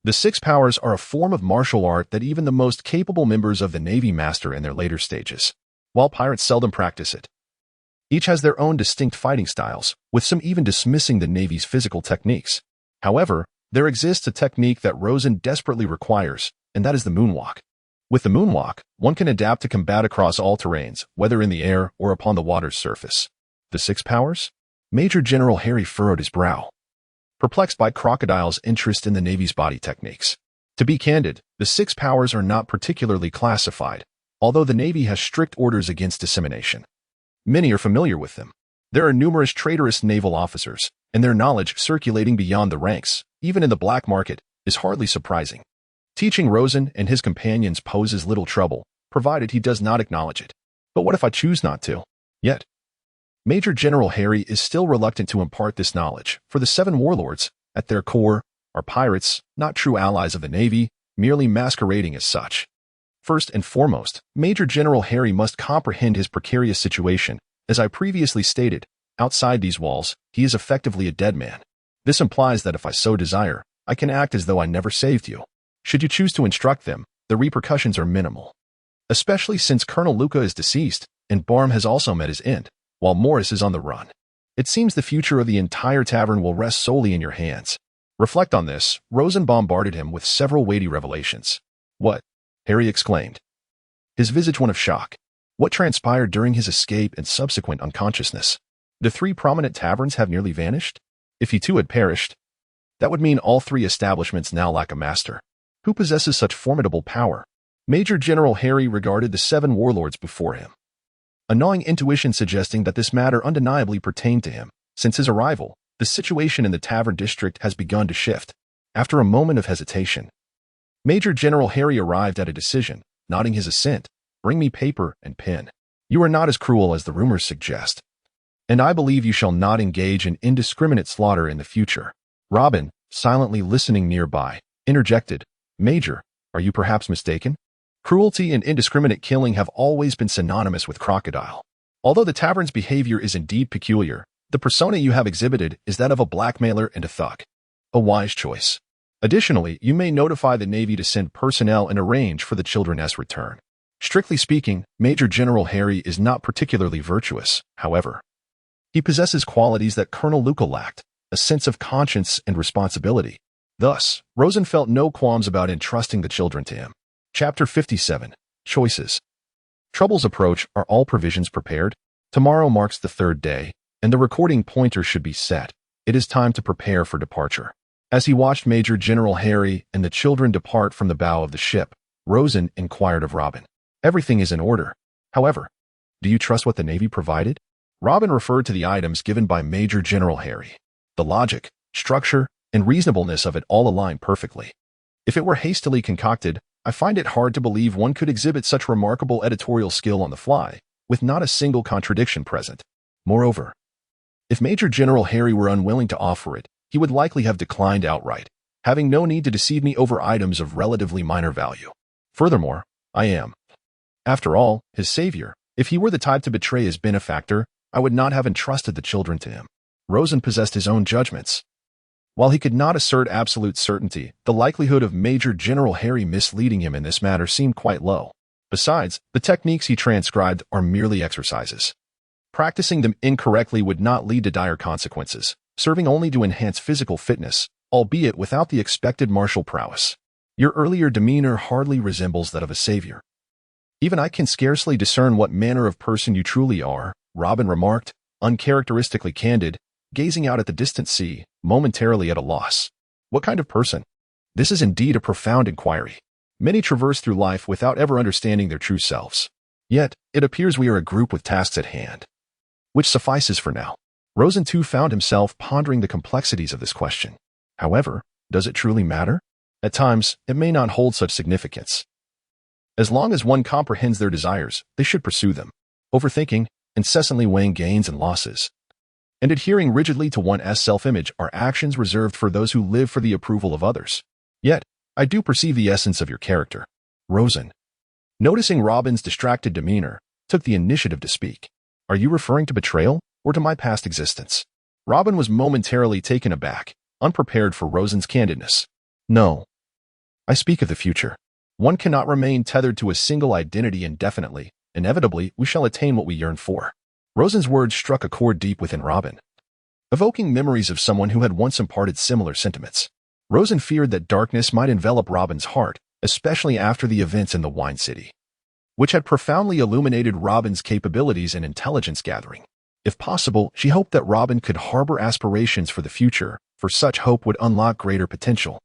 the 6 powers are a form of martial art that even the most capable members of the Navy master in their later stages, while pirates seldom practice it. Each has their own distinct fighting styles, with some even dismissing the Navy's physical techniques. However, there exists a technique that Rosen desperately requires, and that is the moonwalk. With the moonwalk, one can adapt to combat across all terrains, whether in the air or upon the water's surface. The 6 powers? Major General Harry furrowed his brow, perplexed by Crocodile's interest in the Navy's body techniques. To be candid, the 6 powers are not particularly classified, although the Navy has strict orders against dissemination. Many are familiar with them. There are numerous traitorous naval officers, and their knowledge circulating beyond the ranks, even in the black market, is hardly surprising. Teaching Rosen and his companions poses little trouble, provided he does not acknowledge it. But what if I choose not to? Yet, Major General Harry is still reluctant to impart this knowledge, for the 7 warlords, at their core, are pirates, not true allies of the Navy, merely masquerading as such. First and foremost, Major General Harry must comprehend his precarious situation. As I previously stated, outside these walls, he is effectively a dead man. This implies that if I so desire, I can act as though I never saved you. Should you choose to instruct them, the repercussions are minimal. Especially since Colonel Luca is deceased, and Barm has also met his end, while Morris is on the run. It seems the future of the entire tavern will rest solely in your hands. Reflect on this. Rosen bombarded him with several weighty revelations. What? Harry exclaimed, his visage one of shock. What transpired during his escape and subsequent unconsciousness? The 3 prominent taverns have nearly vanished? If he too had perished, that would mean all 3 establishments now lack a master. Who possesses such formidable power? Major General Harry regarded the 7 warlords before him. A gnawing intuition suggesting that this matter undeniably pertained to him. Since his arrival, the situation in the tavern district has begun to shift. After a moment of hesitation, Major General Harry arrived at a decision, nodding his assent. Bring me paper and pen. You are not as cruel as the rumors suggest, and I believe you shall not engage in indiscriminate slaughter in the future. Robin, silently listening nearby, interjected, Major, are you perhaps mistaken? Cruelty and indiscriminate killing have always been synonymous with Crocodile. Although the tavern's behavior is indeed peculiar, the persona you have exhibited is that of a blackmailer and a thug. A wise choice. Additionally, you may notify the Navy to send personnel and arrange for the children's return. Strictly speaking, Major General Harry is not particularly virtuous, however. He possesses qualities that Colonel Luca lacked, a sense of conscience and responsibility. Thus, Rosen felt no qualms about entrusting the children to him. Chapter 57. Choices. Troubles approach. Are all provisions prepared? Tomorrow marks the 3rd day, and the recording pointer should be set. It is time to prepare for departure. As he watched Major General Harry and the children depart from the bow of the ship, Rosen inquired of Robin. Everything is in order. However, do you trust what the Navy provided? Robin referred to the items given by Major General Harry. The logic, structure, and reasonableness of it all align perfectly. If it were hastily concocted, I find it hard to believe one could exhibit such remarkable editorial skill on the fly, with not a single contradiction present. Moreover, if Major General Harry were unwilling to offer it, he would likely have declined outright, having no need to deceive me over items of relatively minor value. Furthermore, I am, after all, his savior. If he were the type to betray his benefactor, I would not have entrusted the children to him. Rosen possessed his own judgments. While he could not assert absolute certainty, the likelihood of Major General Harry misleading him in this matter seemed quite low. Besides, the techniques he transcribed are merely exercises. Practicing them incorrectly would not lead to dire consequences, serving only to enhance physical fitness, albeit without the expected martial prowess. Your earlier demeanor hardly resembles that of a savior. Even I can scarcely discern what manner of person you truly are, Robin remarked, uncharacteristically candid, gazing out at the distant sea, momentarily at a loss. What kind of person? This is indeed a profound inquiry. Many traverse through life without ever understanding their true selves. Yet, it appears we are a group with tasks at hand. Which suffices for now. Rosen too found himself pondering the complexities of this question. However, does it truly matter? At times, it may not hold such significance. As long as one comprehends their desires, they should pursue them. Overthinking, incessantly weighing gains and losses, and adhering rigidly to one's self-image are actions reserved for those who live for the approval of others. Yet, I do perceive the essence of your character. Rosen, noticing Robin's distracted demeanor, took the initiative to speak. Are you referring to betrayal, or to my past existence? Robin was momentarily taken aback, unprepared for Rosen's candidness. No. I speak of the future. One cannot remain tethered to a single identity indefinitely. Inevitably, we shall attain what we yearn for. Rosen's words struck a chord deep within Robin, evoking memories of someone who had once imparted similar sentiments. Rosen feared that darkness might envelop Robin's heart, especially after the events in the Wine City, which had profoundly illuminated Robin's capabilities in intelligence gathering. If possible, she hoped that Robin could harbor aspirations for the future, for such hope would unlock greater potential.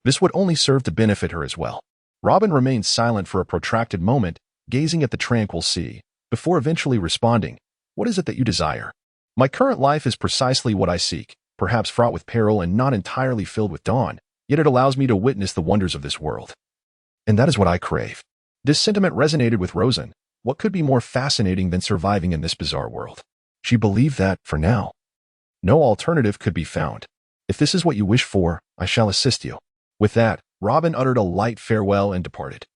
This would only serve to benefit her as well. Robin remained silent for a protracted moment, gazing at the tranquil sea, before eventually responding, "What is it that you desire?" My current life is precisely what I seek, perhaps fraught with peril and not entirely filled with dawn, yet it allows me to witness the wonders of this world. And that is what I crave. This sentiment resonated with Rosen. What could be more fascinating than surviving in this bizarre world? She believed that, for now, no alternative could be found. If this is what you wish for, I shall assist you. With that, Robin uttered a light farewell and departed.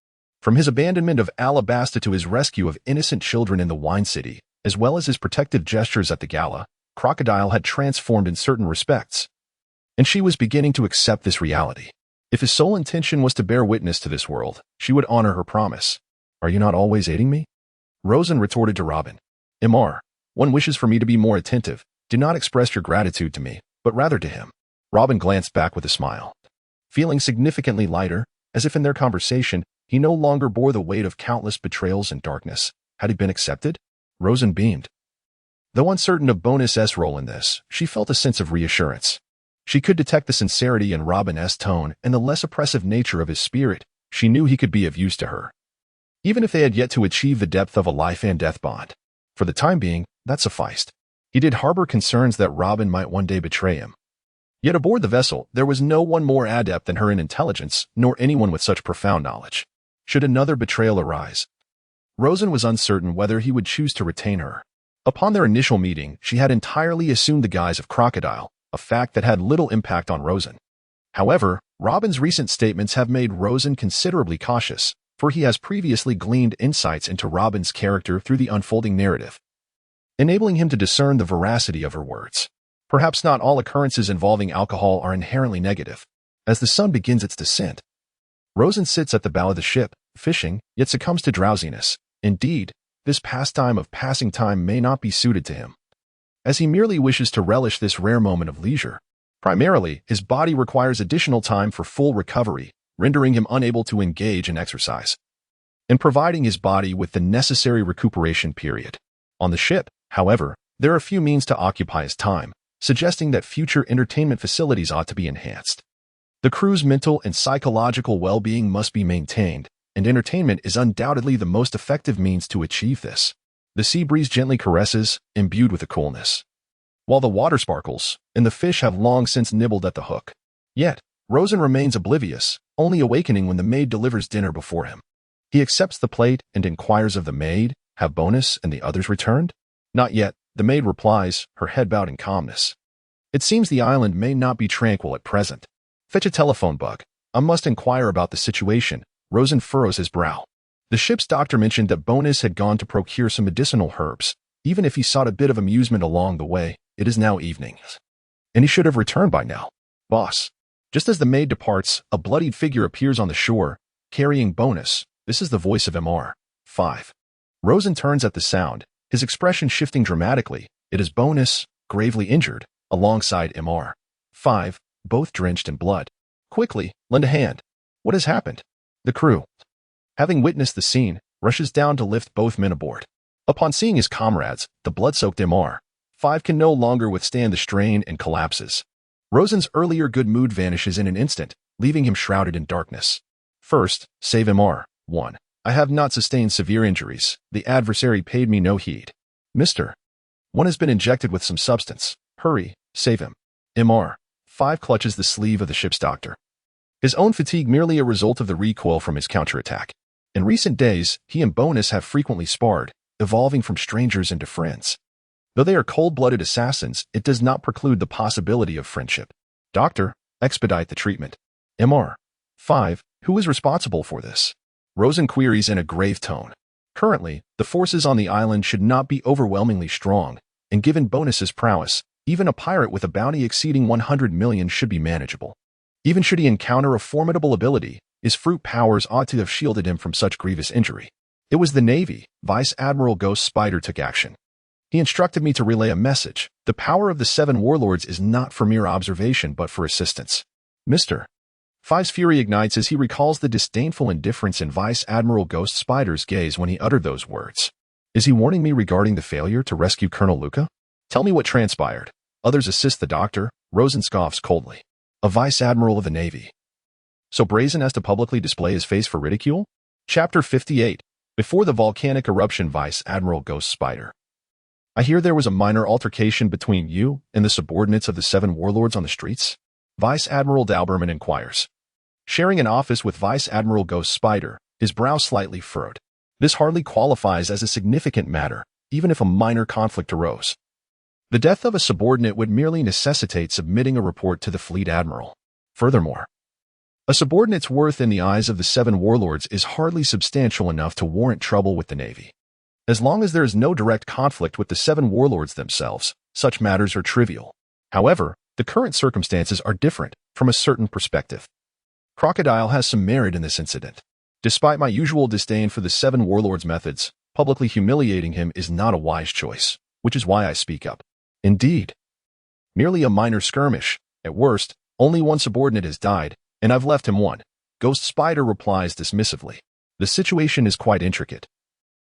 From his abandonment of Alabasta to his rescue of innocent children in the wine city, as well as his protective gestures at the gala, Crocodile had transformed in certain respects. And she was beginning to accept this reality. If his sole intention was to bear witness to this world, she would honor her promise. "Are you not always aiding me?" Rosen retorted to Robin. "Mr. One wishes for me to be more attentive. Do not express your gratitude to me, but rather to him." Robin glanced back with a smile. Feeling significantly lighter, as if in their conversation, he no longer bore the weight of countless betrayals and darkness. Had he been accepted? Rosen beamed. Though uncertain of Bonus's role in this, she felt a sense of reassurance. She could detect the sincerity in Robin's tone and the less oppressive nature of his spirit. She knew he could be of use to her, even if they had yet to achieve the depth of a life-and-death bond. For the time being, that sufficed. He did harbor concerns that Robin might one day betray him. Yet aboard the vessel, there was no one more adept than her in intelligence, nor anyone with such profound knowledge. Should another betrayal arise, Rosen was uncertain whether he would choose to retain her. Upon their initial meeting, she had entirely assumed the guise of Crocodile, a fact that had little impact on Rosen. However, Robin's recent statements have made Rosen considerably cautious, for he has previously gleaned insights into Robin's character through the unfolding narrative, enabling him to discern the veracity of her words. Perhaps not all occurrences involving alcohol are inherently negative. As the sun begins its descent, Rosen sits at the bow of the ship, fishing, yet succumbs to drowsiness. Indeed, this pastime of passing time may not be suited to him, as he merely wishes to relish this rare moment of leisure. Primarily, his body requires additional time for full recovery, rendering him unable to engage in exercise, and providing his body with the necessary recuperation period. On the ship, however, there are few means to occupy his time, suggesting that future entertainment facilities ought to be enhanced. The crew's mental and psychological well-being must be maintained, and entertainment is undoubtedly the most effective means to achieve this. The sea breeze gently caresses, imbued with a coolness, while the water sparkles, and the fish have long since nibbled at the hook. Yet, Rosen remains oblivious, only awakening when the maid delivers dinner before him. He accepts the plate and inquires of the maid, "Have Bonus and the others returned?" "Not yet," the maid replies, her head bowed in calmness. "It seems the island may not be tranquil at present. Fetch a telephone bug. I must inquire about the situation." Rosen furrows his brow. The ship's doctor mentioned that Bonus had gone to procure some medicinal herbs. Even if he sought a bit of amusement along the way, it is now evening, and he should have returned by now. "Boss." Just as the maid departs, a bloodied figure appears on the shore, carrying Bonus. This is the voice of Mr. 5. Rosen turns at the sound, his expression shifting dramatically. It is Bonus, gravely injured, alongside Mr. 5, both drenched in blood. "Quickly, lend a hand." "What has happened?" The crew, having witnessed the scene, rushes down to lift both men aboard. Upon seeing his comrades, the blood-soaked Mr. 5 can no longer withstand the strain and collapses. Rosen's earlier good mood vanishes in an instant, leaving him shrouded in darkness. "First, save Mr. 1. I have not sustained severe injuries. The adversary paid me no heed. Mr. 1 has been injected with some substance. Hurry, save him." Mr. 5 clutches the sleeve of the ship's doctor. His own fatigue merely a result of the recoil from his counterattack. In recent days, he and Bonus have frequently sparred, evolving from strangers into friends. Though they are cold-blooded assassins, it does not preclude the possibility of friendship. "Doctor, expedite the treatment." Mr. 5, who is responsible for this? Rosen queries in a grave tone. Currently, the forces on the island should not be overwhelmingly strong, and given Bonus's prowess, even a pirate with a bounty exceeding 100 million should be manageable. Even should he encounter a formidable ability, his fruit powers ought to have shielded him from such grievous injury. It was the Navy. Vice Admiral Ghost Spider took action. He instructed me to relay a message. The power of the 7 warlords is not for mere observation but for assistance. Mr. 5's fury ignites as he recalls the disdainful indifference in Vice Admiral Ghost Spider's gaze when he uttered those words. Is he warning me regarding the failure to rescue Colonel Luca? Tell me what transpired. Others assist the doctor. Rosen scoffs coldly. A Vice Admiral of the Navy, so brazen as to publicly display his face for ridicule? Chapter 58. Before the volcanic eruption. Vice Admiral Ghost Spider. I hear there was a minor altercation between you and the subordinates of the 7 warlords on the streets? Vice Admiral Dalberman inquires. Sharing an office with Vice Admiral Ghost Spider, his brow slightly furrowed. This hardly qualifies as a significant matter, even if a minor conflict arose. The death of a subordinate would merely necessitate submitting a report to the fleet admiral. Furthermore, A subordinate's worth in the eyes of the seven warlords is hardly substantial enough to warrant trouble with the Navy. As long as there is no direct conflict with the seven warlords themselves, such matters are trivial. However, the current circumstances are different from a certain perspective. Crocodile has some merit in this incident. Despite my usual disdain for the seven warlords' methods, publicly humiliating him is not a wise choice, which is why I speak up. Indeed. Merely a minor skirmish. At worst, only one subordinate has died, and I've left him one. Ghost Spider replies dismissively. The situation is quite intricate.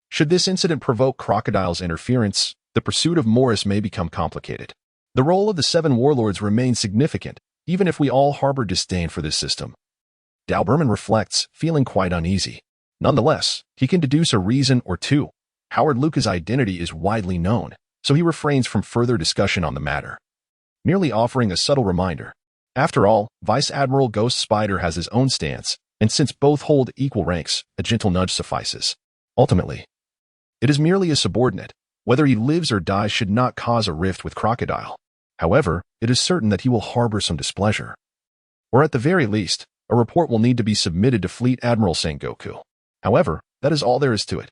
Should this incident provoke Crocodile's interference, the pursuit of Morris may become complicated. The role of the seven warlords remains significant, even if we all harbor disdain for this system. Doberman reflects, feeling quite uneasy. Nonetheless, he can deduce a reason or two. Howard Luca's identity is widely known, so he refrains from further discussion on the matter, merely offering a subtle reminder. After all, Vice Admiral Ghost Spider has his own stance, and since both hold equal ranks, a gentle nudge suffices. Ultimately, it is merely a subordinate. Whether he lives or dies should not cause a rift with Crocodile. However, it is certain that he will harbor some displeasure. Or at the very least, a report will need to be submitted to Fleet Admiral Sengoku. However, that is all there is to it.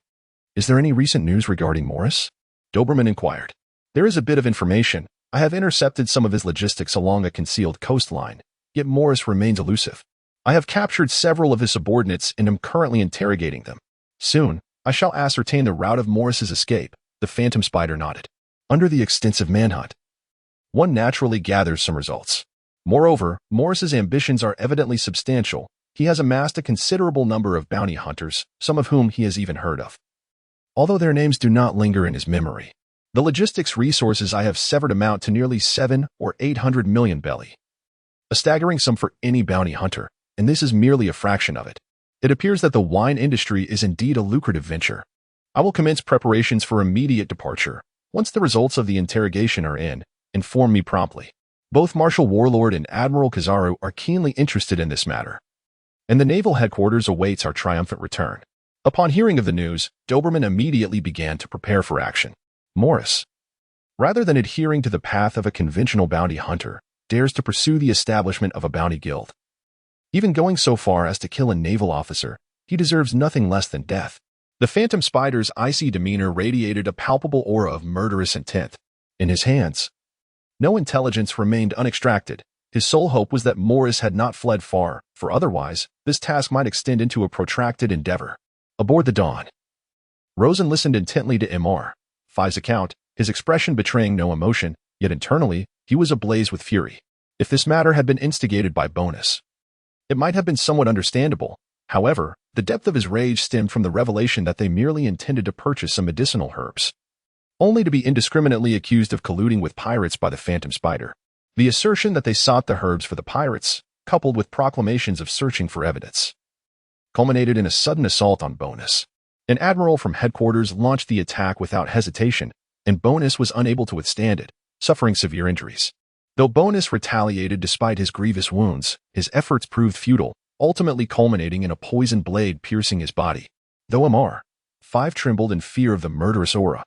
Is there any recent news regarding Morris? Doberman inquired. There is a bit of information. I have intercepted some of his logistics along a concealed coastline, yet Morris remains elusive. I have captured several of his subordinates and am currently interrogating them. Soon, I shall ascertain the route of Morris's escape. The Phantom Spider nodded. Under the extensive manhunt, one naturally gathers some results. Moreover, Morris's ambitions are evidently substantial. He has amassed a considerable number of bounty hunters, some of whom he has even heard of, although their names do not linger in his memory. The logistics resources I have severed amount to nearly 700 or 800 million belly. A staggering sum for any bounty hunter, and this is merely a fraction of it. It appears that the wine industry is indeed a lucrative venture. I will commence preparations for immediate departure. Once the results of the interrogation are in, inform me promptly. Both Marshal Warlord and Admiral Kizaru are keenly interested in this matter, and the naval headquarters awaits our triumphant return. Upon hearing of the news, Doberman immediately began to prepare for action. Morris, rather than adhering to the path of a conventional bounty hunter, dares to pursue the establishment of a bounty guild. Even going so far as to kill a naval officer, he deserves nothing less than death. The Phantom Spider's icy demeanor radiated a palpable aura of murderous intent. In his hands, no intelligence remained unextracted. His sole hope was that Morris had not fled far, for otherwise, this task might extend into a protracted endeavor. Aboard the Dawn, Rosen listened intently to MR5's account, his expression betraying no emotion, yet internally, he was ablaze with fury. If this matter had been instigated by Bonus, it might have been somewhat understandable. However, the depth of his rage stemmed from the revelation that they merely intended to purchase some medicinal herbs, only to be indiscriminately accused of colluding with pirates by the Phantom Spider. The assertion that they sought the herbs for the pirates, coupled with proclamations of searching for evidence, culminated in a sudden assault on Bonus. An admiral from headquarters launched the attack without hesitation, and Bonus was unable to withstand it, suffering severe injuries. Though Bonus retaliated despite his grievous wounds, his efforts proved futile, ultimately culminating in a poison blade piercing his body. Though MR5 trembled in fear of the murderous aura,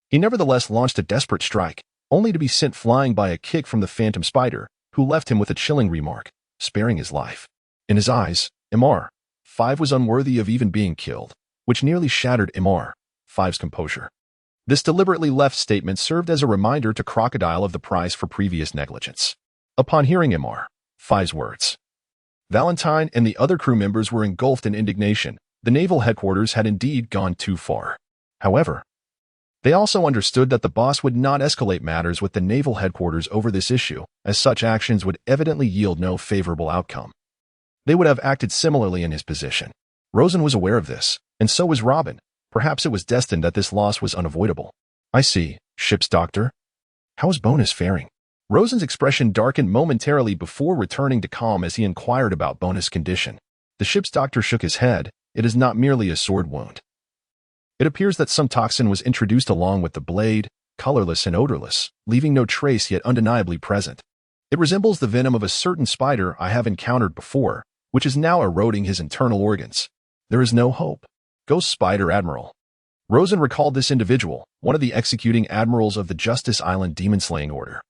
he nevertheless launched a desperate strike, only to be sent flying by a kick from the Phantom Spider, who left him with a chilling remark, sparing his life. In his eyes, MR5 was unworthy of even being killed, which nearly shattered MR5's composure. This deliberately left statement served as a reminder to Crocodile of the price for previous negligence. Upon hearing MR5's words, Valentine and the other crew members were engulfed in indignation. The naval headquarters had indeed gone too far. However, they also understood that the boss would not escalate matters with the naval headquarters over this issue, as such actions would evidently yield no favorable outcome. They would have acted similarly in his position. Rosen was aware of this, and so was Robin. Perhaps it was destined that this loss was unavoidable. I see, ship's doctor. How is Bonus faring? Rosen's expression darkened momentarily before returning to calm as he inquired about Bonus' condition. The ship's doctor shook his head. It is not merely a sword wound. It appears that some toxin was introduced along with the blade, colorless and odorless, leaving no trace yet undeniably present. It resembles the venom of a certain spider I have encountered before, which is now eroding his internal organs. There is no hope. Ghost Spider Admiral. Rosen recalled this individual, one of the executing admirals of the Justice Island demon-slaying order.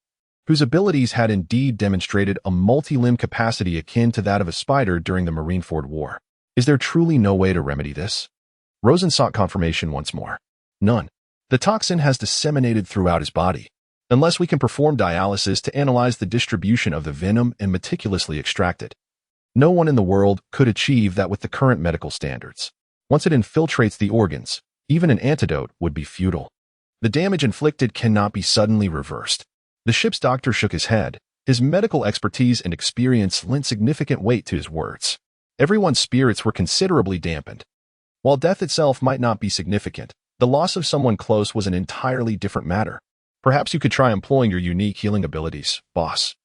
whose abilities had indeed demonstrated a multi-limb capacity akin to that of a spider during the Marineford War. Is there truly no way to remedy this? Rosen sought confirmation once more. None. The toxin has disseminated throughout his body. Unless we can perform dialysis to analyze the distribution of the venom and meticulously extract it, no one in the world could achieve that with the current medical standards. Once it infiltrates the organs, even an antidote would be futile. The damage inflicted cannot be suddenly reversed. The ship's doctor shook his head. His medical expertise and experience lent significant weight to his words. Everyone's spirits were considerably dampened. While death itself might not be significant, the loss of someone close was an entirely different matter. Perhaps you could try employing your unique healing abilities, boss.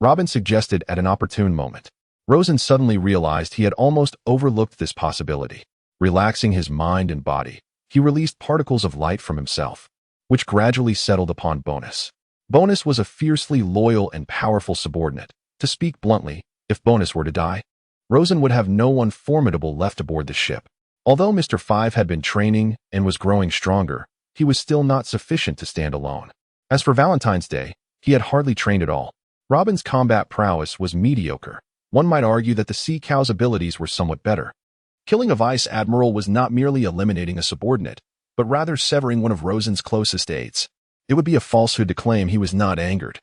Robin suggested at an opportune moment. Rosen suddenly realized he had almost overlooked this possibility. Relaxing his mind and body, he released particles of light from himself, which gradually settled upon Bonus. Bonus was a fiercely loyal and powerful subordinate. To speak bluntly, if Bonus were to die, Rosen would have no one formidable left aboard the ship. Although Mr. 5 had been training and was growing stronger, he was still not sufficient to stand alone. As for Valentine's Day, he had hardly trained at all. Robin's combat prowess was mediocre. One might argue that the Sea Cow's abilities were somewhat better. Killing a vice admiral was not merely eliminating a subordinate, but rather severing one of Rosen's closest aides. It would be a falsehood to claim he was not angered.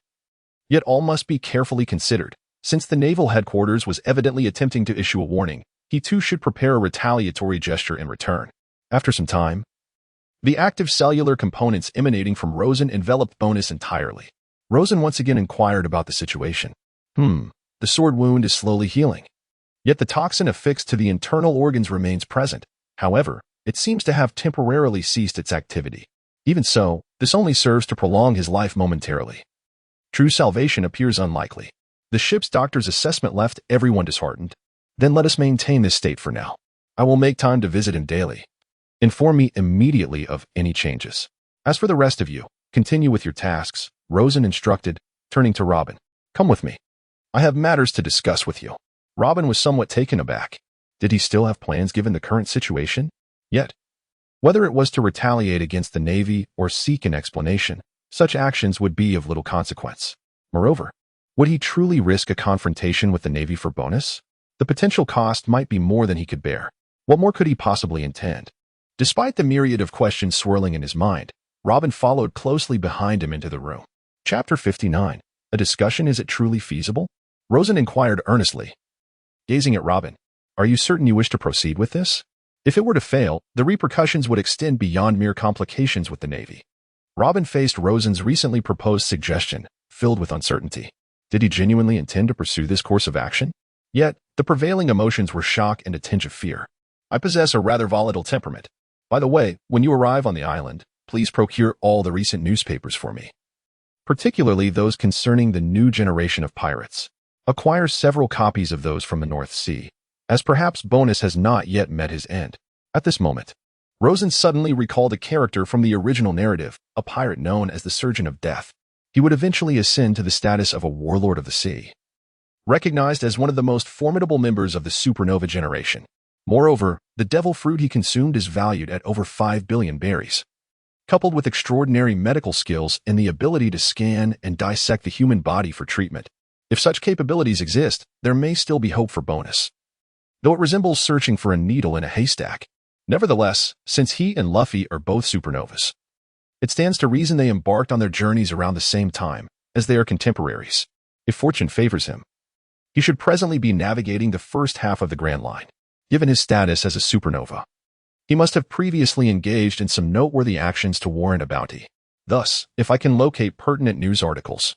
Yet all must be carefully considered. Since the naval headquarters was evidently attempting to issue a warning, he too should prepare a retaliatory gesture in return. After some time, the active cellular components emanating from Rosen enveloped Bonus entirely. Rosen once again inquired about the situation. The sword wound is slowly healing. Yet the toxin affixed to the internal organs remains present. However, it seems to have temporarily ceased its activity. Even so, this only serves to prolong his life momentarily. True salvation appears unlikely. The ship's doctor's assessment left everyone disheartened. Then let us maintain this state for now. I will make time to visit him daily. Inform me immediately of any changes. As for the rest of you, continue with your tasks, Rosen instructed, turning to Robin. Come with me. I have matters to discuss with you. Robin was somewhat taken aback. Did he still have plans given the current situation? Yet, whether it was to retaliate against the Navy or seek an explanation, such actions would be of little consequence. Moreover, would he truly risk a confrontation with the Navy for Bonus? The potential cost might be more than he could bear. What more could he possibly intend? Despite the myriad of questions swirling in his mind, Robin followed closely behind him into the room. Chapter 59. A discussion, is it truly feasible? Rosen inquired earnestly. Gazing at Robin, are you certain you wish to proceed with this? If it were to fail, the repercussions would extend beyond mere complications with the Navy. Robin faced Rosen's recently proposed suggestion, filled with uncertainty. Did he genuinely intend to pursue this course of action? Yet, the prevailing emotions were shock and a tinge of fear. I possess a rather volatile temperament. By the way, when you arrive on the island, please procure all the recent newspapers for me, particularly those concerning the new generation of pirates. Acquire several copies of those from the North Sea, as perhaps Bonus has not yet met his end. At this moment, Rosen suddenly recalled a character from the original narrative, a pirate known as the Surgeon of Death. He would eventually ascend to the status of a warlord of the sea, recognized as one of the most formidable members of the supernova generation. Moreover, the devil fruit he consumed is valued at over 5 billion berries. Coupled with extraordinary medical skills and the ability to scan and dissect the human body for treatment, if such capabilities exist, there may still be hope for Bonus, though it resembles searching for a needle in a haystack. Nevertheless, since he and Luffy are both supernovas, it stands to reason they embarked on their journeys around the same time, as they are contemporaries. If fortune favors him, he should presently be navigating the first half of the Grand Line. Given his status as a supernova, he must have previously engaged in some noteworthy actions to warrant a bounty. Thus, if I can locate pertinent news articles,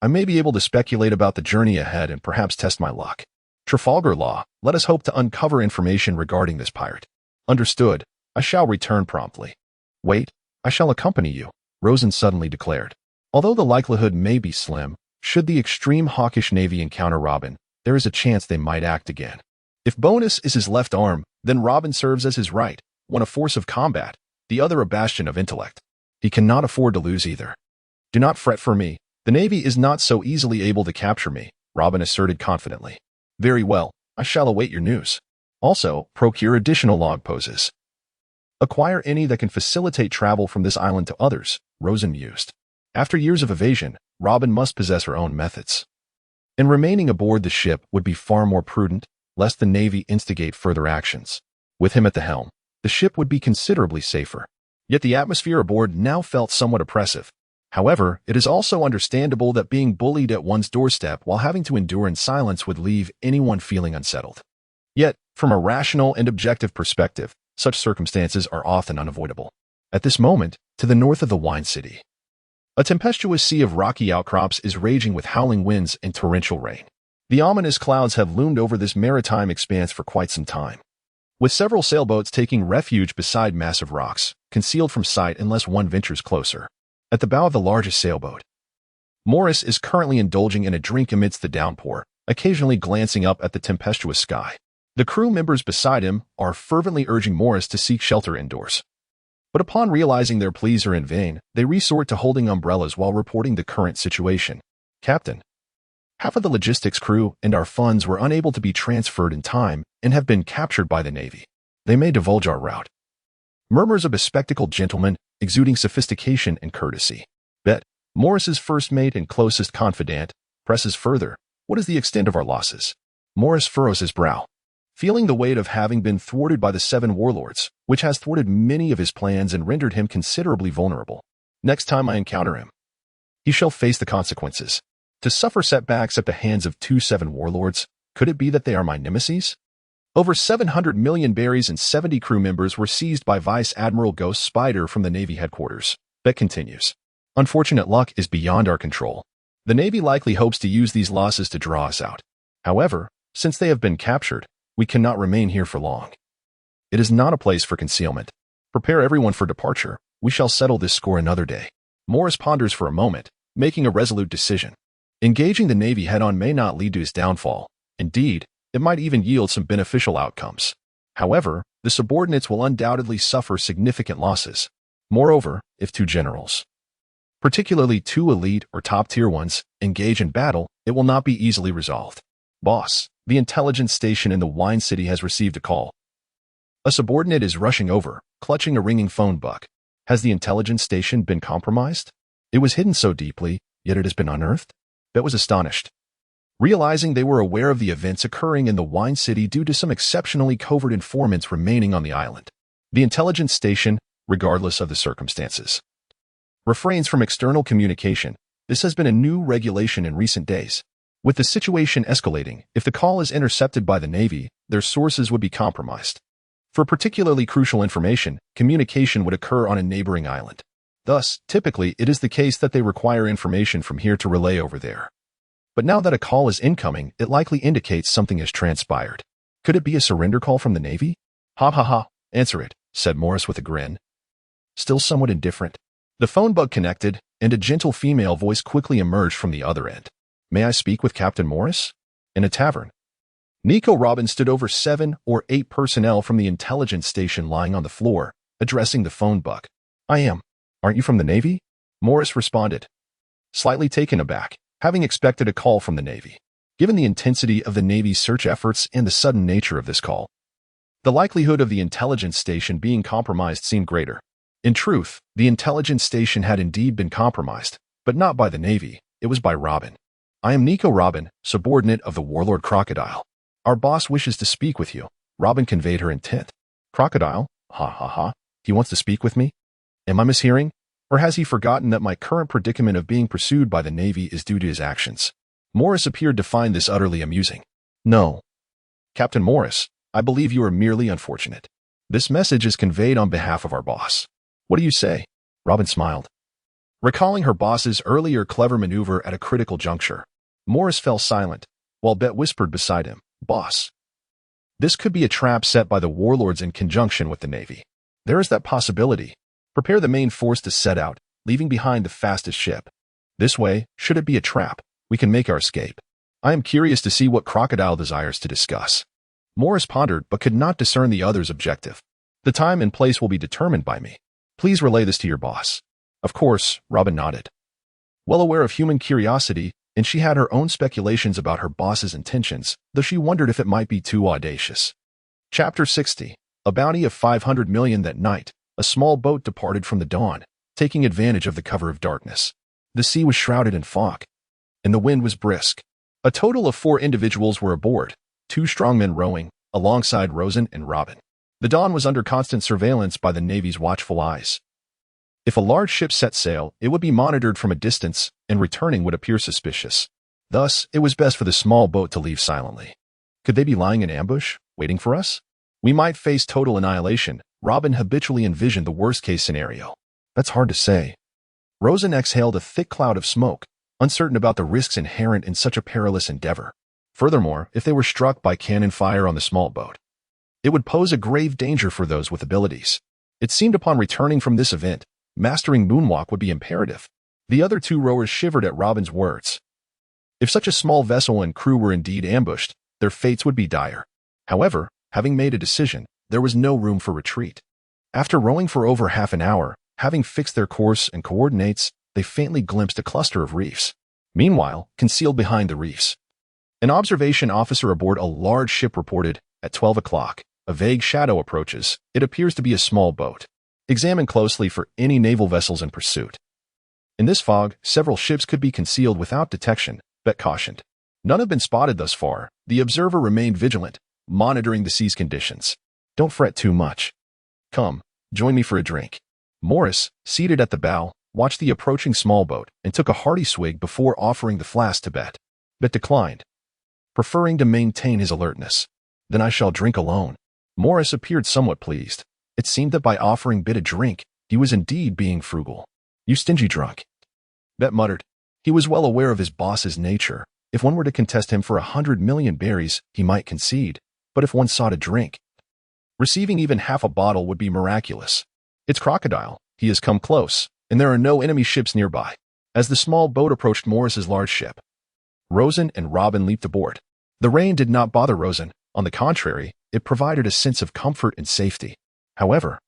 I may be able to speculate about the journey ahead and perhaps test my luck. Trafalgar Law, let us hope to uncover information regarding this pirate. Understood. I shall return promptly. Wait, I shall accompany you, Rosen suddenly declared. Although the likelihood may be slim, should the extreme hawkish Navy encounter Robin, there is a chance they might act again. If Bonus is his left arm, then Robin serves as his right, one a force of combat, the other a bastion of intellect. He cannot afford to lose either. Do not fret for me. The Navy is not so easily able to capture me, Robin asserted confidently. Very well, I shall await your news. Also, procure additional log poses. Acquire any that can facilitate travel from this island to others, Rosen mused. After years of evasion, Robin must possess her own methods. And remaining aboard the ship would be far more prudent, lest the Navy instigate further actions. With him at the helm, the ship would be considerably safer. Yet the atmosphere aboard now felt somewhat oppressive. However, it is also understandable that being bullied at one's doorstep while having to endure in silence would leave anyone feeling unsettled. Yet, from a rational and objective perspective, such circumstances are often unavoidable. At this moment, to the north of the wine city, a tempestuous sea of rocky outcrops is raging with howling winds and torrential rain. The ominous clouds have loomed over this maritime expanse for quite some time, with several sailboats taking refuge beside massive rocks, concealed from sight unless one ventures closer. At the bow of the largest sailboat, Morris is currently indulging in a drink amidst the downpour, occasionally glancing up at the tempestuous sky. The crew members beside him are fervently urging Morris to seek shelter indoors. But upon realizing their pleas are in vain, they resort to holding umbrellas while reporting the current situation. Captain, half of the logistics crew and our funds were unable to be transferred in time and have been captured by the Navy. They may divulge our route, murmurs a bespectacled gentleman exuding sophistication and courtesy. Bet, Morris's first mate and closest confidant, presses further. What is the extent of our losses? Morris furrows his brow, feeling the weight of having been thwarted by the seven warlords, which has thwarted many of his plans and rendered him considerably vulnerable. Next time I encounter him, he shall face the consequences. To suffer setbacks at the hands of two seven warlords, could it be that they are my nemesis? Over 700 million berries and 70 crew members were seized by Vice Admiral Ghost Spider from the Navy headquarters. Bet continues. Unfortunate luck is beyond our control. The Navy likely hopes to use these losses to draw us out. However, since they have been captured, we cannot remain here for long. It is not a place for concealment. Prepare everyone for departure. We shall settle this score another day. Morris ponders for a moment, making a resolute decision. Engaging the Navy head-on may not lead to his downfall. Indeed, it might even yield some beneficial outcomes. However, the subordinates will undoubtedly suffer significant losses. Moreover, if two generals, particularly two elite or top-tier ones, engage in battle, it will not be easily resolved. Boss, the intelligence station in the wine city has received a call. A subordinate is rushing over, clutching a ringing phone book. Has the intelligence station been compromised? It was hidden so deeply, yet it has been unearthed? Bet was astonished, realizing they were aware of the events occurring in the wine city due to some exceptionally covert informants remaining on the island. The intelligence station, regardless of the circumstances, refrains from external communication. This has been a new regulation in recent days. With the situation escalating, if the call is intercepted by the Navy, their sources would be compromised. For particularly crucial information, communication would occur on a neighboring island. Thus, typically, it is the case that they require information from here to relay over there. But now that a call is incoming, it likely indicates something has transpired. Could it be a surrender call from the Navy? Ha ha ha, answer it, said Morris with a grin. Still somewhat indifferent. The phone bug connected, and a gentle female voice quickly emerged from the other end. May I speak with Captain Morris? In a tavern. Nico Robin stood over 7 or 8 personnel from the intelligence station lying on the floor, addressing the phone bug. I am. Aren't you from the Navy? Morris responded, slightly taken aback, having expected a call from the Navy. Given the intensity of the Navy's search efforts and the sudden nature of this call, the likelihood of the intelligence station being compromised seemed greater. In truth, the intelligence station had indeed been compromised, but not by the Navy, it was by Robin. I am Nico Robin, subordinate of the warlord Crocodile. Our boss wishes to speak with you. Robin conveyed her intent. Crocodile? Ha ha ha. He wants to speak with me? Am I mishearing? Or has he forgotten that my current predicament of being pursued by the Navy is due to his actions? Morris appeared to find this utterly amusing. No. Captain Morris, I believe you are merely unfortunate. This message is conveyed on behalf of our boss. What do you say? Robin smiled, recalling her boss's earlier clever maneuver at a critical juncture. Morris fell silent, while Bet whispered beside him, Boss, this could be a trap set by the warlords in conjunction with the Navy. There is that possibility. Prepare the main force to set out, leaving behind the fastest ship. This way, should it be a trap, we can make our escape. I am curious to see what Crocodile desires to discuss. Morris pondered but could not discern the other's objective. The time and place will be determined by me. Please relay this to your boss. Of course, Robin nodded, well aware of human curiosity, and she had her own speculations about her boss's intentions, though she wondered if it might be too audacious. Chapter 60. A bounty of 500 million. That night, a small boat departed from the dawn, taking advantage of the cover of darkness. The sea was shrouded in fog, and the wind was brisk. A total of 4 individuals were aboard, 2 strongmen rowing, alongside Rosen and Robin. The Dawn was under constant surveillance by the Navy's watchful eyes. If a large ship set sail, it would be monitored from a distance, and returning would appear suspicious. Thus, it was best for the small boat to leave silently. Could they be lying in ambush, waiting for us? We might face total annihilation. Robin habitually envisioned the worst-case scenario. That's hard to say. Rosen exhaled a thick cloud of smoke, uncertain about the risks inherent in such a perilous endeavor. Furthermore, if they were struck by cannon fire on the small boat, it would pose a grave danger for those with abilities. It seemed upon returning from this event, mastering moonwalk would be imperative. The other 2 rowers shivered at Robin's words. If such a small vessel and crew were indeed ambushed, their fates would be dire. However, having made a decision, there was no room for retreat. After rowing for over half an hour, having fixed their course and coordinates, they faintly glimpsed a cluster of reefs. Meanwhile, concealed behind the reefs, an observation officer aboard a large ship reported, at 12 o'clock, a vague shadow approaches. It appears to be a small boat. Examine closely for any naval vessels in pursuit. In this fog, several ships could be concealed without detection, but cautioned. None have been spotted thus far. The observer remained vigilant, monitoring the sea's conditions. Don't fret too much. Come, join me for a drink. Morris, seated at the bow, watched the approaching small boat and took a hearty swig before offering the flask to Bet. Bet declined, preferring to maintain his alertness. Then I shall drink alone. Morris appeared somewhat pleased. It seemed that by offering Bet a drink, he was indeed being frugal. You stingy drunk. Bet muttered. He was well aware of his boss's nature. If one were to contest him for 100 million berries, he might concede. But if one sought a drink, receiving even half a bottle would be miraculous. It's Crocodile. He has come close, and there are no enemy ships nearby. As the small boat approached Morris's large ship, Rosen and Robin leaped aboard. The rain did not bother Rosen. On the contrary, it provided a sense of comfort and safety. However,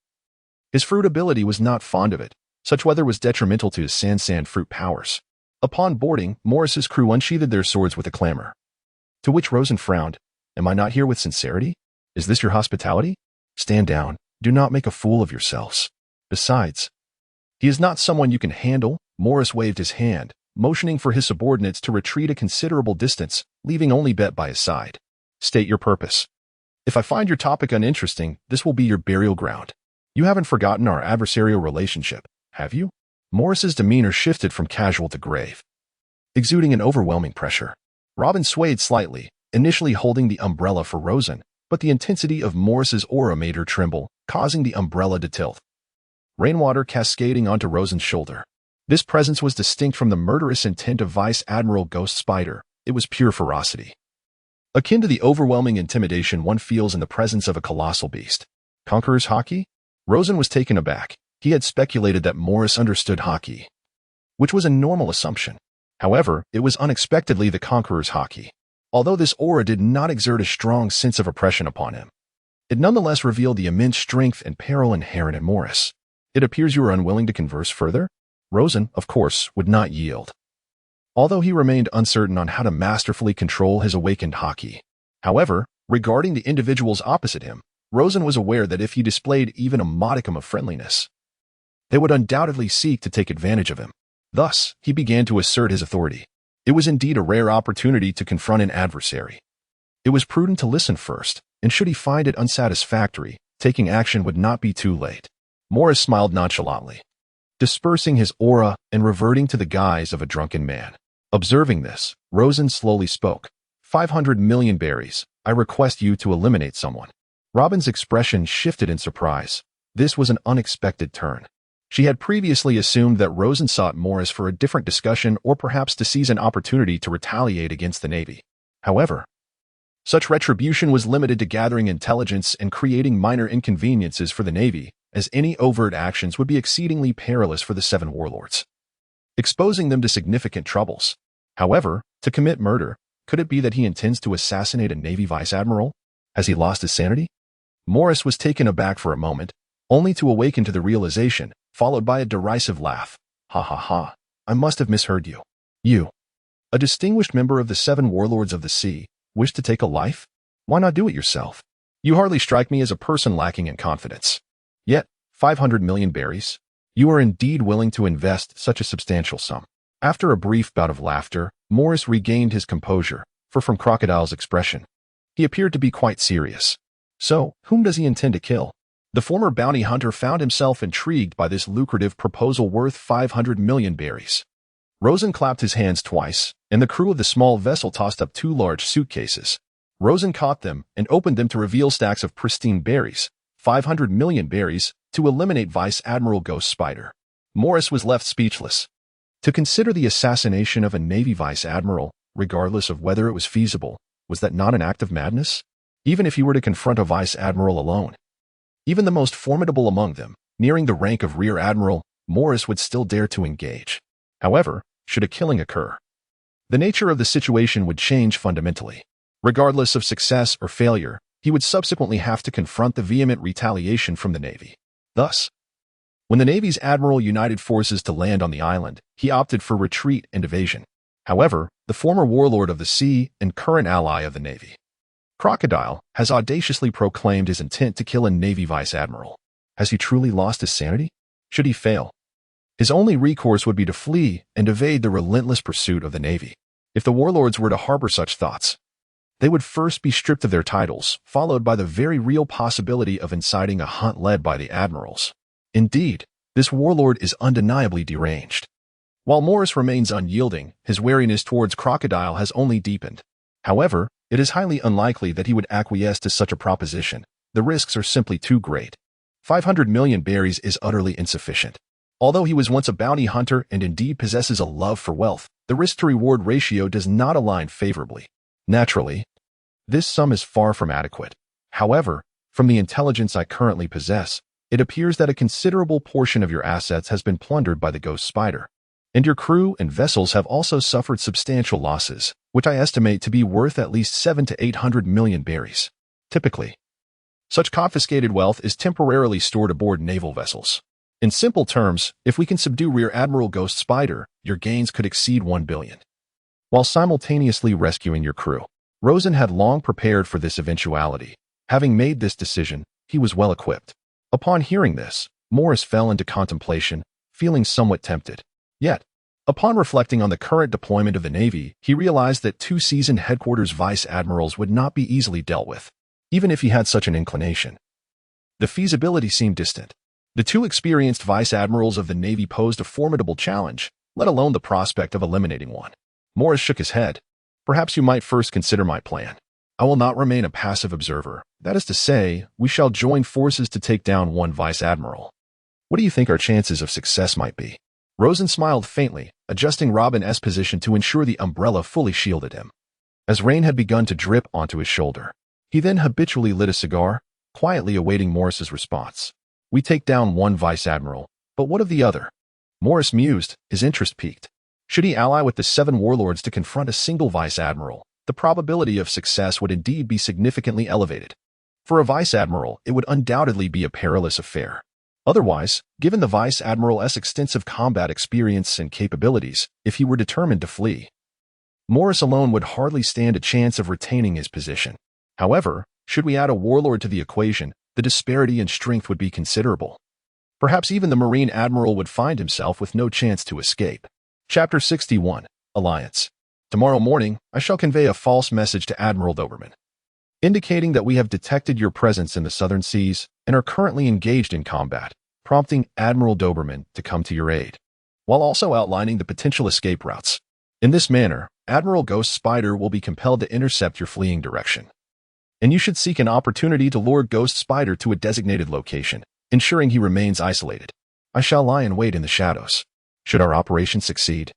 his fruit ability was not fond of it. Such weather was detrimental to his sand fruit powers. Upon boarding, Morris's crew unsheathed their swords with a clamor. To which Rosen frowned. Am I not here with sincerity? Is this your hospitality? Stand down. Do not make a fool of yourselves. Besides, he is not someone you can handle. Morris waved his hand, motioning for his subordinates to retreat a considerable distance, leaving only Bet by his side. State your purpose. If I find your topic uninteresting, this will be your burial ground. You haven't forgotten our adversarial relationship, have you? Morris's demeanor shifted from casual to grave, exuding an overwhelming pressure. Robin swayed slightly, initially holding the umbrella for Rosen, but the intensity of Morris's aura made her tremble, causing the umbrella to tilt, rainwater cascading onto Rosen's shoulder. This presence was distinct from the murderous intent of Vice Admiral Ghost Spider. It was pure ferocity, akin to the overwhelming intimidation one feels in the presence of a colossal beast. Conqueror's Haki? Rosen was taken aback. He had speculated that Morris understood Haki, which was a normal assumption. However, it was unexpectedly the Conqueror's Haki. Although this aura did not exert a strong sense of oppression upon him, it nonetheless revealed the immense strength and peril inherent in Morris. It appears you are unwilling to converse further? Rosen, of course, would not yield, although he remained uncertain on how to masterfully control his awakened Haki. However, regarding the individuals opposite him, Rosen was aware that if he displayed even a modicum of friendliness, they would undoubtedly seek to take advantage of him. Thus, he began to assert his authority. It was indeed a rare opportunity to confront an adversary. It was prudent to listen first, and should he find it unsatisfactory, taking action would not be too late. Morris smiled nonchalantly, dispersing his aura and reverting to the guise of a drunken man. Observing this, Rosen slowly spoke. 500 million berries. I request you to eliminate someone. Robin's expression shifted in surprise. This was an unexpected turn. She had previously assumed that Rosen sought Morris for a different discussion or perhaps to seize an opportunity to retaliate against the Navy. However, such retribution was limited to gathering intelligence and creating minor inconveniences for the Navy, as any overt actions would be exceedingly perilous for the 7 warlords, exposing them to significant troubles. However, to commit murder, could it be that he intends to assassinate a Navy vice admiral? Has he lost his sanity? Morris was taken aback for a moment, only to awaken to the realization, followed by a derisive laugh. Ha ha ha, I must have misheard you. You, a distinguished member of the 7 warlords of the sea, wish to take a life? Why not do it yourself? You hardly strike me as a person lacking in confidence. Yet, 500 million berries? You are indeed willing to invest such a substantial sum. After a brief bout of laughter, Morris regained his composure, for from Crocodile's expression, he appeared to be quite serious. So, whom does he intend to kill? The former bounty hunter found himself intrigued by this lucrative proposal worth 500 million berries. Rosen clapped his hands twice, and the crew of the small vessel tossed up 2 large suitcases. Rosen caught them and opened them to reveal stacks of pristine berries, 500 million berries, to eliminate Vice Admiral Ghost Spider. Morris was left speechless. To consider the assassination of a Navy Vice Admiral, regardless of whether it was feasible, was that not an act of madness? Even if he were to confront a Vice Admiral alone. Even the most formidable among them, nearing the rank of Rear Admiral, Morris would still dare to engage. However, should a killing occur, the nature of the situation would change fundamentally. Regardless of success or failure, he would subsequently have to confront the vehement retaliation from the Navy. Thus, when the Navy's admiral united forces to land on the island, he opted for retreat and evasion. However, the former warlord of the sea and current ally of the Navy, Crocodile, has audaciously proclaimed his intent to kill a Navy Vice Admiral. Has he truly lost his sanity? Should he fail, his only recourse would be to flee and evade the relentless pursuit of the Navy. If the warlords were to harbor such thoughts, they would first be stripped of their titles, followed by the very real possibility of inciting a hunt led by the admirals. Indeed, this warlord is undeniably deranged. While Morris remains unyielding, his wariness towards Crocodile has only deepened. However, it is highly unlikely that he would acquiesce to such a proposition. The risks are simply too great. 500 million berries is utterly insufficient. Although he was once a bounty hunter and indeed possesses a love for wealth, the risk-to-reward ratio does not align favorably. Naturally, this sum is far from adequate. However, from the intelligence I currently possess, it appears that a considerable portion of your assets has been plundered by the Ghost Spider, and your crew and vessels have also suffered substantial losses, which I estimate to be worth at least 700 to 800 million berries. Typically, such confiscated wealth is temporarily stored aboard naval vessels. In simple terms, if we can subdue Rear Admiral Ghost Spider, your gains could exceed 1 billion. While simultaneously rescuing your crew, Rosen had long prepared for this eventuality. Having made this decision, he was well equipped. Upon hearing this, Morris fell into contemplation, feeling somewhat tempted. Yet, upon reflecting on the current deployment of the Navy, he realized that 2 seasoned headquarters vice admirals would not be easily dealt with, even if he had such an inclination. The feasibility seemed distant. The 2 experienced vice admirals of the Navy posed a formidable challenge, let alone the prospect of eliminating one. Morris shook his head. Perhaps you might first consider my plan. I will not remain a passive observer. That is to say, we shall join forces to take down one vice admiral. What do you think our chances of success might be? Rosen smiled faintly, adjusting Robin's position to ensure the umbrella fully shielded him. As rain had begun to drip onto his shoulder, he then habitually lit a cigar, quietly awaiting Morris's response. We take down one vice admiral, but what of the other? Morris mused, his interest piqued. Should he ally with the 7 warlords to confront a single vice admiral, the probability of success would indeed be significantly elevated. For a vice admiral, it would undoubtedly be a perilous affair. Otherwise, given the vice admiral's extensive combat experience and capabilities, if he were determined to flee, Morris alone would hardly stand a chance of retaining his position. However, should we add a warlord to the equation, the disparity in strength would be considerable. Perhaps even the Marine Admiral would find himself with no chance to escape. Chapter 61, Alliance. Tomorrow morning, I shall convey a false message to Admiral Doberman, indicating that we have detected your presence in the southern seas and are currently engaged in combat, prompting Admiral Doberman to come to your aid, while also outlining the potential escape routes. In this manner, Admiral Ghost Spider will be compelled to intercept your fleeing direction, and you should seek an opportunity to lure Ghost Spider to a designated location, ensuring he remains isolated. I shall lie in wait in the shadows. Should our operation succeed,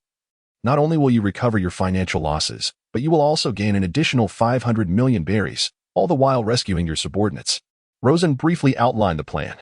not only will you recover your financial losses, but you will also gain an additional 500 million berries, all the while rescuing your subordinates. Rosen briefly outlined the plan.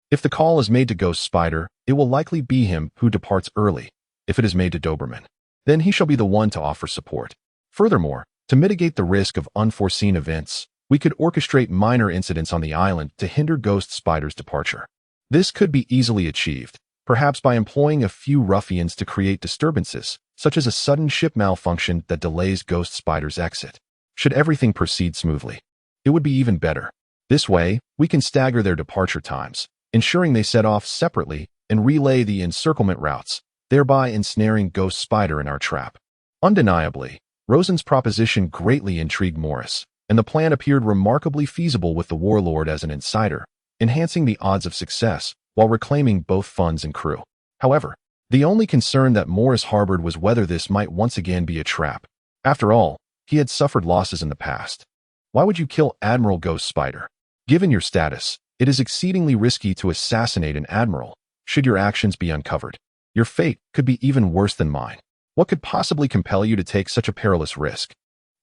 If the call is made to Ghost Spider, it will likely be him who departs early. If it is made to Doberman, then he shall be the one to offer support. Furthermore, to mitigate the risk of unforeseen events, we could orchestrate minor incidents on the island to hinder Ghost Spider's departure. This could be easily achieved, perhaps by employing a few ruffians to create disturbances, such as a sudden ship malfunction that delays Ghost Spider's exit. Should everything proceed smoothly, it would be even better. This way, we can stagger their departure times, ensuring they set off separately and relay the encirclement routes, thereby ensnaring Ghost Spider in our trap. Undeniably, Rosen's proposition greatly intrigued Morris, and the plan appeared remarkably feasible with the warlord as an insider, enhancing the odds of success while reclaiming both funds and crew. However, the only concern that Morris harbored was whether this might once again be a trap. After all, he had suffered losses in the past. Why would you kill Admiral Ghost Spider? Given your status, it is exceedingly risky to assassinate an admiral, should your actions be uncovered. Your fate could be even worse than mine. What could possibly compel you to take such a perilous risk?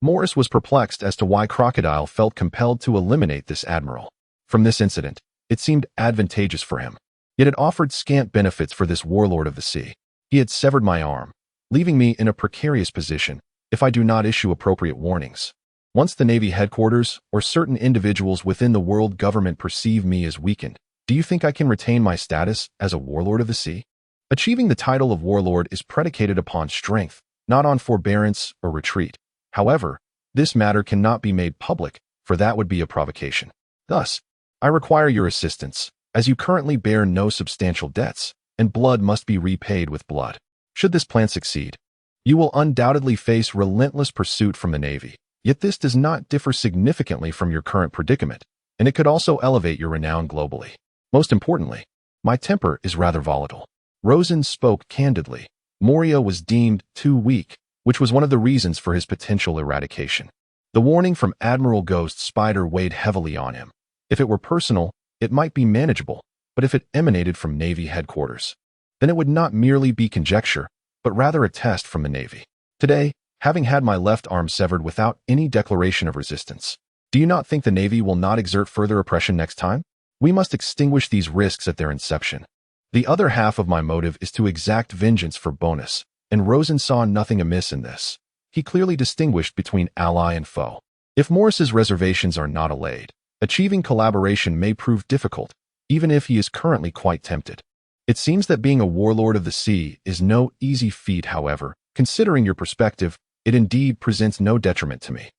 Morris was perplexed as to why Crocodile felt compelled to eliminate this admiral. From this incident, it seemed advantageous for him. Yet it offered scant benefits for this warlord of the sea. He had severed my arm, leaving me in a precarious position if I do not issue appropriate warnings. Once the Navy headquarters or certain individuals within the world government perceive me as weakened, do you think I can retain my status as a warlord of the sea? Achieving the title of warlord is predicated upon strength, not on forbearance or retreat. However, this matter cannot be made public, for that would be a provocation. Thus, I require your assistance, as you currently bear no substantial debts, and blood must be repaid with blood. Should this plan succeed, you will undoubtedly face relentless pursuit from the Navy. Yet this does not differ significantly from your current predicament, and it could also elevate your renown globally. Most importantly, my temper is rather volatile. Rosen spoke candidly. Moria was deemed too weak, which was one of the reasons for his potential eradication. The warning from Admiral Ghost Spider weighed heavily on him. If it were personal, it might be manageable, but if it emanated from Navy headquarters, then it would not merely be conjecture, but rather a test from the Navy. Today, having had my left arm severed without any declaration of resistance, do you not think the Navy will not exert further oppression next time? We must extinguish these risks at their inception. The other half of my motive is to exact vengeance for bonus, and Rosen saw nothing amiss in this. He clearly distinguished between ally and foe. If Morris's reservations are not allayed, achieving collaboration may prove difficult, even if he is currently quite tempted. It seems that being a warlord of the sea is no easy feat, however. Considering your perspective, it indeed presents no detriment to me.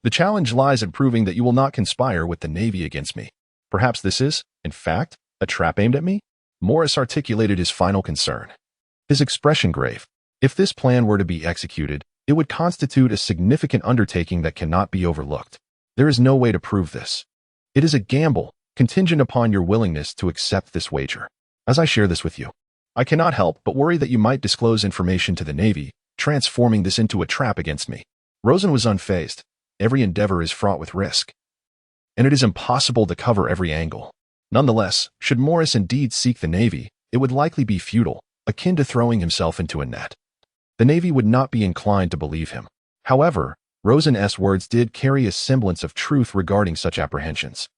The challenge lies in proving that you will not conspire with the Navy against me. Perhaps this is, in fact, a trap aimed at me? Morris articulated his final concern, his expression grave. If this plan were to be executed, it would constitute a significant undertaking that cannot be overlooked. There is no way to prove this. It is a gamble, contingent upon your willingness to accept this wager. As I share this with you, I cannot help but worry that you might disclose information to the Navy, transforming this into a trap against me. Rosen was unfazed. Every endeavor is fraught with risk, and it is impossible to cover every angle. Nonetheless, should Morris indeed seek the Navy, it would likely be futile, akin to throwing himself into a net. The Navy would not be inclined to believe him. However, Rosen's words did carry a semblance of truth regarding such apprehensions.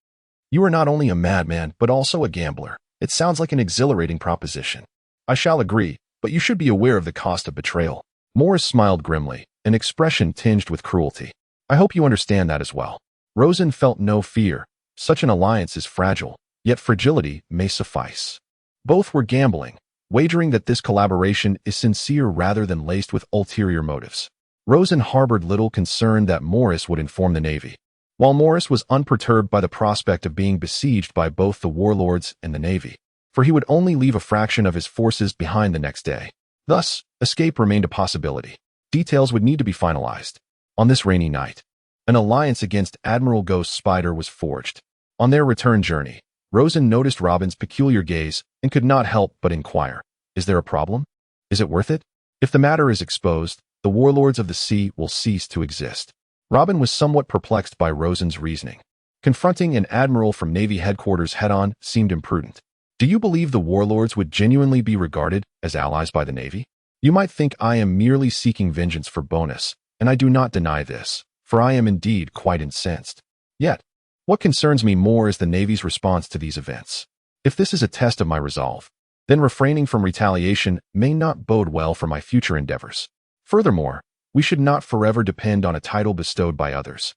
You are not only a madman, but also a gambler. It sounds like an exhilarating proposition. I shall agree, but you should be aware of the cost of betrayal. Morris smiled grimly, an expression tinged with cruelty. I hope you understand that as well. Rosen felt no fear. Such an alliance is fragile, yet fragility may suffice. Both were gambling, wagering that this collaboration is sincere rather than laced with ulterior motives. Rosen harbored little concern that Morris would inform the Navy, while Morris was unperturbed by the prospect of being besieged by both the warlords and the Navy, for he would only leave a fraction of his forces behind the next day. Thus, escape remained a possibility. Details would need to be finalized. On this rainy night, an alliance against Admiral Ghost Spider was forged. On their return journey, Rosen noticed Robin's peculiar gaze and could not help but inquire, "Is there a problem? Is it worth it? If the matter is exposed, the warlords of the sea will cease to exist." Robin was somewhat perplexed by Rosen's reasoning. Confronting an admiral from Navy headquarters head-on seemed imprudent. Do you believe the warlords would genuinely be regarded as allies by the Navy? You might think I am merely seeking vengeance for bonus, and I do not deny this, for I am indeed quite incensed. Yet, what concerns me more is the Navy's response to these events. If this is a test of my resolve, then refraining from retaliation may not bode well for my future endeavors. Furthermore, we should not forever depend on a title bestowed by others.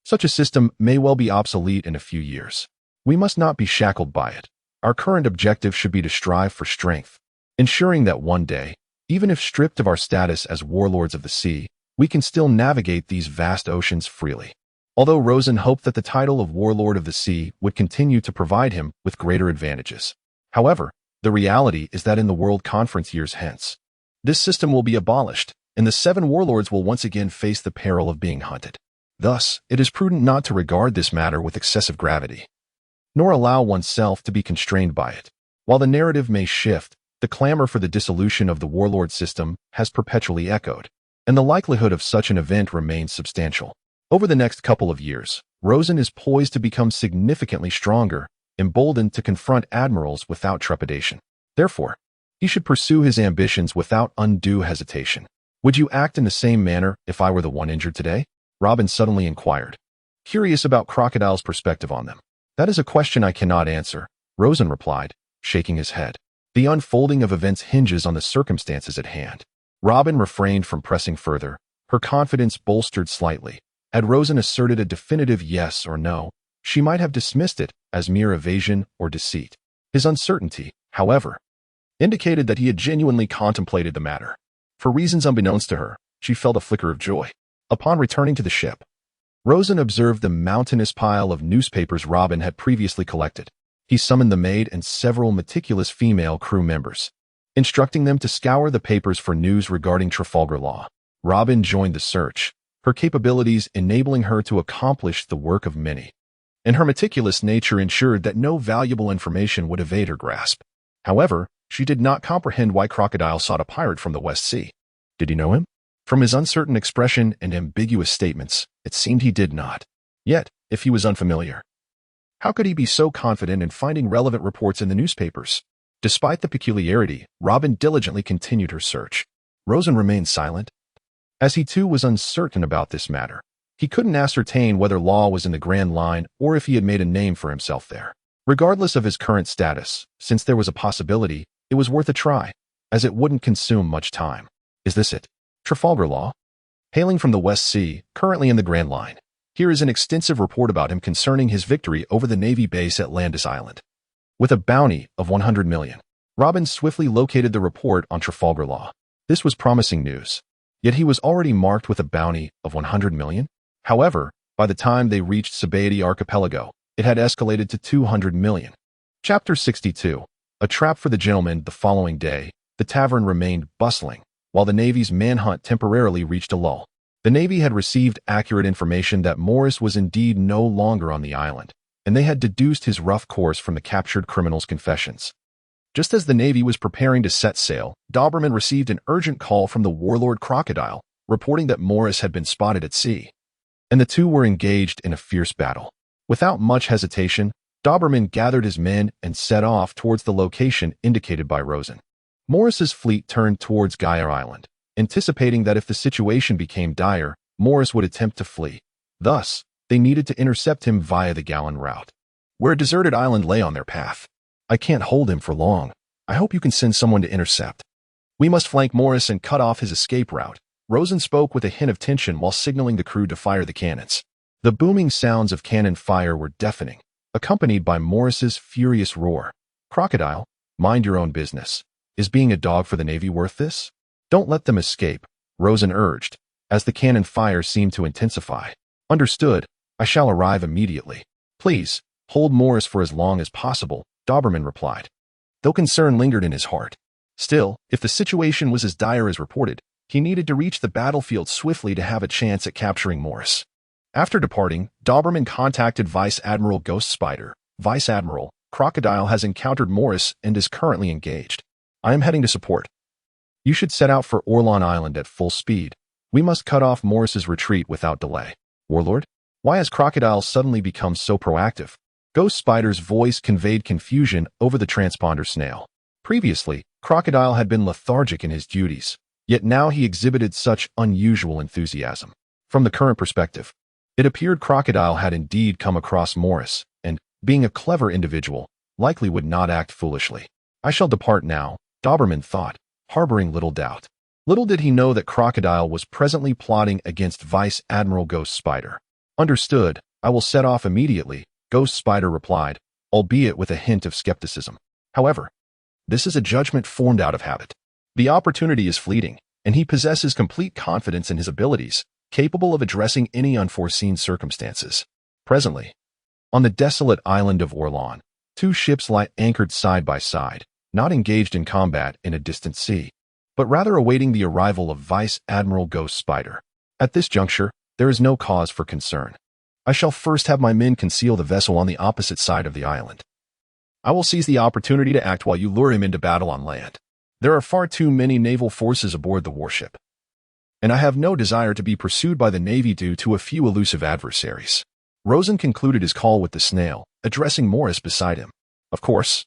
Such a system may well be obsolete in a few years. We must not be shackled by it. Our current objective should be to strive for strength, ensuring that one day, even if stripped of our status as warlords of the sea, we can still navigate these vast oceans freely. Although Rosen hoped that the title of Warlord of the Sea would continue to provide him with greater advantages. However, the reality is that in the World Conference years hence, This system will be abolished, and the 7 warlords will once again face the peril of being hunted. Thus, it is prudent not to regard this matter with excessive gravity, nor allow oneself to be constrained by it. While the narrative may shift, the clamor for the dissolution of the warlord system has perpetually echoed, and the likelihood of such an event remains substantial. Over the next couple of years, Rosen is poised to become significantly stronger, emboldened to confront admirals without trepidation. Therefore, he should pursue his ambitions without undue hesitation. Would you act in the same manner if I were the one injured today? Robin suddenly inquired, curious about Crocodile's perspective on them. That is a question I cannot answer, Rosen replied, shaking his head. The unfolding of events hinges on the circumstances at hand. Robin refrained from pressing further, her confidence bolstered slightly. Had Rosen asserted a definitive yes or no, she might have dismissed it as mere evasion or deceit. His uncertainty, however, indicated that he had genuinely contemplated the matter. For reasons unbeknownst to her, she felt a flicker of joy. Upon returning to the ship, Rosen observed the mountainous pile of newspapers Robin had previously collected. He summoned the maid and several meticulous female crew members, instructing them to scour the papers for news regarding Trafalgar Law. Robin joined the search, her capabilities enabling her to accomplish the work of many, and her meticulous nature ensured that no valuable information would evade her grasp. However, she did not comprehend why Crocodile sought a pirate from the West Sea. Did he know him? From his uncertain expression and ambiguous statements, it seemed he did not. Yet, if he was unfamiliar, how could he be so confident in finding relevant reports in the newspapers? Despite the peculiarity, Robin diligently continued her search. Rosen remained silent, as he too was uncertain about this matter. He couldn't ascertain whether Law was in the Grand Line or if he had made a name for himself there. Regardless of his current status, since there was a possibility, it was worth a try, as it wouldn't consume much time. Is this it? Trafalgar Law? Hailing from the West Sea, currently in the Grand Line, here is an extensive report about him concerning his victory over the Navy base at Landis Island, with a bounty of 100 million. Robin swiftly located the report on Trafalgar Law. This was promising news, yet he was already marked with a bounty of 100 million. However, by the time they reached Sabaody Archipelago, it had escalated to 200 million. Chapter 62. A trap for the gentleman. The following day, the tavern remained bustling, while the Navy's manhunt temporarily reached a lull. The Navy had received accurate information that Morris was indeed no longer on the island, and they had deduced his rough course from the captured criminal's confessions. Just as the Navy was preparing to set sail, Doberman received an urgent call from the warlord Crocodile, reporting that Morris had been spotted at sea, and the two were engaged in a fierce battle. Without much hesitation, Doberman gathered his men and set off towards the location indicated by Rosen. Morris's fleet turned towards Gyre Island, anticipating that if the situation became dire, Morris would attempt to flee. Thus, they needed to intercept him via the Gallen route, where a deserted island lay on their path. I can't hold him for long. I hope you can send someone to intercept. We must flank Morris and cut off his escape route. Rosen spoke with a hint of tension while signaling the crew to fire the cannons. The booming sounds of cannon fire were deafening, accompanied by Morris's furious roar. Crocodile, mind your own business. Is being a dog for the Navy worth this? Don't let them escape, Rosen urged, as the cannon fire seemed to intensify. Understood. I shall arrive immediately. Please, hold Morris for as long as possible, Doberman replied, though concern lingered in his heart. Still, if the situation was as dire as reported, he needed to reach the battlefield swiftly to have a chance at capturing Morris. After departing, Doberman contacted Vice Admiral Ghost Spider. Vice Admiral, Crocodile has encountered Morris and is currently engaged. I am heading to support. You should set out for Orlon Island at full speed. We must cut off Morris's retreat without delay. Warlord? Why has Crocodile suddenly become so proactive? Ghost Spider's voice conveyed confusion over the transponder snail. Previously, Crocodile had been lethargic in his duties, yet now he exhibited such unusual enthusiasm. From the current perspective, it appeared Crocodile had indeed come across Morris, and, being a clever individual, likely would not act foolishly. I shall depart now, Doberman thought, harboring little doubt. Little did he know that Crocodile was presently plotting against Vice Admiral Ghost Spider. Understood, I will set off immediately, Ghost Spider replied, albeit with a hint of skepticism. However, this is a judgment formed out of habit. The opportunity is fleeting, and he possesses complete confidence in his abilities, capable of addressing any unforeseen circumstances. Presently, on the desolate island of Orlon, two ships lie anchored side by side, not engaged in combat in a distant sea. but rather awaiting the arrival of Vice Admiral Ghost Spider. At this juncture, there is no cause for concern. I shall first have my men conceal the vessel on the opposite side of the island. I will seize the opportunity to act while you lure him into battle on land. There are far too many naval forces aboard the warship, and I have no desire to be pursued by the Navy due to a few elusive adversaries. Rosen concluded his call with the snail, addressing Morris beside him. Of course,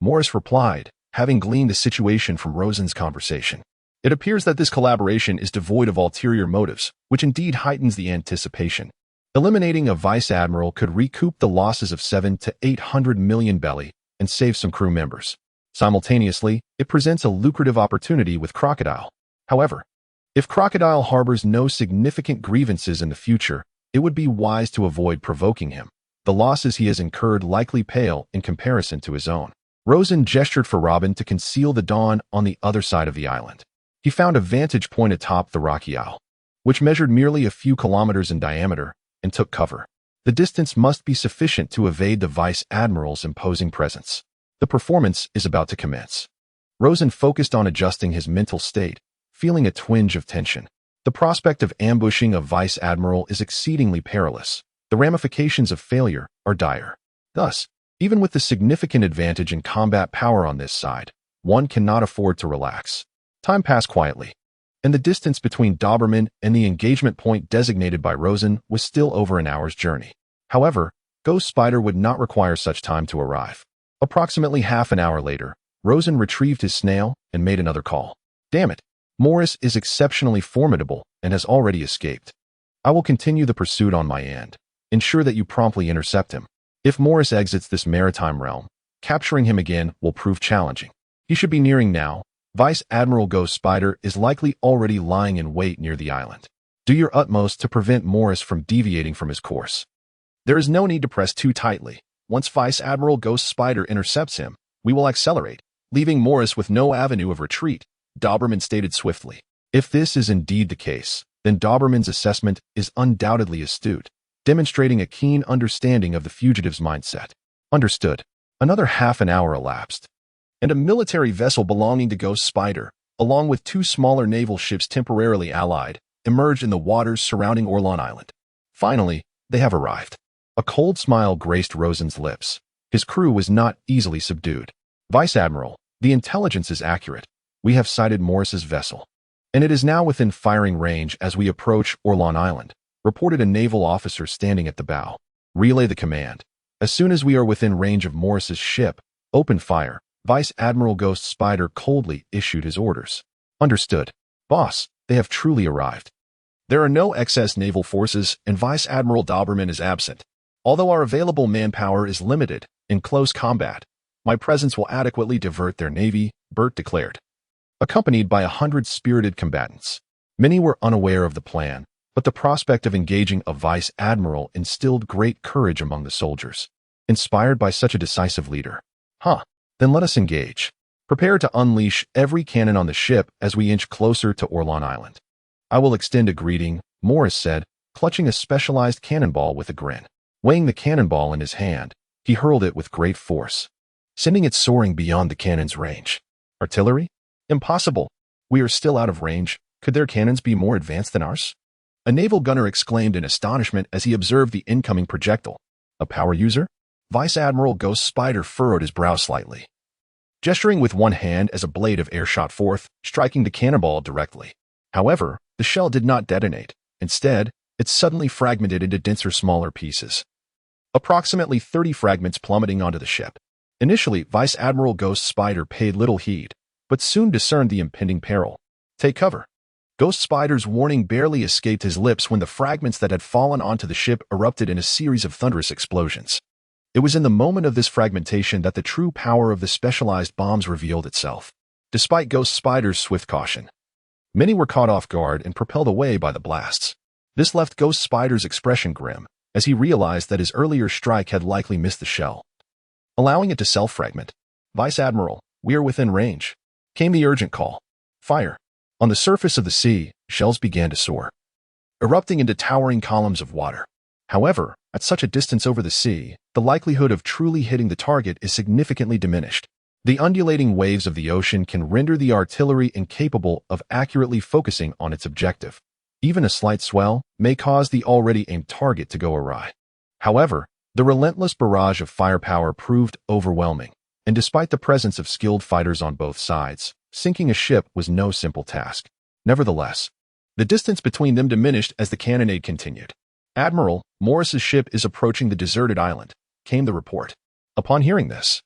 Morris replied, having gleaned the situation from Rosen's conversation. It appears that this collaboration is devoid of ulterior motives, which indeed heightens the anticipation. Eliminating a vice admiral could recoup the losses of 700 to 800 million belly and save some crew members. Simultaneously, it presents a lucrative opportunity with Crocodile. However, if Crocodile harbors no significant grievances in the future, it would be wise to avoid provoking him. The losses he has incurred likely pale in comparison to his own. Rosen gestured for Robin to conceal the Dawn on the other side of the island. He found a vantage point atop the rocky isle, which measured merely a few kilometers in diameter, and took cover. The distance must be sufficient to evade the Vice Admiral's imposing presence. The performance is about to commence. Rosen focused on adjusting his mental state, feeling a twinge of tension. The prospect of ambushing a Vice Admiral is exceedingly perilous. The ramifications of failure are dire. Thus, even with the significant advantage in combat power on this side, one cannot afford to relax. Time passed quietly, and the distance between Doberman and the engagement point designated by Rosen was still over an hour's journey. However, Ghost Spider would not require such time to arrive. Approximately half an hour later, Rosen retrieved his snail and made another call. Damn it, Morris is exceptionally formidable and has already escaped. I will continue the pursuit on my end. Ensure that you promptly intercept him. If Morris exits this maritime realm, capturing him again will prove challenging. He should be nearing now. Vice Admiral Ghost Spider is likely already lying in wait near the island. Do your utmost to prevent Morris from deviating from his course. There is no need to press too tightly. Once Vice Admiral Ghost Spider intercepts him, we will accelerate, leaving Morris with no avenue of retreat, Doberman stated swiftly. If this is indeed the case, then Doberman's assessment is undoubtedly astute, demonstrating a keen understanding of the fugitive's mindset. Understood. Another half an hour elapsed, and a military vessel belonging to Ghost Spider, along with two smaller naval ships temporarily allied, emerged in the waters surrounding Orlon Island. Finally, they have arrived. A cold smile graced Rosen's lips. His crew was not easily subdued. Vice Admiral, the intelligence is accurate. We have sighted Morris's vessel, and it is now within firing range as we approach Orlon Island, reported a naval officer standing at the bow. Relay the command. As soon as we are within range of Morris's ship, open fire. Vice Admiral Ghost Spider coldly issued his orders. Understood. Boss, they have truly arrived. There are no excess naval forces, and Vice Admiral Doberman is absent. Although our available manpower is limited, in close combat, my presence will adequately divert their navy, Bert declared. Accompanied by 100 spirited combatants. Many were unaware of the plan, but the prospect of engaging a Vice Admiral instilled great courage among the soldiers. Inspired by such a decisive leader. Then let us engage. Prepare to unleash every cannon on the ship as we inch closer to Orlon Island. I will extend a greeting, Morris said, clutching a specialized cannonball with a grin. Weighing the cannonball in his hand, he hurled it with great force, sending it soaring beyond the cannon's range. Artillery? Impossible. We are still out of range. Could their cannons be more advanced than ours? A naval gunner exclaimed in astonishment as he observed the incoming projectile. A power user? Vice Admiral Ghost Spider furrowed his brow slightly, gesturing with one hand as a blade of air shot forth, striking the cannonball directly. However, the shell did not detonate. Instead, it suddenly fragmented into denser, smaller pieces. Approximately 30 fragments plummeting onto the ship. Initially, Vice Admiral Ghost Spider paid little heed, but soon discerned the impending peril. Take cover. Ghost Spider's warning barely escaped his lips when the fragments that had fallen onto the ship erupted in a series of thunderous explosions. It was in the moment of this fragmentation that the true power of the specialized bombs revealed itself. Despite Ghost Spider's swift caution, many were caught off guard and propelled away by the blasts. This left Ghost Spider's expression grim, as he realized that his earlier strike had likely missed the shell, allowing it to self-fragment. Vice Admiral, we are within range. Came the urgent call. Fire. On the surface of the sea, shells began to soar, erupting into towering columns of water. However, at such a distance over the sea, the likelihood of truly hitting the target is significantly diminished. The undulating waves of the ocean can render the artillery incapable of accurately focusing on its objective. Even a slight swell may cause the already aimed target to go awry. However, the relentless barrage of firepower proved overwhelming, and despite the presence of skilled fighters on both sides, sinking a ship was no simple task. Nevertheless, the distance between them diminished as the cannonade continued. "Admiral, Morris's ship is approaching the deserted island," came the report. Upon hearing this,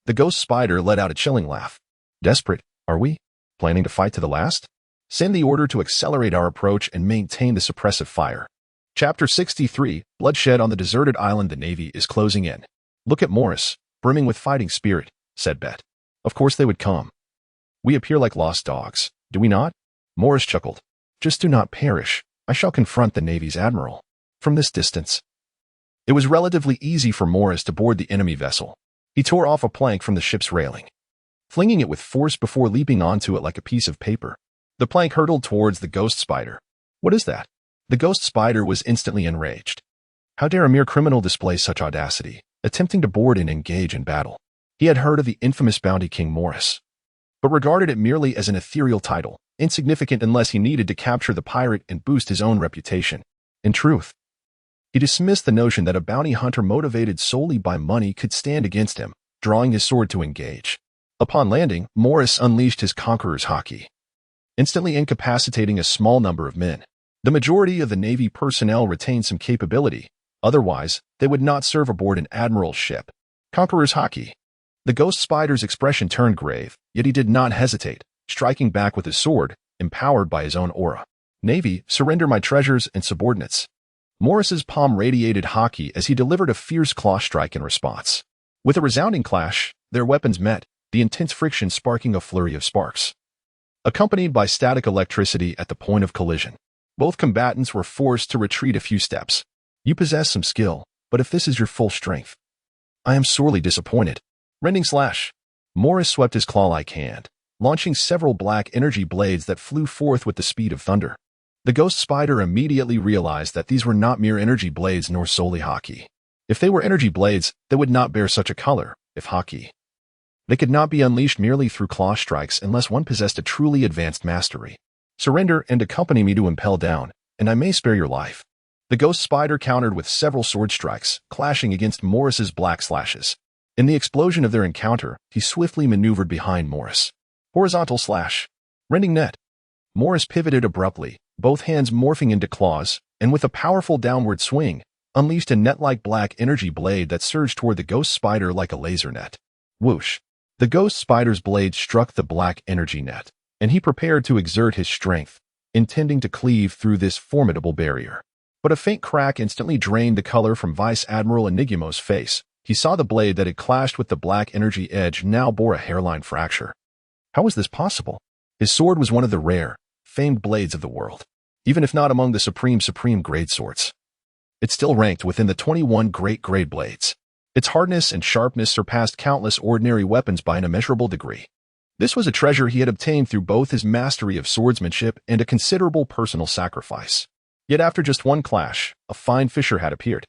the Ghost Spider let out a chilling laugh. "Desperate, are we? Planning to fight to the last? Send the order to accelerate our approach and maintain the suppressive fire." Chapter 63, Bloodshed on the Deserted Island. The Navy is closing in. "Look at Morris, brimming with fighting spirit," said Bet. "Of course they would come. We appear like lost dogs, do we not?" Morris chuckled. "Just do not perish. I shall confront the Navy's admiral." From this distance, it was relatively easy for Morris to board the enemy vessel. He tore off a plank from the ship's railing, flinging it with force before leaping onto it like a piece of paper. The plank hurtled towards the Ghost Spider. "What is that?" The Ghost Spider was instantly enraged. How dare a mere criminal display such audacity, attempting to board and engage in battle? He had heard of the infamous bounty king Morris, but regarded it merely as an ethereal title, insignificant unless he needed to capture the pirate and boost his own reputation. In truth, he dismissed the notion that a bounty hunter motivated solely by money could stand against him, drawing his sword to engage. Upon landing, Morris unleashed his conqueror's Haki, instantly incapacitating a small number of men. The majority of the Navy personnel retained some capability, otherwise they would not serve aboard an admiral's ship. Conqueror's Haki. The Ghost Spider's expression turned grave, yet he did not hesitate, striking back with his sword, empowered by his own aura. "Navy, surrender my treasures and subordinates." Morris's palm radiated Haki as he delivered a fierce claw strike in response. With a resounding clash, their weapons met, the intense friction sparking a flurry of sparks, accompanied by static electricity at the point of collision. Both combatants were forced to retreat a few steps. "You possess some skill, but if this is your full strength, I am sorely disappointed." Rending slash. Morris swept his claw-like hand, launching several black energy blades that flew forth with the speed of thunder. The Ghost Spider immediately realized that these were not mere energy blades nor solely Haki. If they were energy blades, they would not bear such a color. If Haki, they could not be unleashed merely through claw strikes unless one possessed a truly advanced mastery. "Surrender and accompany me to Impel Down, and I may spare your life." The Ghost Spider countered with several sword strikes, clashing against Morris's black slashes. In the explosion of their encounter, he swiftly maneuvered behind Morris. Horizontal slash. Rending net. Morris pivoted abruptly, both hands morphing into claws, and with a powerful downward swing, unleashed a net-like black energy blade that surged toward the Ghost Spider like a laser net. Whoosh. The Ghost Spider's blade struck the black energy net, and he prepared to exert his strength, intending to cleave through this formidable barrier. But a faint crack instantly drained the color from Vice Admiral Enigmo's face. He saw the blade that had clashed with the black energy edge now bore a hairline fracture. How was this possible? His sword was one of the rare, famed blades of the world. Even if not among the supreme grade swords, it still ranked within the 21 great grade blades. Its hardness and sharpness surpassed countless ordinary weapons by an immeasurable degree. This was a treasure he had obtained through both his mastery of swordsmanship and a considerable personal sacrifice. Yet after just one clash, a fine fissure had appeared.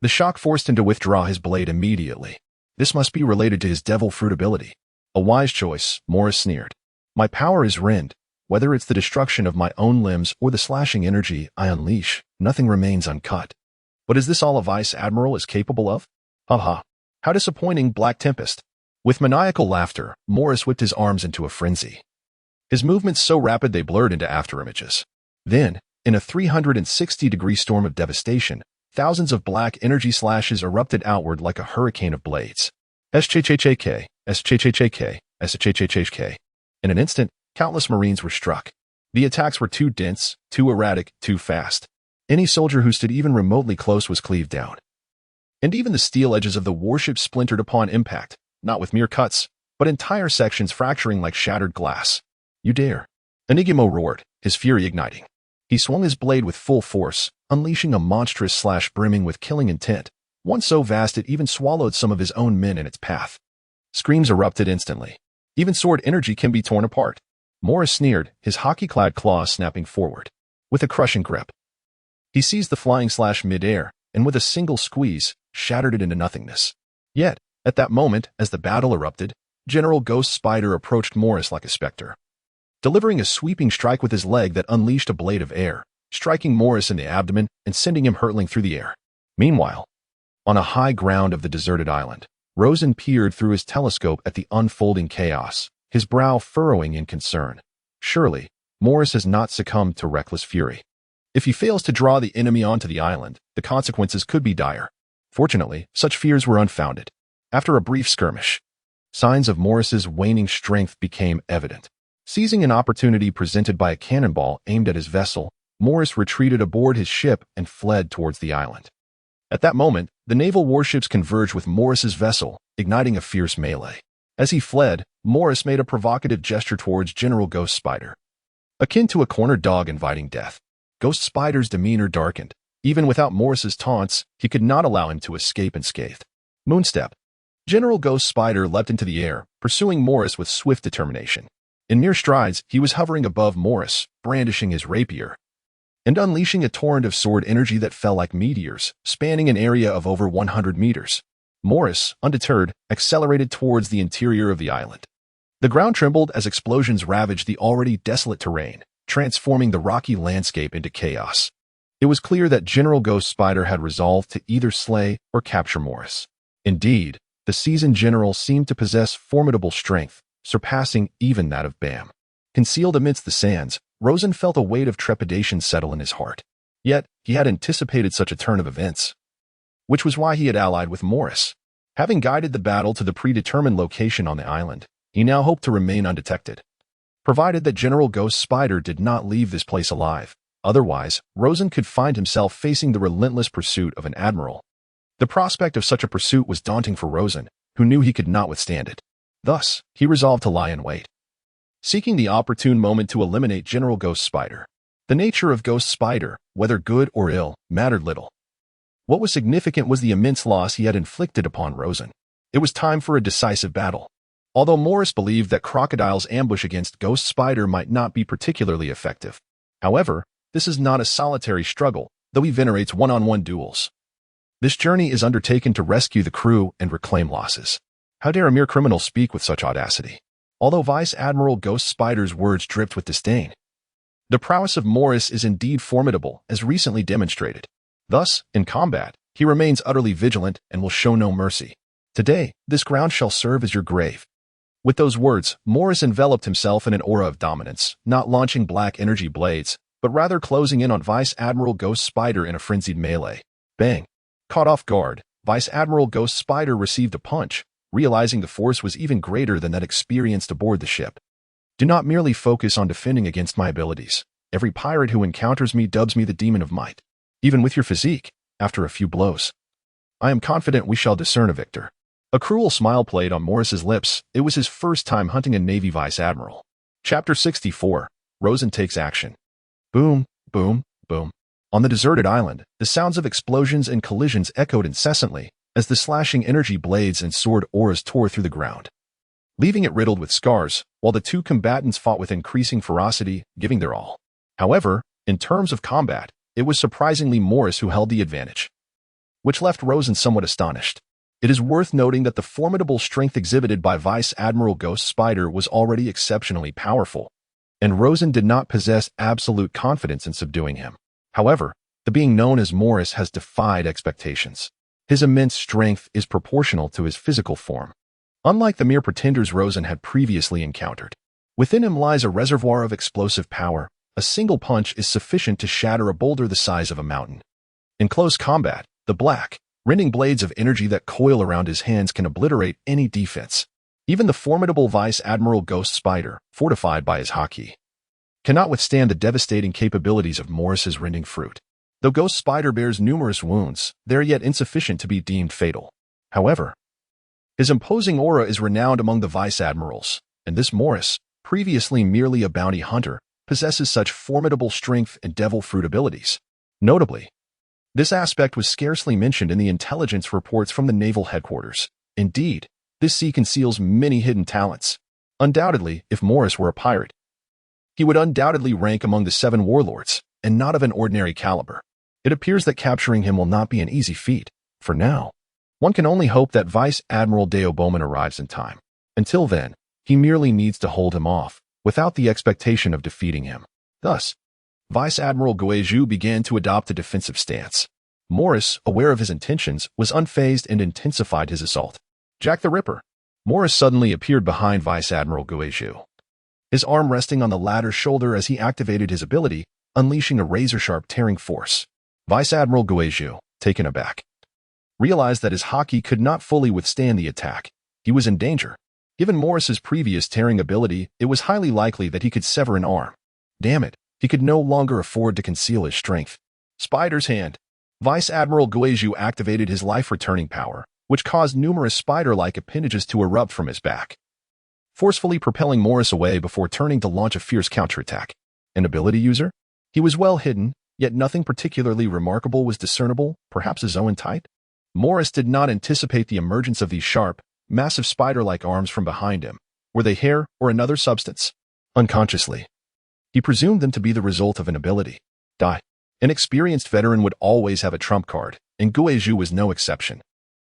The shock forced him to withdraw his blade immediately. This must be related to his devil fruit ability. "A wise choice," Morris sneered. "My power is rend. Whether it's the destruction of my own limbs or the slashing energy I unleash, nothing remains uncut. But is this all a Vice Admiral is capable of? Haha. How disappointing, Black Tempest." With maniacal laughter, Morris whipped his arms into a frenzy. His movements so rapid they blurred into afterimages. Then, in a 360-degree storm of devastation, thousands of black energy slashes erupted outward like a hurricane of blades. SHHHK, SHHHK, SHHHK. In an instant, countless Marines were struck. The attacks were too dense, too erratic, too fast. Any soldier who stood even remotely close was cleaved down. And even the steel edges of the warship splintered upon impact, not with mere cuts, but entire sections fracturing like shattered glass. "You dare!" Enigmo roared, his fury igniting. He swung his blade with full force, unleashing a monstrous slash brimming with killing intent, one so vast it even swallowed some of his own men in its path. Screams erupted instantly. Even sword energy can be torn apart. Morris sneered, his Haki-clad claws snapping forward. With a crushing grip, he seized the flying slash mid-air, and with a single squeeze, shattered it into nothingness. Yet, at that moment, as the battle erupted, General Ghost Spider approached Morris like a specter, delivering a sweeping strike with his leg that unleashed a blade of air, striking Morris in the abdomen and sending him hurtling through the air. Meanwhile, on a high ground of the deserted island, Rosen peered through his telescope at the unfolding chaos, his brow furrowing in concern. Surely, Morris has not succumbed to reckless fury. If he fails to draw the enemy onto the island, the consequences could be dire. Fortunately, such fears were unfounded. After a brief skirmish, signs of Morris's waning strength became evident. Seizing an opportunity presented by a cannonball aimed at his vessel, Morris retreated aboard his ship and fled towards the island. At that moment, the naval warships converged with Morris's vessel, igniting a fierce melee. As he fled, Morris made a provocative gesture towards General Ghost Spider, akin to a cornered dog inviting death. Ghost Spider's demeanor darkened. Even without Morris's taunts, he could not allow him to escape unscathed. Moonstep. General Ghost Spider leapt into the air, pursuing Morris with swift determination. In mere strides, he was hovering above Morris, brandishing his rapier, and unleashing a torrent of sword energy that fell like meteors, spanning an area of over 100 meters. Morris, undeterred, accelerated towards the interior of the island. The ground trembled as explosions ravaged the already desolate terrain, transforming the rocky landscape into chaos. It was clear that General Ghost Spider had resolved to either slay or capture Morris. Indeed, the seasoned general seemed to possess formidable strength, surpassing even that of Bam. Concealed amidst the sands, Rosen felt a weight of trepidation settle in his heart. Yet, he had anticipated such a turn of events, which was why he had allied with Morris. Having guided the battle to the predetermined location on the island, he now hoped to remain undetected, provided that General Ghost Spider did not leave this place alive. Otherwise, Rosen could find himself facing the relentless pursuit of an admiral. The prospect of such a pursuit was daunting for Rosen, who knew he could not withstand it. Thus, he resolved to lie in wait, seeking the opportune moment to eliminate General Ghost Spider. The nature of Ghost Spider, whether good or ill, mattered little. What was significant was the immense loss he had inflicted upon Rosen. It was time for a decisive battle. Although Morris believed that Crocodile's ambush against Ghost Spider might not be particularly effective. However, this is not a solitary struggle, though he venerates one-on-one duels. This journey is undertaken to rescue the crew and reclaim losses. How dare a mere criminal speak with such audacity? Although Vice Admiral Ghost Spider's words dripped with disdain, the prowess of Morris is indeed formidable, as recently demonstrated. Thus, in combat, he remains utterly vigilant and will show no mercy. Today, this ground shall serve as your grave. With those words, Morris enveloped himself in an aura of dominance, not launching black energy blades, but rather closing in on Vice Admiral Ghost Spider in a frenzied melee. Bang! Caught off guard, Vice Admiral Ghost Spider received a punch, realizing the force was even greater than that experienced aboard the ship. Do not merely focus on defending against my abilities. Every pirate who encounters me dubs me the demon of might. Even with your physique, after a few blows, I am confident we shall discern a victor. A cruel smile played on Morris's lips. It was his first time hunting a Navy Vice Admiral. Chapter 64. Rosen takes action. Boom, boom, boom. On the deserted island, the sounds of explosions and collisions echoed incessantly as the slashing energy blades and sword auras tore through the ground, leaving it riddled with scars, while the two combatants fought with increasing ferocity, giving their all. However, in terms of combat, it was surprisingly Morris who held the advantage, which left Rosen somewhat astonished. It is worth noting that the formidable strength exhibited by Vice Admiral Ghost Spider was already exceptionally powerful, and Rosen did not possess absolute confidence in subduing him. However, the being known as Morris has defied expectations. His immense strength is proportional to his physical form. Unlike the mere pretenders Rosen had previously encountered, within him lies a reservoir of explosive power. A single punch is sufficient to shatter a boulder the size of a mountain. In close combat, the black, rending blades of energy that coil around his hands can obliterate any defense. Even the formidable Vice Admiral Ghost Spider, fortified by his Haki, cannot withstand the devastating capabilities of Morris's rending fruit. Though Ghost Spider bears numerous wounds, they are yet insufficient to be deemed fatal. However, his imposing aura is renowned among the Vice Admirals, and this Morris, previously merely a bounty hunter, possesses such formidable strength and devil fruit abilities. Notably, this aspect was scarcely mentioned in the intelligence reports from the naval headquarters. Indeed, this sea conceals many hidden talents. Undoubtedly, if Morris were a pirate, he would undoubtedly rank among the 7 warlords, and not of an ordinary caliber. It appears that capturing him will not be an easy feat. For now, one can only hope that Vice Admiral Deo Bowman arrives in time. Until then, he merely needs to hold him off, without the expectation of defeating him. Thus, Vice Admiral Guizhou began to adopt a defensive stance. Morris, aware of his intentions, was unfazed and intensified his assault. Jack the Ripper. Morris suddenly appeared behind Vice Admiral Guizhou, his arm resting on the latter's shoulder as he activated his ability, unleashing a razor-sharp tearing force. Vice Admiral Guizhou, taken aback, realized that his Haki could not fully withstand the attack. He was in danger. Given Morris's previous tearing ability, it was highly likely that he could sever an arm. Damn it, he could no longer afford to conceal his strength. Spider's Hand. Vice Admiral Guizhou activated his life-returning power, which caused numerous spider-like appendages to erupt from his back, forcefully propelling Morris away before turning to launch a fierce counterattack. An ability user? He was well hidden, yet nothing particularly remarkable was discernible, perhaps his own type? Morris did not anticipate the emergence of these sharp, massive spider-like arms from behind him. Were they hair or another substance? Unconsciously, he presumed them to be the result of an ability. Die. An experienced veteran would always have a trump card, and Guizhou was no exception.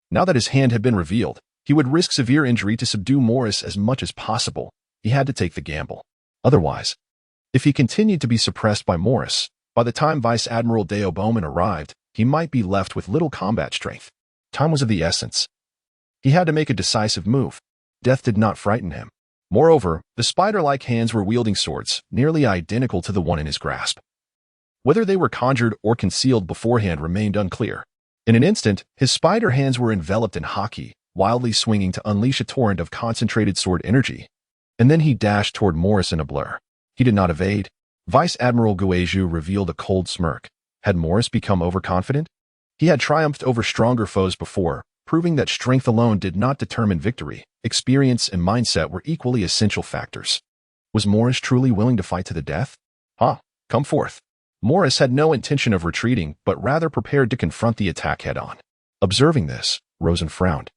Now that his hand had been revealed, he would risk severe injury to subdue Morris as much as possible. He had to take the gamble. Otherwise, if he continued to be suppressed by Morris, by the time Vice Admiral Deo Bowman arrived, he might be left with little combat strength. Time was of the essence. He had to make a decisive move. Death did not frighten him. Moreover, the spider-like hands were wielding swords, nearly identical to the one in his grasp. Whether they were conjured or concealed beforehand remained unclear. In an instant, his spider hands were enveloped in Haki, wildly swinging to unleash a torrent of concentrated sword energy. And then he dashed toward Morris in a blur. He did not evade. Vice Admiral Guizhou revealed a cold smirk. Had Morris become overconfident? He had triumphed over stronger foes before, proving that strength alone did not determine victory. Experience and mindset were equally essential factors. Was Morris truly willing to fight to the death? Come forth. Morris had no intention of retreating, but rather prepared to confront the attack head-on. Observing this, Rosen frowned,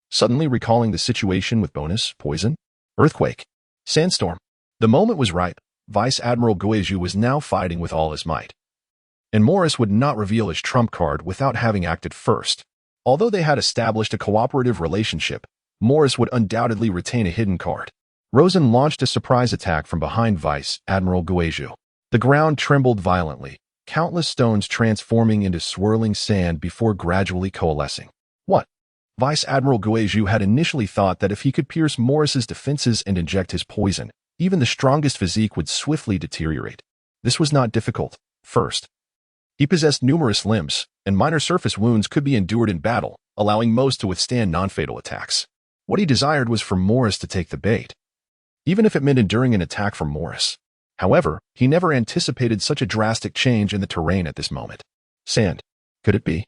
suddenly recalling the situation with bonus, poison, earthquake, sandstorm. The moment was ripe. Vice Admiral Guizhou was now fighting with all his might. And Morris would not reveal his trump card without having acted first. Although they had established a cooperative relationship, Morris would undoubtedly retain a hidden card. Rosen launched a surprise attack from behind Vice Admiral Guizhou. The ground trembled violently, countless stones transforming into swirling sand before gradually coalescing. What? Vice Admiral Guizhou had initially thought that if he could pierce Morris's defenses and inject his poison, even the strongest physique would swiftly deteriorate. This was not difficult. First, he possessed numerous limbs, and minor surface wounds could be endured in battle, allowing most to withstand non-fatal attacks. What he desired was for Morris to take the bait, even if it meant enduring an attack from Morris. However, he never anticipated such a drastic change in the terrain at this moment. Sand. Could it be?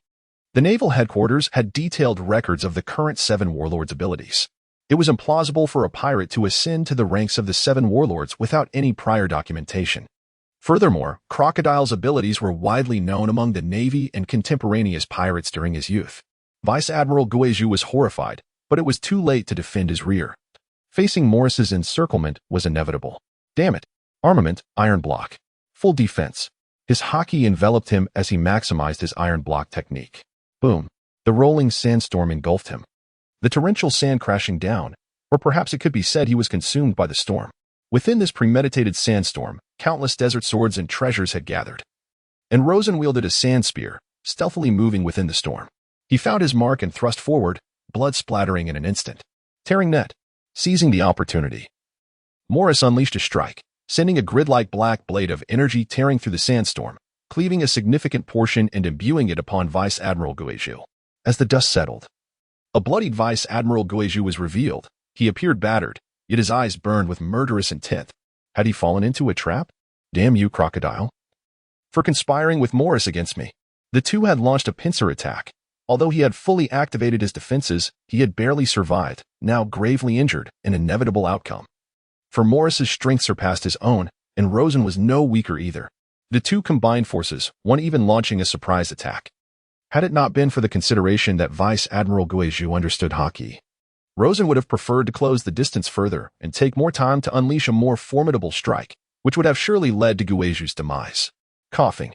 The naval headquarters had detailed records of the current 7 warlords' abilities. It was implausible for a pirate to ascend to the ranks of the 7 warlords without any prior documentation. Furthermore, Crocodile's abilities were widely known among the Navy and contemporaneous pirates during his youth. Vice Admiral Guizhou was horrified, but it was too late to defend his rear. Facing Morris's encirclement was inevitable. Damn it. Armament, iron block. Full defense. His Haki enveloped him as he maximized his iron block technique. Boom. The rolling sandstorm engulfed him. The torrential sand crashing down, or perhaps it could be said he was consumed by the storm. Within this premeditated sandstorm, countless desert swords and treasures had gathered. And Rosen wielded a sand spear, stealthily moving within the storm. He found his mark and thrust forward, blood splattering in an instant. Tearing net. Seizing the opportunity, Morris unleashed a strike, sending a grid-like black blade of energy tearing through the sandstorm, cleaving a significant portion and imbuing it upon Vice Admiral Guizhou. As the dust settled, a bloodied Vice Admiral Guizhou was revealed. He appeared battered, yet his eyes burned with murderous intent. Had he fallen into a trap? Damn you, Crocodile, for conspiring with Morris against me. The two had launched a pincer attack. Although he had fully activated his defenses, he had barely survived, now gravely injured, an inevitable outcome. For Morris's strength surpassed his own, and Rosen was no weaker either. The two combined forces, one even launching a surprise attack. Had it not been for the consideration that Vice Admiral Guizhou understood Haki, Rosen would have preferred to close the distance further and take more time to unleash a more formidable strike, which would have surely led to Guizhou's demise. Coughing,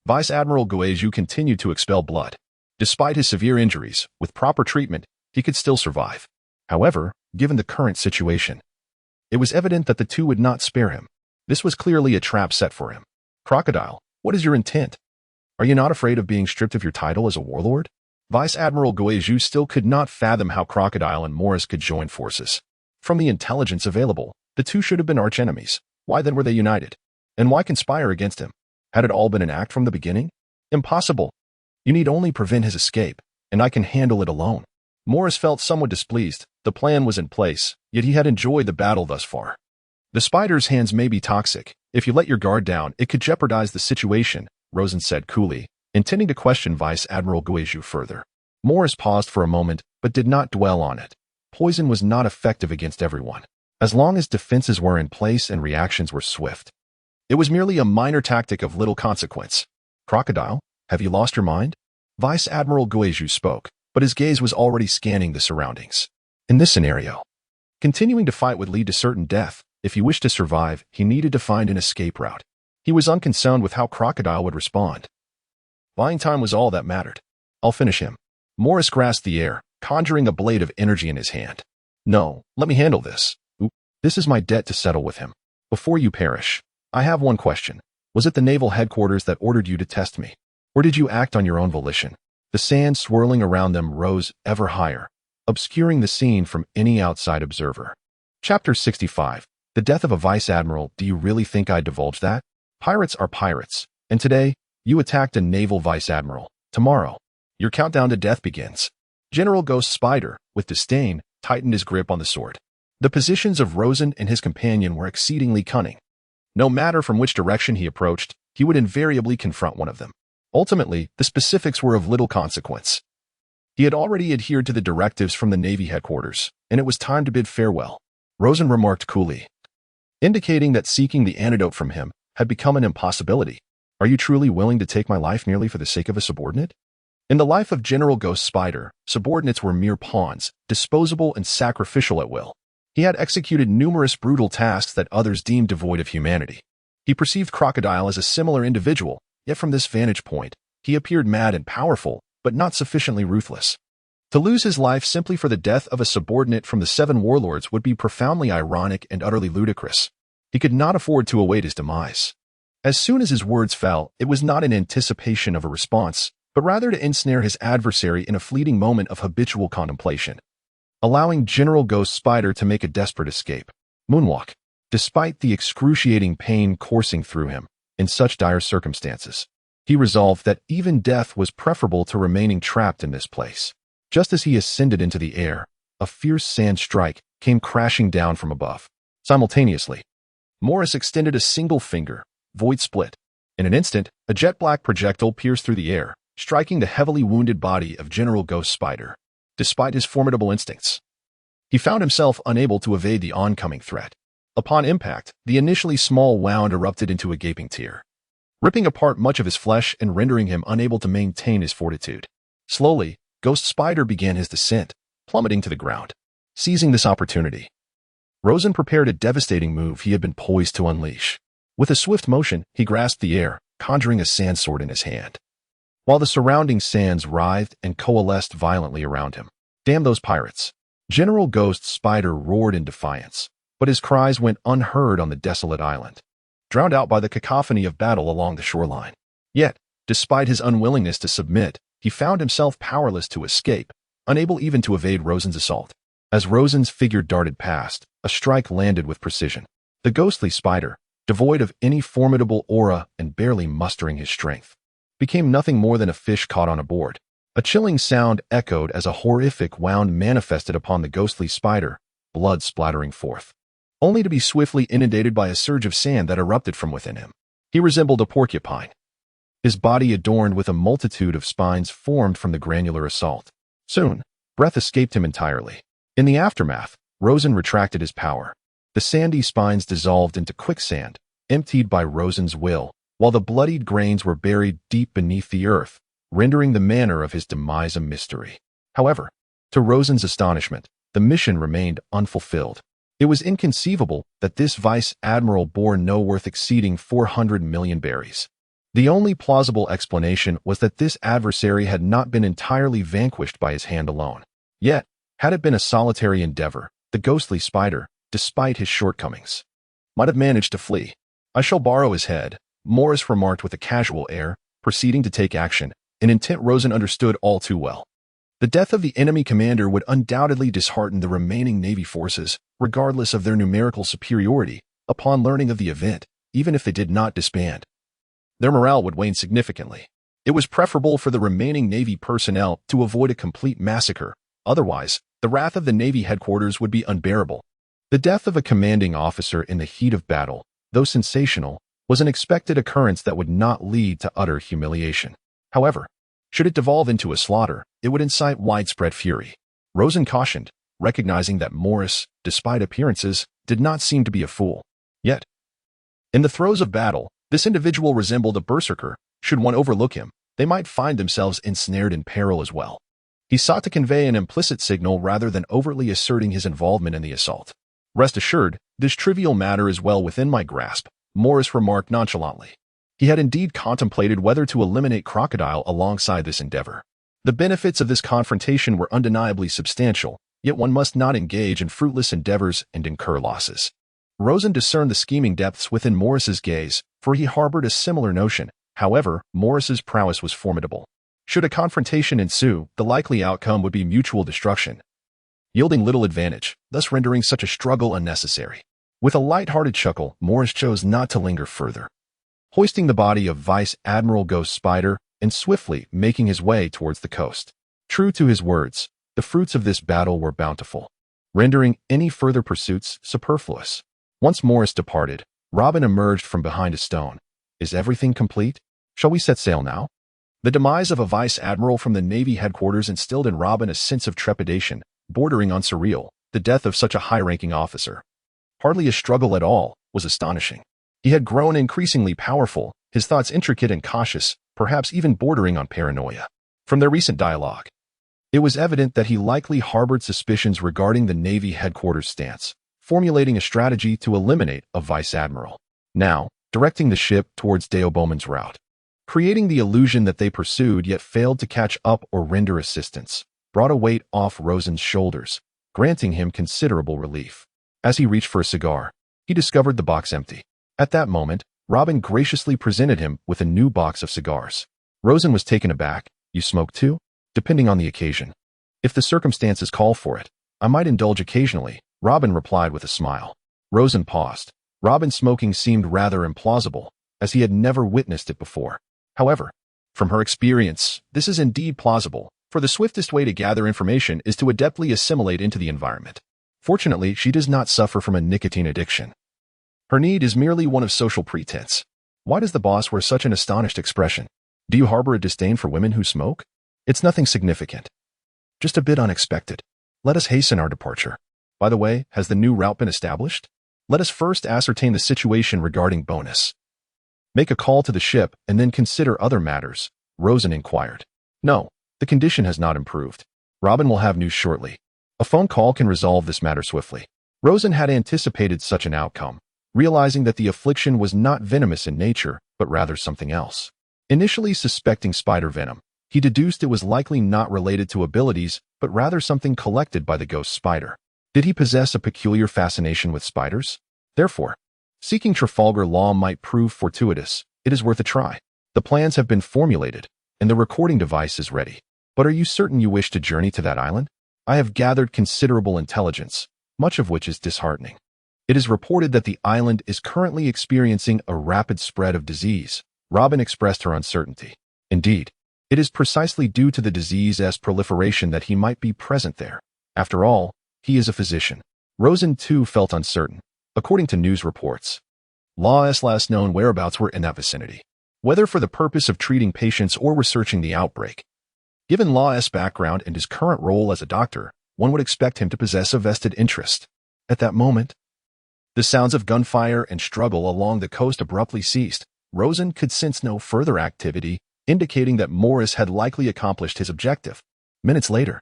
Vice Admiral Guizhou continued to expel blood. Despite his severe injuries, with proper treatment, he could still survive. However, given the current situation. It was evident that the two would not spare him. This was clearly a trap set for him. Crocodile, what is your intent? Are you not afraid of being stripped of your title as a warlord? Vice Admiral Guizhou still could not fathom how Crocodile and Morris could join forces. From the intelligence available, the two should have been archenemies. Why then were they united? And why conspire against him? Had it all been an act from the beginning? Impossible. You need only prevent his escape, and I can handle it alone. Morris felt somewhat displeased. The plan was in place, yet he had enjoyed the battle thus far. The spider's hands may be toxic. If you let your guard down, it could jeopardize the situation, Rosen said coolly, intending to question Vice Admiral Guizhou further. Morris paused for a moment, but did not dwell on it. Poison was not effective against everyone, as long as defenses were in place and reactions were swift. It was merely a minor tactic of little consequence. Crocodile, have you lost your mind? Vice Admiral Guizhou spoke, but his gaze was already scanning the surroundings. In this scenario, continuing to fight would lead to certain death. If he wished to survive, he needed to find an escape route. He was unconcerned with how Crocodile would respond. Buying time was all that mattered. I'll finish him. Morris grasped the air, conjuring a blade of energy in his hand. No, let me handle this. This is my debt to settle with him. Before you perish, I have one question. Was it the naval headquarters that ordered you to test me? Or did you act on your own volition? The sand swirling around them rose ever higher, obscuring the scene from any outside observer. Chapter 65. The death of a vice admiral. Do you really think I'd divulge that? Pirates are pirates, and today, you attacked a naval vice admiral. Tomorrow, your countdown to death begins. General Ghost Spider, with disdain, tightened his grip on the sword. The positions of Rosen and his companion were exceedingly cunning. No matter from which direction he approached, he would invariably confront one of them. Ultimately, the specifics were of little consequence. He had already adhered to the directives from the Navy headquarters, and it was time to bid farewell. Rosen remarked coolly, indicating that seeking the antidote from him had become an impossibility. Are you truly willing to take my life merely for the sake of a subordinate? In the life of General Ghost Spider, subordinates were mere pawns, disposable and sacrificial at will. He had executed numerous brutal tasks that others deemed devoid of humanity. He perceived Crocodile as a similar individual, yet from this vantage point, he appeared mad and powerful, but not sufficiently ruthless. To lose his life simply for the death of a subordinate from the Seven Warlords would be profoundly ironic and utterly ludicrous. He could not afford to await his demise. As soon as his words fell, it was not in anticipation of a response, but rather to ensnare his adversary in a fleeting moment of habitual contemplation, allowing General Ghost Spider to make a desperate escape. Moonwalk. Despite the excruciating pain coursing through him in such dire circumstances, he resolved that even death was preferable to remaining trapped in this place. Just as he ascended into the air, a fierce sand strike came crashing down from above. Simultaneously, Morris extended a single finger, void split. In an instant, a jet-black projectile pierced through the air, striking the heavily wounded body of General Ghost Spider. Despite his formidable instincts, he found himself unable to evade the oncoming threat. Upon impact, the initially small wound erupted into a gaping tear, ripping apart much of his flesh and rendering him unable to maintain his fortitude. Slowly, Ghost Spider began his descent, plummeting to the ground. Seizing this opportunity, Rosen prepared a devastating move he had been poised to unleash. With a swift motion, he grasped the air, conjuring a sand sword in his hand, while the surrounding sands writhed and coalesced violently around him. Damn those pirates! General Ghost Spider roared in defiance, but his cries went unheard on the desolate island, drowned out by the cacophony of battle along the shoreline. Yet, despite his unwillingness to submit, he found himself powerless to escape, unable even to evade Rosen's assault. As Rosen's figure darted past, a strike landed with precision. The ghostly spider, devoid of any formidable aura and barely mustering his strength, became nothing more than a fish caught on a board. A chilling sound echoed as a horrific wound manifested upon the ghostly spider, blood splattering forth, only to be swiftly inundated by a surge of sand that erupted from within him. He resembled a porcupine, his body adorned with a multitude of spines formed from the granular assault. Soon, breath escaped him entirely. In the aftermath, Rosen retracted his power. The sandy spines dissolved into quicksand, emptied by Rosen's will, while the bloodied grains were buried deep beneath the earth, rendering the manner of his demise a mystery. However, to Rosen's astonishment, the mission remained unfulfilled. It was inconceivable that this vice admiral bore no worth exceeding 400 million berries. The only plausible explanation was that this adversary had not been entirely vanquished by his hand alone. Yet, had it been a solitary endeavor, The ghostly spider, despite his shortcomings, might have managed to flee. "I shall borrow his head," Morris remarked with a casual air, proceeding to take action, an intent Rosen understood all too well. The death of the enemy commander would undoubtedly dishearten the remaining Navy forces, regardless of their numerical superiority, upon learning of the event, even if they did not disband. Their morale would wane significantly. It was preferable for the remaining Navy personnel to avoid a complete massacre. Otherwise, the wrath of the Navy headquarters would be unbearable. The death of a commanding officer in the heat of battle, though sensational, was an expected occurrence that would not lead to utter humiliation. However, should it devolve into a slaughter, it would incite widespread fury. Rosen cautioned, recognizing that Morris, despite appearances, did not seem to be a fool. Yet, in the throes of battle, this individual resembled a berserker. Should one overlook him, they might find themselves ensnared in peril as well. He sought to convey an implicit signal rather than overtly asserting his involvement in the assault. "Rest assured, this trivial matter is well within my grasp," Morris remarked nonchalantly. He had indeed contemplated whether to eliminate Crocodile alongside this endeavor. The benefits of this confrontation were undeniably substantial, yet one must not engage in fruitless endeavors and incur losses. Rosen discerned the scheming depths within Morris's gaze, for he harbored a similar notion. However, Morris's prowess was formidable. Should a confrontation ensue, the likely outcome would be mutual destruction, yielding little advantage, thus rendering such a struggle unnecessary. With a light-hearted chuckle, Morris chose not to linger further. Hoisting the body of Vice Admiral Ghost Spider and swiftly making his way towards the coast. True to his words, the fruits of this battle were bountiful, rendering any further pursuits superfluous. Once Morris departed, Robin emerged from behind a stone. "Is everything complete? Shall we set sail now?" The demise of a vice admiral from the Navy headquarters instilled in Robin a sense of trepidation, bordering on surreal. The death of such a high-ranking officer, hardly a struggle at all, was astonishing. He had grown increasingly powerful, his thoughts intricate and cautious, perhaps even bordering on paranoia. From their recent dialogue, it was evident that he likely harbored suspicions regarding the Navy headquarters stance, formulating a strategy to eliminate a vice admiral. Now, directing the ship towards Deo Bowman's route, creating the illusion that they pursued yet failed to catch up or render assistance, brought a weight off Rosen's shoulders, granting him considerable relief. As he reached for a cigar, he discovered the box empty. At that moment, Robin graciously presented him with a new box of cigars. Rosen was taken aback. "You smoke too?" "Depending on the occasion. If the circumstances call for it, I might indulge occasionally," Robin replied with a smile. Rosen paused. Robin's smoking seemed rather implausible, as he had never witnessed it before. However, from her experience, this is indeed plausible, for the swiftest way to gather information is to adeptly assimilate into the environment. Fortunately, she does not suffer from a nicotine addiction. Her need is merely one of social pretense. Why does the boss wear such an astonished expression? Do you harbor a disdain for women who smoke? It's nothing significant. Just a bit unexpected. Let us hasten our departure. By the way, has the new route been established? Let us first ascertain the situation regarding bonus. Make a call to the ship and then consider other matters, Rosen inquired. No, the condition has not improved. Robin will have news shortly. A phone call can resolve this matter swiftly. Rosen had anticipated such an outcome, realizing that the affliction was not venomous in nature, but rather something else. Initially suspecting spider venom, he deduced it was likely not related to abilities, but rather something collected by the ghost spider. Did he possess a peculiar fascination with spiders? Therefore, seeking Trafalgar Law might prove fortuitous. It is worth a try. The plans have been formulated, and the recording device is ready. But are you certain you wish to journey to that island? I have gathered considerable intelligence, much of which is disheartening. It is reported that the island is currently experiencing a rapid spread of disease. Robin expressed her uncertainty. Indeed, it is precisely due to the disease's proliferation that he might be present there. After all, he is a physician. Rosen too felt uncertain. According to news reports, Law's last known whereabouts were in that vicinity, whether for the purpose of treating patients or researching the outbreak. Given Law's background and his current role as a doctor, one would expect him to possess a vested interest. At that moment, the sounds of gunfire and struggle along the coast abruptly ceased. Rosen could sense no further activity, indicating that Morris had likely accomplished his objective. Minutes later,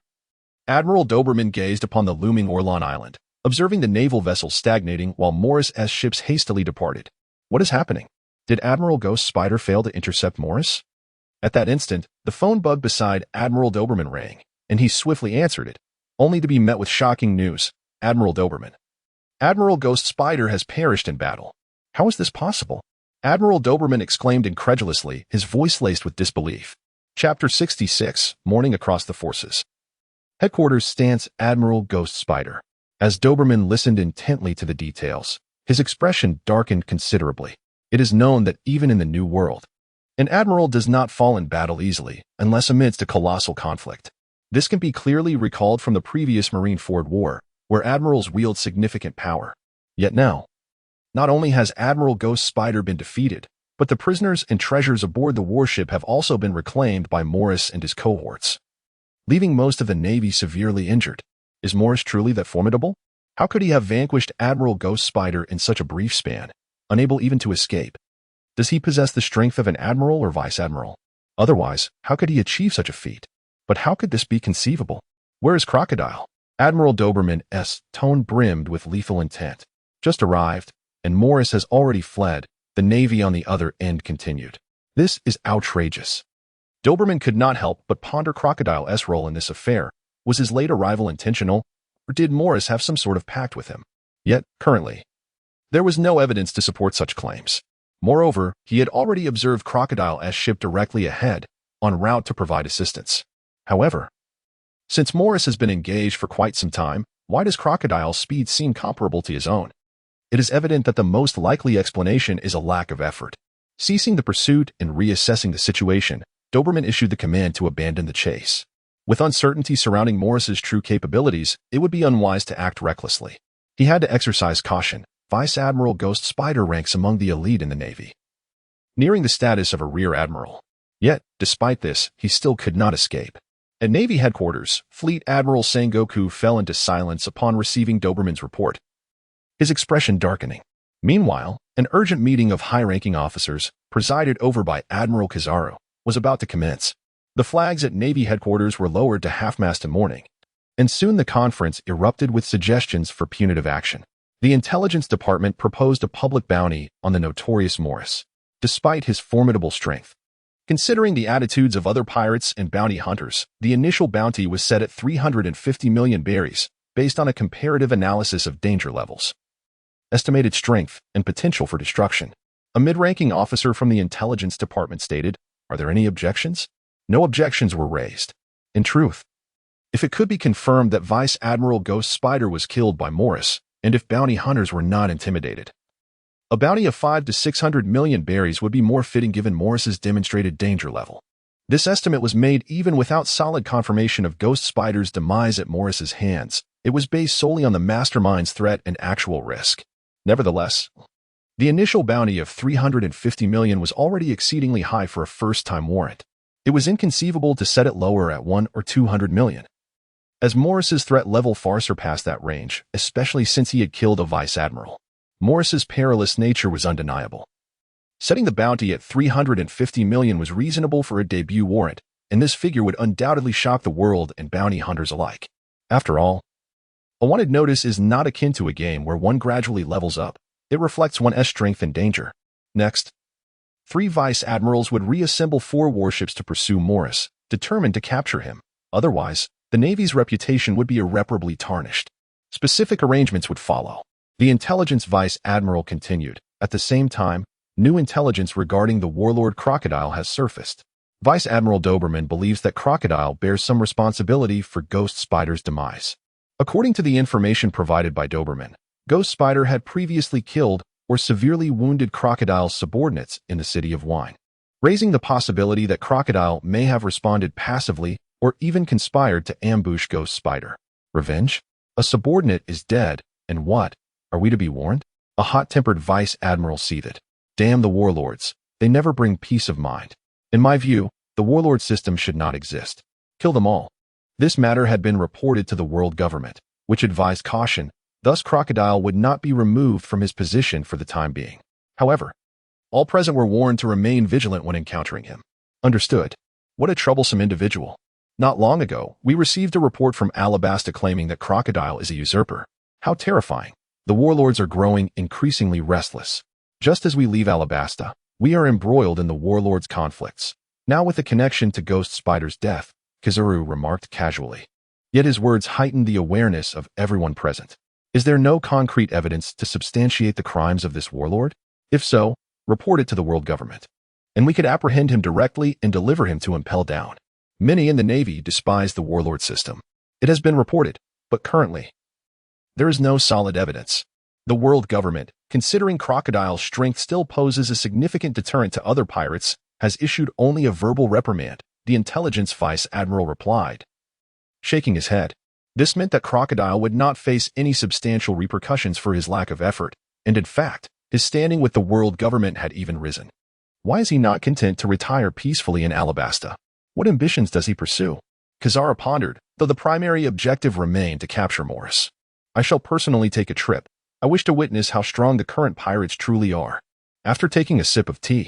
Admiral Doberman gazed upon the looming Orlon Island, observing the naval vessels stagnating while Morris's ships hastily departed. What is happening? Did Admiral Ghost Spider fail to intercept Morris? At that instant, the phone bug beside Admiral Doberman rang, and he swiftly answered it, only to be met with shocking news. Admiral Doberman. Admiral Ghost Spider has perished in battle. How is this possible? Admiral Doberman exclaimed incredulously, his voice laced with disbelief. Chapter 66, Mourning Across the Forces. Headquarters stance Admiral Ghost Spider. As Doberman listened intently to the details, his expression darkened considerably. It is known that even in the New World, an admiral does not fall in battle easily unless amidst a colossal conflict. This can be clearly recalled from the previous Marineford War, where admirals wield significant power. Yet now, not only has Admiral Ghost Spider been defeated, but the prisoners and treasures aboard the warship have also been reclaimed by Morris and his cohorts, leaving most of the Navy severely injured. Is Morris truly that formidable? How could he have vanquished Admiral Ghost Spider in such a brief span, unable even to escape? Does he possess the strength of an admiral or vice admiral? Otherwise, how could he achieve such a feat? But how could this be conceivable? Where is Crocodile? Admiral Doberman's tone brimmed with lethal intent. Just arrived, and Morris has already fled, the Navy on the other end continued. This is outrageous. Doberman could not help but ponder Crocodile's role in this affair. Was his late arrival intentional, or did Morris have some sort of pact with him? Yet, currently, there was no evidence to support such claims. Moreover, he had already observed Crocodile's ship directly ahead, en route to provide assistance. However, since Morris has been engaged for quite some time, why does Crocodile's speed seem comparable to his own? It is evident that the most likely explanation is a lack of effort. Ceasing the pursuit and reassessing the situation, Doberman issued the command to abandon the chase. With uncertainty surrounding Morris's true capabilities, it would be unwise to act recklessly. He had to exercise caution. Vice Admiral Ghost Spider ranks among the elite in the Navy, nearing the status of a rear admiral. Yet, despite this, he still could not escape. At Navy headquarters, Fleet Admiral Sengoku fell into silence upon receiving Doberman's report, his expression darkening. Meanwhile, an urgent meeting of high-ranking officers, presided over by Admiral Kizaru, was about to commence. The flags at Navy headquarters were lowered to half-mast in mourning, and soon the conference erupted with suggestions for punitive action. The Intelligence Department proposed a public bounty on the notorious Morris, despite his formidable strength. Considering the attitudes of other pirates and bounty hunters, the initial bounty was set at 350 million berries, based on a comparative analysis of danger levels, estimated strength, and potential for destruction. A mid-ranking officer from the Intelligence Department stated, "Are there any objections?" No objections were raised. In truth, if it could be confirmed that Vice Admiral Ghost Spider was killed by Morris, and if bounty hunters were not intimidated, a bounty of 500 to 600 million berries would be more fitting given Morris's demonstrated danger level. This estimate was made even without solid confirmation of Ghost Spider's demise at Morris's hands. It was based solely on the mastermind's threat and actual risk. Nevertheless, the initial bounty of 350 million was already exceedingly high for a first-time warrant. It was inconceivable to set it lower at 100 or 200 million, as Morris's threat level far surpassed that range, especially since he had killed a vice admiral. Morris's perilous nature was undeniable. Setting the bounty at 350 million was reasonable for a debut warrant, and this figure would undoubtedly shock the world and bounty hunters alike. After all, a wanted notice is not akin to a game where one gradually levels up. It reflects one's strength and danger. Next, 3 vice admirals would reassemble 4 warships to pursue Morris, determined to capture him. Otherwise, the Navy's reputation would be irreparably tarnished. Specific arrangements would follow. The intelligence vice admiral continued. At the same time, new intelligence regarding the warlord Crocodile has surfaced. Vice Admiral Doberman believes that Crocodile bears some responsibility for Ghost Spider's demise. According to the information provided by Doberman, Ghost Spider had previously killed or severely wounded Crocodile's subordinates in the City of Wine, raising the possibility that Crocodile may have responded passively or even conspired to ambush Ghost Spider. Revenge? A subordinate is dead, and what? Are we to be warned? A hot-tempered vice admiral seethed. Damn the warlords. They never bring peace of mind. In my view, the warlord system should not exist. Kill them all. This matter had been reported to the world government, which advised caution. Thus, Crocodile would not be removed from his position for the time being. However, all present were warned to remain vigilant when encountering him. Understood. What a troublesome individual. Not long ago, we received a report from Alabasta claiming that Crocodile is a usurper. How terrifying. The warlords are growing increasingly restless. Just as we leave Alabasta, we are embroiled in the warlords' conflicts. Now with a connection to Ghost Spider's death, Kizaru remarked casually. Yet his words heightened the awareness of everyone present. Is there no concrete evidence to substantiate the crimes of this warlord? If so, report it to the world government, and we could apprehend him directly and deliver him to impel down. Many in the Navy despise the warlord system. It has been reported, but currently, there is no solid evidence. The world government, considering Crocodile's strength still poses a significant deterrent to other pirates, has issued only a verbal reprimand, the intelligence vice admiral replied, shaking his head. This meant that Crocodile would not face any substantial repercussions for his lack of effort, and in fact, his standing with the world government had even risen. Why is he not content to retire peacefully in Alabasta? What ambitions does he pursue? Kazara pondered, though the primary objective remained to capture Morris. I shall personally take a trip. I wish to witness how strong the current pirates truly are. After taking a sip of tea,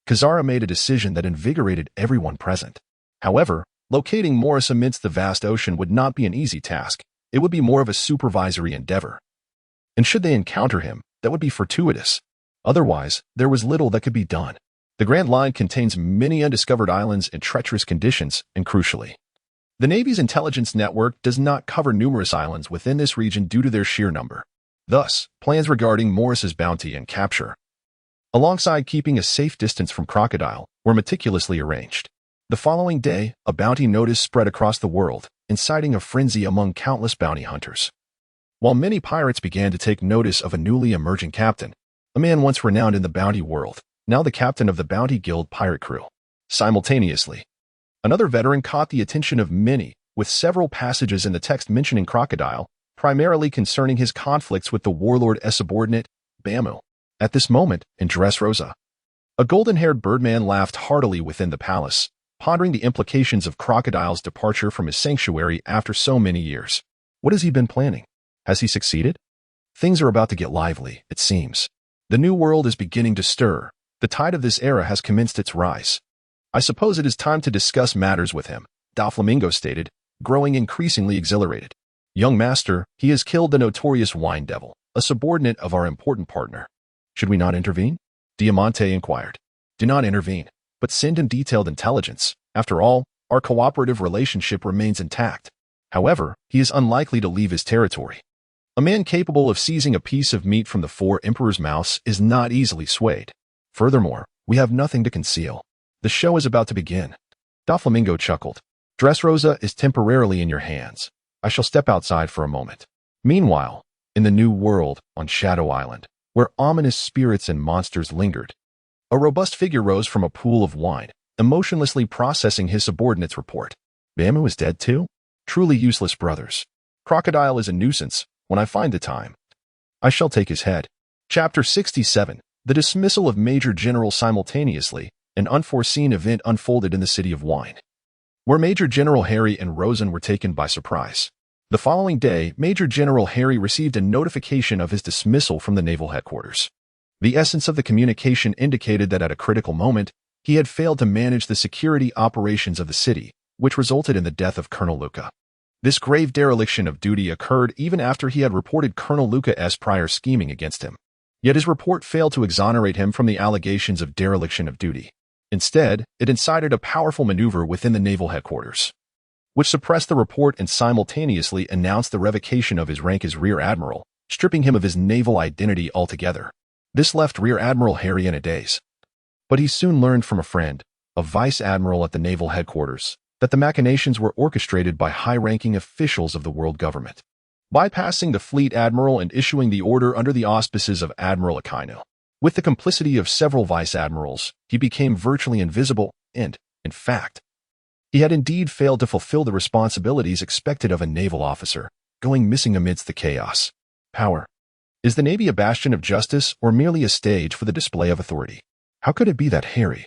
Kazara made a decision that invigorated everyone present. However, locating Morris amidst the vast ocean would not be an easy task. It would be more of a supervisory endeavor. And should they encounter him, that would be fortuitous. Otherwise, there was little that could be done. The Grand Line contains many undiscovered islands in treacherous conditions, and crucially, the Navy's intelligence network does not cover numerous islands within this region due to their sheer number. Thus, plans regarding Morris's bounty and capture, alongside keeping a safe distance from Crocodile, were meticulously arranged. The following day, a bounty notice spread across the world, inciting a frenzy among countless bounty hunters. While many pirates began to take notice of a newly emerging captain, a man once renowned in the bounty world, now the captain of the Bounty Guild pirate crew. Simultaneously, another veteran caught the attention of many, with several passages in the text mentioning Crocodile, primarily concerning his conflicts with the warlord's subordinate, Bamu. At this moment, in Dressrosa, a golden-haired birdman laughed heartily within the palace, pondering the implications of Crocodile's departure from his sanctuary after so many years. What has he been planning? Has he succeeded? Things are about to get lively, it seems. The new world is beginning to stir. The tide of this era has commenced its rise. I suppose it is time to discuss matters with him, Doflamingo stated, growing increasingly exhilarated. Young master, he has killed the notorious wine devil, a subordinate of our important partner. Should we not intervene? Diamante inquired. Do not intervene, but send him detailed intelligence. After all, our cooperative relationship remains intact. However, he is unlikely to leave his territory. A man capable of seizing a piece of meat from the four emperor's mouths is not easily swayed. Furthermore, we have nothing to conceal. The show is about to begin. Doflamingo chuckled. Dressrosa is temporarily in your hands. I shall step outside for a moment. Meanwhile, in the new world, on Shadow Island, where ominous spirits and monsters lingered, a robust figure rose from a pool of wine, emotionlessly processing his subordinate's report. Bamu is dead too? Truly useless brothers. Crocodile is a nuisance. When I find the time, I shall take his head. Chapter 67. The dismissal of Major General. Simultaneously, an unforeseen event unfolded in the city of Wine, where Major General Harry and Rosen were taken by surprise. The following day, Major General Harry received a notification of his dismissal from the naval headquarters. The essence of the communication indicated that at a critical moment, he had failed to manage the security operations of the city, which resulted in the death of Colonel Luca. This grave dereliction of duty occurred even after he had reported Colonel Luca's prior scheming against him. Yet his report failed to exonerate him from the allegations of dereliction of duty. Instead, it incited a powerful maneuver within the naval headquarters, which suppressed the report and simultaneously announced the revocation of his rank as Rear Admiral, stripping him of his naval identity altogether. This left Rear Admiral Harry in a daze. But he soon learned from a friend, a Vice Admiral at the naval headquarters, that the machinations were orchestrated by high-ranking officials of the world government, bypassing the fleet admiral and issuing the order under the auspices of Admiral Akainu. With the complicity of several vice admirals, he became virtually invisible and, in fact, he had indeed failed to fulfill the responsibilities expected of a naval officer, going missing amidst the chaos. Power. Is the Navy a bastion of justice or merely a stage for the display of authority? How could it be that Harry,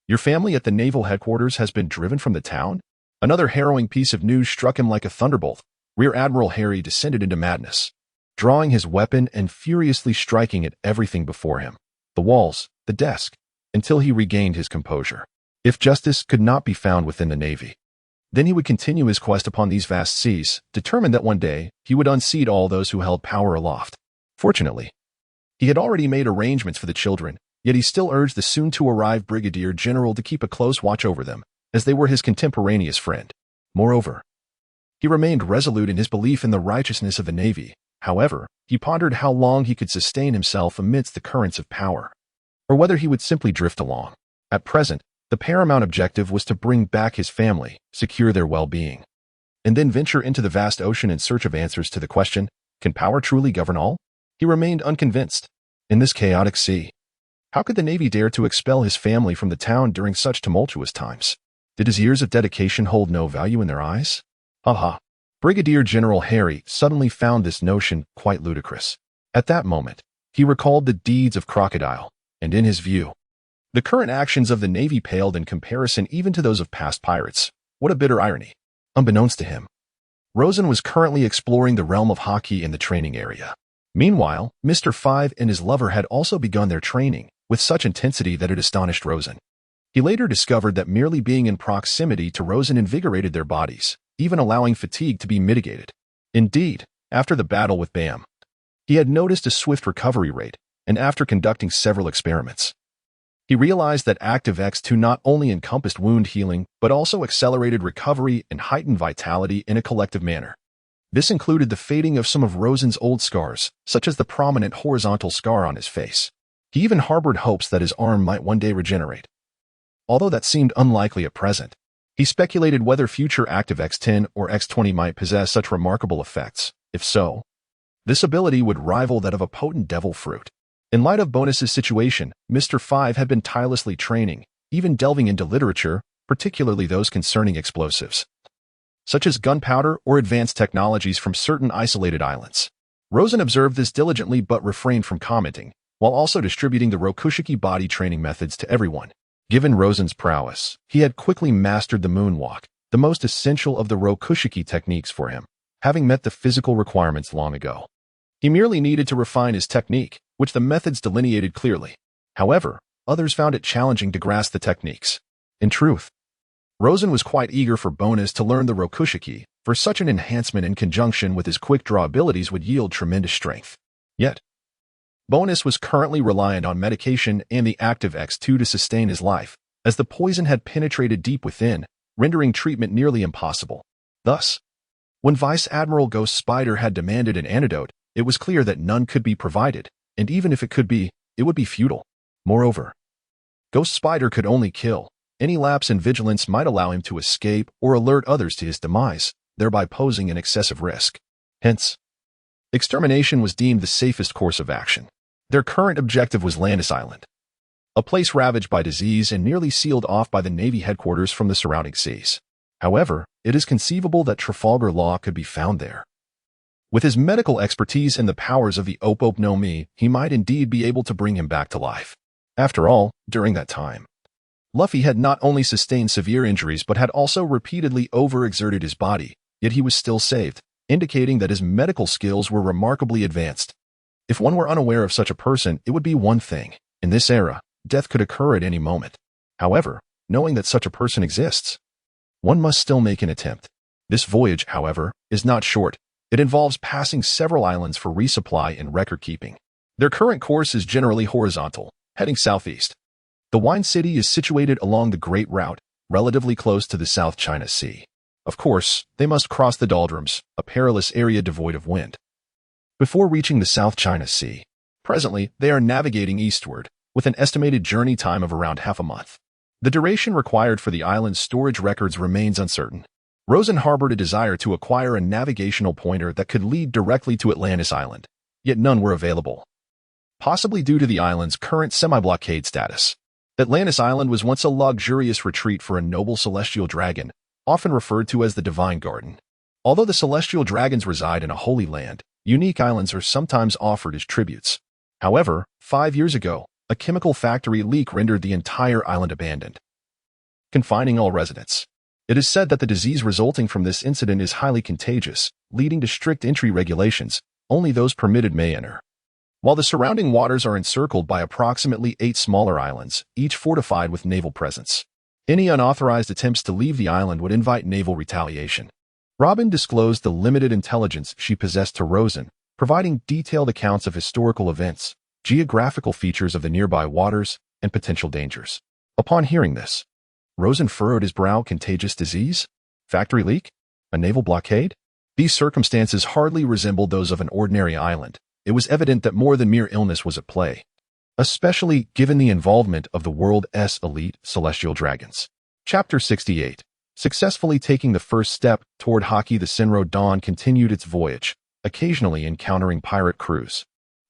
your family at the naval headquarters, has been driven from the town? Another harrowing piece of news struck him like a thunderbolt. Rear Admiral Harry descended into madness, drawing his weapon and furiously striking at everything before him, the walls, the desk, until he regained his composure. If justice could not be found within the Navy, then he would continue his quest upon these vast seas, determined that one day he would unseat all those who held power aloft. Fortunately, he had already made arrangements for the children, yet he still urged the soon-to-arrive Brigadier General to keep a close watch over them, as they were his contemporaneous friend. Moreover, he remained resolute in his belief in the righteousness of the Navy. However, he pondered how long he could sustain himself amidst the currents of power, or whether he would simply drift along. At present, the paramount objective was to bring back his family, secure their well-being, and then venture into the vast ocean in search of answers to the question, can power truly govern all? He remained unconvinced. In this chaotic sea, how could the Navy dare to expel his family from the town during such tumultuous times? Did his years of dedication hold no value in their eyes? Haha. Brigadier General Harry suddenly found this notion quite ludicrous. At that moment, he recalled the deeds of Crocodile, and in his view, the current actions of the Navy paled in comparison even to those of past pirates. What a bitter irony. Unbeknownst to him, Rosen was currently exploring the realm of Haki in the training area. Meanwhile, Mr. Five and his lover had also begun their training, with such intensity that it astonished Rosen. He later discovered that merely being in proximity to Rosen invigorated their bodies, even allowing fatigue to be mitigated. Indeed, after the battle with Bam, he had noticed a swift recovery rate, and after conducting several experiments, he realized that Active X2 not only encompassed wound healing, but also accelerated recovery and heightened vitality in a collective manner. This included the fading of some of Rosen's old scars, such as the prominent horizontal scar on his face. He even harbored hopes that his arm might one day regenerate. Although that seemed unlikely at present, he speculated whether future Active X10 or X20 might possess such remarkable effects. If so, this ability would rival that of a potent devil fruit. In light of Bonus's situation, Mr. Five had been tirelessly training, even delving into literature, particularly those concerning explosives, such as gunpowder or advanced technologies from certain isolated islands. Rosen observed this diligently but refrained from commenting, while also distributing the Rokushiki body training methods to everyone. Given Rosen's prowess, he had quickly mastered the moonwalk, the most essential of the Rokushiki techniques for him, having met the physical requirements long ago. He merely needed to refine his technique, which the methods delineated clearly. However, others found it challenging to grasp the techniques. In truth, Rosen was quite eager for Bonus to learn the Rokushiki, for such an enhancement in conjunction with his quick-draw abilities would yield tremendous strength. Yet, Bonus was currently reliant on medication and the Active X2 to sustain his life, as the poison had penetrated deep within, rendering treatment nearly impossible. Thus, when Vice Admiral Ghost Spider had demanded an antidote, it was clear that none could be provided, and even if it could be, it would be futile. Moreover, Ghost Spider could only kill. Any lapse in vigilance might allow him to escape or alert others to his demise, thereby posing an excessive risk. Hence, extermination was deemed the safest course of action. Their current objective was Landis Island, a place ravaged by disease and nearly sealed off by the Navy headquarters from the surrounding seas. However, it is conceivable that Trafalgar Law could be found there. With his medical expertise and the powers of the Opop no Mi, he might indeed be able to bring him back to life. After all, during that time, Luffy had not only sustained severe injuries but had also repeatedly overexerted his body, yet he was still saved, indicating that his medical skills were remarkably advanced. If one were unaware of such a person, it would be one thing. In this era, death could occur at any moment. However, knowing that such a person exists, one must still make an attempt. This voyage, however, is not short. It involves passing several islands for resupply and record-keeping. Their current course is generally horizontal, heading southeast. The Wine City is situated along the Great Route, relatively close to the South China Sea. Of course, they must cross the doldrums, a perilous area devoid of wind, before reaching the South China Sea. Presently, they are navigating eastward, with an estimated journey time of around half a month. The duration required for the island's storage records remains uncertain. Rosen harbored a desire to acquire a navigational pointer that could lead directly to Atlantis Island, yet none were available, possibly due to the island's current semi-blockade status. Atlantis Island was once a luxurious retreat for a noble celestial dragon, often referred to as the Divine Garden. Although the celestial dragons reside in a holy land, unique islands are sometimes offered as tributes. However, 5 years ago, a chemical factory leak rendered the entire island abandoned, confining all residents. It is said that the disease resulting from this incident is highly contagious, leading to strict entry regulations. Only those permitted may enter. While the surrounding waters are encircled by approximately 8 smaller islands, each fortified with naval presence. Any unauthorized attempts to leave the island would invite naval retaliation. Robin disclosed the limited intelligence she possessed to Rosen, providing detailed accounts of historical events, geographical features of the nearby waters, and potential dangers. Upon hearing this, Rosen furrowed his brow. Contagious disease? Factory leak? A naval blockade? These circumstances hardly resembled those of an ordinary island. It was evident that more than mere illness was at play, especially given the involvement of the world's elite celestial dragons. Chapter 68. Successfully taking the first step toward Haki, the Senro Dawn continued its voyage, occasionally encountering pirate crews,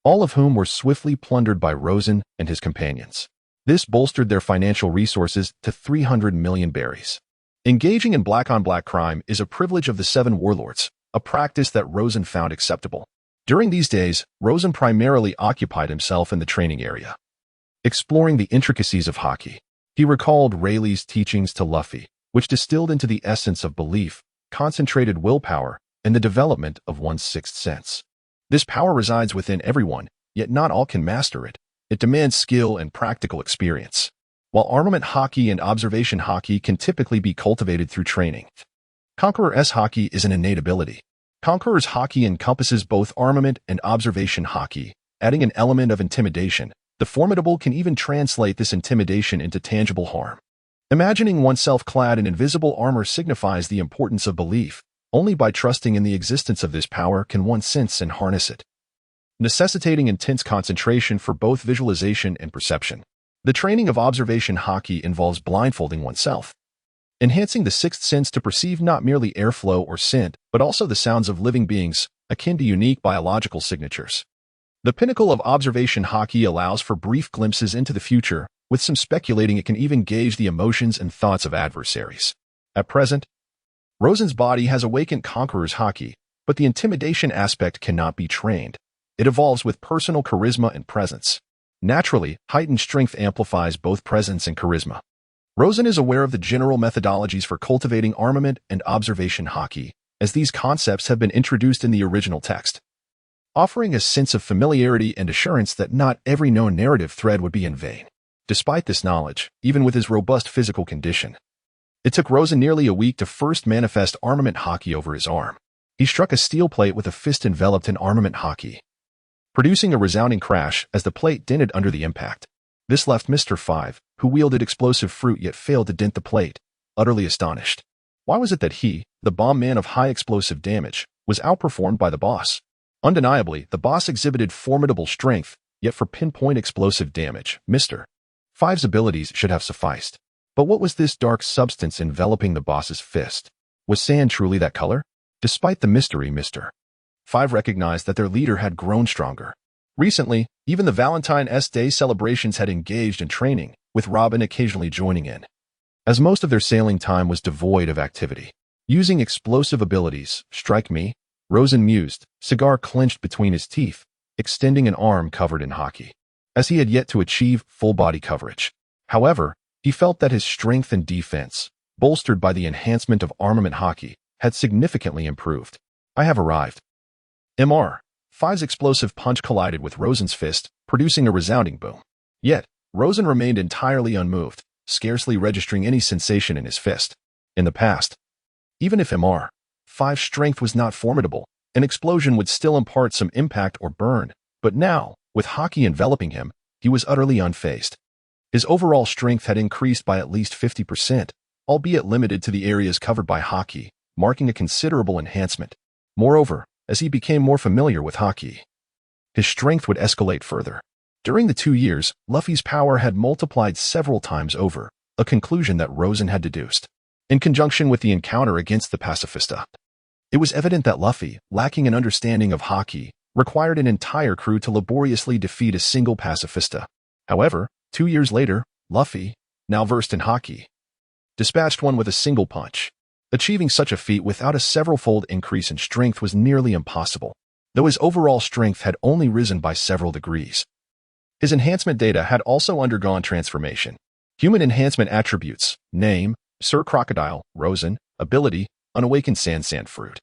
all of whom were swiftly plundered by Rosen and his companions. This bolstered their financial resources to 300 million berries. Engaging in black-on-black crime is a privilege of the Seven Warlords, a practice that Rosen found acceptable. During these days, Rosen primarily occupied himself in the training area, exploring the intricacies of Haki. He recalled Rayleigh's teachings to Luffy, which distilled into the essence of belief, concentrated willpower, and the development of one's sixth sense. This power resides within everyone, yet not all can master it. It demands skill and practical experience. While armament Haki and observation Haki can typically be cultivated through training, Conqueror's Haki is an innate ability. Conqueror's Haki encompasses both armament and observation Haki, adding an element of intimidation. The formidable can even translate this intimidation into tangible harm. Imagining oneself clad in invisible armor signifies the importance of belief. Only by trusting in the existence of this power can one sense and harness it, necessitating intense concentration for both visualization and perception. The training of observation Haki involves blindfolding oneself, enhancing the sixth sense to perceive not merely airflow or scent, but also the sounds of living beings, akin to unique biological signatures. The pinnacle of observation Haki allows for brief glimpses into the future. With some speculating, it can even gauge the emotions and thoughts of adversaries. At present, Rosen's body has awakened Conqueror's Haki, but the intimidation aspect cannot be trained. It evolves with personal charisma and presence. Naturally, heightened strength amplifies both presence and charisma. Rosen is aware of the general methodologies for cultivating armament and observation Haki, as these concepts have been introduced in the original text, offering a sense of familiarity and assurance that not every known narrative thread would be in vain. Despite this knowledge, even with his robust physical condition, it took Rosen nearly a week to first manifest armament Haki over his arm. He struck a steel plate with a fist enveloped in armament Haki, producing a resounding crash as the plate dented under the impact. This left Mr. 5, who wielded explosive fruit yet failed to dent the plate, utterly astonished. Why was it that he, the bomb man of high explosive damage, was outperformed by the boss? Undeniably, the boss exhibited formidable strength, yet for pinpoint explosive damage, Mr. 5's abilities should have sufficed. But what was this dark substance enveloping the boss's fist? Was sand truly that color? Despite the mystery, Mr. 5 recognized that their leader had grown stronger. Recently, even the Valentine's Day celebrations had engaged in training, with Robin occasionally joining in, as most of their sailing time was devoid of activity. Using explosive abilities, strike me, Rosen mused, cigar clenched between his teeth, extending an arm covered in Haki, as he had yet to achieve full body coverage. However, he felt that his strength and defense, bolstered by the enhancement of armament Haki, had significantly improved. I have arrived. Mr. 5's explosive punch collided with Rosen's fist, producing a resounding boom. Yet, Rosen remained entirely unmoved, scarcely registering any sensation in his fist. In the past, even if Mr. 5's strength was not formidable, an explosion would still impart some impact or burn, but now, with Haki enveloping him, he was utterly unfazed. His overall strength had increased by at least 50%, albeit limited to the areas covered by Haki, marking a considerable enhancement. Moreover, as he became more familiar with Haki, his strength would escalate further. During the 2 years, Luffy's power had multiplied several times over, a conclusion that Rosen had deduced. In conjunction with the encounter against the pacifista, it was evident that Luffy, lacking an understanding of Haki, required an entire crew to laboriously defeat a single pacifista. However, 2 years later, Luffy, now versed in Haki, dispatched one with a single punch. Achieving such a feat without a several-fold increase in strength was nearly impossible, though his overall strength had only risen by several degrees. His enhancement data had also undergone transformation. Human enhancement attributes: name, Sir Crocodile, Rosen, ability, unawakened sand fruit.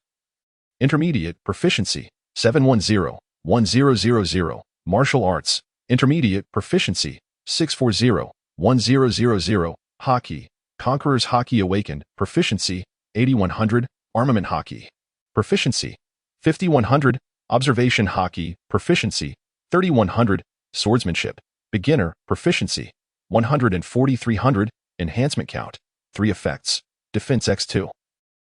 Intermediate, proficiency, 710-1000, martial arts, intermediate, proficiency, 640-1000, Haki, Conqueror's Haki awakened, proficiency, 8100, armament Haki, proficiency, 5100, observation Haki, proficiency, 3100, swordsmanship, beginner, proficiency, 14300, enhancement count, 3 effects, defense x2,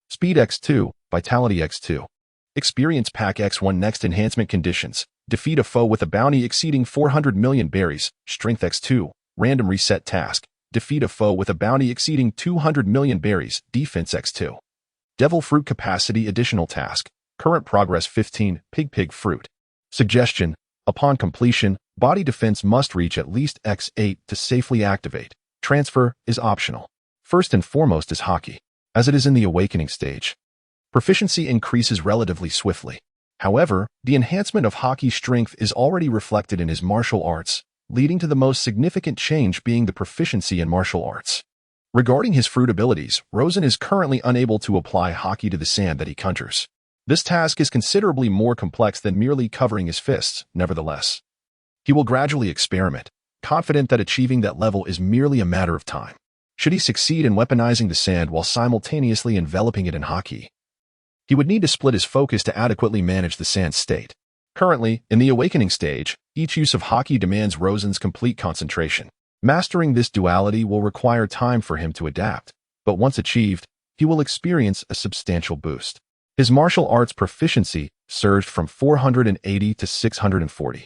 speed x2, vitality x2. Experience Pack X1 Next Enhancement Conditions. Defeat a foe with a bounty exceeding 400 million berries. Strength X2. Random Reset Task. Defeat a foe with a bounty exceeding 200 million berries. Defense X2. Devil Fruit Capacity Additional Task. Current Progress 15. Pig Fruit. Suggestion. Upon completion, body defense must reach at least X8 to safely activate. Transfer is optional. First and foremost is Haki, as it is in the awakening stage. Proficiency increases relatively swiftly. However, the enhancement of Haki's strength is already reflected in his martial arts, leading to the most significant change being the proficiency in martial arts. Regarding his fruit abilities, Rosen is currently unable to apply Haki to the sand that he conjures. This task is considerably more complex than merely covering his fists, nevertheless. He will gradually experiment, confident that achieving that level is merely a matter of time. Should he succeed in weaponizing the sand while simultaneously enveloping it in Haki, he would need to split his focus to adequately manage the sand's state. Currently, in the awakening stage, each use of Haki demands Rosen's complete concentration. Mastering this duality will require time for him to adapt, but once achieved, he will experience a substantial boost. His martial arts proficiency surged from 480 to 640.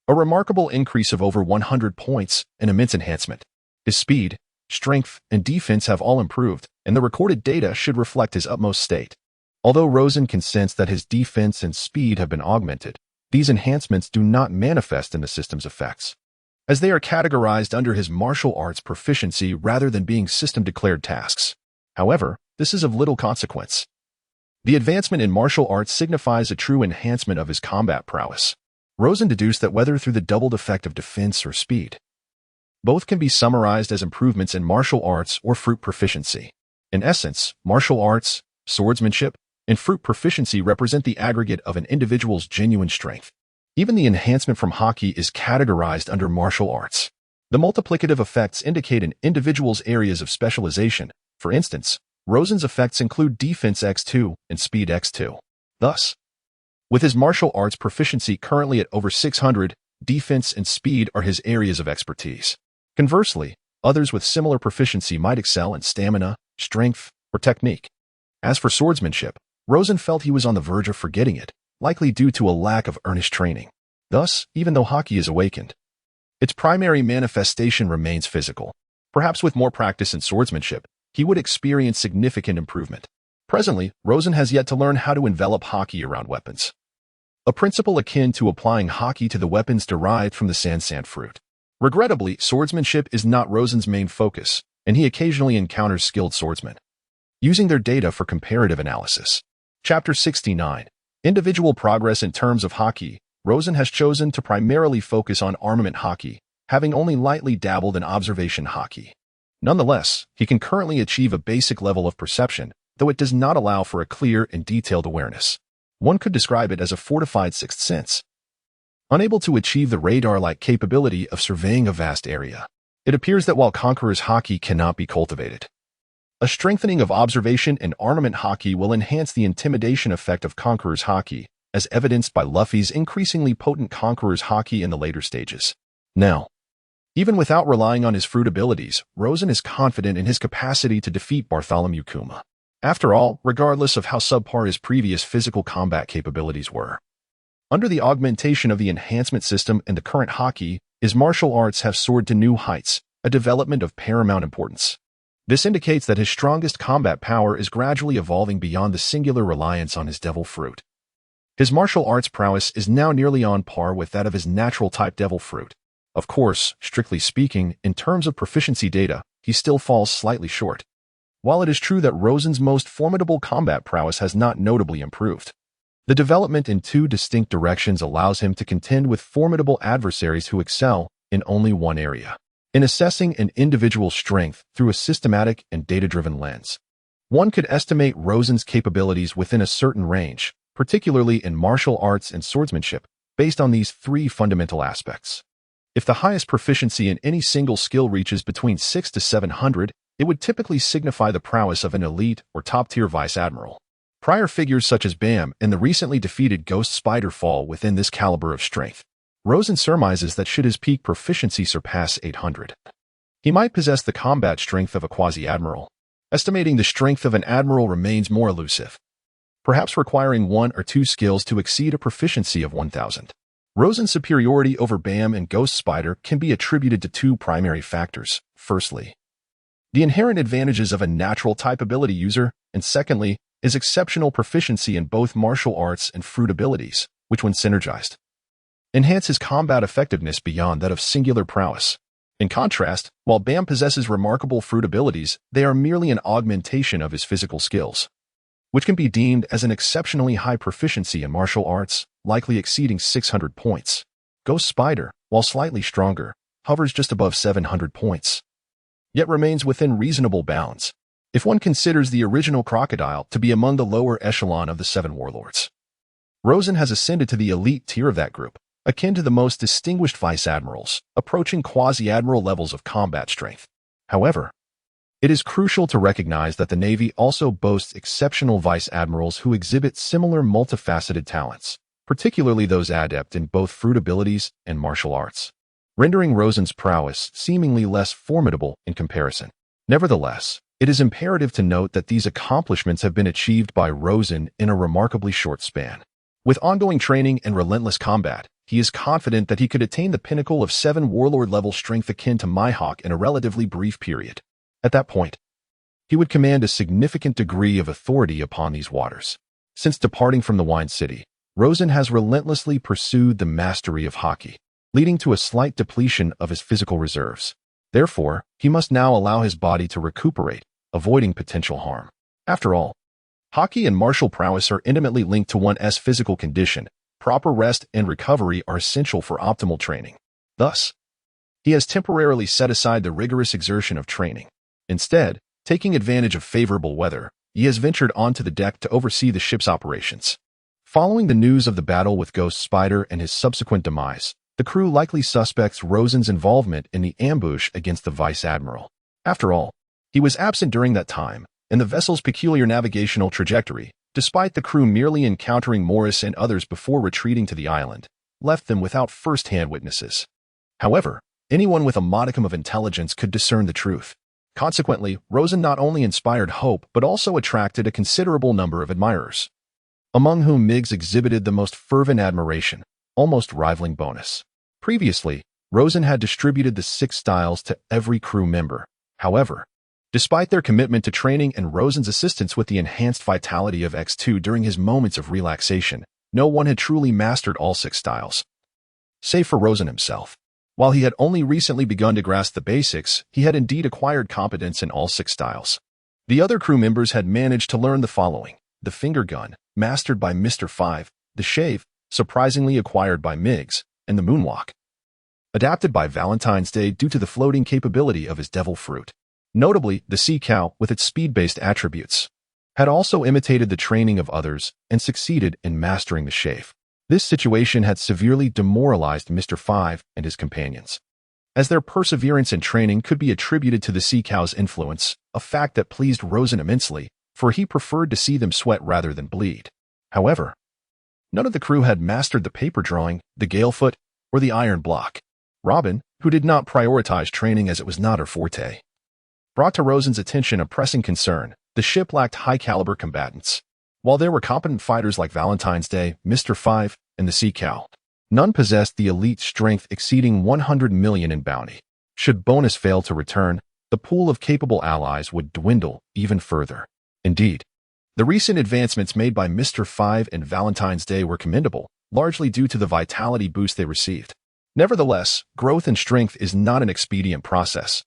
A remarkable increase of over 100 points, an immense enhancement. His speed, strength, and defense have all improved, and the recorded data should reflect his utmost state. Although Rosen can sense that his defense and speed have been augmented, these enhancements do not manifest in the system's effects, as they are categorized under his martial arts proficiency rather than being system-declared tasks. However, this is of little consequence. The advancement in martial arts signifies a true enhancement of his combat prowess. Rosen deduced that whether through the doubled effect of defense or speed, both can be summarized as improvements in martial arts or fruit proficiency. In essence, martial arts, swordsmanship, and fruit proficiency represent the aggregate of an individual's genuine strength. Even the enhancement from Haki is categorized under martial arts. The multiplicative effects indicate an individual's areas of specialization. For instance, Rosen's effects include defense X2 and speed X2. Thus, with his martial arts proficiency currently at over 600, defense and speed are his areas of expertise. Conversely, others with similar proficiency might excel in stamina, strength, or technique. As for swordsmanship, Rosen felt he was on the verge of forgetting it, likely due to a lack of earnest training. Thus, even though Haki is awakened, its primary manifestation remains physical. Perhaps with more practice in swordsmanship, he would experience significant improvement. Presently, Rosen has yet to learn how to envelop Haki around weapons, a principle akin to applying Haki to the weapons derived from the sand fruit. Regrettably, swordsmanship is not Rosen's main focus, and he occasionally encounters skilled swordsmen, using their data for comparative analysis. Chapter 69. Individual Progress in Terms of Haki. Rosen has chosen to primarily focus on armament Haki, having only lightly dabbled in observation Haki. Nonetheless, he can currently achieve a basic level of perception, though it does not allow for a clear and detailed awareness. One could describe it as a fortified sixth sense, unable to achieve the radar-like capability of surveying a vast area. It appears that while Conqueror's Haki cannot be cultivated, a strengthening of observation and armament Haki will enhance the intimidation effect of Conqueror's Haki, as evidenced by Luffy's increasingly potent Conqueror's Haki in the later stages. Now, even without relying on his fruit abilities, Rosen is confident in his capacity to defeat Bartholomew Kuma. After all, regardless of how subpar his previous physical combat capabilities were, under the augmentation of the enhancement system and the current Haki, his martial arts have soared to new heights, a development of paramount importance. This indicates that his strongest combat power is gradually evolving beyond the singular reliance on his devil fruit. His martial arts prowess is now nearly on par with that of his natural-type devil fruit. Of course, strictly speaking, in terms of proficiency data, he still falls slightly short. While it is true that Rosen's most formidable combat prowess has not notably improved, the development in two distinct directions allows him to contend with formidable adversaries who excel in only one area. In assessing an individual's strength through a systematic and data-driven lens, one could estimate Rosen's capabilities within a certain range, particularly in martial arts and swordsmanship, based on these three fundamental aspects. If the highest proficiency in any single skill reaches between 600 to 700, it would typically signify the prowess of an elite or top-tier vice admiral. Prior figures such as Bam and the recently defeated Ghost Spider fall within this caliber of strength. Rosen surmises that should his peak proficiency surpass 800, he might possess the combat strength of a quasi-admiral. Estimating the strength of an admiral remains more elusive. perhaps requiring 1 or 2 skills to exceed a proficiency of 1,000. Rosen's superiority over Bam and Ghost Spider can be attributed to 2 primary factors. Firstly, the inherent advantages of a natural type ability user, and secondly, his exceptional proficiency in both martial arts and fruit abilities, which when synergized, enhance his combat effectiveness beyond that of singular prowess. In contrast, while Bam possesses remarkable fruit abilities, they are merely an augmentation of his physical skills, which can be deemed as an exceptionally high proficiency in martial arts, likely exceeding 600 points. Ghost Spider, while slightly stronger, hovers just above 700 points, yet remains within reasonable bounds, if one considers the original Crocodile to be among the lower echelon of the 7 warlords. Rosen has ascended to the elite tier of that group, akin to the most distinguished vice admirals, approaching quasi-admiral levels of combat strength. However, it is crucial to recognize that the Navy also boasts exceptional vice admirals who exhibit similar multifaceted talents, particularly those adept in both fruit abilities and martial arts, rendering Rosen's prowess seemingly less formidable in comparison. Nevertheless, it is imperative to note that these accomplishments have been achieved by Rosen in a remarkably short span. With ongoing training and relentless combat, he is confident that he could attain the pinnacle of 7 warlord-level strength akin to Mihawk in a relatively brief period. At that point, he would command a significant degree of authority upon these waters. Since departing from the Wine City, Rosen has relentlessly pursued the mastery of Haki, leading to a slight depletion of his physical reserves. Therefore, he must now allow his body to recuperate, avoiding potential harm. After all, Haki and martial prowess are intimately linked to one's physical condition. Proper rest and recovery are essential for optimal training. Thus, he has temporarily set aside the rigorous exertion of training. Instead, taking advantage of favorable weather, he has ventured onto the deck to oversee the ship's operations. Following the news of the battle with Ghost Spider and his subsequent demise, the crew likely suspects Rosen's involvement in the ambush against the Vice Admiral. After all, he was absent during that time, and the vessel's peculiar navigational trajectory, despite the crew merely encountering Morris and others before retreating to the island, left them without first-hand witnesses. However, anyone with a modicum of intelligence could discern the truth. Consequently, Rosen not only inspired hope but also attracted a considerable number of admirers, among whom Miggs exhibited the most fervent admiration, almost rivaling Bonus. Previously, Rosen had distributed the 6 styles to every crew member. However, despite their commitment to training and Rosen's assistance with the enhanced vitality of X2 during his moments of relaxation, no one had truly mastered all 6 styles, save for Rosen himself. While he had only recently begun to grasp the basics, he had indeed acquired competence in all 6 styles. The other crew members had managed to learn the following: the finger gun, mastered by Mr. 5, the shave, surprisingly acquired by Miggs, and the moonwalk, adapted by Valentine's Day due to the floating capability of his devil fruit. Notably, the sea cow, with its speed-based attributes, had also imitated the training of others and succeeded in mastering the shave. This situation had severely demoralized Mr. 5 and his companions, as their perseverance and training could be attributed to the sea cow's influence, a fact that pleased Rosen immensely, for he preferred to see them sweat rather than bleed. However, none of the crew had mastered the paper drawing, the galefoot, or the iron block. Robin, who did not prioritize training as it was not her forte, brought to Rosen's attention a pressing concern: the ship lacked high-caliber combatants. While there were competent fighters like Valentine's Day, Mr. 5, and the Sea Cow, none possessed the elite strength exceeding 100 million in bounty. Should Bonus fail to return, the pool of capable allies would dwindle even further. Indeed, the recent advancements made by Mr. 5 and Valentine's Day were commendable, largely due to the vitality boost they received. Nevertheless, growth in strength is not an expedient process.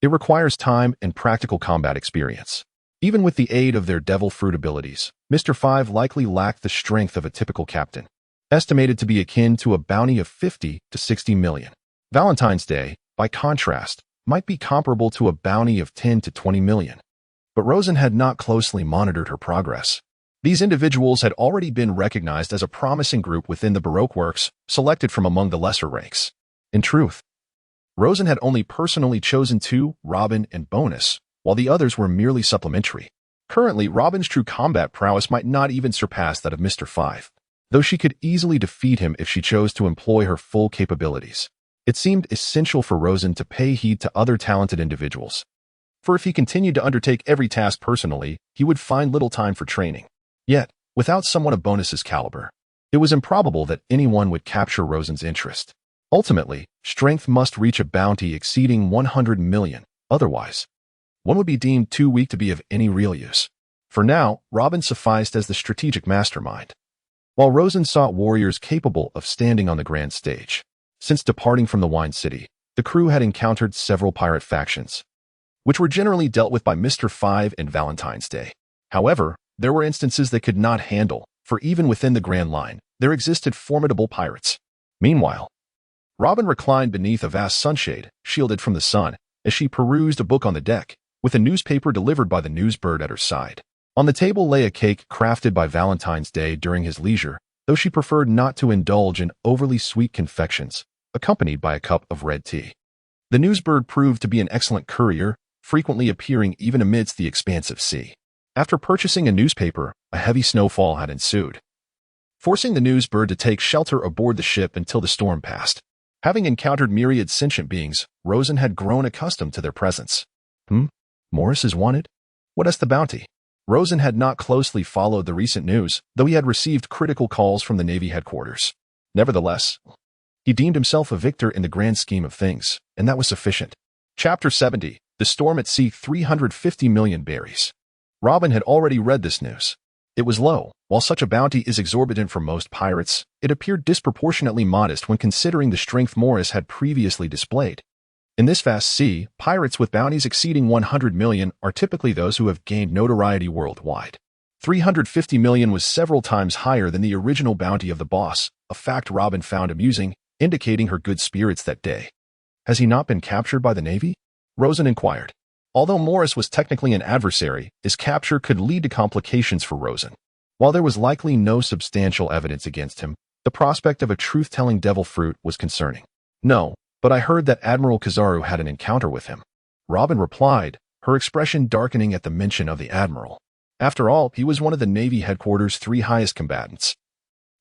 It requires time and practical combat experience. Even with the aid of their devil fruit abilities, Mr. 5 likely lacked the strength of a typical captain, estimated to be akin to a bounty of 50 to 60 million. Valentine's Day, by contrast, might be comparable to a bounty of 10 to 20 million. But Rosen had not closely monitored her progress. These individuals had already been recognized as a promising group within the Baroque works, selected from among the lesser ranks. In truth, Rosen had only personally chosen 2, Robin and Bonus, while the others were merely supplementary. Currently, Robin's true combat prowess might not even surpass that of Mr. 5, though she could easily defeat him if she chose to employ her full capabilities. It seemed essential for Rosen to pay heed to other talented individuals, for if he continued to undertake every task personally, he would find little time for training. Yet, Without someone of Bonus's caliber, it was improbable that anyone would capture Rosen's interest. Ultimately, strength must reach a bounty exceeding 100 million, otherwise, one would be deemed too weak to be of any real use. For now, Robin sufficed as the strategic mastermind, while Rosen sought warriors capable of standing on the grand stage. Since departing from the Wine City, the crew had encountered several pirate factions, which were generally dealt with by Mr. Five and Valentine's Day. However, there were instances they could not handle, for even within the Grand Line, there existed formidable pirates. Meanwhile, Robin reclined beneath a vast sunshade, shielded from the sun, as she perused a book on the deck, with a newspaper delivered by the newsbird at her side. On the table lay a cake crafted by Valentine's Day during his leisure, though she preferred not to indulge in overly sweet confections, accompanied by a cup of red tea. The newsbird proved to be an excellent courier, frequently appearing even amidst the expansive sea. After purchasing a newspaper, a heavy snowfall had ensued, forcing the newsbird to take shelter aboard the ship until the storm passed. Having encountered myriad sentient beings, Rosen had grown accustomed to their presence. Morris is wanted? What is the bounty? Rosen had not closely followed the recent news, though he had received critical calls from the Navy headquarters. Nevertheless, he deemed himself a victor in the grand scheme of things, and that was sufficient. Chapter 70. The Storm at Sea. 350 million berries. Robin had already read this news. It was low. While such a bounty is exorbitant for most pirates, it appeared disproportionately modest when considering the strength Morris had previously displayed. In this vast sea, pirates with bounties exceeding 100 million are typically those who have gained notoriety worldwide. 350 million was several times higher than the original bounty of the boss, a fact Robin found amusing, indicating her good spirits that day. Has he not been captured by the Navy? Rosen inquired. Although Morris was technically an adversary, his capture could lead to complications for Rosen. While there was likely no substantial evidence against him, the prospect of a truth-telling devil fruit was concerning. No, but I heard that Admiral Kizaru had an encounter with him. Robin replied, her expression darkening at the mention of the Admiral. After all, he was one of the Navy headquarters' 3 highest combatants.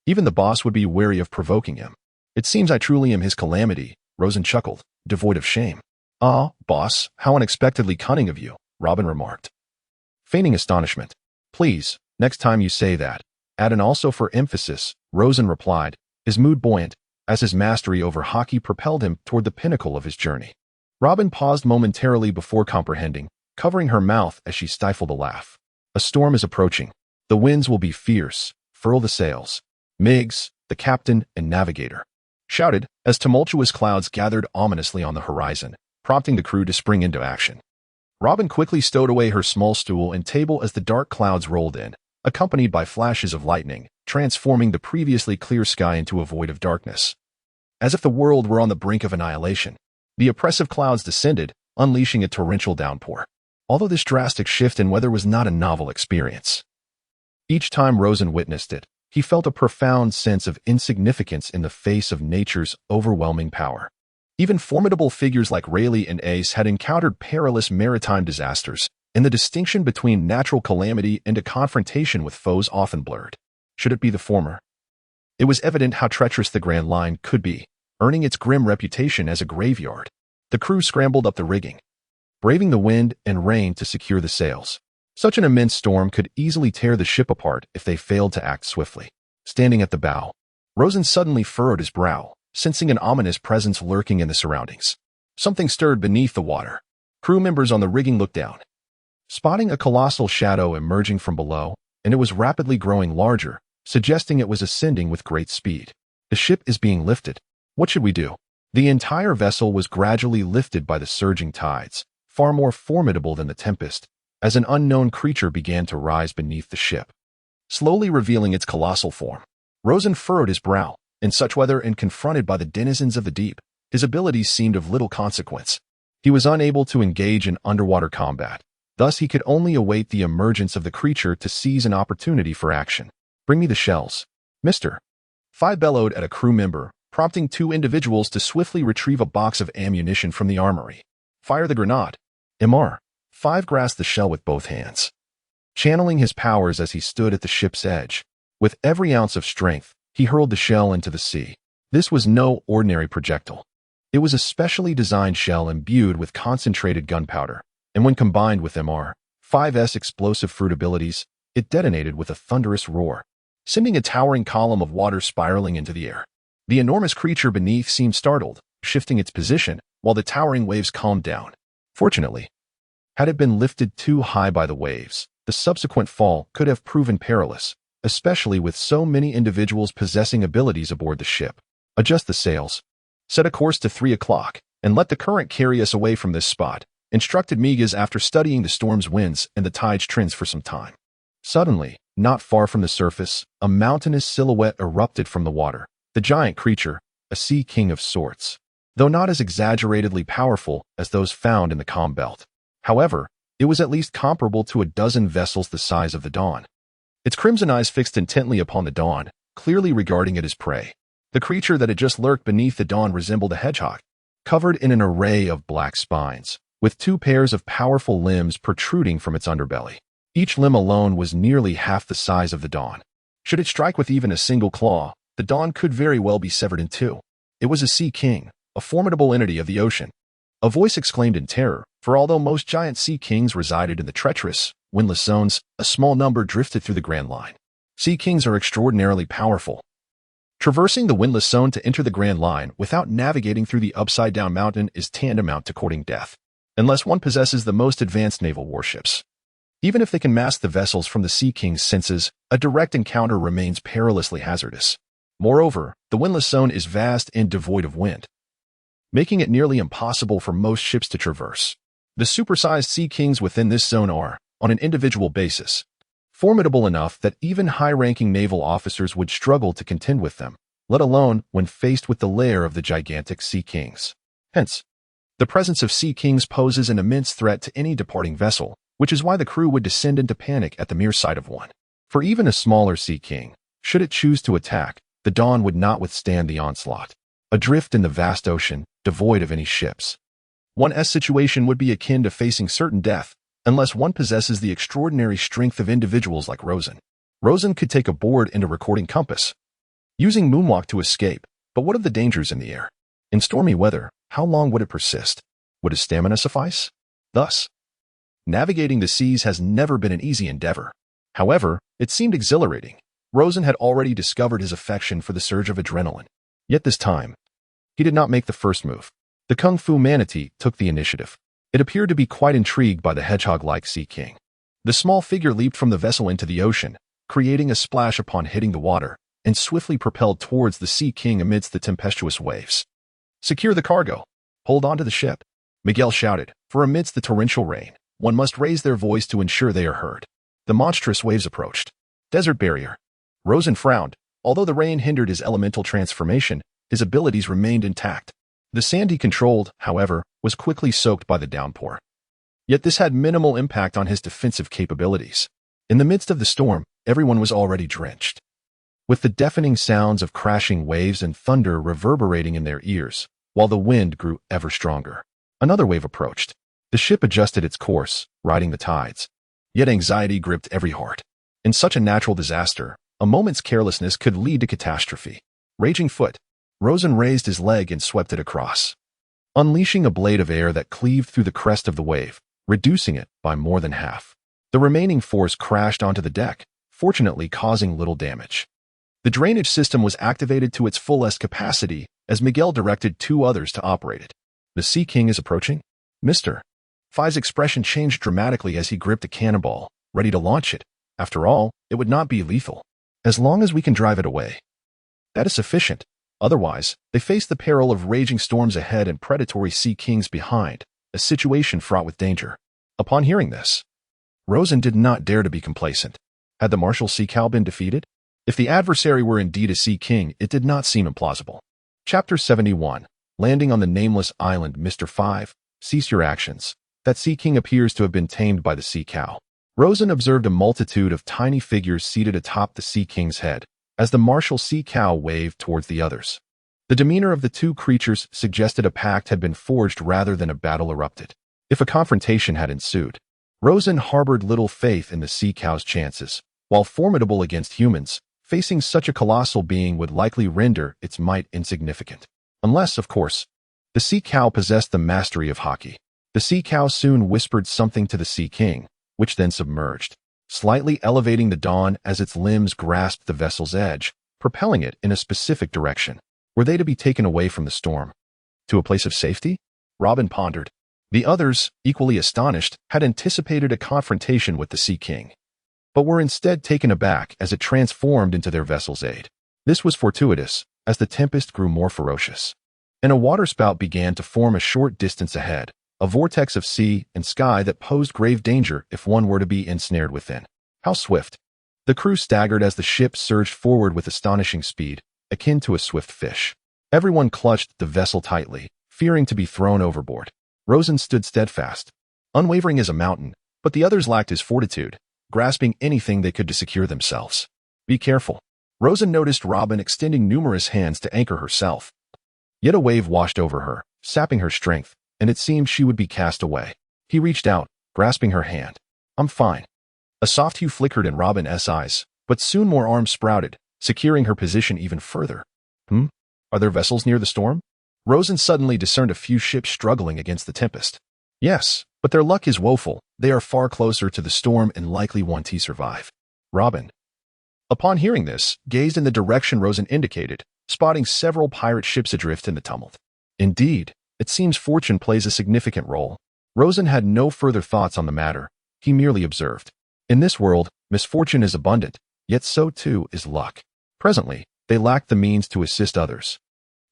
Even the boss would be wary of provoking him. It seems I truly am his calamity, Rosen chuckled, devoid of shame. Ah, boss, how unexpectedly cunning of you, Robin remarked, feigning astonishment. Please, next time you say that, add an also for emphasis, Rosen replied, his mood buoyant, as his mastery over Haki propelled him toward the pinnacle of his journey. Robin paused momentarily before comprehending, covering her mouth as she stifled a laugh. A storm is approaching. The winds will be fierce. Furl the sails. Miggs, the captain and navigator, shouted as tumultuous clouds gathered ominously on the horizon, prompting the crew to spring into action. Robin quickly stowed away her small stool and table as the dark clouds rolled in, accompanied by flashes of lightning, transforming the previously clear sky into a void of darkness. As if the world were on the brink of annihilation, the oppressive clouds descended, unleashing a torrential downpour. Although this drastic shift in weather was not a novel experience, each time Rosen witnessed it, he felt a profound sense of insignificance in the face of nature's overwhelming power. Even formidable figures like Rayleigh and Ace had encountered perilous maritime disasters, and the distinction between natural calamity and a confrontation with foes often blurred. Should it be the former? It was evident how treacherous the Grand Line could be, earning its grim reputation as a graveyard. The crew scrambled up the rigging, braving the wind and rain to secure the sails. Such an immense storm could easily tear the ship apart if they failed to act swiftly. Standing at the bow, Rosen suddenly furrowed his brow, sensing an ominous presence lurking in the surroundings. Something stirred beneath the water. Crew members on the rigging looked down, spotting a colossal shadow emerging from below, and it was rapidly growing larger, suggesting it was ascending with great speed. The ship is being lifted. What should we do? The entire vessel was gradually lifted by the surging tides, far more formidable than the tempest, as an unknown creature began to rise beneath the ship, slowly revealing its colossal form. Rosen furrowed his brow. In such weather and confronted by the denizens of the deep, his abilities seemed of little consequence. He was unable to engage in underwater combat. Thus, he could only await the emergence of the creature to seize an opportunity for action. Bring me the shells, Mr. Five bellowed at a crew member, prompting 2 individuals to swiftly retrieve a box of ammunition from the armory. Fire the grenade. Mr. Five grasped the shell with both hands, channeling his powers as he stood at the ship's edge. With every ounce of strength, he hurled the shell into the sea. This was no ordinary projectile. It was a specially designed shell imbued with concentrated gunpowder, and when combined with Mr. 5's explosive fruit abilities, It detonated with a thunderous roar, sending a towering column of water spiraling into the air. The enormous creature beneath seemed startled, shifting its position, while the towering waves calmed down. Fortunately, had it been lifted too high by the waves, the subsequent fall could have proven perilous, especially with so many individuals possessing abilities aboard the ship. Adjust the sails. Set a course to 3 o'clock, and let the current carry us away from this spot, instructed Migas after studying the storm's winds and the tide's trends for some time. Suddenly, not far from the surface, a mountainous silhouette erupted from the water. The giant creature, a sea king of sorts, though not as exaggeratedly powerful as those found in the calm belt. However, it was at least comparable to a dozen vessels the size of the Dawn. Its crimson eyes fixed intently upon the Dawn, clearly regarding it as prey. The creature that had just lurked beneath the Dawn resembled a hedgehog, covered in an array of black spines, with 2 pairs of powerful limbs protruding from its underbelly. Each limb alone was nearly half the size of the Dawn. Should it strike with even a single claw, the Dawn could very well be severed in 2. It was a sea king, a formidable entity of the ocean. A voice exclaimed in terror, for although most giant sea kings resided in the treacherous, windless zones, a small number drifted through the Grand Line. Sea kings are extraordinarily powerful. Traversing the windless zone to enter the Grand Line without navigating through the upside-down mountain is tantamount to courting death, unless one possesses the most advanced naval warships. Even if they can mask the vessels from the Sea King's senses, a direct encounter remains perilously hazardous. Moreover, the windless zone is vast and devoid of wind, making it nearly impossible for most ships to traverse. The supersized Sea Kings within this zone are, on an individual basis, formidable enough that even high-ranking naval officers would struggle to contend with them, let alone when faced with the lair of the gigantic Sea Kings. Hence, the presence of Sea Kings poses an immense threat to any departing vessel, which is why the crew would descend into panic at the mere sight of one. For even a smaller Sea King, should it choose to attack, the Dawn would not withstand the onslaught. Adrift in the vast ocean, devoid of any ships, one's situation would be akin to facing certain death, unless one possesses the extraordinary strength of individuals like Rosen. Rosen could take a board and a recording compass, using moonwalk to escape, but what of the dangers in the air? In stormy weather, how long would it persist? Would his stamina suffice? Thus, navigating the seas has never been an easy endeavor. However, it seemed exhilarating. Rosen had already discovered his affection for the surge of adrenaline. Yet this time, he did not make the first move. The Kung Fu manatee took the initiative. It appeared to be quite intrigued by the hedgehog-like Sea King. The small figure leaped from the vessel into the ocean, creating a splash upon hitting the water, and swiftly propelled towards the Sea King amidst the tempestuous waves. "Secure the cargo. Hold on to the ship," Miguel shouted, for amidst the torrential rain, one must raise their voice to ensure they are heard. The monstrous waves approached. Desert barrier. Rosen frowned. Although the rain hindered his elemental transformation, his abilities remained intact. The sand he controlled, however, was quickly soaked by the downpour. Yet this had minimal impact on his defensive capabilities. In the midst of the storm, everyone was already drenched, with the deafening sounds of crashing waves and thunder reverberating in their ears, while the wind grew ever stronger. Another wave approached. The ship adjusted its course, riding the tides. Yet anxiety gripped every heart. In such a natural disaster, a moment's carelessness could lead to catastrophe. Raging foot, Rosen raised his leg and swept it across, unleashing a blade of air that cleaved through the crest of the wave, reducing it by more than half. The remaining force crashed onto the deck, fortunately causing little damage. The drainage system was activated to its fullest capacity as Miguel directed 2 others to operate it. "The Sea King is approaching?" Mr. Fai's expression changed dramatically as he gripped a cannonball, ready to launch it. After all, it would not be lethal. "As long as we can drive it away, that is sufficient. Otherwise, they faced the peril of raging storms ahead and predatory Sea Kings behind, a situation fraught with danger." Upon hearing this, Rosen did not dare to be complacent. Had the martial sea cow been defeated? If the adversary were indeed a Sea King, it did not seem implausible. Chapter 71. Landing on the nameless island. Mr. 5. Cease your actions. That Sea King appears to have been tamed by the sea cow. Rosen observed a multitude of tiny figures seated atop the Sea King's head, as the martial sea cow waved towards the others. The demeanor of the 2 creatures suggested a pact had been forged rather than a battle erupted. If a confrontation had ensued, Rosen harbored little faith in the sea cow's chances. While formidable against humans, facing such a colossal being would likely render its might insignificant. Unless, of course, the sea cow possessed the mastery of Haki. The sea cow soon whispered something to the Sea King, which then submerged. slightly elevating the dawn as its limbs grasped the vessel's edge, propelling it in a specific direction. Were they to be taken away from the storm? To a place of safety? Robin pondered. The others, equally astonished, had anticipated a confrontation with the Sea King, but were instead taken aback as it transformed into their vessel's aid. This was fortuitous, as the tempest grew more ferocious, and a waterspout began to form a short distance ahead, a vortex of sea and sky that posed grave danger if one were to be ensnared within. How swift! The crew staggered as the ship surged forward with astonishing speed, akin to a swift fish. Everyone clutched the vessel tightly, fearing to be thrown overboard. Rosen stood steadfast, unwavering as a mountain, but the others lacked his fortitude, grasping anything they could to secure themselves. Be careful. Rosen noticed Robin extending numerous hands to anchor herself. Yet a wave washed over her, sapping her strength, and it seemed she would be cast away. He reached out, grasping her hand. I'm fine. A soft hue flickered in Robin's eyes, but soon more arms sprouted, securing her position even further. Are there vessels near the storm? Rosen suddenly discerned a few ships struggling against the tempest. Yes, but their luck is woeful. They are far closer to the storm and likely won't survive. Robin, upon hearing this, gazed in the direction Rosen indicated, spotting several pirate ships adrift in the tumult. Indeed, it seems fortune plays a significant role. Rosen had no further thoughts on the matter. He merely observed. In this world, misfortune is abundant, yet so too is luck. Presently, they lacked the means to assist others.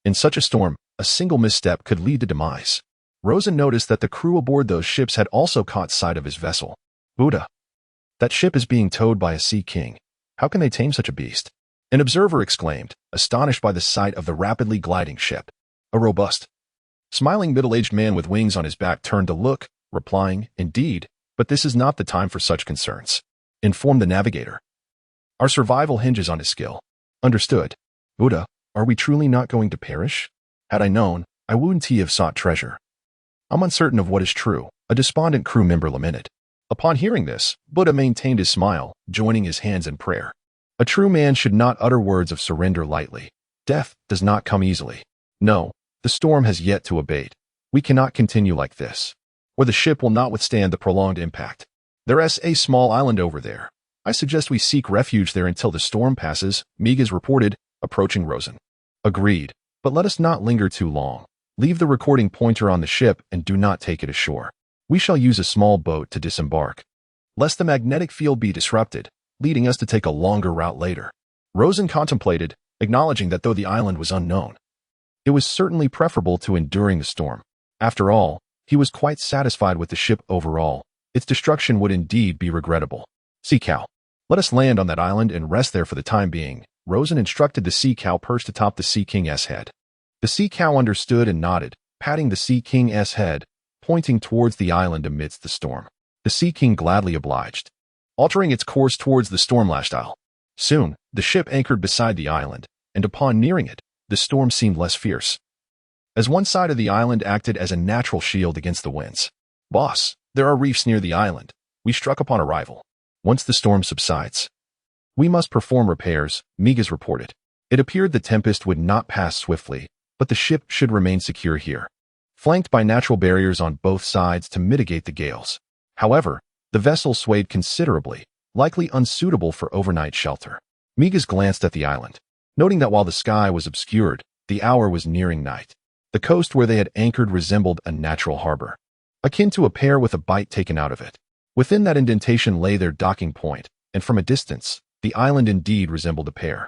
In such a storm, a single misstep could lead to demise. Rosen noticed that the crew aboard those ships had also caught sight of his vessel. Buddha. That ship is being towed by a Sea King. How can they tame such a beast? An observer exclaimed, astonished by the sight of the rapidly gliding ship. A robust, smiling middle-aged man with wings on his back turned to look, replying, Indeed, but this is not the time for such concerns. Informed the navigator. Our survival hinges on his skill. Understood. Buddha, are we truly not going to perish? Had I known, I wouldn't have sought treasure. I'm uncertain of what is true, a despondent crew member lamented. Upon hearing this, Buddha maintained his smile, joining his hands in prayer. A true man should not utter words of surrender lightly. Death does not come easily. No, the storm has yet to abate. We cannot continue like this, or the ship will not withstand the prolonged impact. There's a small island over there. I suggest we seek refuge there until the storm passes, Migas reported, approaching Rosen. Agreed, but let us not linger too long. Leave the recording pointer on the ship and do not take it ashore. We shall use a small boat to disembark, lest the magnetic field be disrupted, leading us to take a longer route later. Rosen contemplated, acknowledging that though the island was unknown, it was certainly preferable to enduring the storm. After all, he was quite satisfied with the ship overall. Its destruction would indeed be regrettable. Sea Cow. Let us land on that island and rest there for the time being. Rosen instructed the Sea Cow perched atop the Sea King's head. The Sea Cow understood and nodded, patting the Sea King's head, pointing towards the island amidst the storm. The Sea King gladly obliged, altering its course towards the storm-lashed isle. Soon, the ship anchored beside the island, and upon nearing it, the storm seemed less fierce, as one side of the island acted as a natural shield against the winds. Boss, there are reefs near the island. We struck upon arrival. Once the storm subsides, we must perform repairs, Migas reported. It appeared the tempest would not pass swiftly, but the ship should remain secure here, flanked by natural barriers on both sides to mitigate the gales. However, the vessel swayed considerably, likely unsuitable for overnight shelter. Migas glanced at the island, noting that while the sky was obscured, the hour was nearing night. The coast where they had anchored resembled a natural harbor, akin to a pear with a bite taken out of it. Within that indentation lay their docking point, and from a distance, the island indeed resembled a pear.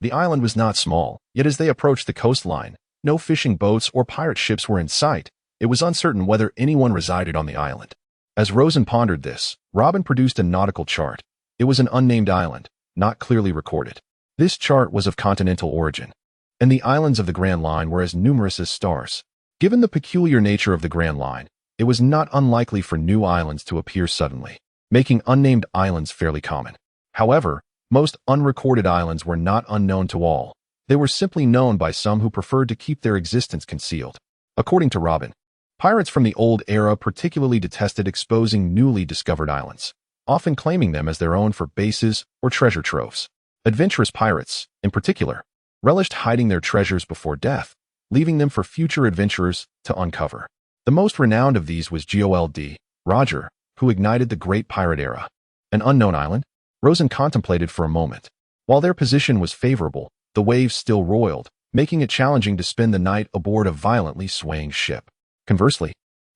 The island was not small, yet as they approached the coastline, no fishing boats or pirate ships were in sight. It was uncertain whether anyone resided on the island. As Rosen pondered this, Robin produced a nautical chart. It was an unnamed island, not clearly recorded. This chart was of continental origin, and the islands of the Grand Line were as numerous as stars. Given the peculiar nature of the Grand Line, it was not unlikely for new islands to appear suddenly, making unnamed islands fairly common. However, most unrecorded islands were not unknown to all. They were simply known by some who preferred to keep their existence concealed. According to Robin, pirates from the old era particularly detested exposing newly discovered islands, often claiming them as their own for bases or treasure troves. Adventurous pirates, in particular, relished hiding their treasures before death, leaving them for future adventurers to uncover. The most renowned of these was Gold Roger, who ignited the Great Pirate Era. An unknown island? Rosen contemplated for a moment. While their position was favorable, the waves still roiled, making it challenging to spend the night aboard a violently swaying ship. Conversely,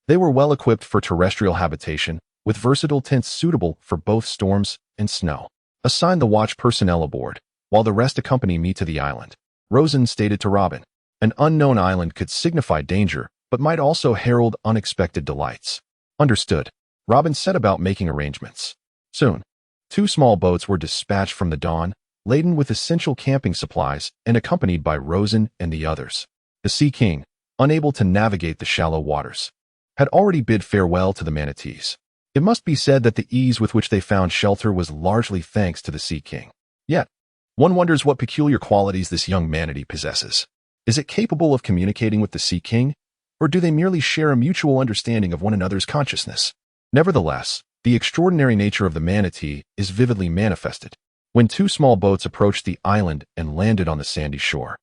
they were well equipped for terrestrial habitation, with versatile tents suitable for both storms and snow. Assign the watch personnel aboard, while the rest accompany me to the island, Rosen stated to Robin. An unknown island could signify danger, but might also herald unexpected delights. Understood. Robin set about making arrangements. Soon, 2 small boats were dispatched from the Dawn, laden with essential camping supplies and accompanied by Rosen and the others. The Sea King, unable to navigate the shallow waters, had already bid farewell to the manatees. It must be said that the ease with which they found shelter was largely thanks to the Sea King. Yet, one wonders what peculiar qualities this young manatee possesses. Is it capable of communicating with the Sea King, or do they merely share a mutual understanding of one another's consciousness? Nevertheless, the extraordinary nature of the manatee is vividly manifested when 2 small boats approached the island and landed on the sandy shore.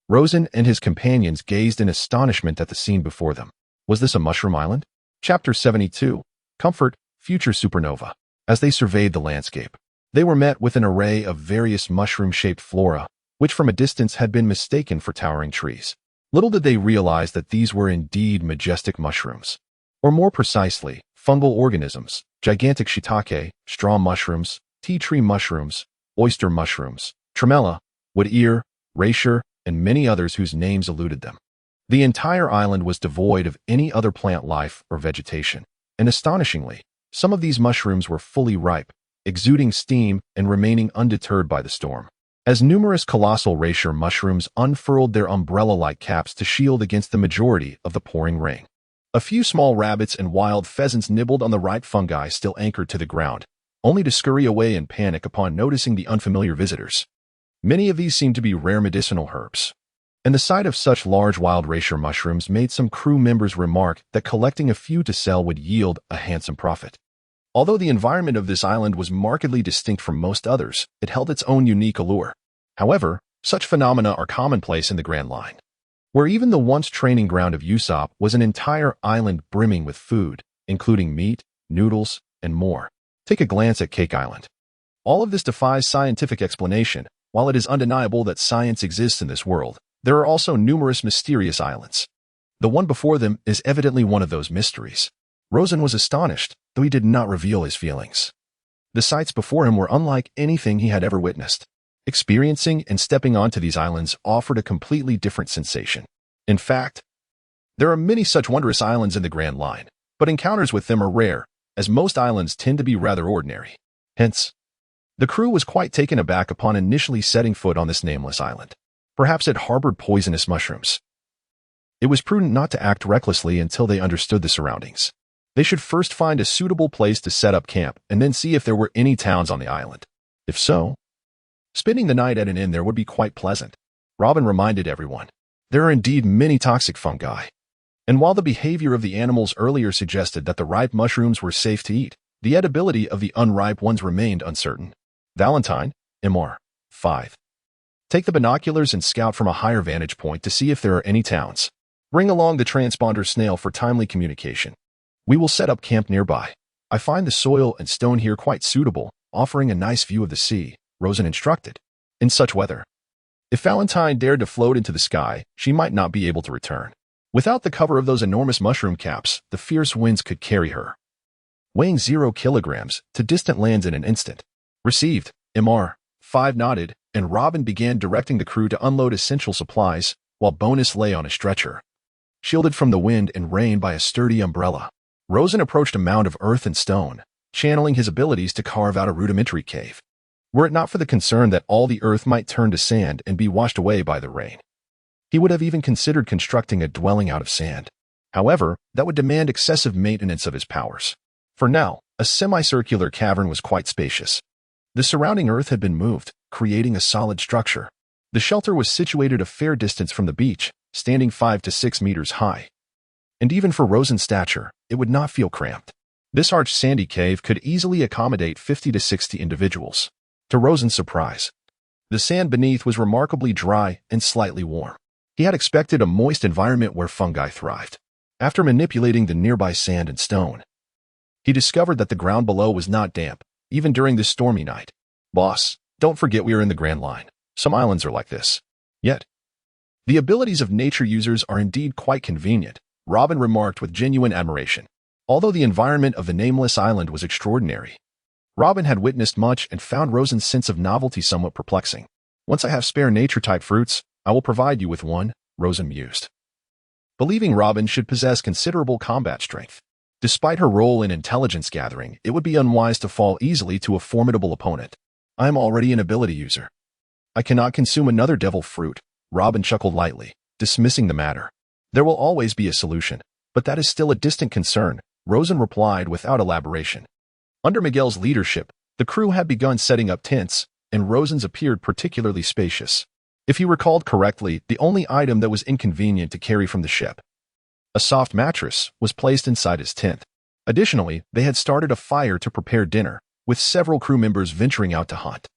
Rosen and his companions gazed in astonishment at the scene before them. Was this a mushroom island? Chapter 72. Comfort, Future Supernova. As they surveyed the landscape, they were met with an array of various mushroom-shaped flora, which from a distance had been mistaken for towering trees. Little did they realize that these were indeed majestic mushrooms. Or more precisely, fungal organisms, gigantic shiitake, straw mushrooms, tea tree mushrooms, oyster mushrooms, tremella, wood ear, reishi, and many others whose names eluded them. The entire island was devoid of any other plant life or vegetation, and astonishingly, some of these mushrooms were fully ripe, exuding steam and remaining undeterred by the storm. As numerous colossal reishi mushrooms unfurled their umbrella-like caps to shield against the majority of the pouring rain. A few small rabbits and wild pheasants nibbled on the ripe fungi still anchored to the ground, only to scurry away in panic upon noticing the unfamiliar visitors. Many of these seemed to be rare medicinal herbs, and the sight of such large wild reishi mushrooms made some crew members remark that collecting a few to sell would yield a handsome profit. Although the environment of this island was markedly distinct from most others, it held its own unique allure. However, such phenomena are commonplace in the Grand Line, where even the once training ground of Usopp was an entire island brimming with food, including meat, noodles, and more. Take a glance at Cake Island. All of this defies scientific explanation. While it is undeniable that science exists in this world, there are also numerous mysterious islands. The one before them is evidently one of those mysteries. Rosen was astonished, though he did not reveal his feelings. The sights before him were unlike anything he had ever witnessed. Experiencing and stepping onto these islands offered a completely different sensation. In fact, there are many such wondrous islands in the Grand Line, but encounters with them are rare, as most islands tend to be rather ordinary. Hence, the crew was quite taken aback upon initially setting foot on this nameless island. Perhaps it harbored poisonous mushrooms. It was prudent not to act recklessly until they understood the surroundings. They should first find a suitable place to set up camp and then see if there were any towns on the island. If so, spending the night at an inn there would be quite pleasant. Robin reminded everyone, there are indeed many toxic fungi. And while the behavior of the animals earlier suggested that the ripe mushrooms were safe to eat, the edibility of the unripe ones remained uncertain. Valentine, MR. 5. Take the binoculars and scout from a higher vantage point to see if there are any towns. Bring along the transponder snail for timely communication. We will set up camp nearby. I find the soil and stone here quite suitable, offering a nice view of the sea, Rosen instructed. In such weather, if Valentine dared to float into the sky, she might not be able to return. Without the cover of those enormous mushroom caps, the fierce winds could carry her, weighing 0 kilograms, to distant lands in an instant. Received, MR. 5 nodded, and Robin began directing the crew to unload essential supplies, while Bonus lay on a stretcher, shielded from the wind and rain by a sturdy umbrella. Rosen approached a mound of earth and stone, channeling his abilities to carve out a rudimentary cave. Were it not for the concern that all the earth might turn to sand and be washed away by the rain, he would have even considered constructing a dwelling out of sand. However, that would demand excessive maintenance of his powers. For now, a semicircular cavern was quite spacious. The surrounding earth had been moved, creating a solid structure. The shelter was situated a fair distance from the beach, standing 5 to 6 meters high. And even for Rosen's stature, it would not feel cramped. This arched sandy cave could easily accommodate 50 to 60 individuals. To Rosen's surprise, the sand beneath was remarkably dry and slightly warm. He had expected a moist environment where fungi thrived. After manipulating the nearby sand and stone, he discovered that the ground below was not damp, even during this stormy night. Boss, don't forget we are in the Grand Line. Some islands are like this. Yet, the abilities of nature users are indeed quite convenient, Robin remarked with genuine admiration. Although the environment of the nameless island was extraordinary, Robin had witnessed much and found Rosen's sense of novelty somewhat perplexing. Once I have spare nature-type fruits, I will provide you with one, Rosen mused, believing Robin should possess considerable combat strength. Despite her role in intelligence gathering, it would be unwise to fall easily to a formidable opponent. I am already an ability user. I cannot consume another devil fruit, Robin chuckled lightly, dismissing the matter. There will always be a solution, but that is still a distant concern, Rosen replied without elaboration. Under Miguel's leadership, the crew had begun setting up tents, and Rosen's appeared particularly spacious. If he recalled correctly, the only item that was inconvenient to carry from the ship, a soft mattress, was placed inside his tent. Additionally, they had started a fire to prepare dinner, with several crew members venturing out to hunt.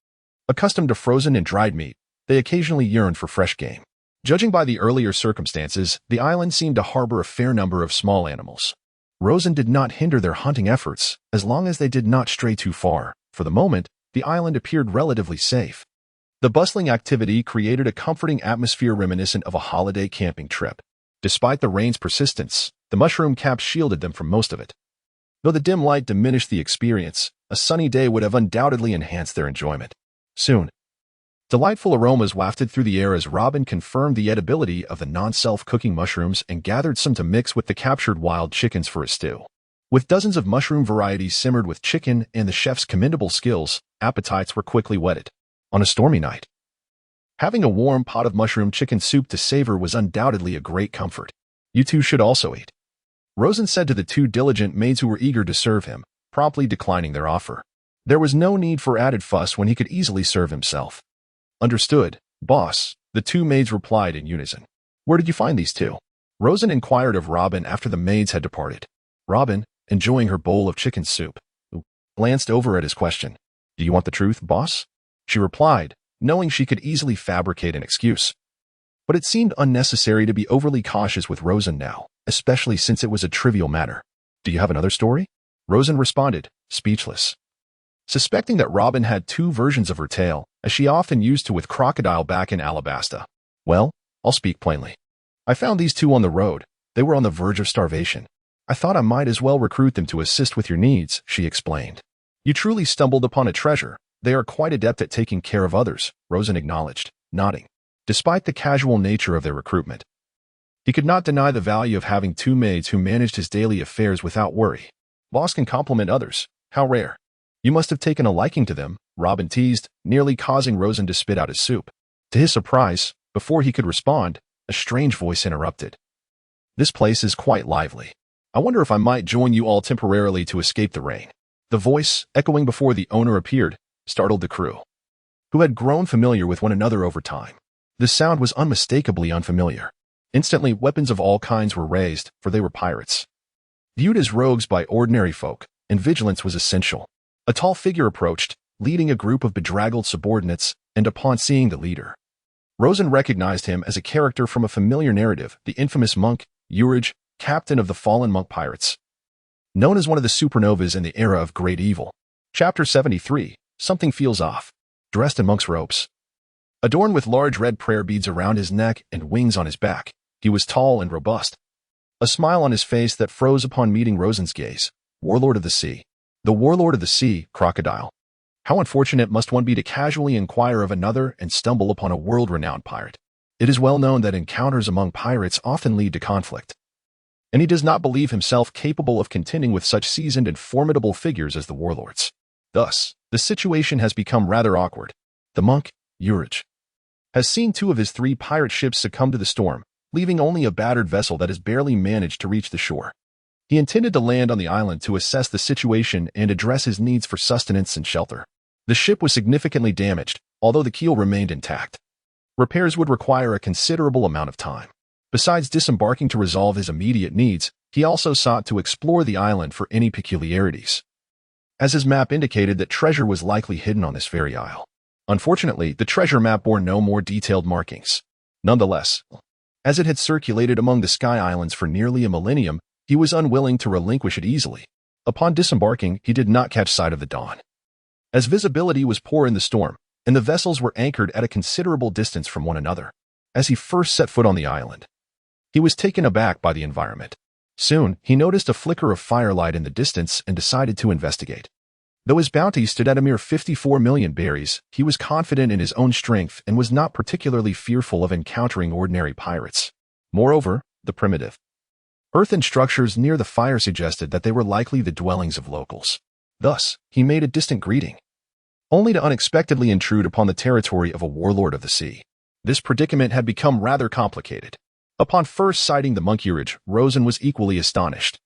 Accustomed to frozen and dried meat, they occasionally yearned for fresh game. Judging by the earlier circumstances, the island seemed to harbor a fair number of small animals. Rosen did not hinder their hunting efforts, as long as they did not stray too far. For the moment, the island appeared relatively safe. The bustling activity created a comforting atmosphere reminiscent of a holiday camping trip. Despite the rain's persistence, the mushroom caps shielded them from most of it. Though the dim light diminished the experience, a sunny day would have undoubtedly enhanced their enjoyment. Soon, delightful aromas wafted through the air as Robin confirmed the edibility of the non-self-cooking mushrooms and gathered some to mix with the captured wild chickens for a stew. With dozens of mushroom varieties simmered with chicken and the chef's commendable skills, appetites were quickly whetted. On a stormy night, having a warm pot of mushroom chicken soup to savor was undoubtedly a great comfort. You two should also eat, Rosen said to the two diligent maids who were eager to serve him, promptly declining their offer. There was no need for added fuss when he could easily serve himself. Understood, boss, the two maids replied in unison. Where did you find these two? Rosen inquired of Robin after the maids had departed. Robin, enjoying her bowl of chicken soup, glanced over at his question. Do you want the truth, boss? She replied, knowing she could easily fabricate an excuse. But it seemed unnecessary to be overly cautious with Rosen now, especially since it was a trivial matter. Do you have another story? Rosen responded, speechless. Suspecting that Robin had two versions of her tale, as she often used to with Crocodile back in Alabasta. Well, I'll speak plainly. I found these two on the road. They were on the verge of starvation. I thought I might as well recruit them to assist with your needs, she explained. You truly stumbled upon a treasure. They are quite adept at taking care of others, Rosen acknowledged, nodding. Despite the casual nature of their recruitment, he could not deny the value of having two maids who managed his daily affairs without worry. Boss can compliment others. How rare. You must have taken a liking to them, Robin teased, nearly causing Rosen to spit out his soup. To his surprise, before he could respond, a strange voice interrupted. This place is quite lively. I wonder if I might join you all temporarily to escape the rain. The voice, echoing before the owner appeared, startled the crew, who had grown familiar with one another over time. The sound was unmistakably unfamiliar. Instantly, weapons of all kinds were raised, for they were pirates. Viewed as rogues by ordinary folk, and vigilance was essential. A tall figure approached, leading a group of bedraggled subordinates, and upon seeing the leader, Rosen recognized him as a character from a familiar narrative, the infamous monk, Urge, captain of the fallen monk pirates, known as one of the supernovas in the era of great evil. Chapter 73, Something Feels Off. Dressed in monk's robes, adorned with large red prayer beads around his neck and wings on his back, he was tall and robust. A smile on his face that froze upon meeting Rosen's gaze. Warlord of the Sea. The Warlord of the Sea, Crocodile. How unfortunate must one be to casually inquire of another and stumble upon a world-renowned pirate. It is well known that encounters among pirates often lead to conflict, and he does not believe himself capable of contending with such seasoned and formidable figures as the warlords. Thus, the situation has become rather awkward. The monk, Urge, has seen two of his three pirate ships succumb to the storm, leaving only a battered vessel that has barely managed to reach the shore. He intended to land on the island to assess the situation and address his needs for sustenance and shelter. The ship was significantly damaged, although the keel remained intact. Repairs would require a considerable amount of time. Besides disembarking to resolve his immediate needs, he also sought to explore the island for any peculiarities, as his map indicated that treasure was likely hidden on this very isle. Unfortunately, the treasure map bore no more detailed markings. Nonetheless, as it had circulated among the Sky Islands for nearly a millennium, he was unwilling to relinquish it easily. Upon disembarking, he did not catch sight of the dawn. as visibility was poor in the storm, and the vessels were anchored at a considerable distance from one another. As he first set foot on the island, he was taken aback by the environment. Soon, he noticed a flicker of firelight in the distance and decided to investigate. Though his bounty stood at a mere 54 million berries, he was confident in his own strength and was not particularly fearful of encountering ordinary pirates. Moreover, the primitive earthen structures near the fire suggested that they were likely the dwellings of locals. Thus, he made a distant greeting, only to unexpectedly intrude upon the territory of a warlord of the sea. This predicament had become rather complicated. Upon first sighting the monkeyurage, Rosen was equally astonished.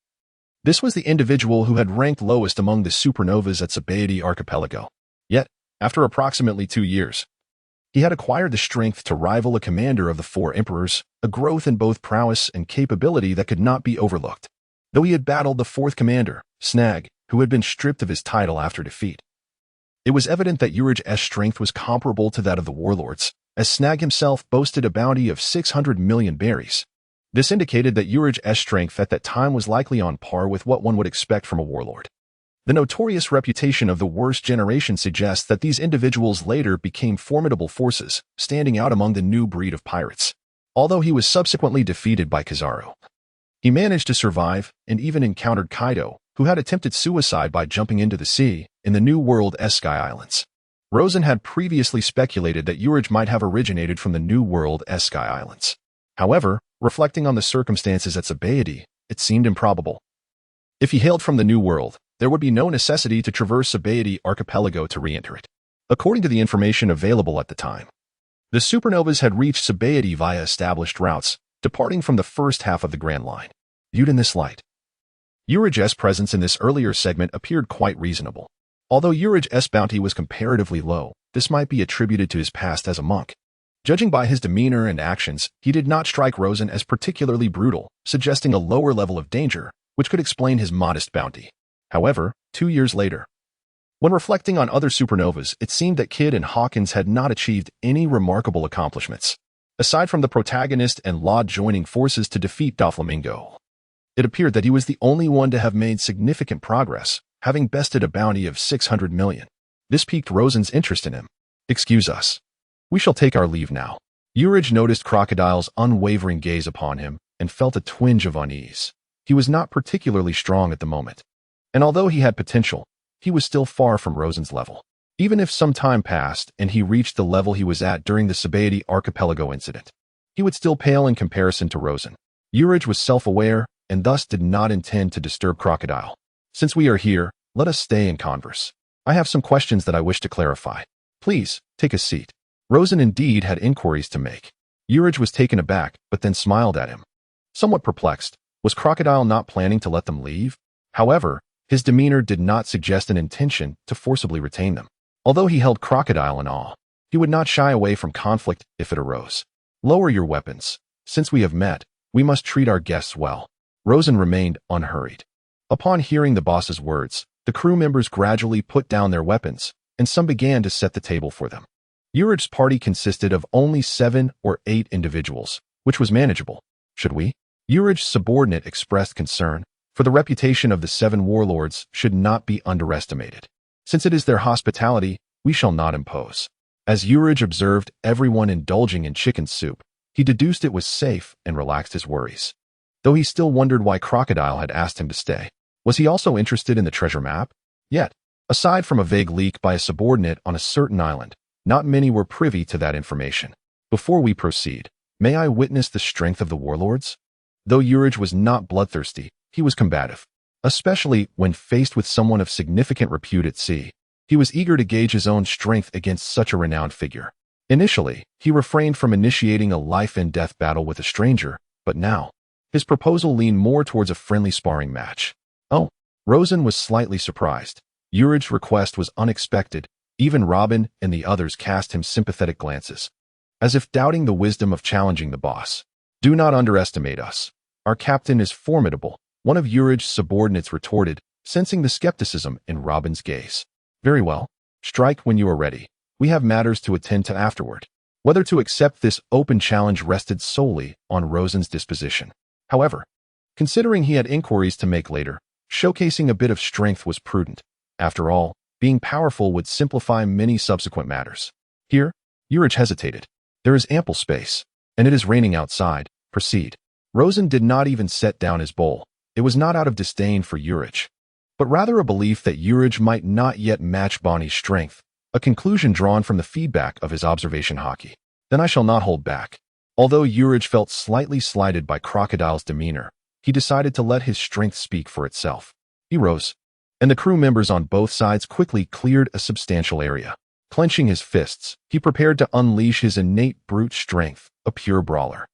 This was the individual who had ranked lowest among the supernovas at Sabaody Archipelago. Yet, after approximately 2 years, he had acquired the strength to rival a commander of the 4 emperors, a growth in both prowess and capability that could not be overlooked. Though he had battled the 4th commander, Snag, who had been stripped of his title after defeat, it was evident that Urage's strength was comparable to that of the warlords, as Snag himself boasted a bounty of 600 million berries. This indicated that Urage's strength at that time was likely on par with what one would expect from a warlord. The notorious reputation of the worst generation suggests that these individuals later became formidable forces, standing out among the new breed of pirates. Although he was subsequently defeated by Kizaru, he managed to survive and even encountered Kaido, who had attempted suicide by jumping into the sea in the New World Sky Islands. Rosen had previously speculated that Urage might have originated from the New World Sky Islands. However, reflecting on the circumstances at Sabaody, it seemed improbable. If he hailed from the New World, there would be no necessity to traverse Sabaody Archipelago to re-enter it. According to the information available at the time, the supernovas had reached Sabaody via established routes, departing from the first half of the Grand Line. Viewed in this light, Urage's presence in this earlier segment appeared quite reasonable. Although Urage's bounty was comparatively low, this might be attributed to his past as a monk. Judging by his demeanor and actions, he did not strike Rosen as particularly brutal, suggesting a lower level of danger, which could explain his modest bounty. However, 2 years later, when reflecting on other supernovas, it seemed that Kidd and Hawkins had not achieved any remarkable accomplishments. Aside from the protagonist and Laud joining forces to defeat Doflamingo, it appeared that he was the only one to have made significant progress, having bested a bounty of 600 million. This piqued Rosen's interest in him. "Excuse us. We shall take our leave now." Urage noticed Crocodile's unwavering gaze upon him and felt a twinge of unease. He was not particularly strong at the moment, and although he had potential, he was still far from Rosen's level. Even if some time passed and he reached the level he was at during the Sabaody Archipelago incident, he would still pale in comparison to Rosen. Urage was self-aware and thus did not intend to disturb Crocodile. "Since we are here, let us stay and converse. I have some questions that I wish to clarify. Please, take a seat." Rosen indeed had inquiries to make. Urage was taken aback, but then smiled at him. Somewhat perplexed, was Crocodile not planning to let them leave? However, his demeanor did not suggest an intention to forcibly retain them. Although he held Crocodile in awe, he would not shy away from conflict if it arose. "Lower your weapons. Since we have met, we must treat our guests well." Rosen remained unhurried. Upon hearing the boss's words, the crew members gradually put down their weapons, and some began to set the table for them. Urage's party consisted of only 7 or 8 individuals, which was manageable. "Should we?" Urage's subordinate expressed concern, for the reputation of the 7 warlords should not be underestimated. "Since it is their hospitality, we shall not impose." As Urage observed everyone indulging in chicken soup, he deduced it was safe and relaxed his worries. Though he still wondered why Crocodile had asked him to stay. Was he also interested in the treasure map? Yet, aside from a vague leak by a subordinate on a certain island, not many were privy to that information. "Before we proceed, may I witness the strength of the warlords?" Though Urage was not bloodthirsty, he was combative. Especially when faced with someone of significant repute at sea, he was eager to gauge his own strength against such a renowned figure. Initially, he refrained from initiating a life-and-death battle with a stranger, but now, his proposal leaned more towards a friendly sparring match. Oh, Rosen was slightly surprised. Urage's request was unexpected. Even Robin and the others cast him sympathetic glances, as if doubting the wisdom of challenging the boss. "Do not underestimate us. Our captain is formidable," one of Urage's subordinates retorted, sensing the skepticism in Robin's gaze. "Very well. Strike when you are ready. We have matters to attend to afterward." Whether to accept this open challenge rested solely on Rosen's disposition. However, considering he had inquiries to make later, showcasing a bit of strength was prudent. After all, Being powerful would simplify many subsequent matters. Here, Urich hesitated. There is ample space, and it is raining outside. Proceed. Rosen did not even set down his bowl. It was not out of disdain for Urich, but rather a belief that Urich might not yet match Bonnie's strength, a conclusion drawn from the feedback of his observation Haki. Then I shall not hold back. Although Urich felt slightly slighted by Crocodile's demeanor, he decided to let his strength speak for itself. He rose, and the crew members on both sides quickly cleared a substantial area. Clenching his fists, he prepared to unleash his innate brute strength, a pure brawler.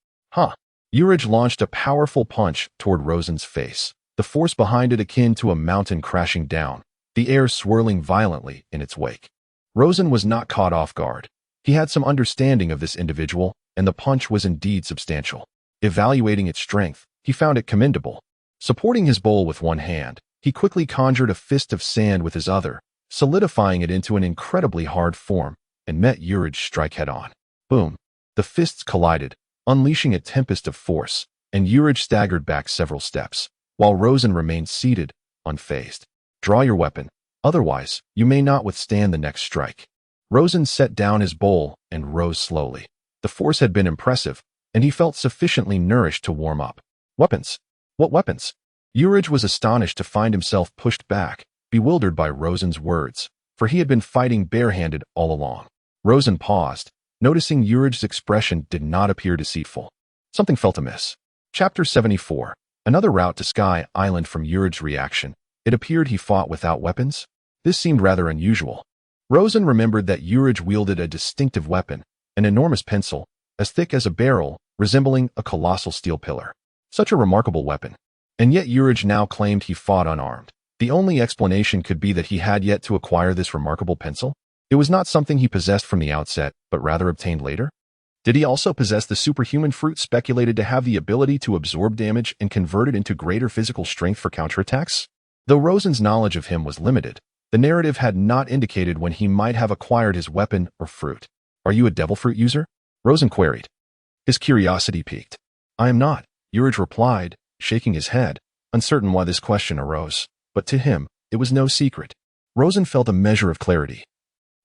Urich launched a powerful punch toward Rosen's face, the force behind it akin to a mountain crashing down, the air swirling violently in its wake. Rosen was not caught off guard. He had some understanding of this individual, and the punch was indeed substantial. Evaluating its strength, he found it commendable. Supporting his bowl with one hand, he quickly conjured a fist of sand with his other, solidifying it into an incredibly hard form, and met Urich's strike head-on. Boom! The fists collided, unleashing a tempest of force, and Urich staggered back several steps, while Rosen remained seated, unfazed. Draw your weapon, otherwise you may not withstand the next strike. Rosen set down his bowl and rose slowly. The force had been impressive, and he felt sufficiently nourished to warm up. Weapons? What weapons? Urich was astonished to find himself pushed back, bewildered by Rosen's words, for he had been fighting barehanded all along. Rosen paused, noticing Urich's expression did not appear deceitful. Something felt amiss. Chapter 74. Another route to Sky Island. From Urich's reaction, it appeared he fought without weapons. This seemed rather unusual. Rosen remembered that Urich wielded a distinctive weapon, an enormous pencil, as thick as a barrel, resembling a colossal steel pillar. Such a remarkable weapon. And yet Urich now claimed he fought unarmed. The only explanation could be that he had yet to acquire this remarkable pencil. It was not something he possessed from the outset, but rather obtained later. Did he also possess the superhuman fruit speculated to have the ability to absorb damage and convert it into greater physical strength for counterattacks? Though Rosen's knowledge of him was limited, the narrative had not indicated when he might have acquired his weapon or fruit. Are you a devil fruit user? Rosen queried. His curiosity piqued. I am not, Urich replied, shaking his head, uncertain why this question arose. But to him, it was no secret. Rosen felt a measure of clarity.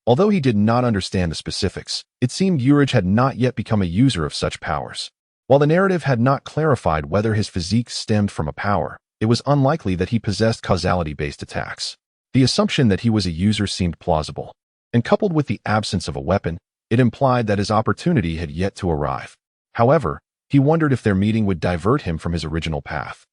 Although he did not understand the specifics, it seemed Urich had not yet become a user of such powers. While the narrative had not clarified whether his physique stemmed from a power, it was unlikely that he possessed causality-based attacks. The assumption that he was a user seemed plausible, and coupled with the absence of a weapon, it implied that his opportunity had yet to arrive. However, he wondered if their meeting would divert him from his original path,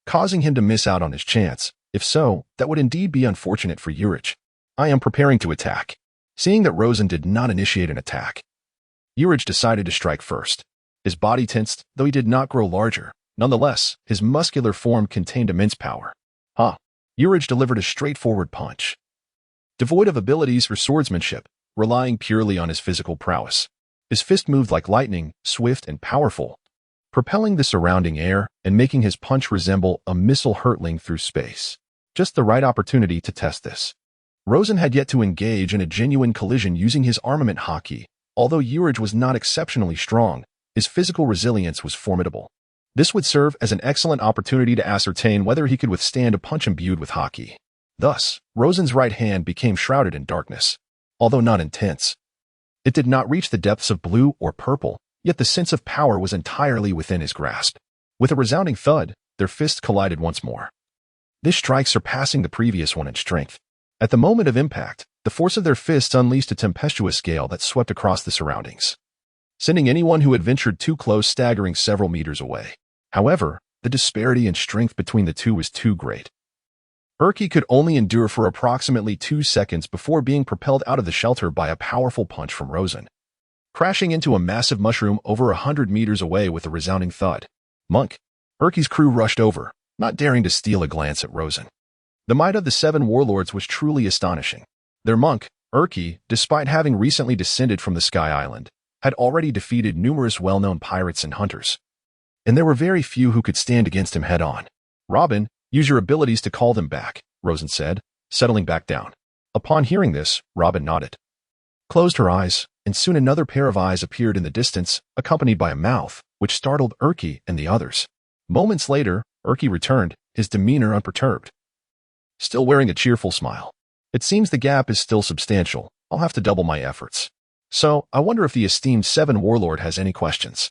causing him to miss out on his chance. If so, that would indeed be unfortunate for Urich. I am preparing to attack. Seeing that Rosen did not initiate an attack, Urich decided to strike first. His body tensed, though he did not grow larger. Nonetheless, his muscular form contained immense power. Urich delivered a straightforward punch, devoid of abilities for swordsmanship, relying purely on his physical prowess. His fist moved like lightning, swift and powerful, propelling the surrounding air and making his punch resemble a missile hurtling through space. Just the right opportunity to test this. Rosen had yet to engage in a genuine collision using his armament Haki. Although Urich was not exceptionally strong, his physical resilience was formidable. This would serve as an excellent opportunity to ascertain whether he could withstand a punch imbued with Haki. Thus, Rosen's right hand became shrouded in darkness. Although not intense, it did not reach the depths of blue or purple, yet the sense of power was entirely within his grasp. With a resounding thud, their fists collided once more, this strike surpassing the previous one in strength. At the moment of impact, the force of their fists unleashed a tempestuous gale that swept across the surroundings, sending anyone who had ventured too close staggering several meters away. However, the disparity in strength between the two was too great. Haki could only endure for approximately 2 seconds before being propelled out of the shelter by a powerful punch from Rosen, crashing into a massive mushroom over 100 meters away with a resounding thud. Monk. Haki's crew rushed over, not daring to steal a glance at Rosen. The might of the 7 warlords was truly astonishing. Their monk, Haki, despite having recently descended from the Sky Island, had already defeated numerous well-known pirates and hunters, and there were very few who could stand against him head-on. Robin, use your abilities to call them back, Rosen said, settling back down. Upon hearing this, Robin nodded, closed her eyes, and soon another pair of eyes appeared in the distance, accompanied by a mouth, which startled Haki and the others. Moments later, Haki returned, his demeanor unperturbed, still wearing a cheerful smile. It seems the gap is still substantial. I'll have to double my efforts. So, I wonder if the esteemed Seven Warlord has any questions.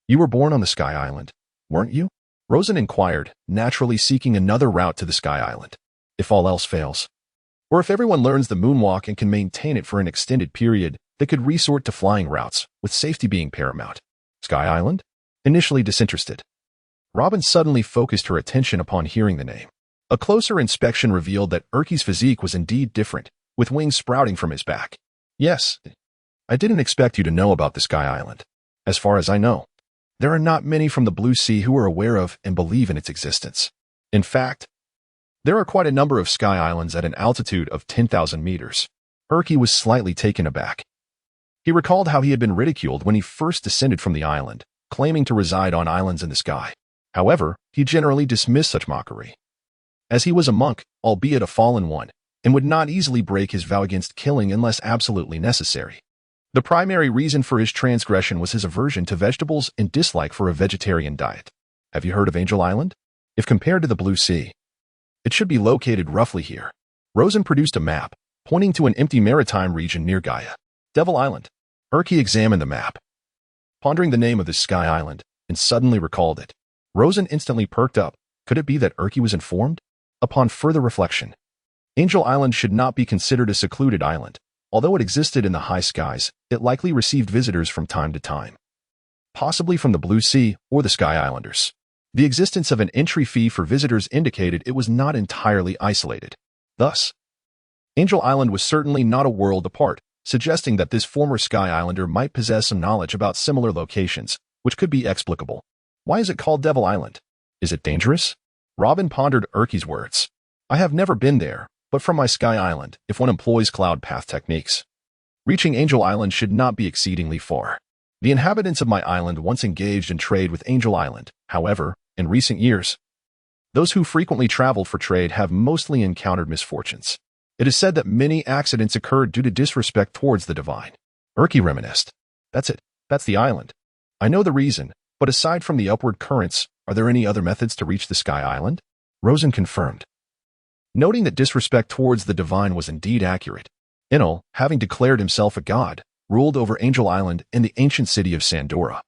You were born on the Sky Island, weren't you? Rosen inquired, naturally seeking another route to the Sky Island. If all else fails. Or if everyone learns the moonwalk and can maintain it for an extended period, they could resort to flying routes, with safety being paramount. Sky Island? Initially disinterested. Robin suddenly focused her attention upon hearing the name. A closer inspection revealed that Erky's physique was indeed different, with wings sprouting from his back. Yes, I didn't expect you to know about the Sky Island. As far as I know, there are not many from the Blue Sea who are aware of and believe in its existence. In fact, there are quite a number of Sky Islands at an altitude of 10,000 meters. Erky was slightly taken aback. He recalled how he had been ridiculed when he first descended from the island, claiming to reside on islands in the sky. However, he generally dismissed such mockery, as he was a monk, albeit a fallen one, and would not easily break his vow against killing unless absolutely necessary. The primary reason for his transgression was his aversion to vegetables and dislike for a vegetarian diet. Have you heard of Angel Island? If compared to the Blue Sea, it should be located roughly here. Rosen produced a map, pointing to an empty maritime region near Gaia. Devil Island. Erky examined the map, pondering the name of this Sky Island, and suddenly recalled it. Rosen instantly perked up. Could it be that Erky was informed? Upon further reflection, Angel Island should not be considered a secluded island. Although it existed in the high skies, it likely received visitors from time to time, possibly from the Blue Sea or the Sky Islanders. The existence of an entry fee for visitors indicated it was not entirely isolated. Thus, Angel Island was certainly not a world apart, suggesting that this former Sky Islander might possess some knowledge about similar locations, which could be explicable. Why is it called Devil Island? Is it dangerous? Robin pondered Erky's words. I have never been there, but from my Sky Island, if one employs cloud path techniques, reaching Angel Island should not be exceedingly far. The inhabitants of my island once engaged in trade with Angel Island. However, in recent years, those who frequently traveled for trade have mostly encountered misfortunes. It is said that many accidents occurred due to disrespect towards the divine. Erky reminisced. That's it. That's the island. I know the reason, but aside from the upward currents, are there any other methods to reach the Sky Island? Rosen confirmed, noting that disrespect towards the divine was indeed accurate. Enel, having declared himself a god, ruled over Angel Island in the ancient city of Sandora,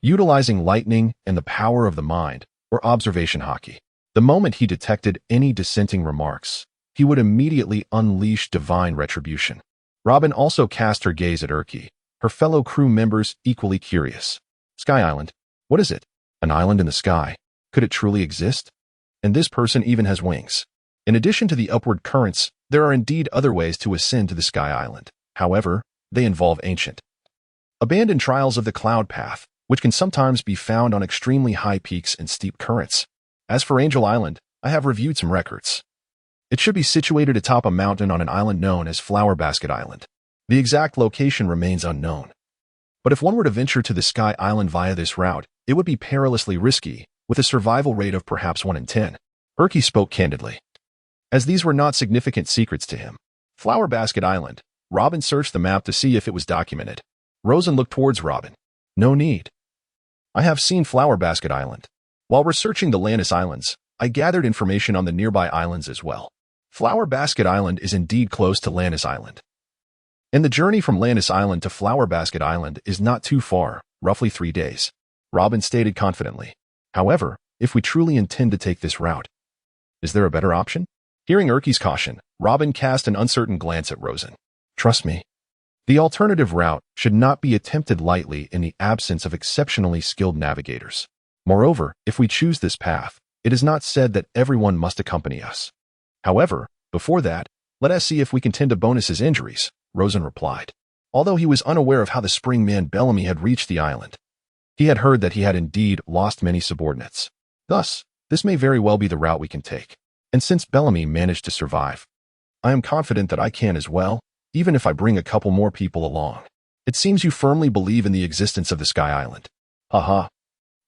utilizing lightning and the power of the mind, or observation Haki. The moment he detected any dissenting remarks, he would immediately unleash divine retribution. Robin also cast her gaze at Erky, her fellow crew members equally curious. Sky Island. What is it? An island in the sky. Could it truly exist? And this person even has wings. In addition to the upward currents, there are indeed other ways to ascend to the Sky Island. However, they involve ancient, abandoned trials of the cloud path, which can sometimes be found on extremely high peaks and steep currents. As for Angel Island, I have reviewed some records. It should be situated atop a mountain on an island known as Flower Basket Island. The exact location remains unknown. But if one were to venture to the Sky Island via this route, it would be perilously risky, with a survival rate of perhaps 1 in 10. Erky spoke candidly, as these were not significant secrets to him. Flower Basket Island. Robin searched the map to see if it was documented. Rosen looked towards Robin. No need. I have seen Flower Basket Island. While researching the Lannis Islands, I gathered information on the nearby islands as well. Flower Basket Island is indeed close to Lannis Island. And the journey from Lannis Island to Flower Basket Island is not too far, roughly 3 days. Robin stated confidently. However, if we truly intend to take this route, is there a better option? Hearing Erky's caution, Robin cast an uncertain glance at Rosen. Trust me. The alternative route should not be attempted lightly in the absence of exceptionally skilled navigators. Moreover, if we choose this path, it is not said that everyone must accompany us. However, before that, let us see if we can tend to bonus his injuries, Rosen replied. Although he was unaware of how the spring man Bellamy had reached the island, he had heard that he had indeed lost many subordinates. Thus, this may very well be the route we can take. And since Bellamy managed to survive, I am confident that I can as well, even if I bring a couple more people along. It seems you firmly believe in the existence of the Sky Island. Haha.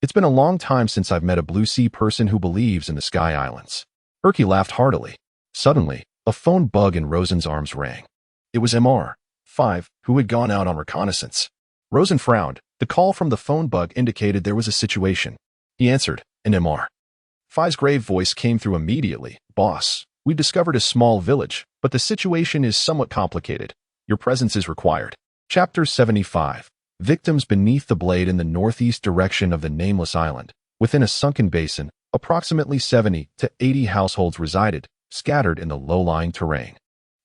It's been a long time since I've met a Blue Sea person who believes in the Sky Islands. Erky laughed heartily. Suddenly, a phone bug in Rosen's arms rang. It was MR5, who had gone out on reconnaissance. Rosen frowned. The call from the phone bug indicated there was a situation. He answered, and MR5's grave voice came through immediately. Boss, We discovered a small village, but the situation is somewhat complicated. Your presence is required. Chapter 75. Victims beneath the blade in the northeast direction of the nameless island. Within a sunken basin, approximately 70 to 80 households resided, scattered in the low-lying terrain.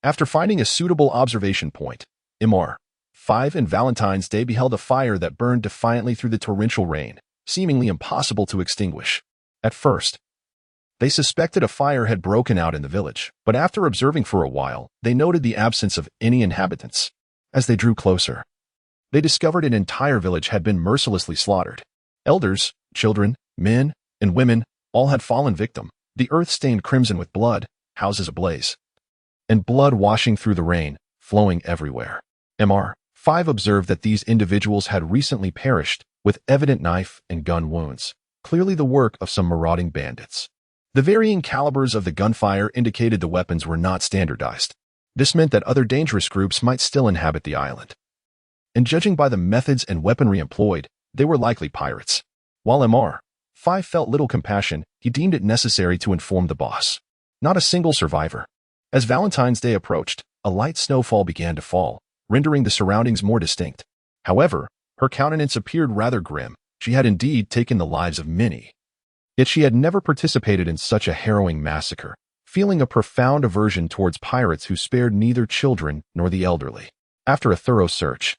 After finding a suitable observation point, Mr. 5 and Valentine's Day beheld a fire that burned defiantly through the torrential rain, seemingly impossible to extinguish. At first, they suspected a fire had broken out in the village, but after observing for a while, they noted the absence of any inhabitants. As they drew closer, they discovered an entire village had been mercilessly slaughtered. Elders, children, men, and women all had fallen victim. The earth stained crimson with blood, houses ablaze, and blood washing through the rain, flowing everywhere. Mr. 5 observed that these individuals had recently perished, with evident knife and gun wounds, clearly the work of some marauding bandits. The varying calibers of the gunfire indicated the weapons were not standardized. This meant that other dangerous groups might still inhabit the island. And judging by the methods and weaponry employed, they were likely pirates. While Mr. 5 felt little compassion, he deemed it necessary to inform the boss. Not a single survivor. As Valentine's Day approached, a light snowfall began to fall, rendering the surroundings more distinct. However, her countenance appeared rather grim. She had indeed taken the lives of many. Yet she had never participated in such a harrowing massacre, feeling a profound aversion towards pirates who spared neither children nor the elderly. After a thorough search,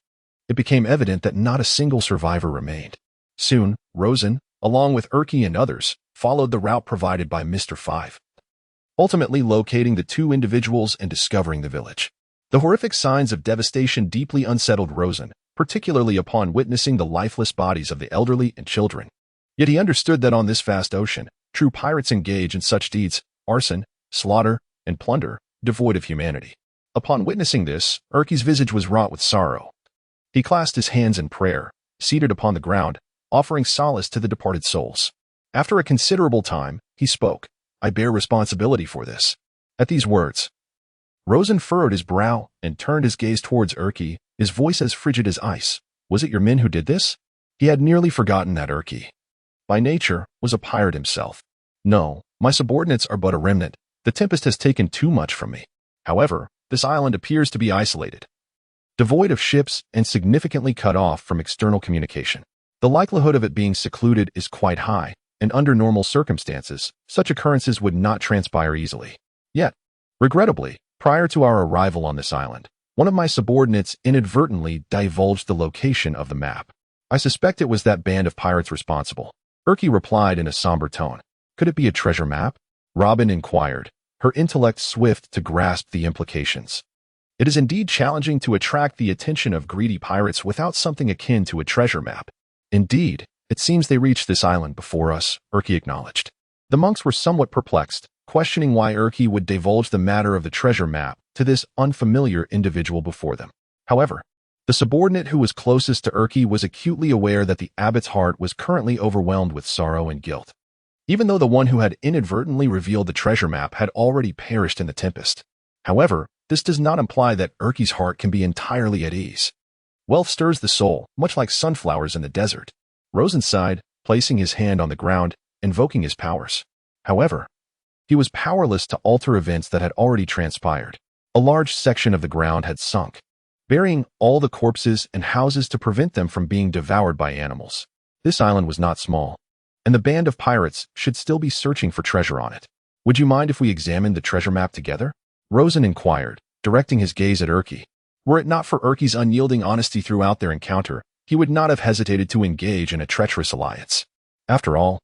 it became evident that not a single survivor remained. Soon, Rosen, along with Haki and others, followed the route provided by Mr. 5, ultimately locating the two individuals and discovering the village. The horrific signs of devastation deeply unsettled Rosen, particularly upon witnessing the lifeless bodies of the elderly and children. Yet he understood that on this vast ocean, true pirates engage in such deeds, arson, slaughter, and plunder, devoid of humanity. Upon witnessing this, Haki's visage was wrought with sorrow. He clasped his hands in prayer, seated upon the ground, offering solace to the departed souls. After a considerable time, he spoke. I bear responsibility for this. At these words, Rosen furrowed his brow and turned his gaze towards Haki, his voice as frigid as ice. Was it your men who did this? He had nearly forgotten that Haki, by nature, was a pirate himself. No, my subordinates are but a remnant. The tempest has taken too much from me. However, this island appears to be isolated, devoid of ships and significantly cut off from external communication. The likelihood of it being secluded is quite high, and under normal circumstances, such occurrences would not transpire easily. Yet, regrettably, prior to our arrival on this island, one of my subordinates inadvertently divulged the location of the map. I suspect it was that band of pirates responsible. Haki replied in a somber tone. Could it be a treasure map? Robin inquired, her intellect swift to grasp the implications. It is indeed challenging to attract the attention of greedy pirates without something akin to a treasure map. Indeed, it seems they reached this island before us, Haki acknowledged. The monks were somewhat perplexed, questioning why Haki would divulge the matter of the treasure map to this unfamiliar individual before them. However, the subordinate who was closest to Haki was acutely aware that the abbot's heart was currently overwhelmed with sorrow and guilt, even though the one who had inadvertently revealed the treasure map had already perished in the tempest. However, this does not imply that Haki's heart can be entirely at ease. Wealth stirs the soul, much like sunflowers in the desert. Rosen sighed, placing his hand on the ground, invoking his powers. However, he was powerless to alter events that had already transpired. A large section of the ground had sunk, burying all the corpses and houses to prevent them from being devoured by animals. This island was not small, and the band of pirates should still be searching for treasure on it. Would you mind if we examined the treasure map together? Rosen inquired, directing his gaze at Haki. Were it not for Haki's unyielding honesty throughout their encounter, he would not have hesitated to engage in a treacherous alliance. After all,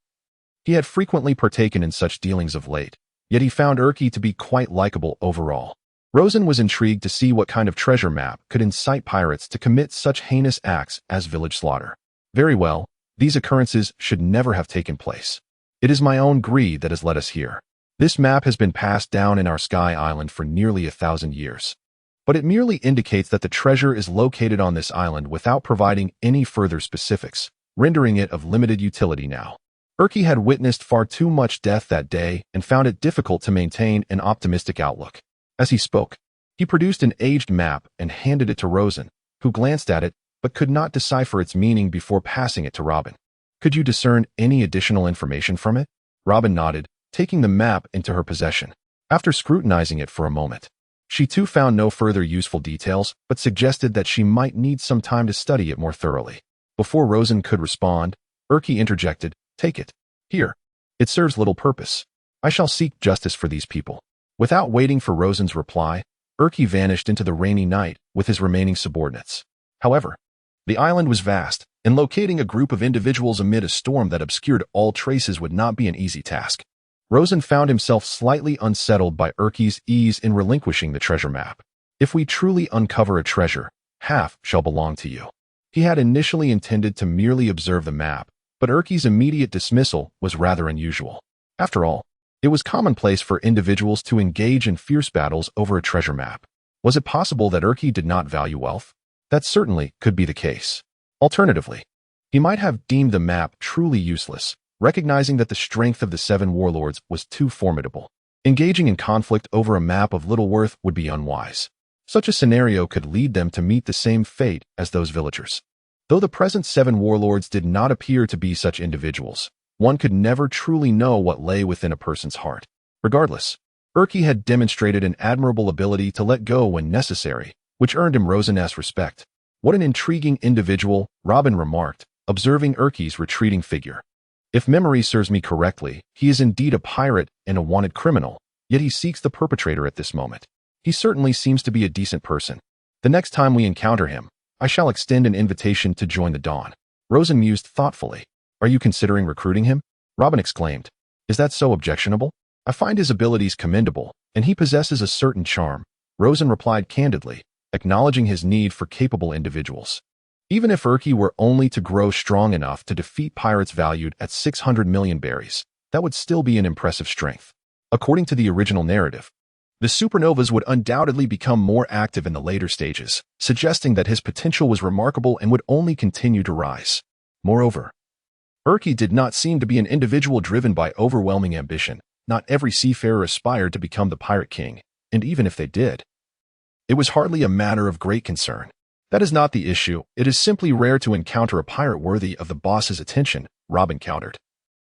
he had frequently partaken in such dealings of late, yet he found Haki to be quite likable overall. Rosen was intrigued to see what kind of treasure map could incite pirates to commit such heinous acts as village slaughter. Very well, these occurrences should never have taken place. It is my own greed that has led us here. This map has been passed down in our Sky Island for nearly 1,000 years. But it merely indicates that the treasure is located on this island without providing any further specifics, rendering it of limited utility now. Haki had witnessed far too much death that day and found it difficult to maintain an optimistic outlook. As he spoke, he produced an aged map and handed it to Rosen, who glanced at it but could not decipher its meaning before passing it to Robin. Could you discern any additional information from it? Robin nodded, taking the map into her possession. After scrutinizing it for a moment, she too found no further useful details, but suggested that she might need some time to study it more thoroughly. Before Rosen could respond, Erky interjected, "Take it. Here. It serves little purpose. I shall seek justice for these people." Without waiting for Rosen's reply, Erky vanished into the rainy night with his remaining subordinates. However, the island was vast, and locating a group of individuals amid a storm that obscured all traces would not be an easy task. Rosen found himself slightly unsettled by Erky's ease in relinquishing the treasure map. "If we truly uncover a treasure, half shall belong to you." He had initially intended to merely observe the map, but Erky's immediate dismissal was rather unusual. After all, it was commonplace for individuals to engage in fierce battles over a treasure map. Was it possible that Erky did not value wealth? That certainly could be the case. Alternatively, he might have deemed the map truly useless, recognizing that the strength of the 7 warlords was too formidable. Engaging in conflict over a map of little worth would be unwise. Such a scenario could lead them to meet the same fate as those villagers. Though the present 7 warlords did not appear to be such individuals, one could never truly know what lay within a person's heart. Regardless, Erky had demonstrated an admirable ability to let go when necessary, which earned him Rosen's respect. "What an intriguing individual," Robin remarked, observing Erky's retreating figure. "If memory serves me correctly, he is indeed a pirate and a wanted criminal, yet he seeks the perpetrator at this moment. He certainly seems to be a decent person. The next time we encounter him, I shall extend an invitation to join the Dawn." Rosen mused thoughtfully. "Are you considering recruiting him?" Robin exclaimed. "Is that so objectionable? I find his abilities commendable, and he possesses a certain charm." Rosen replied candidly, acknowledging his need for capable individuals. Even if Erky were only to grow strong enough to defeat pirates valued at 600 million berries, that would still be an impressive strength. According to the original narrative, the supernovas would undoubtedly become more active in the later stages, suggesting that his potential was remarkable and would only continue to rise. Moreover, Erky did not seem to be an individual driven by overwhelming ambition. Not every seafarer aspired to become the pirate king, and even if they did, it was hardly a matter of great concern. "That is not the issue. It is simply rare to encounter a pirate worthy of the boss's attention," Robin countered,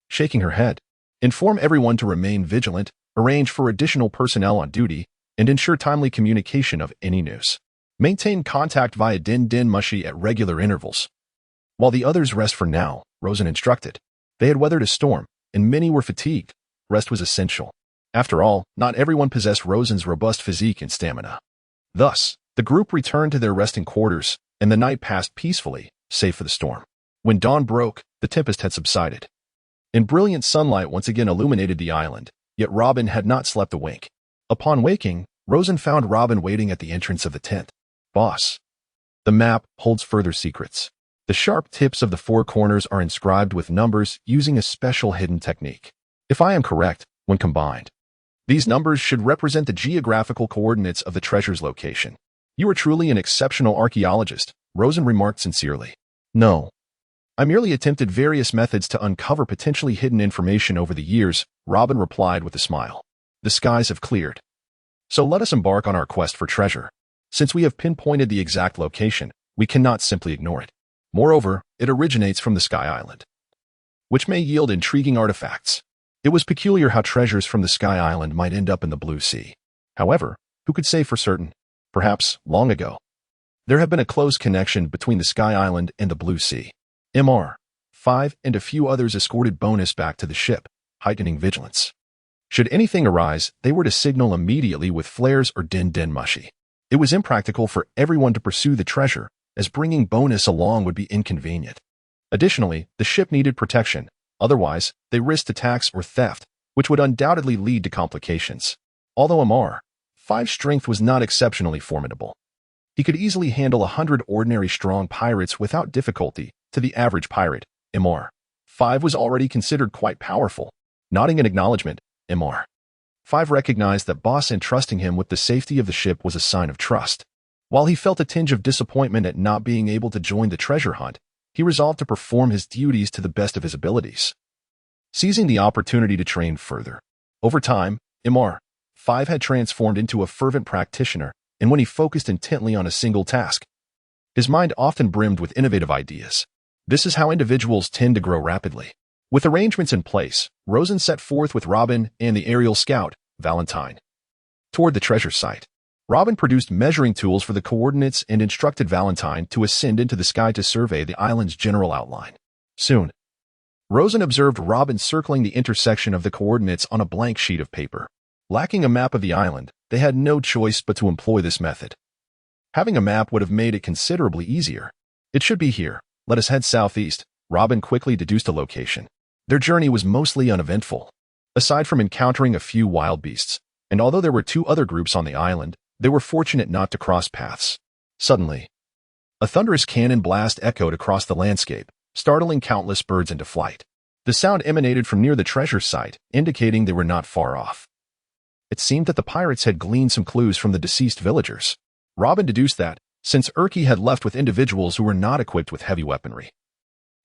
shaking her head. "Inform everyone to remain vigilant, arrange for additional personnel on duty, and ensure timely communication of any news. Maintain contact via Din Mushi at regular intervals." While the others rest for now, Rosen instructed. They had weathered a storm, and many were fatigued. Rest was essential. After all, not everyone possessed Rosen's robust physique and stamina. Thus, the group returned to their resting quarters, and the night passed peacefully, save for the storm. When dawn broke, the tempest had subsided, and brilliant sunlight once again illuminated the island, yet Robin had not slept a wink. Upon waking, Rosen found Robin waiting at the entrance of the tent. "Boss, the map holds further secrets. The sharp tips of the 4 corners are inscribed with numbers using a special hidden technique. If I am correct, when combined, these numbers should represent the geographical coordinates of the treasure's location." "You are truly an exceptional archaeologist," Rosen remarked sincerely. "No. I merely attempted various methods to uncover potentially hidden information over the years," Robin replied with a smile. "The skies have cleared. So let us embark on our quest for treasure. Since we have pinpointed the exact location, we cannot simply ignore it. Moreover, it originates from the Sky Island, which may yield intriguing artifacts." It was peculiar how treasures from the Sky Island might end up in the Blue Sea. However, who could say for certain? Perhaps, long ago, there had been a close connection between the Sky Island and the Blue Sea. MR5 and a few others escorted Bonus back to the ship, heightening vigilance. Should anything arise, they were to signal immediately with flares or Din Mushi. It was impractical for everyone to pursue the treasure, as bringing Bonus along would be inconvenient. Additionally, the ship needed protection. Otherwise, they risked attacks or theft, which would undoubtedly lead to complications. Although MR5's strength was not exceptionally formidable, he could easily handle 100 ordinary strong pirates without difficulty. To the average pirate, MR5 was already considered quite powerful. Nodding in acknowledgement, MR5 recognized that Boss entrusting him with the safety of the ship was a sign of trust. While he felt a tinge of disappointment at not being able to join the treasure hunt, he resolved to perform his duties to the best of his abilities, seizing the opportunity to train further. Over time, MR5 had transformed into a fervent practitioner, and when he focused intently on a single task, his mind often brimmed with innovative ideas. This is how individuals tend to grow rapidly. With arrangements in place, Rosen set forth with Robin and the aerial scout, Valentine, toward the treasure site. Robin produced measuring tools for the coordinates and instructed Valentine to ascend into the sky to survey the island's general outline. Soon, Rosen observed Robin circling the intersection of the coordinates on a blank sheet of paper. Lacking a map of the island, they had no choice but to employ this method. Having a map would have made it considerably easier. It should be here. Let us head southeast. Robin quickly deduced a location. Their journey was mostly uneventful. Aside from encountering a few wild beasts, and although there were 2 other groups on the island, they were fortunate not to cross paths. Suddenly, a thunderous cannon blast echoed across the landscape, startling countless birds into flight. The sound emanated from near the treasure site, indicating they were not far off. It seemed that the pirates had gleaned some clues from the deceased villagers. Robin deduced that, since Haki had left with individuals who were not equipped with heavy weaponry,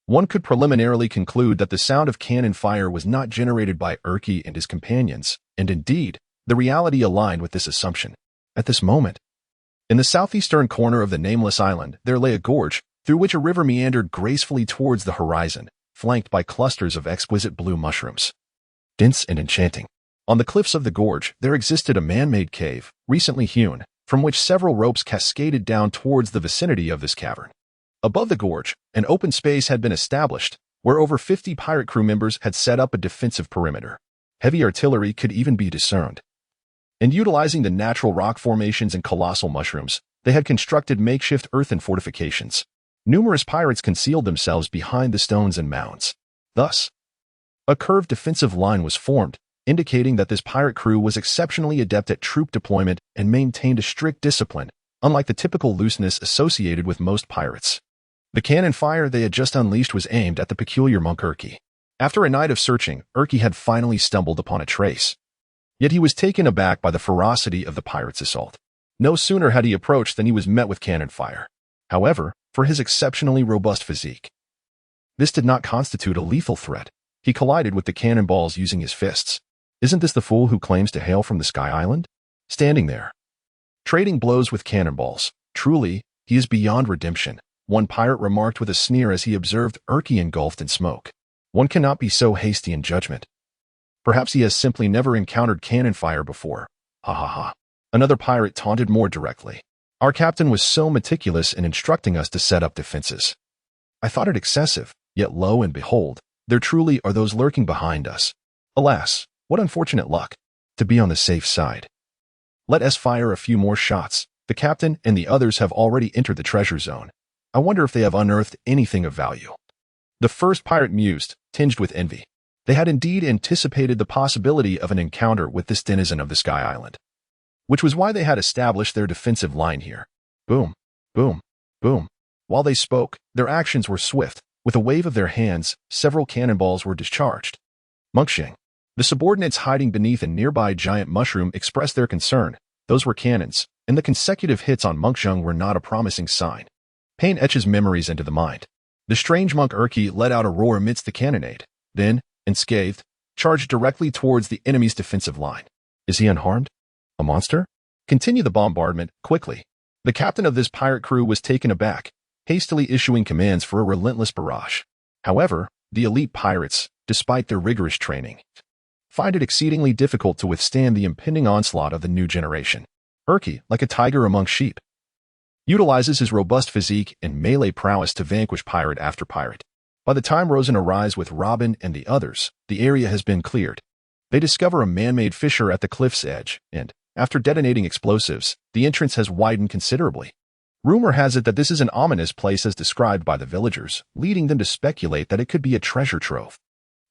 one could preliminarily conclude that the sound of cannon fire was not generated by Haki and his companions, and indeed, the reality aligned with this assumption. At this moment, in the southeastern corner of the nameless island, there lay a gorge, through which a river meandered gracefully towards the horizon, flanked by clusters of exquisite blue mushrooms. Dense and enchanting. On the cliffs of the gorge, there existed a man-made cave, recently hewn, from which several ropes cascaded down towards the vicinity of this cavern. Above the gorge, an open space had been established, where over 50 pirate crew members had set up a defensive perimeter. Heavy artillery could even be discerned. And utilizing the natural rock formations and colossal mushrooms, they had constructed makeshift earthen fortifications. Numerous pirates concealed themselves behind the stones and mounds. Thus, a curved defensive line was formed, indicating that this pirate crew was exceptionally adept at troop deployment and maintained a strict discipline, unlike the typical looseness associated with most pirates. The cannon fire they had just unleashed was aimed at the peculiar monk Haki. After a night of searching, Haki had finally stumbled upon a trace. Yet he was taken aback by the ferocity of the pirates' assault. No sooner had he approached than he was met with cannon fire. However, for his exceptionally robust physique, this did not constitute a lethal threat. He collided with the cannonballs using his fists. Isn't this the fool who claims to hail from the Sky Island? Standing there, trading blows with cannonballs. Truly, he is beyond redemption, one pirate remarked with a sneer as he observed Haki engulfed in smoke. One cannot be so hasty in judgment. Perhaps he has simply never encountered cannon fire before. Ha ha ha. Another pirate taunted more directly. Our captain was so meticulous in instructing us to set up defenses. I thought it excessive, yet lo and behold, there truly are those lurking behind us. Alas, what unfortunate luck, to be on the safe side. Let us fire a few more shots. The captain and the others have already entered the treasure zone. I wonder if they have unearthed anything of value. The first pirate mused, tinged with envy. They had indeed anticipated the possibility of an encounter with this denizen of the Sky Island, which was why they had established their defensive line here. Boom, boom, boom. While they spoke, their actions were swift. With a wave of their hands, several cannonballs were discharged. Monksheng. The subordinates hiding beneath a nearby giant mushroom expressed their concern. Those were cannons, and the consecutive hits on Monksheng were not a promising sign. Pain etches memories into the mind. The strange monk Haki let out a roar amidst the cannonade, then, unscathed, charged directly towards the enemy's defensive line. Is he unharmed? A monster? Continue the bombardment, quickly. The captain of this pirate crew was taken aback, hastily issuing commands for a relentless barrage. However, the elite pirates, despite their rigorous training, find it exceedingly difficult to withstand the impending onslaught of the new generation. Haki, like a tiger among sheep, utilizes his robust physique and melee prowess to vanquish pirate after pirate. By the time Rosen arrives with Robin and the others, the area has been cleared. They discover a man-made fissure at the cliff's edge, and, after detonating explosives, the entrance has widened considerably. Rumor has it that this is an ominous place as described by the villagers, leading them to speculate that it could be a treasure trove.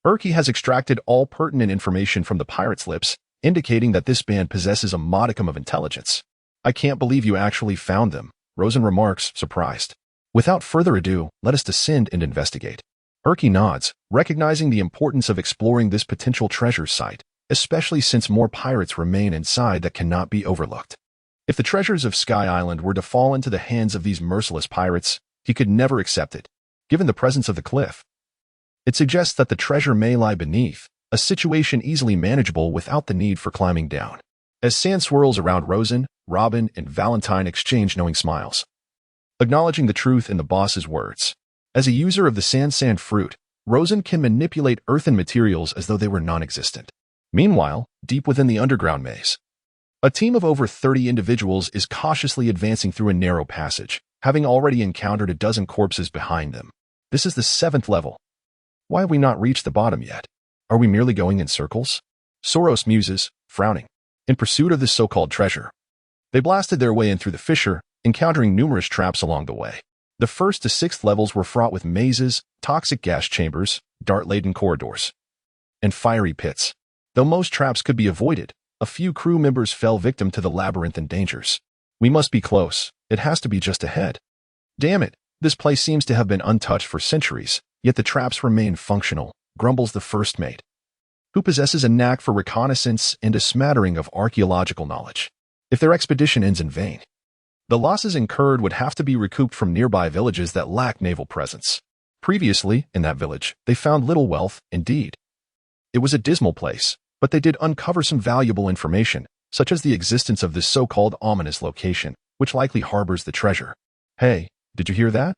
Haki has extracted all pertinent information from the pirates' lips, indicating that this band possesses a modicum of intelligence. I can't believe you actually found them, Rosen remarks, surprised. Without further ado, let us descend and investigate. Haki nods, recognizing the importance of exploring this potential treasure site, especially since more pirates remain inside that cannot be overlooked. If the treasures of Sky Island were to fall into the hands of these merciless pirates, he could never accept it. Given the presence of the cliff, it suggests that the treasure may lie beneath, a situation easily manageable without the need for climbing down. As sand swirls around Rosen, Robin, and Valentine exchange knowing smiles, acknowledging the truth in the boss's words. As a user of the sand fruit, Rosen can manipulate earthen materials as though they were non-existent. Meanwhile, deep within the underground maze, A team of over 30 individuals is cautiously advancing through a narrow passage, having already encountered a dozen corpses behind them. This is the 7th level. Why have we not reached the bottom yet? Are we merely going in circles? Soros muses, frowning. In pursuit of this so-called treasure, they blasted their way in through the fissure, encountering numerous traps along the way. The 1st to 6th levels were fraught with mazes, toxic gas chambers, dart-laden corridors, and fiery pits. Though most traps could be avoided, a few crew members fell victim to the labyrinth and dangers. We must be close. It has to be just ahead. Damn it, this place seems to have been untouched for centuries, yet the traps remain functional, grumbles the first mate, who possesses a knack for reconnaissance and a smattering of archaeological knowledge. If their expedition ends in vain, the losses incurred would have to be recouped from nearby villages that lack naval presence. Previously, in that village, they found little wealth, indeed. It was a dismal place, but they did uncover some valuable information, such as the existence of this so-called ominous location, which likely harbors the treasure. Hey, did you hear that?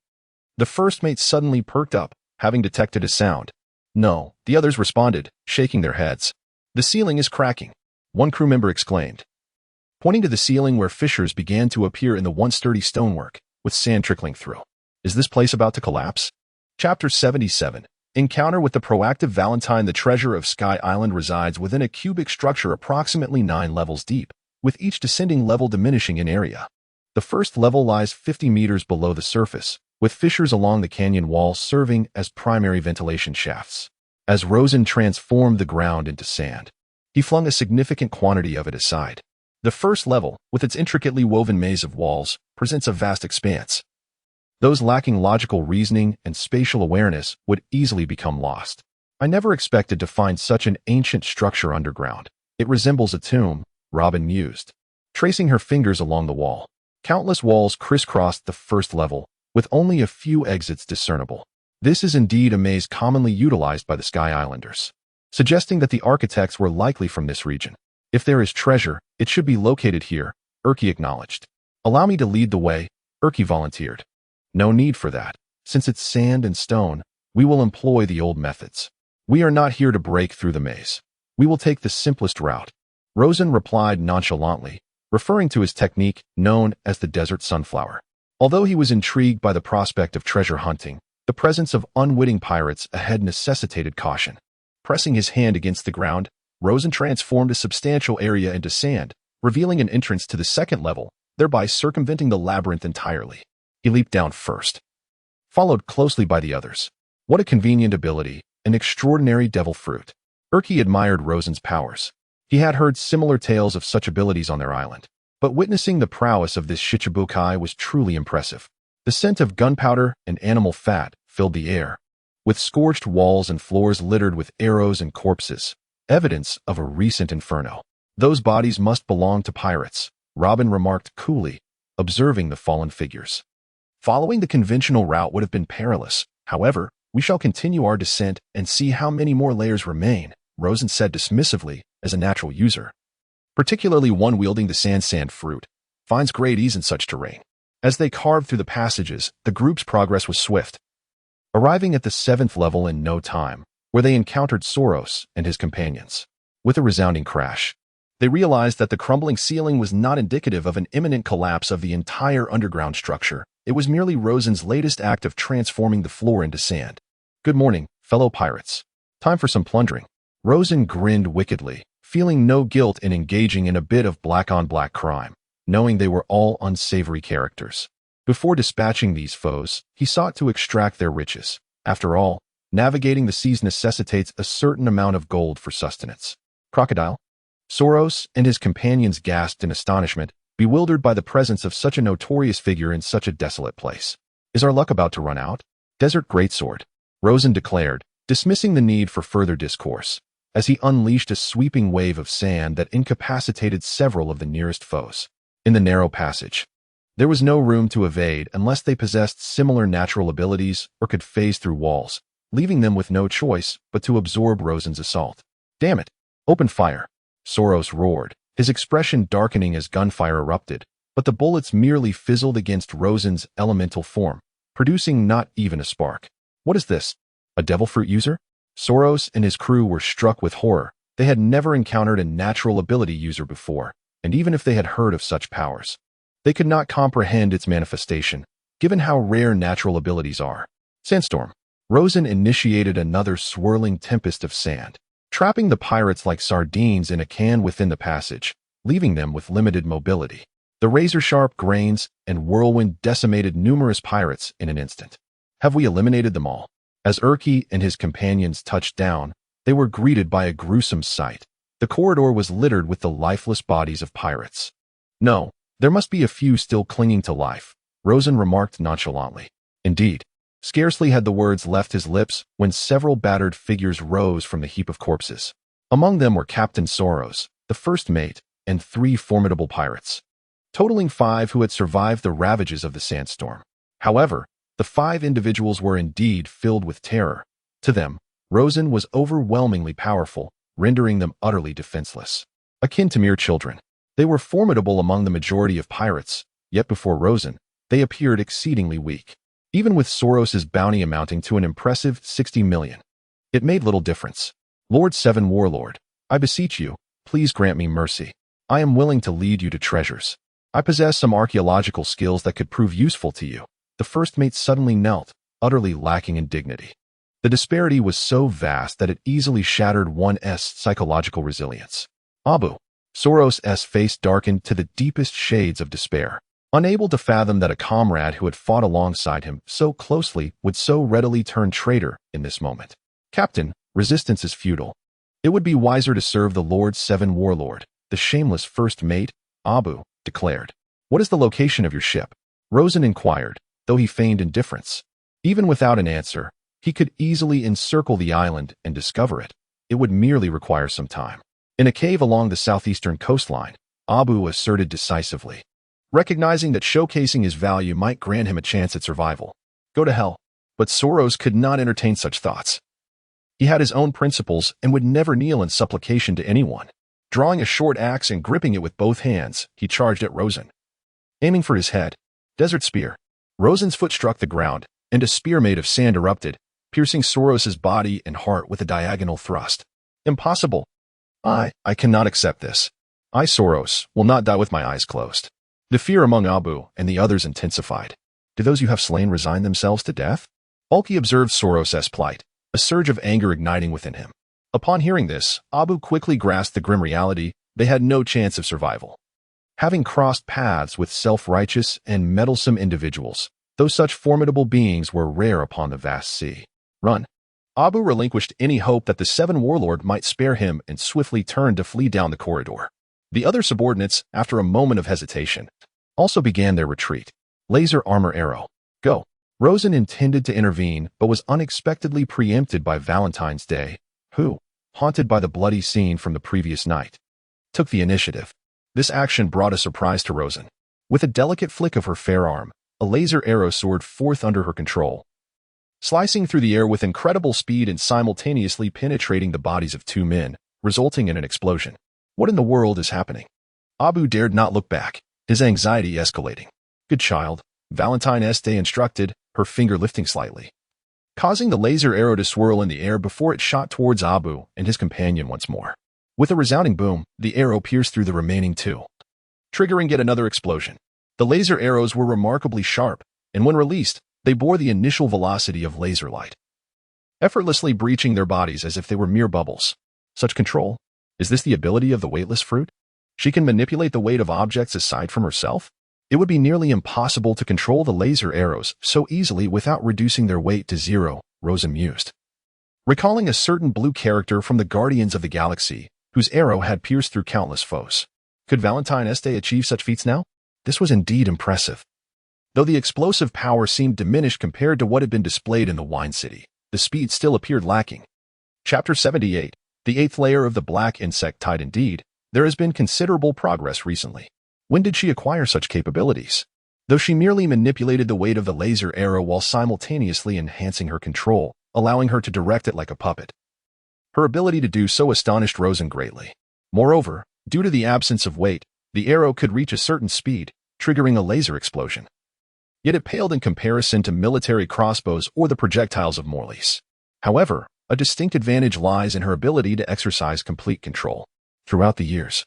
The first mate suddenly perked up, having detected a sound. No, the others responded, shaking their heads. The ceiling is cracking, one crew member exclaimed, pointing to the ceiling where fissures began to appear in the once sturdy stonework, with sand trickling through. Is this place about to collapse? Chapter 77. Encounter with the proactive Valentine. The treasure of Sky Island resides within a cubic structure approximately 9 levels deep, with each descending level diminishing in area. The first level lies 50 meters below the surface, with fissures along the canyon wall serving as primary ventilation shafts. As Rosen transformed the ground into sand, he flung a significant quantity of it aside. The first level, with its intricately woven maze of walls, presents a vast expanse. Those lacking logical reasoning and spatial awareness would easily become lost. I never expected to find such an ancient structure underground. It resembles a tomb, Robin mused, tracing her fingers along the wall. Countless walls crisscrossed the first level, with only a few exits discernible. This is indeed a maze commonly utilized by the Sky Islanders, suggesting that the architects were likely from this region. If there is treasure, it should be located here, Erky acknowledged. Allow me to lead the way, Erky volunteered. No need for that. Since it's sand and stone, we will employ the old methods. We are not here to break through the maze. We will take the simplest route. Rosen replied nonchalantly, referring to his technique known as the desert sunflower. Although he was intrigued by the prospect of treasure hunting, the presence of unwitting pirates ahead necessitated caution. Pressing his hand against the ground, Rosen transformed a substantial area into sand, revealing an entrance to the 2nd level, thereby circumventing the labyrinth entirely. He leaped down first, followed closely by the others. What a convenient ability, an extraordinary devil fruit. Erky admired Rosen's powers. He had heard similar tales of such abilities on their island, but witnessing the prowess of this Shichibukai was truly impressive. The scent of gunpowder and animal fat filled the air, with scorched walls and floors littered with arrows and corpses, evidence of a recent inferno. Those bodies must belong to pirates, Robin remarked coolly, observing the fallen figures. Following the conventional route would have been perilous. However, we shall continue our descent and see how many more layers remain, Rosen said dismissively, as a natural user, particularly one wielding the sand fruit, finds great ease in such terrain. As they carved through the passages, the group's progress was swift, arriving at the 7th level in no time, where they encountered Soros and his companions. With a resounding crash, they realized that the crumbling ceiling was not indicative of an imminent collapse of the entire underground structure. It was merely Rosen's latest act of transforming the floor into sand. Good morning, fellow pirates. Time for some plundering. Rosen grinned wickedly, feeling no guilt in engaging in a bit of black-on-black crime, knowing they were all unsavory characters. Before dispatching these foes, he sought to extract their riches. After all, navigating the seas necessitates a certain amount of gold for sustenance. Crocodile? Soros and his companions gasped in astonishment, bewildered by the presence of such a notorious figure in such a desolate place. Is our luck about to run out? Desert Greatsword, Rosen declared, dismissing the need for further discourse, as he unleashed a sweeping wave of sand that incapacitated several of the nearest foes. In the narrow passage, there was no room to evade unless they possessed similar natural abilities or could phase through walls, leaving them with no choice but to absorb Rosen's assault. Damn it! Open fire! Soros roared, his expression darkening as gunfire erupted, but the bullets merely fizzled against Rosen's elemental form, producing not even a spark. What is this? A devil fruit user? Soros and his crew were struck with horror. They had never encountered a natural ability user before. and even if they had heard of such powers, they could not comprehend its manifestation, given how rare natural abilities are. Sandstorm. Rosen initiated another swirling tempest of sand, trapping the pirates like sardines in a can within the passage, leaving them with limited mobility. The razor-sharp grains and whirlwind decimated numerous pirates in an instant. Have we eliminated them all? As Urki and his companions touched down, they were greeted by a gruesome sight. The corridor was littered with the lifeless bodies of pirates. No, there must be a few still clinging to life, Rosen remarked nonchalantly. Indeed, scarcely had the words left his lips when several battered figures rose from the heap of corpses. Among them were Captain Soros, the first mate, and 3 formidable pirates, totaling 5 who had survived the ravages of the sandstorm. However, the 5 individuals were indeed filled with terror. To them, Rosen was overwhelmingly powerful, rendering them utterly defenseless. Akin to mere children, they were formidable among the majority of pirates, yet before Rosen, they appeared exceedingly weak. Even with Soros's bounty amounting to an impressive 60 million, it made little difference. Lord Seven Warlord, I beseech you, please grant me mercy. I am willing to lead you to treasures. I possess some archaeological skills that could prove useful to you. The first mate suddenly knelt, utterly lacking in dignity. The disparity was so vast that it easily shattered one's psychological resilience. Abu. Soros's face darkened to the deepest shades of despair, unable to fathom that a comrade who had fought alongside him so closely would so readily turn traitor in this moment. Captain, resistance is futile. It would be wiser to serve the Lord Seven Warlord, the shameless first mate, Abu declared. What is the location of your ship? Rosen inquired, though he feigned indifference. Even without an answer, he could easily encircle the island and discover it. It would merely require some time. In a cave along the southeastern coastline, Abu asserted decisively, recognizing that showcasing his value might grant him a chance at survival. Go to hell. But Soros could not entertain such thoughts. He had his own principles and would never kneel in supplication to anyone. Drawing a short axe and gripping it with both hands, he charged at Rosen. Aiming for his head, desert spear. Rosen's foot struck the ground, and a spear made of sand erupted, piercing Soros's body and heart with a diagonal thrust. Impossible. I cannot accept this. I, Soros, will not die with my eyes closed. The fear among Abu and the others intensified. Do those you have slain resign themselves to death? Alki observed Soros's plight, a surge of anger igniting within him. Upon hearing this, Abu quickly grasped the grim reality: they had no chance of survival. Having crossed paths with self-righteous and meddlesome individuals, though such formidable beings were rare upon the vast sea. Run. Abu relinquished any hope that the Seven Warlord might spare him and swiftly turned to flee down the corridor. The other subordinates, after a moment of hesitation, also began their retreat. Laser armor arrow. Go. Rosen intended to intervene, but was unexpectedly preempted by Valentine's Day, who, haunted by the bloody scene from the previous night, took the initiative. This action brought a surprise to Rosen. With a delicate flick of her fair arm, a laser arrow soared forth under her control, slicing through the air with incredible speed and simultaneously penetrating the bodies of 2 men, resulting in an explosion. What in the world is happening? Abu dared not look back, his anxiety escalating. Good child, Valentine's Day instructed, her finger lifting slightly, causing the laser arrow to swirl in the air before it shot towards Abu and his companion once more. With a resounding boom, the arrow pierced through the remaining 2, triggering yet another explosion. The laser arrows were remarkably sharp, and when released, they bore the initial velocity of laser light, effortlessly breaching their bodies as if they were mere bubbles. Such control? Is this the ability of the weightless fruit? She can manipulate the weight of objects aside from herself? It would be nearly impossible to control the laser arrows so easily without reducing their weight to 0, Rosen mused, recalling a certain blue character from the Guardians of the Galaxy, whose arrow had pierced through countless foes. Could Valentine's Day achieve such feats now? This was indeed impressive. Though the explosive power seemed diminished compared to what had been displayed in the Wine City, the speed still appeared lacking. Chapter 78. The 8th layer of the black insect tide. Indeed, there has been considerable progress recently. When did she acquire such capabilities? Though she merely manipulated the weight of the laser arrow while simultaneously enhancing her control, allowing her to direct it like a puppet. Her ability to do so astonished Rosen greatly. Moreover, due to the absence of weight, the arrow could reach a certain speed, triggering a laser explosion. Yet it paled in comparison to military crossbows or the projectiles of Morley's. However, a distinct advantage lies in her ability to exercise complete control. Throughout the years,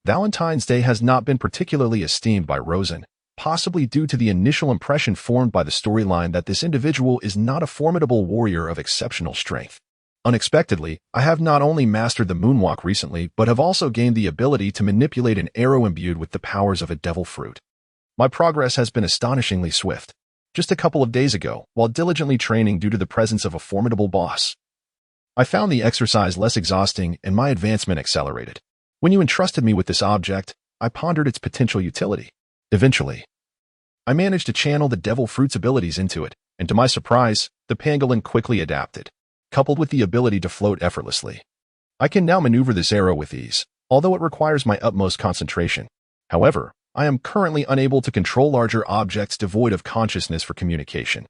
Valentine's Day has not been particularly esteemed by Rosen, possibly due to the initial impression formed by the storyline that this individual is not a formidable warrior of exceptional strength. Unexpectedly, I have not only mastered the moonwalk recently, but have also gained the ability to manipulate an arrow imbued with the powers of a devil fruit. My progress has been astonishingly swift. Just a couple of days ago, while diligently training due to the presence of a formidable boss, I found the exercise less exhausting and my advancement accelerated. When you entrusted me with this object, I pondered its potential utility. Eventually, I managed to channel the devil fruit's abilities into it, and to my surprise, the pangolin quickly adapted, coupled with the ability to float effortlessly. I can now maneuver this arrow with ease, although it requires my utmost concentration. However, I am currently unable to control larger objects devoid of consciousness for communication.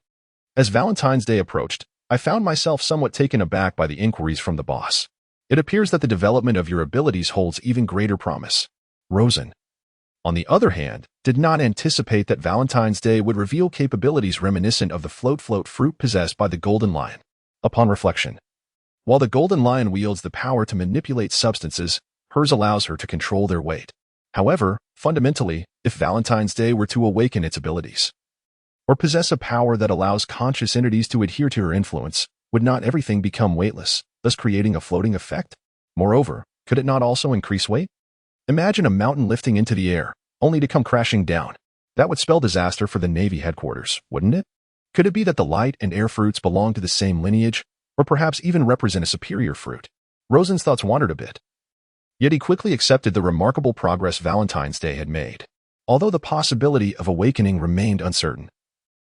As Valentine's Day approached, I found myself somewhat taken aback by the inquiries from the boss. It appears that the development of your abilities holds even greater promise. Rosen, on the other hand, did not anticipate that Valentine's Day would reveal capabilities reminiscent of the float fruit possessed by the Golden Lion. Upon reflection, while the Golden Lion wields the power to manipulate substances, hers allows her to control their weight. However, fundamentally, if Valentine's Day were to awaken its abilities, or possess a power that allows conscious entities to adhere to her influence, would not everything become weightless, thus creating a floating effect? Moreover, could it not also increase weight? Imagine a mountain lifting into the air, only to come crashing down. That would spell disaster for the Navy headquarters, wouldn't it? Could it be that the light and air fruits belong to the same lineage, or perhaps even represent a superior fruit? Rosen's thoughts wandered a bit. Yet he quickly accepted the remarkable progress Valentine's Day had made, although the possibility of awakening remained uncertain.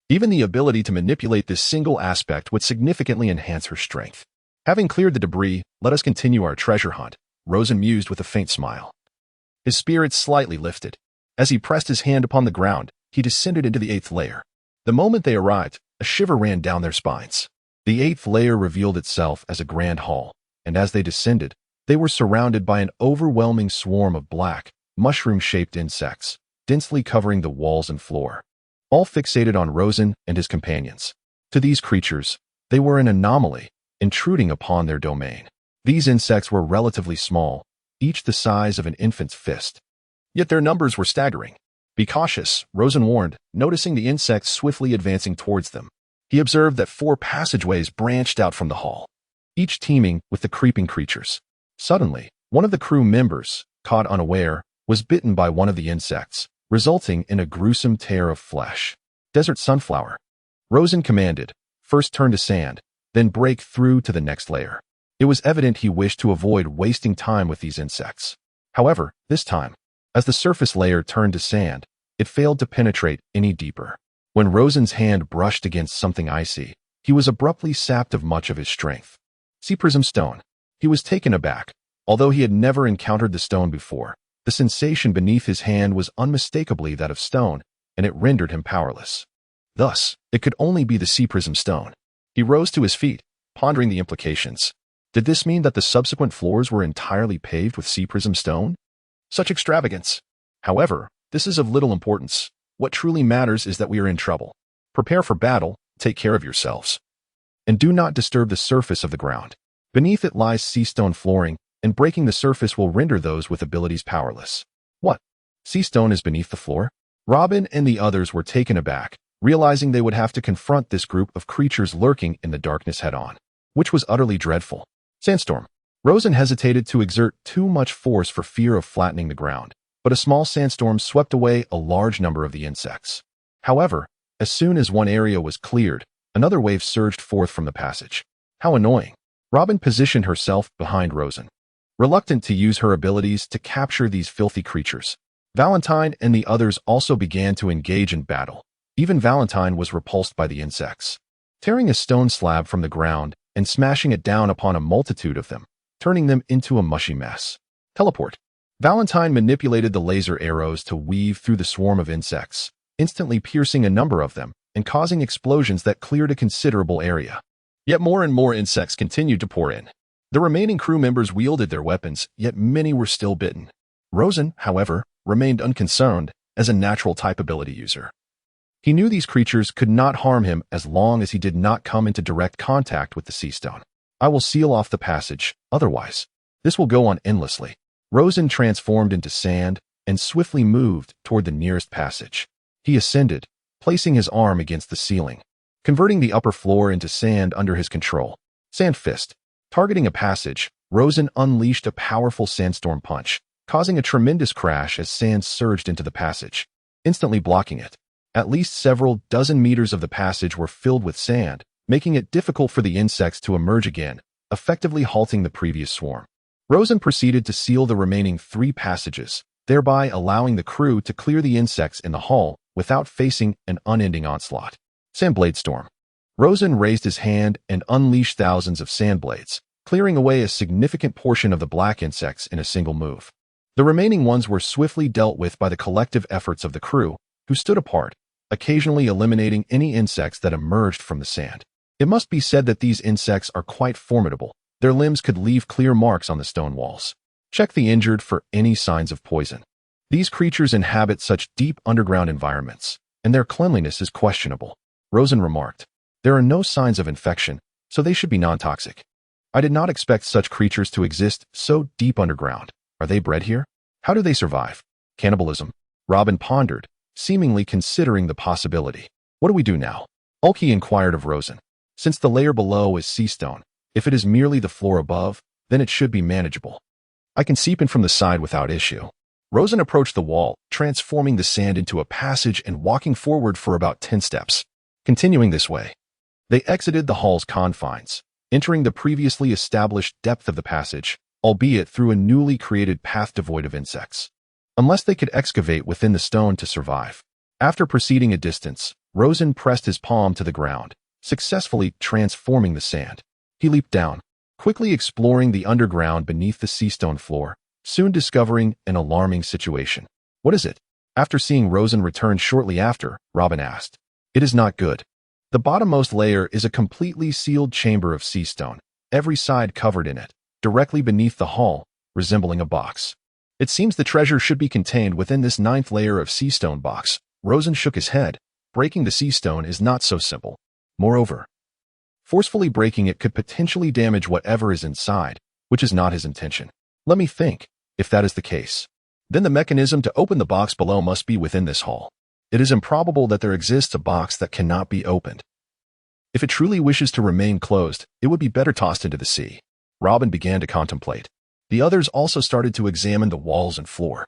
Even the ability to manipulate this single aspect would significantly enhance her strength. Having cleared the debris, let us continue our treasure hunt, Rosen mused with a faint smile. His spirits slightly lifted. As he pressed his hand upon the ground, he descended into the 8th layer. The moment they arrived, a shiver ran down their spines. The 8th layer revealed itself as a grand hall, and as they descended, they were surrounded by an overwhelming swarm of black, mushroom-shaped insects, densely covering the walls and floor, all fixated on Rosen and his companions. To these creatures, they were an anomaly, intruding upon their domain. These insects were relatively small, each the size of an infant's fist. Yet their numbers were staggering. Be cautious, Rosen warned, noticing the insects swiftly advancing towards them. He observed that 4 passageways branched out from the hall, each teeming with the creeping creatures. Suddenly, one of the crew members, caught unaware, was bitten by one of the insects, resulting in a gruesome tear of flesh. Desert sunflower, Rosen commanded, first turn to sand, then break through to the next layer. It was evident he wished to avoid wasting time with these insects. However, this time, as the surface layer turned to sand, it failed to penetrate any deeper. When Rosen's hand brushed against something icy, he was abruptly sapped of much of his strength. Sea prism stone. He was taken aback. Although he had never encountered the stone before, the sensation beneath his hand was unmistakably that of stone, and it rendered him powerless. Thus, it could only be the sea prism stone. He rose to his feet, pondering the implications. Did this mean that the subsequent floors were entirely paved with sea prism stone? Such extravagance! However, this is of little importance. What truly matters is that we are in trouble. Prepare for battle, take care of yourselves, and do not disturb the surface of the ground. Beneath it lies sea stone flooring, and breaking the surface will render those with abilities powerless. What? Sea stone is beneath the floor? Robin and the others were taken aback, realizing they would have to confront this group of creatures lurking in the darkness head-on, which was utterly dreadful. Sandstorm. Rosen hesitated to exert too much force for fear of flattening the ground, but a small sandstorm swept away a large number of the insects. However, as soon as one area was cleared, another wave surged forth from the passage. How annoying. Robin positioned herself behind Rosen, reluctant to use her abilities to capture these filthy creatures. Valentine and the others also began to engage in battle. Even Valentine was repulsed by the insects, tearing a stone slab from the ground and smashing it down upon a multitude of them, turning them into a mushy mess. Teleport. Valentine manipulated the laser arrows to weave through the swarm of insects, instantly piercing a number of them and causing explosions that cleared a considerable area. Yet more and more insects continued to pour in. The remaining crew members wielded their weapons, yet many were still bitten. Rosen, however, remained unconcerned as a natural type ability user. He knew these creatures could not harm him as long as he did not come into direct contact with the sea stone. I will seal off the passage, otherwise, this will go on endlessly. Rosen transformed into sand and swiftly moved toward the nearest passage. He ascended, placing his arm against the ceiling, converting the upper floor into sand under his control. Sand fist. Targeting a passage, Rosen unleashed a powerful sandstorm punch, causing a tremendous crash as sand surged into the passage, instantly blocking it. At least several dozen meters of the passage were filled with sand, making it difficult for the insects to emerge again, effectively halting the previous swarm. Rosen proceeded to seal the remaining 3 passages, thereby allowing the crew to clear the insects in the hall without facing an unending onslaught. Sandblade Storm. Rosen raised his hand and unleashed thousands of sand blades, clearing away a significant portion of the black insects in a single move. The remaining ones were swiftly dealt with by the collective efforts of the crew, who stood apart, occasionally eliminating any insects that emerged from the sand. It must be said that these insects are quite formidable. Their limbs could leave clear marks on the stone walls. Check the injured for any signs of poison. These creatures inhabit such deep underground environments, and their cleanliness is questionable. Rosen remarked, "There are no signs of infection, so they should be non-toxic. I did not expect such creatures to exist so deep underground. Are they bred here? How do they survive? Cannibalism?" Robin pondered, seemingly considering the possibility. "What do we do now?" Haki inquired of Rosen. "Since the layer below is sea stone, if it is merely the floor above, then it should be manageable. I can seep in from the side without issue." Rosen approached the wall, transforming the sand into a passage and walking forward for about 10 steps. Continuing this way, they exited the hall's confines, entering the previously established depth of the passage, albeit through a newly created path devoid of insects. Unless they could excavate within the stone to survive. After proceeding a distance, Rosen pressed his palm to the ground, successfully transforming the sand. He leaped down, quickly exploring the underground beneath the sea stone floor, soon discovering an alarming situation. "What is it?" After seeing Rosen return shortly after, Robin asked. "It is not good. The bottommost layer is a completely sealed chamber of sea stone, every side covered in it, directly beneath the hull, resembling a box. It seems the treasure should be contained within this 9th layer of sea stone box." Rosen shook his head. "Breaking the sea stone is not so simple. Moreover, forcefully breaking it could potentially damage whatever is inside, which is not his intention. Let me think. If that is the case, then the mechanism to open the box below must be within this hull. It is improbable that there exists a box that cannot be opened. If it truly wishes to remain closed, it would be better tossed into the sea." Robin began to contemplate. The others also started to examine the walls and floor,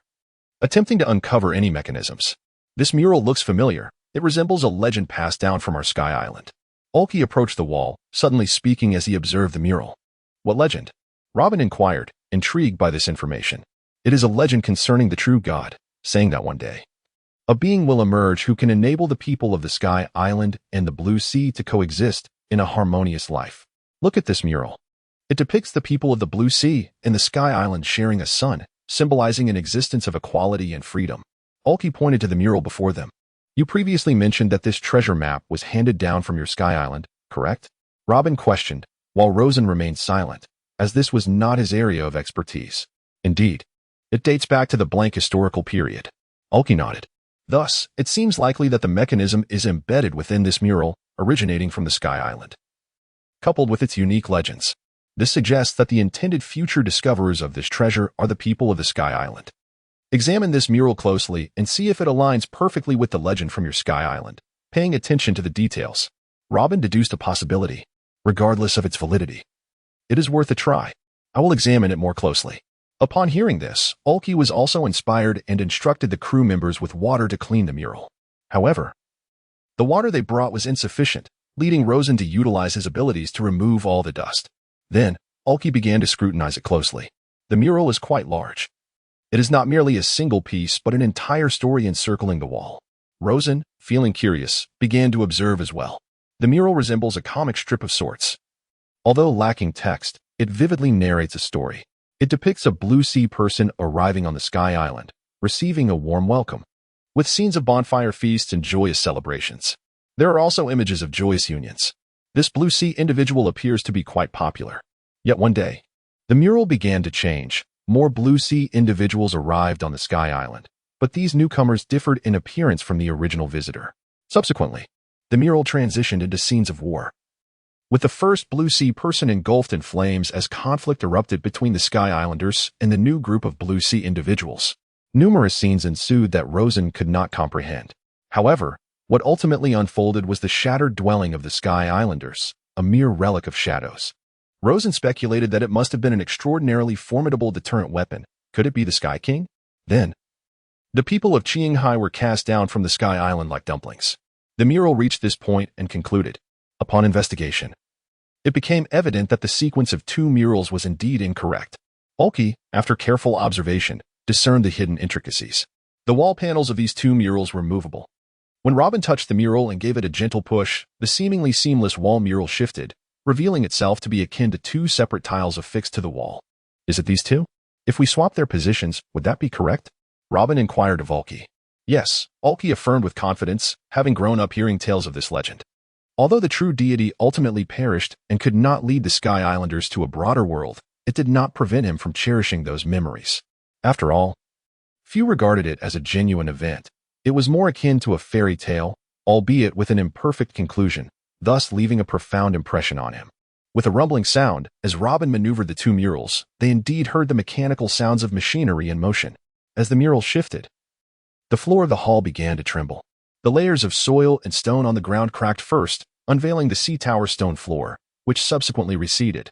attempting to uncover any mechanisms. "This mural looks familiar. It resembles a legend passed down from our sky island." Haki approached the wall, suddenly speaking as he observed the mural. "What legend?" Robin inquired, intrigued by this information. "It is a legend concerning the true God, saying that one day a being will emerge who can enable the people of the Sky Island and the Blue Sea to coexist in a harmonious life. Look at this mural. It depicts the people of the Blue Sea and the Sky Island sharing a sun, symbolizing an existence of equality and freedom." Haki pointed to the mural before them. "You previously mentioned that this treasure map was handed down from your Sky Island, correct?" Robin questioned, while Rosen remained silent, as this was not his area of expertise. "Indeed. It dates back to the blank historical period." Haki nodded. "Thus, it seems likely that the mechanism is embedded within this mural, originating from the Sky Island. Coupled with its unique legends, this suggests that the intended future discoverers of this treasure are the people of the Sky Island. Examine this mural closely and see if it aligns perfectly with the legend from your Sky Island, paying attention to the details." Robin deduced a possibility, regardless of its validity. "It is worth a try. I will examine it more closely." Upon hearing this, Haki was also inspired and instructed the crew members with water to clean the mural. However, the water they brought was insufficient, leading Rosen to utilize his abilities to remove all the dust. Then, Haki began to scrutinize it closely. The mural is quite large. It is not merely a single piece, but an entire story encircling the wall. Rosen, feeling curious, began to observe as well. The mural resembles a comic strip of sorts. Although lacking text, it vividly narrates a story. It depicts a Blue Sea person arriving on the Sky Island, receiving a warm welcome, with scenes of bonfire feasts and joyous celebrations. There are also images of joyous unions. This Blue Sea individual appears to be quite popular. Yet one day, the mural began to change. More Blue Sea individuals arrived on the Sky Island, but these newcomers differed in appearance from the original visitor. Subsequently, the mural transitioned into scenes of war, with the first Blue Sea person engulfed in flames as conflict erupted between the Sky Islanders and the new group of Blue Sea individuals. Numerous scenes ensued that Rosen could not comprehend. However, what ultimately unfolded was the shattered dwelling of the Sky Islanders, a mere relic of shadows. Rosen speculated that it must have been an extraordinarily formidable deterrent weapon. Could it be the Sky King? Then, the people of Qinghai were cast down from the Sky Island like dumplings. The mural reached this point and concluded. Upon investigation, it became evident that the sequence of two murals was indeed incorrect. Haki, after careful observation, discerned the hidden intricacies. The wall panels of these two murals were movable. When Robin touched the mural and gave it a gentle push, the seemingly seamless wall mural shifted, revealing itself to be akin to two separate tiles affixed to the wall. Is it these two? If we swap their positions, would that be correct? Robin inquired of Haki. Yes, Haki affirmed with confidence, having grown up hearing tales of this legend. Although the true deity ultimately perished and could not lead the Sky Islanders to a broader world, it did not prevent him from cherishing those memories. After all, few regarded it as a genuine event. It was more akin to a fairy tale, albeit with an imperfect conclusion, thus leaving a profound impression on him. With a rumbling sound, as Robin maneuvered the two murals, they indeed heard the mechanical sounds of machinery in motion. As the mural shifted, the floor of the hall began to tremble. The layers of soil and stone on the ground cracked first, unveiling the sea tower stone floor, which subsequently receded,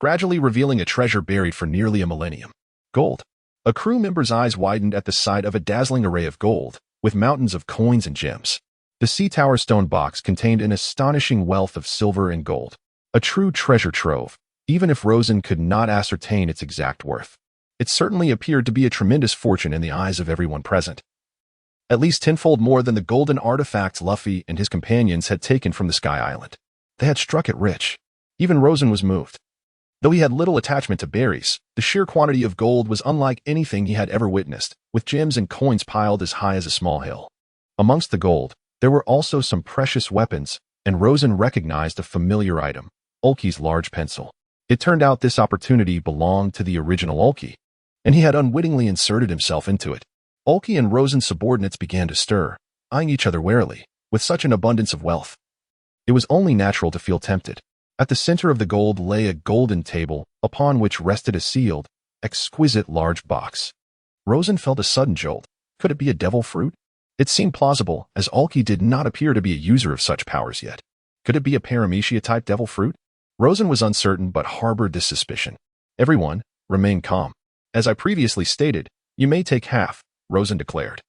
gradually revealing a treasure buried for nearly a millennium. Gold. A crew member's eyes widened at the sight of a dazzling array of gold, with mountains of coins and gems. The sea tower stone box contained an astonishing wealth of silver and gold, a true treasure trove, even if Rosen could not ascertain its exact worth. It certainly appeared to be a tremendous fortune in the eyes of everyone present. At least tenfold more than the golden artifacts Luffy and his companions had taken from the Sky Island. They had struck it rich. Even Rosen was moved. Though he had little attachment to berries, the sheer quantity of gold was unlike anything he had ever witnessed, with gems and coins piled as high as a small hill. Amongst the gold, there were also some precious weapons, and Rosen recognized a familiar item, Ulki's large pencil. It turned out this opportunity belonged to the original Ulki, and he had unwittingly inserted himself into it. Ulki and Rosen's subordinates began to stir, eyeing each other warily. With such an abundance of wealth, it was only natural to feel tempted. At the center of the gold lay a golden table, upon which rested a sealed, exquisite large box. Rosen felt a sudden jolt. Could it be a devil fruit? It seemed plausible, as Ulki did not appear to be a user of such powers yet. Could it be a paramecia-type devil fruit? Rosen was uncertain but harbored this suspicion. Everyone, remain calm. As I previously stated, you may take half, Rosen declared.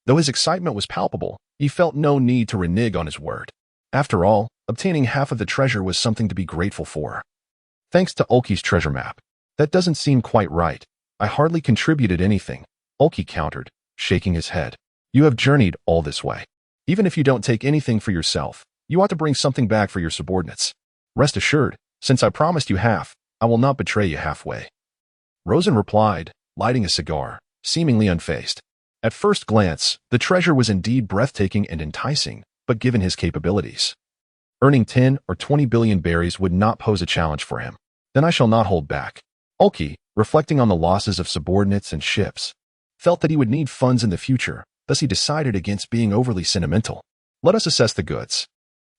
Though his excitement was palpable, he felt no need to renege on his word. After all, obtaining half of the treasure was something to be grateful for. Thanks to Ulki's treasure map. That doesn't seem quite right. I hardly contributed anything, Ulki countered, shaking his head. You have journeyed all this way. Even if you don't take anything for yourself, you ought to bring something back for your subordinates. Rest assured, since I promised you half, I will not betray you halfway. Rosen replied, lighting a cigar, seemingly unfazed. At first glance, the treasure was indeed breathtaking and enticing, but given his capabilities, earning 10 or 20 billion berries would not pose a challenge for him. Then I shall not hold back. Ulki, reflecting on the losses of subordinates and ships, felt that he would need funds in the future, thus he decided against being overly sentimental. Let us assess the goods.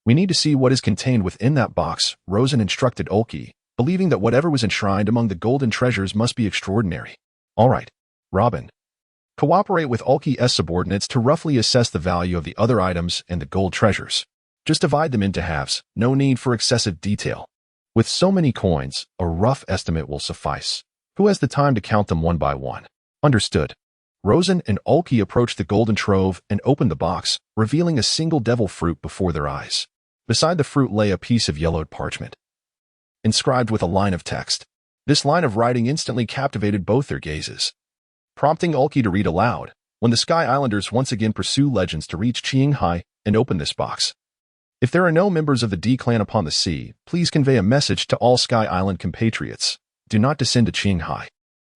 We need to see what is contained within that box, Rosen instructed Ulki, believing that whatever was enshrined among the golden treasures must be extraordinary. All right, Robin. Cooperate with Ulki's subordinates to roughly assess the value of the other items and the gold treasures. Just divide them into halves, no need for excessive detail. With so many coins, a rough estimate will suffice. Who has the time to count them one by one? Understood. Rosen and Ulki approached the golden trove and opened the box, revealing a single devil fruit before their eyes. Beside the fruit lay a piece of yellowed parchment, inscribed with a line of text. This line of writing instantly captivated both their gazes, prompting Ulki to read aloud. When the Sky Islanders once again pursue legends to reach Qinghai and open this box. If there are no members of the D clan upon the sea, please convey a message to all Sky Island compatriots. Do not descend to Qinghai.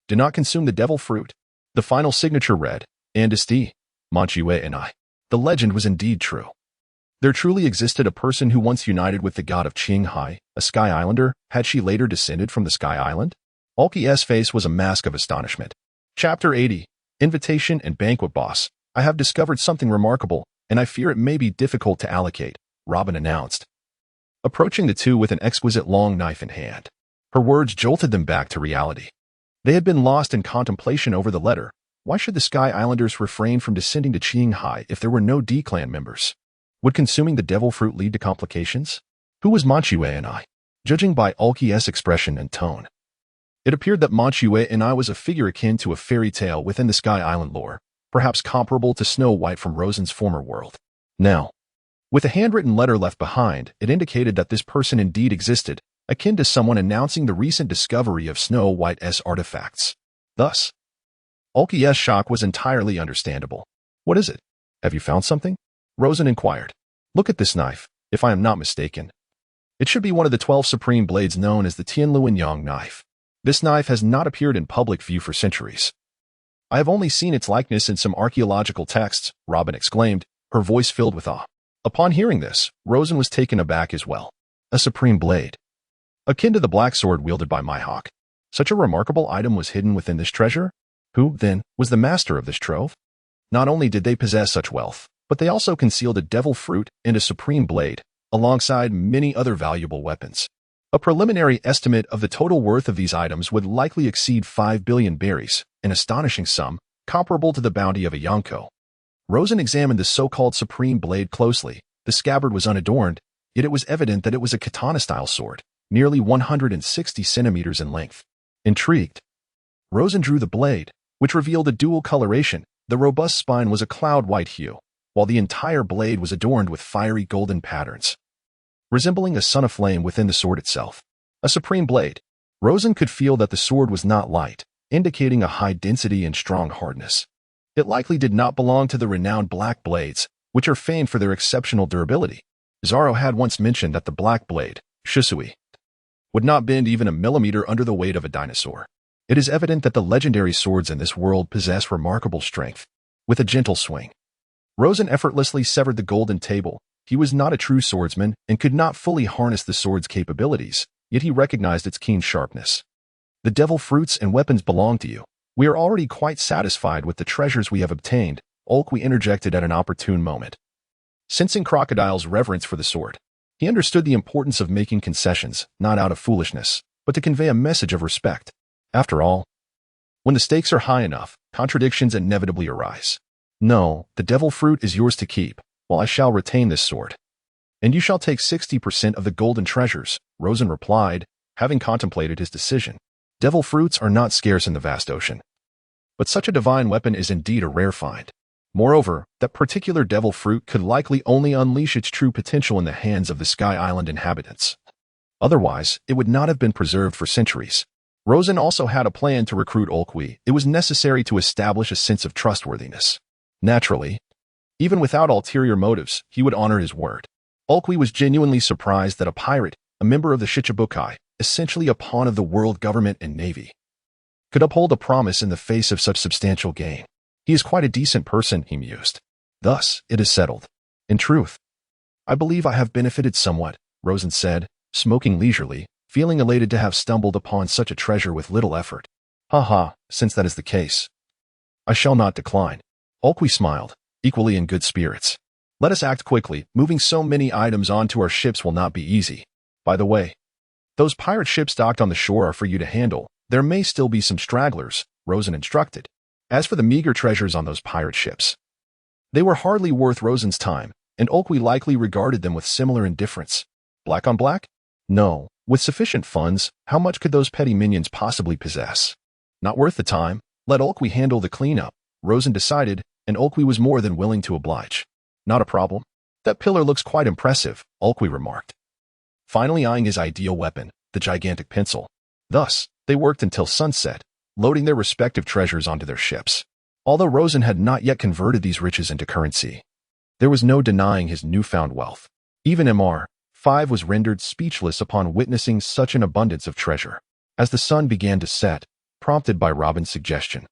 Do not consume the devil fruit. The final signature read, Andesti, Manchue and I. The legend was indeed true. There truly existed a person who once united with the god of Qinghai, a Sky Islander. Had she later descended from the Sky Island? Ulki's face was a mask of astonishment. Chapter 80. Invitation and Banquet Boss. I have discovered something remarkable, and I fear it may be difficult to allocate, Robin announced. approaching the two with an exquisite long knife in hand. Her words jolted them back to reality. They had been lost in contemplation over the letter. Why should the Sky Islanders refrain from descending to Qinghai if there were no D-clan members? Would consuming the devil fruit lead to complications? Who was Manchue and I? Judging by Ulki's expression and tone, it appeared that Manchue and I was a figure akin to a fairy tale within the Sky Island lore, perhaps comparable to Snow White from Rosen's former world. Now, with a handwritten letter left behind, it indicated that this person indeed existed, akin to someone announcing the recent discovery of Snow White's artifacts. Thus, Ulki's shock was entirely understandable. What is it? Have you found something? Rosen inquired. Look at this knife, if I am not mistaken. It should be one of the 12 supreme blades known as the Tianluanyang knife. This knife has not appeared in public view for centuries. I have only seen its likeness in some archaeological texts, Robin exclaimed, her voice filled with awe. Upon hearing this, Rosen was taken aback as well. A supreme blade, akin to the black sword wielded by Mihawk. Such a remarkable item was hidden within this treasure? Who, then, was the master of this trove? Not only did they possess such wealth, but they also concealed a devil fruit and a supreme blade, alongside many other valuable weapons. A preliminary estimate of the total worth of these items would likely exceed 5 billion berries, an astonishing sum, comparable to the bounty of a Yonko. Rosen examined the so-called supreme blade closely. The scabbard was unadorned, yet it was evident that it was a katana-style sword, nearly 160 centimeters in length. Intrigued, Rosen drew the blade, which revealed a dual coloration. The robust spine was a cloud-white hue, while the entire blade was adorned with fiery golden patterns, resembling a sun aflame within the sword itself. A supreme blade. Rosen could feel that the sword was not light, indicating a high density and strong hardness. It likely did not belong to the renowned black blades, which are famed for their exceptional durability. Zoro had once mentioned that the black blade, Shisui, would not bend even a millimeter under the weight of a dinosaur. It is evident that the legendary swords in this world possess remarkable strength. With a gentle swing, Rosen effortlessly severed the golden table. He was not a true swordsman and could not fully harness the sword's capabilities, yet he recognized its keen sharpness. The devil fruits and weapons belong to you. We are already quite satisfied with the treasures we have obtained, Ulqui interjected at an opportune moment. Sensing Crocodile's reverence for the sword, he understood the importance of making concessions, not out of foolishness, but to convey a message of respect. After all, when the stakes are high enough, contradictions inevitably arise. No, the devil fruit is yours to keep, while I shall retain this sword. And you shall take 60% of the golden treasures, Rosen replied, having contemplated his decision. Devil fruits are not scarce in the vast ocean, but such a divine weapon is indeed a rare find. Moreover, that particular devil fruit could likely only unleash its true potential in the hands of the Sky Island inhabitants. Otherwise, it would not have been preserved for centuries. Rosen also had a plan to recruit Ulqui. It was necessary to establish a sense of trustworthiness. Naturally, even without ulterior motives, he would honor his word. Ulqui was genuinely surprised that a pirate, a member of the Shichibukai, essentially a pawn of the world government and navy, could uphold a promise in the face of such substantial gain. He is quite a decent person, he mused. Thus, it is settled. In truth, I believe I have benefited somewhat, Rosen said, smoking leisurely, feeling elated to have stumbled upon such a treasure with little effort. Since that is the case, I shall not decline. Ulqui smiled, equally in good spirits. Let us act quickly. Moving so many items onto our ships will not be easy. By the way, those pirate ships docked on the shore are for you to handle. There may still be some stragglers, Rosen instructed. As for the meager treasures on those pirate ships, they were hardly worth Rosen's time, and Ulqui likely regarded them with similar indifference. Black on black? No. With sufficient funds, how much could those petty minions possibly possess? Not worth the time. Let Ulqui handle the cleanup, Rosen decided, and Ulqui was more than willing to oblige. Not a problem. That pillar looks quite impressive, Ulqui remarked, finally eyeing his ideal weapon, the gigantic pencil. Thus, they worked until sunset, loading their respective treasures onto their ships. Although Rosen had not yet converted these riches into currency, there was no denying his newfound wealth. Even MR5 was rendered speechless upon witnessing such an abundance of treasure. As the sun began to set, prompted by Robin's suggestion,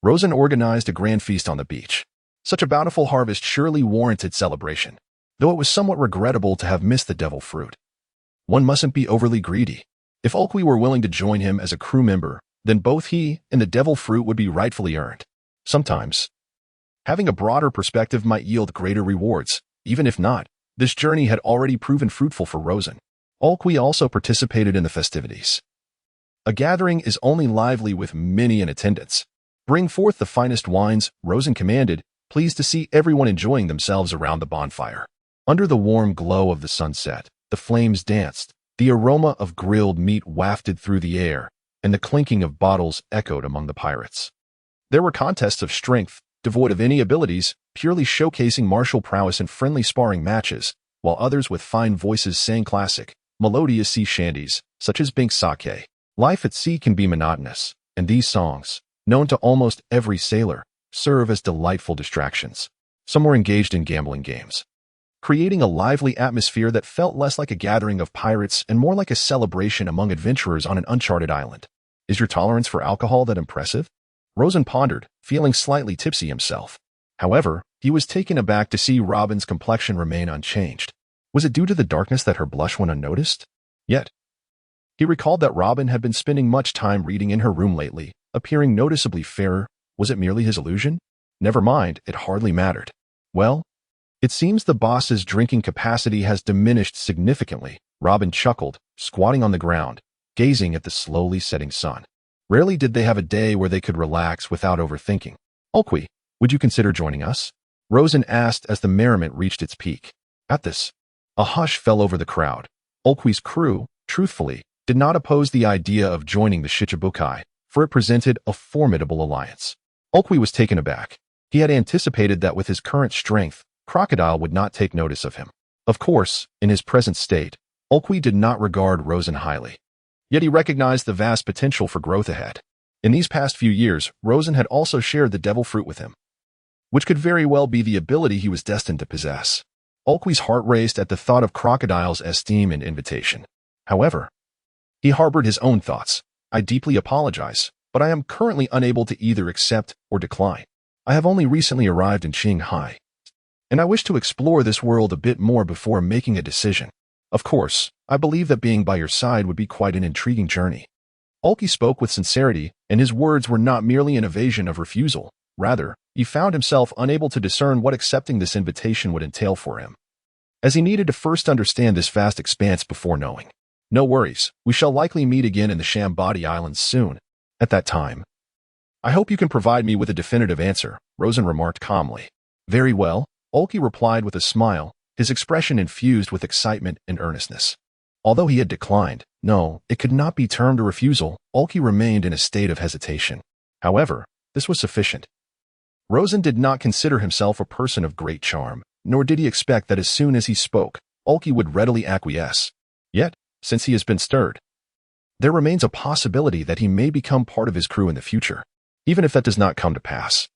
Rosen organized a grand feast on the beach. Such a bountiful harvest surely warranted celebration, though it was somewhat regrettable to have missed the devil fruit. One mustn't be overly greedy. If Ulqui were willing to join him as a crew member, then both he and the devil fruit would be rightfully earned. Sometimes, having a broader perspective might yield greater rewards. Even if not, this journey had already proven fruitful for Rosen. Alqui also participated in the festivities. A gathering is only lively with many in attendance. Bring forth the finest wines, Rosen commanded, pleased to see everyone enjoying themselves around the bonfire. Under the warm glow of the sunset, the flames danced, the aroma of grilled meat wafted through the air, and the clinking of bottles echoed among the pirates. There were contests of strength, devoid of any abilities, purely showcasing martial prowess and friendly sparring matches, while others with fine voices sang classic, melodious sea shanties, such as Bink Sake. Life at sea can be monotonous, and these songs, known to almost every sailor, serve as delightful distractions. Some were engaged in gambling games, creating a lively atmosphere that felt less like a gathering of pirates and more like a celebration among adventurers on an uncharted island. Is your tolerance for alcohol that impressive? Rosen pondered, feeling slightly tipsy himself. However, he was taken aback to see Robin's complexion remain unchanged. Was it due to the darkness that her blush went unnoticed? Yet, he recalled that Robin had been spending much time reading in her room lately, appearing noticeably fairer. Was it merely his illusion? Never mind, it hardly mattered. Well, it seems the boss's drinking capacity has diminished significantly, Robin chuckled, squatting on the ground, gazing at the slowly setting sun. Rarely did they have a day where they could relax without overthinking. Alqui, would you consider joining us? Rosen asked as the merriment reached its peak. At this, a hush fell over the crowd. Alqui's crew, truthfully, did not oppose the idea of joining the Shichibukai, for it presented a formidable alliance. Alqui was taken aback. He had anticipated that with his current strength, Crocodile would not take notice of him. Of course, in his present state, Alqui did not regard Rosen highly. Yet he recognized the vast potential for growth ahead. In these past few years, Rosen had also shared the devil fruit with him, which could very well be the ability he was destined to possess. Alqui's heart raced at the thought of Crocodile's esteem and invitation. However, he harbored his own thoughts. I deeply apologize, but I am currently unable to either accept or decline. I have only recently arrived in Shanghai, and I wish to explore this world a bit more before making a decision. Of course, I believe that being by your side would be quite an intriguing journey. Alqui spoke with sincerity, and his words were not merely an evasion of refusal. Rather, he found himself unable to discern what accepting this invitation would entail for him, as he needed to first understand this vast expanse before knowing. No worries, we shall likely meet again in the Shambadi Islands soon. At that time, I hope you can provide me with a definitive answer, Rosen remarked calmly. Very well, Alqui replied with a smile, his expression infused with excitement and earnestness. Although he had declined, no, it could not be termed a refusal, Alqui remained in a state of hesitation. However, this was sufficient. Rosen did not consider himself a person of great charm, nor did he expect that as soon as he spoke, Alqui would readily acquiesce. Yet, since he has been stirred, there remains a possibility that he may become part of his crew in the future. Even if that does not come to pass,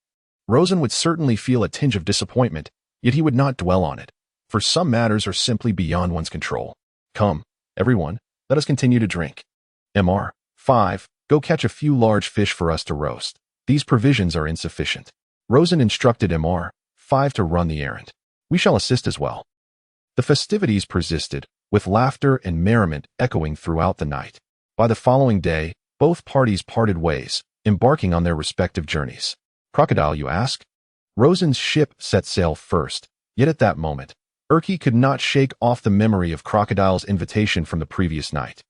Rosen would certainly feel a tinge of disappointment, yet he would not dwell on it, for some matters are simply beyond one's control. Come, everyone, let us continue to drink. Mr. 5, go catch a few large fish for us to roast. These provisions are insufficient. Rosen instructed Mr. 5 to run the errand. We shall assist as well. The festivities persisted, with laughter and merriment echoing throughout the night. By the following day, both parties parted ways, embarking on their respective journeys. Crocodile, you ask? Rosen's ship set sail first, yet at that moment, Haki could not shake off the memory of Crocodile's invitation from the previous night.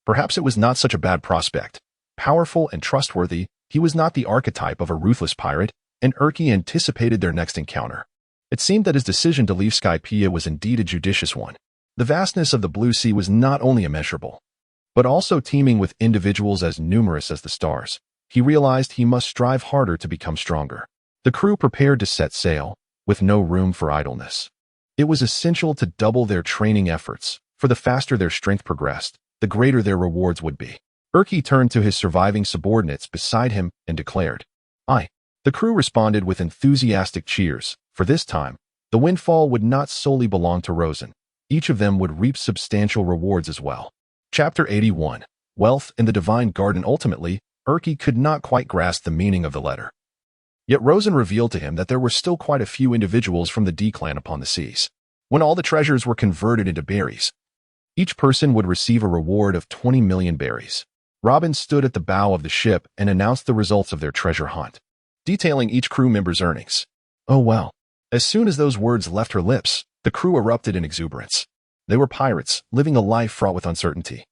Perhaps it was not such a bad prospect. Powerful and trustworthy, he was not the archetype of a ruthless pirate, and Haki anticipated their next encounter. It seemed that his decision to leave Skypiea was indeed a judicious one. The vastness of the blue sea was not only immeasurable, but also teeming with individuals as numerous as the stars. He realized he must strive harder to become stronger. The crew prepared to set sail, with no room for idleness. It was essential to double their training efforts, for the faster their strength progressed, the greater their rewards would be. Haki turned to his surviving subordinates beside him and declared, "Aye." The crew responded with enthusiastic cheers, for this time, the windfall would not solely belong to Rosen. Each of them would reap substantial rewards as well. Chapter 81. Wealth in the Divine Garden. Ultimately, Haki could not quite grasp the meaning of the letter. Yet Rosen revealed to him that there were still quite a few individuals from the D clan upon the seas. When all the treasures were converted into berries, each person would receive a reward of 20 million berries. Robin stood at the bow of the ship and announced the results of their treasure hunt, detailing each crew member's earnings. Oh well. As soon as those words left her lips, the crew erupted in exuberance. They were pirates, living a life fraught with uncertainty.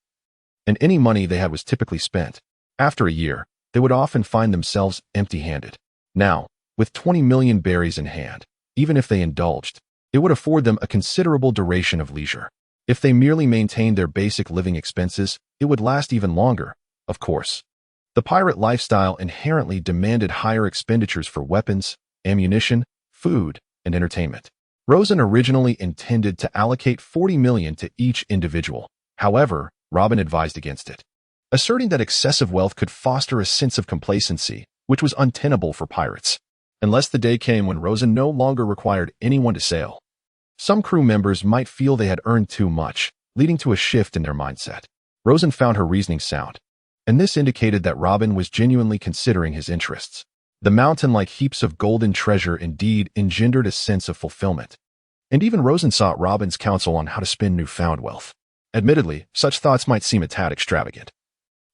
And any money they had was typically spent. After a year, they would often find themselves empty-handed. Now, with 20 million berries in hand, even if they indulged, it would afford them a considerable duration of leisure. If they merely maintained their basic living expenses, it would last even longer, of course. The pirate lifestyle inherently demanded higher expenditures for weapons, ammunition, food, and entertainment. Rosen originally intended to allocate 40 million to each individual. However, Robin advised against it, asserting that excessive wealth could foster a sense of complacency, which was untenable for pirates. Unless the day came when Rosen no longer required anyone to sail. Some crew members might feel they had earned too much, leading to a shift in their mindset. Rosen found her reasoning sound, and this indicated that Robin was genuinely considering his interests. The mountain-like heaps of golden treasure indeed engendered a sense of fulfillment. And even Rosen sought Robin's counsel on how to spend newfound wealth. Admittedly, such thoughts might seem a tad extravagant.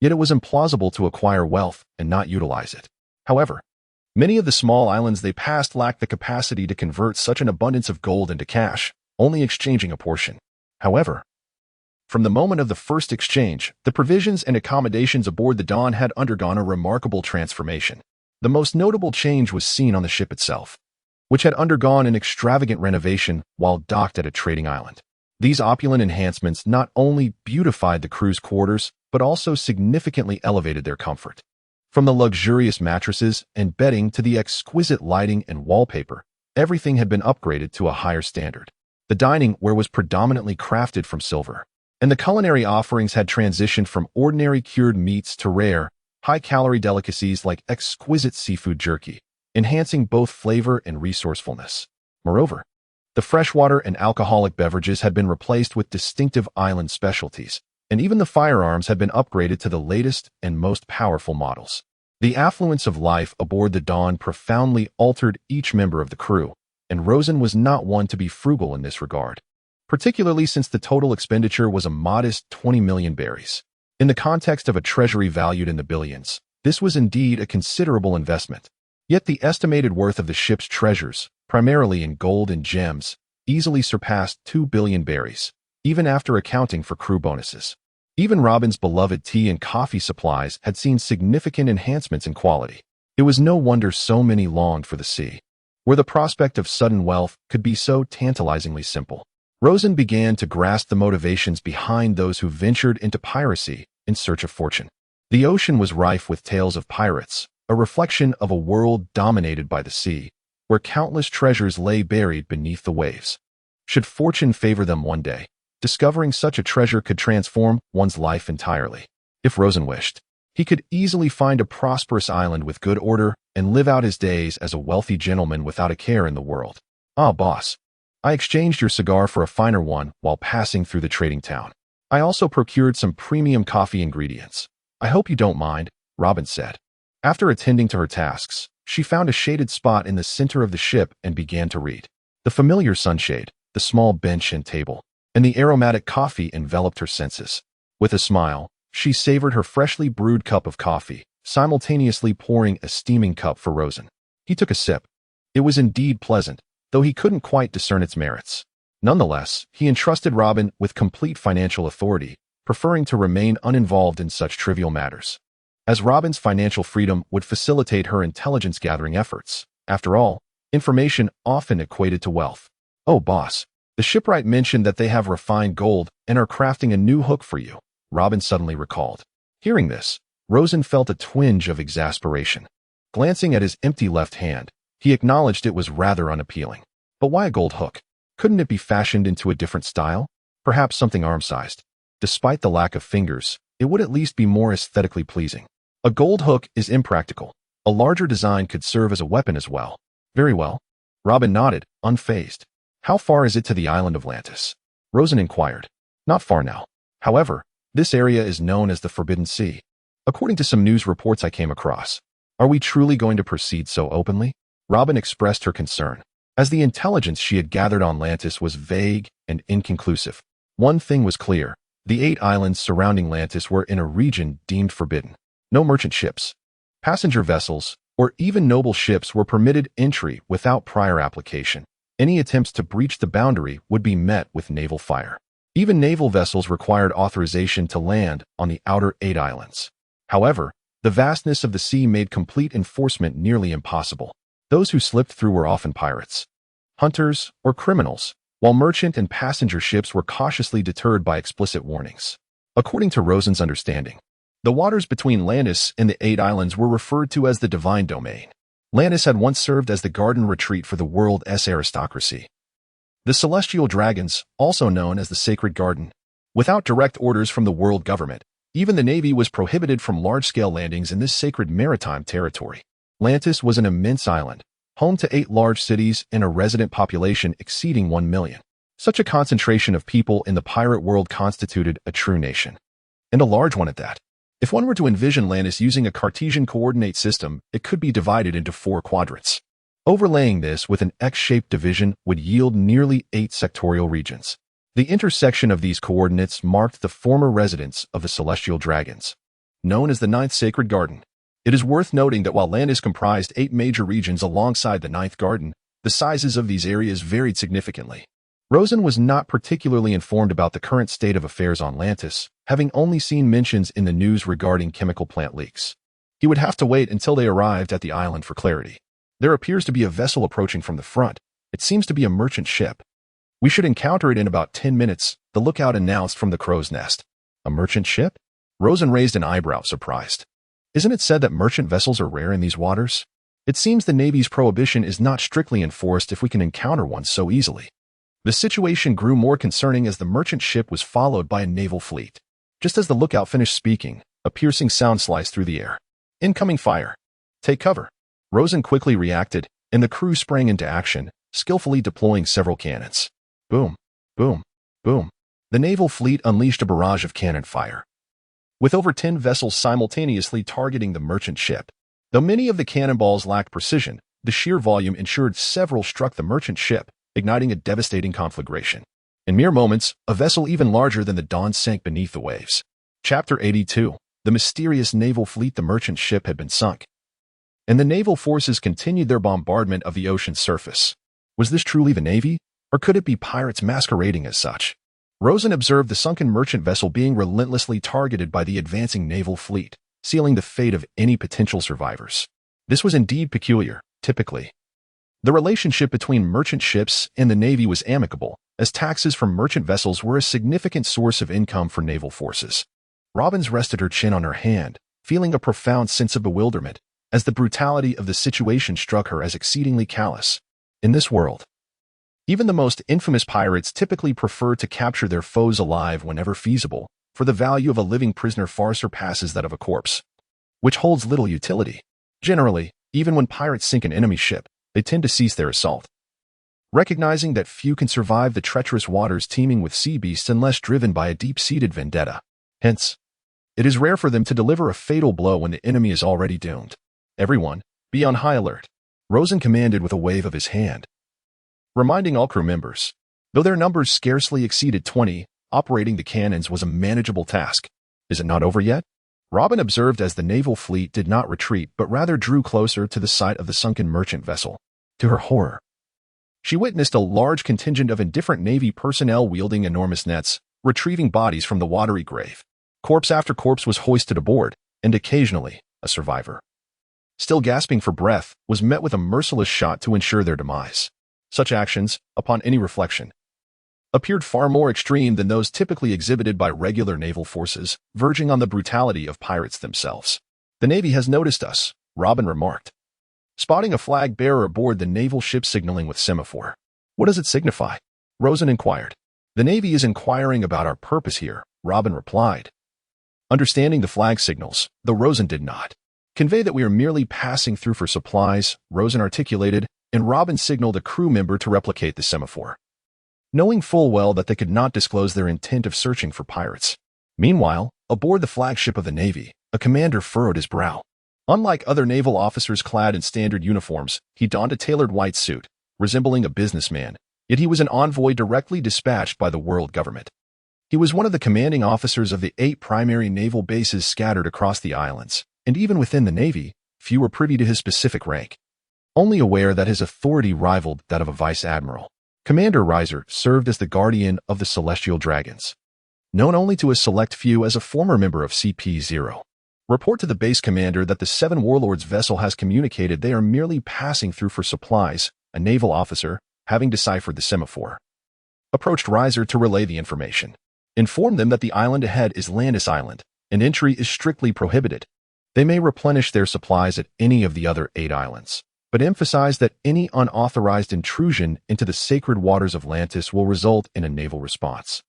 Yet it was implausible to acquire wealth and not utilize it. However, many of the small islands they passed lacked the capacity to convert such an abundance of gold into cash, only exchanging a portion. However, from the moment of the first exchange, the provisions and accommodations aboard the Dawn had undergone a remarkable transformation. The most notable change was seen on the ship itself, which had undergone an extravagant renovation while docked at a trading island. These opulent enhancements not only beautified the crew's quarters, but also significantly elevated their comfort. From the luxurious mattresses and bedding to the exquisite lighting and wallpaper, everything had been upgraded to a higher standard. The dining ware was predominantly crafted from silver, and the culinary offerings had transitioned from ordinary cured meats to rare, high-calorie delicacies like exquisite seafood jerky, enhancing both flavor and resourcefulness. Moreover, the freshwater and alcoholic beverages had been replaced with distinctive island specialties, and even the firearms had been upgraded to the latest and most powerful models. The affluence of life aboard the Dawn profoundly altered each member of the crew, and Rosen was not one to be frugal in this regard, particularly since the total expenditure was a modest 20 million berries. In the context of a treasury valued in the billions, this was indeed a considerable investment. Yet the estimated worth of the ship's treasures, primarily in gold and gems, easily surpassed 2 billion berries, even after accounting for crew bonuses. Even Robin's beloved tea and coffee supplies had seen significant enhancements in quality. It was no wonder so many longed for the sea, where the prospect of sudden wealth could be so tantalizingly simple. Rosen began to grasp the motivations behind those who ventured into piracy in search of fortune. The ocean was rife with tales of pirates, a reflection of a world dominated by the sea, where countless treasures lay buried beneath the waves. Should fortune favor them one day, discovering such a treasure could transform one's life entirely. If Rosen wished, he could easily find a prosperous island with good order and live out his days as a wealthy gentleman without a care in the world. Ah, boss. I exchanged your cigar for a finer one while passing through the trading town. I also procured some premium coffee ingredients. I hope you don't mind, Robin said. After attending to her tasks, she found a shaded spot in the center of the ship and began to read. The familiar sunshade, the small bench and table, and the aromatic coffee enveloped her senses. With a smile, she savored her freshly brewed cup of coffee, simultaneously pouring a steaming cup for Rosen. He took a sip. It was indeed pleasant, though he couldn't quite discern its merits. Nonetheless, he entrusted Robin with complete financial authority, preferring to remain uninvolved in such trivial matters, as Robin's financial freedom would facilitate her intelligence-gathering efforts. After all, information often equated to wealth. Oh, boss, the shipwright mentioned that they have refined gold and are crafting a new hook for you, Robin suddenly recalled. Hearing this, Rosen felt a twinge of exasperation. Glancing at his empty left hand, he acknowledged it was rather unappealing. But why a gold hook? Couldn't it be fashioned into a different style? Perhaps something arm-sized. Despite the lack of fingers, it would at least be more aesthetically pleasing. A gold hook is impractical. A larger design could serve as a weapon as well. Very well. Robin nodded, unfazed. How far is it to the island of Atlantis? Rosen inquired. Not far now. However, this area is known as the Forbidden Sea, according to some news reports I came across. Are we truly going to proceed so openly? Robin expressed her concern, as the intelligence she had gathered on Atlantis was vague and inconclusive. One thing was clear. The 8 islands surrounding Atlantis were in a region deemed forbidden. No merchant ships, passenger vessels, or even noble ships were permitted entry without prior application. Any attempts to breach the boundary would be met with naval fire. Even naval vessels required authorization to land on the outer 8 islands. However, the vastness of the sea made complete enforcement nearly impossible. Those who slipped through were often pirates, hunters, or criminals, while merchant and passenger ships were cautiously deterred by explicit warnings. According to Rosen's understanding, the waters between Lantis and the 8 islands were referred to as the divine domain. Lantis had once served as the garden retreat for the world's aristocracy. The celestial dragons, also known as the Sacred Garden. Without direct orders from the world government, even the Navy was prohibited from large-scale landings in this sacred maritime territory. Lantis was an immense island, home to 8 large cities and a resident population exceeding 1 million. Such a concentration of people in the pirate world constituted a true nation. And a large one at that. If one were to envision Lantis using a Cartesian coordinate system, it could be divided into 4 quadrants. Overlaying this with an X-shaped division would yield nearly 8 sectorial regions. The intersection of these coordinates marked the former residence of the celestial dragons, known as the 9th Sacred Garden. It is worth noting that while Lantis comprised 8 major regions alongside the 9th Garden, the sizes of these areas varied significantly. Rosen was not particularly informed about the current state of affairs on Lantis, having only seen mentions in the news regarding chemical plant leaks. He would have to wait until they arrived at the island for clarity. There appears to be a vessel approaching from the front. It seems to be a merchant ship. We should encounter it in about 10 minutes, the lookout announced from the crow's nest. A merchant ship? Rosen raised an eyebrow, surprised. Isn't it said that merchant vessels are rare in these waters? It seems the Navy's prohibition is not strictly enforced if we can encounter one so easily. The situation grew more concerning as the merchant ship was followed by a naval fleet. Just as the lookout finished speaking, a piercing sound sliced through the air. Incoming fire. Take cover. Rosen quickly reacted, and the crew sprang into action, skillfully deploying several cannons. Boom, boom, boom. The naval fleet unleashed a barrage of cannon fire, with over 10 vessels simultaneously targeting the merchant ship. Though many of the cannonballs lacked precision, the sheer volume ensured several struck the merchant ship, igniting a devastating conflagration. In mere moments, a vessel even larger than the Dawn sank beneath the waves. Chapter 82. The mysterious naval fleet. The merchant ship had been sunk, and the naval forces continued their bombardment of the ocean's surface. Was this truly the Navy, or could it be pirates masquerading as such? Rosen observed the sunken merchant vessel being relentlessly targeted by the advancing naval fleet, sealing the fate of any potential survivors. This was indeed peculiar. Typically, the relationship between merchant ships and the Navy was amicable, as taxes from merchant vessels were a significant source of income for naval forces. Robbins rested her chin on her hand, feeling a profound sense of bewilderment, as the brutality of the situation struck her as exceedingly callous. In this world, even the most infamous pirates typically prefer to capture their foes alive whenever feasible, for the value of a living prisoner far surpasses that of a corpse, which holds little utility. Generally, even when pirates sink an enemy ship, they tend to cease their assault, recognizing that few can survive the treacherous waters teeming with sea beasts unless driven by a deep-seated vendetta. Hence, it is rare for them to deliver a fatal blow when the enemy is already doomed. Everyone, be on high alert, Rosen commanded with a wave of his hand, reminding all crew members. Though their numbers scarcely exceeded 20, operating the cannons was a manageable task. Is it not over yet? Robin observed as the naval fleet did not retreat but rather drew closer to the site of the sunken merchant vessel. To her horror, she witnessed a large contingent of indifferent Navy personnel wielding enormous nets, retrieving bodies from the watery grave. Corpse after corpse was hoisted aboard, and occasionally, a survivor, still gasping for breath, was met with a merciless shot to ensure their demise. Such actions, upon any reflection, appeared far more extreme than those typically exhibited by regular naval forces, verging on the brutality of pirates themselves. The Navy has noticed us, Robin remarked, spotting a flag bearer aboard the naval ship signaling with semaphore. What does it signify? Rosen inquired. The Navy is inquiring about our purpose here, Robin replied. Understanding the flag signals, though Rosen did not convey that we are merely passing through for supplies, Rosen articulated, and Robin signaled a crew member to replicate the semaphore, knowing full well that they could not disclose their intent of searching for pirates. Meanwhile, aboard the flagship of the Navy, a commander furrowed his brow. Unlike other naval officers clad in standard uniforms, he donned a tailored white suit, resembling a businessman, yet he was an envoy directly dispatched by the world government. He was one of the commanding officers of the 8 primary naval bases scattered across the islands, and even within the Navy, few were privy to his specific rank, only aware that his authority rivaled that of a vice admiral. Commander Reiser served as the guardian of the celestial dragons, known only to a select few as a former member of CP-0. Report to the base commander that the Seven Warlords vessel has communicated they are merely passing through for supplies. A naval officer, having deciphered the semaphore, approached Reiser to relay the information. Inform them that the island ahead is Landis Island, and entry is strictly prohibited. They may replenish their supplies at any of the other 8 islands, but emphasize that any unauthorized intrusion into the sacred waters of Lantis will result in a naval response.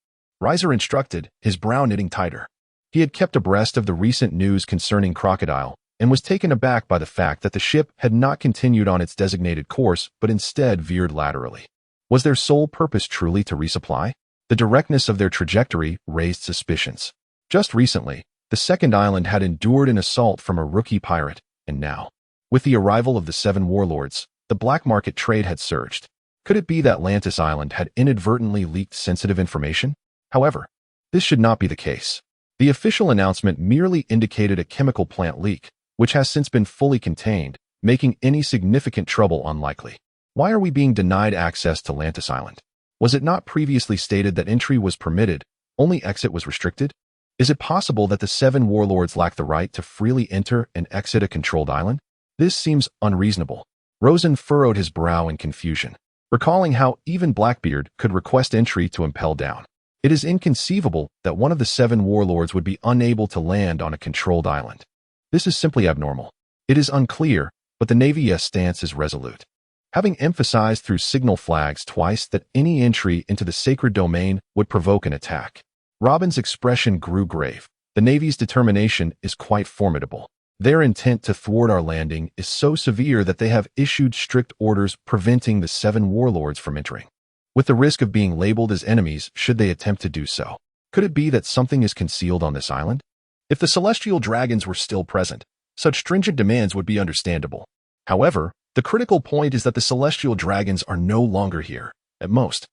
Reiser instructed, his brow knitting tighter. He had kept abreast of the recent news concerning Crocodile and was taken aback by the fact that the ship had not continued on its designated course but instead veered laterally. Was their sole purpose truly to resupply? The directness of their trajectory raised suspicions. Just recently, the second island had endured an assault from a rookie pirate, and now, with the arrival of the 7 warlords, the black market trade had surged. Could it be that Lantis Island had inadvertently leaked sensitive information? However, this should not be the case. The official announcement merely indicated a chemical plant leak, which has since been fully contained, making any significant trouble unlikely. Why are we being denied access to Lantis Island? Was it not previously stated that entry was permitted, only exit was restricted? Is it possible that the 7 warlords lack the right to freely enter and exit a controlled island? This seems unreasonable. Rosen furrowed his brow in confusion, recalling how even Blackbeard could request entry to impel down. It is inconceivable that one of the 7 warlords would be unable to land on a controlled island. This is simply abnormal. It is unclear, but the Navy's stance is resolute. Having emphasized through signal flags twice that any entry into the sacred domain would provoke an attack, Robin's expression grew grave. The Navy's determination is quite formidable. Their intent to thwart our landing is so severe that they have issued strict orders preventing the 7 warlords from entering, with the risk of being labeled as enemies should they attempt to do so. Could it be that something is concealed on this island? If the celestial dragons were still present, such stringent demands would be understandable. However, the critical point is that the celestial dragons are no longer here. At most,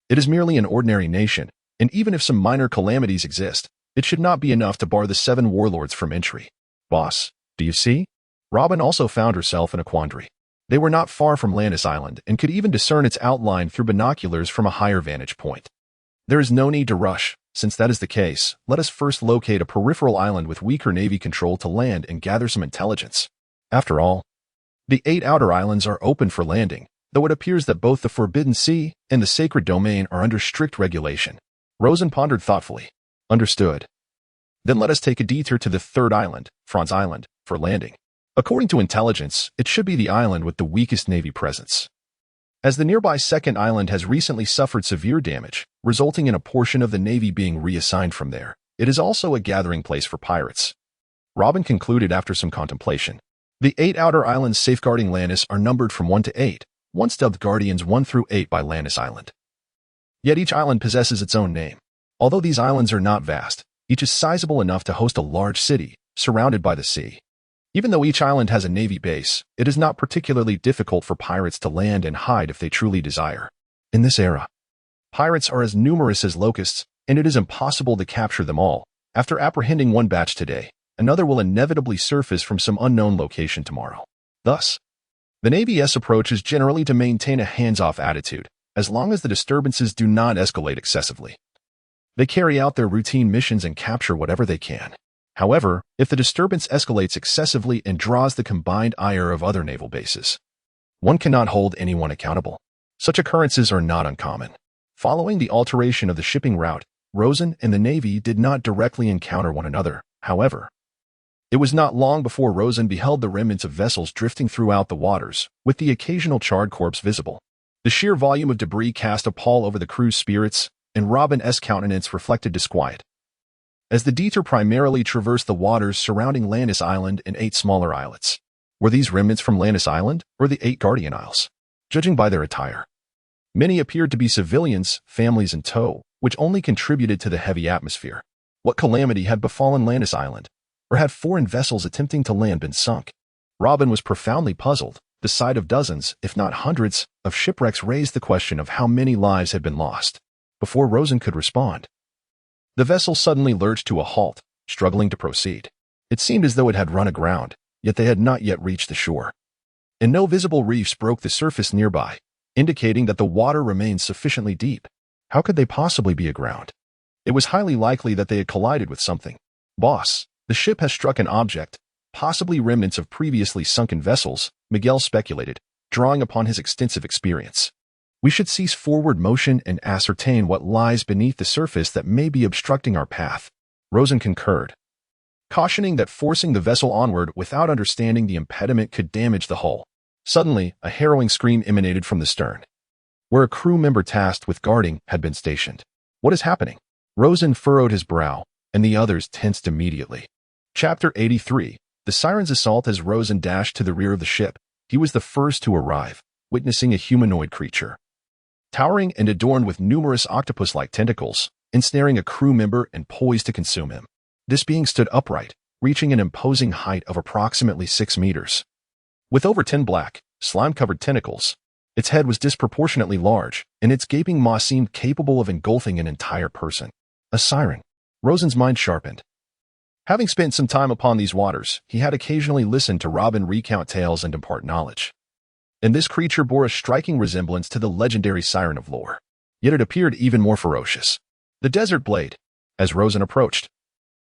it is merely an ordinary nation, and even if some minor calamities exist, it should not be enough to bar the 7 warlords from entry. Boss, do you see? Robin also found herself in a quandary. They were not far from Landis Island and could even discern its outline through binoculars from a higher vantage point. There is no need to rush. Since that is the case, let us first locate a peripheral island with weaker Navy control to land and gather some intelligence. After all, the 8 outer islands are open for landing, though it appears that both the Forbidden Sea and the Sacred Domain are under strict regulation. Rosen pondered thoughtfully. Understood. Then let us take a detour to the 3rd island, Franz Island, for landing. According to intelligence, it should be the island with the weakest Navy presence, as the nearby 2nd island has recently suffered severe damage, resulting in a portion of the Navy being reassigned from there. It is also a gathering place for pirates. Robin concluded after some contemplation. The 8 outer islands safeguarding Landis are numbered from 1 to 8, once dubbed Guardians 1 through 8 by Landis Island. Yet each island possesses its own name. Although these islands are not vast, each is sizable enough to host a large city, surrounded by the sea. Even though each island has a Navy base, it is not particularly difficult for pirates to land and hide if they truly desire. In this era, pirates are as numerous as locusts, and it is impossible to capture them all. After apprehending one batch today, another will inevitably surface from some unknown location tomorrow. Thus, the Navy's approach is generally to maintain a hands-off attitude, as long as the disturbances do not escalate excessively. They carry out their routine missions and capture whatever they can. However, if the disturbance escalates excessively and draws the combined ire of other naval bases, one cannot hold anyone accountable. Such occurrences are not uncommon. Following the alteration of the shipping route, Rosen and the Navy did not directly encounter one another. However, it was not long before Rosen beheld the remnants of vessels drifting throughout the waters, with the occasional charred corpse visible. The sheer volume of debris cast a pall over the crew's spirits, and Robin's countenance reflected disquiet. As the detour primarily traversed the waters surrounding Landis Island and 8 smaller islets. Were these remnants from Landis Island or the 8 Guardian Isles? Judging by their attire, many appeared to be civilians, families in tow, which only contributed to the heavy atmosphere. What calamity had befallen Landis Island? Or had foreign vessels attempting to land been sunk? Robin was profoundly puzzled. The sight of dozens, if not hundreds, of shipwrecks raised the question of how many lives had been lost. Before Rosen could respond, the vessel suddenly lurched to a halt, struggling to proceed. It seemed as though it had run aground, yet they had not yet reached the shore. And no visible reefs broke the surface nearby. indicating that the water remained sufficiently deep. How could they possibly be aground? It was highly likely that they had collided with something. Boss, the ship has struck an object, possibly remnants of previously sunken vessels, Miguel speculated, drawing upon his extensive experience. We should cease forward motion and ascertain what lies beneath the surface that may be obstructing our path. Rosen concurred, cautioning that forcing the vessel onward without understanding the impediment could damage the hull. Suddenly, a harrowing scream emanated from the stern, where a crew member tasked with guarding had been stationed. What is happening? Rosen furrowed his brow, and the others tensed immediately. Chapter 83. The Siren's assault. As Rosen dashed to the rear of the ship, he was the first to arrive, witnessing a humanoid creature, towering and adorned with numerous octopus-like tentacles, ensnaring a crew member and poised to consume him. This being stood upright, reaching an imposing height of approximately 6 meters. With over 10 black, slime-covered tentacles, its head was disproportionately large, and its gaping maw seemed capable of engulfing an entire person. A siren. Rosen's mind sharpened. Having spent some time upon these waters, he had occasionally listened to Robin recount tales and impart knowledge. And this creature bore a striking resemblance to the legendary siren of lore. Yet it appeared even more ferocious. The Desert Blade. As Rosen approached,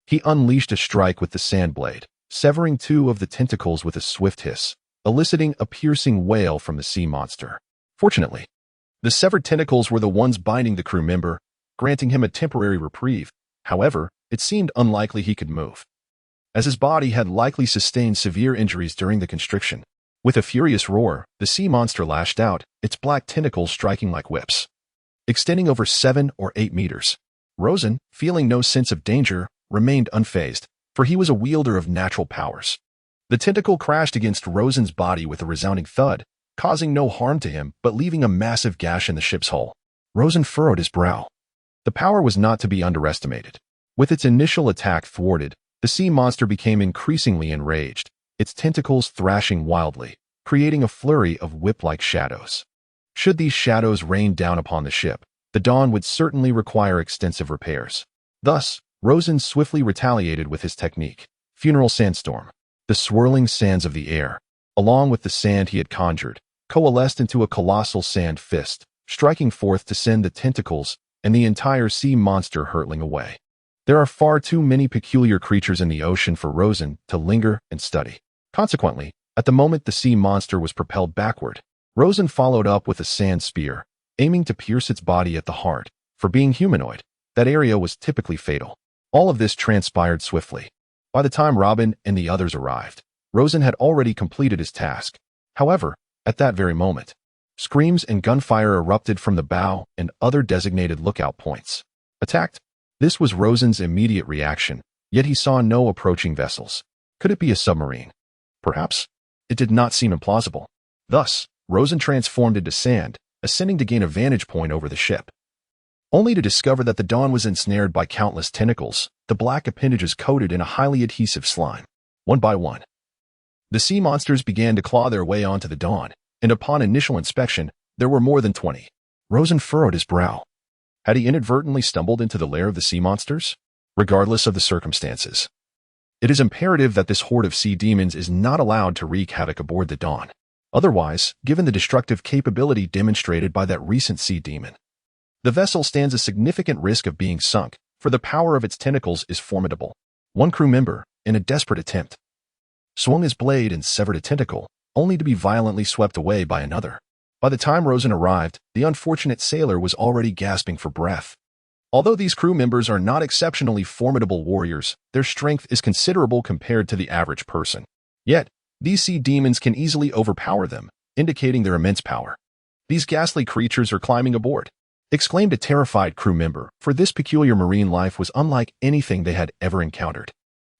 he unleashed a strike with the sand blade, severing 2 of the tentacles with a swift hiss, eliciting a piercing wail from the sea monster. Fortunately, the severed tentacles were the ones binding the crew member, granting him a temporary reprieve. However, it seemed unlikely he could move, as his body had likely sustained severe injuries during the constriction. With a furious roar, the sea monster lashed out, its black tentacles striking like whips, extending over 7 or 8 meters. Rosen, feeling no sense of danger, remained unfazed, for he was a wielder of natural powers. The tentacle crashed against Rosen's body with a resounding thud, causing no harm to him but leaving a massive gash in the ship's hull. Rosen furrowed his brow. The power was not to be underestimated. With its initial attack thwarted, the sea monster became increasingly enraged, its tentacles thrashing wildly, creating a flurry of whip-like shadows. Should these shadows rain down upon the ship, the Dawn would certainly require extensive repairs. Thus, Rosen swiftly retaliated with his technique, Funeral Sandstorm. The swirling sands of the air, along with the sand he had conjured, coalesced into a colossal sand fist, striking forth to send the tentacles and the entire sea monster hurtling away. There are far too many peculiar creatures in the ocean for Rosen to linger and study. Consequently, at the moment the sea monster was propelled backward, Rosen followed up with a sand spear, aiming to pierce its body at the heart. For being humanoid, that area was typically fatal. All of this transpired swiftly. By the time Robin and the others arrived, Rosen had already completed his task. However, at that very moment, screams and gunfire erupted from the bow and other designated lookout points. Attacked? This was Rosen's immediate reaction, yet he saw no approaching vessels. Could it be a submarine? Perhaps. It did not seem implausible. Thus, Rosen transformed into sand, ascending to gain a vantage point over the ship, only to discover that the Dawn was ensnared by countless tentacles, the black appendages coated in a highly adhesive slime. One by one, the sea monsters began to claw their way onto the Dawn, and upon initial inspection, there were more than 20. Rosen furrowed his brow. Had he inadvertently stumbled into the lair of the sea monsters? Regardless of the circumstances, it is imperative that this horde of sea demons is not allowed to wreak havoc aboard the Dawn. Otherwise, given the destructive capability demonstrated by that recent sea demon, the vessel stands a significant risk of being sunk, for the power of its tentacles is formidable. One crew member, in a desperate attempt, swung his blade and severed a tentacle, only to be violently swept away by another. By the time Rosen arrived, the unfortunate sailor was already gasping for breath. Although these crew members are not exceptionally formidable warriors, their strength is considerable compared to the average person. Yet, these sea demons can easily overpower them, indicating their immense power. These ghastly creatures are climbing aboard, exclaimed a terrified crew member, for this peculiar marine life was unlike anything they had ever encountered.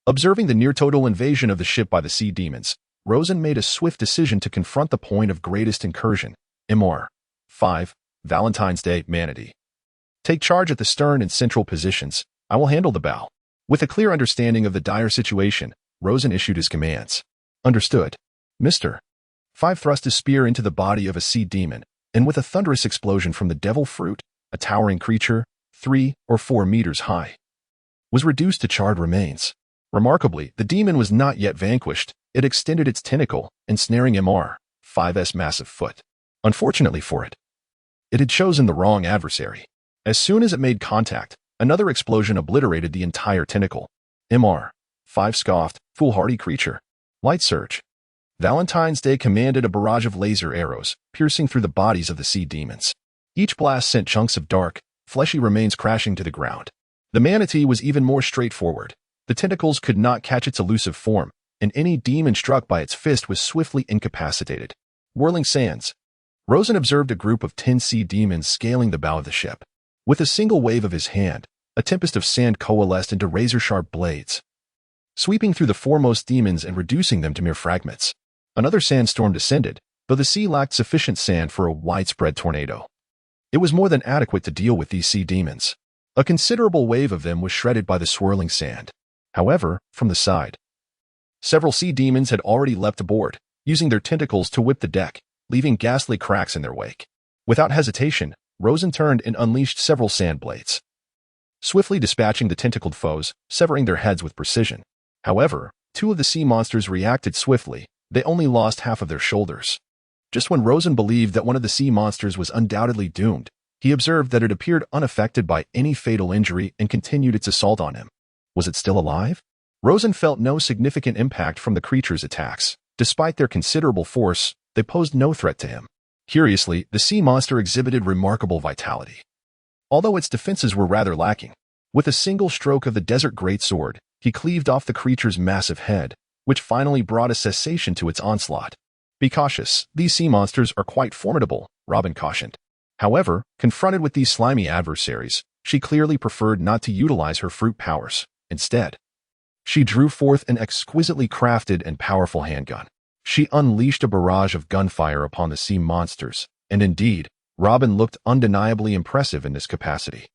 Observing the near-total invasion of the ship by the sea demons, Rosen made a swift decision to confront the point of greatest incursion. MR 5. Valentine's Day Manatee. Take charge at the stern and central positions. I will handle the bow. With a clear understanding of the dire situation, Rosen issued his commands. Understood. Mr. 5 thrust his spear into the body of a sea demon, and with a thunderous explosion from the devil fruit, a towering creature, 3 or 4 meters high, was reduced to charred remains. Remarkably, the demon was not yet vanquished. It extended its tentacle, ensnaring MR 5's massive foot. Unfortunately for it, It had chosen the wrong adversary. As soon as it made contact, another explosion obliterated the entire tentacle. Mr. 5 scoffed, foolhardy creature. Light surge. Valentine's Day commanded a barrage of laser arrows, piercing through the bodies of the sea demons. Each blast sent chunks of dark, fleshy remains crashing to the ground. The manatee was even more straightforward. The tentacles could not catch its elusive form, and any demon struck by its fist was swiftly incapacitated. Whirling sands. Rosen observed a group of 10 sea demons scaling the bow of the ship. With a single wave of his hand, a tempest of sand coalesced into razor-sharp blades, sweeping through the foremost demons and reducing them to mere fragments. Another sandstorm descended, though the sea lacked sufficient sand for a widespread tornado. It was more than adequate to deal with these sea demons. A considerable wave of them was shredded by the swirling sand. However, from the side, several sea demons had already leapt aboard, using their tentacles to whip the deck, leaving ghastly cracks in their wake. Without hesitation, Rosen turned and unleashed several sand blades, swiftly dispatching the tentacled foes, severing their heads with precision. However, 2 of the sea monsters reacted swiftly. They only lost half of their shoulders. Just when Rosen believed that one of the sea monsters was undoubtedly doomed, he observed that it appeared unaffected by any fatal injury and continued its assault on him. Was it still alive? Rosen felt no significant impact from the creature's attacks. Despite their considerable force, they posed no threat to him. Curiously, the sea monster exhibited remarkable vitality, although its defenses were rather lacking. With a single stroke of the desert greatsword, he cleaved off the creature's massive head, which finally brought a cessation to its onslaught. Be cautious, these sea monsters are quite formidable, Robin cautioned. However, confronted with these slimy adversaries, she clearly preferred not to utilize her fruit powers. Instead, she drew forth an exquisitely crafted and powerful handgun. She unleashed a barrage of gunfire upon the sea monsters, and indeed, Robin looked undeniably impressive in this capacity.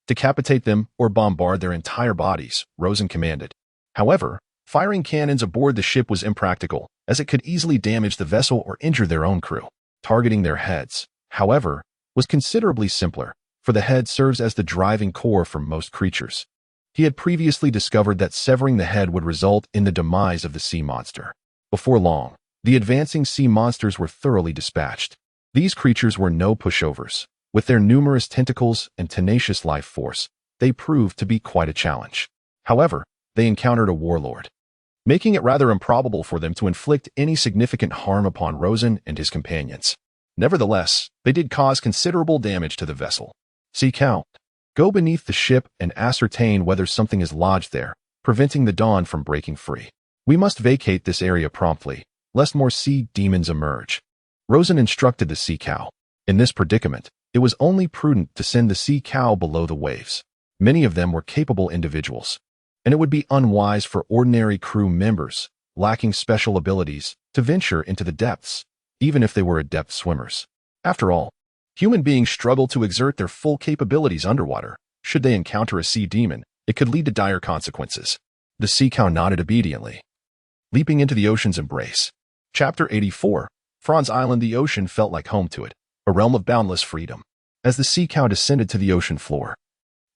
Decapitate them or bombard their entire bodies, Rosen commanded. However, firing cannons aboard the ship was impractical, as it could easily damage the vessel or injure their own crew. Targeting their heads, however, was considerably simpler, for the head serves as the driving core for most creatures. He had previously discovered that severing the head would result in the demise of the sea monster. Before long, the advancing sea monsters were thoroughly dispatched. These creatures were no pushovers. With their numerous tentacles and tenacious life force, they proved to be quite a challenge. However, they encountered a warlord, making it rather improbable for them to inflict any significant harm upon Rosen and his companions. Nevertheless, they did cause considerable damage to the vessel. Sea cow. Go beneath the ship and ascertain whether something is lodged there, preventing the dawn from breaking free. We must vacate this area promptly, lest more sea demons emerge. Rosen instructed the sea cow. In this predicament, it was only prudent to send the sea cow below the waves. Many of them were capable individuals, and it would be unwise for ordinary crew members, lacking special abilities, to venture into the depths, even if they were adept swimmers. After all, human beings struggle to exert their full capabilities underwater. Should they encounter a sea demon, it could lead to dire consequences. The sea cow nodded obediently, leaping into the ocean's embrace. Chapter 84. Franz Island. The ocean felt like home to it, a realm of boundless freedom. As the sea cow descended to the ocean floor,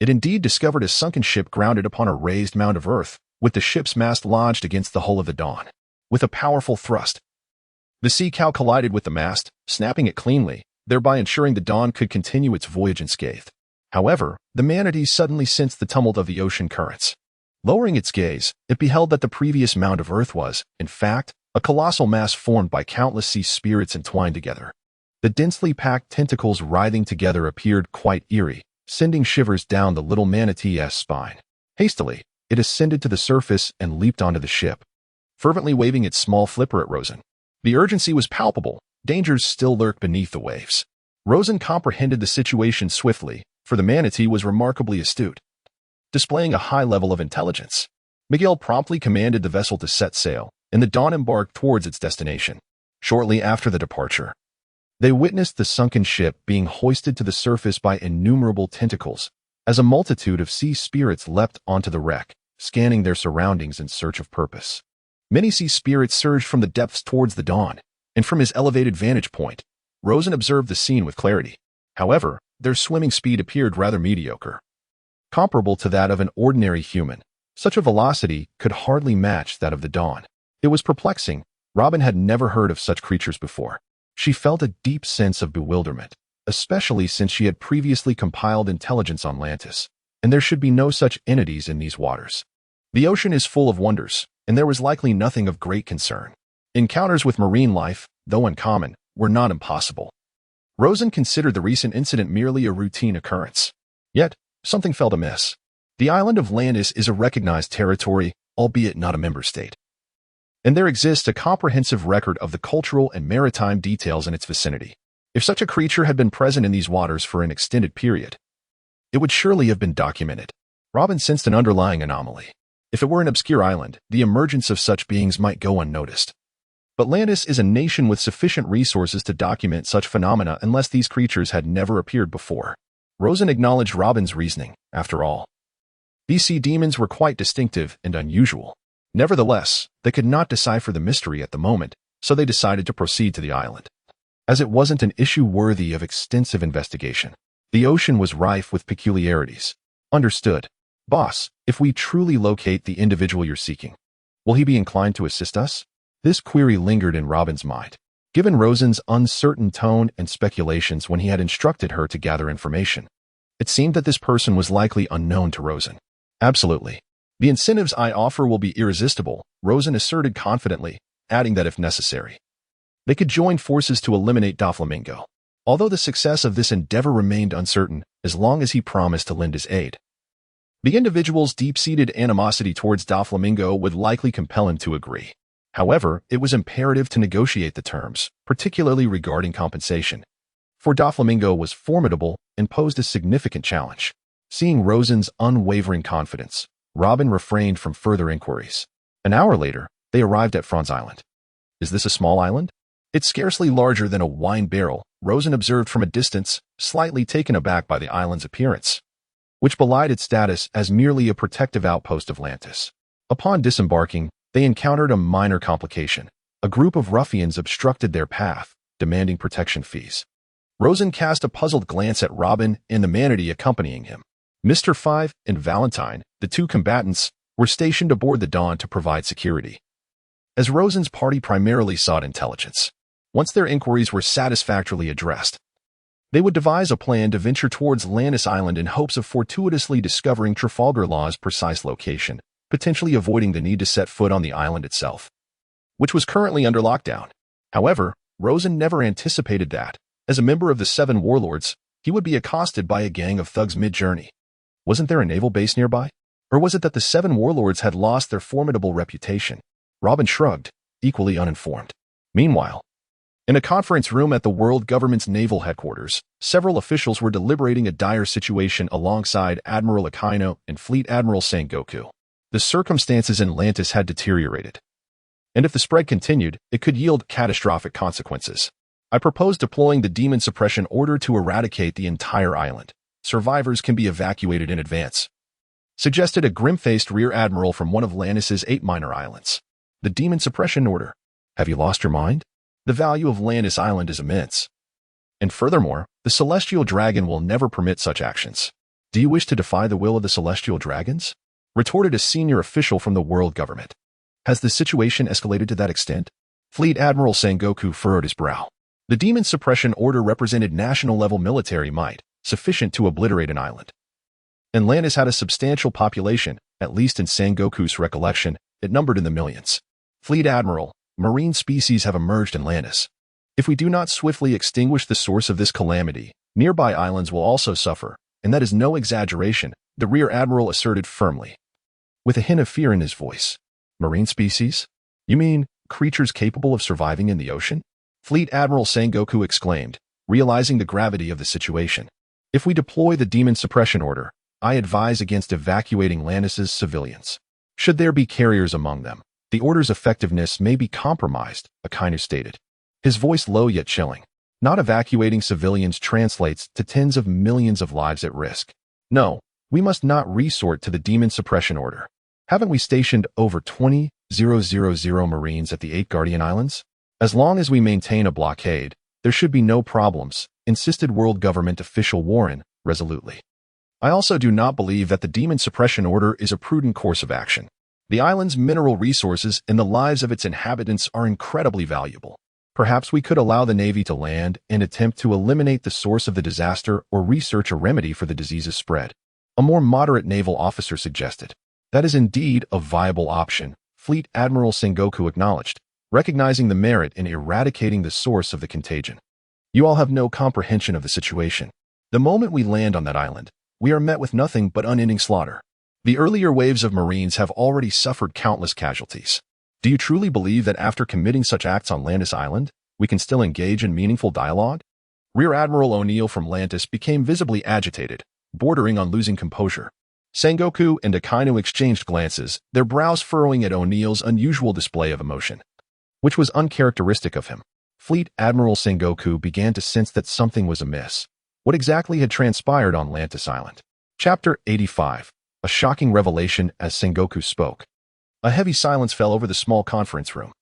it indeed discovered a sunken ship grounded upon a raised mound of earth, with the ship's mast lodged against the hull of the Dawn. With a powerful thrust, the sea cow collided with the mast, snapping it cleanly, thereby ensuring the Dawn could continue its voyage unscathed. However, the manatee suddenly sensed the tumult of the ocean currents. Lowering its gaze, it beheld that the previous mound of earth was, in fact, a colossal mass formed by countless sea spirits entwined together. The densely packed tentacles writhing together appeared quite eerie, sending shivers down the little manatee's spine. Hastily, it ascended to the surface and leaped onto the ship, fervently waving its small flipper at Rosen. The urgency was palpable. Dangers still lurked beneath the waves. Rosen comprehended the situation swiftly, for the manatee was remarkably astute, displaying a high level of intelligence. Miguel promptly commanded the vessel to set sail, and the Dawn embarked towards its destination. Shortly after the departure, they witnessed the sunken ship being hoisted to the surface by innumerable tentacles, as a multitude of sea spirits leapt onto the wreck, scanning their surroundings in search of purpose. Many sea spirits surged from the depths towards the Dawn, and from his elevated vantage point, Rosen observed the scene with clarity. However, their swimming speed appeared rather mediocre, comparable to that of an ordinary human. Such a velocity could hardly match that of the Dawn. It was perplexing. Robin had never heard of such creatures before. She felt a deep sense of bewilderment, especially since she had previously compiled intelligence on Lantis, and there should be no such entities in these waters. The ocean is full of wonders, and there was likely nothing of great concern. Encounters with marine life, though uncommon, were not impossible. Rosen considered the recent incident merely a routine occurrence. Yet, something felt amiss. The island of Lantis is a recognized territory, albeit not a member state. And there exists a comprehensive record of the cultural and maritime details in its vicinity. If such a creature had been present in these waters for an extended period, it would surely have been documented. Robin sensed an underlying anomaly. If it were an obscure island, the emergence of such beings might go unnoticed. But Lantis is a nation with sufficient resources to document such phenomena unless these creatures had never appeared before. Rosen acknowledged Robin's reasoning, after all. These sea demons were quite distinctive and unusual. Nevertheless, they could not decipher the mystery at the moment, so they decided to proceed to the island. As it wasn't an issue worthy of extensive investigation, the ocean was rife with peculiarities. Understood. Boss, if we truly locate the individual you're seeking, will he be inclined to assist us? This query lingered in Robin's mind, given Rosen's uncertain tone and speculations when he had instructed her to gather information. It seemed that this person was likely unknown to Rosen. Absolutely. The incentives I offer will be irresistible, Rosen asserted confidently, adding that if necessary, they could join forces to eliminate Doflamingo, although the success of this endeavor remained uncertain as long as he promised to lend his aid. The individual's deep-seated animosity towards Doflamingo would likely compel him to agree. However, it was imperative to negotiate the terms, particularly regarding compensation. For Doflamingo was formidable and posed a significant challenge. Seeing Rosen's unwavering confidence, Robin refrained from further inquiries. An hour later, they arrived at Franz Island. Is this a small island? It's scarcely larger than a wine barrel, Rosen observed from a distance, slightly taken aback by the island's appearance, which belied its status as merely a protective outpost of Lantis. Upon disembarking, they encountered a minor complication. A group of ruffians obstructed their path, demanding protection fees. Rosen cast a puzzled glance at Robin and the manatee accompanying him. Mr. Five and Valentine, the two combatants, were stationed aboard the Dawn to provide security. As Rosen's party primarily sought intelligence, once their inquiries were satisfactorily addressed, they would devise a plan to venture towards Lantis Island in hopes of fortuitously discovering Trafalgar Law's precise location, potentially avoiding the need to set foot on the island itself, which was currently under lockdown. However, Rosen never anticipated that, as a member of the Seven Warlords, he would be accosted by a gang of thugs mid-journey. Wasn't there a naval base nearby? Or was it that the Seven Warlords had lost their formidable reputation? Robin shrugged, equally uninformed. Meanwhile, in a conference room at the world government's naval headquarters, several officials were deliberating a dire situation alongside Admiral Akaino and Fleet Admiral Sengoku. The circumstances in Lantis had deteriorated, and if the spread continued, it could yield catastrophic consequences. I propose deploying the demon suppression order to eradicate the entire island. Survivors can be evacuated in advance, suggested a grim-faced rear admiral from one of Lantis's 8 minor islands. The demon suppression order. Have you lost your mind? The value of Lantis Island is immense. And furthermore, the Celestial Dragon will never permit such actions. Do you wish to defy the will of the Celestial Dragons? Retorted a senior official from the world government. Has the situation escalated to that extent? Fleet Admiral Sengoku furrowed his brow. The demon suppression order represented national-level military might, sufficient to obliterate an island. And Lantis had a substantial population, at least in Sengoku's recollection, it numbered in the millions. Fleet Admiral, marine species have emerged in Lantis. If we do not swiftly extinguish the source of this calamity, nearby islands will also suffer, and that is no exaggeration, the Rear Admiral asserted firmly, with a hint of fear in his voice. Marine species? You mean creatures capable of surviving in the ocean? Fleet Admiral Sengoku exclaimed, realizing the gravity of the situation. If we deploy the demon suppression order, I advise against evacuating Lantis's civilians. Should there be carriers among them, the order's effectiveness may be compromised, Akainu stated, his voice low yet chilling. Not evacuating civilians translates to tens of millions of lives at risk. No, we must not resort to the demon suppression order. Haven't we stationed over 20,000 Marines at the 8 Guardian Islands? As long as we maintain a blockade, there should be no problems, insisted world government official Warren, resolutely. I also do not believe that the demon suppression order is a prudent course of action. The island's mineral resources and the lives of its inhabitants are incredibly valuable. Perhaps we could allow the Navy to land and attempt to eliminate the source of the disaster or research a remedy for the disease's spread. A more moderate naval officer suggested. That is indeed a viable option, Fleet Admiral Sengoku acknowledged, recognizing the merit in eradicating the source of the contagion. You all have no comprehension of the situation. The moment we land on that island, we are met with nothing but unending slaughter. The earlier waves of Marines have already suffered countless casualties. Do you truly believe that after committing such acts on Lantis Island, we can still engage in meaningful dialogue? Rear Admiral O'Neill from Lantis became visibly agitated, bordering on losing composure. Sengoku and Akainu exchanged glances, their brows furrowing at O'Neill's unusual display of emotion, which was uncharacteristic of him. Fleet Admiral Sengoku began to sense that something was amiss. What exactly had transpired on Lantis Island? Chapter 85. A shocking revelation as Sengoku spoke. A heavy silence fell over the small conference room.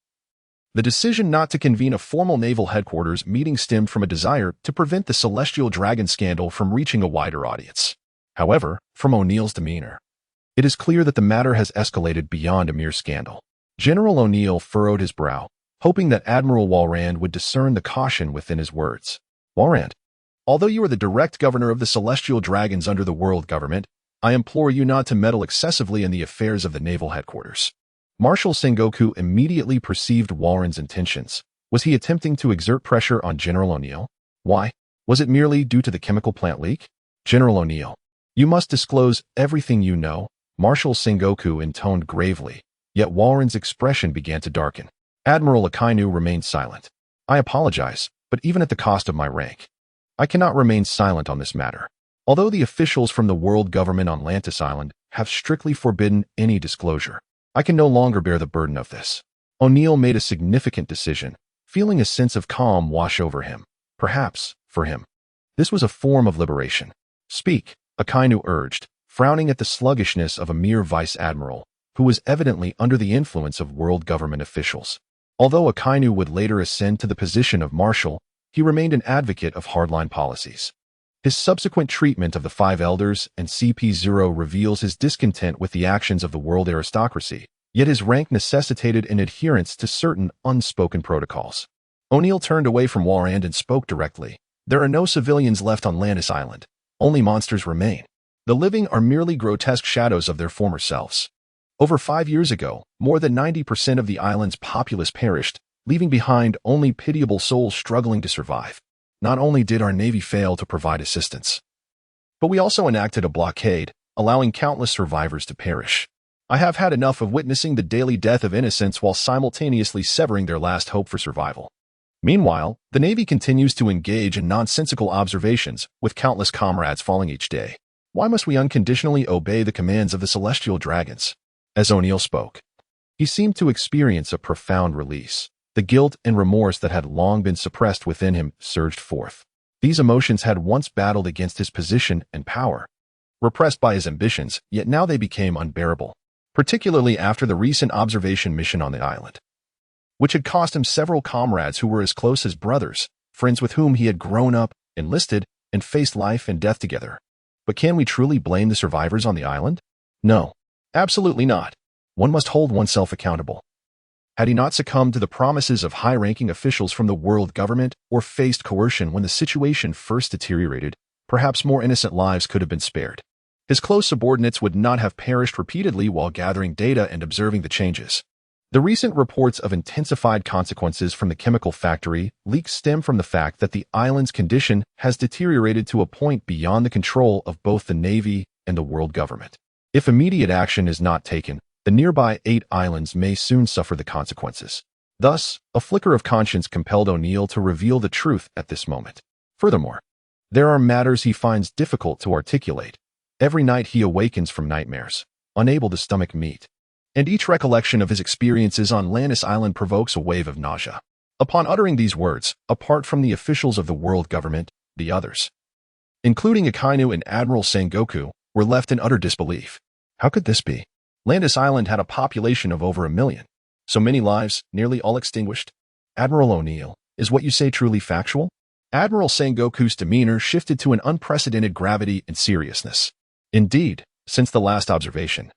The decision not to convene a formal naval headquarters meeting stemmed from a desire to prevent the Celestial Dragon scandal from reaching a wider audience. However, from O'Neill's demeanor, it is clear that the matter has escalated beyond a mere scandal. General O'Neill furrowed his brow, hoping that Admiral Walrand would discern the caution within his words. Walrand, although you are the direct governor of the Celestial Dragons under the world government, I implore you not to meddle excessively in the affairs of the naval headquarters. Marshal Sengoku immediately perceived Walrand's intentions. Was he attempting to exert pressure on General O'Neill? Why? Was it merely due to the chemical plant leak? General O'Neill, you must disclose everything you know, Marshal Sengoku intoned gravely, yet Walrand's expression began to darken. Admiral Akainu remained silent. I apologize, but even at the cost of my rank, I cannot remain silent on this matter. Although the officials from the world government on Lantis Island have strictly forbidden any disclosure, I can no longer bear the burden of this. O'Neill made a significant decision, feeling a sense of calm wash over him. Perhaps, for him, this was a form of liberation. Speak, Akainu urged, frowning at the sluggishness of a mere vice admiral, who was evidently under the influence of world government officials. Although Akainu would later ascend to the position of marshal, he remained an advocate of hardline policies. His subsequent treatment of the Five Elders and CP0 reveals his discontent with the actions of the world aristocracy, yet his rank necessitated an adherence to certain unspoken protocols. O'Neill turned away from Walrand and spoke directly. There are no civilians left on Lantis Island. Only monsters remain. The living are merely grotesque shadows of their former selves. Over 5 years ago, more than 90% of the island's populace perished, leaving behind only pitiable souls struggling to survive. Not only did our Navy fail to provide assistance, but we also enacted a blockade, allowing countless survivors to perish. I have had enough of witnessing the daily death of innocents while simultaneously severing their last hope for survival. Meanwhile, the Navy continues to engage in nonsensical observations, with countless comrades falling each day. Why must we unconditionally obey the commands of the Celestial Dragons? As O'Neill spoke, he seemed to experience a profound release. The guilt and remorse that had long been suppressed within him surged forth. These emotions had once battled against his position and power, repressed by his ambitions, yet now they became unbearable, particularly after the recent observation mission on the island, which had cost him several comrades who were as close as brothers, friends with whom he had grown up, enlisted, and faced life and death together. But can we truly blame the survivors on the island? No, absolutely not. One must hold oneself accountable. Had he not succumbed to the promises of high-ranking officials from the world government or faced coercion when the situation first deteriorated, perhaps more innocent lives could have been spared. His close subordinates would not have perished repeatedly while gathering data and observing the changes. The recent reports of intensified consequences from the chemical factory leaks stem from the fact that the island's condition has deteriorated to a point beyond the control of both the Navy and the world government. If immediate action is not taken, the nearby 8 islands may soon suffer the consequences. Thus, a flicker of conscience compelled O'Neill to reveal the truth at this moment. Furthermore, there are matters he finds difficult to articulate. Every night he awakens from nightmares, unable to stomach meat. And each recollection of his experiences on Lantis Island provokes a wave of nausea. Upon uttering these words, apart from the officials of the world government, the others, including Akainu and Admiral Sengoku, were left in utter disbelief. How could this be? Lantis Island had a population of over 1 million. So many lives, nearly all extinguished. Admiral O'Neill, is what you say truly factual? Admiral Sengoku's demeanor shifted to an unprecedented gravity and seriousness. Indeed, since the last observation,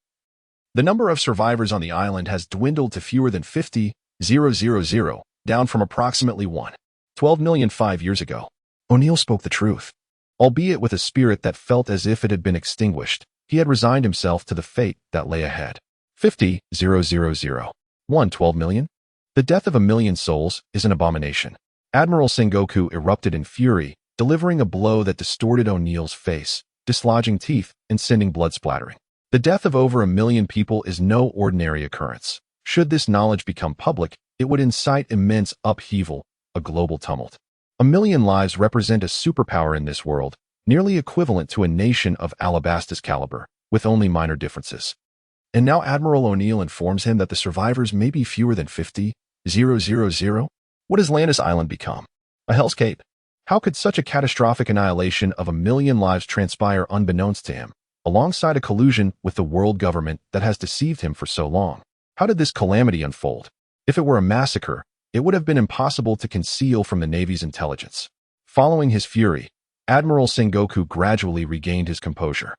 the number of survivors on the island has dwindled to fewer than 50,000, down from approximately 12 million 5 years ago. O'Neill spoke the truth. Albeit with a spirit that felt as if it had been extinguished, he had resigned himself to the fate that lay ahead. 50,000. 12 million? The death of 1 million souls is an abomination. Admiral Sengoku erupted in fury, delivering a blow that distorted O'Neill's face, dislodging teeth and sending blood splattering. The death of over 1 million people is no ordinary occurrence. Should this knowledge become public, it would incite immense upheaval, a global tumult. 1 million lives represent a superpower in this world, nearly equivalent to a nation of Alabasta's caliber, with only minor differences. And now Admiral O'Neill informs him that the survivors may be fewer than 50,000. What has Landis Island become? A hellscape? How could such a catastrophic annihilation of 1 million lives transpire unbeknownst to him, alongside a collusion with the world government that has deceived him for so long? How did this calamity unfold? If it were a massacre, it would have been impossible to conceal from the Navy's intelligence. Following his fury, Admiral Sengoku gradually regained his composure.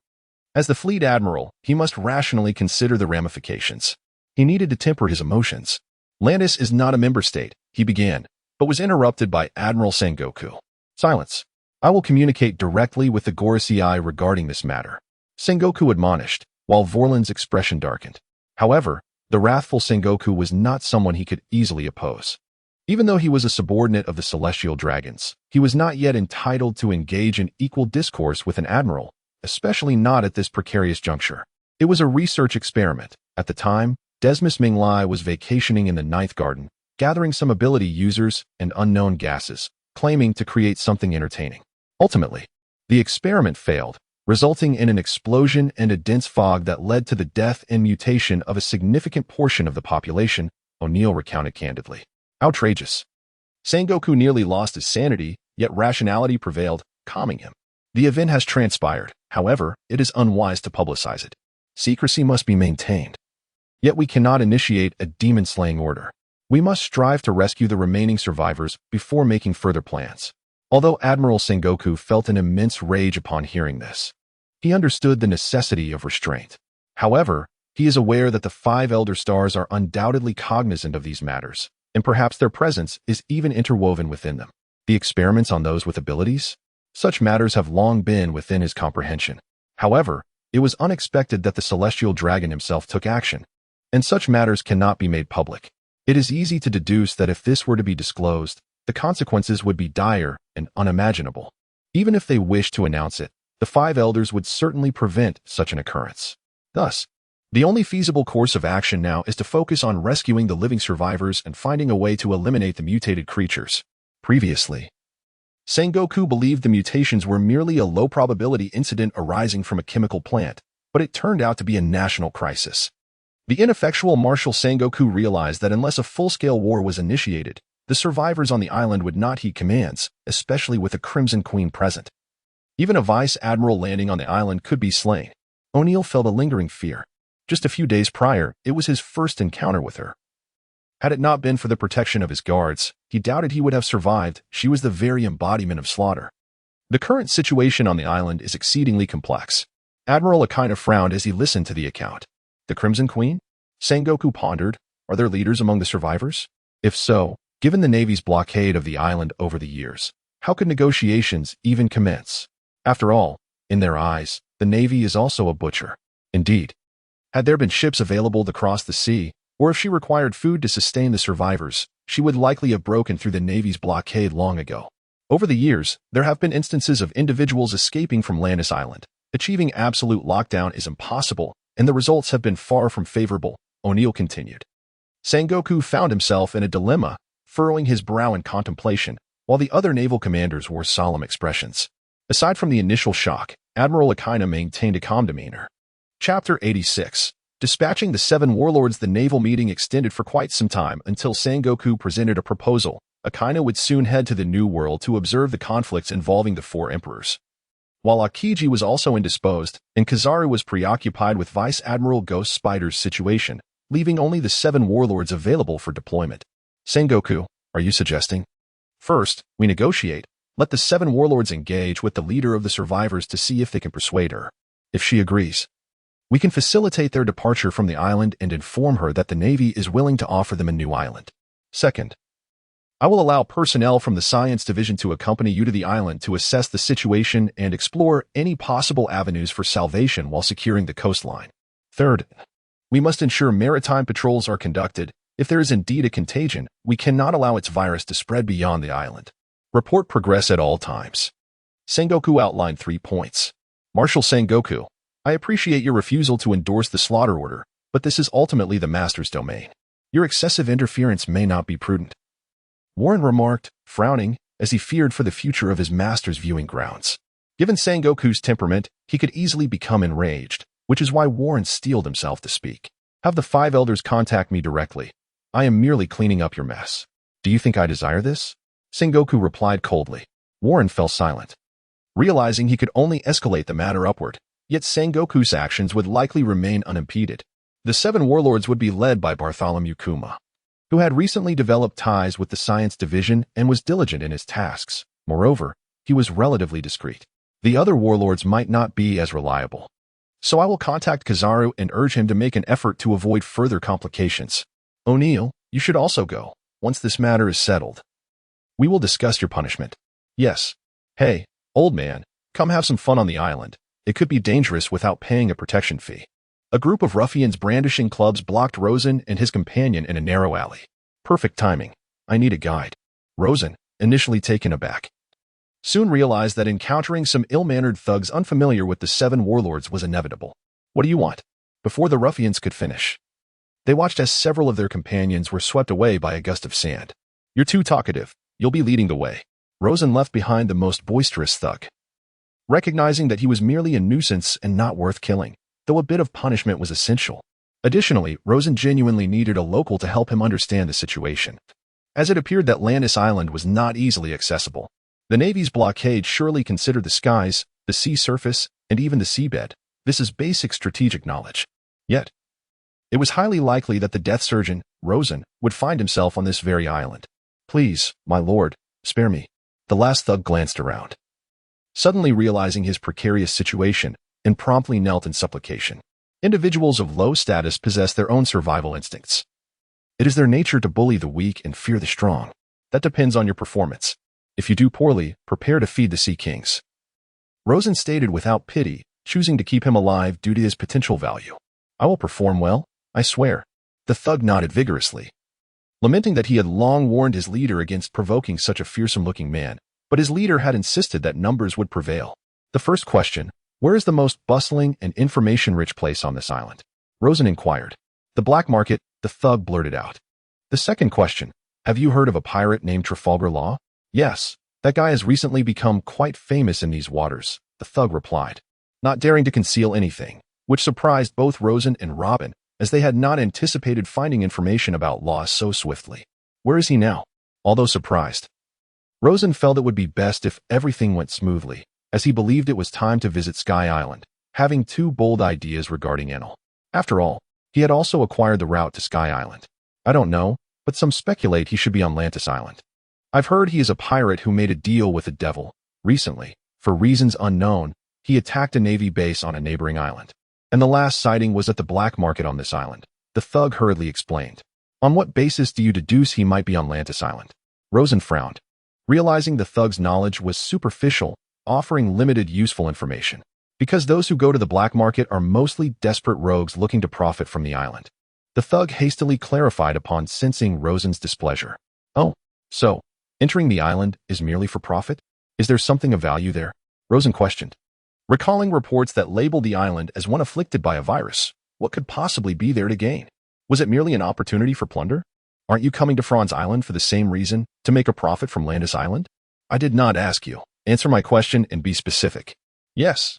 As the fleet admiral, he must rationally consider the ramifications. He needed to temper his emotions. Landis is not a member state, he began, but was interrupted by Admiral Sengoku. Silence. I will communicate directly with the Gorosei regarding this matter. Sengoku admonished, while Vorlin's expression darkened. However, the wrathful Sengoku was not someone he could easily oppose. Even though he was a subordinate of the Celestial Dragons, he was not yet entitled to engage in equal discourse with an admiral, especially not at this precarious juncture. It was a research experiment. At the time, Desmus Minglai was vacationing in the Ninth Garden, gathering some ability users and unknown gases, claiming to create something entertaining. Ultimately, the experiment failed, resulting in an explosion and a dense fog that led to the death and mutation of a significant portion of the population, O'Neill recounted candidly. Outrageous. Sengoku nearly lost his sanity, yet rationality prevailed, calming him. The event has transpired. However, it is unwise to publicize it. Secrecy must be maintained. Yet we cannot initiate a demon-slaying order. We must strive to rescue the remaining survivors before making further plans. Although Admiral Sengoku felt an immense rage upon hearing this, he understood the necessity of restraint. However, he is aware that the 5 Elder Stars are undoubtedly cognizant of these matters, and perhaps their presence is even interwoven within them. The experiments on those with abilities? Such matters have long been within his comprehension. However, it was unexpected that the Celestial Dragon himself took action, and such matters cannot be made public. It is easy to deduce that if this were to be disclosed, the consequences would be dire and unimaginable. Even if they wished to announce it, the 5 elders would certainly prevent such an occurrence. Thus, the only feasible course of action now is to focus on rescuing the living survivors and finding a way to eliminate the mutated creatures. Previously, Sengoku believed the mutations were merely a low-probability incident arising from a chemical plant, but it turned out to be a national crisis. The ineffectual Marshal Sengoku realized that unless a full-scale war was initiated, the survivors on the island would not heed commands, especially with the Crimson Queen present. Even a vice admiral landing on the island could be slain. O'Neill felt a lingering fear. Just a few days prior, it was his first encounter with her. Had it not been for the protection of his guards, he doubted he would have survived. She was the very embodiment of slaughter. The current situation on the island is exceedingly complex. Admiral Akina frowned as he listened to the account. The Crimson Queen? Sengoku pondered. Are there leaders among the survivors? If so, given the Navy's blockade of the island over the years, how could negotiations even commence? After all, in their eyes, the Navy is also a butcher. Indeed, had there been ships available to cross the sea, or if she required food to sustain the survivors, she would likely have broken through the Navy's blockade long ago. Over the years, there have been instances of individuals escaping from Landis Island. Achieving absolute lockdown is impossible, and the results have been far from favorable, O'Neill continued. Sengoku found himself in a dilemma, furrowing his brow in contemplation, while the other naval commanders wore solemn expressions. Aside from the initial shock, Admiral Akina maintained a calm demeanor. Chapter 86. Dispatching the 7 warlords. The naval meeting extended for quite some time until Sengoku presented a proposal. Akina would soon head to the New World to observe the conflicts involving the 4 emperors. While Akiji was also indisposed, and Kizaru was preoccupied with Vice Admiral Ghost Spider's situation, leaving only the 7 warlords available for deployment. Sengoku, are you suggesting? First, we negotiate. Let the 7 warlords engage with the leader of the survivors to see if they can persuade her. If she agrees, we can facilitate their departure from the island and inform her that the Navy is willing to offer them a new island. Second, I will allow personnel from the Science Division to accompany you to the island to assess the situation and explore any possible avenues for salvation while securing the coastline. Third, we must ensure maritime patrols are conducted. If there is indeed a contagion, we cannot allow its virus to spread beyond the island. Report progress at all times. Sengoku outlined 3 points. Marshal Sengoku, I appreciate your refusal to endorse the slaughter order, but this is ultimately the master's domain. Your excessive interference may not be prudent. Warren remarked, frowning, as he feared for the future of his master's viewing grounds. Given Sengoku's temperament, he could easily become enraged, which is why Warren steeled himself to speak. Have the 5 elders contact me directly. I am merely cleaning up your mess. Do you think I desire this? Sengoku replied coldly. Warren fell silent. Realizing he could only escalate the matter upward, yet Sengoku's actions would likely remain unimpeded. The 7 warlords would be led by Bartholomew Kuma, who had recently developed ties with the Science Division and was diligent in his tasks. Moreover, he was relatively discreet. The other warlords might not be as reliable. So I will contact Kizaru and urge him to make an effort to avoid further complications. O'Neill, you should also go, once this matter is settled. We will discuss your punishment. Yes. Hey, old man, come have some fun on the island. It could be dangerous without paying a protection fee. A group of ruffians brandishing clubs blocked Rosen and his companion in a narrow alley. Perfect timing. I need a guide. Rosen, initially taken aback, soon realized that encountering some ill-mannered thugs unfamiliar with the 7 warlords was inevitable. What do you want? Before the ruffians could finish, they watched as several of their companions were swept away by a gust of sand. You're too talkative. You'll be leading the way. Rosen left behind the most boisterous thug, recognizing that he was merely a nuisance and not worth killing, though a bit of punishment was essential. Additionally, Rosen genuinely needed a local to help him understand the situation, as it appeared that Landis Island was not easily accessible. The Navy's blockade surely considered the skies, the sea surface, and even the seabed. This is basic strategic knowledge. Yet, it was highly likely that the death surgeon, Rosen, would find himself on this very island. Please, my lord, spare me. The last thug glanced around, suddenly realizing his precarious situation, and promptly knelt in supplication. Individuals of low status possess their own survival instincts. It is their nature to bully the weak and fear the strong. That depends on your performance. If you do poorly, prepare to feed the Sea Kings. Rosen stated without pity, choosing to keep him alive due to his potential value. I will perform well, I swear. The thug nodded vigorously, lamenting that he had long warned his leader against provoking such a fearsome-looking man, but his leader had insisted that numbers would prevail. The first question, where is the most bustling and information-rich place on this island? Rosen inquired. The black market, the thug blurted out. The second question, have you heard of a pirate named Trafalgar Law? Yes, that guy has recently become quite famous in these waters, the thug replied, not daring to conceal anything, which surprised both Rosen and Robin, as they had not anticipated finding information about Law so swiftly. Where is he now? Although surprised, Rosen felt it would be best if everything went smoothly, as he believed it was time to visit Sky Island, having 2 bold ideas regarding Enel. After all, he had also acquired the route to Sky Island. I don't know, but some speculate he should be on Lantis Island. I've heard he is a pirate who made a deal with the devil. Recently, for reasons unknown, he attacked a Navy base on a neighboring island. And the last sighting was at the black market on this island, the thug hurriedly explained. On what basis do you deduce he might be on Lantis Island? Rosen frowned, realizing the thug's knowledge was superficial, offering limited useful information. Because those who go to the black market are mostly desperate rogues looking to profit from the island. The thug hastily clarified upon sensing Rosen's displeasure. Oh, so, entering the island is merely for profit? Is there something of value there? Rosen questioned, recalling reports that labeled the island as one afflicted by a virus. What could possibly be there to gain? Was it merely an opportunity for plunder? Aren't you coming to Franz Island for the same reason, to make a profit from Landis Island? I did not ask you. Answer my question and be specific. Yes.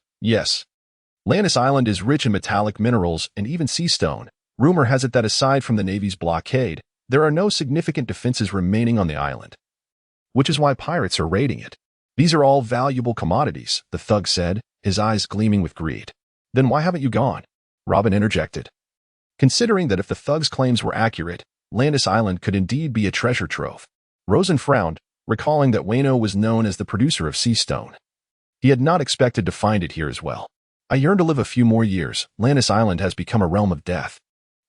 Landis Island is rich in metallic minerals and even sea stone. Rumor has it that aside from the Navy's blockade, there are no significant defenses remaining on the island, which is why pirates are raiding it. These are all valuable commodities, the thug said, his eyes gleaming with greed. Then why haven't you gone? Robin interjected, considering that if the thug's claims were accurate, Landis Island could indeed be a treasure trove. Rosen frowned, recalling that Wayno was known as the producer of sea stone. He had not expected to find it here as well. I yearn to live a few more years. Landis Island has become a realm of death.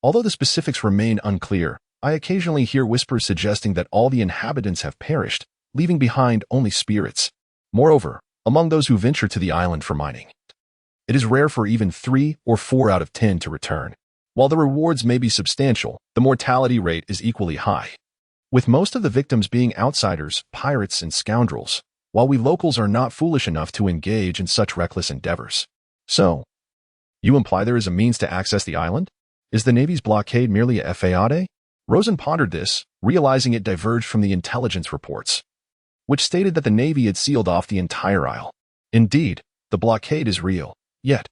Although the specifics remain unclear, I occasionally hear whispers suggesting that all the inhabitants have perished, leaving behind only spirits. Moreover, among those who venture to the island for mining, it is rare for even 3 or 4 out of 10 to return. While the rewards may be substantial, the mortality rate is equally high, with most of the victims being outsiders, pirates, and scoundrels, while we locals are not foolish enough to engage in such reckless endeavors. So, you imply there is a means to access the island? Is the Navy's blockade merely a fade? Rosen pondered this, realizing it diverged from the intelligence reports, which stated that the Navy had sealed off the entire isle. Indeed, the blockade is real, yet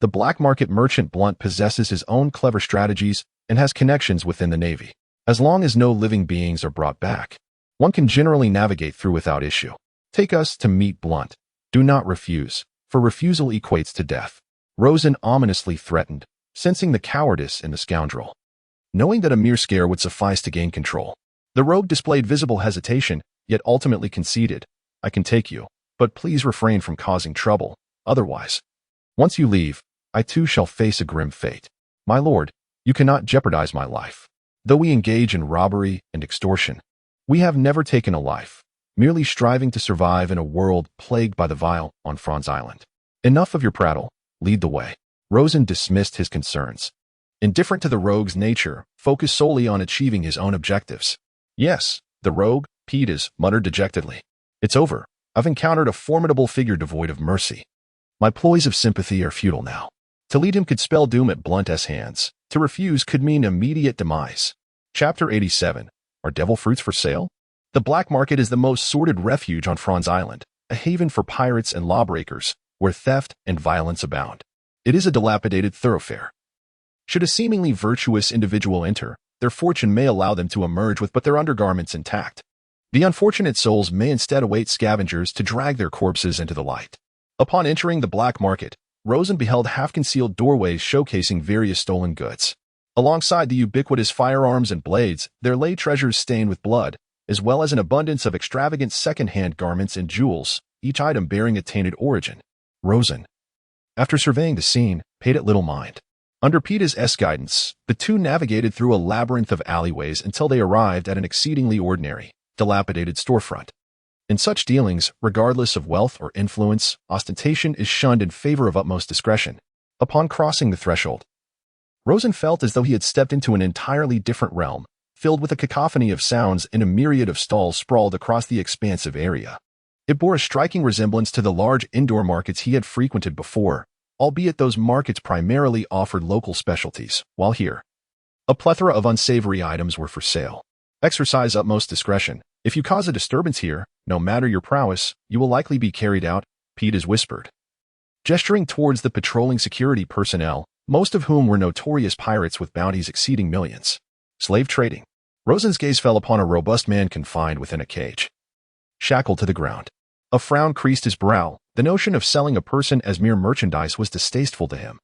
the black market merchant Blunt possesses his own clever strategies and has connections within the Navy. As long as no living beings are brought back, one can generally navigate through without issue. Take us to meet Blunt. Do not refuse, for refusal equates to death. Rosen ominously threatened, sensing the cowardice in the scoundrel. Knowing that a mere scare would suffice to gain control, the rogue displayed visible hesitation, yet ultimately conceded. I can take you, but please refrain from causing trouble. Otherwise, once you leave, I too shall face a grim fate. My lord, you cannot jeopardize my life. Though we engage in robbery and extortion, we have never taken a life, merely striving to survive in a world plagued by the vile on Franz Island. Enough of your prattle, lead the way. Rosen dismissed his concerns. Indifferent to the rogue's nature, focused solely on achieving his own objectives. Yes, the rogue, Peters, muttered dejectedly. It's over. I've encountered a formidable figure devoid of mercy. My ploys of sympathy are futile now. To lead him could spell doom at Blunt's hands. To refuse could mean immediate demise. Chapter 87. Are devil fruits for sale? The black market is the most sordid refuge on Franz Island, a haven for pirates and lawbreakers, where theft and violence abound. It is a dilapidated thoroughfare. Should a seemingly virtuous individual enter, their fortune may allow them to emerge with but their undergarments intact. The unfortunate souls may instead await scavengers to drag their corpses into the light. Upon entering the black market, Rosen beheld half-concealed doorways showcasing various stolen goods. Alongside the ubiquitous firearms and blades, there lay treasures stained with blood, as well as an abundance of extravagant second-hand garments and jewels, each item bearing a tainted origin. Rosen, after surveying the scene, paid it little mind. Under Peters' guidance, the two navigated through a labyrinth of alleyways until they arrived at an exceedingly ordinary, dilapidated storefront. In such dealings, regardless of wealth or influence, ostentation is shunned in favor of utmost discretion. Upon crossing the threshold, Rosen felt as though he had stepped into an entirely different realm, filled with a cacophony of sounds and a myriad of stalls sprawled across the expansive area. It bore a striking resemblance to the large indoor markets he had frequented before, albeit those markets primarily offered local specialties, while here, a plethora of unsavory items were for sale. Exercise utmost discretion. If you cause a disturbance here, no matter your prowess, you will likely be carried out, Peters whispered, gesturing towards the patrolling security personnel, most of whom were notorious pirates with bounties exceeding millions. Slave trading. Rosen's gaze fell upon a robust man confined within a cage, shackled to the ground. A frown creased his brow. The notion of selling a person as mere merchandise was distasteful to him.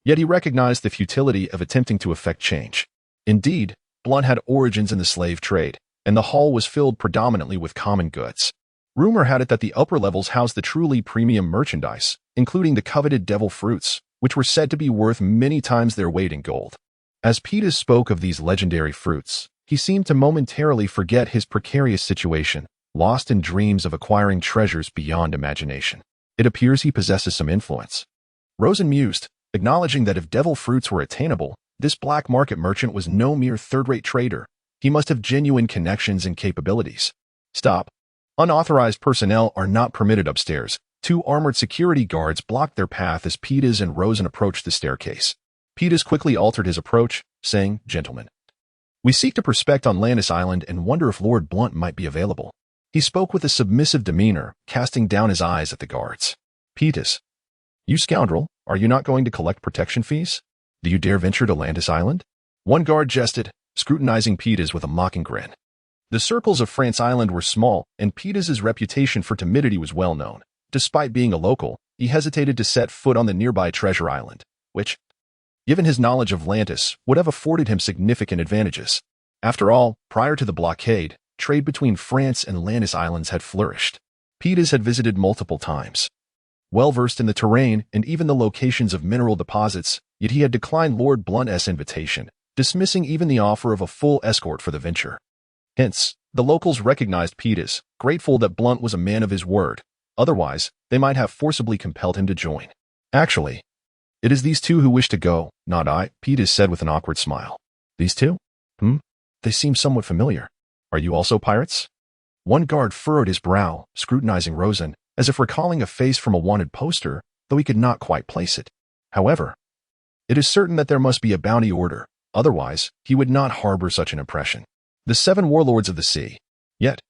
Yet he recognized the futility of attempting to effect change. Indeed, Blunt had origins in the slave trade, and the hall was filled predominantly with common goods. Rumor had it that the upper levels housed the truly premium merchandise, including the coveted devil fruits, which were said to be worth many times their weight in gold. As Peters spoke of these legendary fruits, he seemed to momentarily forget his precarious situation, lost in dreams of acquiring treasures beyond imagination. It appears he possesses some influence. Rosen mused, acknowledging that if devil fruits were attainable, this black market merchant was no mere third-rate trader. He must have genuine connections and capabilities. Stop. Unauthorized personnel are not permitted upstairs. 2 armored security guards blocked their path as Peters and Rosen approached the staircase. Peters quickly altered his approach, saying, Gentlemen, we seek to prospect on Lannis Island and wonder if Lord Blunt might be available. He spoke with a submissive demeanor, casting down his eyes at the guards. Peters, you scoundrel, are you not going to collect protection fees? Do you dare venture to Lannis Island? One guard jested, scrutinizing Peters with a mocking grin. The circles of Franz Island were small, and Peters' reputation for timidity was well known. Despite being a local, he hesitated to set foot on the nearby treasure island, which, given his knowledge of Lantis, would have afforded him significant advantages. After all, prior to the blockade, trade between France and Lannis Islands had flourished. Peters had visited multiple times. Well-versed in the terrain and even the locations of mineral deposits, yet he had declined Lord Blunt's invitation, dismissing even the offer of a full escort for the venture. Hence, the locals recognized Pete as grateful that Blunt was a man of his word. Otherwise, they might have forcibly compelled him to join. Actually, it is these two who wish to go, not I, Pete said with an awkward smile. These two? They seem somewhat familiar. Are you also pirates? One guard furrowed his brow, scrutinizing Rosen, as if recalling a face from a wanted poster, though he could not quite place it. However, it is certain that there must be a bounty order, otherwise he would not harbor such an impression. The 7 warlords of the sea. Yet,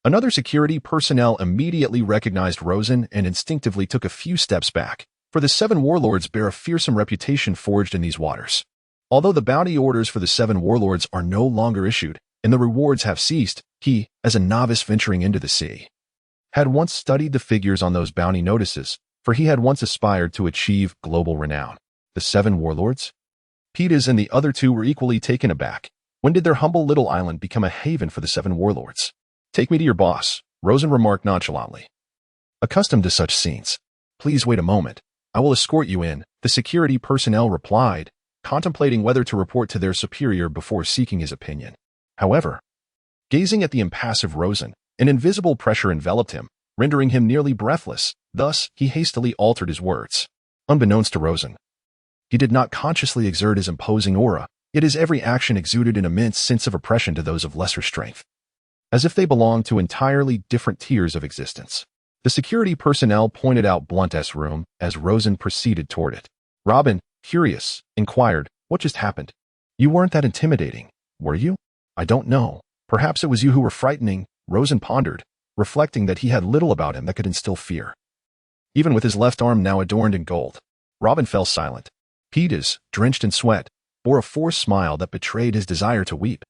another security personnel immediately recognized Rosen and instinctively took a few steps back, for the 7 warlords bear a fearsome reputation forged in these waters. Although the bounty orders for the 7 warlords are no longer issued, and the rewards have ceased, he, as a novice venturing into the sea, had once studied the figures on those bounty notices, for he had once aspired to achieve global renown. The 7 warlords? Peters and the other 2 were equally taken aback. When did their humble little island become a haven for the 7 warlords? Take me to your boss, Rosen remarked nonchalantly. Accustomed to such scenes. Please wait a moment. I will escort you in, the security personnel replied, contemplating whether to report to their superior before seeking his opinion. However, gazing at the impassive Rosen, an invisible pressure enveloped him, rendering him nearly breathless. Thus, he hastily altered his words. Unbeknownst to Rosen, he did not consciously exert his imposing aura, yet his every action exuded an immense sense of oppression to those of lesser strength, as if they belonged to entirely different tiers of existence. The security personnel pointed out Blunt's room as Rosen proceeded toward it. Robin, curious, inquired, "What just happened? You weren't that intimidating, were you?" "I don't know. Perhaps it was you who were frightening," Rosen pondered, reflecting that he had little about him that could instill fear. Even with his left arm now adorned in gold, Robin fell silent. Peters, drenched in sweat, bore a forced smile that betrayed his desire to weep.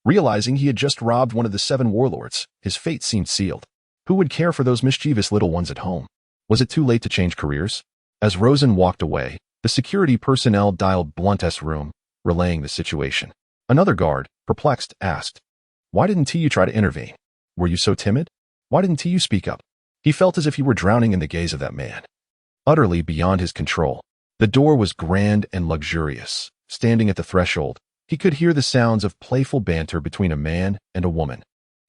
Realizing he had just robbed one of the 7 warlords, his fate seemed sealed. Who would care for those mischievous little ones at home? Was it too late to change careers? As Rosen walked away, the security personnel dialed Blunt's room, relaying the situation. Another guard, perplexed, asked, "Why didn't TU try to intervene? Were you so timid? Why didn't TU speak up?" He felt as if he were drowning in the gaze of that man, utterly beyond his control. The door was grand and luxurious. Standing at the threshold, he could hear the sounds of playful banter between a man and a woman,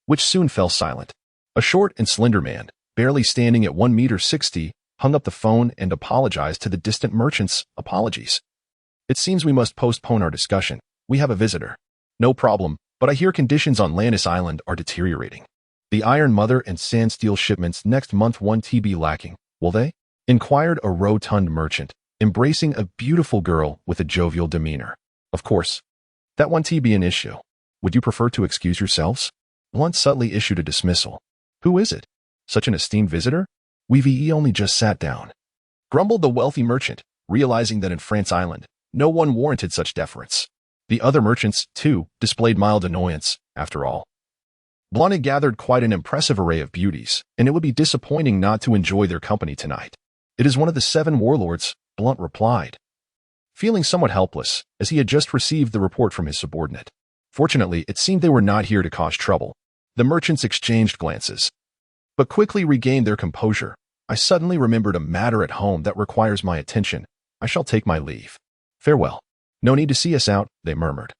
which soon fell silent. A short and slender man, barely standing at 1.60 meters, hung up the phone and apologized to the distant merchants. "Apologies. It seems we must postpone our discussion. We have a visitor." "No problem, but I hear conditions on Lannis Island are deteriorating. The Iron Mother and Sand Steel shipments next month won't be lacking, will they?" inquired a rotund merchant, embracing a beautiful girl with a jovial demeanor. "Of course. That won't be an issue. Would you prefer to excuse yourselves?" Blunt subtly issued a dismissal. "Who is it? Such an esteemed visitor? We've only just sat down," grumbled the wealthy merchant, realizing that in France Island, no one warranted such deference. The other merchants, too, displayed mild annoyance. After all, Blunt had gathered quite an impressive array of beauties, and it would be disappointing not to enjoy their company tonight. "It is one of the 7 warlords," Blunt replied, feeling somewhat helpless, as he had just received the report from his subordinate. Fortunately, it seemed they were not here to cause trouble. The merchants exchanged glances, but quickly regained their composure. "I suddenly remembered a matter at home that requires my attention. I shall take my leave. Farewell." "No need to see us out," they murmured,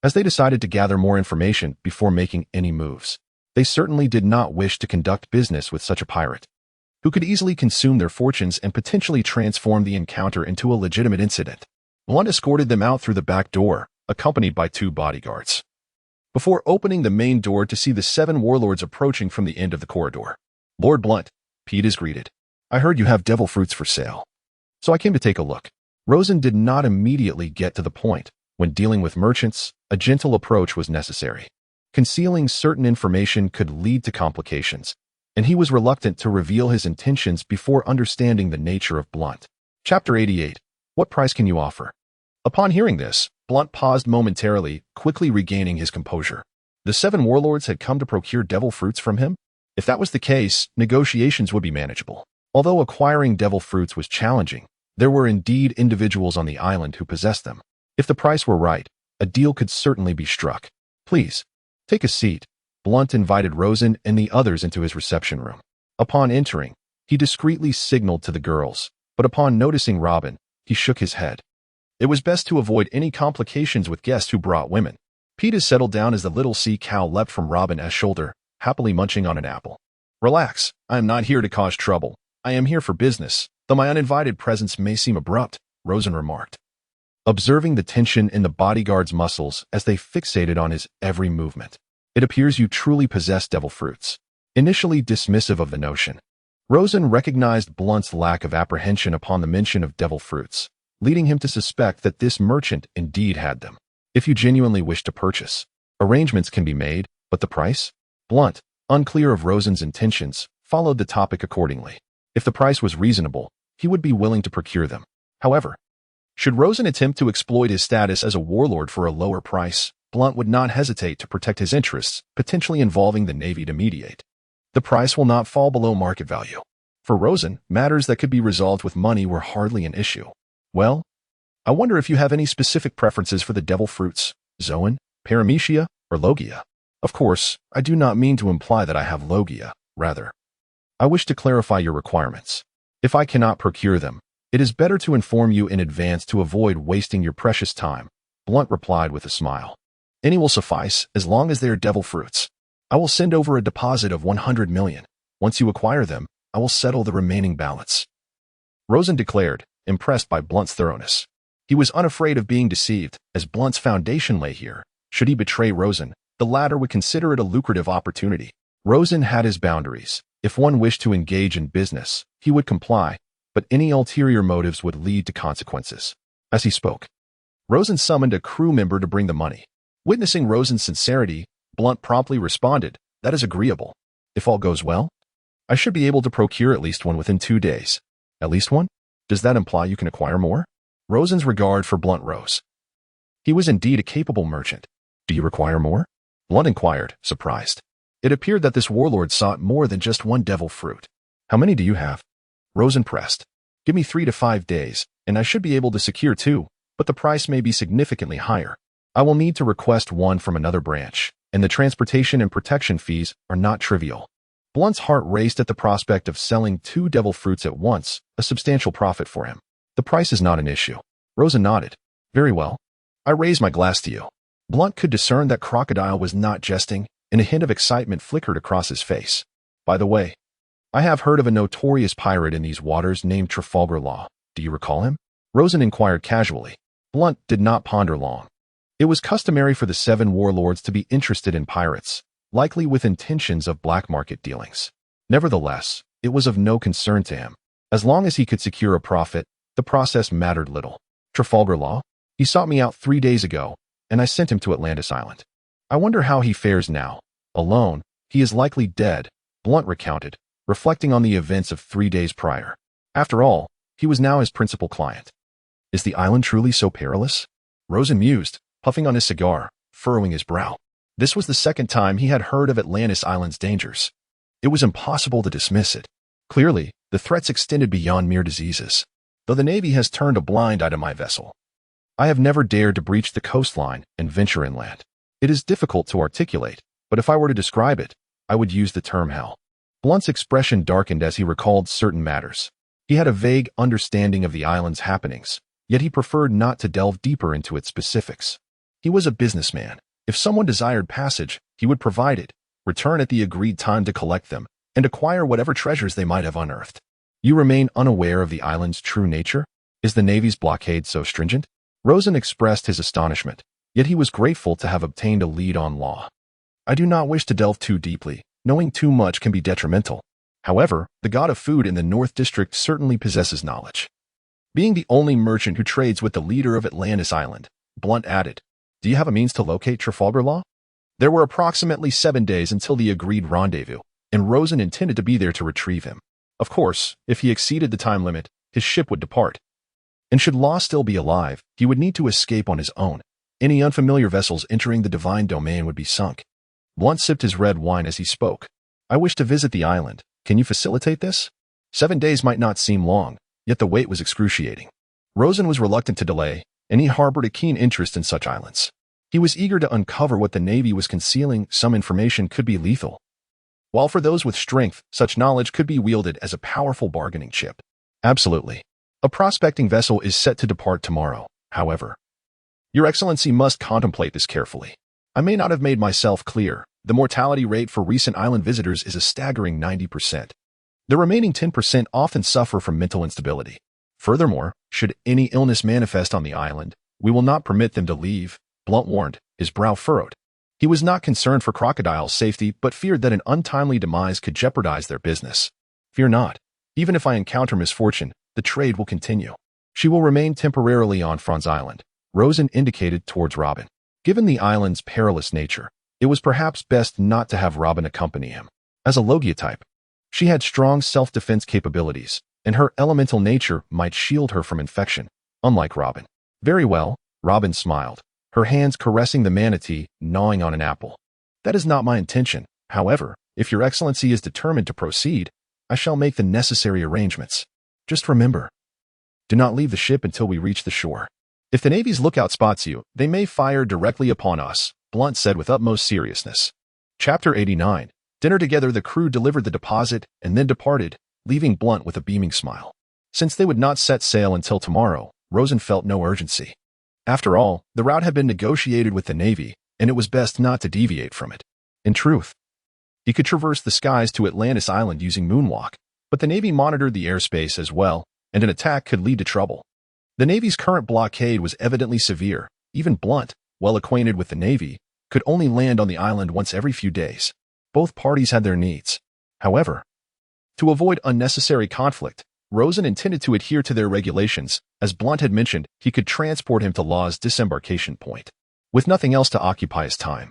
as they decided to gather more information before making any moves. They certainly did not wish to conduct business with such a pirate, who could easily consume their fortunes and potentially transform the encounter into a legitimate incident. Blunt escorted them out through the back door, accompanied by 2 bodyguards, before opening the main door to see the 7 warlords approaching from the end of the corridor. "Lord Blunt," Peters greeted, "I heard you have devil fruits for sale, so I came to take a look." Rosen did not immediately get to the point. When dealing with merchants, a gentle approach was necessary. Concealing certain information could lead to complications, and he was reluctant to reveal his intentions before understanding the nature of Blunt. Chapter 88. What price can you offer? Upon hearing this, Blunt paused momentarily, quickly regaining his composure. The 7 warlords had come to procure devil fruits from him? If that was the case, negotiations would be manageable. Although acquiring devil fruits was challenging, there were indeed individuals on the island who possessed them. If the price were right, a deal could certainly be struck. "Please, take a seat." Blunt invited Rosen and the others into his reception room. Upon entering, he discreetly signaled to the girls, but upon noticing Robin, he shook his head. It was best to avoid any complications with guests who brought women. Peter settled down as the little sea cow leapt from Robin's shoulder, happily munching on an apple. Relax, I am not here to cause trouble. I am here for business, though my uninvited presence may seem abrupt, Rosen remarked, observing the tension in the bodyguard's muscles as they fixated on his every movement. It appears you truly possess devil fruits. Initially dismissive of the notion, Rosen recognized Blunt's lack of apprehension upon the mention of devil fruits, leading him to suspect that this merchant indeed had them. If you genuinely wish to purchase, arrangements can be made, but the price? Blunt, unclear of Rosen's intentions, followed the topic accordingly. If the price was reasonable, he would be willing to procure them. However, should Rosen attempt to exploit his status as a warlord for a lower price, Blunt would not hesitate to protect his interests, potentially involving the Navy to mediate. The price will not fall below market value. For Rosen, matters that could be resolved with money were hardly an issue. Well, I wonder if you have any specific preferences for the devil fruits, Zoan, Paramecia, or Logia. Of course, I do not mean to imply that I have Logia, rather. I wish to clarify your requirements. If I cannot procure them, it is better to inform you in advance to avoid wasting your precious time, Blunt replied with a smile. Any will suffice, as long as they are devil fruits. I will send over a deposit of 100 million. Once you acquire them, I will settle the remaining balance, Rosen declared, impressed by Blunt's thoroughness. He was unafraid of being deceived, as Blunt's foundation lay here. Should he betray Rosen, the latter would consider it a lucrative opportunity. Rosen had his boundaries. If one wished to engage in business, he would comply, but any ulterior motives would lead to consequences. As he spoke, Rosen summoned a crew member to bring the money. Witnessing Rosen's sincerity, Blunt promptly responded, "That is agreeable. If all goes well, I should be able to procure at least one within 2 days." At least one? Does that imply you can acquire more? Rosen's regard for Blunt rose. He was indeed a capable merchant. Do you require more? Blunt inquired, surprised. It appeared that this warlord sought more than just one devil fruit. How many do you have? Rosen pressed. Give me 3 to 5 days, and I should be able to secure 2, but the price may be significantly higher. I will need to request one from another branch, and the transportation and protection fees are not trivial. Blunt's heart raced at the prospect of selling 2 devil fruits at once, a substantial profit for him. The price is not an issue. Rosen nodded. Very well. I raise my glass to you. Blunt could discern that Crocodile was not jesting, and a hint of excitement flickered across his face. By the way, I have heard of a notorious pirate in these waters named Trafalgar Law. Do you recall him? Rosen inquired casually. Blunt did not ponder long. It was customary for the 7 warlords to be interested in pirates, likely with intentions of black market dealings. Nevertheless, it was of no concern to him. As long as he could secure a profit, the process mattered little. Trafalgar Law? He sought me out 3 days ago, and I sent him to Atlantis Island. I wonder how he fares now. Alone, he is likely dead, Blunt recounted, reflecting on the events of 3 days prior. After all, he was now his principal client. Is the island truly so perilous? Rosen mused, puffing on his cigar, furrowing his brow. This was the second time he had heard of Atlantis Island's dangers. It was impossible to dismiss it. Clearly, the threats extended beyond mere diseases. Though the Navy has turned a blind eye to my vessel, I have never dared to breach the coastline and venture inland. It is difficult to articulate, but if I were to describe it, I would use the term hell. Blunt's expression darkened as he recalled certain matters. He had a vague understanding of the island's happenings, yet he preferred not to delve deeper into its specifics. He was a businessman. If someone desired passage, he would provide it, return at the agreed time to collect them, and acquire whatever treasures they might have unearthed. You remain unaware of the island's true nature? Is the Navy's blockade so stringent? Rosen expressed his astonishment, yet he was grateful to have obtained a lead on law. I do not wish to delve too deeply. Knowing too much can be detrimental. However, the god of food in the North District certainly possesses knowledge. Being the only merchant who trades with the leader of Atlantis Island, Blunt added, do you have a means to locate Trafalgar Law? There were approximately 7 days until the agreed rendezvous, and Rosen intended to be there to retrieve him. Of course, if he exceeded the time limit, his ship would depart. And should Law still be alive, he would need to escape on his own. Any unfamiliar vessels entering the divine domain would be sunk. Blunt sipped his red wine as he spoke. I wish to visit the island. Can you facilitate this? 7 days might not seem long, yet the wait was excruciating. Rosen was reluctant to delay, and he harbored a keen interest in such islands. He was eager to uncover what the Navy was concealing. Some information could be lethal, while for those with strength, such knowledge could be wielded as a powerful bargaining chip. Absolutely. A prospecting vessel is set to depart tomorrow. However, Your Excellency must contemplate this carefully. I may not have made myself clear. The mortality rate for recent island visitors is a staggering 90%. The remaining 10% often suffer from mental instability. Furthermore, should any illness manifest on the island, we will not permit them to leave, Blunt warned, his brow furrowed. He was not concerned for Crocodile's safety, but feared that an untimely demise could jeopardize their business. Fear not. Even if I encounter misfortune, the trade will continue. She will remain temporarily on Franz Island. Rosen indicated towards Robin. Given the island's perilous nature, it was perhaps best not to have Robin accompany him. As a Logia type, she had strong self-defense capabilities, and her elemental nature might shield her from infection, unlike Robin. Very well, Robin smiled, her hands caressing the manatee, gnawing on an apple. That is not my intention. However, if Your Excellency is determined to proceed, I shall make the necessary arrangements. Just remember, do not leave the ship until we reach the shore. If the Navy's lookout spots you, they may fire directly upon us, Blunt said with utmost seriousness. Chapter 89. Dinner together, the crew delivered the deposit and then departed, leaving Blunt with a beaming smile. Since they would not set sail until tomorrow, Rosen felt no urgency. After all, the route had been negotiated with the Navy, and it was best not to deviate from it. In truth, he could traverse the skies to Atlantis Island using moonwalk, but the Navy monitored the airspace as well, and an attack could lead to trouble. The Navy's current blockade was evidently severe. Even Blunt, well acquainted with the Navy, could only land on the island once every few days. Both parties had their needs. However, to avoid unnecessary conflict, Rosen intended to adhere to their regulations. As Blunt had mentioned, he could transport him to Law's disembarkation point. With nothing else to occupy his time,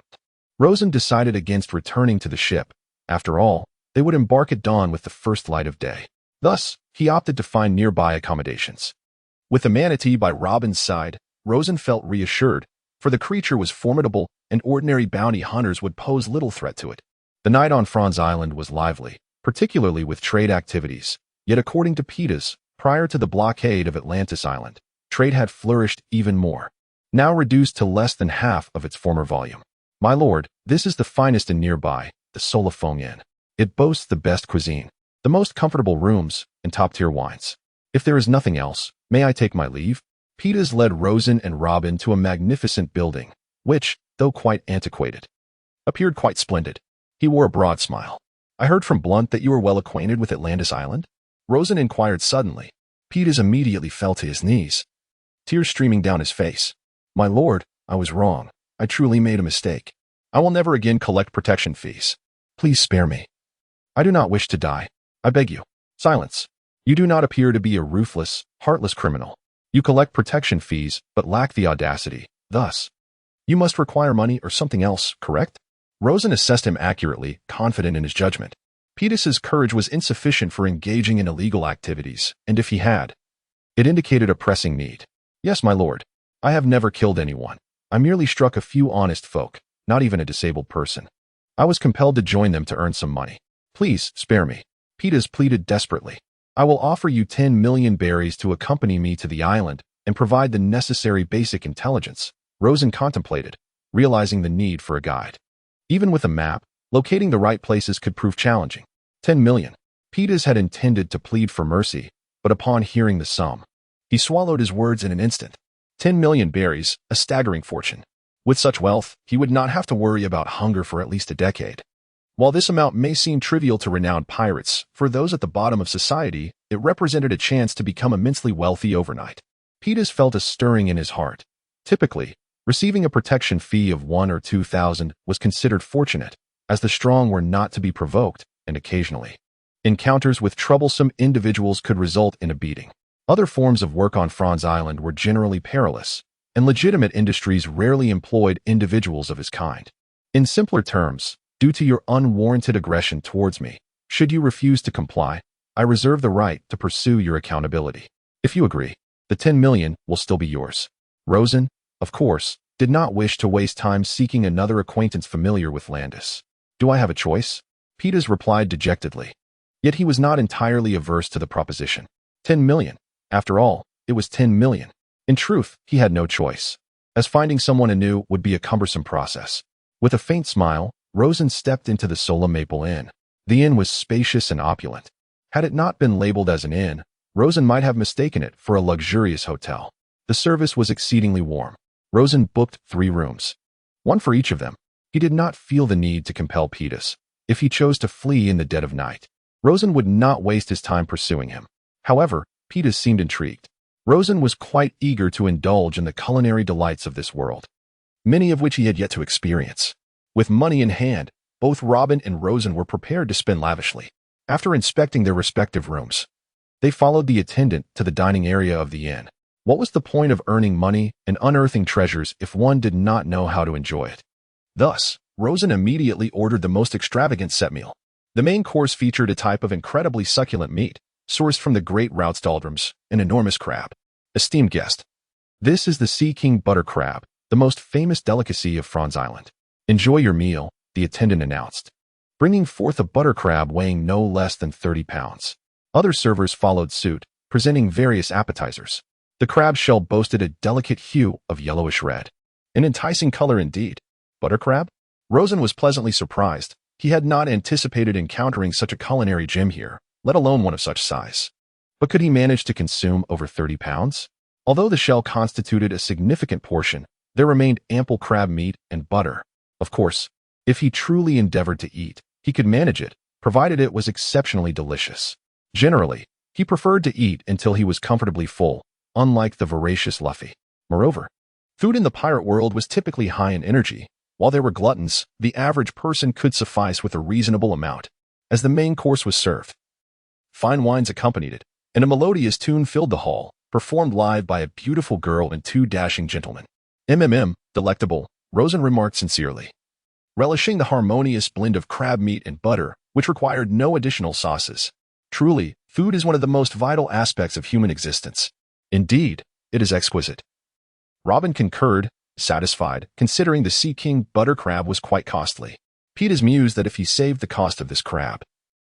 Rosen decided against returning to the ship. After all, they would embark at dawn with the first light of day. Thus, he opted to find nearby accommodations. With the manatee by Robin's side, Rosen felt reassured, for the creature was formidable and ordinary bounty hunters would pose little threat to it. The night on Franz Island was lively, particularly with trade activities. Yet according to Peters, prior to the blockade of Atlantis Island, trade had flourished even more, now reduced to less than half of its former volume. My lord, this is the finest inn nearby, the Solifong Inn. It boasts the best cuisine, the most comfortable rooms, and top-tier wines. If there is nothing else, may I take my leave? Peters led Rosen and Robin to a magnificent building, which, though quite antiquated, appeared quite splendid. He wore a broad smile. I heard from Blunt that you were well acquainted with Atlantis Island? Rosen inquired suddenly. Peters immediately fell to his knees, tears streaming down his face. My lord, I was wrong. I truly made a mistake. I will never again collect protection fees. Please spare me. I do not wish to die. I beg you. Silence. You do not appear to be a ruthless, heartless criminal. You collect protection fees, but lack the audacity. Thus, you must require money or something else, correct? Rosen assessed him accurately, confident in his judgment. Peters' courage was insufficient for engaging in illegal activities, and if he had, it indicated a pressing need. Yes, my lord. I have never killed anyone. I merely struck a few honest folk, not even a disabled person. I was compelled to join them to earn some money. Please, spare me. Peters pleaded desperately. I will offer you 10 million berries to accompany me to the island and provide the necessary basic intelligence. Rosen contemplated, realizing the need for a guide. Even with a map, locating the right places could prove challenging. 10 million. Peters had intended to plead for mercy, but upon hearing the sum, he swallowed his words in an instant. 10 million berries, a staggering fortune. With such wealth, he would not have to worry about hunger for at least a decade. While this amount may seem trivial to renowned pirates, for those at the bottom of society, it represented a chance to become immensely wealthy overnight. Peters felt a stirring in his heart. Typically, receiving a protection fee of 1,000 or 2,000 was considered fortunate, as the strong were not to be provoked, and occasionally, encounters with troublesome individuals could result in a beating. Other forms of work on Franz Island were generally perilous, and legitimate industries rarely employed individuals of his kind. In simpler terms, due to your unwarranted aggression towards me, should you refuse to comply, I reserve the right to pursue your accountability. If you agree, the 10 million will still be yours. Rosen, of course, did not wish to waste time seeking another acquaintance familiar with Landis. Do I have a choice? Peters replied dejectedly. Yet he was not entirely averse to the proposition. 10 million. After all, it was 10 million. In truth, he had no choice, as finding someone anew would be a cumbersome process. With a faint smile, Rosen stepped into the Sola Maple Inn. The inn was spacious and opulent. Had it not been labeled as an inn, Rosen might have mistaken it for a luxurious hotel. The service was exceedingly warm. Rosen booked 3 rooms, one for each of them. He did not feel the need to compel Petus. If he chose to flee in the dead of night, Rosen would not waste his time pursuing him. However, Petus seemed intrigued. Rosen was quite eager to indulge in the culinary delights of this world, many of which he had yet to experience. With money in hand, both Robin and Rosen were prepared to spend lavishly. After inspecting their respective rooms, they followed the attendant to the dining area of the inn. What was the point of earning money and unearthing treasures if one did not know how to enjoy it? Thus, Rosen immediately ordered the most extravagant set meal. The main course featured a type of incredibly succulent meat, sourced from the great Routes doldrums, an enormous crab. Esteemed guest, this is the Sea King butter crab, the most famous delicacy of Franz Island. Enjoy your meal, the attendant announced, bringing forth a butter crab weighing no less than 30 pounds. Other servers followed suit, presenting various appetizers. The crab shell boasted a delicate hue of yellowish red. An enticing color indeed. Butter crab? Rosen was pleasantly surprised. He had not anticipated encountering such a culinary gem here, let alone one of such size. But could he manage to consume over 30 pounds? Although the shell constituted a significant portion, there remained ample crab meat and butter. Of course, if he truly endeavored to eat, he could manage it, provided it was exceptionally delicious. Generally, he preferred to eat until he was comfortably full, unlike the voracious Luffy. Moreover, food in the pirate world was typically high in energy. While there were gluttons, the average person could suffice with a reasonable amount. As the main course was served, fine wines accompanied it, and a melodious tune filled the hall, performed live by a beautiful girl and 2 dashing gentlemen. Delectable, Rosen remarked sincerely, relishing the harmonious blend of crab meat and butter, which required no additional sauces. Truly, food is one of the most vital aspects of human existence. Indeed, it is exquisite. Robin concurred, satisfied, considering the Sea King butter crab was quite costly. Petus mused that if he saved the cost of this crab,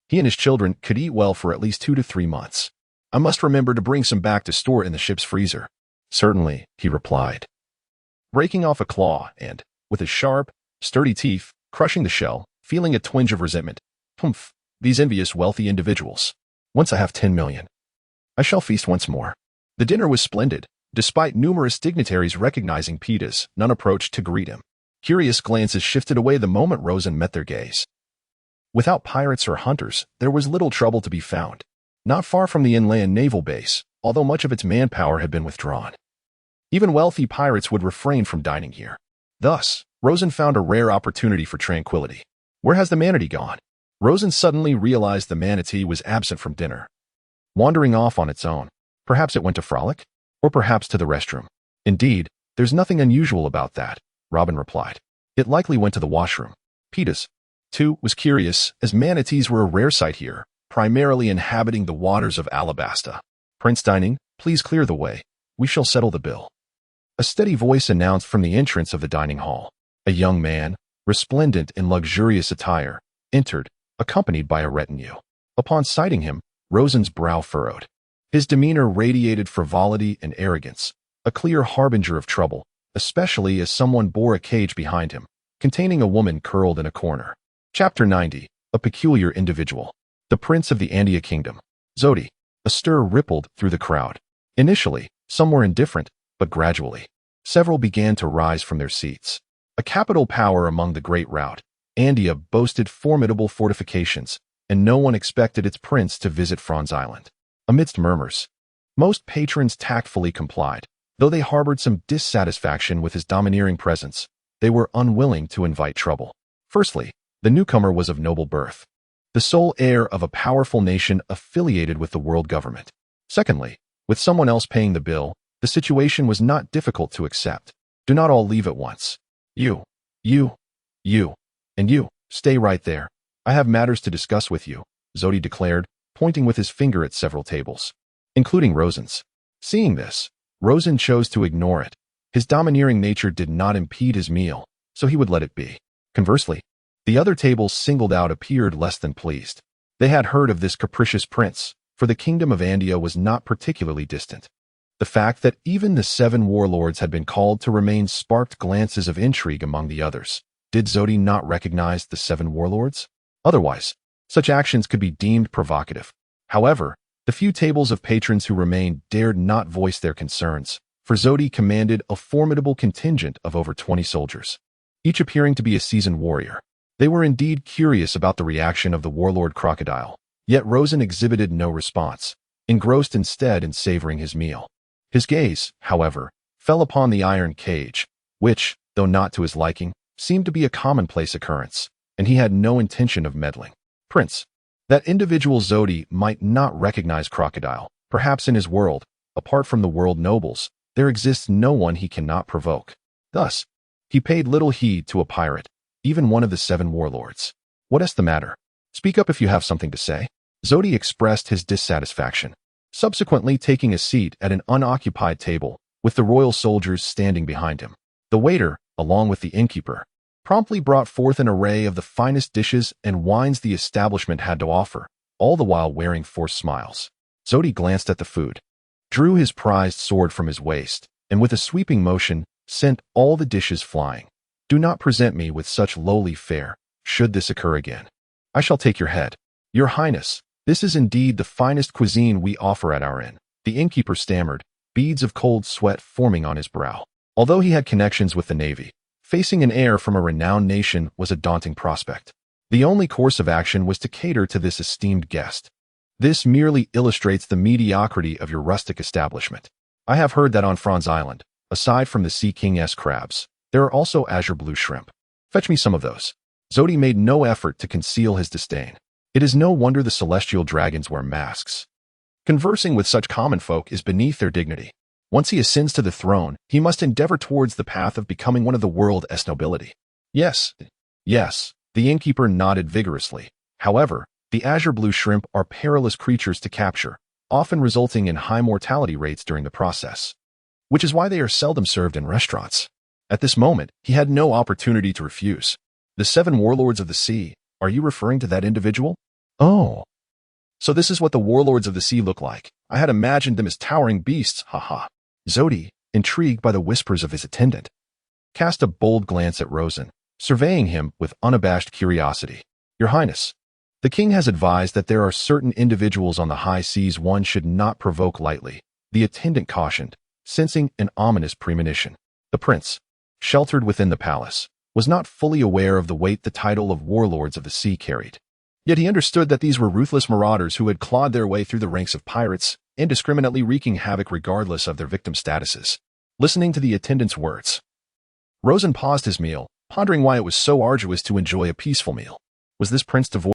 he and his children could eat well for at least 2 to 3 months. I must remember to bring some back to store in the ship's freezer. Certainly, he replied, breaking off a claw and, with his sharp, sturdy teeth, crushing the shell, feeling a twinge of resentment. Humph, these envious wealthy individuals. Once I have 10 million, I shall feast once more. The dinner was splendid. Despite numerous dignitaries recognizing Petus, none approached to greet him. Curious glances shifted away the moment Rosen met their gaze. Without pirates or hunters, there was little trouble to be found. Not far from the inland naval base, although much of its manpower had been withdrawn, even wealthy pirates would refrain from dining here. Thus, Rosen found a rare opportunity for tranquility. Where has the manatee gone? Rosen suddenly realized the manatee was absent from dinner, wandering off on its own. Perhaps it went to frolic? Or perhaps to the restroom. Indeed, there's nothing unusual about that, Robin replied. It likely went to the washroom. Petus, too, was curious, as manatees were a rare sight here, primarily inhabiting the waters of Alabasta. Prince dining, please clear the way. We shall settle the bill. A steady voice announced from the entrance of the dining hall. A young man, resplendent in luxurious attire, entered, accompanied by a retinue. Upon sighting him, Rosen's brow furrowed. His demeanor radiated frivolity and arrogance, a clear harbinger of trouble, especially as someone bore a cage behind him, containing a woman curled in a corner. Chapter 90. A peculiar individual. The Prince of the Andia Kingdom. Zodi. A stir rippled through the crowd. Initially, some were indifferent, but gradually, several began to rise from their seats. A capital power among the great rout, Andia boasted formidable fortifications, and no one expected its prince to visit Franz Island. Amidst murmurs, most patrons tactfully complied. Though they harbored some dissatisfaction with his domineering presence, they were unwilling to invite trouble. Firstly, the newcomer was of noble birth, the sole heir of a powerful nation affiliated with the world government. Secondly, with someone else paying the bill, the situation was not difficult to accept. Do not all leave at once. You, and you, stay right there. I have matters to discuss with you, Zodi declared, pointing with his finger at several tables, including Rosen's. Seeing this, Rosen chose to ignore it. His domineering nature did not impede his meal, so he would let it be. Conversely, the other tables singled out appeared less than pleased. They had heard of this capricious prince, for the kingdom of Andia was not particularly distant. The fact that even the 7 warlords had been called to remain sparked glances of intrigue among the others. Did Zodi not recognize the 7 warlords? Otherwise, such actions could be deemed provocative. However, the few tables of patrons who remained dared not voice their concerns, for Zodi commanded a formidable contingent of over 20 soldiers, each appearing to be a seasoned warrior. They were indeed curious about the reaction of the warlord Crocodile, yet Rosen exhibited no response, engrossed instead in savoring his meal. His gaze, however, fell upon the iron cage, which, though not to his liking, seemed to be a commonplace occurrence, and he had no intention of meddling. Prince, that individual Zodi might not recognize Crocodile. Perhaps in his world, apart from the world nobles, there exists no one he cannot provoke. Thus, he paid little heed to a pirate, even one of the 7 warlords. What is the matter? Speak up if you have something to say. Zodi expressed his dissatisfaction, subsequently taking a seat at an unoccupied table, with the royal soldiers standing behind him. The waiter, along with the innkeeper, promptly brought forth an array of the finest dishes and wines the establishment had to offer, all the while wearing forced smiles. Zodi glanced at the food, drew his prized sword from his waist, and with a sweeping motion, sent all the dishes flying. Do not present me with such lowly fare, should this occur again. I shall take your head. Your Highness, this is indeed the finest cuisine we offer at our inn. The innkeeper stammered, beads of cold sweat forming on his brow. Although he had connections with the navy, facing an heir from a renowned nation was a daunting prospect. The only course of action was to cater to this esteemed guest. This merely illustrates the mediocrity of your rustic establishment. I have heard that on Franz Island, aside from the Sea King's crabs, there are also azure blue shrimp. Fetch me some of those. Zodi made no effort to conceal his disdain. It is no wonder the celestial dragons wear masks. Conversing with such common folk is beneath their dignity. Once he ascends to the throne, he must endeavor towards the path of becoming one of the world's nobility. Yes, the innkeeper nodded vigorously. However, the azure blue shrimp are perilous creatures to capture, often resulting in high mortality rates during the process, which is why they are seldom served in restaurants. At this moment, he had no opportunity to refuse. The 7 warlords of the sea, are you referring to that individual? Oh. So this is what the warlords of the sea look like. I had imagined them as towering beasts, haha. Zodi, intrigued by the whispers of his attendant, cast a bold glance at Rosen, surveying him with unabashed curiosity. Your Highness, the king has advised that there are certain individuals on the high seas one should not provoke lightly, the attendant cautioned, sensing an ominous premonition. The prince, sheltered within the palace, was not fully aware of the weight the title of warlords of the sea carried. Yet he understood that these were ruthless marauders who had clawed their way through the ranks of pirates, indiscriminately wreaking havoc regardless of their victim statuses. Listening to the attendant's words, Rosen paused his meal, pondering why it was so arduous to enjoy a peaceful meal. Was this prince devoid?